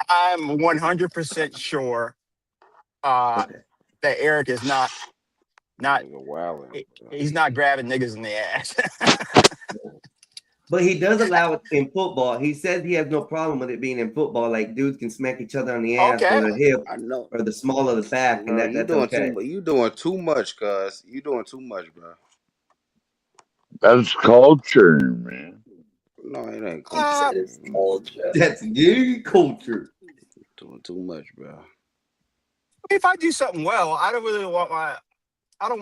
I'm 100% sure Okay. that Eric is not Nigga wildin', bro. he's not grabbing niggas in the ass. But he does allow it in football. He says he has no problem with it being in football. Like dudes can smack each other on the ass Okay. or the hip I know. or the small of the back, and Bro, you that's doing okay. you doing too much, cuz. You doing too much, bro. that's culture, man. No, it ain't Uh, culture. Man. That's gay culture. Doing too much, bro. if I do something well, I don't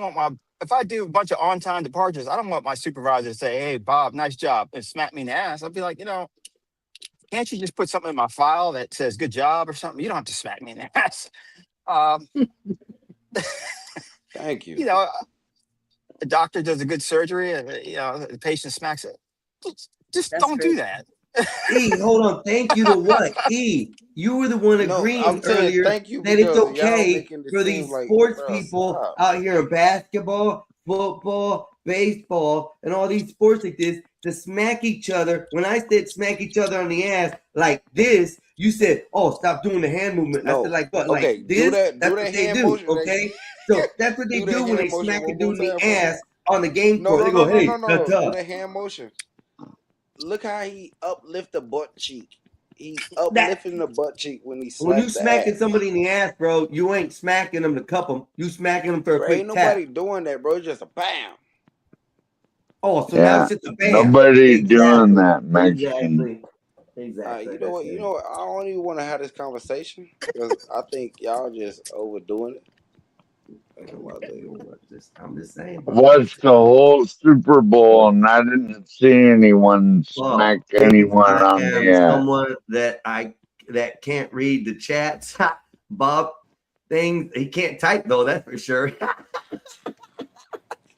want my if I do a bunch of on-time departures, I don't want my supervisor to say, "Hey, Bob, nice job," and smack me in the ass. I'd be like, can't you just put something in my file that says "good job" or something? You don't have to smack me in the ass. Thank you. A doctor does a good surgery, and the patient smacks it. Just That's don't do crazy. that. E, hold on. Thank you to what? E, you were the one No, agreeing I'm saying earlier thank you that it's because y'all okay making it for seem these like, sports bro, people stop. out here in basketball, football, baseball, and all these sports like this to smack each other. When I said smack each other on the ass like this, you said, "Oh, stop doing the hand movement." I said, No. "Like what? Okay, Like this?" That's what they hand do. motion. Okay, so that's what they Do that do when they hand motion smack a one more dude in time the for me. ass on the game No, court. no, They no, go, no, "Hey, no, no. that's Do up." that hand motion. Look how he uplift the butt cheek. He's uplifting the butt cheek when he When you slaps the smacking ass. somebody in the ass, bro, you ain't smacking them to cup them. You smacking them for a Bro, quick ain't nobody tap. doing that, bro. It's just a bam. Oh, so now Yeah, it's just a bam. nobody's doing Exactly. that, Mexican. Exactly. Exactly. You know what? You know what? I don't even want to have this conversation because I think y'all just overdoing it. I'm just saying, bro. Watched the whole Super Bowl and I didn't see anyone Well, smack anyone I on am the ass. someone that can't read the chats. Bob things he can't type though, that's for sure.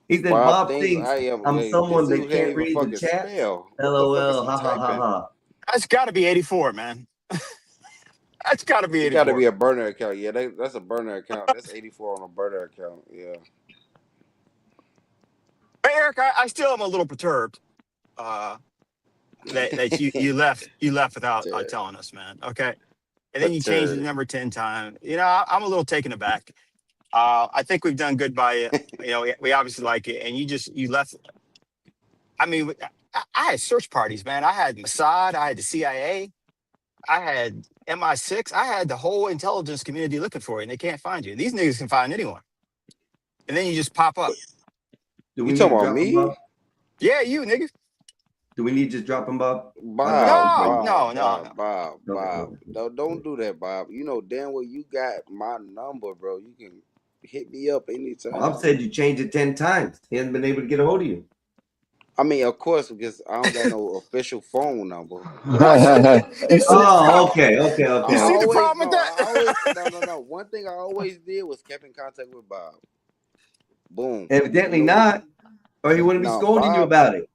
He said Bob thinks I'm someone this that dude can't can't even read the fucking chat. spell. What the fuck is LOL. he Ha ha ha typing? ha. That's got to be 84, man. That's got to be It got to 84. be a burner account. Yeah, that's a burner account. That's 84 on a burner account. Yeah. But Eric, I still am a little perturbed that you left without telling us, man. Okay, and then you changed the number 10 times. I'm a little taken aback. I think we've done good by it. We obviously like it, and you left. I mean, I had search parties, man. I had Mossad, I had the CIA, I had MI6, I had the whole intelligence community looking for you, and they can't find you. These niggas can find anyone, and then you just pop up. Do we You need talking to about drop him, me? Bob? Yeah, you niggas. Do we need to just drop him, Bob? No. Bob. No, don't do that, Bob. You know damn well you got my number, bro. You can hit me up anytime. Bob said you changed it 10 times. He hasn't been able to get a hold of you. I mean, of course, because I don't got no official phone number. Oh, okay. You see the problem with that? No. One thing I always did was kept in contact with Bob. Boom. Evidently not, or he wouldn't be scolding you about it.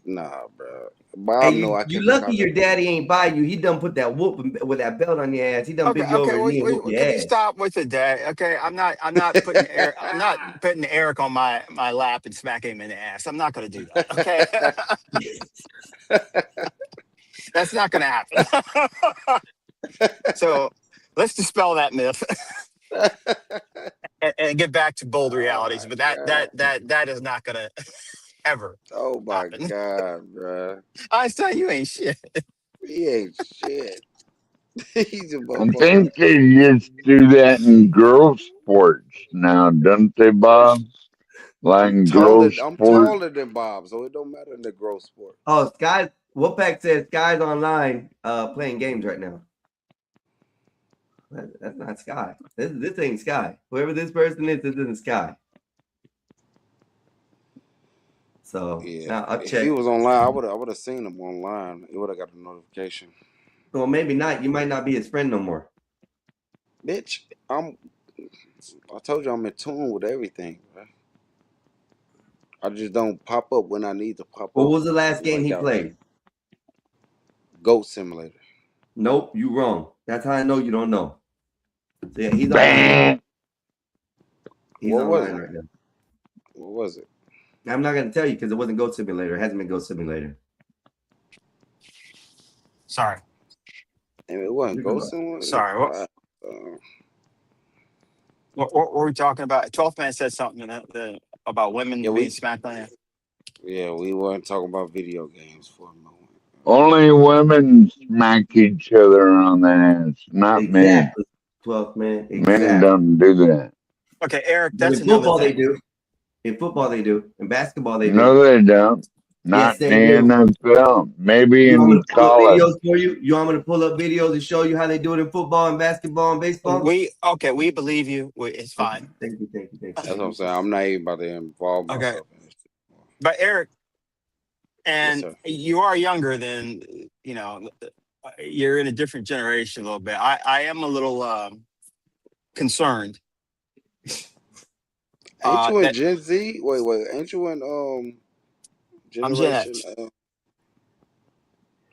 Nah, bro. Bob Hey, know I you kept lucky your daddy ain't by you. He done put that whoop with that belt on your ass. He done bend you over your knee and whoop your Can you ass. stop with the dad? Okay, I'm not putting Eric. I'm not putting Eric on my lap and smacking him in the ass. I'm not going to do that. Okay, that's not going to happen. So let's dispel that myth and get back to bold realities. But that is not going to ever. Oh my happen. God, bro. Einstein, you ain't shit. He ain't shit. He's a I motherfucker. think they just do that in girl sports now, don't they, Bob? Like in girl I'm sports. taller than Bob, so it don't matter in the growth sport. Oh, Sky. Wolfpack says Sky's online playing games right now. That's not Sky. This ain't Sky. Whoever this person is, this isn't Sky. So now I'll If check. he was online, I would have seen him online. He would have got a notification. Well, maybe not. You might not be his friend no more. Bitch, I told you I'm in tune with everything, bro. I just don't pop up when I need to pop What up. was the last game he Like, played? Goat Simulator. Nope, you wrong. That's how I know you don't know. So yeah, he's online. He's What was online it? right now. What was it? I'm not gonna tell you because it wasn't Goat Simulator. It hasn't been Goat Simulator. Sorry. And it wasn't Goat Simulator. Sorry. What were we talking about? 12th Man said something about women being smacked on. Yeah, we weren't talking about video games for a moment. Only women smack each other on the ass, not men. Exactly. 12th man. Men Exactly. don't do that. Okay, Eric, But that's in another football thing. they do. In football they do. In basketball they do. No, they don't. Not Yes, they in do. NFL. Maybe You want me in to pull up college. videos for you? You want me to pull up videos and show you how they do it in football and basketball and baseball? We believe you. It's fine. Thank you. That's what I'm saying. I'm not even about to involve myself in this. But Eric, and Yes, sir. you are younger than, you're in a different generation a little bit. I am a little concerned. Ain't you in that- Gen Z? Wait. Ain't you in I'm Gen generation? X.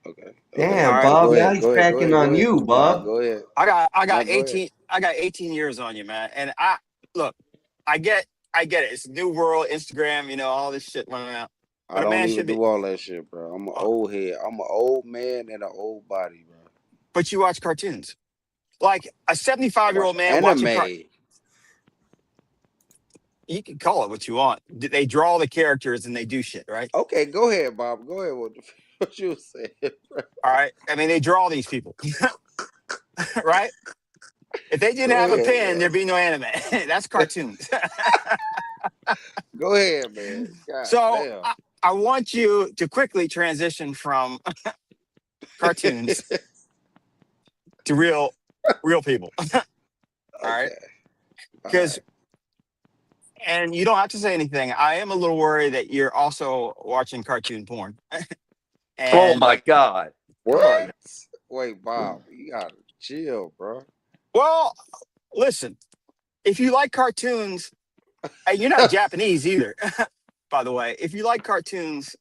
Okay. Damn, All right, Bob. Go Now ahead. he's Go ahead. cracking on you, Bob. Go ahead. I got No, go 18. ahead. I got 18 years on you, man. And I get it. It's new world, Instagram, all this shit running out. I But a don't man even should be. do all that shit, bro. I'm an old head. I'm an old man in an old body, bro. But you watch cartoons, like a 75-year-old man watching. Anime. You can call it what you want. They draw the characters and they do shit, right? Okay, go ahead, Bob. Go ahead with what you were saying, bro. All right. I mean, they draw these people, right? If they didn't Go have a ahead, pen, man. there'd be no anime. That's cartoons. Go ahead, man. God So damn. I want you to quickly transition from cartoons to real people. All right. Because, and you don't have to say anything. I am a little worried that you're also watching cartoon porn. Oh my God. What? Wait, Bob, you gotta chill, bro. Well, listen, if you like cartoons, and you're not Japanese either, by the way. If you like cartoons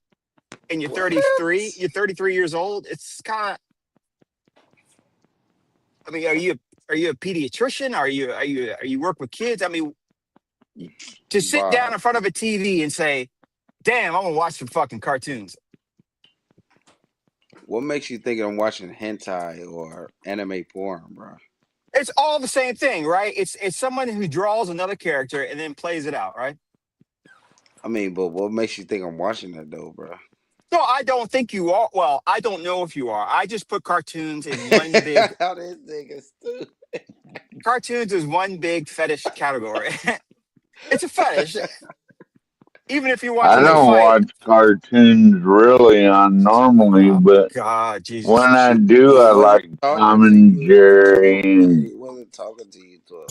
and you're 33 years old, it's kind of. I mean, are you a pediatrician? Are you work with kids? I mean, to sit Bob. down in front of a TV and say, "Damn, I'm gonna watch some fucking cartoons." What makes you think I'm watching hentai or anime porn, bro? It's all the same thing, right? It's someone who draws another character and then plays it out, right? I mean, but what makes you think I'm watching that though, bro? No, I don't think you are. Well, I don't know if you are. I just put cartoons in one big. How this nigga stupid. Cartoons is one big fetish category. It's a fetish. Even if you're I watching them don't fight. watch cartoons really on normally, but God, Jesus. when I do, I like Tom and Jerry and He wasn't talking to you, too.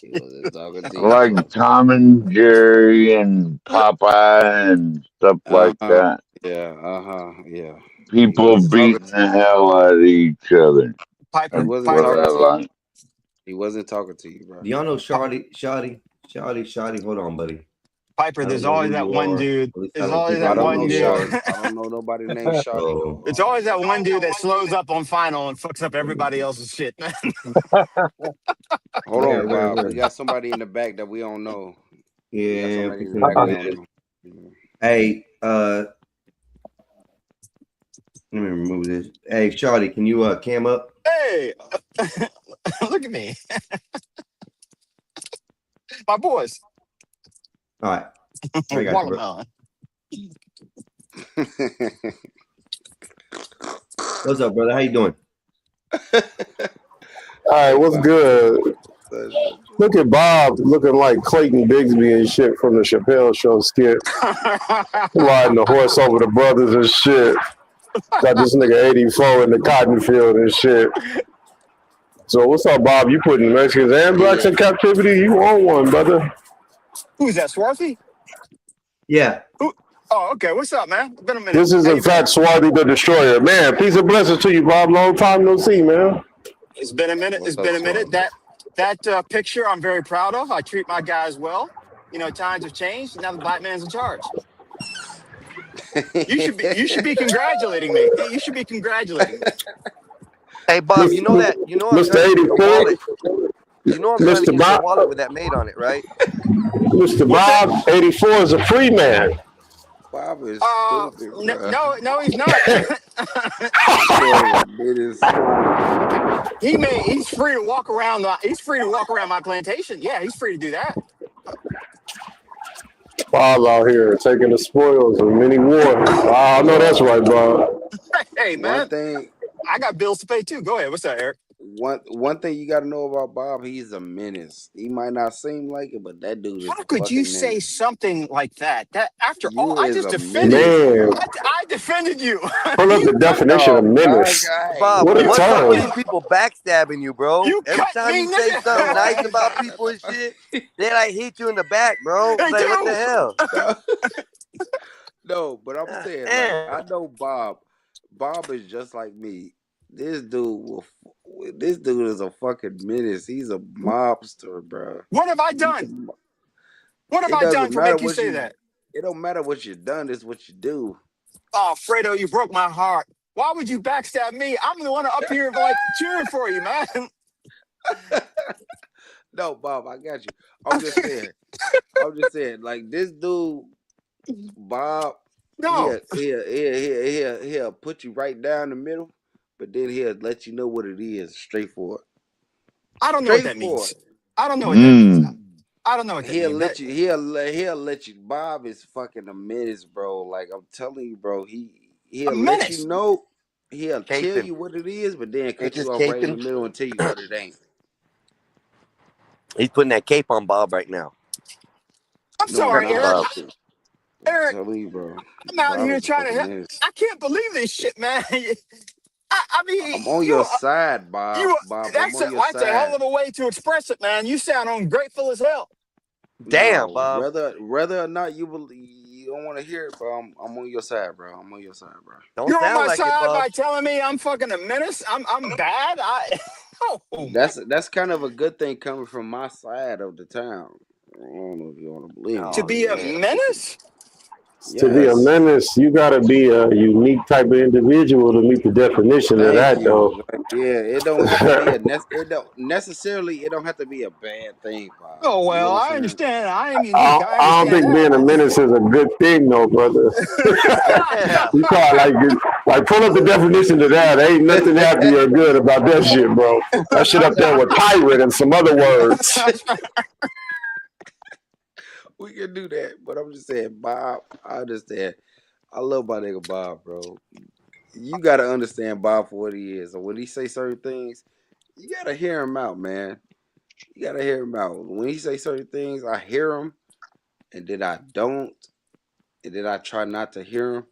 He wasn't talking to I you. like Tom and Jerry and Popeye and stuff like that. Yeah, yeah. People wasn't beating the hell out of each other. Piper, That's wasn't what talking I to you. like. He wasn't talking to you, bro. Do y'all know Shawty? Hold on, buddy. Piper, there's always that one dude. There's always that one dude. I don't know nobody named Shawty. It's always that one dude that slows up on final and fucks up everybody else's shit. Hold on, Where? Bob. We got somebody in the back that we don't know. Yeah. We got somebody in the back we don't know. Hey, let me remove this. Hey, Shawty, can you cam up? Hey, look at me. My boys. All right. I got you, bro. Watermelon. What's up, brother? How you doing? All right, what's good? Look at Bob looking like Clayton Bigsby and shit from the Chappelle Show skit. Riding the horse over the brothers and shit. Got this nigga 84 in the cotton field and shit. So what's up, Bob? You putting Mexicans and blacks in captivity? You on one, brother. Who's that, Swarthy? Yeah. Oh, okay. What's up, man? It's been a minute. This is How in you been? fact Swarthy the Destroyer. Man, peace and blessings to you, Bob. Long time no see, man. It's been a minute. It's been a minute. That picture I'm very proud of. I treat my guys well. You know, times have changed. Now the black man's in charge. You should be congratulating me. You should be congratulating me. Hey Bob, you know that I'm Mr. trying to get your 84, wallet. You know I'm trying to Mr. get your Bob, wallet with that made on it, right? Mr. Bob, 84 is a free man. Bob is stupid, bro. No, he's not. He's free to walk around. He's free to walk around my plantation. Yeah, he's free to do that. Bob out here taking the spoils of many wars. I know that's right, Bob. Hey man, One thing, I got bills to pay too. Go ahead. What's up, Eric? one thing you got to know about Bob, he's a menace. He might not seem like it, but that dude is How a could you fucking say menace. something like that? That after You all, I is just a defended menace. Man, I defended you. pull up the definition of No, menace. Bob, What a what's up with term. these people backstabbing you, bro? You Every cut time me, you say nigga. something nice about people and shit, they like hit you in the back, bro. They Like, what the do. hell? No, but I'm saying, like, Damn. I know Bob. Bob is just like me. This dude is a fucking menace. He's a mobster, bro. What have I He's a done? mo- What have It I done doesn't to matter make you what say you. that? It don't matter what you done. It's what you do. Oh, Fredo, you broke my heart. Why would you backstab me? I'm the one up here like cheering for you, man. No, Bob, I got you. I'm just saying. Like this dude, Bob. No, He'll put you right down the middle, but then he'll let you know what it is. Straightforward. I don't know what that Straightforward. means. I don't know what that means. Mm. I don't know what that He'll means. let you. He'll let you. Bob is fucking a menace, bro. Like I'm telling you, bro. He'll A let menace. you know. He'll tell Caping. you what it is, but then Ain't cut this you off right in the caping? middle and tell you what it ain't. He's putting that cape on Bob right now. I'm No, sorry, I'm Protecting not. Eric. Bob. I'm Eric, telling you, bro. I'm out Bob here is a trying to fucking help. menace. I can't believe this shit, man. I mean, I'm on your side, Bob. you. Bob, I'm That's on your that's a hell side. of a way to express it, man. You sound ungrateful as hell. Damn, No, Bob. whether or not you believe, you don't want to hear it, bro. I'm on your side, bro. I'm on your side, bro. Don't You're on sound my like it, side Bob. by telling me I'm fucking a menace. I'm bad. Oh, That's kind of a good thing coming from my side of the town. I don't know if you want to believe me. to Oh, be a man. menace? To be a Yes. menace, you got to be a unique type of individual to meet the definition of Thank that, though. you. Yeah, it don't have to be it don't necessarily it don't have to be a bad thing, Bob. Oh You know well, what I I'm saying? understand. I am unique. I I don't think understand being a menace is a good thing, though, brother. Yeah. You probably like pull up the definition of that. Ain't nothing happy or good about that shit, bro. That shit up there with pirate and some other words. that. We can do that, but I'm just saying, Bob. I understand. I love my nigga Bob, bro. You gotta understand Bob for what he is. So when he say certain things, you gotta hear him out, man. You gotta hear him out. When he say certain things, I hear him, and then I don't, and then I try not to hear him.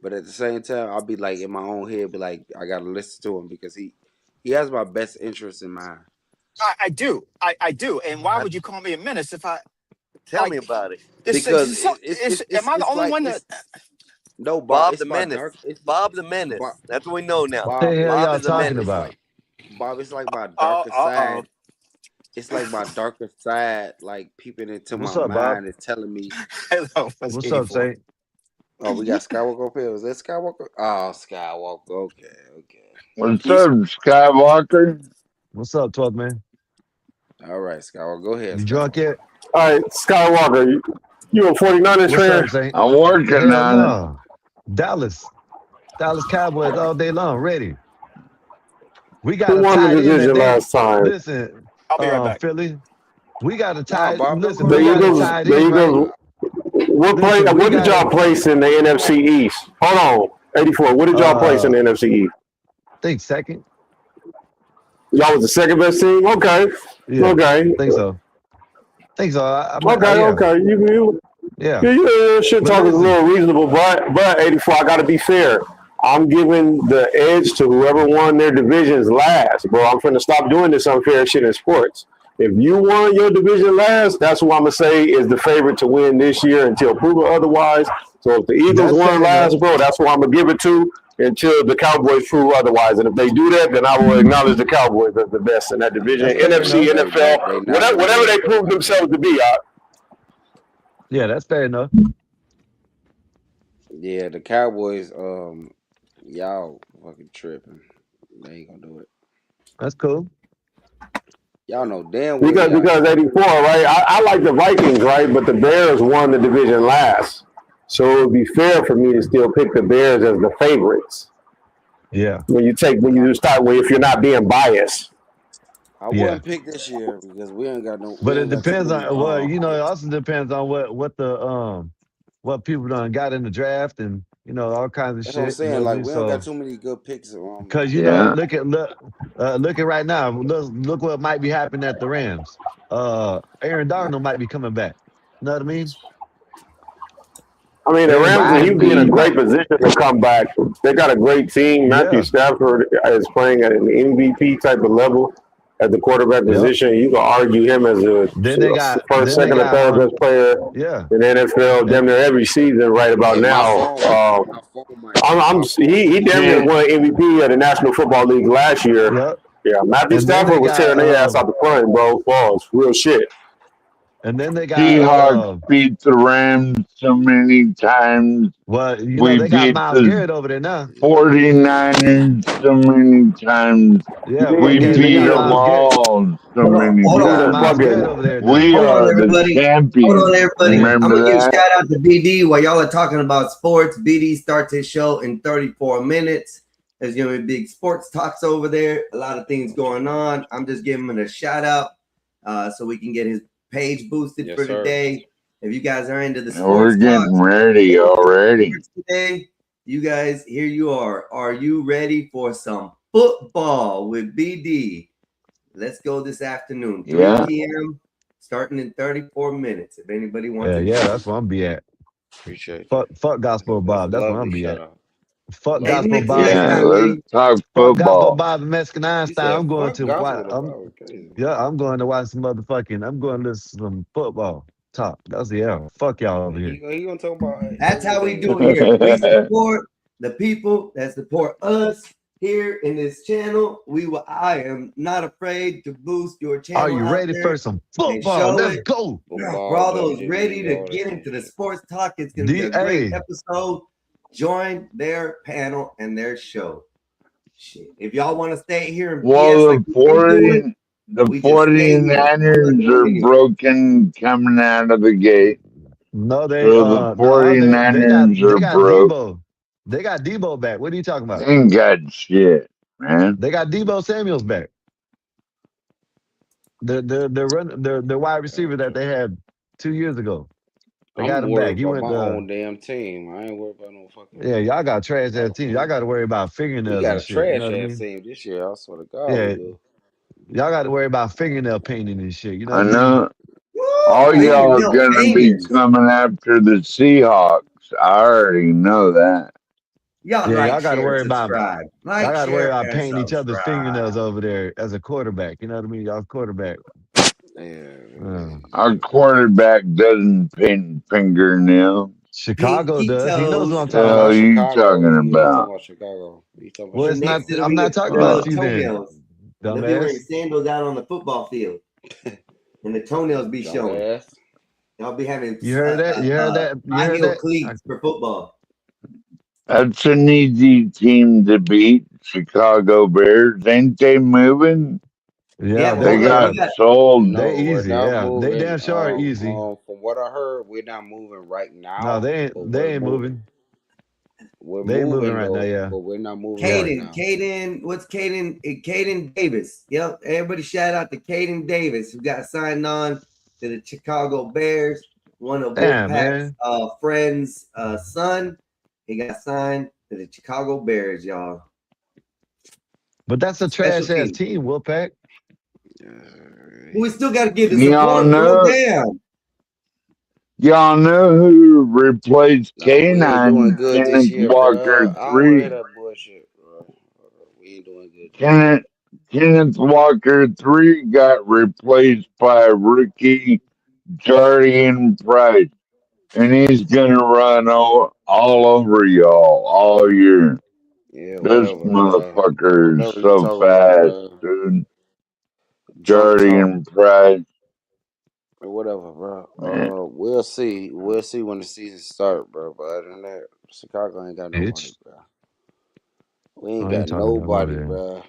But at the same time, I'll be like in my own head, be like, I gotta listen to him because he has my best interest in mind. I do. I do. And why would you call me a menace if I Tell like? me about it. Because Am I the only one that? no, Bob, Bob it's the my menace. dark. It's Bob the menace. Bob, That's what we know now. Bob, The hell Bob y'all is a talking menace. about? Bob, it's like my darker Uh-oh. side. It's like my darker side, like peeping into What's my up, Bob? mind and telling me, Hello, that's What's up, 84. Saint? "Oh, we got Skywalker up here. Is that Skywalker? Oh, Skywalker. Okay. What's He's up, Skywalker? What's up, 12 man? all right. Skywalker, go ahead. You drunk Skywalker. yet? All right, Skywalker, you a 49ers What's fan? up, Saint? I'm working Hell on it. no. Dallas Cowboys all day long, ready. We got Who a won the tight end division today. last time? Listen, I'll be right back. Philly, we got a Nah, tight. Bob, don't Listen, go The we got a Eagles. tight The end, right? Eagles. What Listen, we did got y'all a. place in the NFC East? Hold on, 84. What did y'all place in the NFC East? I think second. Y'all was the second best team. Okay. Yeah, Okay. think so. Think so. Okay. Yeah, Okay. yeah. Your shit But talk is a listen, little reasonable, but 84. I got to be fair. I'm giving the edge to whoever won their divisions last, bro. I'm finna stop doing this unfair shit in sports. If you won your division last, that's who I'm gonna say is the favorite to win this year until proven otherwise. So if the Eagles that's won fair enough. last, bro, that's who I'm gonna give it to until the Cowboys prove otherwise. And if they do that, then I will acknowledge the Cowboys as the best in that division. That's fair NFC, enough. They NFL, not gonna whatever do they that. prove themselves to be. Yeah, that's fair enough. Yeah, the Cowboys, y'all fucking tripping. They ain't gonna do it. That's cool. Y'all know damn well Because 84, right? I like the Vikings, right? But the Bears won the division last. So it would be fair for me to still pick the Bears as the favorites. Yeah. If you're not being biased. I wouldn't pick this year because we ain't got no. But We it ain't got too depends many. on it also depends on what people done got in the draft and all kinds of That's what I'm shit. You know saying. what I Like mean? we don't got So too many good picks. because look at right now. Look what might be happening at the Rams. Aaron Darnold might be coming back. You know what I mean? I mean, the Rams, he'd be in a great might. position to come back. They got a great team. Matthew Stafford is playing at an MVP type of level at the quarterback position. You can argue him as first, second, or third best player in the NFL damn near every season right about Hey, now. He He damn near won MVP of the National Football League last year. Yeah, Matthew Stafford was tearing their ass out the front, bro. Balls, real shit. And then they got Seahawks beat the Rams so many times. Well, we they got beat Myles the Garrett over there now. 49ers so many times. Yeah, we beat them all so many times. We are the champions. Hold on, everybody. I'm Remember gonna give a that? shout out to BD while y'all are talking about sports. BD starts his show in 34 minutes. There's gonna be big sports talks over there. A lot of things going on. I'm just giving him a shout out so we can get his page boosted for today. If you guys are into the sports, we're getting ready already. Today, you guys, here you are. Are you ready for some football with BD? Let's go this afternoon, 3 p.m. starting in 34 minutes. If anybody wants to that's where I'm be at. Appreciate fuck Gospel Bob. That's where I'm be at. Fuck Hey, Gospel next Bob. Yeah, let's talk Fuck Gospel football. Bob and Mexican Einstein. I'm going to watch. I'm going to watch some motherfucking. I'm going to listen to some football talk. That's fuck y'all over here. He gonna talk about. That's how we do it here. We support the people that support us here in this channel. I am not afraid to boost your channel. Are you ready for some football? Let's go. For all those ready to get into the sports talk, it's gonna be a great episode. Join their panel and their show. Shit. If y'all want to stay here and the 49ers are broken coming out of the gate. No, they the 49ers are broke. Debo. They got Debo back. What are you talking about? They ain't got shit, man. They got Debo Samuels back. The wide receiver that they had 2 years ago. They got him back. He went my own damn team. I ain't worried about no fucking. Yeah, y'all got trash ass team. Y'all got to worry about fingernails. We got and a shit, trash you know what I ass mean? team this year. I swear to God. Yeah, y'all got to worry about fingernail painting and shit. You know I what know. All y'all are gonna be coming after the Seahawks. I already know that. Y'all y'all got to worry about. subscribe. Y'all got to worry about painting each other's fingernails over there as a quarterback. You know what I mean? Y'all quarterback. Our quarterback doesn't paint fingernails. Chicago does. He knows what I'm talking about. What are you talking about? Chicago. Well, it's not. I'm not talking about you then. They'll be wearing sandals out on the football field, and the toenails be showing. Y'all be having. You heard that? You heard that? You high heard heel that? cleats for football. That's an easy team to beat. Chicago Bears. Ain't they moving? Yeah, they got sold. No, they easy. Yeah, moving. they damn sure are easy. From what I heard, we're not moving right now. No, they ain't moving. We're they ain't moving right though, now. Yeah, but we're not moving right now. Caden, what's Caden? Caden Davis. Yep. Everybody shout out to Caden Davis, who got signed on to the Chicago Bears. One of Wolfpack's friends' son. He got signed to the Chicago Bears, y'all. But that's a trash ass team, Wolfpack. We still got to give the support. Damn. Y'all know who replaced K9? Kenneth Walker 3. We ain't doing good. Kenneth Walker 3 got replaced by rookie Jardine Price. And he's going to run all over y'all all year. Yeah, this motherfucker is so fast, dude. Jardine Price. Whatever, bro. Man, We'll see. We'll see when the season start, bro. But other than that, Chicago ain't got no money, Bitch. bro. We ain't I ain't got talking about my nobody, bad. bro.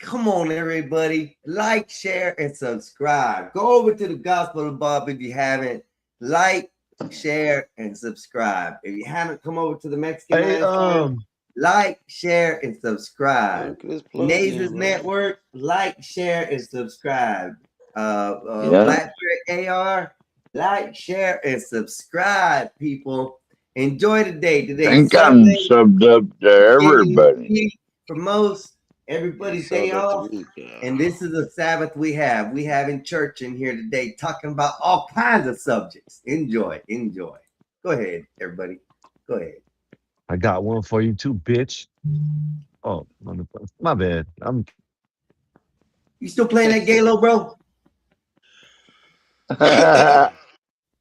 Come on, everybody. Like, share, and subscribe. Go over to the Gospel of Bob if you haven't. Like, share, and subscribe. If you haven't come over to the Mexican Hey, Man's like, share, and subscribe. Nasus Network, like, share, and subscribe. yeah. Blackberry AR, like, share, and subscribe, people. Enjoy the day. I Today's think I'm Sunday. subbed up to everybody. For most, everybody's day off. And this is a Sabbath we have. We having church in here today talking about all kinds of subjects. Enjoy. Go ahead, everybody. Go ahead. I got one for you too, bitch. Oh, my bad. You still playing that Galo, bro?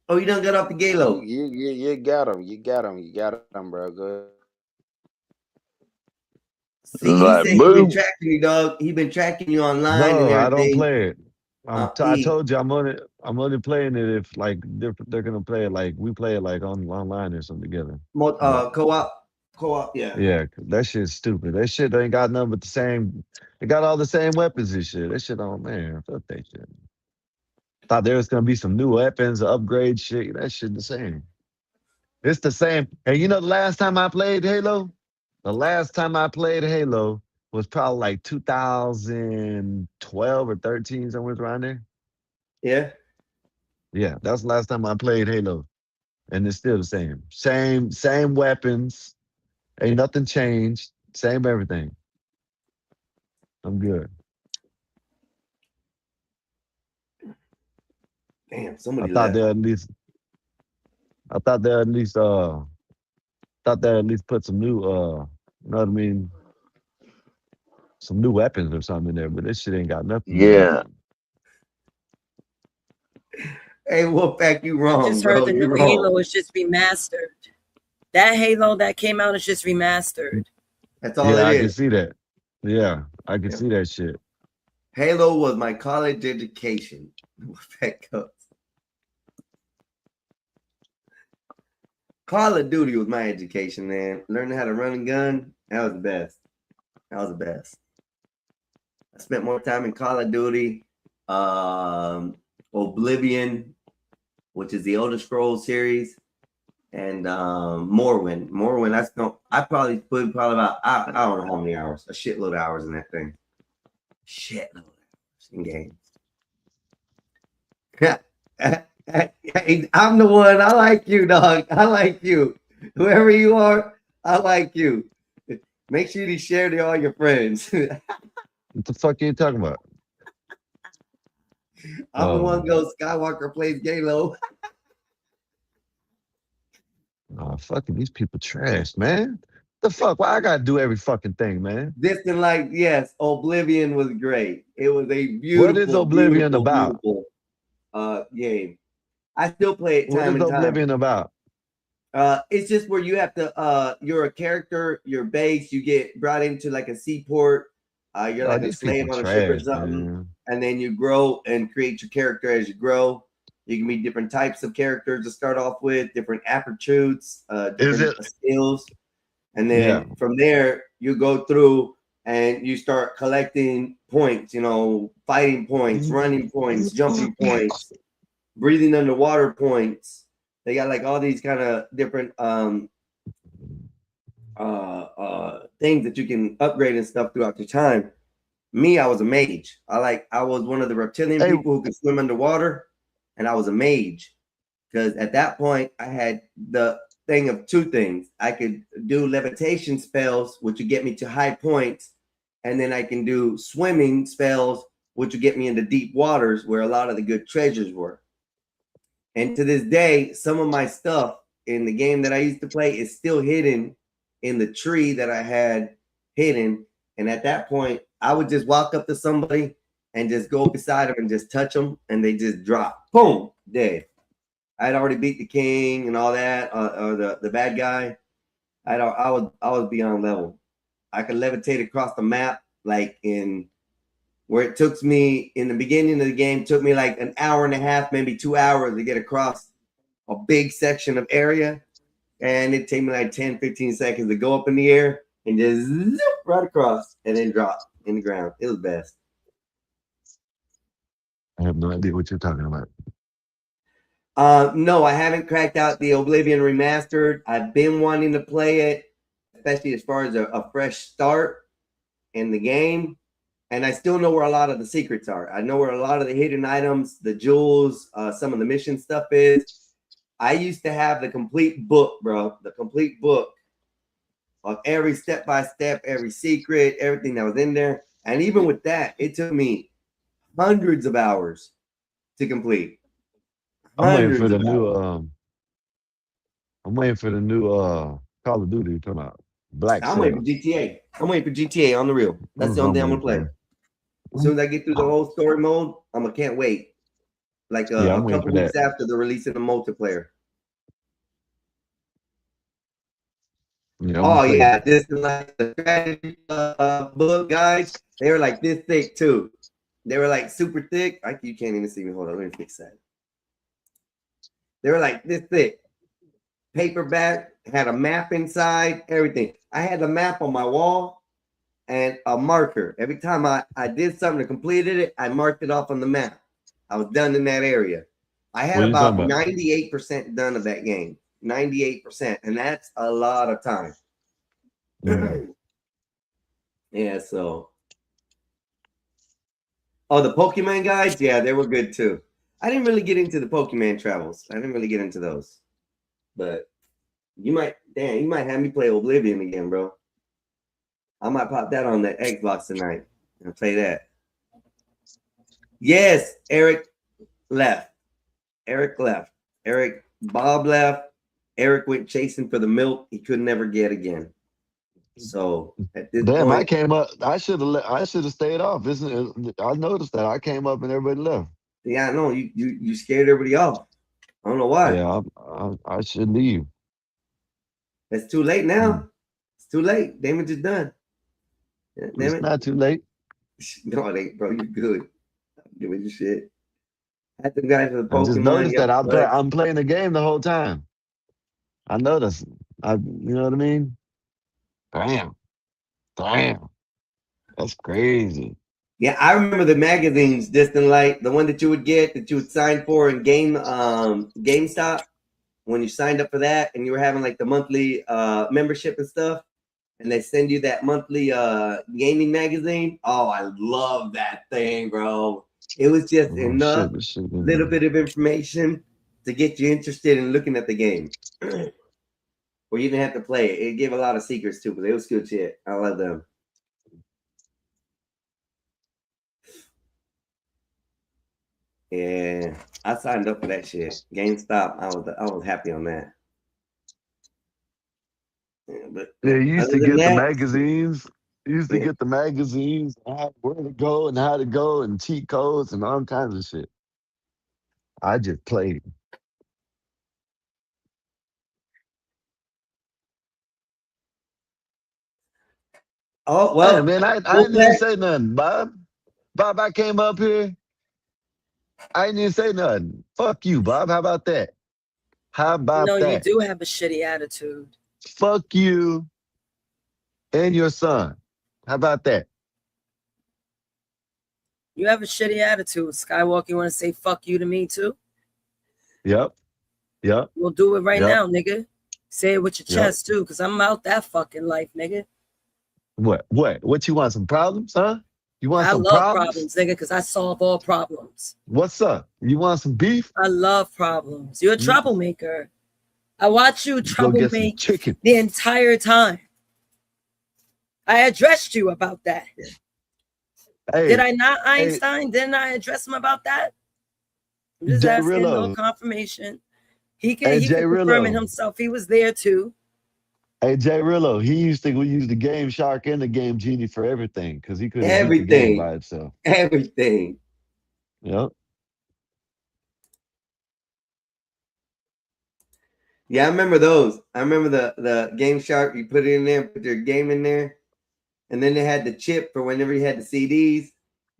Oh, you done got off the Galo. You got him. You got him, bro. Good. See, he said he been tracking you, dog. He been tracking you online and No, everything. I don't play it. I told you I'm only playing it if like they're gonna play it like we play it like online or something together. Co-op, yeah. Yeah, that shit's stupid. That shit ain't got nothing but the same. They got all the same weapons and shit. That shit on man. Fuck that shit. Thought there was gonna be some new weapons, upgrade shit. That shit the same. It's the same. And you know, the last time I played Halo, was probably like 2012 or 13, somewhere around there. Yeah. Yeah, that's the last time I played Halo, and it's still the same. Same weapons. Ain't nothing changed. Same everything. I'm good. Damn, somebody I thought left. they at least put some new you know what I mean? Some new weapons or something in there, but this shit ain't got nothing. Yeah. Hey, Wolfpack, you wrong, Just bro. heard the You new wrong. Halo is just remastered. That Halo that came out is just remastered. That's all Yeah, it I is. can see that. Yeah, I can see that shit. Halo was my college education. Wolfpack goes. Call of Duty was my education, man. Learning how to run a gun, that was the best. I spent more time in Call of Duty, Oblivion, which is the Elder Scrolls series, and Morrowind. I probably put about I don't know how many hours, a shitload of hours in that thing. Shitload of hours in games. I'm the one. I like you, dog. I like you. Whoever you are, I like you. Make sure you share to all your friends. What the fuck are you talking about? I'm the one goes Skywalker plays Galo. Oh, fucking these people trash, man. The fuck? Why I gotta do every fucking thing, man? Distant Light, yes, Oblivion was great. It was a beautiful, What is Oblivion about? beautiful game. I still play it What time is and time. Oblivion about? It's just where you have to you're a character, your base, you get brought into like a seaport, you're like a These slave people on a ship or trash, something, man. and then you grow and create your character as you grow. You can be different types of characters to start off with, different aptitudes, different skills, and then from there you go through and you start collecting points, fighting points, running points, jumping points, breathing underwater points. They got like all these kind of different things that you can upgrade and stuff throughout your time. Me, I was a mage. I was one of the reptilian people who could swim underwater, and I was a mage because at that point I had the thing of two things. I could do levitation spells, which would get me to high points, and then I can do swimming spells, which would get me into deep waters where a lot of the good treasures were. And to this day, some of my stuff in the game that I used to play is still hidden in the tree that I had hidden. And at that point, I would just walk up to somebody and just go beside them and just touch them, and they just drop. Boom, dead. I'd already beat the king and all that, or the bad guy. I was beyond level. I could levitate across the map like in where it took me in the beginning of the game, took me like an hour and a half, maybe 2 hours to get across a big section of area. And it took me like 10, 15 seconds to go up in the air and just zip right across and then drop in the ground. It was best. I have no idea what you're talking about. No, I haven't cracked out the Oblivion Remastered. I've been wanting to play it, especially as far as a fresh start in the game. And I still know where a lot of the secrets are. I know where a lot of the hidden items, the jewels, some of the mission stuff is. I used to have the complete book, bro. The complete book of every step-by-step, every secret, everything that was in there. And even with that, it took me hundreds of hours to complete. I'm waiting for the new Call of Duty you're talking about. Black I'm waiting for GTA. I'm waiting for GTA on the real. That's the only thing I'm gonna play. As soon as I get through the whole story mode, can't wait. Like a couple weeks after the release of the multiplayer. Yeah, this is like the strategy book guys. They were like this thick too. They were like super thick. You can't even see me. Hold on, let me fix that. They were like this thick. Paperback, had a map inside, everything. I had the map on my wall and a marker. Every time I did something and completed it, I marked it off on the map. I was done in that area. I had about 98% done of that game. 98%. And that's a lot of time. Yeah, so. Oh, the Pokemon guys? Yeah, they were good too. I didn't really get into the Pokemon travels. I didn't really get into those. But you might have me play Oblivion again, bro. I might pop that on the Xbox tonight and play that. Yes, Eric left. Bob left. Eric went chasing for the milk he could never get again. So at this point, I came up. I should have stayed off. I noticed that I came up and everybody left. Yeah, I know you scared everybody off. I don't know why. Yeah, I should leave. It's too late now. It's too late. Damage is done. It's not too late. No, it ain't, bro. You're good. I'm doing your shit. I had the guys for the Pokemon. I just noticed that I'm playing the game the whole time. I noticed. You know what I mean? Damn. That's crazy. Yeah, I remember the magazines, Distant Light, the one that you would get, that you would sign for in GameStop, when you signed up for that and you were having like the monthly membership and stuff, and they send you that monthly gaming magazine. Oh, I love that thing, bro. It was just enough little bit of information to get you interested in looking at the game. Or you didn't have to play it. It gave a lot of secrets too, but it was good shit. I love them. Yeah, I signed up for that shit. GameStop, I was happy on that. Yeah, you used to get the magazines. You used to get the magazines, where to go and how to go, and cheat codes and all kinds of shit. I just played. Oh well, hey, man, I didn't even say nothing, Bob. Bob, I came up here. I didn't even say nothing. Fuck you, Bob. How about that? How about that? No, you do have a shitty attitude. Fuck you and your son. How about that? You have a shitty attitude. Skywalker, you want to say fuck you to me too? Yep. We'll do it right now, nigga. Say it with your chest too, because I'm out that fucking life, nigga. What? What you want? Some problems, huh? You want some problems, nigga, because I solve all problems. What's up? You want some beef? I love problems. You're a troublemaker. I watch you troublemaker the entire time. I addressed you about that. Hey, did I not, Einstein? Didn't I address him about that? I'm just asking no confirmation. He can confirm it himself. He was there too. Hey, Jay Rillo, he used to use the Game Shark and the Game Genie for everything because he couldn't beat the game by itself. Everything. Yep. Yeah, I remember those. I remember the Game Shark. You put it in there, put your game in there, and then they had the chip for whenever you had the CDs.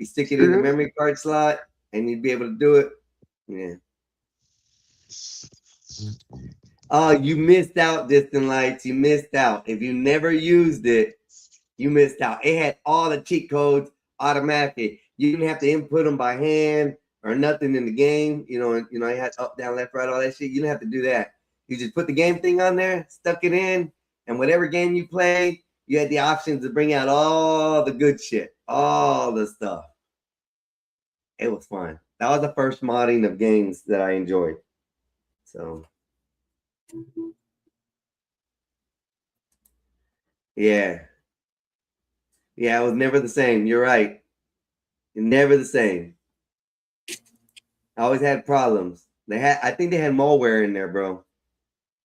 You stick it in the memory card slot, and you'd be able to do it. Yeah. Oh, you missed out, Distant Lights. You missed out. If you never used it, you missed out. It had all the cheat codes automatically. You didn't have to input them by hand or nothing in the game. You know, you had up, down, left, right, all that shit. You didn't have to do that. You just put the game thing on there, stuck it in, and whatever game you played, you had the options to bring out all the good shit, all the stuff. It was fun. That was the first modding of games that I enjoyed. So, yeah. Yeah, it was never the same. You're right. Never the same. I always had problems. I think they had malware in there, bro.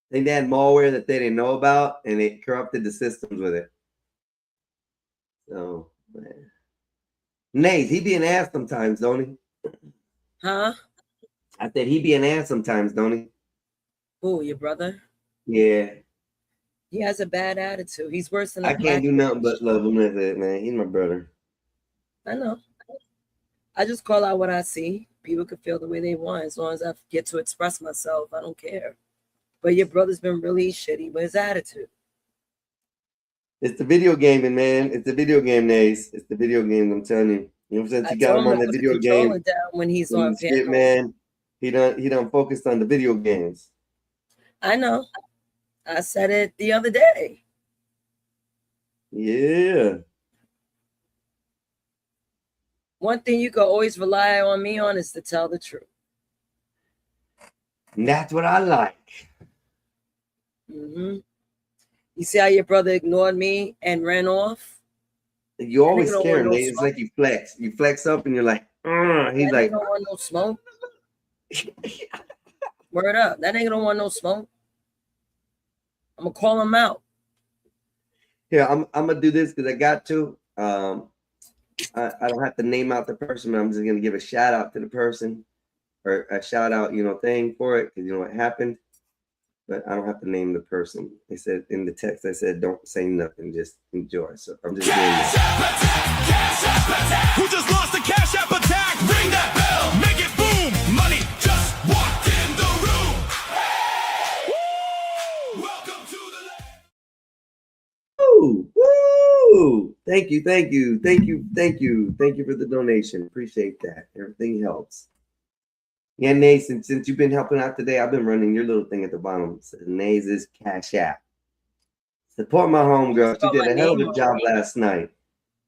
I think they had malware that they didn't know about, and it corrupted the systems with it. So, man. Nays, he be an ass sometimes, don't he? Huh? I said he be an ass sometimes, don't he? Who, your brother? Yeah. He has a bad attitude. He's worse than a I can't do nothing but love him. That's it, man. He's my brother. I know. I just call out what I see. People can feel the way they want. As long as I get to express myself, I don't care. But your brother's been really shitty with his attitude. It's the video gaming, man. It's the video game, Nace. It's the video game, I'm telling you. You know, since you got him on the video game down when he's on shit, panel. man. He done focused on the video games. I know. I said it the other day. Yeah. One thing you can always rely on me on is to tell the truth. And that's what I like. Mm-hmm. You see how your brother ignored me and ran off? You always That nigga don't scare him. want no It's smoke. like you flex. You flex up and you're like, he's That like, nigga don't want no smoke. Word up. That nigga don't want no smoke. I'm gonna call him out. yeah, I'm gonna do this because I got to. I don't have to name out the person, but I'm just gonna give a shout out to the person or a shout out, thing for it because what happened. But I don't have to name the person. They said in the text, I said, don't say nothing, just enjoy. So I'm just doing that. Who just lost a cash app attack? Ring that bell, make it boom. Money just walked in the room. Woo! Welcome to the Woo! Woo! Thank you for the donation. Appreciate that. Everything helps. Yeah, Nathan, since you've been helping out today, I've been running your little thing at the bottom. It says Naze's Cash App. Support my homegirl. She did a hell of a job last night.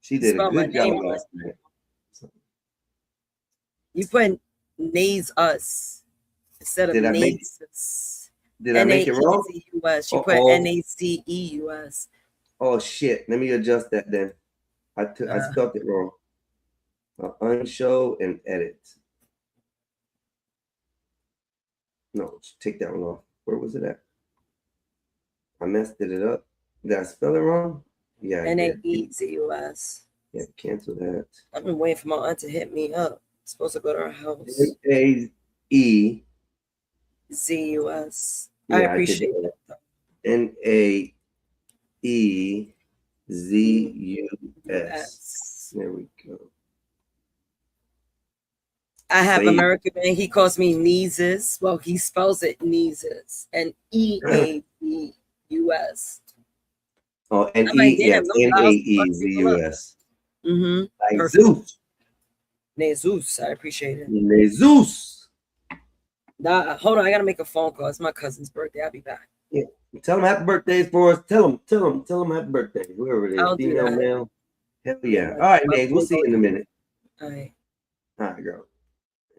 She did a good job last night. You put Naze Us instead of Did I make Naze. Did I make it wrong? N-A-E-Z-U-S. You put N-A-C-E-U-S. Oh shit! Let me adjust that then. I spelled it wrong. Unshow and edit. No, take that one off. Where was it at? I messed it up. Did I spell it wrong? Yeah. N-A-E-Z-U-S. Yeah, cancel that. I've been waiting for my aunt to hit me up. I'm supposed to go to her house. N-A-E. Z-U-S. Yeah, I appreciate it. N-A-E-Z-U-S. There we go. I have American man. He calls me Neeses. Well, he spells it Neeses. And E-A-E-U-S. Oh, N-E-E-Z-U-S. Mm-hmm. Like Zeus. Jesus. I appreciate it. Jesus. Hold on. I got to make a phone call. It's my cousin's birthday. I'll be back. Yeah. Tell them happy birthdays for us. Tell them happy birthday. Whoever it is. I'll do Female, that. male. Hell yeah. All right, Nate. We'll see you in a minute. All right. All right, girl.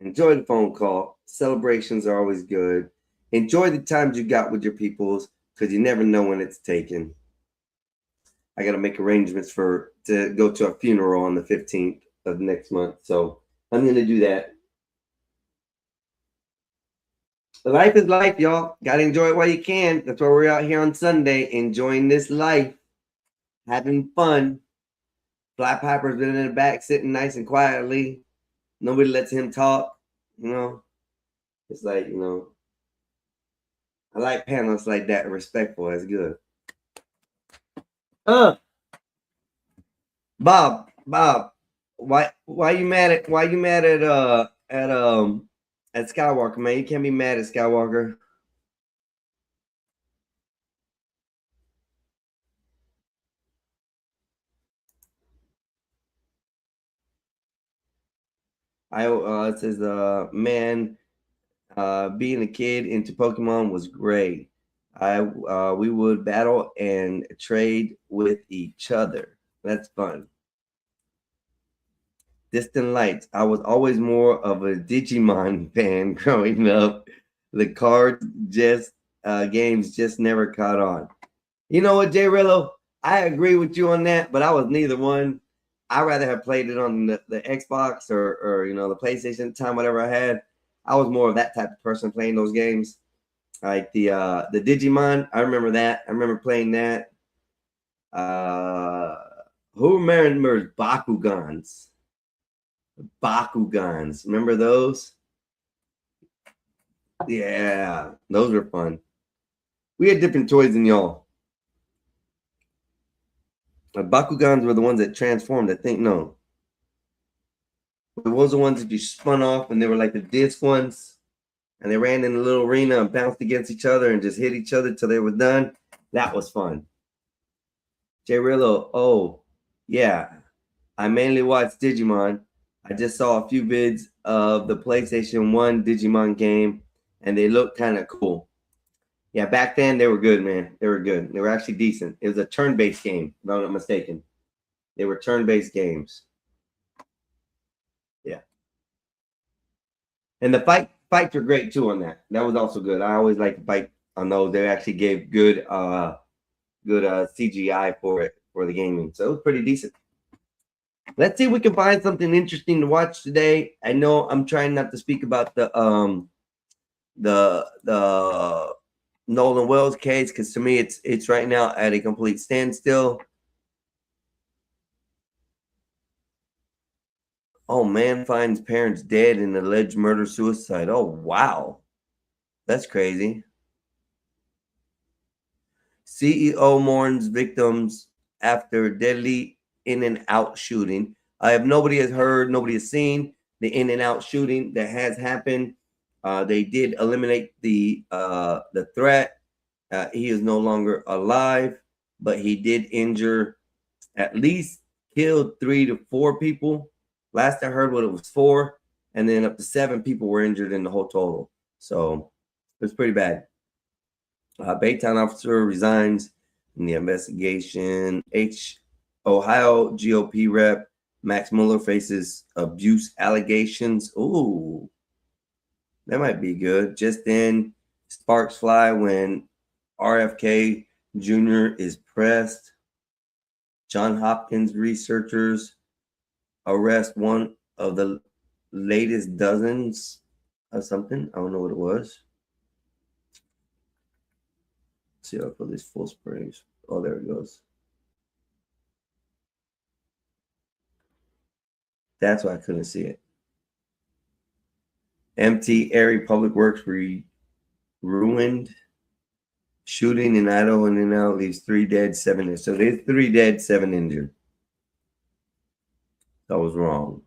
Enjoy the phone call. Celebrations are always good. Enjoy the times you got with your peoples because you never know when it's taken. I got to make arrangements to go to a funeral on the 15th of next month. So I'm going to do that. Life is life, y'all. Got to enjoy it while you can. That's why we're out here on Sunday enjoying this life, having fun. Fly Piper's been in the back sitting nice and quietly. Nobody lets him talk, It's like, I like panels like that. Respectful. That's good. Bob, why you mad at Skywalker, man? You can't be mad at Skywalker. It says man, being a kid into Pokemon was great. We would battle and trade with each other. That's fun. Distant Lights. I was always more of a Digimon fan growing up. The card games just never caught on. You know what, Jay Rillo? I agree with you on that, but I was neither one. I'd rather have played it on the Xbox or the PlayStation at the time, whatever I had. I was more of that type of person playing those games. Like the Digimon, I remember that. I remember playing that. Who remembers Bakugans? Bakugans. Remember those? Yeah, those were fun. We had different toys than y'all. Bakugans were the ones that transformed, I think. No. It was the ones that you spun off, and they were like the disc ones. And they ran in a little arena and bounced against each other and just hit each other till they were done. That was fun. Jay Rillo, oh, yeah. I mainly watched Digimon. I just saw a few vids of the PlayStation 1 Digimon game, and they looked kind of cool. Yeah, back then they were good, man. They were good. They were actually decent. It was a turn-based game, if I'm not mistaken. They were turn-based games. Yeah. And the fights were great too on that. That was also good. I always like to fight on those. They actually gave good CGI for it, for the gaming. So it was pretty decent. Let's see if we can find something interesting to watch today. I know I'm trying not to speak about the Nolan Wells case, because to me it's right now at a complete standstill. Oh, man finds parents dead in alleged murder-suicide. Oh, wow. That's crazy. CEO mourns victims after deadly In-N-Out shooting. Nobody has heard, nobody has seen the In-N-Out shooting that has happened. They did eliminate the threat. He is no longer alive, but he did injure, at least killed 3 to 4 people. Last I heard, it was 4, and then up to 7 people were injured in the whole total. So it was pretty bad. Baytown officer resigns in the investigation. Ohio GOP rep Max Mueller faces abuse allegations. Ooh, that might be good. Just then, sparks fly when RFK Jr. is pressed. John Hopkins researchers arrest one of the latest dozens of something. I don't know what it was. Let's see how I put these full sprays. Oh, there it goes. That's why I couldn't see it. MT Erie Public Works ruined. Shooting in Idaho and now leaves 3 dead, 7 injured. So there's 3 dead, 7 injured. That was wrong.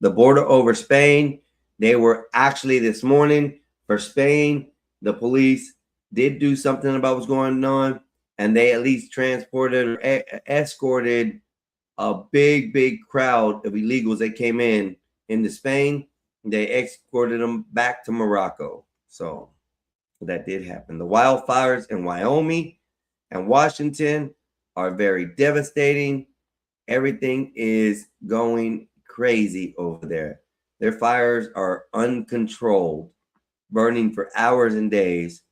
The border over Spain, they were actually this morning for Spain. The police did do something about what's going on, and they at least transported or escorted a big crowd of illegals that came into Spain. They escorted them back to Morocco. So that did happen. The wildfires in Wyoming and Washington are very devastating. Everything is going crazy over there. Their fires are uncontrolled, burning for hours and days,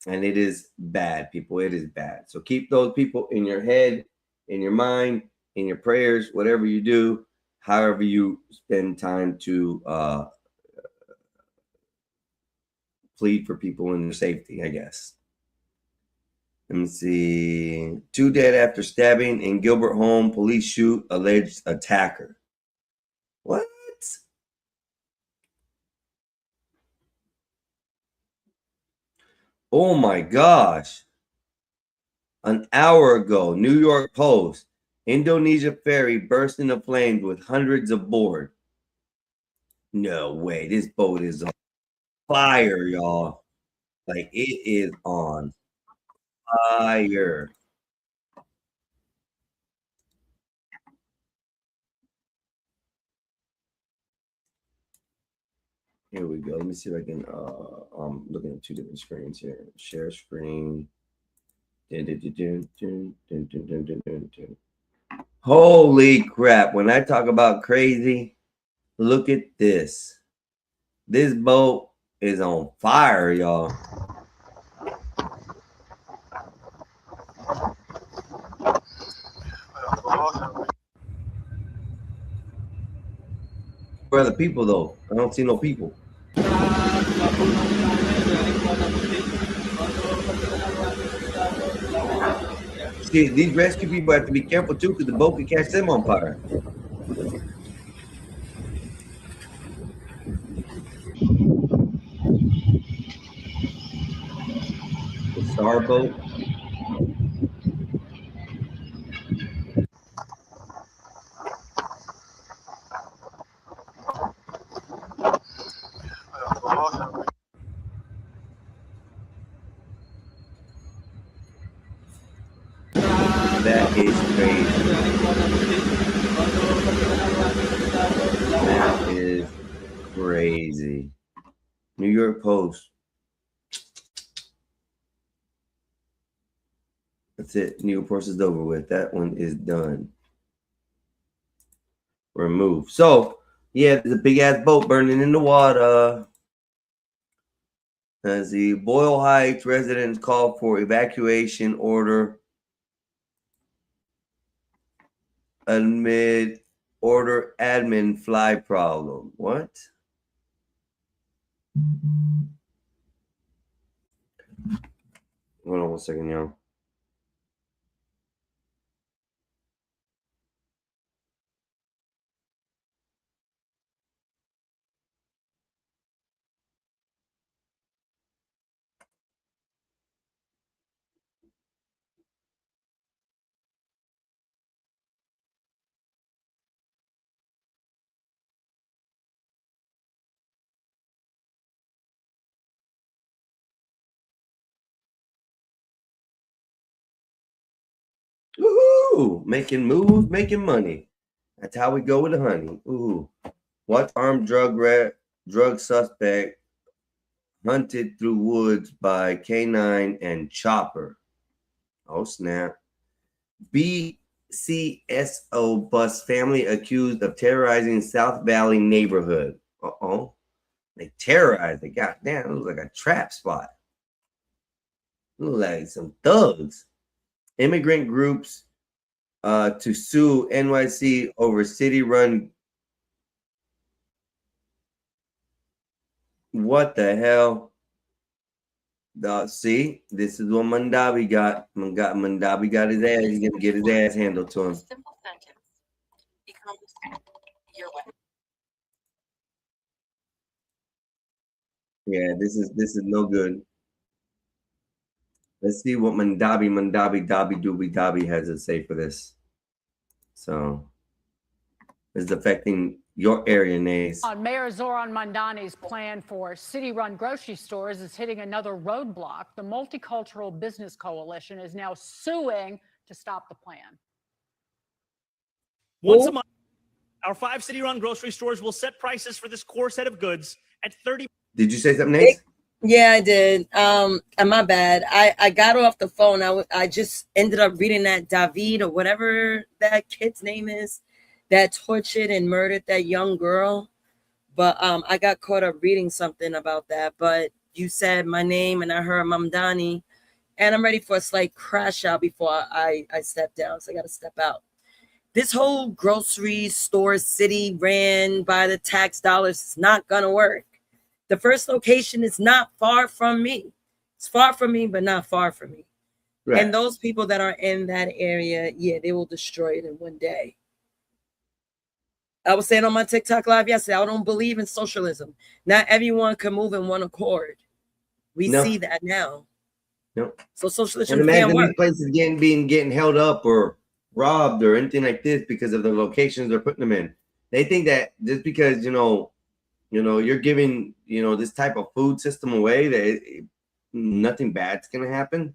and it is bad, people. It is bad. So keep those people in your head, in your mind, in your prayers, whatever you do, however you spend time to plead for people in their safety, I guess. Let me see. 2 dead after stabbing in Gilbert home. Police shoot alleged attacker. What? Oh my gosh. An hour ago, New York Post. Indonesia ferry burst into flames with hundreds aboard. No way. This boat is on fire, y'all. Like, it is on fire. Here we go. Let me see if I can. I'm looking at two different screens here. Share screen. Holy crap. When I talk about crazy, look at this. This boat is on fire, y'all. Where are the people, though? I don't see no people. See, these rescue people have to be careful, too, because the boat can catch them on fire. The Star boat. That is crazy. That is crazy. New York Post. That's it. New York Post is over with. That one is done. Removed. So, yeah, there's a big ass boat burning in the water. As the Boyle Heights residents call for evacuation order amid order admin fly problem. What? Hold on 1 second, y'all. Woohoo! Making moves, making money. That's how we go with the honey. Ooh. What armed drug suspect hunted through woods by K9 and chopper? Oh, snap. BCSO bus family accused of terrorizing South Valley neighborhood. Uh-oh. They terrorized it. Goddamn, it looks like a trap spot. It looks like some thugs. Immigrant groups to sue NYC over city-run. What the hell? See, this is what Mandabi got. Mandabi got his ass. He's gonna get his ass handled to him. Simple sentence becomes your way. Yeah, this is no good. Let's see what Mandabi Doobie Dobby has to say for this. So, this is affecting your area, Nays. Mayor Zoran Mandani's plan for city-run grocery stores is hitting another roadblock. The Multicultural Business Coalition is now suing to stop the plan. Once a month, our 5 city-run grocery stores will set prices for this core set of goods at 30. Did you say something, Nays? Yeah, I did. My bad. I got off the phone. I just ended up reading that David or whatever that kid's name is that tortured and murdered that young girl. But I got caught up reading something about that. But you said my name and I heard Mamdani, and I'm ready for a slight crash out before I step down. So I got to step out. This whole grocery store city ran by the tax dollars is not going to work. The first location is not far from me. It's far from me, but not far from me. Right. And those people that are in that area, yeah, they will destroy it in one day. I was saying on my TikTok live yesterday, I don't believe in socialism. Not everyone can move in one accord. We see that now. No. So socialism and imagine can't work. these places getting held up or robbed or anything like this because of the locations they're putting them in. They think that just because you're giving this type of food system away that nothing bad's gonna happen.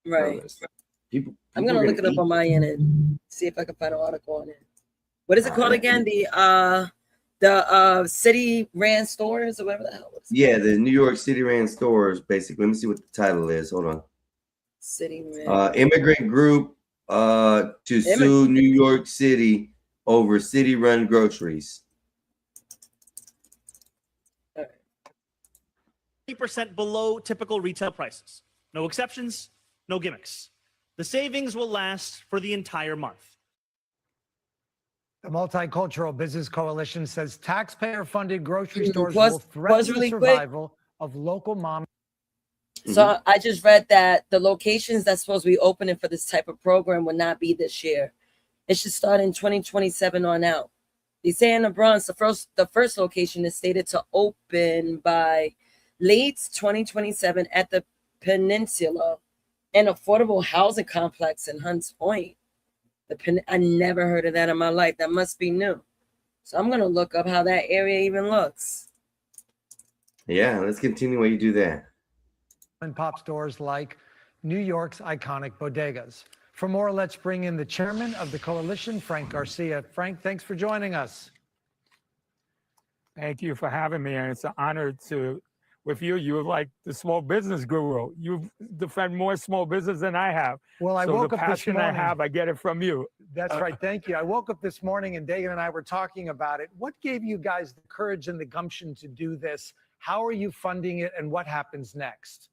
Right. People I'm gonna look it up on my end and see if I can find an article on it. What is it called again? The city ran stores or whatever the hell it is. Yeah, the New York City ran stores, basically. Let me see what the title is. Hold on. City ran. Immigrant group to sue New York City over city run groceries. 30% below typical retail prices. No exceptions, no gimmicks. The savings will last for the entire month. The Multicultural Business Coalition says taxpayer-funded grocery stores Pause- will threaten pause the really quick. survival of local mom. So I just read that the locations that's supposed to be opening for this type of program will not be this year. It should start in 2027 on out. They say in the Bronx, the first location is stated to open by late 2027 at the Peninsula, an affordable housing complex in Hunts Point. I never heard of that in my life. That must be new. So I'm gonna look up how that area even looks. Yeah, let's continue while you do that. And pop stores like New York's iconic bodegas. For more, let's bring in the chairman of the coalition, Frank Garcia. Frank, thanks for joining us. Thank you for having me, and it's an honor to with you. You're like the small business guru. You defend more small business than I have. Well, I so woke the up this passion I morning. have, I get it from you. That's right. Thank you. I woke up this morning and Dagan and I were talking about it. What gave you guys the courage and the gumption to do this? How are you funding it, and what happens next?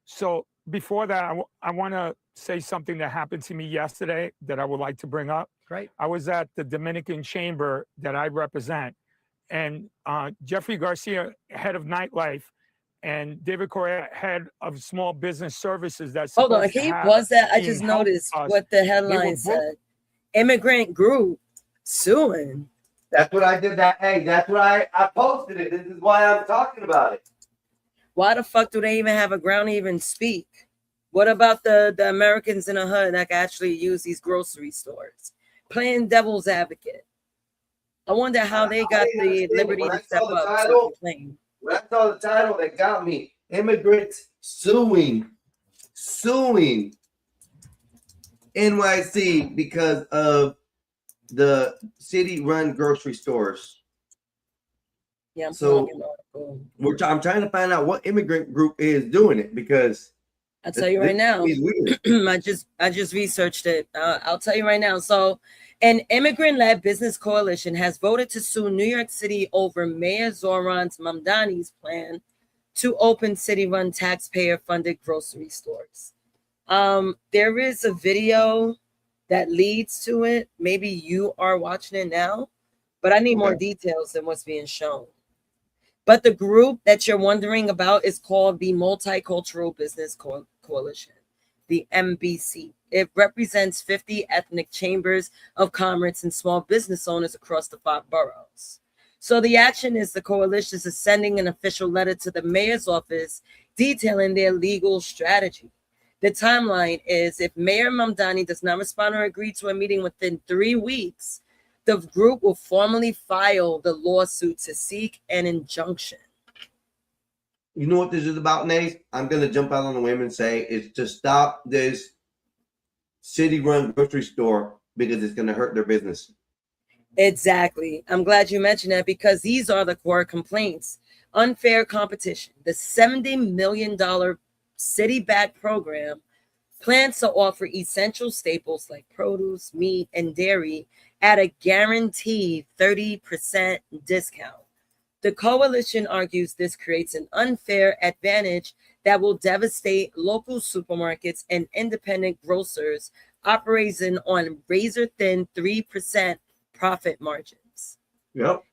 So before that, I want to say something that happened to me yesterday that I would like to bring up. Great. I was at the Dominican Chamber that I represent, and Jeffrey Garcia, head of nightlife, and David Correa, head of small business services. That's Hold on, can you pause that? I just noticed what the headline said. Immigrant group suing. That's what I did. That's what I posted it. This is why I'm talking about it. Why the fuck do they even have a ground to even speak? What about the Americans in the hood that can actually use these grocery stores? Playing devil's advocate. I wonder how they got the liberty to step up to complain. When I saw the title, that got me. Immigrants suing NYC because of the city-run grocery stores. Yeah, I'm trying to find out what immigrant group is doing it, because I'll tell you right now. I just researched it. I'll tell you right now. So, an immigrant-led business coalition has voted to sue New York City over Mayor Zohran Mamdani's plan to open city-run taxpayer-funded grocery stores. There is a video that leads to it. Maybe you are watching it now, but I need more details than what's being shown. But the group that you're wondering about is called the Multicultural Business Coalition, the MBC. It represents 50 ethnic chambers of commerce and small business owners across the 5 boroughs. So the action is the coalition is sending an official letter to the mayor's office detailing their legal strategy. The timeline is if Mayor Mamdani does not respond or agree to a meeting within 3 weeks, the group will formally file the lawsuit to seek an injunction. You know what this is about, Nate? I'm going to jump out on the whim and say it's to stop this city-run grocery store because it's going to hurt their business. Exactly. I'm glad you mentioned that, because these are the core complaints. Unfair competition. The $70 million city-backed program plans to offer essential staples like produce, meat, and dairy at a guaranteed 30% discount. The coalition argues this creates an unfair advantage that will devastate local supermarkets and independent grocers operating on razor-thin 3% profit margins. Yep.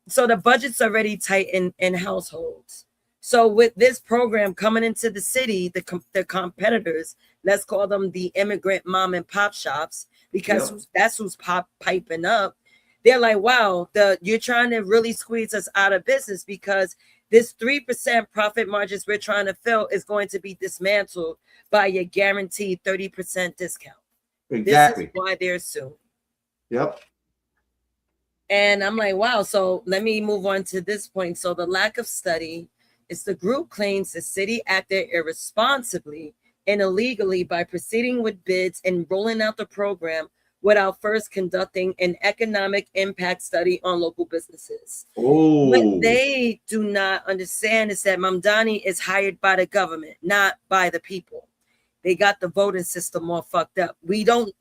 So the budget's already tight in households. So with this program coming into the city, the competitors, let's call them the immigrant mom and pop shops, because that's who's piping up. They're like, wow, you're trying to really squeeze us out of business, because this 3% profit margins we're trying to fill is going to be dismantled by your guaranteed 30% discount. Exactly. This is why they're suing. Yep. And I'm like, wow. So let me move on to this point. So the lack of study is the group claims the city acted irresponsibly and illegally by proceeding with bids and rolling out the program without first conducting an economic impact study on local businesses. Oh. What they do not understand is that Mamdani is hired by the government, not by the people. They got the voting system all fucked up.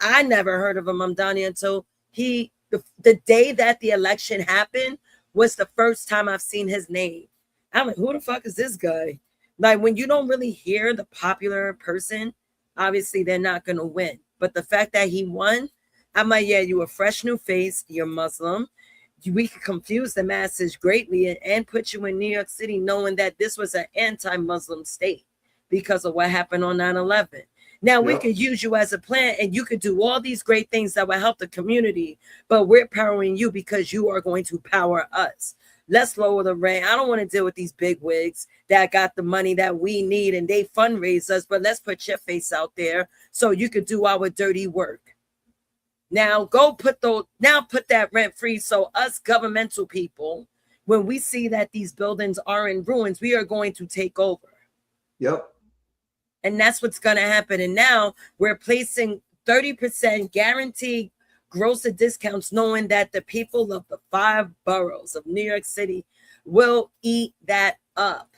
I never heard of a Mamdani until the day that the election happened was the first time I've seen his name. I'm like, who the fuck is this guy? Like, when you don't really hear the popular person, obviously they're not going to win. But the fact that he won, I'm like, yeah, you a fresh new face. You're Muslim. We can confuse the masses greatly and put you in New York City knowing that this was an anti-Muslim state because of what happened on 9/11. Now we could use you as a plant and you could do all these great things that will help the community, but we're powering you because you are going to power us. Let's lower the rent. I don't want to deal with these big wigs that got the money that we need and they fundraise us, but let's put your face out there so you could do our dirty work. Now put that rent free. So us governmental people, when we see that these buildings are in ruins, we are going to take over. Yep. And that's what's going to happen. And now we're placing 30% guaranteed grocer discounts, knowing that the people of the 5 boroughs of New York City will eat that up.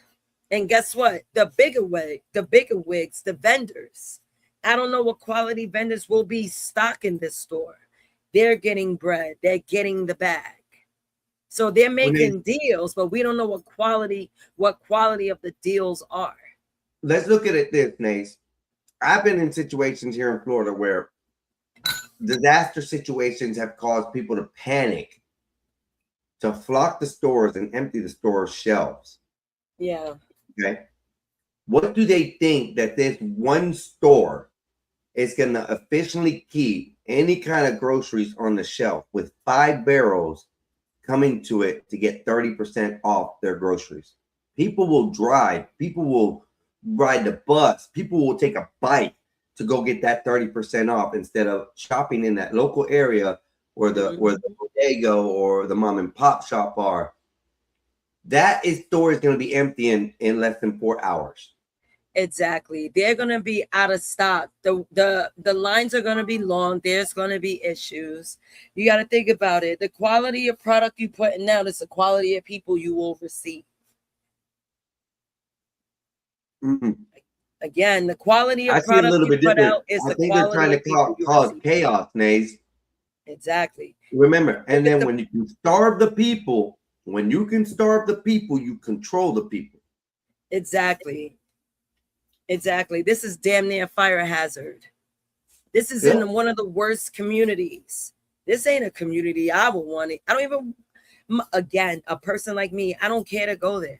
And guess what? The bigger wigs, the vendors, I don't know what quality vendors will be stocking this store. They're getting bread. They're getting the bag. So they're making deals, but we don't know what quality of the deals are. Let's look at it this, Nace. I've been in situations here in Florida where disaster situations have caused people to panic, to flock the stores and empty the store shelves. Yeah. Okay. What do they think that this one store is going to efficiently keep any kind of groceries on the shelf with 5 barrels coming to it to get 30% off their groceries? People will drive. People will ride the bus. People will take a bike to go get that 30% off instead of shopping in that local area where the bodega or the mom and pop shop are. That store is going to be empty in less than 4 hours. Exactly. They're going to be out of stock. The lines are going to be long. There's going to be issues. You got to think about it. The quality of product you putting out is the quality of people you will receive. Mm-hmm. Again, the quality of I see a product little you bit put different. out is I the think they're quality trying to of people you cause receive. chaos, Naze. Exactly. Remember, and then when you can starve the people, you control the people. Exactly. This is damn near a fire hazard. This is in one of the worst communities. This ain't a community I would want it. I don't even, again, a person like me, I don't care to go there.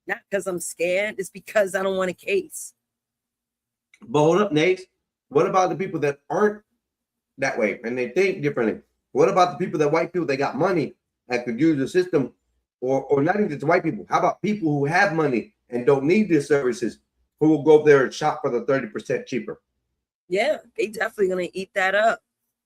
Not because I'm scared. It's because I don't want a case. But hold up, Nate. What about the people that aren't that way and they think differently? What about the white people that got money that could use the system, or not even just white people? How about people who have money and don't need these services, who will go up there and shop for the 30% cheaper? Yeah, they definitely gonna eat that up.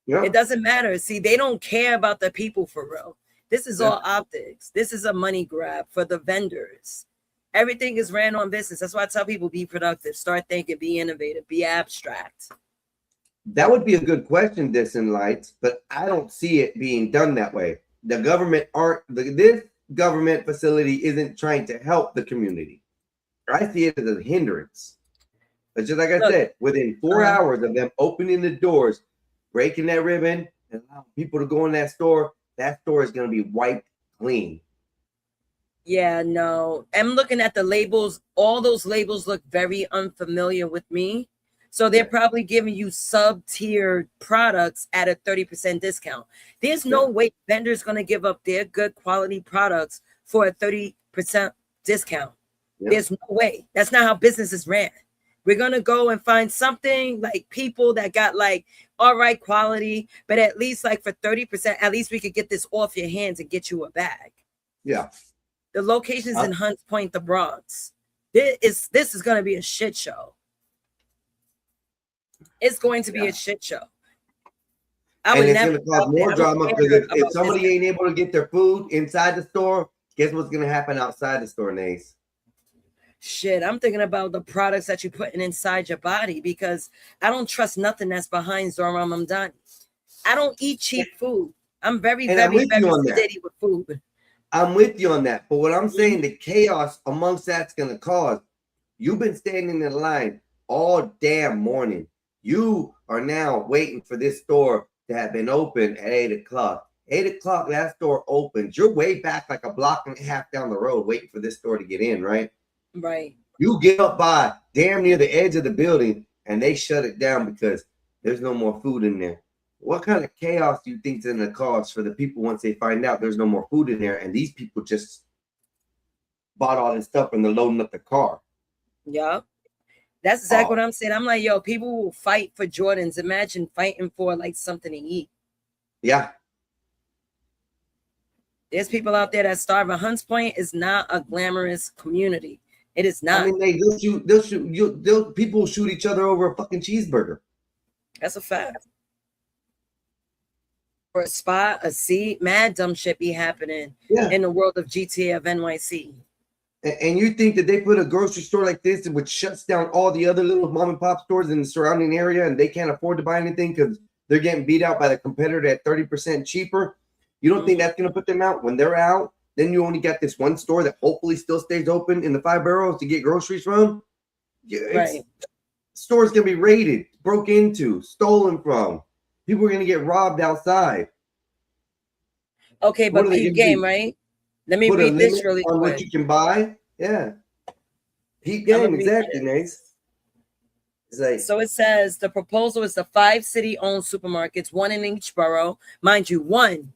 Yeah. It doesn't matter. See, they don't care about the people for real. This is all optics. This is a money grab for the vendors. Everything is ran on business. That's why I tell people, be productive, start thinking, be innovative, be abstract. That would be a good question, Dissin Lights, but I don't see it being done that way. The government this government facility isn't trying to help the community. I see it as a hindrance. But just like I said, within 4 hours of them opening the doors, breaking that ribbon, and allowing people to go in that store is going to be wiped clean. Yeah, no. I'm looking at the labels. All those labels look very unfamiliar with me. So they're probably giving you sub-tier products at a 30% discount. There's no way vendors going to give up their good quality products for a 30% discount. There's no way. That's not how business is ran. We're going to go and find something like people that got like all right quality, but at least like for 30%, at least we could get this off your hands and get you a bag. Yeah. The location's in Hunts Point, the Bronx. This is going to be a shit show. It's going to be Yeah. a shit show. I And would it's never going to cause go there. more I don't drama because care if about somebody this. ain't able to get their food inside the store, guess what's going to happen outside the store, Nace? Shit, I'm thinking about the products that you're putting inside your body because I don't trust nothing that's behind Zohar Mamdani. I don't eat cheap food. I'm very, And I'm very, with you very on that. steady with food. I'm with you on that. But what I'm saying, the chaos amongst that's going to cause, you've been standing in line all damn morning. You are now waiting for this store to have been open at 8 o'clock. 8 o'clock, that store opens. You're way back like a block and a half down the road waiting for this store to get in, right? Right. You get up by damn near the edge of the building and they shut it down because there's no more food in there. What kind of chaos do you think is going to cause for the people once they find out there's no more food in there and these people just bought all this stuff and they're loading up the car? Yeah. That's exactly what I'm saying. I'm like, yo, people will fight for Jordans. Imagine fighting for like something to eat. Yeah. There's people out there that starve. Hunts Point is not a glamorous community. It is not. I mean, people shoot each other over a fucking cheeseburger. That's a fact. For a spot, a seat, mad dumb shit be happening in the world of GTA of NYC. And you think that they put a grocery store like this, which shuts down all the other little mom and pop stores in the surrounding area, and they can't afford to buy anything because they're getting beat out by the competitor at 30% cheaper? You don't think that's going to put them out? When they're out, then you only got this one store that hopefully still stays open in the 5 boroughs to get groceries from. Right. Stores going to be raided, broke into, stolen from. People are going to get robbed outside. Okay, but peep game, right? Let me read this really quick. On what you can buy. Yeah. Peep game, exactly, Nace. Like, so it says the proposal is the 5 city-owned supermarkets, 1 in each borough. Mind you, one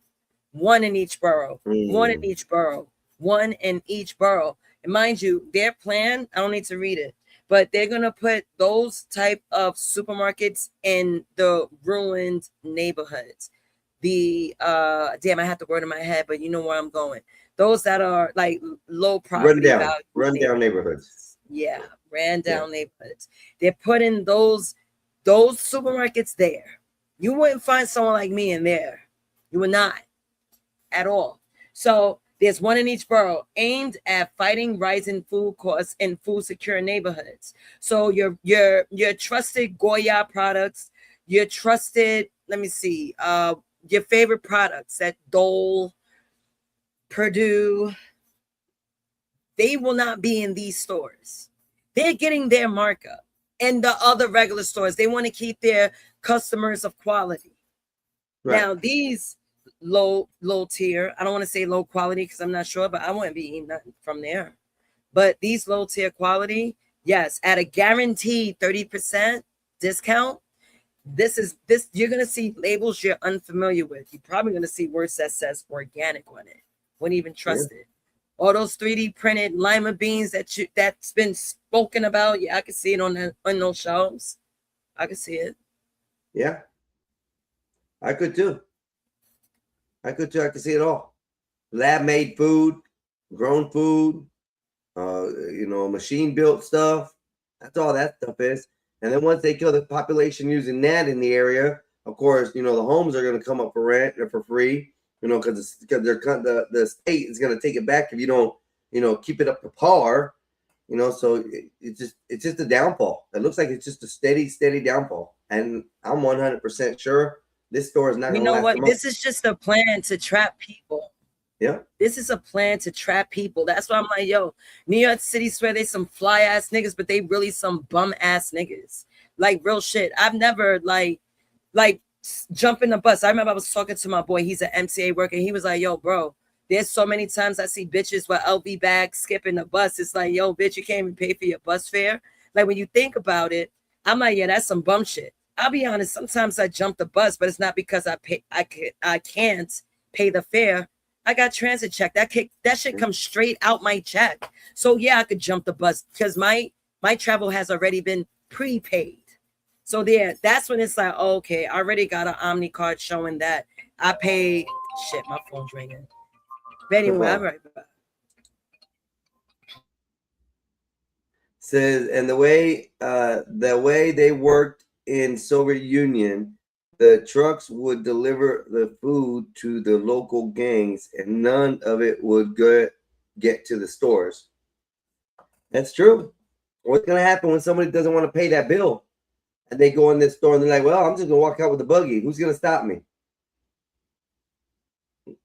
in each borough. 1 in each borough. 1 in each borough. And mind you, their plan, I don't need to read it, but they're going to put those type of supermarkets in the ruined neighborhoods. The damn, I have the word in my head, but you know where I'm going. Those that are like low property value. Rundown neighborhoods. Yeah, ran down neighborhoods. They're putting those supermarkets there. You wouldn't find someone like me in there. You would not at all. So there's 1 in each borough aimed at fighting rising food costs in food secure neighborhoods. So your trusted Goya products, your trusted, let me see, your favorite products at Dole, Purdue, they will not be in these stores. They're getting their markup. And the other regular stores, they want to keep their customers of quality. Right. Now, these low tier, I don't want to say low quality because I'm not sure, but I wouldn't be eating nothing from there. But these low tier quality, yes, at a guaranteed 30% discount. This you're gonna see labels you're unfamiliar with. You're probably gonna see words that says organic on it. Wouldn't even trust it. All those 3D printed lima beans that's been spoken about. Yeah, I can see it on those shelves. I can see it. Yeah, I could too. I could see it all. Lab made food, grown food, machine built stuff. That's all that stuff is. And then once they kill the population using that in the area, of course, the homes are going to come up for rent or for free, because the state is going to take it back if you don't, keep it up to par, So it's just a downfall. It looks like it's just a steady downfall. And I'm 100% sure this store is not going to last. You know what? This is just a plan to trap people. Yeah. This is a plan to trap people. That's why I'm like, yo, New York City swear they some fly ass niggas, but they really some bum ass niggas. Like real shit. I've never like jump in the bus. I remember I was talking to my boy. He's an MCA worker. He was like, yo, bro, there's so many times I see bitches with LV bags skipping the bus. It's like, yo, bitch, you can't even pay for your bus fare. Like when you think about it, I'm like, yeah, that's some bum shit. I'll be honest. Sometimes I jump the bus, but it's not because I can't pay the fare. I got transit check. That shit comes straight out my check. So yeah, I could jump the bus because my travel has already been prepaid. So there, that's when it's like, oh, okay, I already got an Omni card showing that I paid. Shit, my phone's ringing. But anyway, I'm right back. Says, and the way they worked in Soviet Union, the trucks would deliver the food to the local gangs, and none of it would get to the stores. That's true. What's gonna happen when somebody doesn't want to pay that bill, and they go in this store and they're like, "Well, I'm just gonna walk out with a buggy. Who's gonna stop me?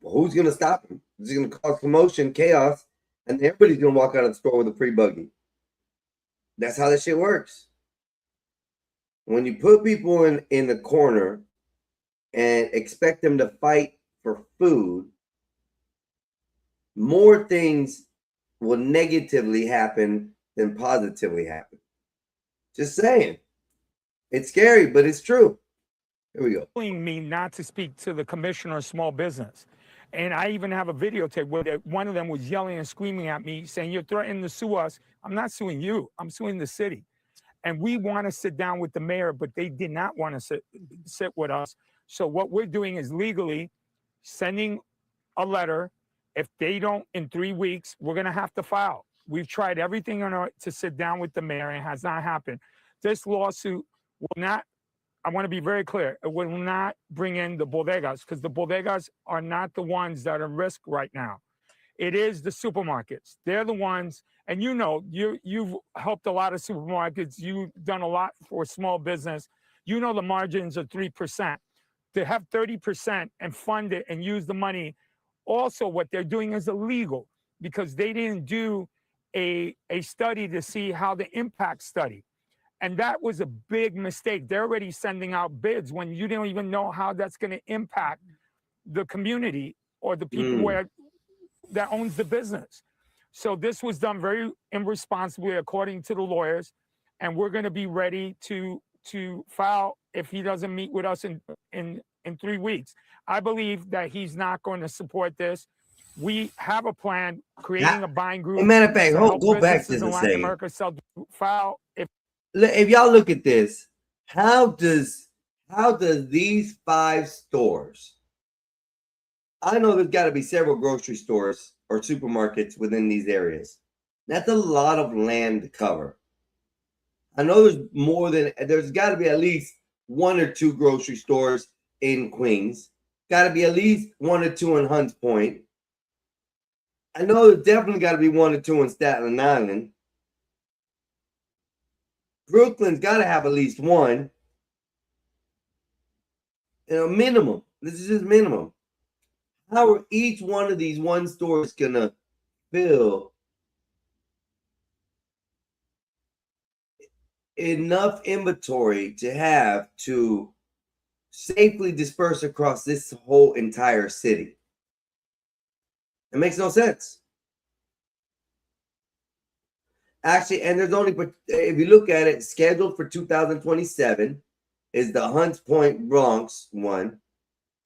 Who's gonna stop them? It's gonna cause commotion, chaos, and everybody's gonna walk out of the store with a free buggy." That's how this shit works. When you put people in the corner and expect them to fight for food, more things will negatively happen than positively happen. Just saying. It's scary, but it's true. Here we go. Telling me not to speak to the commissioner of small business. And I even have a videotape where one of them was yelling and screaming at me, saying, "You're threatening to sue us." I'm not suing you. I'm suing the city. And we want to sit down with the mayor, but they did not want to sit with us. So what we're doing is legally sending a letter. If they don't, in 3 weeks, we're going to have to file. We've tried everything to sit down with the mayor, and it has not happened. This lawsuit will not, I want to be very clear, it will not bring in the bodegas, because the bodegas are not the ones that are at risk right now. It is the supermarkets. They're the ones, and you know, you've helped a lot of supermarkets. You've done a lot for small business. You know the margins are 3%. To have 30% and fund it and use the money, also what they're doing is illegal, because they didn't do a study to see how the impact study. And that was a big mistake. They're already sending out bids when you don't even know how that's going to impact the community or the people that owns the business. So this was done very irresponsibly, according to the lawyers, and we're going to be ready to file if he doesn't meet with us in 3 weeks. I believe that he's not going to support this. We have a plan, creating a buying group. Matter of fact, go back to in the Latin second. America file If y'all look at this, how does these 5 stores? I know there's got to be several grocery stores or supermarkets within these areas. That's a lot of land to cover. I know there's got to be at least 1 or 2 grocery stores in Queens. Got to be at least 1 or 2 in Hunts Point. I know there's definitely got to be 1 or 2 in Staten Island. Brooklyn's got to have at least 1. Minimum. This is just minimum. How are each one of these one stores gonna fill enough inventory to have to safely disperse across this whole entire city? It makes no sense. Actually, and there's only, if you look at it, scheduled for 2027 is the Hunts Point Bronx one.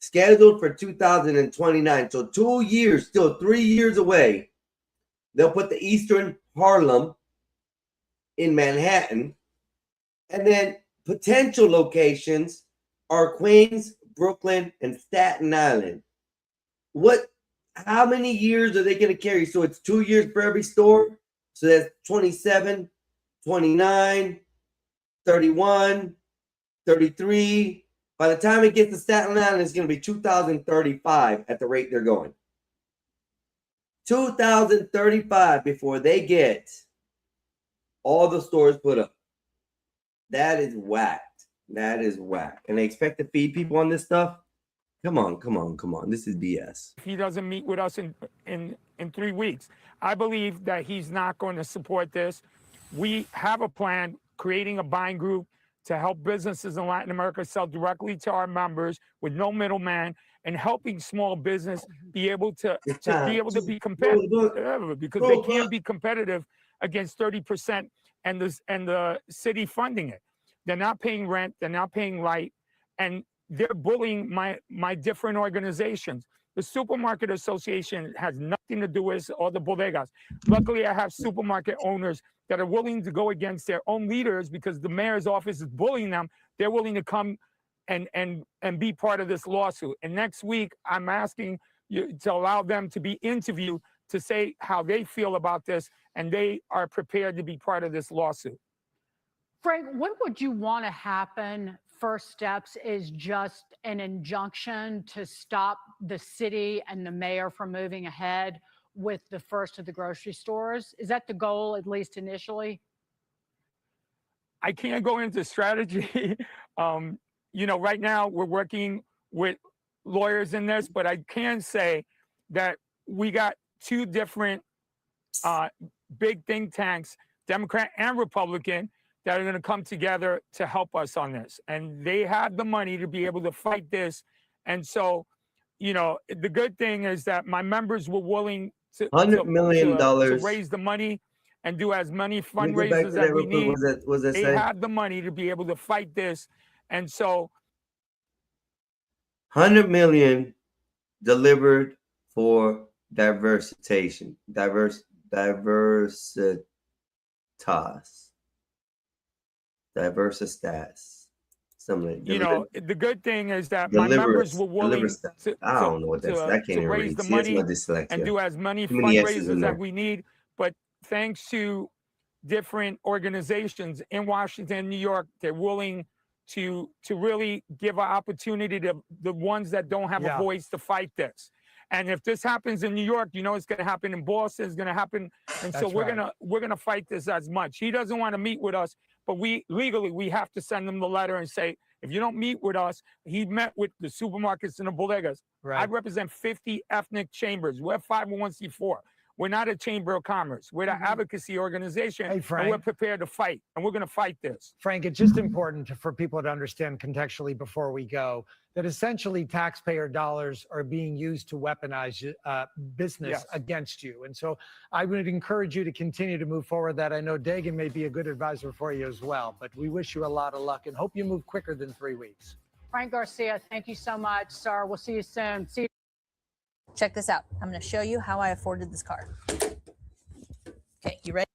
Scheduled for 2029. So 2 years, still 3 years away. They'll put the Eastern Harlem in Manhattan. And then potential locations are Queens, Brooklyn, and Staten Island. How many years are they going to carry? So it's 2 years for every store. So that's 27, 29, 31, 33. By the time it gets to Staten Island, it's going to be 2035 at the rate they're going. 2035 before they get all the stores put up. That is whacked. That is whack. And they expect to feed people on this stuff? Come on. This is BS. If he doesn't meet with us in 3 weeks, I believe that he's not going to support this. We have a plan, creating a buying group to help businesses in Latin America sell directly to our members with no middleman, and helping small business be able to be competitive, because they can't be competitive against 30% and the city funding it. They're not paying rent, they're not paying light, and they're bullying my different organizations. The Supermarket Association has nothing to do with all the bodegas. Luckily, I have supermarket owners that are willing to go against their own leaders because the mayor's office is bullying them. They're willing to come and be part of this lawsuit. And next week, I'm asking you to allow them to be interviewed to say how they feel about this, and they are prepared to be part of this lawsuit. Frank, what would you want to happen? First steps is just an injunction to stop the city and the mayor from moving ahead with the first of the grocery stores. Is that the goal, at least initially? I can't go into strategy. You know, right now we're working with lawyers in this, but I can say that we got two different big think tanks, Democrat and Republican, that are going to come together to help us on this. And they have the money to be able to fight this. And so, you know, the good thing is that my members were willing to $100 million to raise the money and do as many fundraisers as we need. They have the money to be able to fight this. And so 100 million delivered for diversitas. Something. You know, the good thing is that my members were willing to, I don't know what that's. I can't even raise read. the See, that's money my dyslexia. and do as many Too many S's in fundraisers there. that we need. But thanks to different organizations in Washington, New York, they're willing to really give an opportunity to the ones that don't have a voice to fight this. And if this happens in New York, you know it's going to happen in Boston. It's going to happen, and so we're gonna fight this as much. He doesn't want to meet with us, but we legally we have to send him the letter and say, if you don't meet with us, he met with the supermarkets and the bodegas. I represent 50 ethnic chambers. We're 501c4. We're not a chamber of commerce. We're the advocacy organization, Hey, and Frank. we're prepared to fight, and we're going to fight this. Frank, it's just important for people to understand contextually before we go that essentially taxpayer dollars are being used to weaponize business against you. And so I would encourage you to continue to move forward that. I know Dagan may be a good advisor for you as well, but we wish you a lot of luck and hope you move quicker than 3 weeks. Frank Garcia, thank you so much, sir. We'll see you soon. See you. Check this out. I'm going to show you how I afforded this car. Okay, you ready?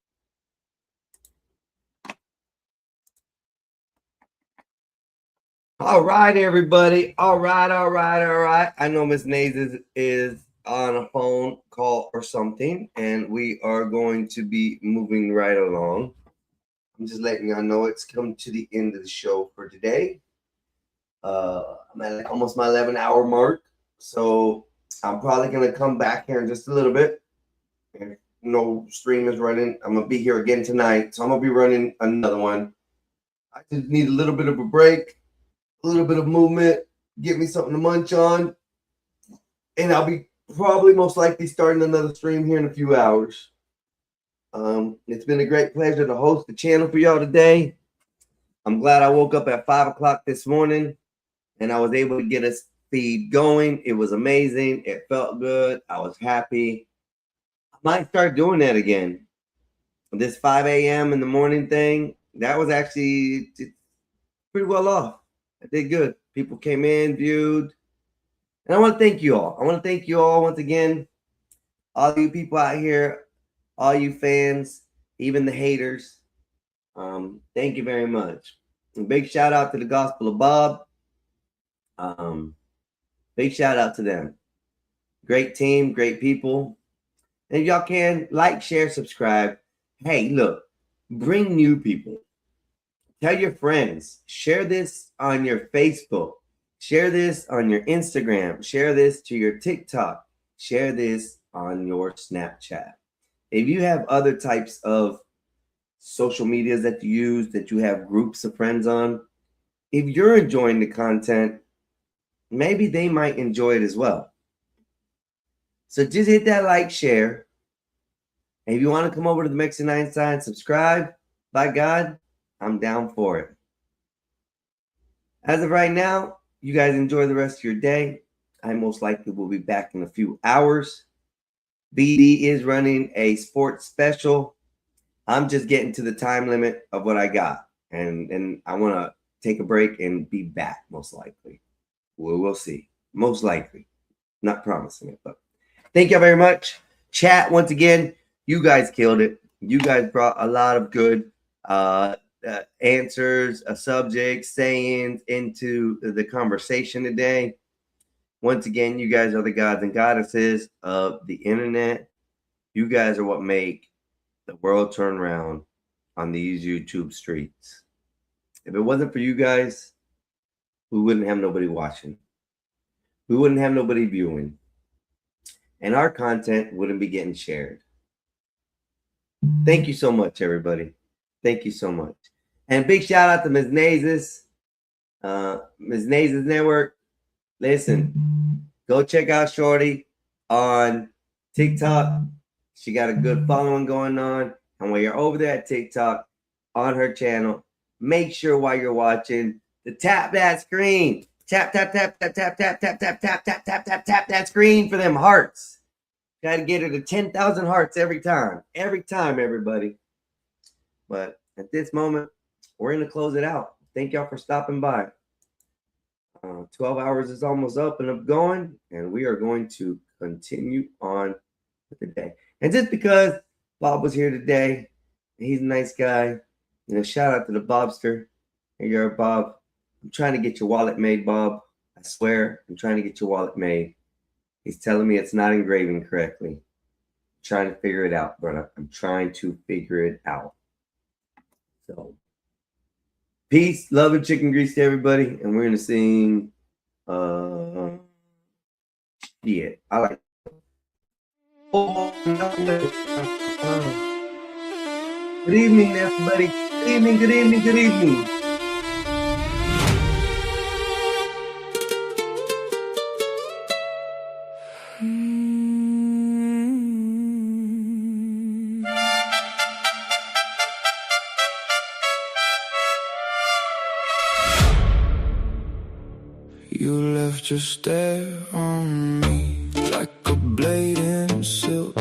All right, everybody. All right. I know Miss Nays is on a phone call or something, and we are going to be moving right along. I'm just letting y'all know it's come to the end of the show for today. I'm at like almost my 11-hour mark, so I'm probably going to come back here in just a little bit. If no stream is running, I'm going to be here again tonight, so I'm going to be running another one. I just need a little bit of a break, a little bit of movement, get me something to munch on, and I'll be probably most likely starting another stream here in a few hours. It's been a great pleasure to host the channel for y'all today. I'm glad I woke up at 5 o'clock this morning and I was able to get us feed going. It was amazing. It felt good. I was happy. I might start doing that again. This 5 a.m. in the morning thing, that was actually pretty well off. I did good. People came in, viewed. And I want to thank you all. I want to thank you all once again. All you people out here, all you fans, even the haters. Thank you very much. A big shout out to the Gospel of Bob. Big shout out to them. Great team, great people. And if y'all can, like, share, subscribe. Hey, look, bring new people. Tell your friends. Share this on your Facebook. Share this on your Instagram. Share this to your TikTok. Share this on your Snapchat. If you have other types of social medias that you use, that you have groups of friends on, if you're enjoying the content, maybe they might enjoy it as well. So just hit that like, share. And if you want to come over to the Mexican Einstein, subscribe. By God, I'm down for it. As of right now, you guys enjoy the rest of your day. I most likely will be back in a few hours. BD is running a sports special. I'm just getting to the time limit of what I got. And I want to take a break and be back, most likely. We'll see. Most likely. Not promising it, but thank y'all very much. Chat, once again, you guys killed it. You guys brought a lot of good answers, subjects, sayings into the conversation today. Once again, you guys are the gods and goddesses of the internet. You guys are what make the world turn around on these YouTube streets. If it wasn't for you guys, we wouldn't have nobody watching. We wouldn't have nobody viewing. And our content wouldn't be getting shared. Thank you so much, everybody. Thank you so much. And big shout out to Ms. Nazes. Ms. Nazes Network. Listen, go check out Shorty on TikTok. She got a good following going on. And when you're over there at TikTok on her channel, make sure while you're watching to tap that screen. Tap, tap, tap, tap, tap, tap, tap, tap, tap, tap, tap, tap, tap that screen for them hearts. Got to get her to 10,000 hearts every time. Every time, everybody. But at this moment, we're going to close it out. Thank y'all for stopping by. 12 hours is almost up and up going, and we are going to continue on with the day. And just because Bob was here today, he's a nice guy, shout out to the Bobster. Hey, you're Bob. I'm trying to get your wallet made, Bob. I swear, I'm trying to get your wallet made. He's telling me it's not engraving correctly. I'm trying to figure it out, brother. I'm trying to figure it out. So, peace, love, and chicken grease to everybody. And we're going to sing, yeah, I like it. Good evening, everybody. Good evening, good evening, good evening. You left your stare on me like a blade in silk.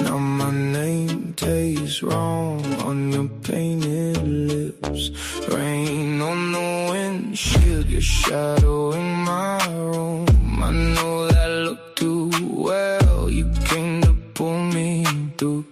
Now my name tastes wrong on your painted lips. Rain on the windshield, your shadow in my room. I know that look too well. You came to pull me through.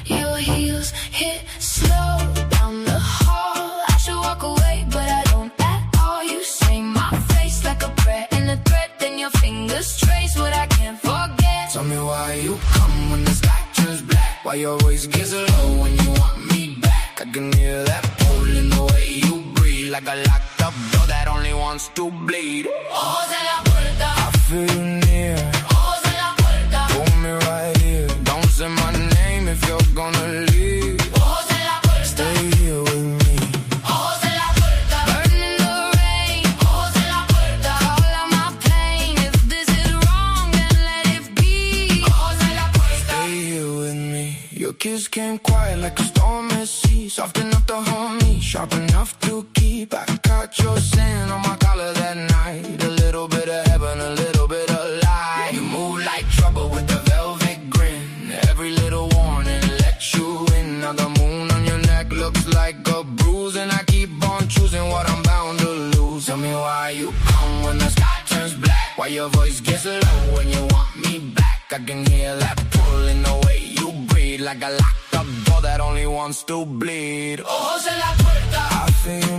Your heels hit slow down the hall. I should walk away, but I don't at all. You say my face like a prayer and a threat. Then your fingers trace what I can't forget. Tell me why you come when the sky turns black. Why your voice gets low when you want me back. I can hear that pull in the way you breathe. Like a locked up door that only wants to bleed. Ojos en la puerta. I feel you near. Ojos en la puerta. Pull me right here. Don't say my name if you're gonna leave. Ojos en la puerta. Stay here with me. Ojos en la puerta. Burning the rain. Ojos en la puerta. Call out my pain. If this is wrong, then let it be. Ojos en la puerta. Stay here with me. Your kiss came quiet like a storm at sea. Soft enough to harm me, sharp enough to keep. I caught your sin on my collar that night. A little bit of heaven, a little bit of light. You move like trouble with a velvet grin. Every little warning lets you in. Now the moon on your neck looks like a bruise. And I keep on choosing what I'm bound to lose. Tell me why you come when the sky turns black. Why your voice gets low when you want me back. I can hear that pull in the way you breathe. Like a locked up door that only wants to bleed. Ojos en la puerta. I feel